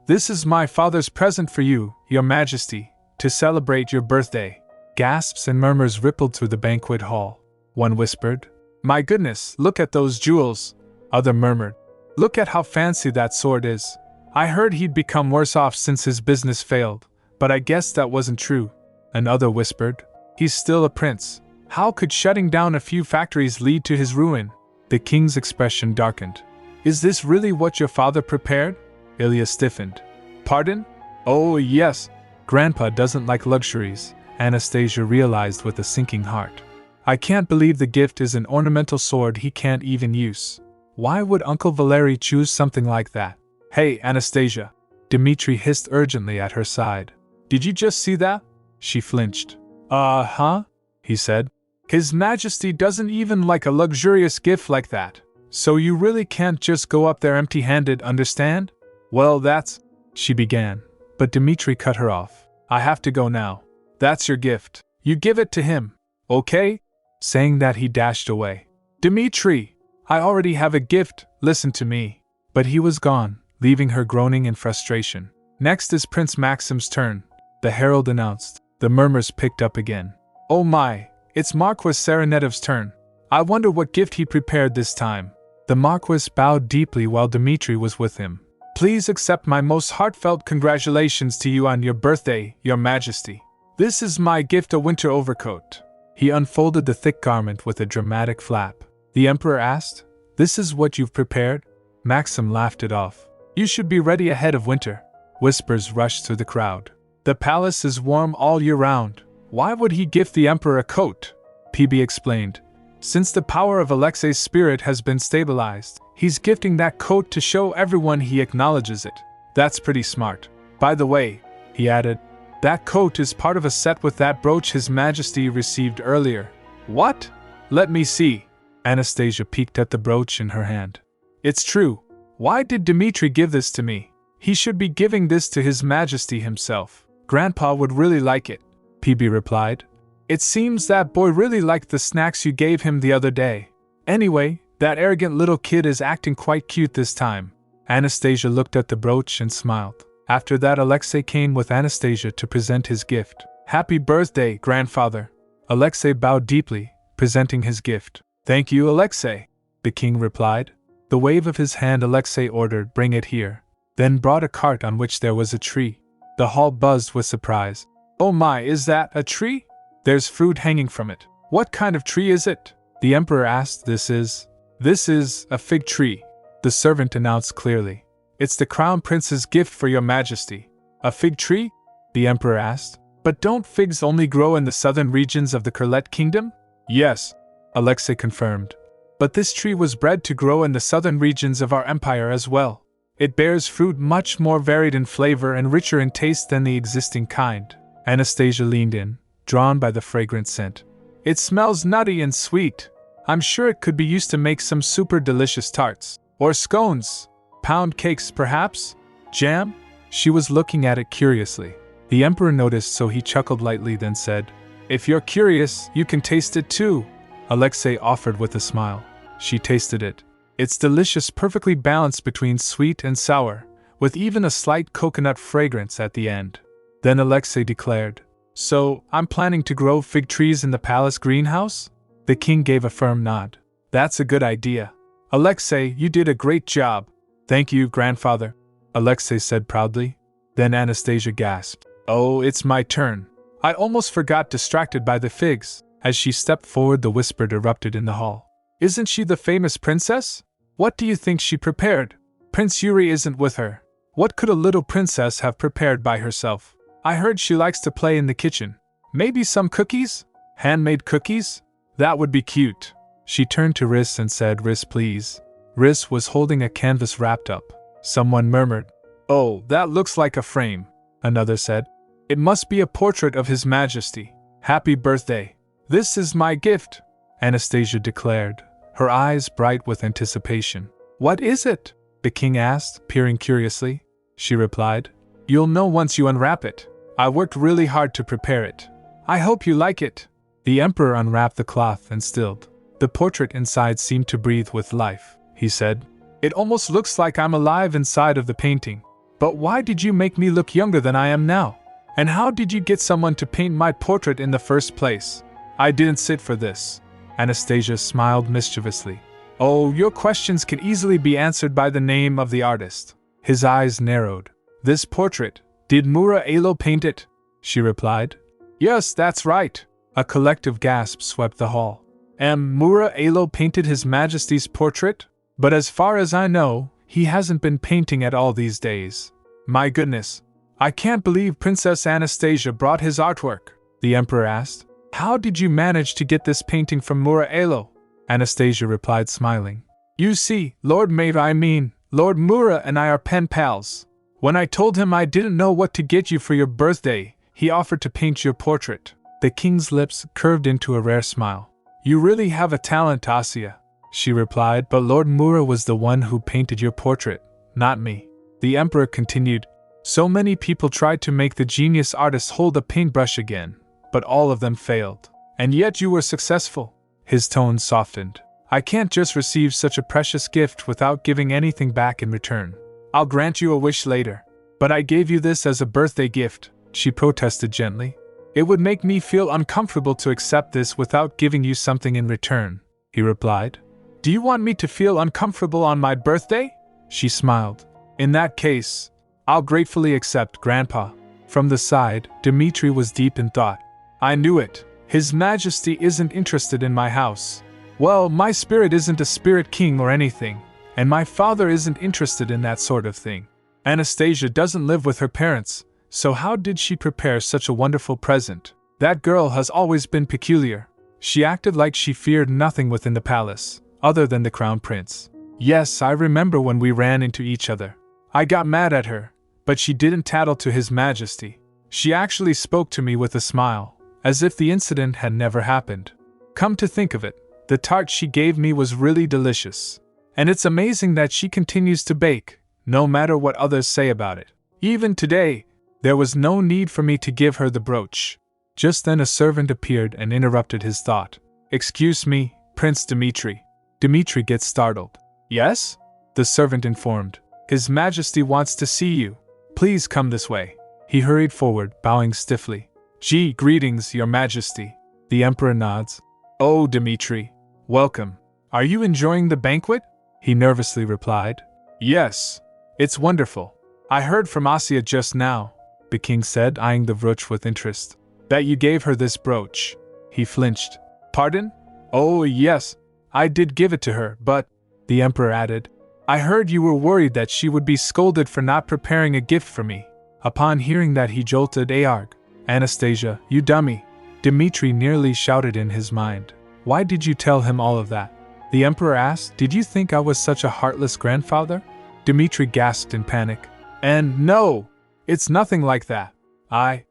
This is my father's present for you, Your Majesty, to celebrate your birthday. Gasps and murmurs rippled through the banquet hall. One whispered, My goodness, look at those jewels. Other murmured, Look at how fancy that sword is. I heard he'd become worse off since his business failed, but I guess that wasn't true. Another whispered, He's still a prince. How could shutting down a few factories lead to his ruin? The king's expression darkened. Is this really what your father prepared? Ilya stiffened. Pardon? Oh, yes. Grandpa doesn't like luxuries, Anastasia realized with a sinking heart. I can't believe the gift is an ornamental sword he can't even use. Why would Uncle Valery choose something like that? Hey, Anastasia, Dmitri hissed urgently at her side. Did you just see that? She flinched. Huh? He said. His Majesty doesn't even like a luxurious gift like that. So you really can't just go up there empty-handed, understand? Well, that's... She began, but Dmitri cut her off. I have to go now. That's your gift. You give it to him, okay? Saying that he dashed away. Dmitri! I already have a gift, listen to me. But he was gone, leaving her groaning in frustration. Next is Prince Maxim's turn, the herald announced. The murmurs picked up again. Oh my, it's Marquis Serenetov's turn. I wonder what gift he prepared this time. The Marquis bowed deeply while Dmitri was with him. Please accept my most heartfelt congratulations to you on your birthday, Your Majesty. This is my gift, a winter overcoat. He unfolded the thick garment with a dramatic flap. The emperor asked, "This is what you've prepared?" Maxim laughed it off. "You should be ready ahead of winter." Whispers rushed through the crowd. "The palace is warm all year round. Why would he gift the emperor a coat?" PB explained. "Since the power of Alexei's spirit has been stabilized, he's gifting that coat to show everyone he acknowledges it. That's pretty smart. By the way," he added, "that coat is part of a set with that brooch His Majesty received earlier." "What? Let me see." Anastasia peeked at the brooch in her hand. "It's true. Why did Dmitri give this to me? He should be giving this to His Majesty himself. Grandpa would really like it," PB replied. "It seems that boy really liked the snacks you gave him the other day. Anyway, that arrogant little kid is acting quite cute this time." Anastasia looked at the brooch and smiled. After that, Alexei came with Anastasia to present his gift. "Happy birthday, grandfather." Alexei bowed deeply, presenting his gift. "Thank you, Alexei," the king replied. The wave of his hand, Alexei ordered, "Bring it here," then brought a cart on which there was a tree. The hall buzzed with surprise. "Oh my, is that a tree? There's fruit hanging from it. What kind of tree is it?" the emperor asked. This is a fig tree," the servant announced clearly. "It's the crown prince's gift for your majesty." "A fig tree?" the emperor asked. "But don't figs only grow in the southern regions of the Kurlet kingdom?" "Yes," Alexei confirmed. "But this tree was bred to grow in the southern regions of our empire as well. It bears fruit much more varied in flavor and richer in taste than the existing kind." Anastasia leaned in, drawn by the fragrant scent. "It smells nutty and sweet. I'm sure it could be used to make some super delicious tarts. Or scones. Pound cakes, perhaps? Jam?" She was looking at it curiously. The emperor noticed, so he chuckled lightly, then said, "If you're curious, you can taste it too," Alexei offered with a smile. She tasted it. "It's delicious, perfectly balanced between sweet and sour, with even a slight coconut fragrance at the end." Then Alexei declared, "So, I'm planning to grow fig trees in the palace greenhouse?" The king gave a firm nod. "That's a good idea. Alexei, you did a great job." "Thank you, grandfather," Alexei said proudly. Then Anastasia gasped. "Oh, it's my turn. I almost forgot, distracted by the figs." As she stepped forward, the whisper erupted in the hall. "Isn't she the famous princess? What do you think she prepared? Prince Yuri isn't with her. What could a little princess have prepared by herself? I heard she likes to play in the kitchen. Maybe some cookies? Handmade cookies? That would be cute." She turned to Riss and said, "Riss, please." Riss was holding a canvas wrapped up. Someone murmured, "Oh, that looks like a frame." Another said, "It must be a portrait of His Majesty. Happy birthday." "This is my gift," Anastasia declared, her eyes bright with anticipation. "What is it?" the king asked, peering curiously. She replied, "You'll know once you unwrap it. I worked really hard to prepare it. I hope you like it." The emperor unwrapped the cloth and stilled. "The portrait inside seemed to breathe with life," he said. "It almost looks like I'm alive inside of the painting. But why did you make me look younger than I am now? And how did you get someone to paint my portrait in the first place? I didn't sit for this." Anastasia smiled mischievously. "Oh, your questions can easily be answered by the name of the artist." His eyes narrowed. "This portrait, did Mura Alo paint it?" she replied. "Yes, that's right." A collective gasp swept the hall. Mura Alo painted His Majesty's portrait? But as far as I know, he hasn't been painting at all these days. My goodness. I can't believe Princess Anastasia brought his artwork, the emperor asked. "How did you manage to get this painting from Mura Alo?" Anastasia replied, smiling. "You see, Lord Mura and I are pen pals. When I told him I didn't know what to get you for your birthday, he offered to paint your portrait." The king's lips curved into a rare smile. "You really have a talent, Asya," she replied, "but Lord Mura was the one who painted your portrait, not me." The emperor continued, "So many people tried to make the genius artist hold a paintbrush again, but all of them failed. And yet you were successful." His tone softened. "I can't just receive such a precious gift without giving anything back in return. I'll grant you a wish later. But I gave you this as a birthday gift," she protested gently. "It would make me feel uncomfortable to accept this without giving you something in return," he replied. "Do you want me to feel uncomfortable on my birthday?" She smiled. "In that case, I'll gratefully accept, Grandpa." From the side, Dmitri was deep in thought. "I knew it," His Majesty isn't interested in my house. Well, my spirit isn't a spirit king or anything, and my father isn't interested in that sort of thing. Anastasia doesn't live with her parents, so how did she prepare such a wonderful present? That girl has always been peculiar. She acted like she feared nothing within the palace, other than the crown prince. Yes, I remember when we ran into each other. I got mad at her, but she didn't tattle to His Majesty. She actually spoke to me with a smile, as if the incident had never happened. Come to think of it, the tart she gave me was really delicious. And it's amazing that she continues to bake, no matter what others say about it. Even today, there was no need for me to give her the brooch. Just then a servant appeared and interrupted his thought. Excuse me, Prince Dmitri. Dmitri gets startled. Yes? The servant informed. His Majesty wants to see you. Please come this way. He hurried forward, bowing stiffly. Gee, greetings, Your Majesty. The Emperor nods. Oh, Dmitri. Welcome. Are you enjoying the banquet? He nervously replied. Yes. It's wonderful. I heard from Asya just now, the king said, eyeing the brooch with interest. That you gave her this brooch. He flinched. Pardon? Oh, yes. I did give it to her, but, the Emperor added, I heard you were worried that she would be scolded for not preparing a gift for me. Upon hearing that, he jolted. Arg. Anastasia, you dummy. Dmitri nearly shouted in his mind. Why did you tell him all of that? The Emperor asked. Did you think I was such a heartless grandfather? Dmitri gasped in panic. And no, it's nothing like that. I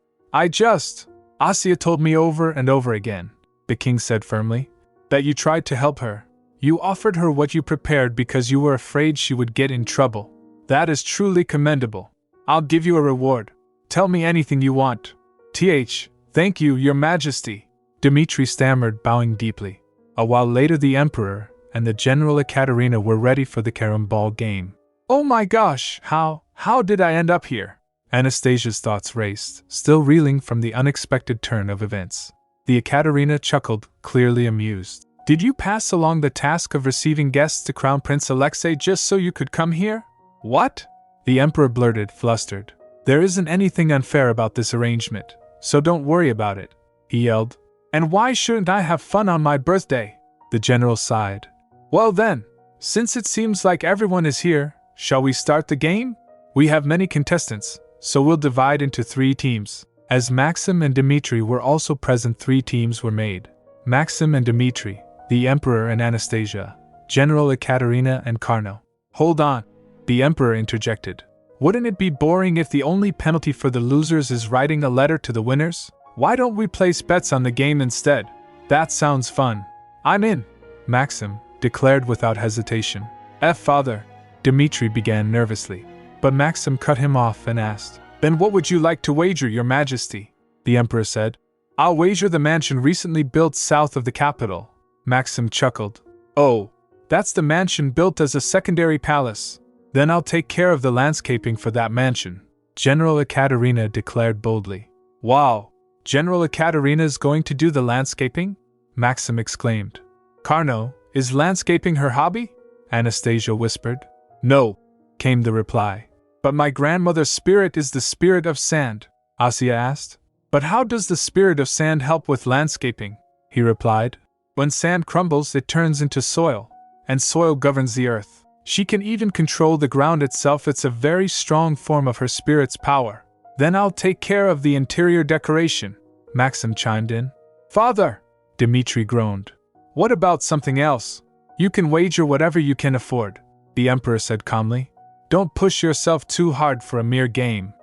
just... Asya told me over and over again, the king said firmly, that you tried to help her. You offered her what you prepared because you were afraid she would get in trouble. That is truly commendable. I'll give you a reward. Tell me anything you want. Thank you, Your Majesty. Dmitri stammered, bowing deeply. A while later the Emperor and the General Ekaterina were ready for the carom ball game. Oh my gosh, how did I end up here? Anastasia's thoughts raced, still reeling from the unexpected turn of events. The Ekaterina chuckled, clearly amused. Did you pass along the task of receiving guests to Crown Prince Alexei just so you could come here? What? The Emperor blurted, flustered. There isn't anything unfair about this arrangement, so don't worry about it, he yelled. And why shouldn't I have fun on my birthday? The general sighed. Well then, since it seems like everyone is here, shall we start the game? We have many contestants, so we'll divide into 3 teams. As Maxim and Dmitri were also present, 3 teams were made. Maxim and Dmitri, the Emperor and Anastasia, General Ekaterina and Carno. Hold on, the Emperor interjected. Wouldn't it be boring if the only penalty for the losers is writing a letter to the winners? Why don't we place bets on the game instead? That sounds fun. I'm in, Maxim declared without hesitation. Father, Dmitri began nervously. But Maxim cut him off and asked, Then what would you like to wager, Your Majesty? The Emperor said. I'll wager the mansion recently built south of the capital. Maxim chuckled. Oh, that's the mansion built as a secondary palace. Then I'll take care of the landscaping for that mansion, General Ekaterina declared boldly. Wow, General Ekaterina's going to do the landscaping? Maxim exclaimed. Carno, is landscaping her hobby? Anastasia whispered. No, came the reply. But my grandmother's spirit is the spirit of sand, Asya asked. But how does the spirit of sand help with landscaping? He replied. When sand crumbles, it turns into soil, and soil governs the earth. She can even control the ground itself. It's a very strong form of her spirit's power. Then I'll take care of the interior decoration, Maxim chimed in. Father, Dmitri groaned. What about something else? You can wager whatever you can afford, the Emperor said calmly. Don't push yourself too hard for a mere game.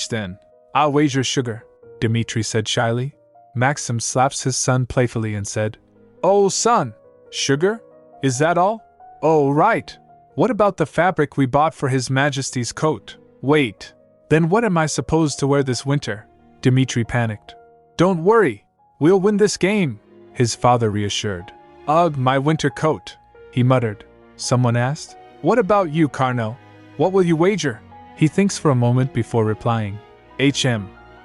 Then, I'll wager sugar, Dmitri said shyly. Maxim slaps his son playfully and said, Oh son, sugar? Is that all? Oh right. What about the fabric we bought for His Majesty's coat? Wait. Then what am I supposed to wear this winter? Dmitri panicked. Don't worry. We'll win this game, his father reassured. Ugh, my winter coat, he muttered. Someone asked. What about you, Carno? What will you wager? He thinks for a moment before replying.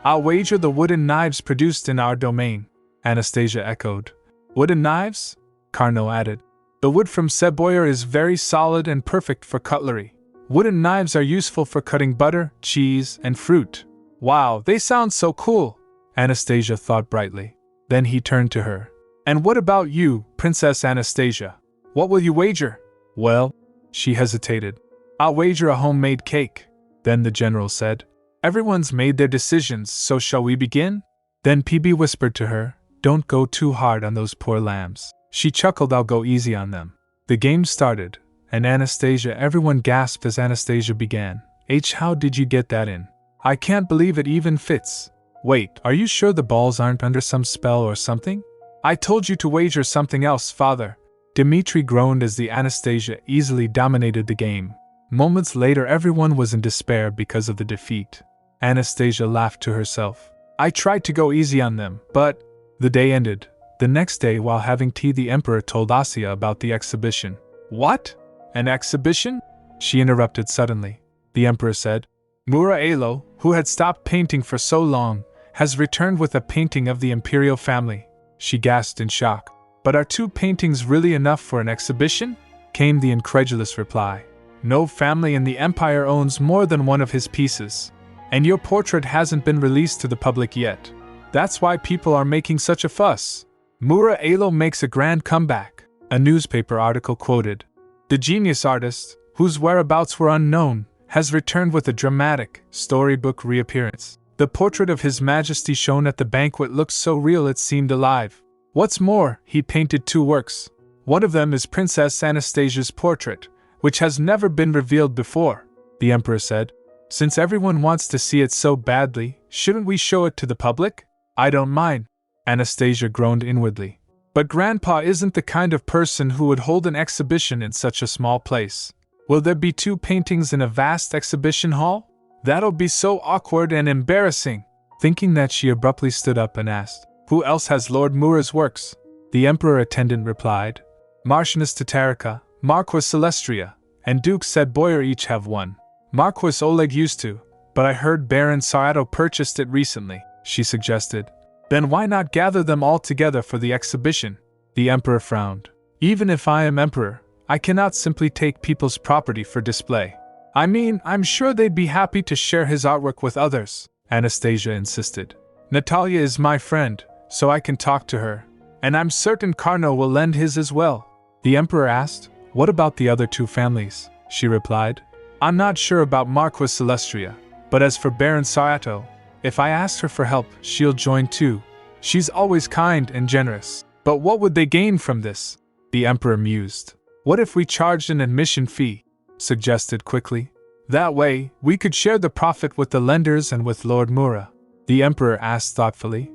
I'll wager the wooden knives produced in our domain, Anastasia echoed. Wooden knives? Carno added. The wood from Seboyer is very solid and perfect for cutlery. Wooden knives are useful for cutting butter, cheese, and fruit. Wow, they sound so cool, Anastasia thought brightly. Then he turned to her. And what about you, Princess Anastasia? What will you wager? Well, she hesitated. I'll wager a homemade cake. Then the general said, Everyone's made their decisions, so shall we begin? Then PB whispered to her, Don't go too hard on those poor lambs. She chuckled, I'll go easy on them. The game started, and everyone gasped as Anastasia began. How did you get that in? I can't believe it even fits. Wait, are you sure the balls aren't under some spell or something? I told you to wager something else, father. Dmitri groaned as the Anastasia easily dominated the game. Moments later, everyone was in despair because of the defeat. Anastasia laughed to herself. I tried to go easy on them, but… The day ended. The next day, while having tea, the emperor told Asya about the exhibition. What? An exhibition? She interrupted suddenly. The emperor said, Mura-Elo, who had stopped painting for so long, has returned with a painting of the imperial family. She gasped in shock. But are 2 paintings really enough for an exhibition? Came the incredulous reply. No family in the empire owns more than one of his pieces. And your portrait hasn't been released to the public yet. That's why people are making such a fuss. Mura-Elo makes a grand comeback, a newspaper article quoted. The genius artist, whose whereabouts were unknown, has returned with a dramatic, storybook reappearance. The portrait of His Majesty shown at the banquet looked so real it seemed alive. What's more, he painted 2 works. One of them is Princess Anastasia's portrait, which has never been revealed before, the emperor said. Since everyone wants to see it so badly, shouldn't we show it to the public? I don't mind, Anastasia groaned inwardly. But Grandpa isn't the kind of person who would hold an exhibition in such a small place. Will there be 2 paintings in a vast exhibition hall? That'll be so awkward and embarrassing. Thinking that, she abruptly stood up and asked, Who else has Lord Mura's works? The emperor attendant replied, Marchioness Tatarika, Marquis Celestria, and Duke said Boyer each have one. Marquis Oleg used to, but I heard Baron Sarato purchased it recently, she suggested. Then why not gather them all together for the exhibition? The emperor frowned. Even if I am emperor, I cannot simply take people's property for display. I mean, I'm sure they'd be happy to share his artwork with others, Anastasia insisted. Natalia is my friend, so I can talk to her. And I'm certain Carno will lend his as well. The emperor asked, What about the other 2 families? She replied, I'm not sure about Marquis Celestria, but as for Baron Sarato, if I ask her for help, she'll join too. She's always kind and generous. But what would they gain from this? The emperor mused. What if we charged an admission fee? Suggested quickly. That way, we could share the profit with the lenders and with Lord Mura. The emperor asked thoughtfully.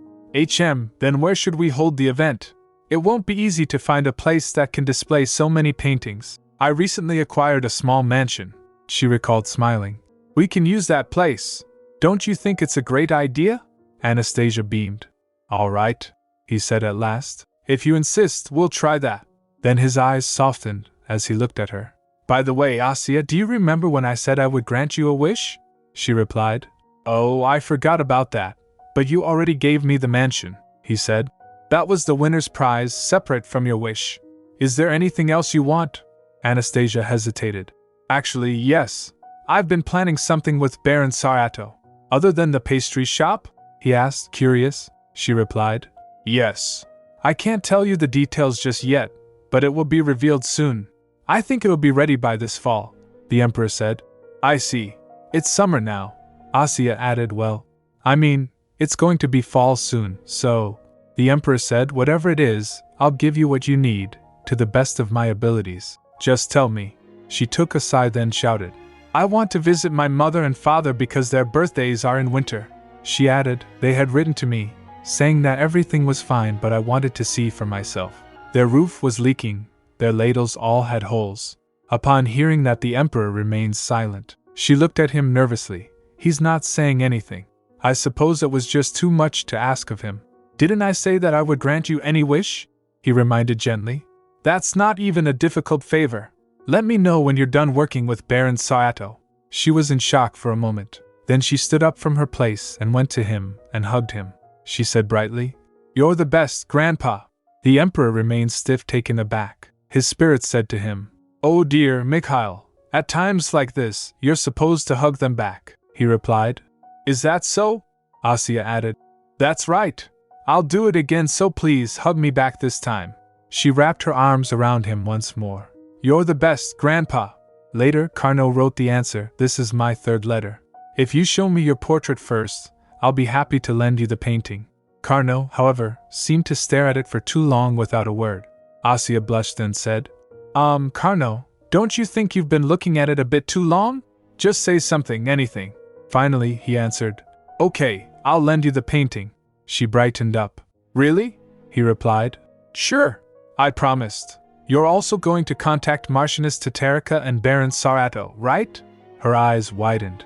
Then where should we hold the event? It won't be easy to find a place that can display so many paintings. I recently acquired a small mansion, she recalled smiling. We can use that place. Don't you think it's a great idea? Anastasia beamed. All right, he said at last. If you insist, we'll try that. Then his eyes softened as he looked at her. By the way, Asya, do you remember when I said I would grant you a wish? She replied. Oh, I forgot about that. But you already gave me the mansion, he said. That was the winner's prize, separate from your wish. Is there anything else you want? Anastasia hesitated. Actually, yes. I've been planning something with Baron Sarato. Other than the pastry shop? He asked, curious. She replied. Yes. I can't tell you the details just yet, but it will be revealed soon. I think it will be ready by this fall, the emperor said. I see. It's summer now. Asya added, well, I mean, it's going to be fall soon, so… The emperor said, whatever it is, I'll give you what you need, to the best of my abilities. Just tell me. She took a sigh, then shouted. I want to visit my mother and father because their birthdays are in winter. She added, they had written to me, saying that everything was fine, but I wanted to see for myself. Their roof was leaking, their ladles all had holes. Upon hearing that, the emperor remained silent. She looked at him nervously. He's not saying anything. I suppose it was just too much to ask of him. Didn't I say that I would grant you any wish? He reminded gently. That's not even a difficult favor. Let me know when you're done working with Baron Sarato. She was in shock for a moment. Then she stood up from her place and went to him and hugged him. She said brightly, You're the best, Grandpa. The emperor remained stiff, taken aback. His spirit said to him, Oh dear, Mikhail, at times like this, you're supposed to hug them back. He replied. Is that so? Asya added. That's right. I'll do it again, so please hug me back this time. She wrapped her arms around him once more. You're the best, Grandpa. Later, Carnot wrote the answer. This is my third letter. If you show me your portrait first, I'll be happy to lend you the painting. Carnot, however, seemed to stare at it for too long without a word. Asya blushed and said, Carnot, don't you think you've been looking at it a bit too long? Just say something, anything. Finally, he answered, Okay, I'll lend you the painting. She brightened up. Really? He replied. Sure, I promised. You're also going to contact Marchioness Tatarika and Baron Sarato, right? Her eyes widened.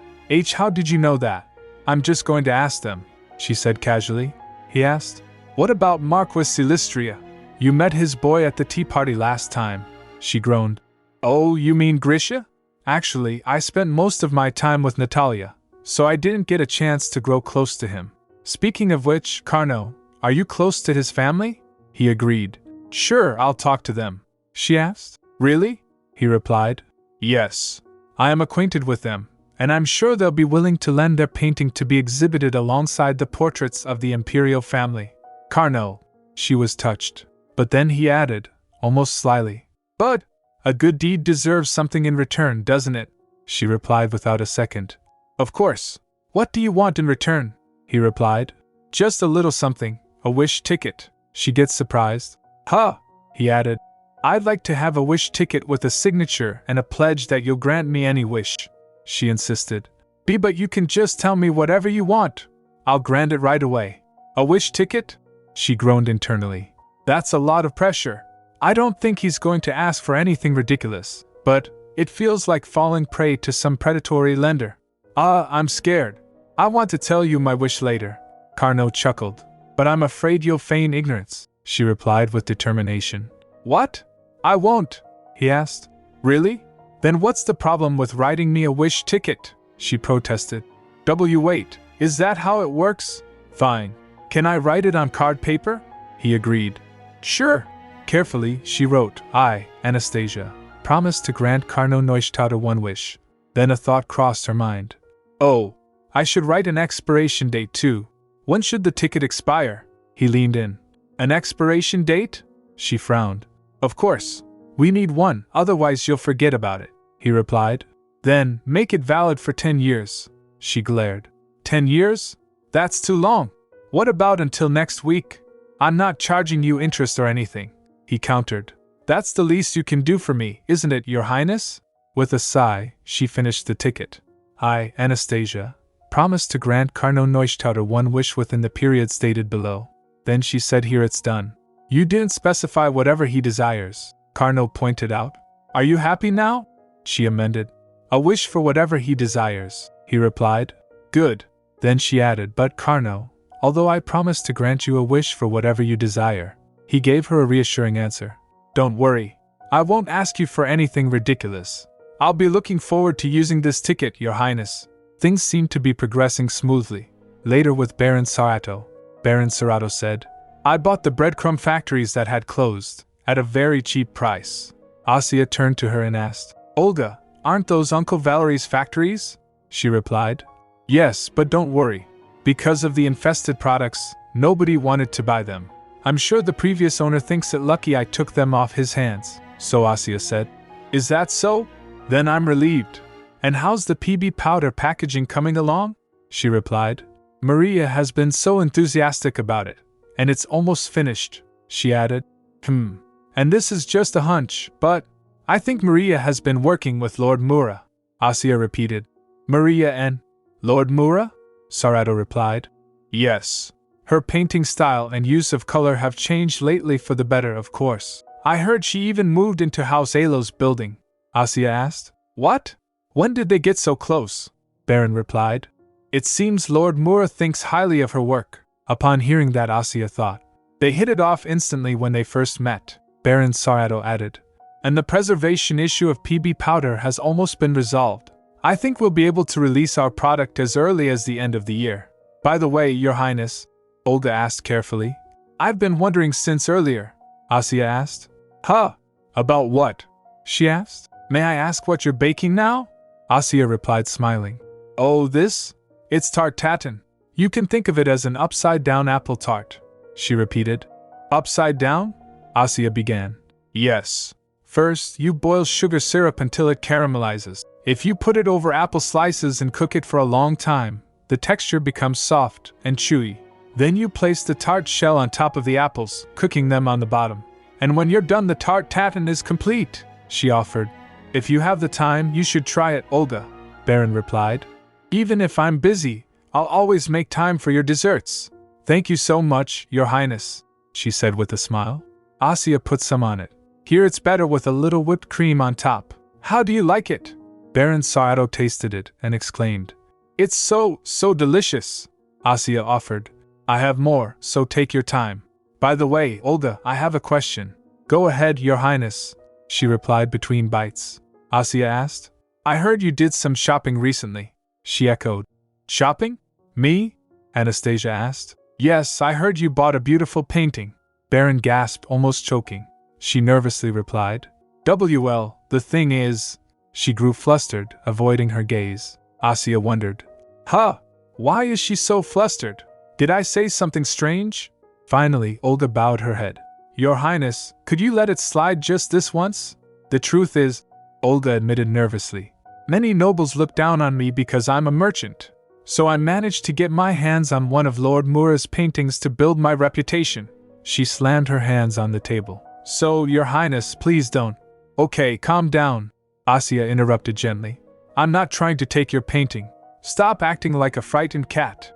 How did you know that? I'm just going to ask them, she said casually. He asked, What about Marquis Silistria? You met his boy at the tea party last time. She groaned. Oh, you mean Grisha? Actually, I spent most of my time with Natalia, so I didn't get a chance to grow close to him. Speaking of which, Carnot, are you close to his family? He agreed. Sure, I'll talk to them. She asked. Really? He replied. Yes. I am acquainted with them, and I'm sure they'll be willing to lend their painting to be exhibited alongside the portraits of the imperial family. Carnot. She was touched. But then he added, almost slyly, But a good deed deserves something in return, doesn't it? She replied without a second. Of course. What do you want in return? He replied. Just a little something, a wish ticket. She gets surprised. Huh, he added. I'd like to have a wish ticket with a signature and a pledge that you'll grant me any wish. She insisted. But you can just tell me whatever you want. I'll grant it right away. A wish ticket? She groaned internally. That's a lot of pressure. I don't think he's going to ask for anything ridiculous, but it feels like falling prey to some predatory lender. I'm scared. I want to tell you my wish later. Carnot chuckled. But I'm afraid you'll feign ignorance, she replied with determination. What? I won't, he asked. Really? Then what's the problem with writing me a wish ticket? She protested. Wait, is that how it works? Fine. Can I write it on card paper? He agreed. Sure. Carefully, she wrote, I, Anastasia, promise to grant Carnot Neustadt one wish. Then a thought crossed her mind. Oh, I should write an expiration date too. When should the ticket expire? He leaned in. An expiration date? She frowned. Of course. We need one, otherwise you'll forget about it, he replied. Then, make it valid for 10 years. She glared. 10 years? That's too long. What about until next week? I'm not charging you interest or anything, he countered. That's the least you can do for me, isn't it, Your Highness? With a sigh, she finished the ticket. I, Anastasia, promise to grant Carnot Neustadt one wish within the period stated below. Then she said, Here it's done. You didn't specify whatever he desires, Carnot pointed out. Are you happy now? She amended. A wish for whatever he desires, he replied. Good. Then she added, But Carnot, although I promise to grant you a wish for whatever you desire. He gave her a reassuring answer. Don't worry. I won't ask you for anything ridiculous. I'll be looking forward to using this ticket, Your Highness. Things seemed to be progressing smoothly. Later with Baron Sarato. Baron Sarato said, I bought the breadcrumb factories that had closed, at a very cheap price. Asya turned to her and asked, Olga, aren't those Uncle Valerie's factories? She replied, Yes, but don't worry. Because of the infested products, nobody wanted to buy them. I'm sure the previous owner thinks it lucky I took them off his hands, so Asya said. Is that so? Then I'm relieved. And how's the PB powder packaging coming along? She replied. Maria has been so enthusiastic about it. And it's almost finished, she added. And this is just a hunch, but I think Maria has been working with Lord Mura, Asya repeated. Maria and Lord Mura? Sarato replied. Yes. Her painting style and use of color have changed lately for the better, of course. I heard she even moved into House Alo's building, Asya asked. What? When did they get so close? Baron replied. It seems Lord Mura thinks highly of her work. Upon hearing that, Asya thought. They hit it off instantly when they first met, Baron Sarato added. And the preservation issue of PB powder has almost been resolved. I think we'll be able to release our product as early as the end of the year. By the way, Your Highness, Olga asked carefully. I've been wondering since earlier, Asya asked. Huh? About what? She asked. May I ask what you're baking now? Asya replied smiling. Oh, this? It's tart tatin. You can think of it as an upside-down apple tart. she repeated. Upside down? Asya began. Yes. First, you boil sugar syrup until it caramelizes. If you put it over apple slices and cook it for a long time, the texture becomes soft and chewy. Then you place the tart shell on top of the apples, cooking them on the bottom. And when you're done, the tart tatin is complete, she offered. If you have the time, you should try it, Olga, Baron replied. Even if I'm busy, I'll always make time for your desserts. Thank you so much, Your Highness, she said with a smile. Asya put some on it. Here it's better with a little whipped cream on top. How do you like it? Baron Satoru tasted it and exclaimed. It's so delicious, Asya offered. I have more, so take your time. By the way, Olga, I have a question. Go ahead, Your Highness, she replied between bites. Asya asked. I heard you did some shopping recently, she echoed. Shopping? Me? Anastasia asked. Yes, I heard you bought a beautiful painting. Baron gasped, almost choking. She nervously replied. Well, the thing is... She grew flustered, avoiding her gaze. Asya wondered. Huh? Why is she so flustered? Did I say something strange? Finally, Olga bowed her head. Your Highness, could you let it slide just this once? The truth is, Olga admitted nervously, many nobles look down on me because I'm a merchant. So I managed to get my hands on one of Lord Mura's paintings to build my reputation. She slammed her hands on the table. So, Your Highness, please don't. Okay, calm down, Asya interrupted gently. I'm not trying to take your painting. Stop acting like a frightened cat.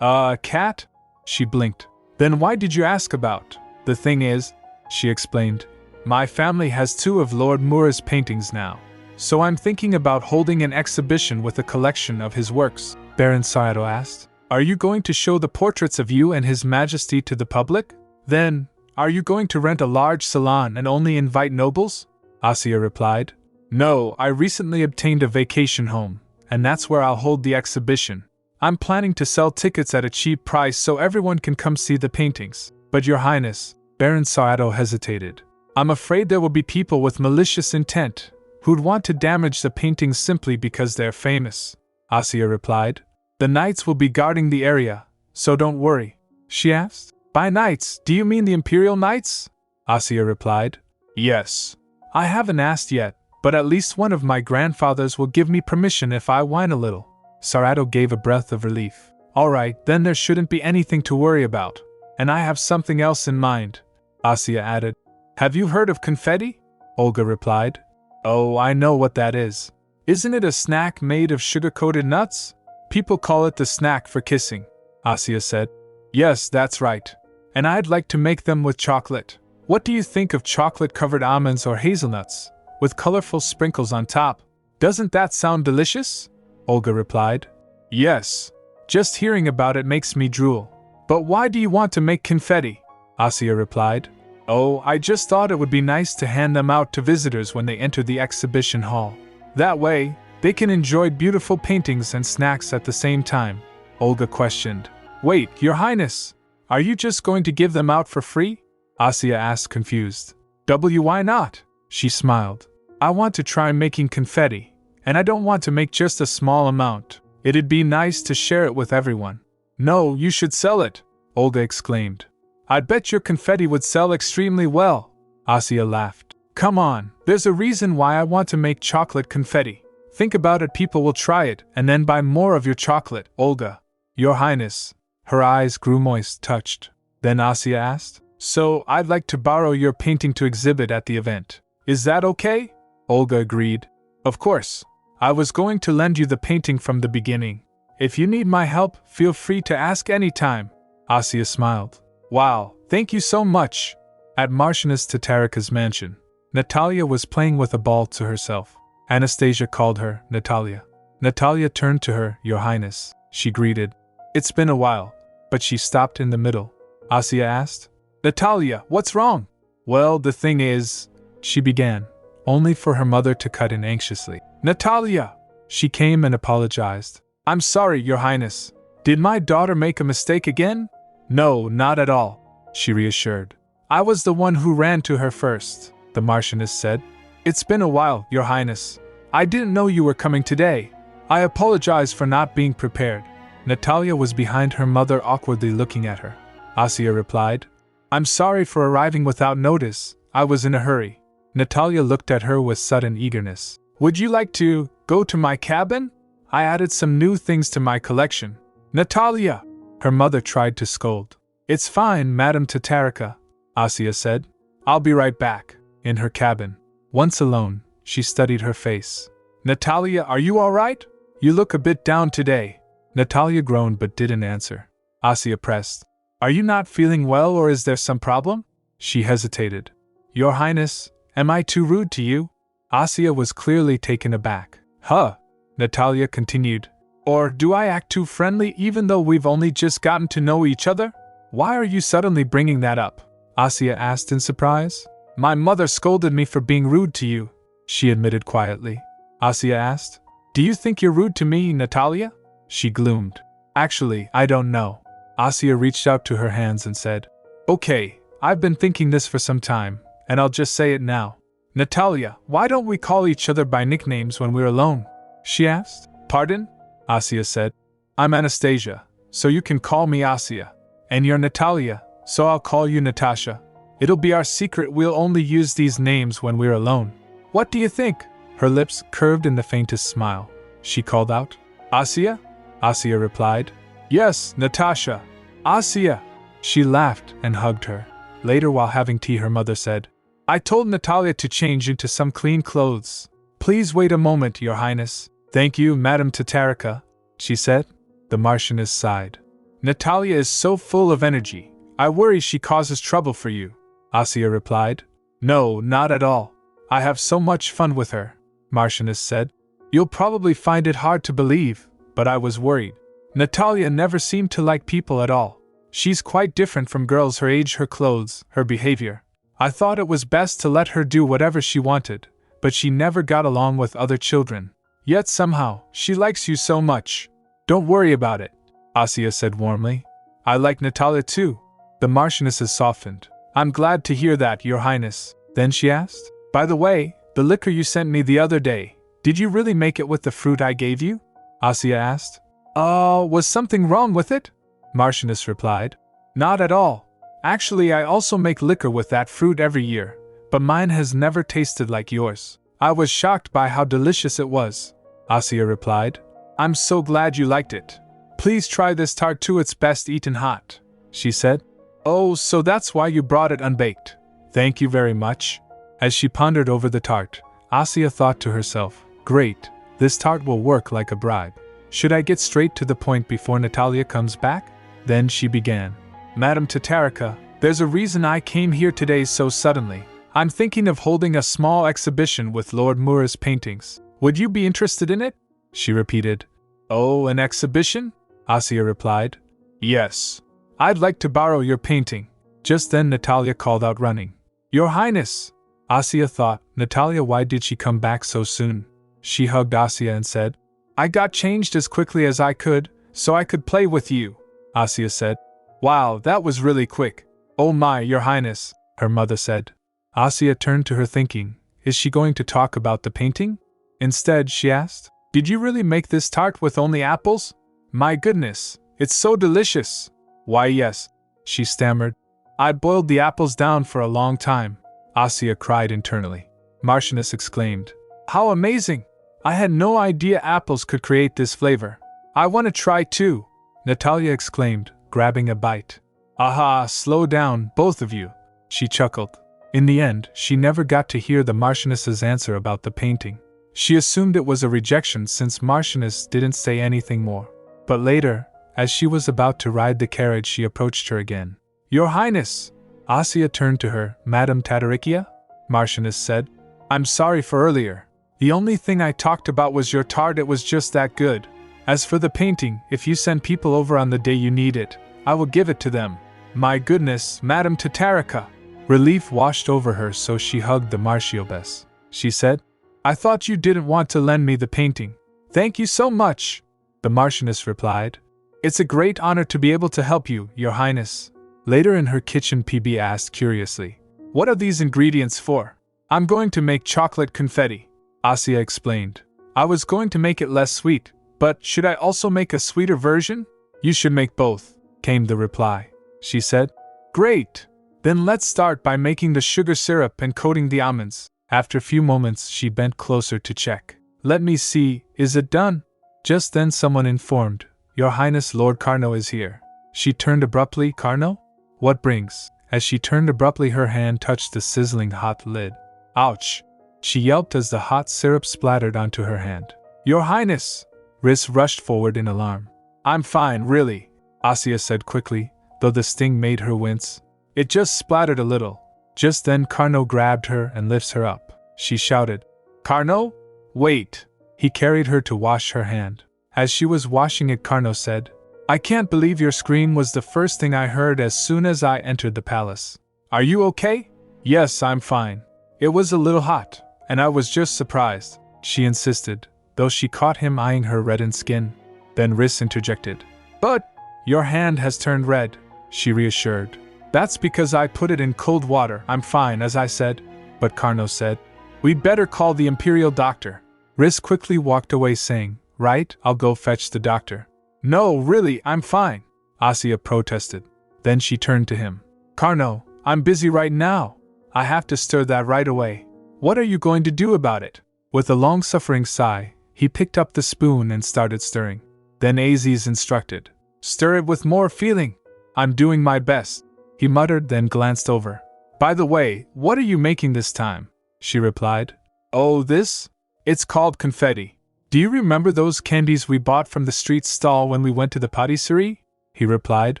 Cat? She blinked. Then why did you ask about? The thing is, she explained, my family has 2 of Lord Mura's paintings now. So I'm thinking about holding an exhibition with a collection of his works. Baron Satoru asked. Are you going to show the portraits of you and His Majesty to the public? Then, are you going to rent a large salon and only invite nobles? Asya replied. No, I recently obtained a vacation home, and that's where I'll hold the exhibition. I'm planning to sell tickets at a cheap price so everyone can come see the paintings. But Your Highness, Baron Satoru hesitated. I'm afraid there will be people with malicious intent who'd want to damage the paintings simply because they're famous. Asya replied. The knights will be guarding the area, so don't worry. She asked. By knights, do you mean the Imperial Knights? Asya replied. Yes. I haven't asked yet, but at least one of my grandfathers will give me permission if I whine a little. Satoru gave a breath of relief. Alright, then there shouldn't be anything to worry about. And I have something else in mind, Asya added. Have you heard of confetti? Olga replied. Oh, I know what that is. Isn't it a snack made of sugar-coated nuts? People call it the snack for kissing, Asya said. Yes, that's right. And I'd like to make them with chocolate. What do you think of chocolate-covered almonds or hazelnuts, with colorful sprinkles on top? Doesn't that sound delicious? Olga replied. Yes. Just hearing about it makes me drool. But why do you want to make confetti? Asya replied. Oh, I just thought it would be nice to hand them out to visitors when they enter the exhibition hall. That way, they can enjoy beautiful paintings and snacks at the same time. Olga questioned. Wait, Your Highness, are you just going to give them out for free? Asya asked, confused. Why not? She smiled. I want to try making confetti, and I don't want to make just a small amount. It'd be nice to share it with everyone. No, you should sell it, Olga exclaimed. I'd bet your confetti would sell extremely well. Asya laughed. Come on, there's a reason why I want to make chocolate confetti. Think about it, people will try it and then buy more of your chocolate, Olga. Your Highness. Her eyes grew moist, touched. Then Asya asked, So, I'd like to borrow your painting to exhibit at the event. Is that okay? Olga agreed. Of course. I was going to lend you the painting from the beginning. If you need my help, feel free to ask any time. Asya smiled. Wow, thank you so much. At Marchioness Tatarika's mansion, Natalia was playing with a ball to herself. Anastasia called her Natalia. Natalia turned to her, Your Highness, she greeted. It's been a while, but she stopped in the middle. Asya asked, Natalia, what's wrong? Well, the thing is, she began, only for her mother to cut in anxiously. Natalia! She came and apologized. I'm sorry, Your Highness. Did my daughter make a mistake again? No, not at all, she reassured. I was the one who ran to her first, the Marchioness said. It's been a while, Your Highness. I didn't know you were coming today. I apologize for not being prepared. Natalia was behind her mother, awkwardly looking at her. Asya replied, I'm sorry for arriving without notice, I was in a hurry. Natalia looked at her with sudden eagerness. Would you like to go to my cabin? I added some new things to my collection. Natalia! Her mother tried to scold. It's fine, Madame Tatarika, Asya said. I'll be right back. In her cabin, once alone, she studied her face. Natalia, are you all right? You look a bit down today. Natalia groaned but didn't answer. Asya pressed. Are you not feeling well or is there some problem? She hesitated. Your Highness, am I too rude to you? Asya was clearly taken aback. Huh? Natalia continued. Or do I act too friendly even though we've only just gotten to know each other? Why are you suddenly bringing that up? Asya asked in surprise. My mother scolded me for being rude to you, she admitted quietly. Asya asked. Do you think you're rude to me, Natalia? She gloomed. Actually, I don't know. Asya reached out to her hands and said, Okay, I've been thinking this for some time, and I'll just say it now. Natalia, why don't we call each other by nicknames when we're alone? She asked. Pardon? Asya said. I'm Anastasia, so you can call me Asya. And you're Natalia, so I'll call you Natasha. It'll be our secret, we'll only use these names when we're alone. What do you think? Her lips curved in the faintest smile. She called out. Asya? Asya replied. Yes, Natasha. Asya. She laughed and hugged her. Later, while having tea, her mother said, I told Natalia to change into some clean clothes. Please wait a moment, Your Highness. Thank you, Madame Tatarika, she said. The Marchioness sighed. Natalia is so full of energy. I worry she causes trouble for you, Asya replied. No, not at all. I have so much fun with her, Marchioness said. You'll probably find it hard to believe, but I was worried. Natalia never seemed to like people at all. She's quite different from girls her age, her clothes, her behavior. I thought it was best to let her do whatever she wanted, but she never got along with other children. Yet somehow, she likes you so much. Don't worry about it, Asya said warmly. I like Natalia too. The Marchioness softened. I'm glad to hear that, Your Highness. Then she asked, By the way, the liquor you sent me the other day, did you really make it with the fruit I gave you? Asya asked. Was something wrong with it? Marchioness replied. Not at all. Actually, I also make liquor with that fruit every year, but mine has never tasted like yours. I was shocked by how delicious it was, Asya replied. I'm so glad you liked it. Please try this tart too, it's best eaten hot, she said. Oh, so that's why you brought it unbaked. Thank you very much. As she pondered over the tart, Asya thought to herself, Great, this tart will work like a bribe. Should I get straight to the point before Natalia comes back? Then she began. Madame Tatarika, there's a reason I came here today so suddenly. I'm thinking of holding a small exhibition with Lord Moor's paintings. Would you be interested in it? She repeated. Oh, an exhibition? Asya replied. Yes. I'd like to borrow your painting. Just then Natalia called out running. Your Highness! Asya thought, Natalia, why did she come back so soon? She hugged Asya and said, I got changed as quickly as I could, so I could play with you, Asya said. Wow, that was really quick. Oh my, Your Highness, her mother said. Asya turned to her thinking, is she going to talk about the painting? Instead, she asked, Did you really make this tart with only apples? My goodness, it's so delicious. Why yes, she stammered. I boiled the apples down for a long time, Asya cried internally. Marchioness exclaimed, How amazing! I had no idea apples could create this flavor. I want to try too, Natalia exclaimed, grabbing a bite. Aha, slow down, both of you, she chuckled. In the end, she never got to hear the Marchioness's answer about the painting. She assumed it was a rejection since Marchioness didn't say anything more. But later, as she was about to ride the carriage, she approached her again. Your Highness! Asya turned to her. Madame Tatarikia? Marchioness said. I'm sorry for earlier. The only thing I talked about was your tart, it was just that good. As for the painting, if you send people over on the day you need it, I will give it to them. My goodness, Madame Tatarika! Relief washed over her, so she hugged the Marchioness. She said, I thought you didn't want to lend me the painting. Thank you so much, the Marchioness replied. It's a great honor to be able to help you, Your Highness. Later in her kitchen, PB asked curiously, What are these ingredients for? I'm going to make chocolate confetti, Asya explained. I was going to make it less sweet, but should I also make a sweeter version? You should make both, came the reply. She said, Great! Then let's start by making the sugar syrup and coating the almonds. After a few moments, she bent closer to check. Let me see, is it done? Just then someone informed, Your Highness Lord Carno is here. She turned abruptly. Carno? What brings? As she turned abruptly, her hand touched the sizzling hot lid. Ouch! She yelped as the hot syrup splattered onto her hand. Your Highness! Riss rushed forward in alarm. I'm fine, really, Asya said quickly, though the sting made her wince. It just splattered a little. Just then Carno grabbed her and lifts her up. She shouted, Carno? Wait! He carried her to wash her hand. As she was washing it, Carno said, I can't believe your scream was the first thing I heard as soon as I entered the palace. Are you okay? Yes, I'm fine. It was a little hot, and I was just surprised, she insisted, though she caught him eyeing her reddened skin. Then Riss interjected. But your hand has turned red, she reassured. That's because I put it in cold water. I'm fine, as I said. But Carno said, We'd better call the Imperial Doctor. Riss quickly walked away saying, Right, I'll go fetch the doctor. No, really, I'm fine, Asya protested. Then she turned to him. Carno, I'm busy right now. I have to stir that right away. What are you going to do about it? With a long-suffering sigh, he picked up the spoon and started stirring. Then Aziz instructed, Stir it with more feeling. I'm doing my best, he muttered, then glanced over. By the way, what are you making this time? She replied. Oh, this? It's called confetti. Do you remember those candies we bought from the street stall when we went to the patisserie? He replied.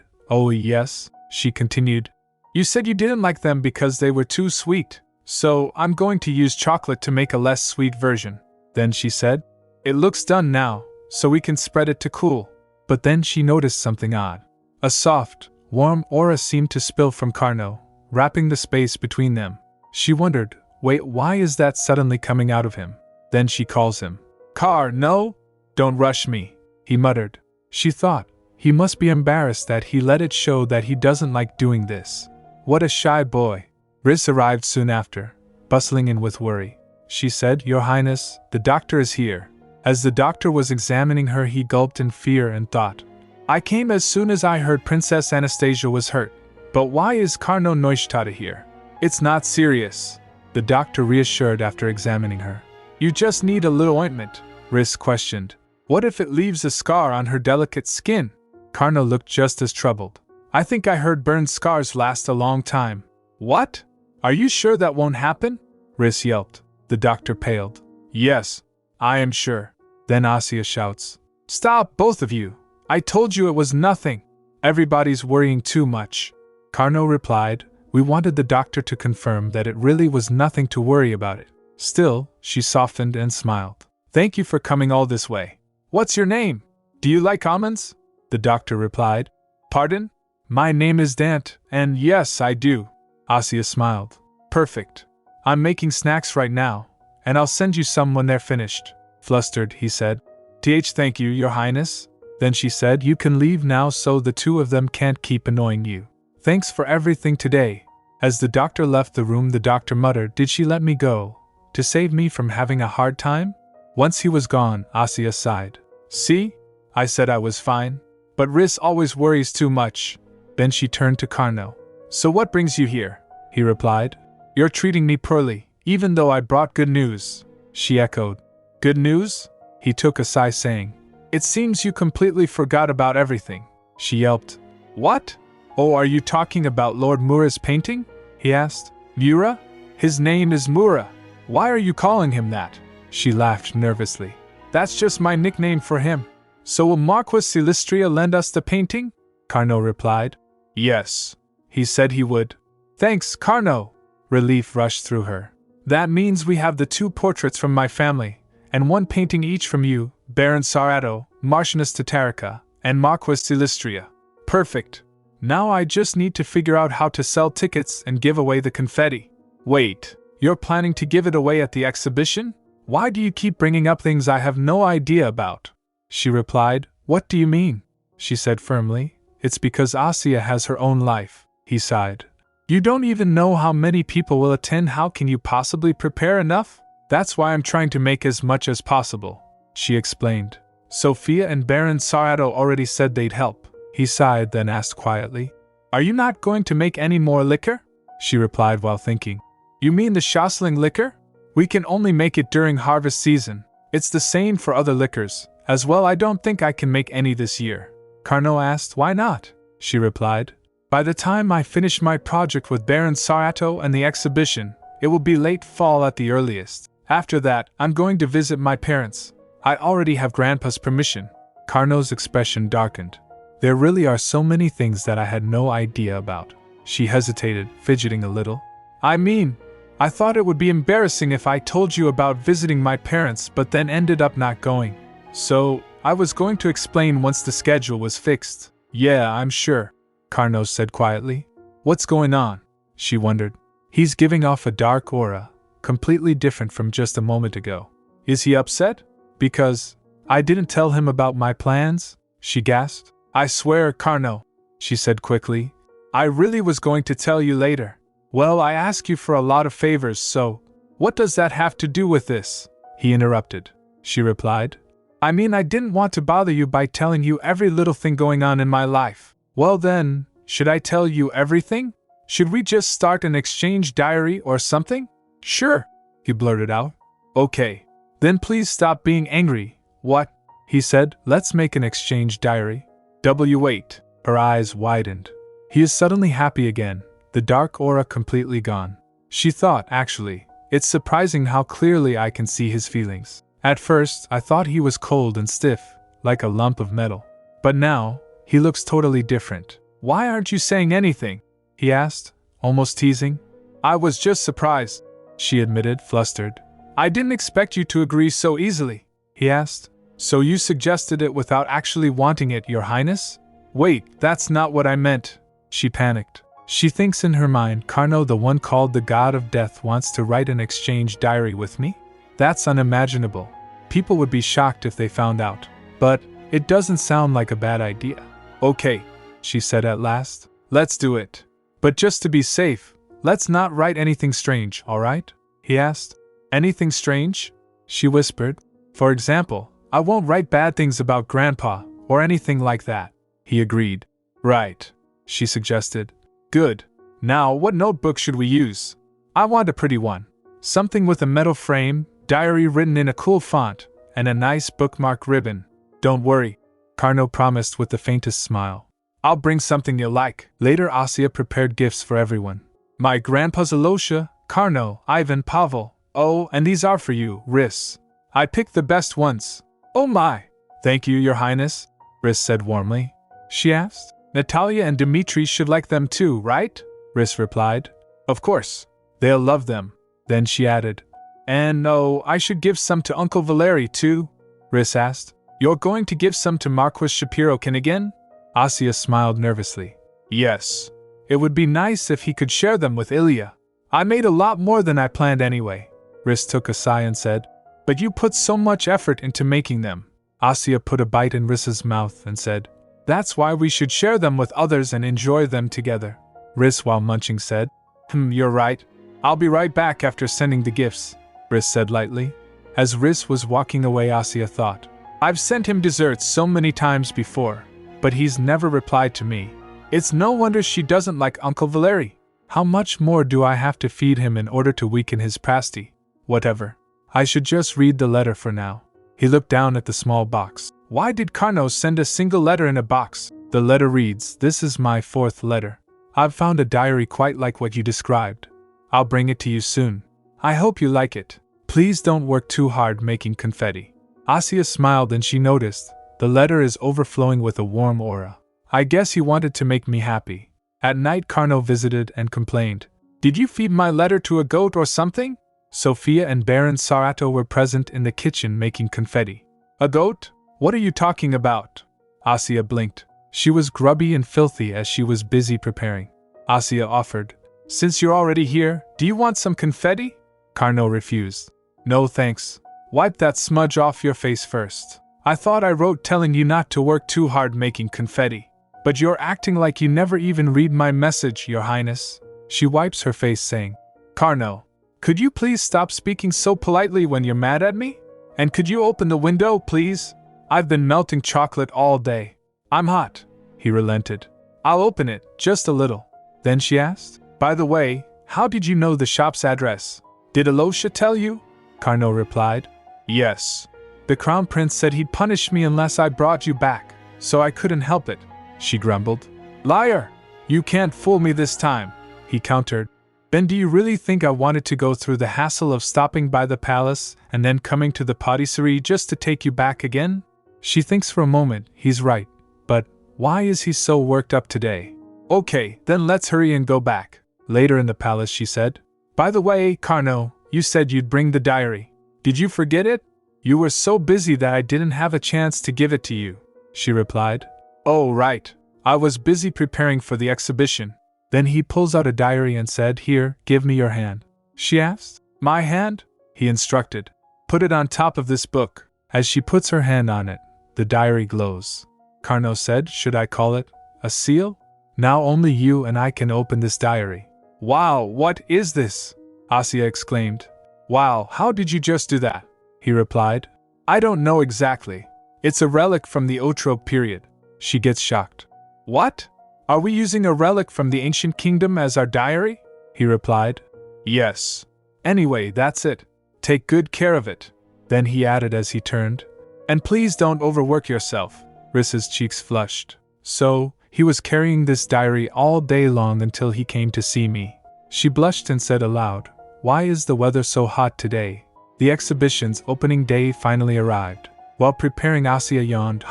Oh, yes, she continued. You said you didn't like them because they were too sweet, so I'm going to use chocolate to make a less sweet version. Then she said, It looks done now, so we can spread it to cool. But then she noticed something odd. A soft, warm aura seemed to spill from Carno, wrapping the space between them. She wondered, wait, why is that suddenly coming out of him? Then she calls him. Car, no? Don't rush me, he muttered. She thought, he must be embarrassed that he let it show that he doesn't like doing this. What a shy boy. Riss arrived soon after, bustling in with worry. She said, Your Highness, the doctor is here. As the doctor was examining her, he gulped in fear and thought, I came as soon as I heard Princess Anastasia was hurt. But why is Carno Neustadt here? It's not serious, the doctor reassured after examining her. You just need a little ointment, Riss questioned. What if it leaves a scar on her delicate skin? Carno looked just as troubled. I think I heard burned scars last a long time. What? Are you sure that won't happen? Riss yelped. The doctor paled. Yes, I am sure. Then Asya shouts. Stop, both of you. I told you it was nothing. Everybody's worrying too much. Carno replied, We wanted the doctor to confirm that it really was nothing to worry about it. Still, she softened and smiled. Thank you for coming all this way. What's your name? Do you like almonds? The doctor replied. Pardon? My name is Dant, and yes, I do. Asya smiled. Perfect. I'm making snacks right now, and I'll send you some when they're finished. Flustered, he said. Thank you, Your Highness. Then she said, You can leave now so the two of them can't keep annoying you. Thanks for everything today. As the doctor left the room, the doctor muttered, Did she let me go? To save me from having a hard time? Once he was gone, Asya sighed. See? I said I was fine. But Riss always worries too much. Then she turned to Carno. So what brings you here? He replied. You're treating me poorly, even though I brought good news. She echoed. Good news? He took a sigh, saying. It seems you completely forgot about everything. She yelped. What? Oh, are you talking about Lord Mura's painting? He asked. Mura? His name is Mura. Why are you calling him that? She laughed nervously. That's just my nickname for him. So will Marquis Silistria lend us the painting? Carno replied. Yes. He said he would. Thanks, Carno. Relief rushed through her. That means we have the 2 portraits from my family, and 1 painting each from you, Baron Sarato, Marchioness Tatarica, and Marquis Silistria. Perfect. Now I just need to figure out how to sell tickets and give away the confetti. Wait. You're planning to give it away at the exhibition? Why do you keep bringing up things I have no idea about? She replied, What do you mean? She said firmly, It's because Asya has her own life. He sighed. You don't even know how many people will attend. How can you possibly prepare enough? That's why I'm trying to make as much as possible, she explained. Sophia and Baron Sarato already said they'd help. He sighed, then asked quietly, Are you not going to make any more liquor? she replied while thinking. You mean the Shosling liquor? We can only make it during harvest season. It's the same for other liquors. As well, I don't think I can make any this year. Carnot asked. Why not? She replied. By the time I finish my project with Baron Sarato and the exhibition, it will be late fall at the earliest. After that, I'm going to visit my parents. I already have Grandpa's permission. Carnot's expression darkened. There really are so many things that I had no idea about. She hesitated, fidgeting a little. I mean, I thought it would be embarrassing if I told you about visiting my parents but then ended up not going. So, I was going to explain once the schedule was fixed. Yeah, I'm sure, Carnot said quietly. What's going on? She wondered. He's giving off a dark aura, completely different from just a moment ago. Is he upset? Because I didn't tell him about my plans? She gasped. I swear, Carnot, she said quickly. I really was going to tell you later. Well, I ask you for a lot of favors, so what does that have to do with this? He interrupted. She replied. I mean, I didn't want to bother you by telling you every little thing going on in my life. Well then, should I tell you everything? Should we just start an exchange diary or something? Sure, he blurted out. Okay. Then please stop being angry. What? He said. Let's make an exchange diary. W8. Her eyes widened. He is suddenly happy again, the dark aura completely gone. She thought, actually, it's surprising how clearly I can see his feelings. At first, I thought he was cold and stiff, like a lump of metal. But now, he looks totally different. Why aren't you saying anything? He asked, almost teasing. I was just surprised, she admitted, flustered. I didn't expect you to agree so easily, he asked. So you suggested it without actually wanting it, Your Highness? Wait, that's not what I meant. She panicked. She thinks in her mind Carnot, the one called the God of Death, wants to write an exchange diary with me? That's unimaginable. People would be shocked if they found out. But it doesn't sound like a bad idea. Okay, she said at last. Let's do it. But just to be safe, let's not write anything strange, all right? He asked. Anything strange? She whispered. For example, I won't write bad things about Grandpa, or anything like that. He agreed. Right, she suggested. Good. Now, what notebook should we use? I want a pretty one. Something with a metal frame, diary written in a cool font, and a nice bookmark ribbon. Don't worry, Carnot promised with the faintest smile. I'll bring something you'll like. Later, Asya prepared gifts for everyone. My grandpa's Alosha, Carnot, Ivan, Pavel. Oh, and these are for you, Riss. I picked the best ones. Oh my! Thank you, Your Highness, Riss said warmly. She asked. Natalia and Dmitri should like them too, right? Riss replied. Of course. They'll love them. Then she added. And no, I should give some to Uncle Valery too? Riss asked. You're going to give some to Marquis Shapiro-kin again? Asya smiled nervously. Yes. It would be nice if he could share them with Ilya. I made a lot more than I planned anyway. Riss took a sigh and said. But you put so much effort into making them. Asya put a bite in Riss's mouth and said. That's why we should share them with others and enjoy them together. Riss, while munching, said. You're right. I'll be right back after sending the gifts, Riss said lightly. As Riss was walking away, Asya thought. I've sent him desserts so many times before, but he's never replied to me. It's no wonder she doesn't like Uncle Valery. How much more do I have to feed him in order to weaken his prasti? Whatever. I should just read the letter for now. He looked down at the small box. Why did Carnot send a single letter in a box? The letter reads, This is my 4th letter. I've found a diary quite like what you described. I'll bring it to you soon. I hope you like it. Please don't work too hard making confetti. Asya smiled and she noticed, the letter is overflowing with a warm aura. I guess he wanted to make me happy. At night Carnot visited and complained. Did you feed my letter to a goat or something? Sophia and Baron Sarato were present in the kitchen making confetti. A goat? What are you talking about? Asya blinked. She was grubby and filthy as she was busy preparing. Asya offered. Since you're already here, do you want some confetti? Carnot refused. No thanks. Wipe that smudge off your face first. I thought I wrote telling you not to work too hard making confetti. But you're acting like you never even read my message, Your Highness. She wipes her face saying. Carnot, could you please stop speaking so politely when you're mad at me? And could you open the window, please? I've been melting chocolate all day. I'm hot. He relented. I'll open it, just a little. Then she asked, By the way, how did you know the shop's address? Did Alosha tell you? Carnot replied. Yes. The Crown Prince said he'd punish me unless I brought you back, so I couldn't help it, she grumbled. Liar! You can't fool me this time, he countered. Then do you really think I wanted to go through the hassle of stopping by the palace and then coming to the patisserie just to take you back again? She thinks for a moment. He's right, but why is he so worked up today? Okay, then let's hurry and go back. Later in the palace she said, By the way, Carnot, you said you'd bring the diary. Did you forget it? You were so busy that I didn't have a chance to give it to you, she replied. Oh, right. I was busy preparing for the exhibition. Then he pulls out a diary and said, Here, give me your hand. She asked. My hand? He instructed. Put it on top of this book. As she puts her hand on it, the diary glows. Carnot said, Should I call it a seal? Now only you and I can open this diary. Wow, what is this? Asya exclaimed. Wow, how did you just do that? He replied. I don't know exactly. It's a relic from the Otro period. She gets shocked. What? Are we using a relic from the ancient kingdom as our diary? He replied. Yes. Anyway, that's it. Take good care of it. Then he added as he turned. And please don't overwork yourself. Rissa's cheeks flushed. So, he was carrying this diary all day long until he came to see me. She blushed and said aloud, Why is the weather so hot today? The exhibition's opening day finally arrived. While preparing, Asya yawned.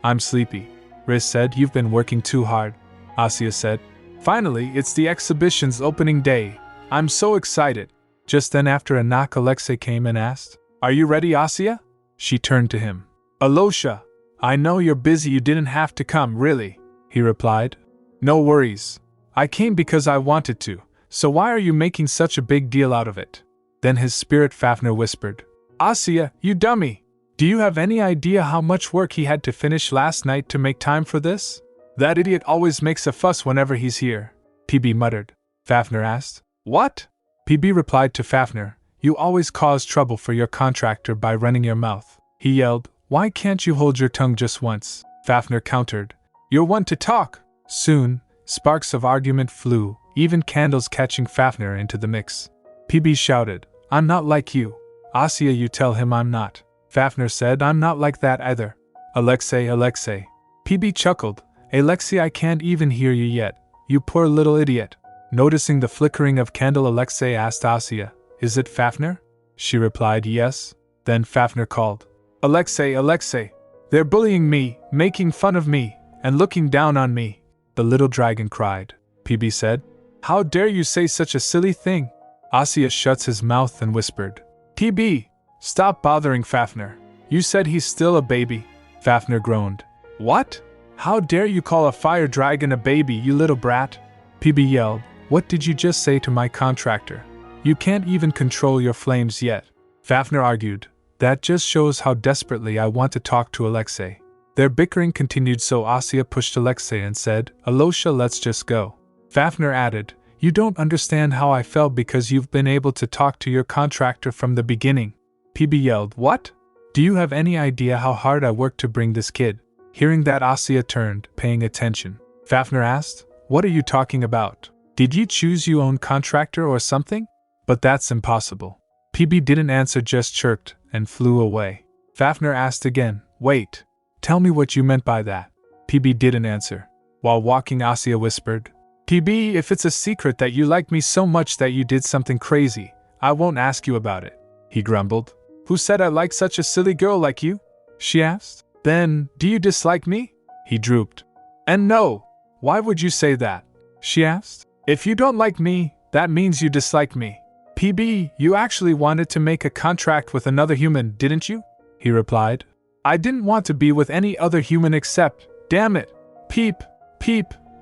I'm sleepy. Riss said, You've been working too hard. Asya said, Finally, it's the exhibition's opening day. I'm so excited. Just then after a knock, Alexei came and asked, Are you ready, Asya? She turned to him. Alosha, I know you're busy, you didn't have to come, really, he replied. No worries. I came because I wanted to, so why are you making such a big deal out of it? Then his spirit Fafnir whispered, Asya, you dummy! Do you have any idea how much work he had to finish last night to make time for this? That idiot always makes a fuss whenever he's here, PB muttered. Fafnir asked, What? PB replied to Fafnir, You always cause trouble for your contractor by running your mouth. He yelled, Why can't you hold your tongue just once? Fafnir countered, You're one to talk. Soon, sparks of argument flew, even candles catching Fafnir into the mix. PB shouted, I'm not like you. Asya, you tell him I'm not. Fafnir said, I'm not like that either. Alexei. PB chuckled, Alexei, I can't even hear you yet, you poor little idiot. Noticing the flickering of candle, Alexei asked Asya, Is it Fafnir? She replied, Yes. Then Fafnir called, Alexei, they're bullying me, making fun of me, and looking down on me. The little dragon cried. PB said, How dare you say such a silly thing? Asya shuts his mouth and whispered, PB, stop bothering Fafnir. You said he's still a baby. Fafnir groaned. What? How dare you call a fire dragon a baby, you little brat? PB yelled, What did you just say to my contractor? You can't even control your flames yet. Fafnir argued, That just shows how desperately I want to talk to Alexei. Their bickering continued, so Asya pushed Alexei and said, Alosha, let's just go. Fafnir added, You don't understand how I felt because you've been able to talk to your contractor from the beginning. PB yelled, What? Do you have any idea how hard I worked to bring this kid? Hearing that, Asya turned, paying attention. Fafnir asked, What are you talking about? Did you choose your own contractor or something? But that's impossible. PB didn't answer, just chirped, and flew away. Fafnir asked again, Wait, tell me what you meant by that. PB didn't answer. While walking, Asya whispered, PB, if it's a secret that you like me so much that you did something crazy, I won't ask you about it. He grumbled. Who said I like such a silly girl like you? She asked. Then, do you dislike me? He drooped. And no, why would you say that? She asked. If you don't like me, that means you dislike me. PB, you actually wanted to make a contract with another human, didn't you? He replied. I didn't want to be with any other human except, damn it, Peep,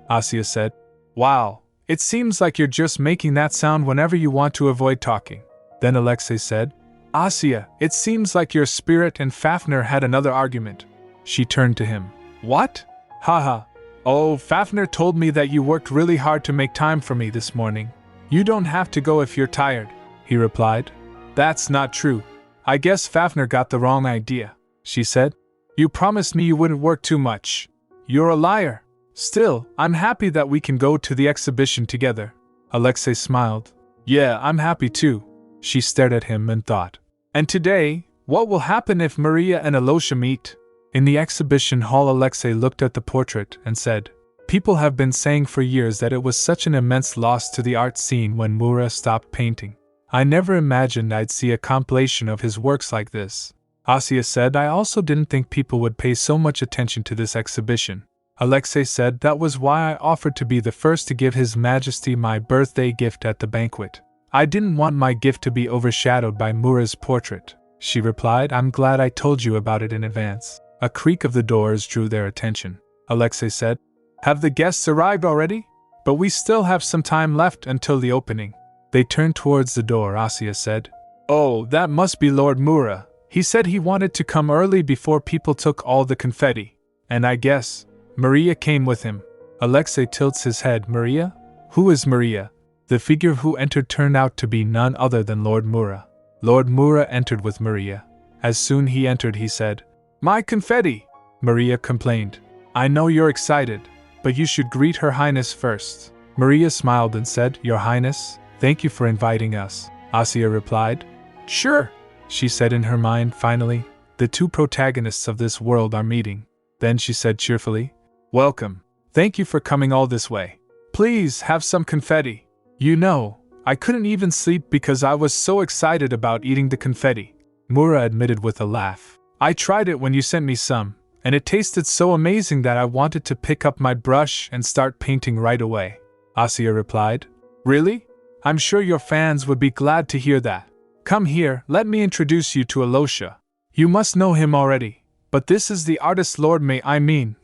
Asya said. Wow, it seems like you're just making that sound whenever you want to avoid talking. Then Alexei said, Asya, it seems like your spirit and Fafnir had another argument. She turned to him. What? Haha. Oh, Fafnir told me that you worked really hard to make time for me this morning. You don't have to go if you're tired, he replied. That's not true. I guess Fafnir got the wrong idea, she said. You promised me you wouldn't work too much. You're a liar. Still, I'm happy that we can go to the exhibition together. Alexei smiled. Yeah, I'm happy too. She stared at him and thought. And today, what will happen if Maria and Alosha meet? In the exhibition hall, Alexei looked at the portrait and said, People have been saying for years that it was such an immense loss to the art scene when Mura stopped painting. I never imagined I'd see a compilation of his works like this. Asya said, I also didn't think people would pay so much attention to this exhibition. Alexei said, that was why I offered to be the first to give His Majesty my birthday gift at the banquet. I didn't want my gift to be overshadowed by Mura's portrait. She replied, I'm glad I told you about it in advance. A creak of the doors drew their attention. Alexei said, Have the guests arrived already? But we still have some time left until the opening. They turned towards the door. Asya said, Oh, that must be Lord Mura. He said he wanted to come early before people took all the confetti. And I guess Maria came with him. Alexei tilts his head. Maria? Who is Maria? The figure who entered turned out to be none other than Lord Mura. Lord Mura entered with Maria. As soon he entered, he said, My confetti! Maria complained. I know you're excited, but you should greet Her Highness first. Maria smiled and said, Your Highness, thank you for inviting us. Asya replied, Sure, she said in her mind. Finally, the two protagonists of this world are meeting. Then she said cheerfully, Welcome. Thank you for coming all this way. Please have some confetti. You know, I couldn't even sleep because I was so excited about eating the confetti. Mura admitted with a laugh. I tried it when you sent me some, and it tasted so amazing that I wanted to pick up my brush and start painting right away. Asya replied, Really? I'm sure your fans would be glad to hear that. Come here, let me introduce you to Alosha. You must know him already, but this is the artist Lord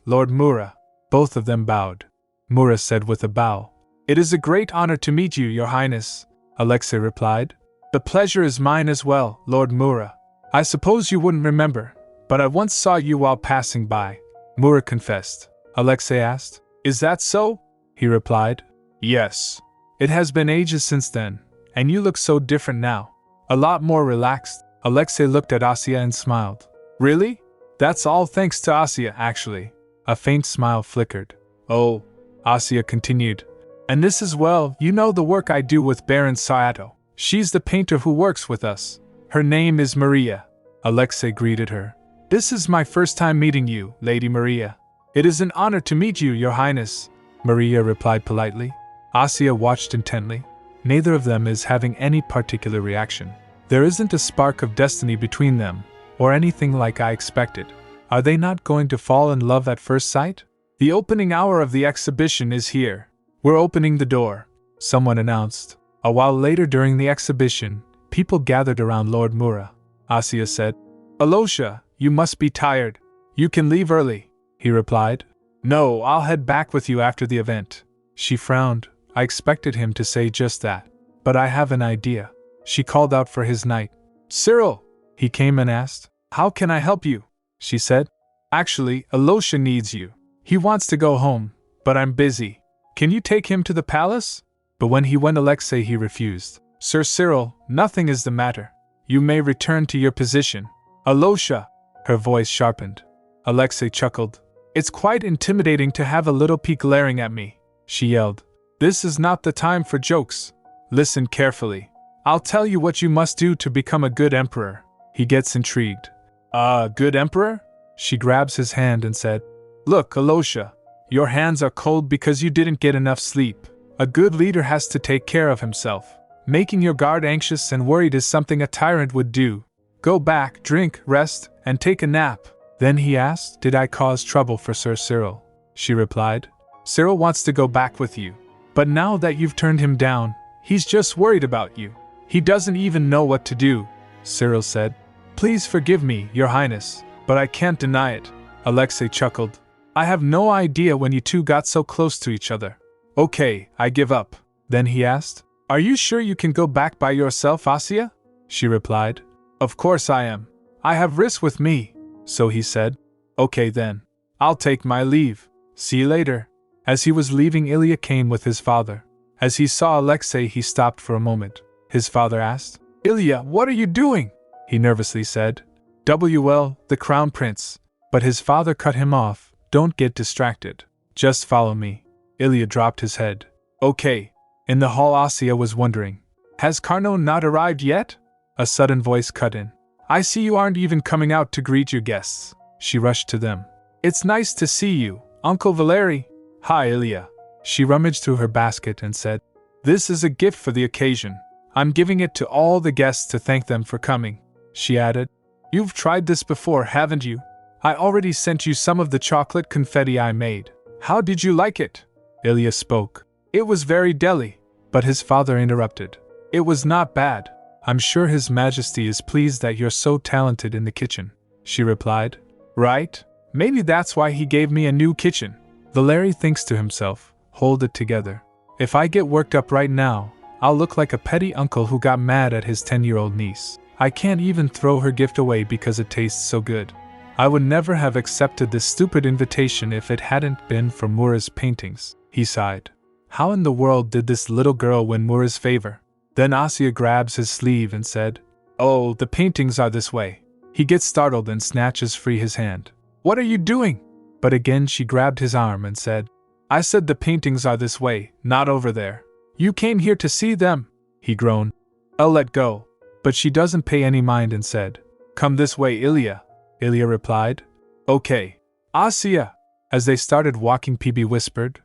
Lord Mura. Both of them bowed. Mura said with a bow, It is a great honor to meet you, Your Highness. Alexei replied, The pleasure is mine as well, Lord Mura. I suppose you wouldn't remember, but I once saw you while passing by. Mura confessed. Alexei asked, Is that so? He replied, Yes. It has been ages since then, and you look so different now. A lot more relaxed. Alexei looked at Asya and smiled. Really? That's all thanks to Asya, actually. A faint smile flickered. Oh, Asya continued. And this as well, you know the work I do with Baron Sato. She's the painter who works with us. Her name is Maria. Alexei greeted her. This is my first time meeting you, Lady Maria. It is an honor to meet you, Your Highness. Maria replied politely. Asya watched intently. Neither of them is having any particular reaction. There isn't a spark of destiny between them, or anything like I expected. Are they not going to fall in love at first sight? The opening hour of the exhibition is here. We're opening the door, someone announced. A while later during the exhibition, people gathered around Lord Mura. Asya said, Alosha, you must be tired. You can leave early, he replied. No, I'll head back with you after the event. She frowned. I expected him to say just that. But I have an idea. She called out for his knight. Cyril! He came and asked, How can I help you? She said, Actually, Alosha needs you. He wants to go home, but I'm busy. Can you take him to the palace? But when he went Alexei, he refused. Sir Cyril, nothing is the matter. You may return to your position. Alosha! Her voice sharpened. Alexei chuckled. It's quite intimidating to have a little pea glaring at me, she yelled. This is not the time for jokes. Listen carefully. I'll tell you what you must do to become a good emperor. He gets intrigued. Good emperor? She grabs his hand and said, Look, Alosha, your hands are cold because you didn't get enough sleep. A good leader has to take care of himself. Making your guard anxious and worried is something a tyrant would do. Go back, drink, rest, and take a nap. Then he asked, Did I cause trouble for Sir Cyril? She replied, Cyril wants to go back with you. But now that you've turned him down, he's just worried about you. He doesn't even know what to do. Cyril said, Please forgive me, Your Highness, but I can't deny it. Alexei chuckled. I have no idea when you two got so close to each other. Okay, I give up. Then he asked, Are you sure you can go back by yourself, Asya? She replied, Of course I am. I have Riss with me. So he said, Okay then. I'll take my leave. See you later. As he was leaving, Ilya came with his father. As he saw Alexei, he stopped for a moment. His father asked, Ilya, what are you doing? He nervously said, WL, the crown prince. But his father cut him off. Don't get distracted. Just follow me. Ilya dropped his head. Okay. In the hall, Asya was wondering, has Carno not arrived yet? A sudden voice cut in. I see you aren't even coming out to greet your guests. She rushed to them. It's nice to see you, Uncle Valery. Hi, Ilya. She rummaged through her basket and said, This is a gift for the occasion. I'm giving it to all the guests to thank them for coming. She added, You've tried this before, haven't you? I already sent you some of the chocolate confetti I made. How did you like it? Ilya spoke. It was very deli. But his father interrupted. It was not bad. I'm sure His Majesty is pleased that you're so talented in the kitchen, she replied. Right? Maybe that's why he gave me a new kitchen. Valery thinks to himself, hold it together. If I get worked up right now, I'll look like a petty uncle who got mad at his 10-year-old niece. I can't even throw her gift away because it tastes so good. I would never have accepted this stupid invitation if it hadn't been for Mura's paintings, he sighed. How in the world did this little girl win Mura's favor? Then Asya grabs his sleeve and said, Oh, the paintings are this way. He gets startled and snatches free his hand. What are you doing? But again she grabbed his arm and said, I said the paintings are this way, not over there. You came here to see them, he groaned. I'll let go. But she doesn't pay any mind and said, Come this way, Ilya. Ilya replied, Okay. Asya. As they started walking, PB whispered,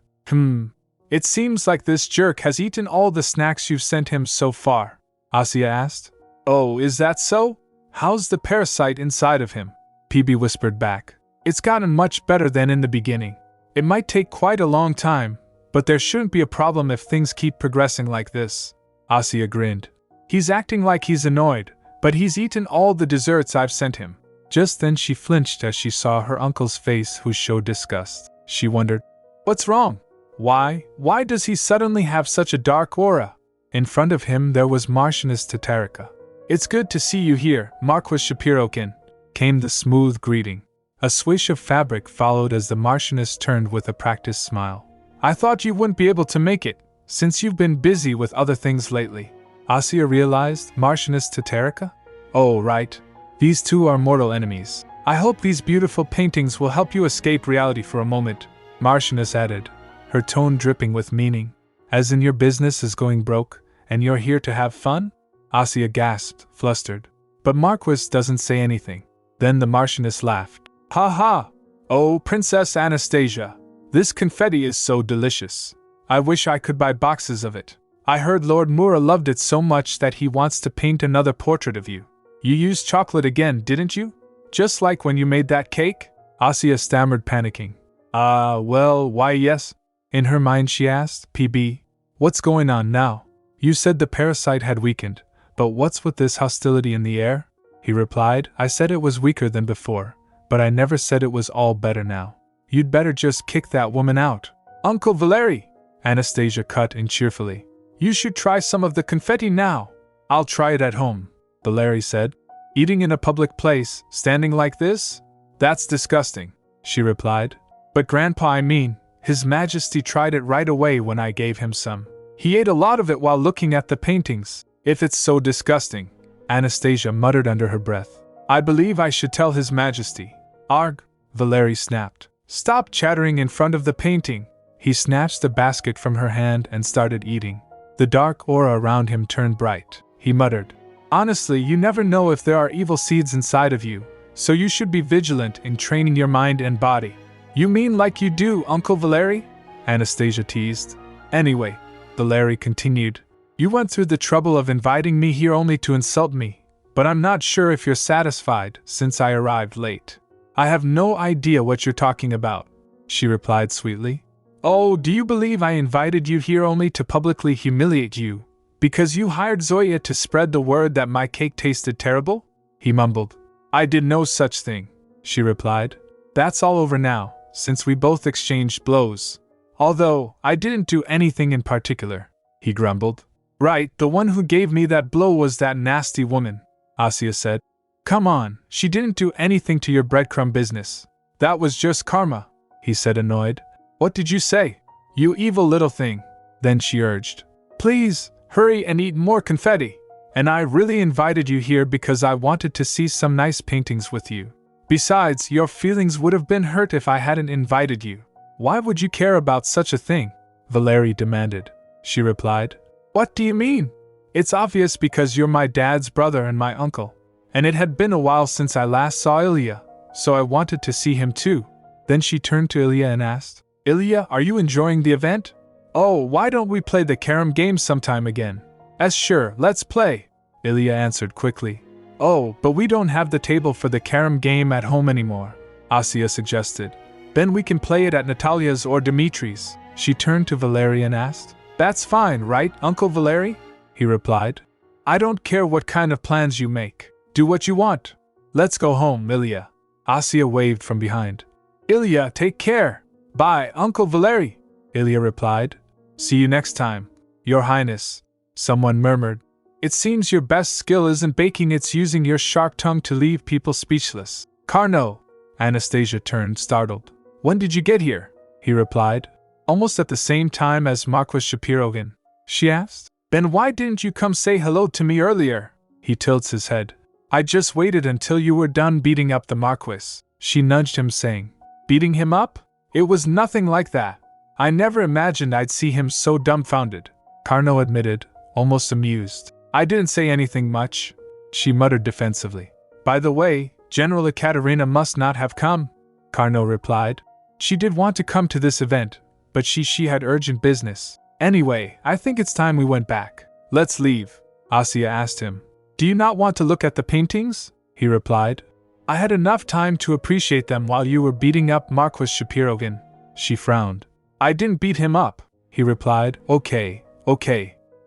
It seems like this jerk has eaten all the snacks you've sent him so far. Asya asked. Oh, is that so? How's the parasite inside of him? PB whispered back. It's gotten much better than in the beginning. It might take quite a long time, but there shouldn't be a problem if things keep progressing like this. Asya grinned. He's acting like he's annoyed, but he's eaten all the desserts I've sent him. Just then she flinched as she saw her uncle's face, who showed disgust. She wondered, What's wrong? Why does he suddenly have such a dark aura? In front of him there was Marchioness Tatarika. It's good to see you here, Marquis Shapirokin, came the smooth greeting. A swish of fabric followed as the Marchioness turned with a practiced smile. I thought you wouldn't be able to make it, since you've been busy with other things lately. Asya realized, Marchioness Tatarika? Oh, right. These two are mortal enemies. I hope these beautiful paintings will help you escape reality for a moment, Marchioness added, her tone dripping with meaning. As in your business is going broke, and you're here to have fun? Asya gasped, flustered. But Marquis doesn't say anything. Then the Marchioness laughed. Ha ha! Oh, Princess Anastasia! This confetti is so delicious. I wish I could buy boxes of it. I heard Lord Mura loved it so much that he wants to paint another portrait of you. You used chocolate again, didn't you? Just like when you made that cake? Asya stammered, panicking. Well, why yes. In her mind she asked, PB, what's going on now? You said the parasite had weakened, but what's with this hostility in the air? He replied, I said it was weaker than before, but I never said it was all better now. You'd better just kick that woman out. Uncle Valery! Anastasia cut in cheerfully. You should try some of the confetti now. I'll try it at home, Valery said. Eating in a public place, standing like this? That's disgusting, she replied. But Grandpa, I mean, His Majesty tried it right away when I gave him some. He ate a lot of it while looking at the paintings. If it's so disgusting, Anastasia muttered under her breath. I believe I should tell His Majesty. Arg, Valery snapped. Stop chattering in front of the painting. He snatched the basket from her hand and started eating. The dark aura around him turned bright. He muttered, Honestly, you never know if there are evil seeds inside of you, so you should be vigilant in training your mind and body. You mean like you do, Uncle Valery? Anastasia teased. Anyway, Valery continued, you went through the trouble of inviting me here only to insult me, but I'm not sure if you're satisfied since I arrived late. I have no idea what you're talking about, she replied sweetly. Oh, do you believe I invited you here only to publicly humiliate you, because you hired Zoya to spread the word that my cake tasted terrible? He mumbled. I did no such thing, she replied. That's all over now, since we both exchanged blows. Although, I didn't do anything in particular, he grumbled. Right, the one who gave me that blow was that nasty woman, Asya said. Come on, she didn't do anything to your breadcrumb business. That was just karma, he said, annoyed. What did you say? You evil little thing. Then she urged. Please, hurry and eat more confetti. And I really invited you here because I wanted to see some nice paintings with you. Besides, your feelings would have been hurt if I hadn't invited you. Why would you care about such a thing? Valery demanded. she replied. What do you mean? It's obvious because you're my dad's brother and my uncle. And it had been a while since I last saw Ilya, so I wanted to see him too. Then she turned to Ilya and asked, Ilya, are you enjoying the event? Oh, why don't we play the carom game sometime again? As sure, let's play, Ilya answered quickly. Oh, but we don't have the table for the carom game at home anymore, Asya suggested. Then we can play it at Natalia's or Dimitri's. She turned to Valery and asked, That's fine, right, Uncle Valery? He replied. I don't care what kind of plans you make. Do what you want. Let's go home, Ilya. Asya waved from behind. Ilya, take care. Bye, Uncle Valery, Ilya replied. See you next time, Your Highness, someone murmured. It seems your best skill isn't baking, it's using your sharp tongue to leave people speechless. Carno. Anastasia turned, startled. When did you get here? He replied. Almost at the same time as Marquis Shapirogan. She asked. Then why didn't you come say hello to me earlier? He tilts his head. I just waited until you were done beating up the Marquis. She nudged him, saying. Beating him up? It was nothing like that. I never imagined I'd see him so dumbfounded, Carno admitted, almost amused. I didn't say anything much, she muttered defensively. By the way, General Ekaterina must not have come, Carno replied. She did want to come to this event, but she had urgent business. Anyway, I think it's time we went back. Let's leave, Asya asked him. Do you not want to look at the paintings? He replied. I had enough time to appreciate them while you were beating up Marquis Shapirogan. She frowned. I didn't beat him up, he replied. Okay.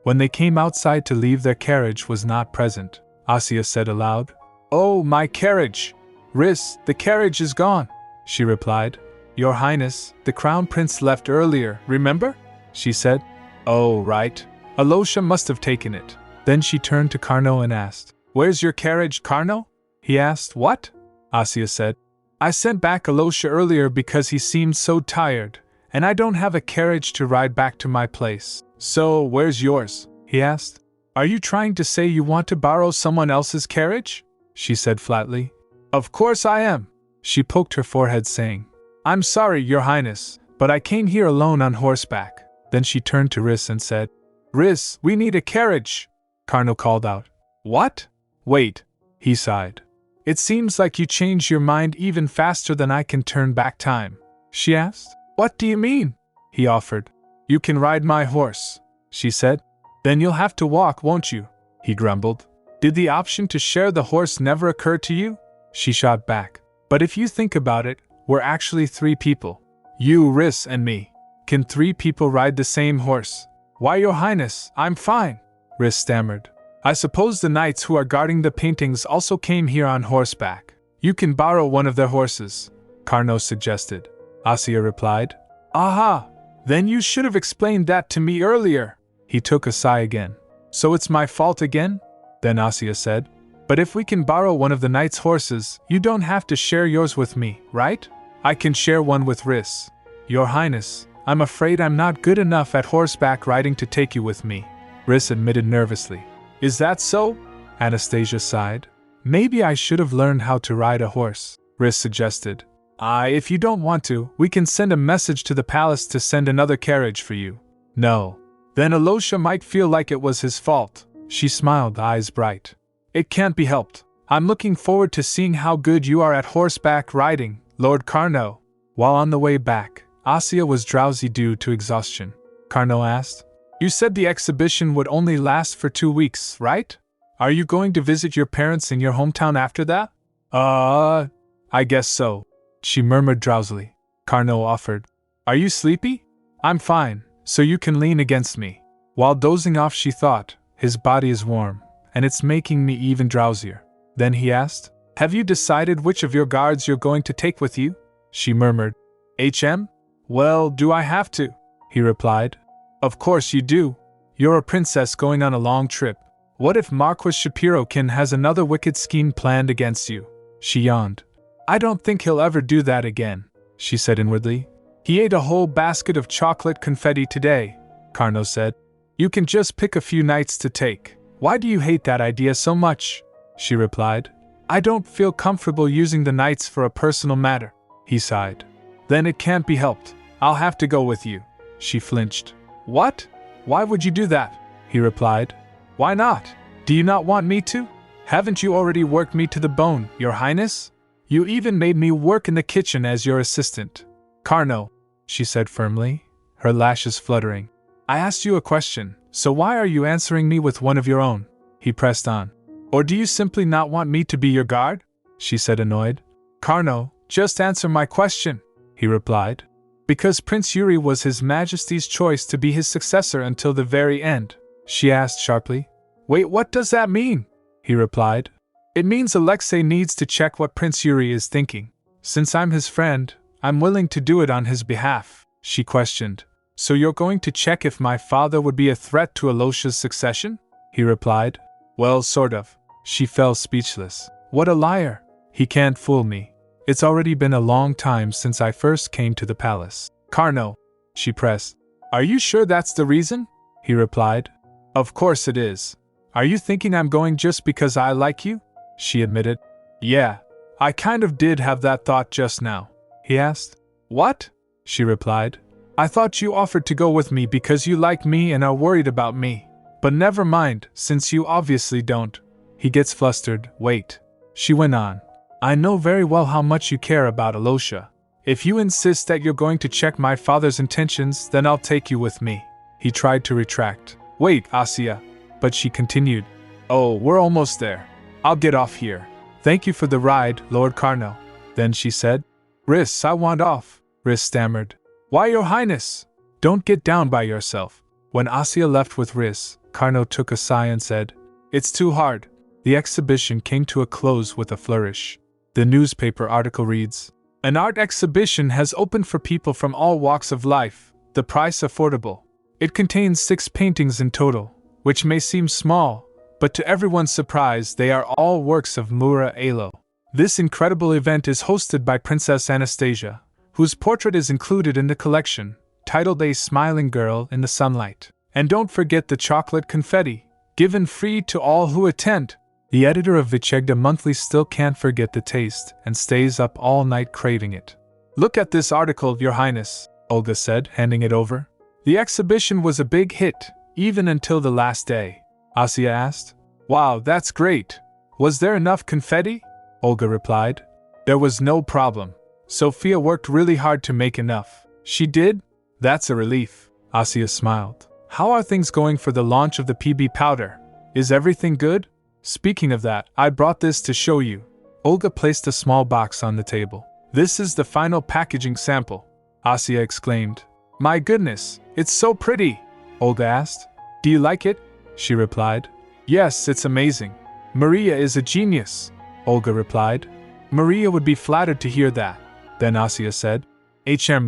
When they came outside to leave, their carriage was not present. Asya said aloud. Oh, my carriage! Riss, the carriage is gone, she replied. Your Highness, the Crown Prince left earlier, remember? She said. Oh, right. Alosha must have taken it. Then she turned to Carno and asked, Where's your carriage, Carno? He asked. What? Asya said. I sent back Alosha earlier because he seemed so tired, and I don't have a carriage to ride back to my place. So, where's yours? He asked. Are you trying to say you want to borrow someone else's carriage? She said flatly. Of course I am. She poked her forehead, saying, I'm sorry, Your Highness, but I came here alone on horseback. Then she turned to Riss and said, Riss, we need a carriage. Carno called out. What? Wait, he sighed. It seems like you changed your mind even faster than I can turn back time. She asked. What do you mean? He offered. You can ride my horse, she said. Then you'll have to walk, won't you? He grumbled. Did the option to share the horse never occur to you? She shot back. But if you think about it, we're actually 3 people. You, Riss, and me. Can 3 people ride the same horse? Why, Your Highness, I'm fine, Riss stammered. I suppose the knights who are guarding the paintings also came here on horseback. You can borrow one of their horses, Carno suggested. Asya replied. Aha! Then you should have explained that to me earlier. He took a sigh again. So it's my fault again? Then Asya said. But if we can borrow one of the knights' horses, you don't have to share yours with me, right? I can share one with Riss. Your Highness, I'm afraid I'm not good enough at horseback riding to take you with me, Riss admitted nervously. Is that so? Anastasia sighed. Maybe I should have learned how to ride a horse, Riss suggested. If you don't want to, we can send a message to the palace to send another carriage for you. No. Then Alosha might feel like it was his fault. She smiled, eyes bright. It can't be helped. I'm looking forward to seeing how good you are at horseback riding, Lord Carno. While on the way back, Asya was drowsy due to exhaustion. Carno asked, You said the exhibition would only last for 2 weeks, right? Are you going to visit your parents in your hometown after that? I guess so, she murmured drowsily. Carno offered, Are you sleepy? I'm fine, so you can lean against me. While dozing off, she thought, His body is warm, and it's making me even drowsier. Then he asked, Have you decided which of your guards you're going to take with you? She murmured, HM? Well, do I have to? He replied. Of course you do. You're a princess going on a long trip. What if Marquis Shapirokin has another wicked scheme planned against you? She yawned. I don't think he'll ever do that again, she said inwardly. He ate a whole basket of chocolate confetti today, Carno said. You can just pick a few knights to take. Why do you hate that idea so much? She replied. I don't feel comfortable using the knights for a personal matter, he sighed. Then it can't be helped. I'll have to go with you. She flinched. What? Why would you do that? He replied. Why not? Do you not want me to? Haven't you already worked me to the bone, Your Highness? You even made me work in the kitchen as your assistant. Carno, she said firmly, her lashes fluttering. I asked you a question, so why are you answering me with one of your own? He pressed on. Or do you simply not want me to be your guard? She said annoyed. Carno, just answer my question, he replied. Because Prince Yuri was His Majesty's choice to be his successor until the very end, she asked sharply. Wait, what does that mean? He replied. It means Alexei needs to check what Prince Yuri is thinking. Since I'm his friend, I'm willing to do it on his behalf, she questioned. So you're going to check if my father would be a threat to Alosha's succession? He replied. Well, sort of. She fell speechless. What a liar! He can't fool me. It's already been a long time since I first came to the palace. Carno, she pressed. Are you sure that's the reason? He replied. Of course it is. Are you thinking I'm going just because I like you? She admitted. Yeah, I kind of did have that thought just now. He asked. What? She replied. I thought you offered to go with me because you like me and are worried about me. But never mind, since you obviously don't. He gets flustered. Wait. She went on. I know very well how much you care about Alosha. If you insist that you're going to check my father's intentions, then I'll take you with me. He tried to retract. Wait, Asya. But she continued. Oh, we're almost there. I'll get off here. Thank you for the ride, Lord Carno. Then she said. Riss, I want off. Riss stammered. Why, Your Highness? Don't get down by yourself. When Asya left with Riss, Carno took a sigh and said, It's too hard. The exhibition came to a close with a flourish. The newspaper article reads, An art exhibition has opened for people from all walks of life, the price affordable. It contains 6 paintings in total, which may seem small, but to everyone's surprise they are all works of Mura Alo. This incredible event is hosted by Princess Anastasia, whose portrait is included in the collection, titled A Smiling Girl in the Sunlight. And don't forget the chocolate confetti, given free to all who attend. The editor of Vichegda Monthly still can't forget the taste and stays up all night craving it. Look at this article, Your Highness, Olga said, handing it over. The exhibition was a big hit, even until the last day. Asya asked. Wow, that's great. Was there enough confetti? Olga replied. There was no problem. Sophia worked really hard to make enough. She did? That's a relief. Asya smiled. How are things going for the launch of the PB powder? Is everything good? Speaking of that, I brought this to show you. Olga placed a small box on the table. This is the final packaging sample. Asya exclaimed. My goodness, it's so pretty. Olga asked. Do you like it? She replied. Yes, it's amazing. Maria is a genius. Olga replied. Maria would be flattered to hear that. Then Asya said.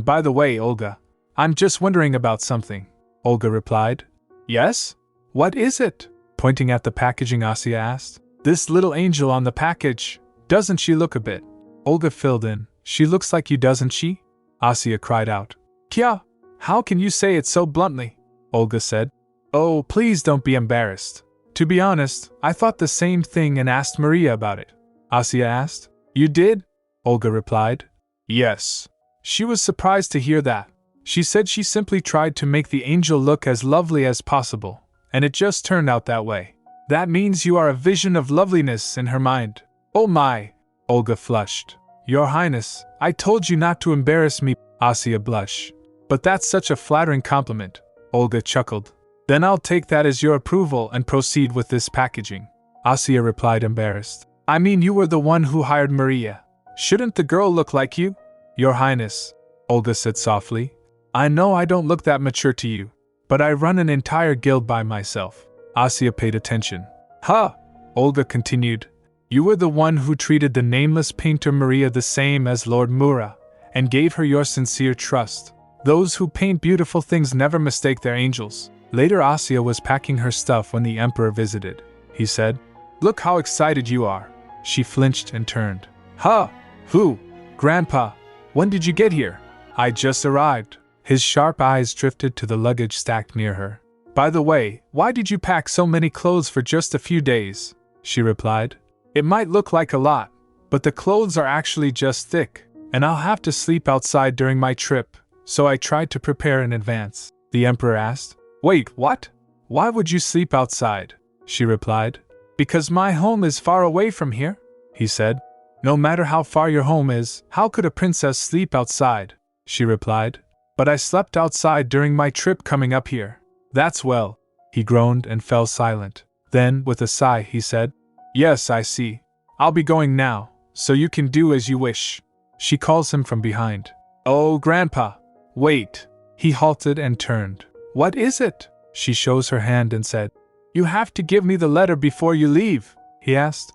By the way, Olga, I'm just wondering about something. Olga replied. Yes? What is it? Pointing at the packaging, Asya asked. This little angel on the package. Doesn't she look a bit? Olga filled in. She looks like you, doesn't she? Asya cried out. Kya? How can you say it so bluntly? Olga said. Oh, please don't be embarrassed. To be honest, I thought the same thing and asked Maria about it. Asya asked. You did? Olga replied. Yes. She was surprised to hear that. She said she simply tried to make the angel look as lovely as possible, and it just turned out that way. That means you are a vision of loveliness in her mind. Oh my! Olga flushed. Your Highness, I told you not to embarrass me, Asya blushed. But that's such a flattering compliment. Olga chuckled. Then I'll take that as your approval and proceed with this packaging. Asya replied, embarrassed. I mean, you were the one who hired Maria. Shouldn't the girl look like you? Your Highness, Olga said softly. I know I don't look that mature to you, but I run an entire guild by myself. Asya paid attention. Huh! Olga continued. You were the one who treated the nameless painter Maria the same as Lord Mura, and gave her your sincere trust. Those who paint beautiful things never mistake their angels. Later, Asya was packing her stuff when the Emperor visited. He said, Look how excited you are. She flinched and turned. Huh? Who? Grandpa, when did you get here? I just arrived. His sharp eyes drifted to the luggage stacked near her. By the way, why did you pack so many clothes for just a few days? She replied. It might look like a lot, but the clothes are actually just thick, and I'll have to sleep outside during my trip, so I tried to prepare in advance. The Emperor asked. Wait, what? Why would you sleep outside? She replied. Because my home is far away from here, he said. No matter how far your home is, how could a princess sleep outside? She replied. But I slept outside during my trip coming up here. That's well. He groaned and fell silent. Then, with a sigh, he said, Yes, I see. I'll be going now, so you can do as you wish. She calls him from behind. Oh, Grandpa! Wait! He halted and turned. What is it? She shows her hand and said, You have to give me the letter before you leave, he asked.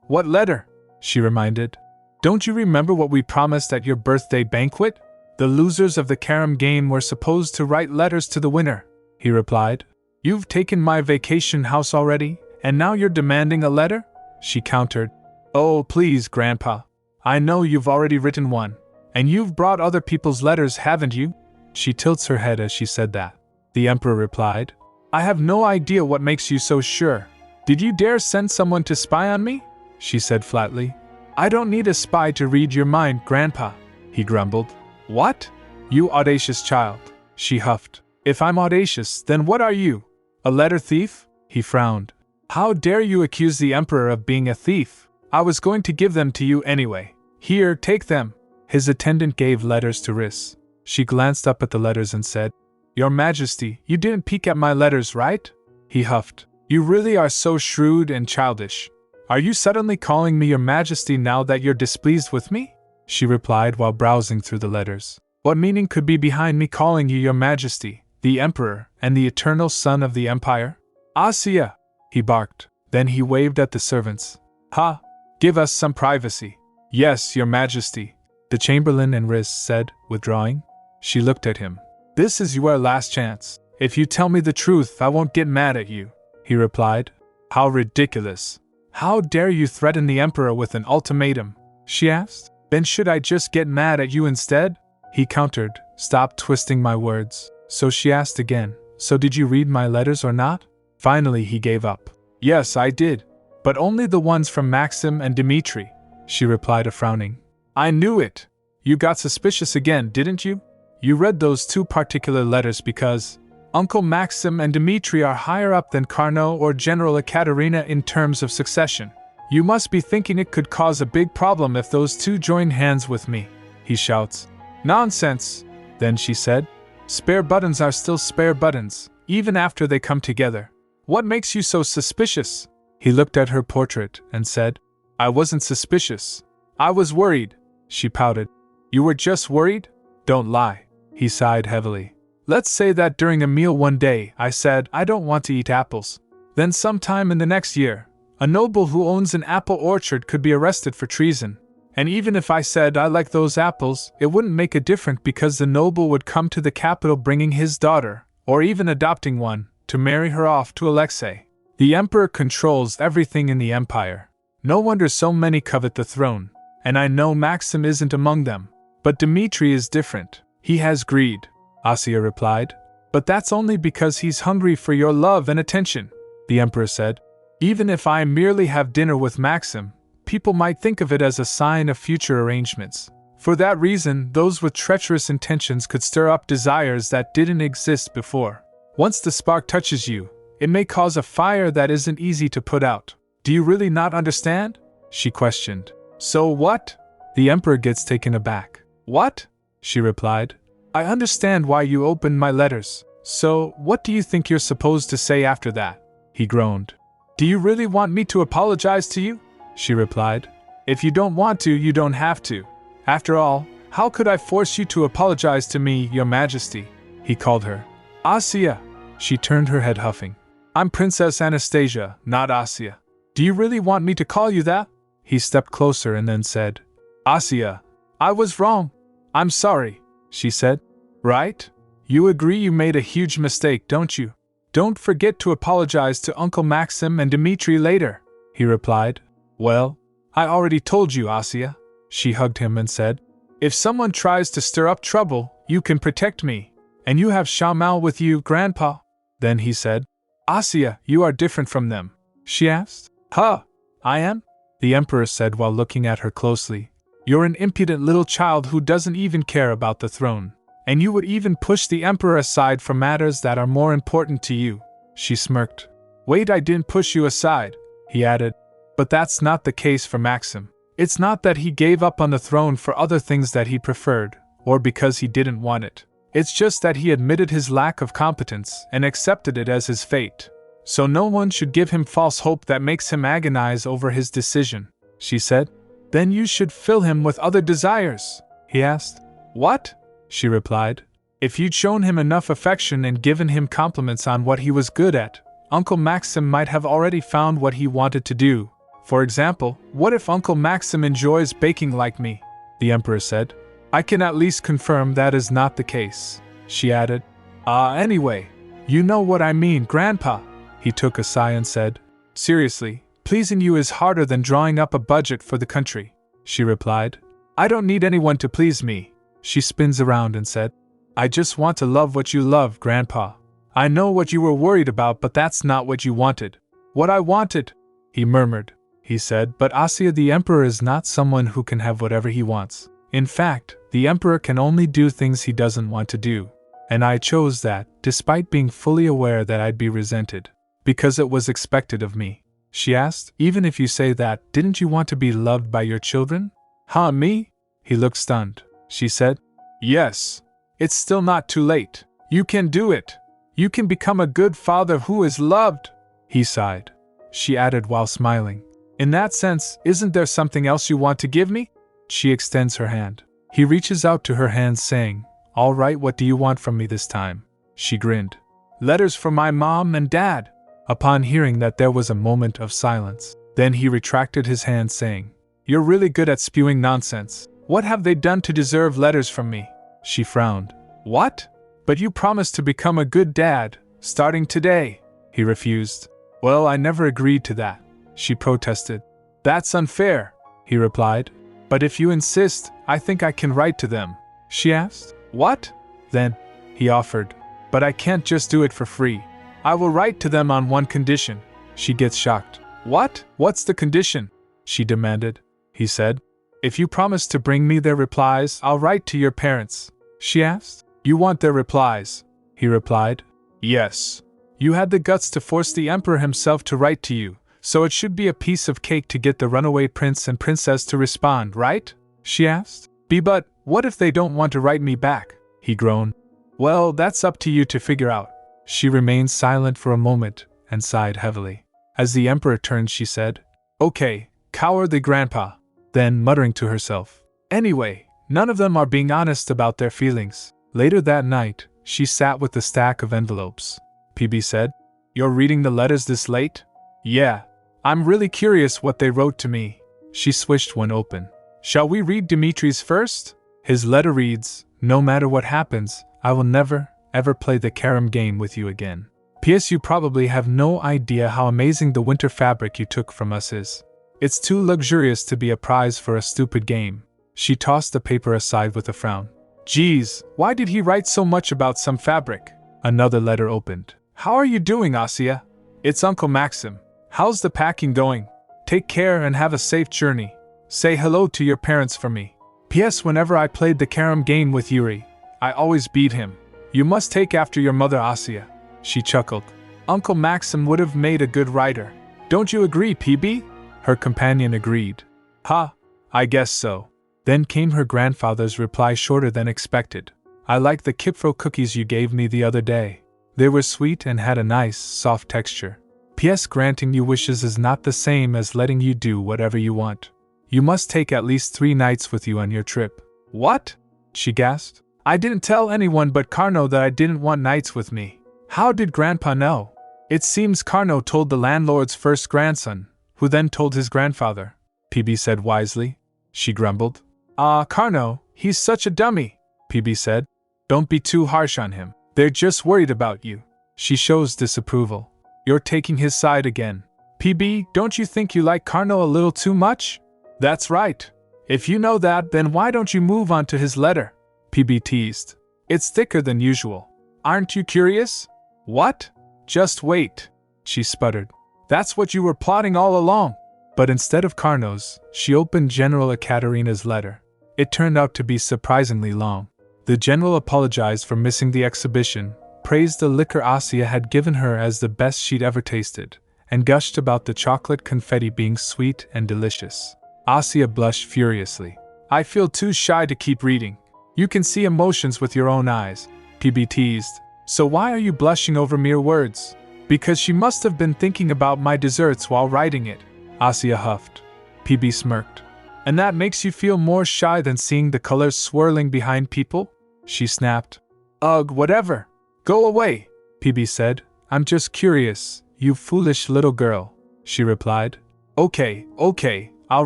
What letter? She reminded. Don't you remember what we promised at your birthday banquet? The losers of the carom game were supposed to write letters to the winner, he replied. You've taken my vacation house already, and now you're demanding a letter? She countered. Oh, please, Grandpa. I know you've already written one. And you've brought other people's letters, haven't you? She tilts her head as she said that. The Emperor replied. I have no idea what makes you so sure. Did you dare send someone to spy on me? She said flatly. I don't need a spy to read your mind, Grandpa, he grumbled. What? You audacious child, she huffed. If I'm audacious, then what are you? A letter thief? He frowned. How dare you accuse the Emperor of being a thief? I was going to give them to you anyway. Here, take them. His attendant gave letters to Riss. She glanced up at the letters and said, Your Majesty, you didn't peek at my letters, right? He huffed. You really are so shrewd and childish. Are you suddenly calling me Your Majesty now that you're displeased with me? She replied while browsing through the letters. What meaning could be behind me calling you Your Majesty, the Emperor, and the eternal son of the Empire? Asya! He barked. Then he waved at the servants. Ha! Give us some privacy. Yes, Your Majesty, the Chamberlain and Riss said, withdrawing. She looked at him. This is your last chance. If you tell me the truth, I won't get mad at you, he replied. How ridiculous. How dare you threaten the Emperor with an ultimatum? She asked. Then should I just get mad at you instead? He countered. Stop twisting my words. So she asked again. So did you read my letters or not? Finally he gave up. Yes, I did. But only the ones from Maxim and Dmitri, she replied, frowning. I knew it. You got suspicious again, didn't you? You read those two particular letters because Uncle Maxim and Dmitri are higher up than Carnot or General Ekaterina in terms of succession. You must be thinking it could cause a big problem if those two join hands with me, he shouts. Nonsense, then she said. Spare buttons are still spare buttons, even after they come together. What makes you so suspicious? He looked at her portrait and said, I wasn't suspicious. I was worried, she pouted. You were just worried? Don't lie, he sighed heavily. Let's say that during a meal one day I said I don't want to eat apples. Then sometime in the next year, a noble who owns an apple orchard could be arrested for treason. And even if I said I like those apples, it wouldn't make a difference because the noble would come to the capital bringing his daughter, or even adopting one, to marry her off to Alexei. The emperor controls everything in the empire. No wonder so many covet the throne. And I know Maxim isn't among them. But Dmitri is different. He has greed, Asya replied. But that's only because he's hungry for your love and attention, the emperor said. Even if I merely have dinner with Maxim, people might think of it as a sign of future arrangements. For that reason, those with treacherous intentions could stir up desires that didn't exist before. Once the spark touches you, it may cause a fire that isn't easy to put out. Do you really not understand? She questioned. So what? The emperor gets taken aback. What? She replied. I understand why you opened my letters. So, what do you think you're supposed to say after that? He groaned. Do you really want me to apologize to you? She replied. If you don't want to, you don't have to. After all, how could I force you to apologize to me, Your Majesty? He called her. Asya. She turned her head huffing. I'm Princess Anastasia, not Asya. Do you really want me to call you that? He stepped closer and then said, Asya, I was wrong. I'm sorry, she said. Right? You agree you made a huge mistake, don't you? Don't forget to apologize to Uncle Maxim and Dmitri later, he replied. Well, I already told you, Asya, she hugged him and said. If someone tries to stir up trouble, you can protect me. And you have Shamal with you, Grandpa. Then he said, Asya, you are different from them, she asked. Huh, I am? The emperor said while looking at her closely. You're an impudent little child who doesn't even care about the throne. And you would even push the emperor aside for matters that are more important to you. She smirked. Wait, I didn't push you aside, he added. But that's not the case for Maxim. It's not that he gave up on the throne for other things that he preferred, or because he didn't want it. It's just that he admitted his lack of competence and accepted it as his fate. So no one should give him false hope that makes him agonize over his decision, she said. Then you should fill him with other desires, he asked. What? She replied. If you'd shown him enough affection and given him compliments on what he was good at, Uncle Maxim might have already found what he wanted to do. For example, what if Uncle Maxim enjoys baking like me? The Emperor said. I can at least confirm that is not the case, she added. Anyway, you know what I mean, Grandpa. He took a sigh and said. Seriously, pleasing you is harder than drawing up a budget for the country, she replied. I don't need anyone to please me. She spins around and said, I just want to love what you love, Grandpa. I know what you were worried about, but that's not what you wanted. What I wanted, he murmured. He said, but Asya, the Emperor is not someone who can have whatever he wants. In fact, the Emperor can only do things he doesn't want to do. And I chose that, despite being fully aware that I'd be resented. Because it was expected of me. She asked, even if you say that, didn't you want to be loved by your children? Huh, me? He looked stunned. She said, yes. It's still not too late. You can do it. You can become a good father who is loved. He sighed. She added while smiling. In that sense, isn't there something else you want to give me? She extends her hand. He reaches out to her hand saying, all right, what do you want from me this time? She grinned. Letters from my mom and dad. Upon hearing that, there was a moment of silence. Then he retracted his hand saying, you're really good at spewing nonsense. What have they done to deserve letters from me? She frowned. What? But you promised to become a good dad, starting today. He refused. Well, I never agreed to that. She protested. That's unfair, he replied. But if you insist, I think I can write to them. She asked. What? Then, he offered. But I can't just do it for free. I will write to them on one condition. She gets shocked. What? What's the condition? She demanded. He said. If you promise to bring me their replies, I'll write to your parents. She asked. You want their replies? He replied. Yes. You had the guts to force the Emperor himself to write to you, so it should be a piece of cake to get the runaway prince and princess to respond, right? She asked. But what if they don't want to write me back? He groaned. Well, that's up to you to figure out. She remained silent for a moment and sighed heavily. As the Emperor turned, she said, Okay, cowardly Grandpa. Then, muttering to herself, Anyway, none of them are being honest about their feelings. Later that night, she sat with the stack of envelopes. PB said, You're reading the letters this late? Yeah. I'm really curious what they wrote to me. She swished one open. Shall we read Dimitri's first? His letter reads, No matter what happens, I will never, ever play the carom game with you again. P.S. You probably have no idea how amazing the winter fabric you took from us is. It's too luxurious to be a prize for a stupid game. She tossed the paper aside with a frown. Geez, why did he write so much about some fabric? Another letter opened. How are you doing, Asya? It's Uncle Maxim. How's the packing going? Take care and have a safe journey. Say hello to your parents for me. P.S. Whenever I played the carom game with Yuri, I always beat him. You must take after your mother, Asya. She chuckled. Uncle Maxim would have made a good writer. Don't you agree, PB? Her companion agreed. Ha, I guess so. Then came her grandfather's reply, shorter than expected. I like the Kipfro cookies you gave me the other day. They were sweet and had a nice, soft texture. P.S. Granting you wishes is not the same as letting you do whatever you want. You must take at least 3 nights with you on your trip. What? She gasped. I didn't tell anyone but Carno that I didn't want nights with me. How did Grandpa know? It seems Carno told the landlord's first grandson, who then told his grandfather, PB said wisely. She grumbled. Carno, he's such a dummy, PB said. Don't be too harsh on him. They're just worried about you. She shows disapproval. You're taking his side again. PB, don't you think you like Carno a little too much? That's right. If you know that, then why don't you move on to his letter? PB teased. It's thicker than usual. Aren't you curious? What? Just wait, she sputtered. That's what you were plotting all along. But instead of Carno's, she opened General Ekaterina's letter. It turned out to be surprisingly long. The general apologized for missing the exhibition, praised the liquor Asya had given her as the best she'd ever tasted, and gushed about the chocolate confetti being sweet and delicious. Asya blushed furiously. I feel too shy to keep reading. You can see emotions with your own eyes, PB teased. So why are you blushing over mere words? Because she must have been thinking about my desserts while writing it, Asya huffed. PB smirked. And that makes you feel more shy than seeing the colors swirling behind people? She snapped. Ugh, whatever. Go away, PB said. I'm just curious, you foolish little girl, she replied. Okay, I'll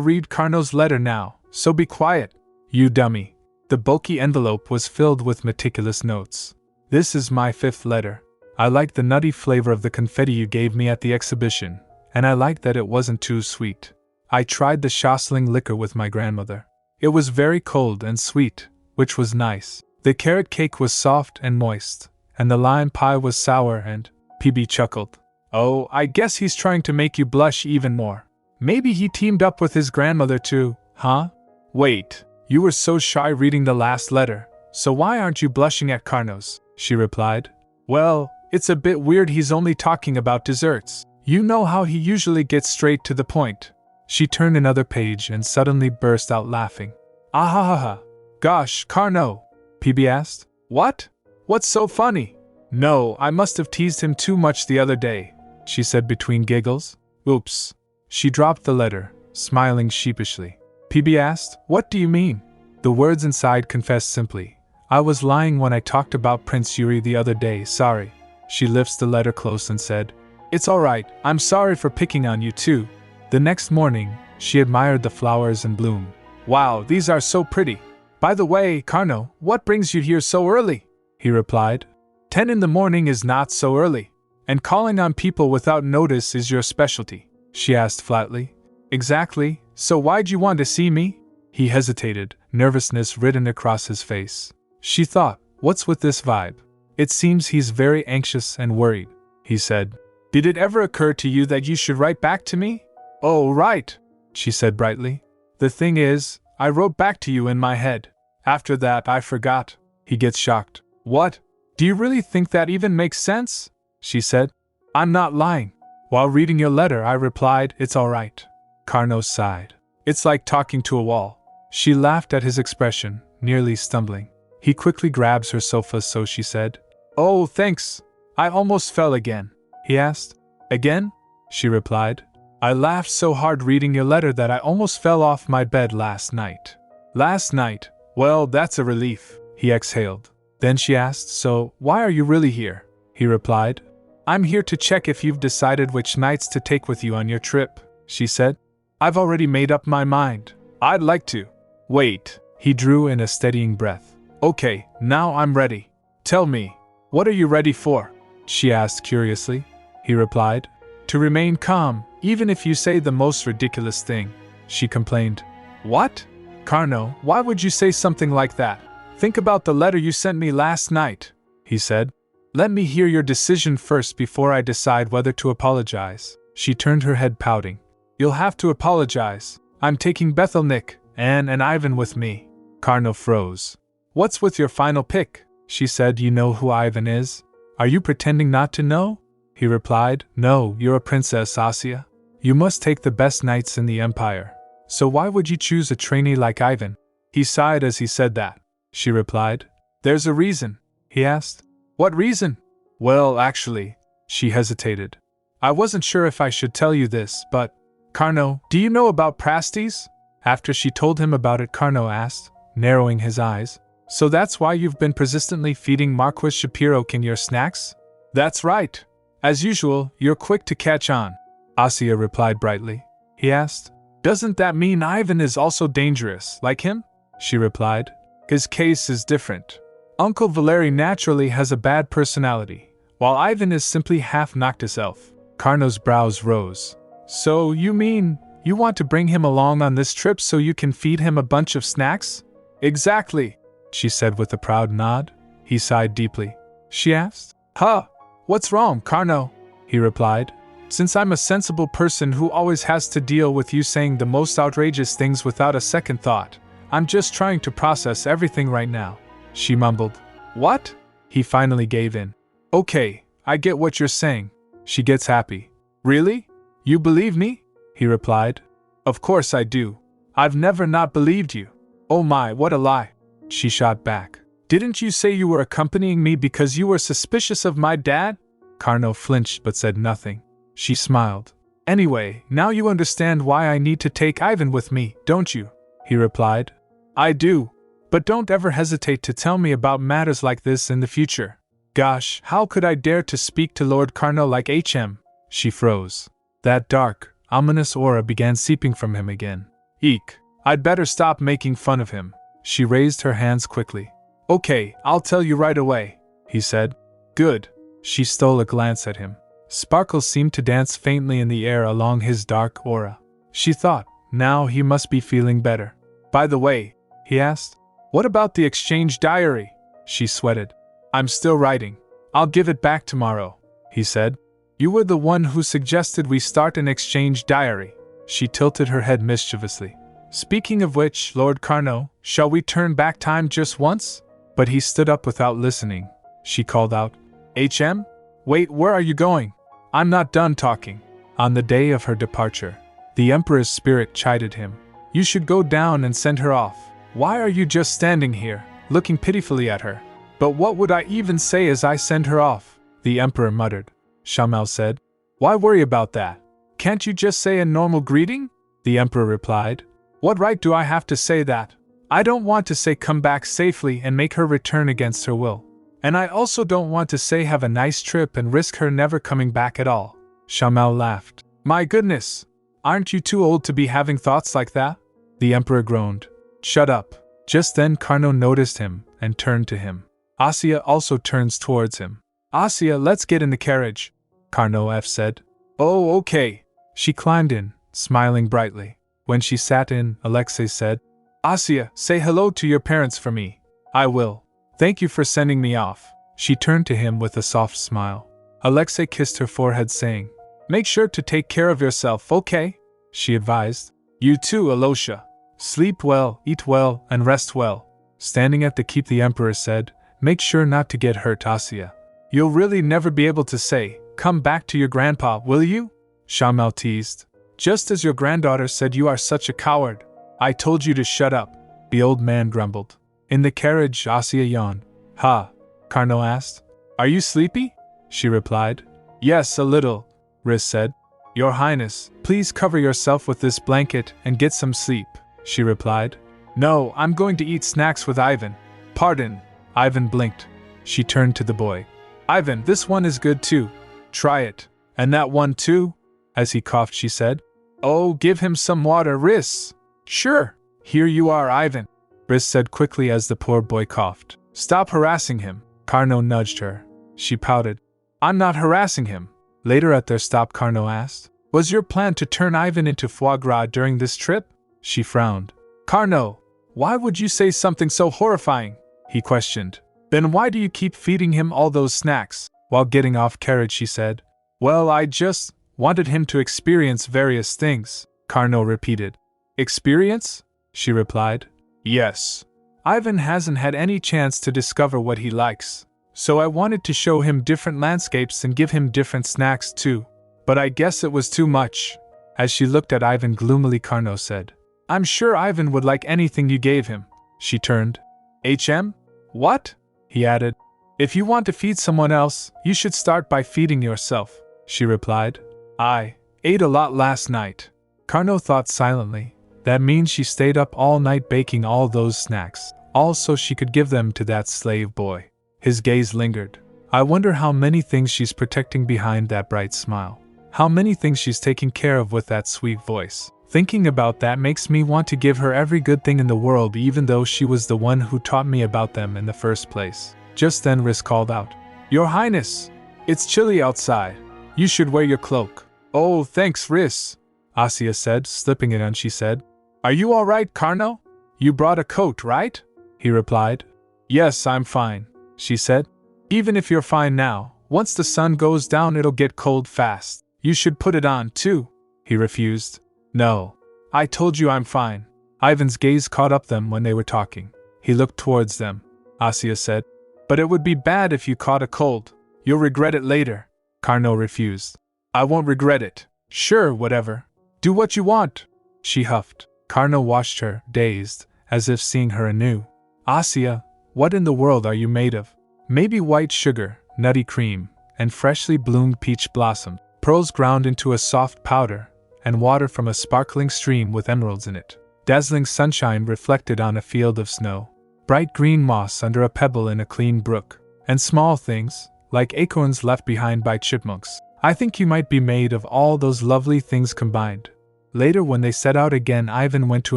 read Carno's letter now, so be quiet, you dummy. The bulky envelope was filled with meticulous notes. This is my 5th letter. I liked the nutty flavor of the confetti you gave me at the exhibition, and I liked that it wasn't too sweet. I tried the Schosling liquor with my grandmother. It was very cold and sweet, which was nice. The carrot cake was soft and moist, and the lime pie was sour and… PB chuckled. Oh, I guess he's trying to make you blush even more. Maybe he teamed up with his grandmother too, huh? Wait, you were so shy reading the last letter, so why aren't you blushing at Carno's? She replied. Well, it's a bit weird he's only talking about desserts. You know how he usually gets straight to the point. She turned another page and suddenly burst out laughing. Ahahaha. Gosh, Carno, PB asked. What? What's so funny? No, I must have teased him too much the other day, she said between giggles. Oops. She dropped the letter, smiling sheepishly. PB asked, What do you mean? The words inside confessed simply. I was lying when I talked about Prince Yuri the other day, sorry. She lifts the letter close and said, It's alright, I'm sorry for picking on you too. The next morning, she admired the flowers in bloom. Wow, these are so pretty. By the way, Carno, what brings you here so early? He replied. 10 in the morning is not so early. And calling on people without notice is your specialty, she asked flatly. Exactly, so why'd you want to see me? He hesitated, nervousness written across his face. She thought, what's with this vibe? It seems he's very anxious and worried, he said. Did it ever occur to you that you should write back to me? Oh, right, she said brightly. The thing is, I wrote back to you in my head. After that, I forgot. He gets shocked. What? Do you really think that even makes sense? She said. I'm not lying. While reading your letter, I replied, It's all right. Carno sighed. It's like talking to a wall. She laughed at his expression, nearly stumbling. He quickly grabs her sofa, so she said, Oh, thanks. I almost fell again. He asked. Again? She replied. I laughed so hard reading your letter that I almost fell off my bed last night. Last night? Well, that's a relief, he exhaled. Then she asked, So, why are you really here? He replied. I'm here to check if you've decided which knights to take with you on your trip, she said. I've already made up my mind. I'd like to. Wait, he drew in a steadying breath. Okay, now I'm ready. Tell me, what are you ready for? She asked curiously. He replied. To remain calm, even if you say the most ridiculous thing, she complained. What? Carno, why would you say something like that? Think about the letter you sent me last night, he said. Let me hear your decision first before I decide whether to apologize. She turned her head pouting. You'll have to apologize. I'm taking Bethel, Nick, Anne, and Ivan with me. Carno froze. What's with your final pick? She said. You know who Ivan is? Are you pretending not to know? He replied. No, you're a Princess Asya. You must take the best knights in the Empire. So why would you choose a trainee like Ivan? He sighed as he said that. She replied. There's a reason, he asked. What reason? Well, actually, she hesitated. I wasn't sure if I should tell you this, but… Carno, do you know about pasties? After she told him about it, Carno asked, narrowing his eyes. So that's why you've been persistently feeding Marquis Shapiro in your snacks? That's right. As usual, you're quick to catch on, Asya replied brightly. He asked. Doesn't that mean Ivan is also dangerous, like him? She replied. His case is different. Uncle Valeri naturally has a bad personality, while Ivan is simply half Noctis elf. Carno's brows rose. So you mean you want to bring him along on this trip so you can feed him a bunch of snacks? Exactly, she said with a proud nod. He sighed deeply. She asked. Huh, what's wrong, Carno? He replied. Since I'm a sensible person who always has to deal with you saying the most outrageous things without a second thought, I'm just trying to process everything right now. she mumbled. What? He finally gave in. Okay, I get what you're saying. She gets happy. Really? You believe me? He replied. Of course I do. I've never not believed you. Oh my, what a lie. She shot back. Didn't you say you were accompanying me because you were suspicious of my dad? Carnot flinched but said nothing. She smiled. Anyway, now you understand why I need to take Ivan with me, don't you? He replied. I do. But don't ever hesitate to tell me about matters like this in the future. Gosh, how could I dare to speak to Lord Carnot like HM? She froze. That dark, ominous aura began seeping from him again. Eek, I'd better stop making fun of him. She raised her hands quickly. Okay, I'll tell you right away, he said. Good. She stole a glance at him. Sparkles seemed to dance faintly in the air along his dark aura. She thought, now he must be feeling better. By the way, he asked, what about the exchange diary? She sweated. I'm still writing. I'll give it back tomorrow, he said. You were the one who suggested we start an exchange diary. She tilted her head mischievously. Speaking of which, Lord Carnot, shall we turn back time just once? But he stood up without listening. She called out, HM? Wait, where are you going? I'm not done talking. On the day of her departure, the Emperor's spirit chided him. You should go down and send her off. Why are you just standing here, looking pitifully at her? But what would I even say as I send her off? The Emperor muttered. Shamel said. Why worry about that? Can't you just say a normal greeting? The Emperor replied. What right do I have to say that? I don't want to say come back safely and make her return against her will. And I also don't want to say have a nice trip and risk her never coming back at all. Shamel laughed. My goodness! Aren't you too old to be having thoughts like that? The Emperor groaned. Shut up. Just then Carnot noticed him and turned to him. Asya also turns towards him. Asya, let's get in the carriage, Carnot said. Oh, okay. She climbed in, smiling brightly. When she sat in, Alexei said, Asya, say hello to your parents for me. I will. Thank you for sending me off. She turned to him with a soft smile. Alexei kissed her forehead saying, Make sure to take care of yourself, okay? She advised. You too, Alosha. Sleep well, eat well, and rest well. Standing at the keep, the Emperor said, Make sure not to get hurt, Asya. You'll really never be able to say, Come back to your grandpa, will you? Shamel teased. Just as your granddaughter said you are such a coward. I told you to shut up, the old man grumbled. In the carriage, Asya yawned. Ha? Carnot asked. Are you sleepy? She replied. Yes, a little, Riz said. Your Highness, please cover yourself with this blanket and get some sleep, she replied. No, I'm going to eat snacks with Ivan. Pardon. Ivan blinked. She turned to the boy. Ivan, this one is good too. Try it. And that one too? As he coughed, she said. Oh, give him some water, Riz. Sure. Here you are, Ivan, Riz said quickly as the poor boy coughed. Stop harassing him. Carnot nudged her. She pouted. I'm not harassing him. Later at their stop, Carnot asked, Was your plan to turn Ivan into foie gras during this trip? She frowned. Carnot, why would you say something so horrifying? He questioned. Then why do you keep feeding him all those snacks? While getting off carriage, she said. Well, I just wanted him to experience various things, Carnot repeated. Experience? She replied. Yes. Ivan hasn't had any chance to discover what he likes. So I wanted to show him different landscapes and give him different snacks too. But I guess it was too much. As she looked at Ivan gloomily, Carnot said, I'm sure Ivan would like anything you gave him. She turned. HM? What? He added. If you want to feed someone else, you should start by feeding yourself, she replied. I ate a lot last night. Carnot thought silently. That means she stayed up all night baking all those snacks, all so she could give them to that slave boy. His gaze lingered. I wonder how many things she's protecting behind that bright smile. How many things she's taking care of with that sweet voice. Thinking about that makes me want to give her every good thing in the world, even though she was the one who taught me about them in the first place. Just then Riz called out, Your Highness! It's chilly outside. You should wear your cloak. Oh, thanks, Riz, Asya said, slipping it on. She said, Are you all right, Carnot? You brought a coat, right? He replied. Yes, I'm fine, she said. Even if you're fine now, once the sun goes down it'll get cold fast. You should put it on too. He refused. No. I told you I'm fine. Ivan's gaze caught up them when they were talking. He looked towards them. Asya said. But it would be bad if you caught a cold. You'll regret it later. Carno refused. I won't regret it. Sure, whatever. Do what you want, she huffed. Carno watched her, dazed, as if seeing her anew. Asya, what in the world are you made of? Maybe white sugar, nutty cream, and freshly bloomed peach blossom, pearls ground into a soft powder, and water from a sparkling stream with emeralds in it. Dazzling sunshine reflected on a field of snow. Bright green moss under a pebble in a clean brook. And small things, like acorns left behind by chipmunks. I think you might be made of all those lovely things combined. Later, when they set out again, Ivan went to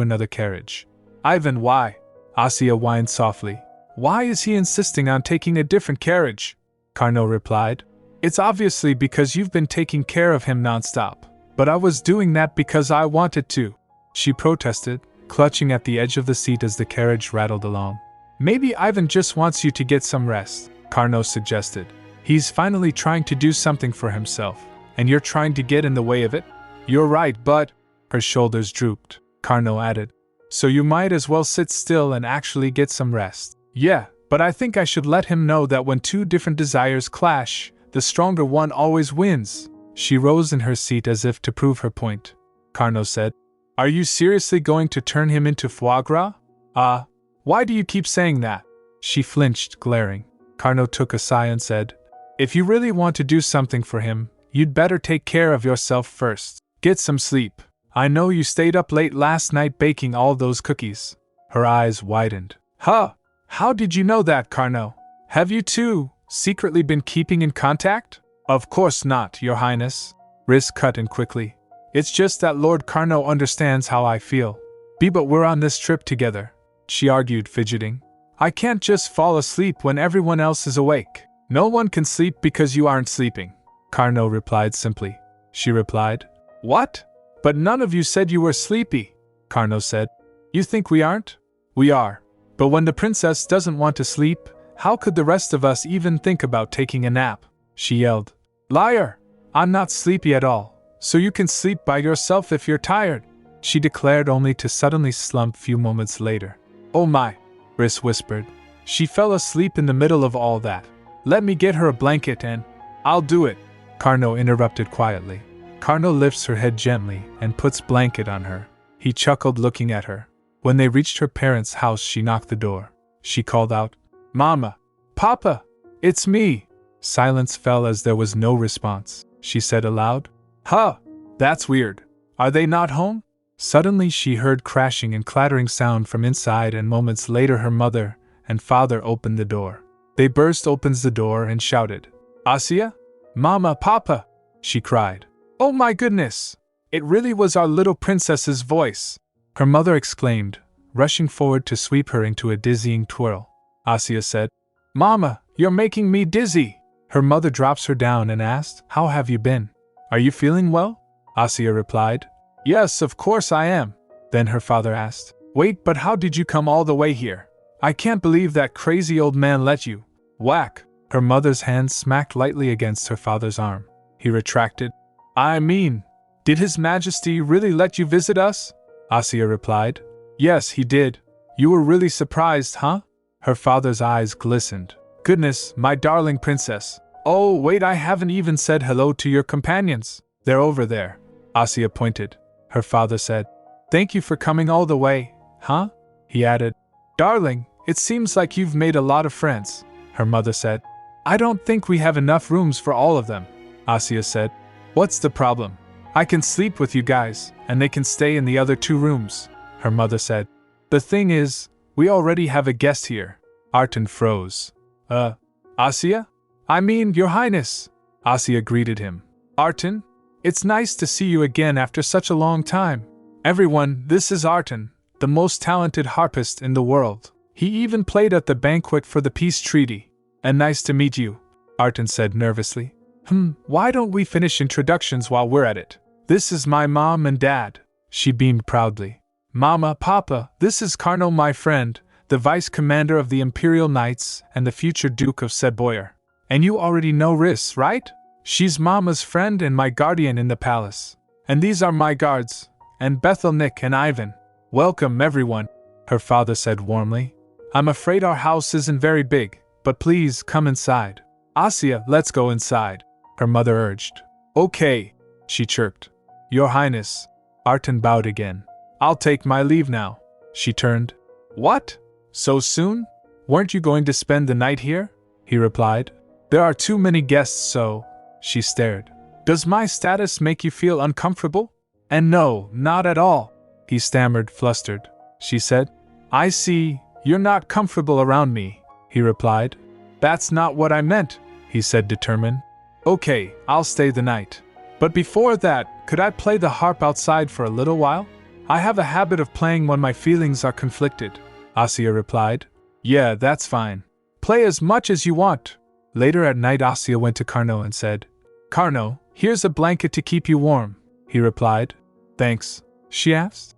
another carriage. Ivan, why? Asya whined softly. Why is he insisting on taking a different carriage? Carno replied. It's obviously because you've been taking care of him nonstop. But I was doing that because I wanted to, she protested, clutching at the edge of the seat as the carriage rattled along. Maybe Ivan just wants you to get some rest, Carno suggested. He's finally trying to do something for himself, and you're trying to get in the way of it? You're right, but… Her shoulders drooped. Carno added. So you might as well sit still and actually get some rest. Yeah, but I think I should let him know that when two different desires clash, the stronger one always wins. She rose in her seat as if to prove her point. Carno said, Are you seriously going to turn him into foie gras? Why do you keep saying that? She flinched, glaring. Carno took a sigh and said, If you really want to do something for him, you'd better take care of yourself first. Get some sleep. I know you stayed up late last night baking all those cookies. Her eyes widened. Huh? How did you know that, Carno? Have you two secretly been keeping in contact? Of course not, Your Highness. Riz cut in quickly. It's just that Lord Carno understands how I feel. But we're on this trip together, she argued, fidgeting. I can't just fall asleep when everyone else is awake. No one can sleep because you aren't sleeping, Carno replied simply. She replied, What? But none of you said you were sleepy, Carno said. You think we aren't? We are. But when the princess doesn't want to sleep, how could the rest of us even think about taking a nap? She yelled. Liar! I'm not sleepy at all, so you can sleep by yourself if you're tired, she declared, only to suddenly slump few moments later. Oh my, Riz whispered. She fell asleep in the middle of all that. Let me get her a blanket and… I'll do it, Carno interrupted quietly. Carno lifts her head gently and puts blanket on her. He chuckled, looking at her. When they reached her parents' house, she knocked the door. She called out, Mama! Papa! It's me! Silence fell as there was no response. She said aloud, Huh! That's weird. Are they not home? Suddenly she heard crashing and clattering sound from inside, and moments later her mother and father opened the door. They burst open the door and shouted, Asya? Mama, Papa! She cried. Oh my goodness! It really was our little princess's voice! Her mother exclaimed, rushing forward to sweep her into a dizzying twirl. Asya said, Mama, you're making me dizzy! Her mother drops her down and asked, How have you been? Are you feeling well? Asya replied, Yes, of course I am. Then her father asked, Wait, but how did you come all the way here? I can't believe that crazy old man let you. Whack! Her mother's hand smacked lightly against her father's arm. He retracted. I mean, did His Majesty really let you visit us? Asya replied. Yes, he did. You were really surprised, huh? Her father's eyes glistened. Goodness, my darling princess. Oh, wait, I haven't even said hello to your companions. They're over there. Asya pointed. Her father said, Thank you for coming all the way, huh? He added, Darling, it seems like you've made a lot of friends. Her mother said, I don't think we have enough rooms for all of them. Asya said, What's the problem? I can sleep with you guys, and they can stay in the other 2 rooms. Her mother said, The thing is, we already have a guest here. Arten froze. Asya? I mean, Your Highness. Asya greeted him. Arten? It's nice to see you again after such a long time. Everyone, this is Arten, the most talented harpist in the world. He even played at the banquet for the peace treaty. And nice to meet you, Arten said nervously. Why don't we finish introductions while we're at it? This is my mom and dad. She beamed proudly. Mama, Papa, this is Carno, my friend, the vice commander of the Imperial Knights and the future Duke of Sedboyer. And you already know Riz, right? She's Mama's friend and my guardian in the palace. And these are my guards, and Bethel, Nick, and Ivan. Welcome, everyone, her father said warmly. I'm afraid our house isn't very big, but please come inside. Asya, let's go inside, her mother urged. Okay, she chirped. Your Highness. Artan bowed again. I'll take my leave now. She turned. What? So soon? Weren't you going to spend the night here? He replied. There are too many guests, so. She stared. Does my status make you feel uncomfortable? And no, not at all. He stammered, flustered. She said. I see, you're not comfortable around me, he replied. That's not what I meant, he said, determined. Okay, I'll stay the night. But before that, could I play the harp outside for a little while? I have a habit of playing when my feelings are conflicted, Asya replied. Yeah, that's fine. Play as much as you want. Later at night, Asya went to Karno and said, Karno, here's a blanket to keep you warm, he replied. Thanks, she asked.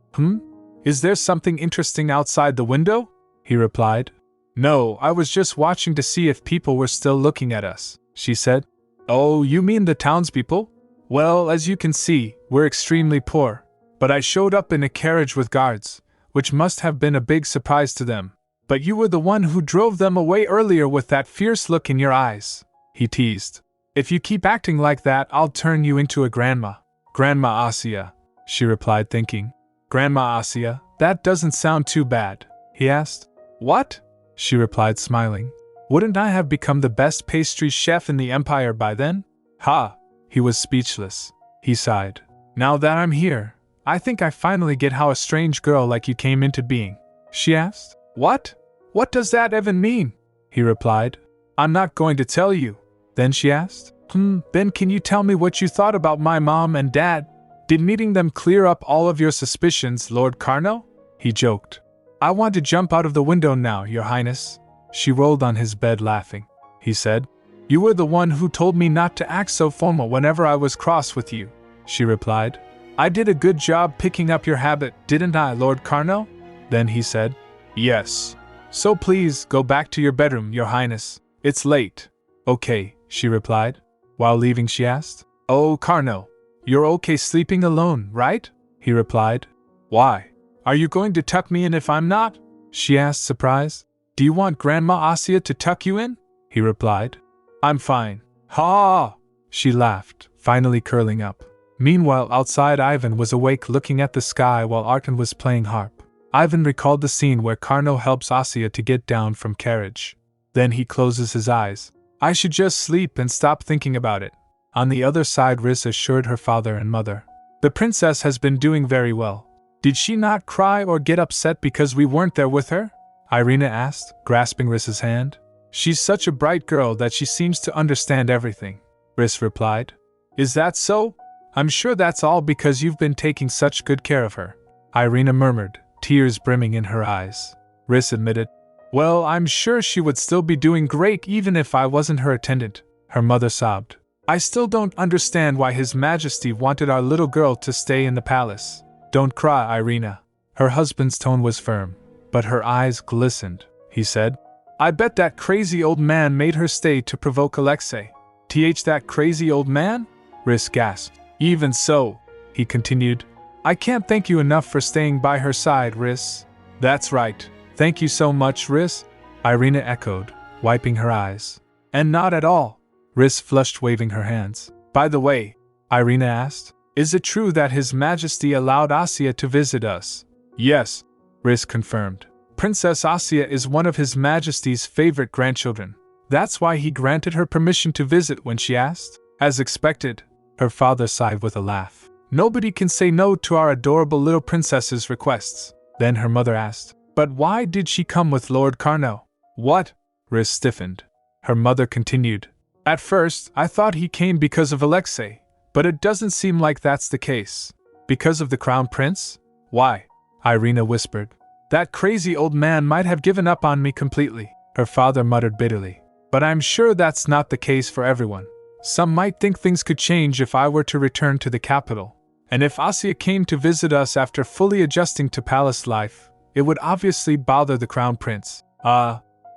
Is there something interesting outside the window? He replied. No, I was just watching to see if people were still looking at us, she said. Oh, you mean the townspeople? Well, as you can see, we're extremely poor. But I showed up in a carriage with guards, which must have been a big surprise to them. But you were the one who drove them away earlier with that fierce look in your eyes, he teased. If you keep acting like that, I'll turn you into a grandma. Grandma Asya, she replied, thinking. Grandma Asya, that doesn't sound too bad, he asked. What? She replied, smiling. Wouldn't I have become the best pastry chef in the empire by then? Ha! He was speechless. He sighed. Now that I'm here, I think I finally get how a strange girl like you came into being. She asked. What? What does that even mean? He replied. I'm not going to tell you. Then she asked. Then can you tell me what you thought about my mom and dad? Did meeting them clear up all of your suspicions, Lord Karno? He joked. I want to jump out of the window now, Your Highness. She rolled on his bed laughing. He said. You were the one who told me not to act so formal whenever I was cross with you, she replied. I did a good job picking up your habit, didn't I, Lord Karno? Then he said. Yes. So please, go back to your bedroom, Your Highness. It's late. Okay, she replied. While leaving, she asked. Oh, Karno. You're okay sleeping alone, right? He replied. Why? Are you going to tuck me in if I'm not? She asked, surprised. Do you want Grandma Asya to tuck you in? He replied. I'm fine. Ha! She laughed, finally curling up. Meanwhile, outside, Ivan was awake looking at the sky while Artan was playing harp. Ivan recalled the scene where Karno helps Asya to get down from carriage. Then he closes his eyes. I should just sleep and stop thinking about it. On the other side, Riz assured her father and mother. The princess has been doing very well. Did she not cry or get upset because we weren't there with her? Irina asked, grasping Riz's hand. She's such a bright girl that she seems to understand everything, Riz replied. Is that so? I'm sure that's all because you've been taking such good care of her, Irina murmured, tears brimming in her eyes. Riz admitted. Well, I'm sure she would still be doing great even if I wasn't her attendant, her mother sobbed. I still don't understand why His Majesty wanted our little girl to stay in the palace. Don't cry, Irina. Her husband's tone was firm, but her eyes glistened. He said, I bet that crazy old man made her stay to provoke Alexei. That crazy old man? Riz gasped. Even so, he continued, I can't thank you enough for staying by her side, Riz. That's right. Thank you so much, Riz, Irina echoed, wiping her eyes. And not at all. Riz flushed, waving her hands. By the way, Irina asked, is it true that His Majesty allowed Asya to visit us? Yes, Riz confirmed. Princess Asya is one of His Majesty's favorite grandchildren. That's why he granted her permission to visit when she asked. As expected, her father sighed with a laugh. Nobody can say no to our adorable little princess's requests. Then her mother asked, but why did she come with Lord Karno? What? Riz stiffened. Her mother continued. At first, I thought he came because of Alexei, but it doesn't seem like that's the case. Because of the crown prince? Why? Irina whispered. That crazy old man might have given up on me completely, her father muttered bitterly. But I'm sure that's not the case for everyone. Some might think things could change if I were to return to the capital. And if Asya came to visit us after fully adjusting to palace life, it would obviously bother the crown prince.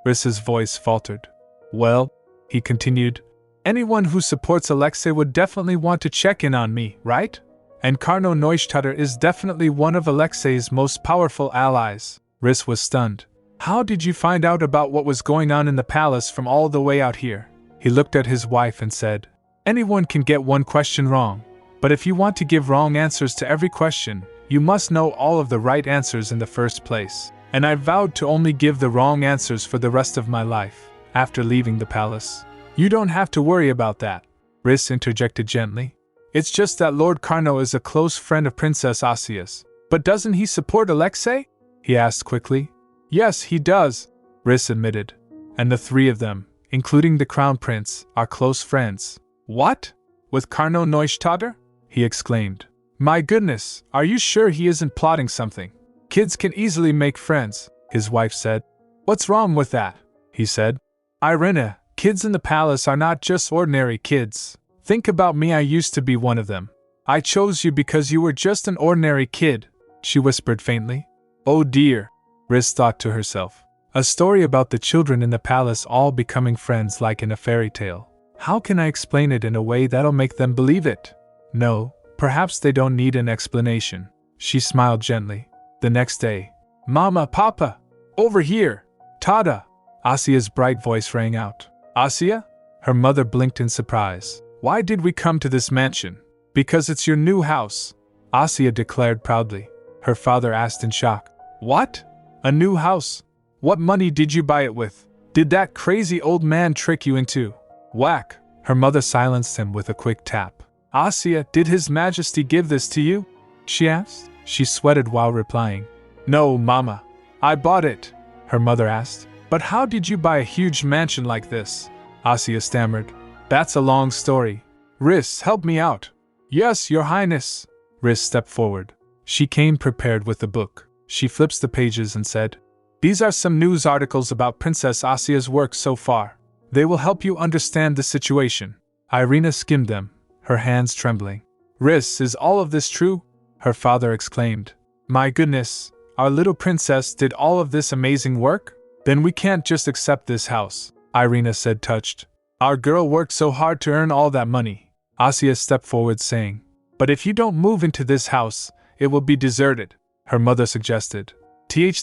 Riz's voice faltered. Well, he continued, anyone who supports Alexei would definitely want to check in on me, right? And Karno Neustadt is definitely one of Alexei's most powerful allies. Riz was stunned. How did you find out about what was going on in the palace from all the way out here? He looked at his wife and said, anyone can get one question wrong, but if you want to give wrong answers to every question, you must know all of the right answers in the first place. And I vowed to only give the wrong answers for the rest of my life, after leaving the palace. You don't have to worry about that, Riss interjected gently. It's just that Lord Carno is a close friend of Princess Asya's. But doesn't he support Alexei? He asked quickly. Yes, he does, Riss admitted. And the three of them, including the Crown Prince, are close friends. What? With Carno Neustadt? He exclaimed. My goodness, are you sure he isn't plotting something? Kids can easily make friends, his wife said. What's wrong with that? He said. Irina, kids in the palace are not just ordinary kids. Think about me, I used to be one of them. I chose you because you were just an ordinary kid, she whispered faintly. Oh dear, Riss thought to herself. A story about the children in the palace all becoming friends like in a fairy tale. How can I explain it in a way that'll make them believe it? No, perhaps they don't need an explanation. She smiled gently. The next day, Mama, Papa, over here, Tada! Asya's bright voice rang out. Asya? Her mother blinked in surprise. Why did we come to this mansion? Because it's your new house, Asya declared proudly. Her father asked in shock. What? A new house? What money did you buy it with? Did that crazy old man trick you into? Whack! Her mother silenced him with a quick tap. Asya, did His Majesty give this to you? She asked. She sweated while replying. No, Mama. I bought it, her mother asked. But how did you buy a huge mansion like this? Asya stammered. That's a long story. Riss, help me out. Yes, Your Highness. Riss stepped forward. She came prepared with the book. She flips the pages and said, These are some news articles about Princess Asya's work so far. They will help you understand the situation. Irina skimmed them, her hands trembling. Riss, is all of this true? Her father exclaimed. My goodness, our little princess did all of this amazing work? Then we can't just accept this house, Irina said, touched. Our girl worked so hard to earn all that money. Asya stepped forward saying, But if you don't move into this house, it will be deserted, her mother suggested.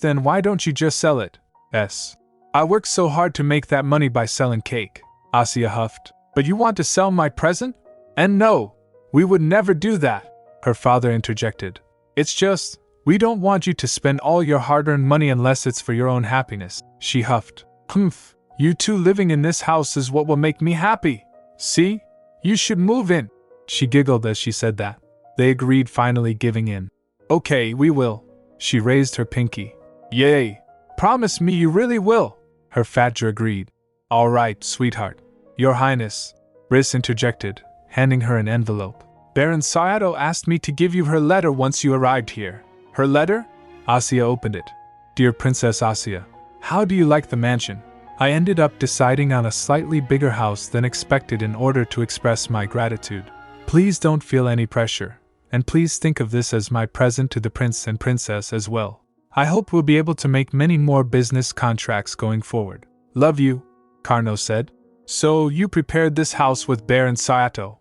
Then why don't you just sell it? I worked so hard to make that money by selling cake, Asya huffed. But you want to sell my present? And no, we would never do that, her father interjected. It's just, we don't want you to spend all your hard-earned money unless it's for your own happiness, she huffed. Humph, you two living in this house is what will make me happy. See? You should move in. She giggled as she said that. They agreed, finally giving in. Okay, we will. She raised her pinky. Yay! Promise me you really will, her Fadra agreed. All right, sweetheart. Your Highness, Riss interjected, handing her an envelope. Baron Sayato asked me to give you her letter once you arrived here. Her letter? Asya opened it. Dear Princess Asya, how do you like the mansion? I ended up deciding on a slightly bigger house than expected in order to express my gratitude. Please don't feel any pressure, and please think of this as my present to the prince and princess as well. I hope we'll be able to make many more business contracts going forward. Love you, Carno said. So you prepared this house with Baron Sayato?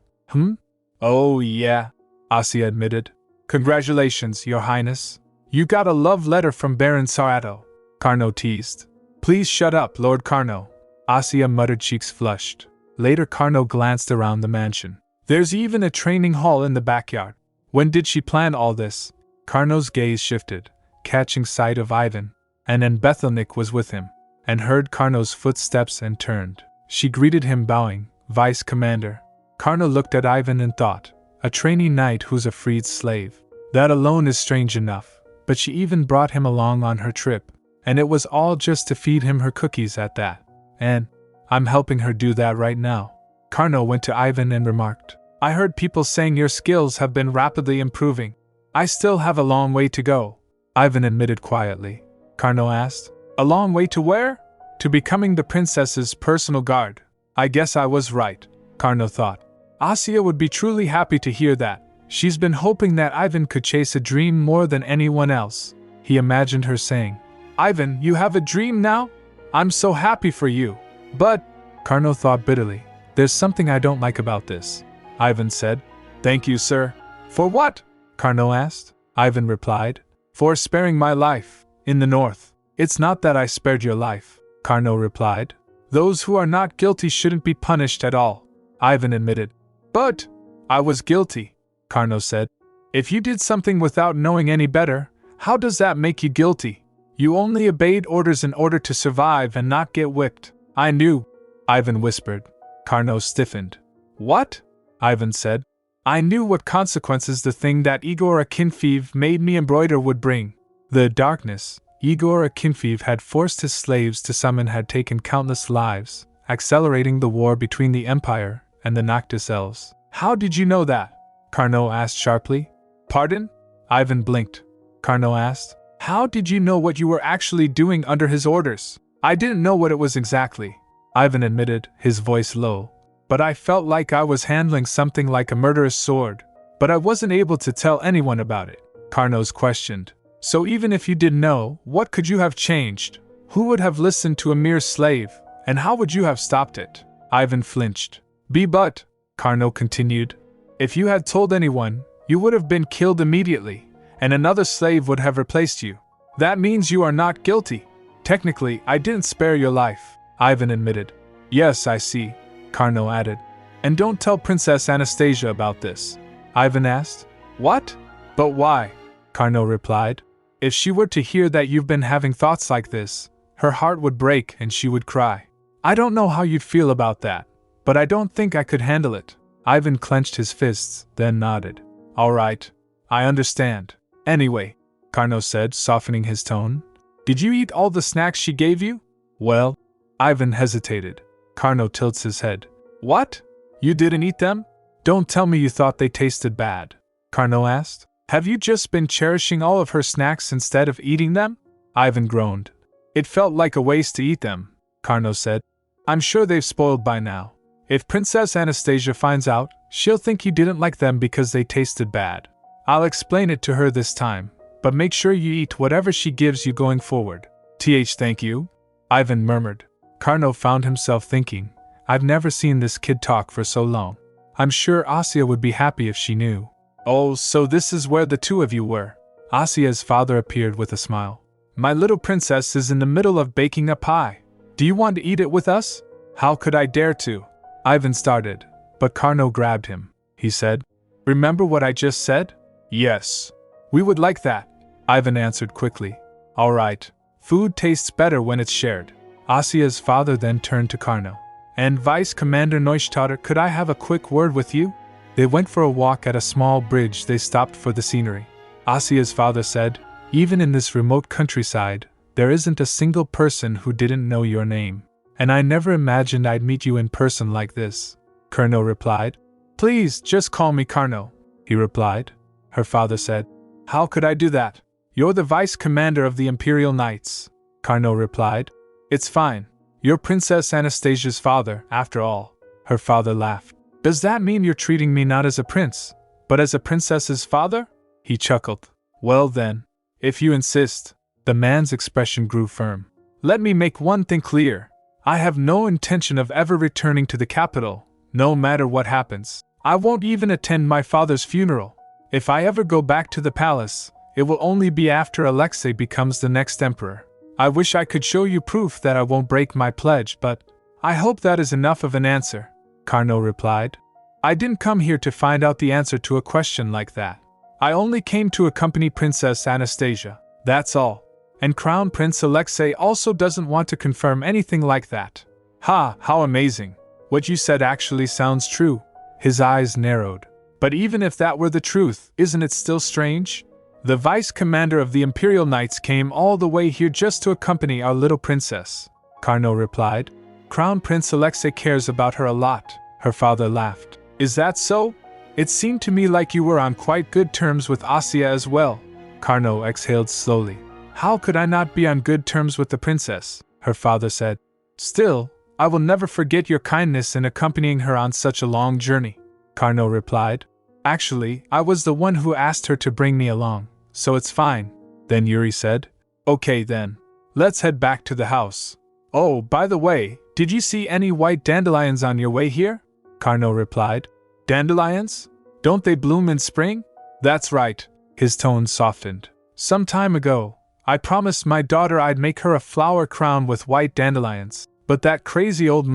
Oh yeah, Asya admitted. Congratulations, Your Highness. You got a love letter from Baron Sayato, Carno teased. Please shut up, Lord Carno, Asya muttered, cheeks flushed. Later Carno glanced around the mansion. There's even a training hall in the backyard. When did she plan all this? Carno's gaze shifted, catching sight of Ivan, and then Bethelnik was with him, and heard Carno's footsteps and turned. She greeted him bowing, Vice Commander. Carno looked at Ivan and thought, a trainee knight who's a freed slave. That alone is strange enough, but she even brought him along on her trip, and it was all just to feed him her cookies at that. And I'm helping her do that right now. Carno went to Ivan and remarked, I heard people saying your skills have been rapidly improving. I still have a long way to go, Ivan admitted quietly. Carno asked, a long way to where? To becoming the princess's personal guard. I guess I was right, Carno thought. Asya would be truly happy to hear that. She's been hoping that Ivan could chase a dream more than anyone else. He imagined her saying, Ivan, you have a dream now? I'm so happy for you. But, Carno thought bitterly, there's something I don't like about this. Ivan said. Thank you, sir. For what? Carno asked. Ivan replied. For sparing my life, in the north. It's not that I spared your life, Carnot replied. Those who are not guilty shouldn't be punished at all, Ivan admitted. But I was guilty, Carnot said. If you did something without knowing any better, how does that make you guilty? You only obeyed orders in order to survive and not get whipped. I knew, Ivan whispered. Carnot stiffened. What? Ivan said. I knew what consequences the thing that Igor Akinfeev made me embroider would bring. The darkness Igor Akinfeev had forced his slaves to summon had taken countless lives, accelerating the war between the Empire and the Noctis Elves. How did you know that? Carnot asked sharply. Pardon? Ivan blinked. Carnot asked. How did you know what you were actually doing under his orders? I didn't know what it was exactly, Ivan admitted, his voice low. But I felt like I was handling something like a murderous sword. But I wasn't able to tell anyone about it, Carnot questioned. So even if you did know, what could you have changed? Who would have listened to a mere slave, and how would you have stopped it? Ivan flinched. But, Carnot continued, if you had told anyone, you would have been killed immediately, and another slave would have replaced you. That means you are not guilty. Technically, I didn't spare your life, Ivan admitted. Yes, I see, Carnot added. And don't tell Princess Anastasia about this, Ivan asked. What? But why? Carnot replied. If she were to hear that you've been having thoughts like this, her heart would break and she would cry. I don't know how you'd feel about that, but I don't think I could handle it. Ivan clenched his fists, then nodded. All right, I understand. Anyway, Carnot said, softening his tone, did you eat all the snacks she gave you? Well, Ivan hesitated. Carnot tilts his head. What? You didn't eat them? Don't tell me you thought they tasted bad, Carnot asked. Have you just been cherishing all of her snacks instead of eating them? Ivan groaned. It felt like a waste to eat them, Carnot said. I'm sure they've spoiled by now. If Princess Anastasia finds out, she'll think you didn't like them because they tasted bad. I'll explain it to her this time, but make sure you eat whatever she gives you going forward. Thank you, Ivan murmured. Carnot found himself thinking, I've never seen this kid talk for so long. I'm sure Asya would be happy if she knew. Oh, so this is where the two of you were. Asya's father appeared with a smile. My little princess is in the middle of baking a pie. Do you want to eat it with us? How could I dare to? Ivan started, but Carnot grabbed him. He said, Remember what I just said? Yes. We would like that, Ivan answered quickly. All right. Food tastes better when it's shared. Asya's father then turned to Carnot. And Vice Commander Neustadter, could I have a quick word with you? They went for a walk at a small bridge. They stopped for the scenery. Asya's father said, Even in this remote countryside, there isn't a single person who didn't know your name. And I never imagined I'd meet you in person like this. Carnot replied. Please, just call me Carnot, he replied. Her father said, How could I do that? You're the vice commander of the Imperial Knights, Carnot replied. It's fine. You're Princess Anastasia's father, after all. Her father laughed. Does that mean you're treating me not as a prince, but as a princess's father? He chuckled. Well then, if you insist. The man's expression grew firm. Let me make one thing clear. I have no intention of ever returning to the capital, no matter what happens. I won't even attend my father's funeral. If I ever go back to the palace, it will only be after Alexei becomes the next emperor. I wish I could show you proof that I won't break my pledge, but I hope that is enough of an answer, Carnot replied. I didn't come here to find out the answer to a question like that. I only came to accompany Princess Anastasia, that's all. And Crown Prince Alexei also doesn't want to confirm anything like that. Ha, how amazing. What you said actually sounds true. His eyes narrowed. But even if that were the truth, isn't it still strange? The vice commander of the Imperial Knights came all the way here just to accompany our little princess, Carnot replied. Crown Prince Alexei cares about her a lot, her father laughed. Is that so? It seemed to me like you were on quite good terms with Asya as well. Carnot exhaled slowly. How could I not be on good terms with the princess? Her father said. Still, I will never forget your kindness in accompanying her on such a long journey, Carnot replied. Actually, I was the one who asked her to bring me along, so it's fine. Then Yuri said, Okay then, let's head back to the house. Oh, by the way, did you see any white dandelions on your way here? Carnot replied. Dandelions? Don't they bloom in spring? That's right. His tone softened. Some time ago, I promised my daughter I'd make her a flower crown with white dandelions, but that crazy old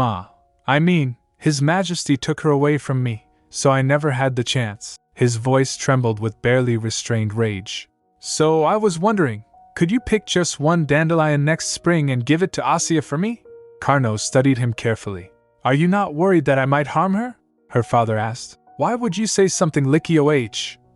His Majesty took her away from me, so I never had the chance." His voice trembled with barely restrained rage. "So I was wondering, could you pick just one dandelion next spring and give it to Asya for me?" Carno studied him carefully. "Are you not worried that I might harm her?" her father asked. "Why would you say something licky oh?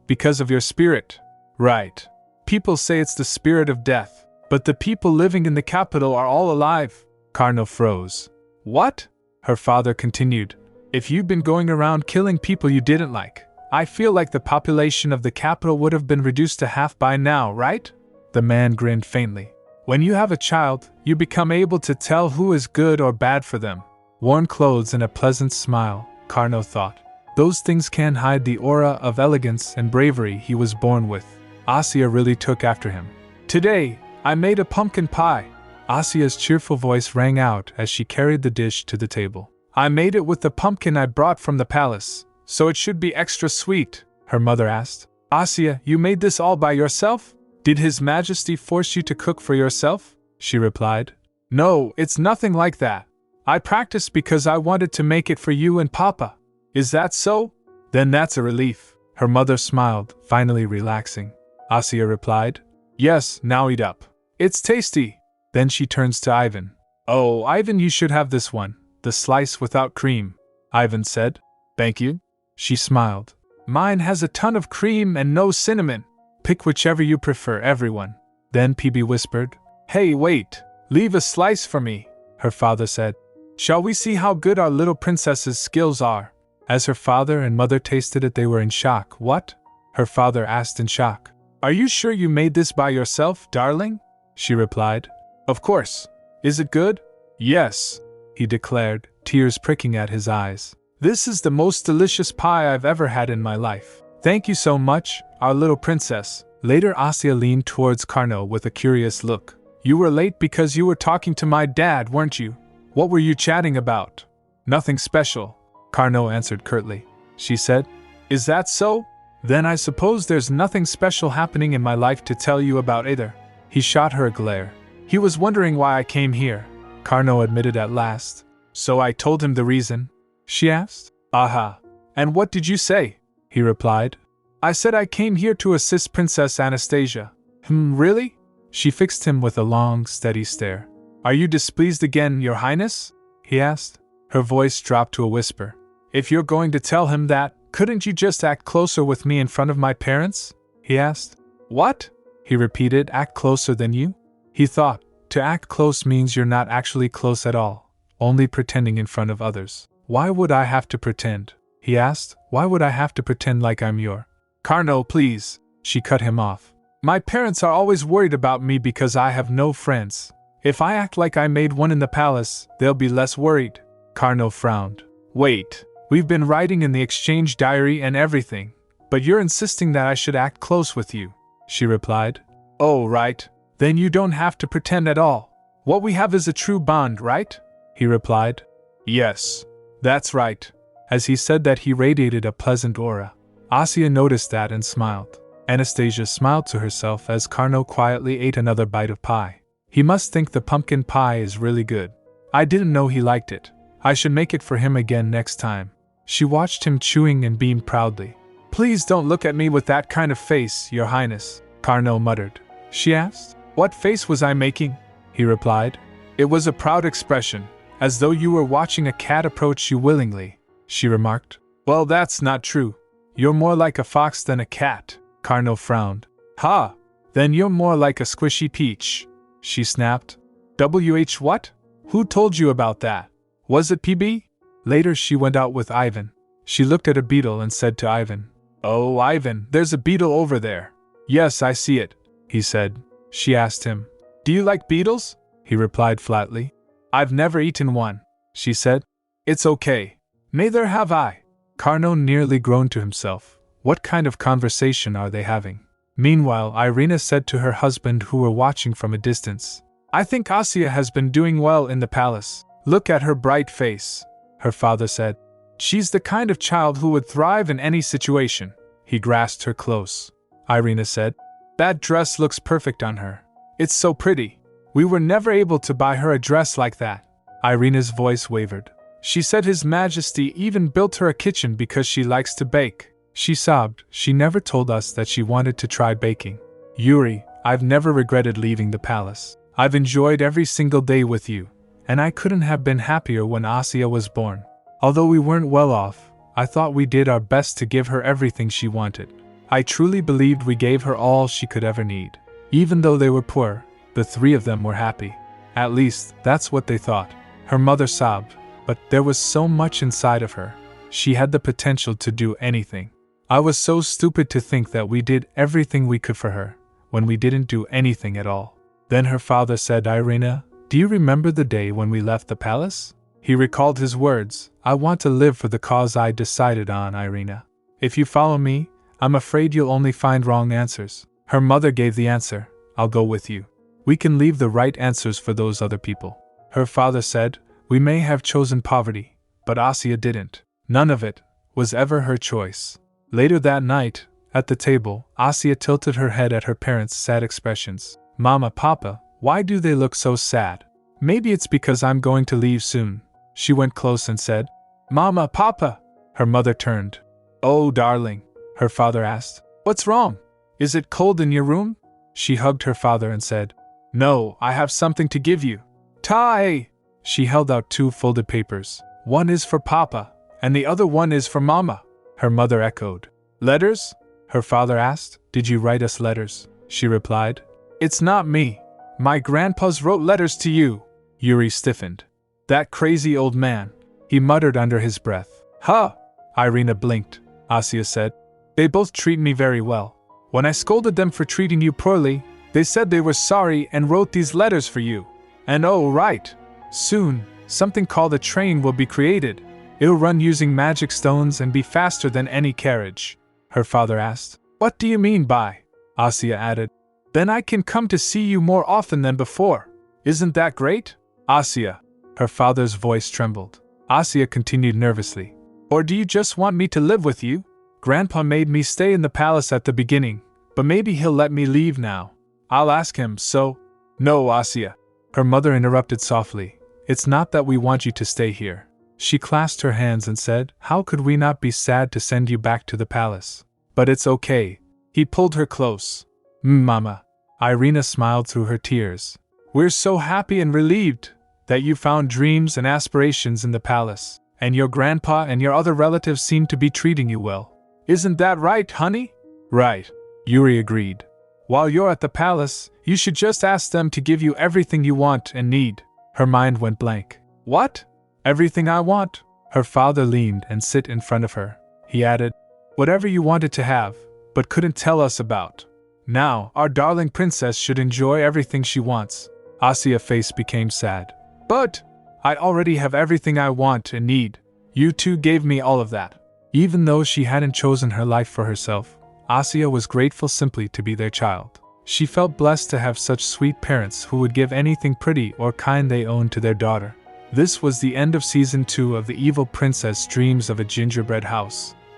Because of your spirit." "Right. People say it's the spirit of death, but the people living in the capital are all alive." Carno froze. "What?" her father continued. "If you've been going around killing people you didn't like, I feel like the population of the capital would have been reduced to half by now, right?" The man grinned faintly. "When you have a child, you become able to tell who is good or bad for them." Worn clothes and a pleasant smile, Carno thought. Those things can hide the aura of elegance and bravery he was born with. Asya really took after him. "Today, I made a pumpkin pie." Asya's cheerful voice rang out as she carried the dish to the table. "I made it with the pumpkin I brought from the palace, so it should be extra sweet," her mother asked. "Asya, you made this all by yourself? Did His Majesty force you to cook for yourself?" she replied. "No, it's nothing like that. I practiced because I wanted to make it for you and Papa." "Is that so? Then that's a relief." Her mother smiled, finally relaxing. Asya replied, "Yes, now eat up. It's tasty." Then she turns to Ivan. "Oh, Ivan, you should have this one, the slice without cream," Ivan said. "Thank you." She smiled. "Mine has a ton of cream and no cinnamon. Pick whichever you prefer, everyone." Then PB whispered, "Hey, wait, leave a slice for me," her father said. "Shall we see how good our little princess's skills are?" As her father and mother tasted it, they were in shock. "What?" her father asked in shock. "Are you sure you made this by yourself, darling?" she replied. "Of course. Is it good?" "Yes," he declared, tears pricking at his eyes. "This is the most delicious pie I've ever had in my life. Thank you so much, our little princess." Later, Asya leaned towards Carno with a curious look. "You were late because you were talking to my dad, weren't you? What were you chatting about?" "Nothing special," Carno answered curtly. She said, "Is that so? Then I suppose there's nothing special happening in my life to tell you about either." He shot her a glare. "He was wondering why I came here," Carno admitted at last. "So I told him the reason?" she asked. "Aha. And what did you say?" he replied. "I said I came here to assist Princess Anastasia." Really?" She fixed him with a long, steady stare. "Are you displeased again, Your Highness?" he asked. Her voice dropped to a whisper. "If you're going to tell him that, couldn't you just act closer with me in front of my parents?" he asked. "What?" he repeated. "Act closer than you?" He thought, to act close means you're not actually close at all, only pretending in front of others. "Why would I have to pretend?" he asked. "Why would I have to pretend like I'm your—" "Carno, please," she cut him off. "My parents are always worried about me because I have no friends. If I act like I made one in the palace, they'll be less worried." Carno frowned. "Wait, we've been writing in the exchange diary and everything, but you're insisting that I should act close with you," she replied. "Oh, right. Then you don't have to pretend at all. What we have is a true bond, right?" he replied. "Yes, that's right." As he said that, he radiated a pleasant aura. Asya noticed that and smiled. Anastasia smiled to herself as Carno quietly ate another bite of pie. "He must think the pumpkin pie is really good. I didn't know he liked it. I should make it for him again next time." She watched him chewing and beamed proudly. "Please don't look at me with that kind of face, Your Highness," Carno muttered. She asked. "What face was I making?" he replied. "It was a proud expression, as though you were watching a cat approach you willingly," she remarked. "Well, that's not true. You're more like a fox than a cat," Carno frowned. "Ha! Then you're more like a squishy peach," she snapped. "WH what? Who told you about that? Was it PB?" Later she went out with Ivan. She looked at a beetle and said to Ivan, "Oh, Ivan, there's a beetle over there." "Yes, I see it," he said. She asked him, "Do you like beetles?" He replied flatly, "I've never eaten one," she said. "It's okay. Neither have I." Carno nearly groaned to himself. What kind of conversation are they having? Meanwhile, Irina said to her husband, who were watching from a distance, "I think Asya has been doing well in the palace. Look at her bright face," her father said. "She's the kind of child who would thrive in any situation." He grasped her close. Irina said, "That dress looks perfect on her." It's so pretty. We were never able to buy her a dress like that. Irina's voice wavered. She said His Majesty even built her a kitchen because she likes to bake. She sobbed. She never told us that she wanted to try baking. Yuri, I've never regretted leaving the palace. I've enjoyed every single day with you, and I couldn't have been happier when Asya was born. Although we weren't well off, I thought we did our best to give her everything she wanted. I truly believed we gave her all she could ever need. Even though they were poor, the three of them were happy. At least, that's what they thought. Her mother sobbed, but there was so much inside of her. She had the potential to do anything. I was so stupid to think that we did everything we could for her, when we didn't do anything at all. Then her father said, Irina, do you remember the day when we left the palace? He recalled his words, I want to live for the cause I decided on, Irina. If you follow me, I'm afraid you'll only find wrong answers. Her mother gave the answer, I'll go with you. We can leave the right answers for those other people. Her father said, we may have chosen poverty, but Asya didn't. None of it was ever her choice. Later that night, at the table, Asya tilted her head at her parents' sad expressions. Mama, Papa, why do they look so sad? Maybe it's because I'm going to leave soon. She went close and said, Mama, Papa! Her mother turned. Oh, darling, her father asked. What's wrong? Is it cold in your room? She hugged her father and said, No, I have something to give you. Tai! She held out 2 folded papers. One is for Papa, and the other one is for Mama. Her mother echoed. Letters? Her father asked. Did you write us letters? She replied. It's not me. My grandpas wrote letters to you. Yuri stiffened. That crazy old man, he muttered under his breath. Huh! Irina blinked. Asya said. They both treat me very well. When I scolded them for treating you poorly, they said they were sorry and wrote these letters for you. And oh, right. Soon, something called a train will be created. It'll run using magic stones and be faster than any carriage. Her father asked. What do you mean by? Asya added. Then I can come to see you more often than before. Isn't that great? Asya. Her father's voice trembled. Asya continued nervously. Or do you just want me to live with you? Grandpa made me stay in the palace at the beginning, but maybe he'll let me leave now. I'll ask him, so… No, Asya. Her mother interrupted softly. It's not that we want you to stay here. She clasped her hands and said, How could we not be sad to send you back to the palace? But it's okay. He pulled her close. Mama. Irina smiled through her tears. We're so happy and relieved that you found dreams and aspirations in the palace, and your grandpa and your other relatives seem to be treating you well. Isn't that right, honey? Right, Yuri agreed. While you're at the palace, you should just ask them to give you everything you want and need. Her mind went blank. What? Everything I want? Her father leaned and sit in front of her. He added, Whatever you wanted to have, but couldn't tell us about. Now, our darling princess should enjoy everything she wants. Asya's face became sad. But I already have everything I want and need. You two gave me all of that. Even though she hadn't chosen her life for herself, Asya was grateful simply to be their child. She felt blessed to have such sweet parents who would give anything pretty or kind they owned to their daughter. This was the end of Season 2 of The Evil Princess Dreams of a Gingerbread House.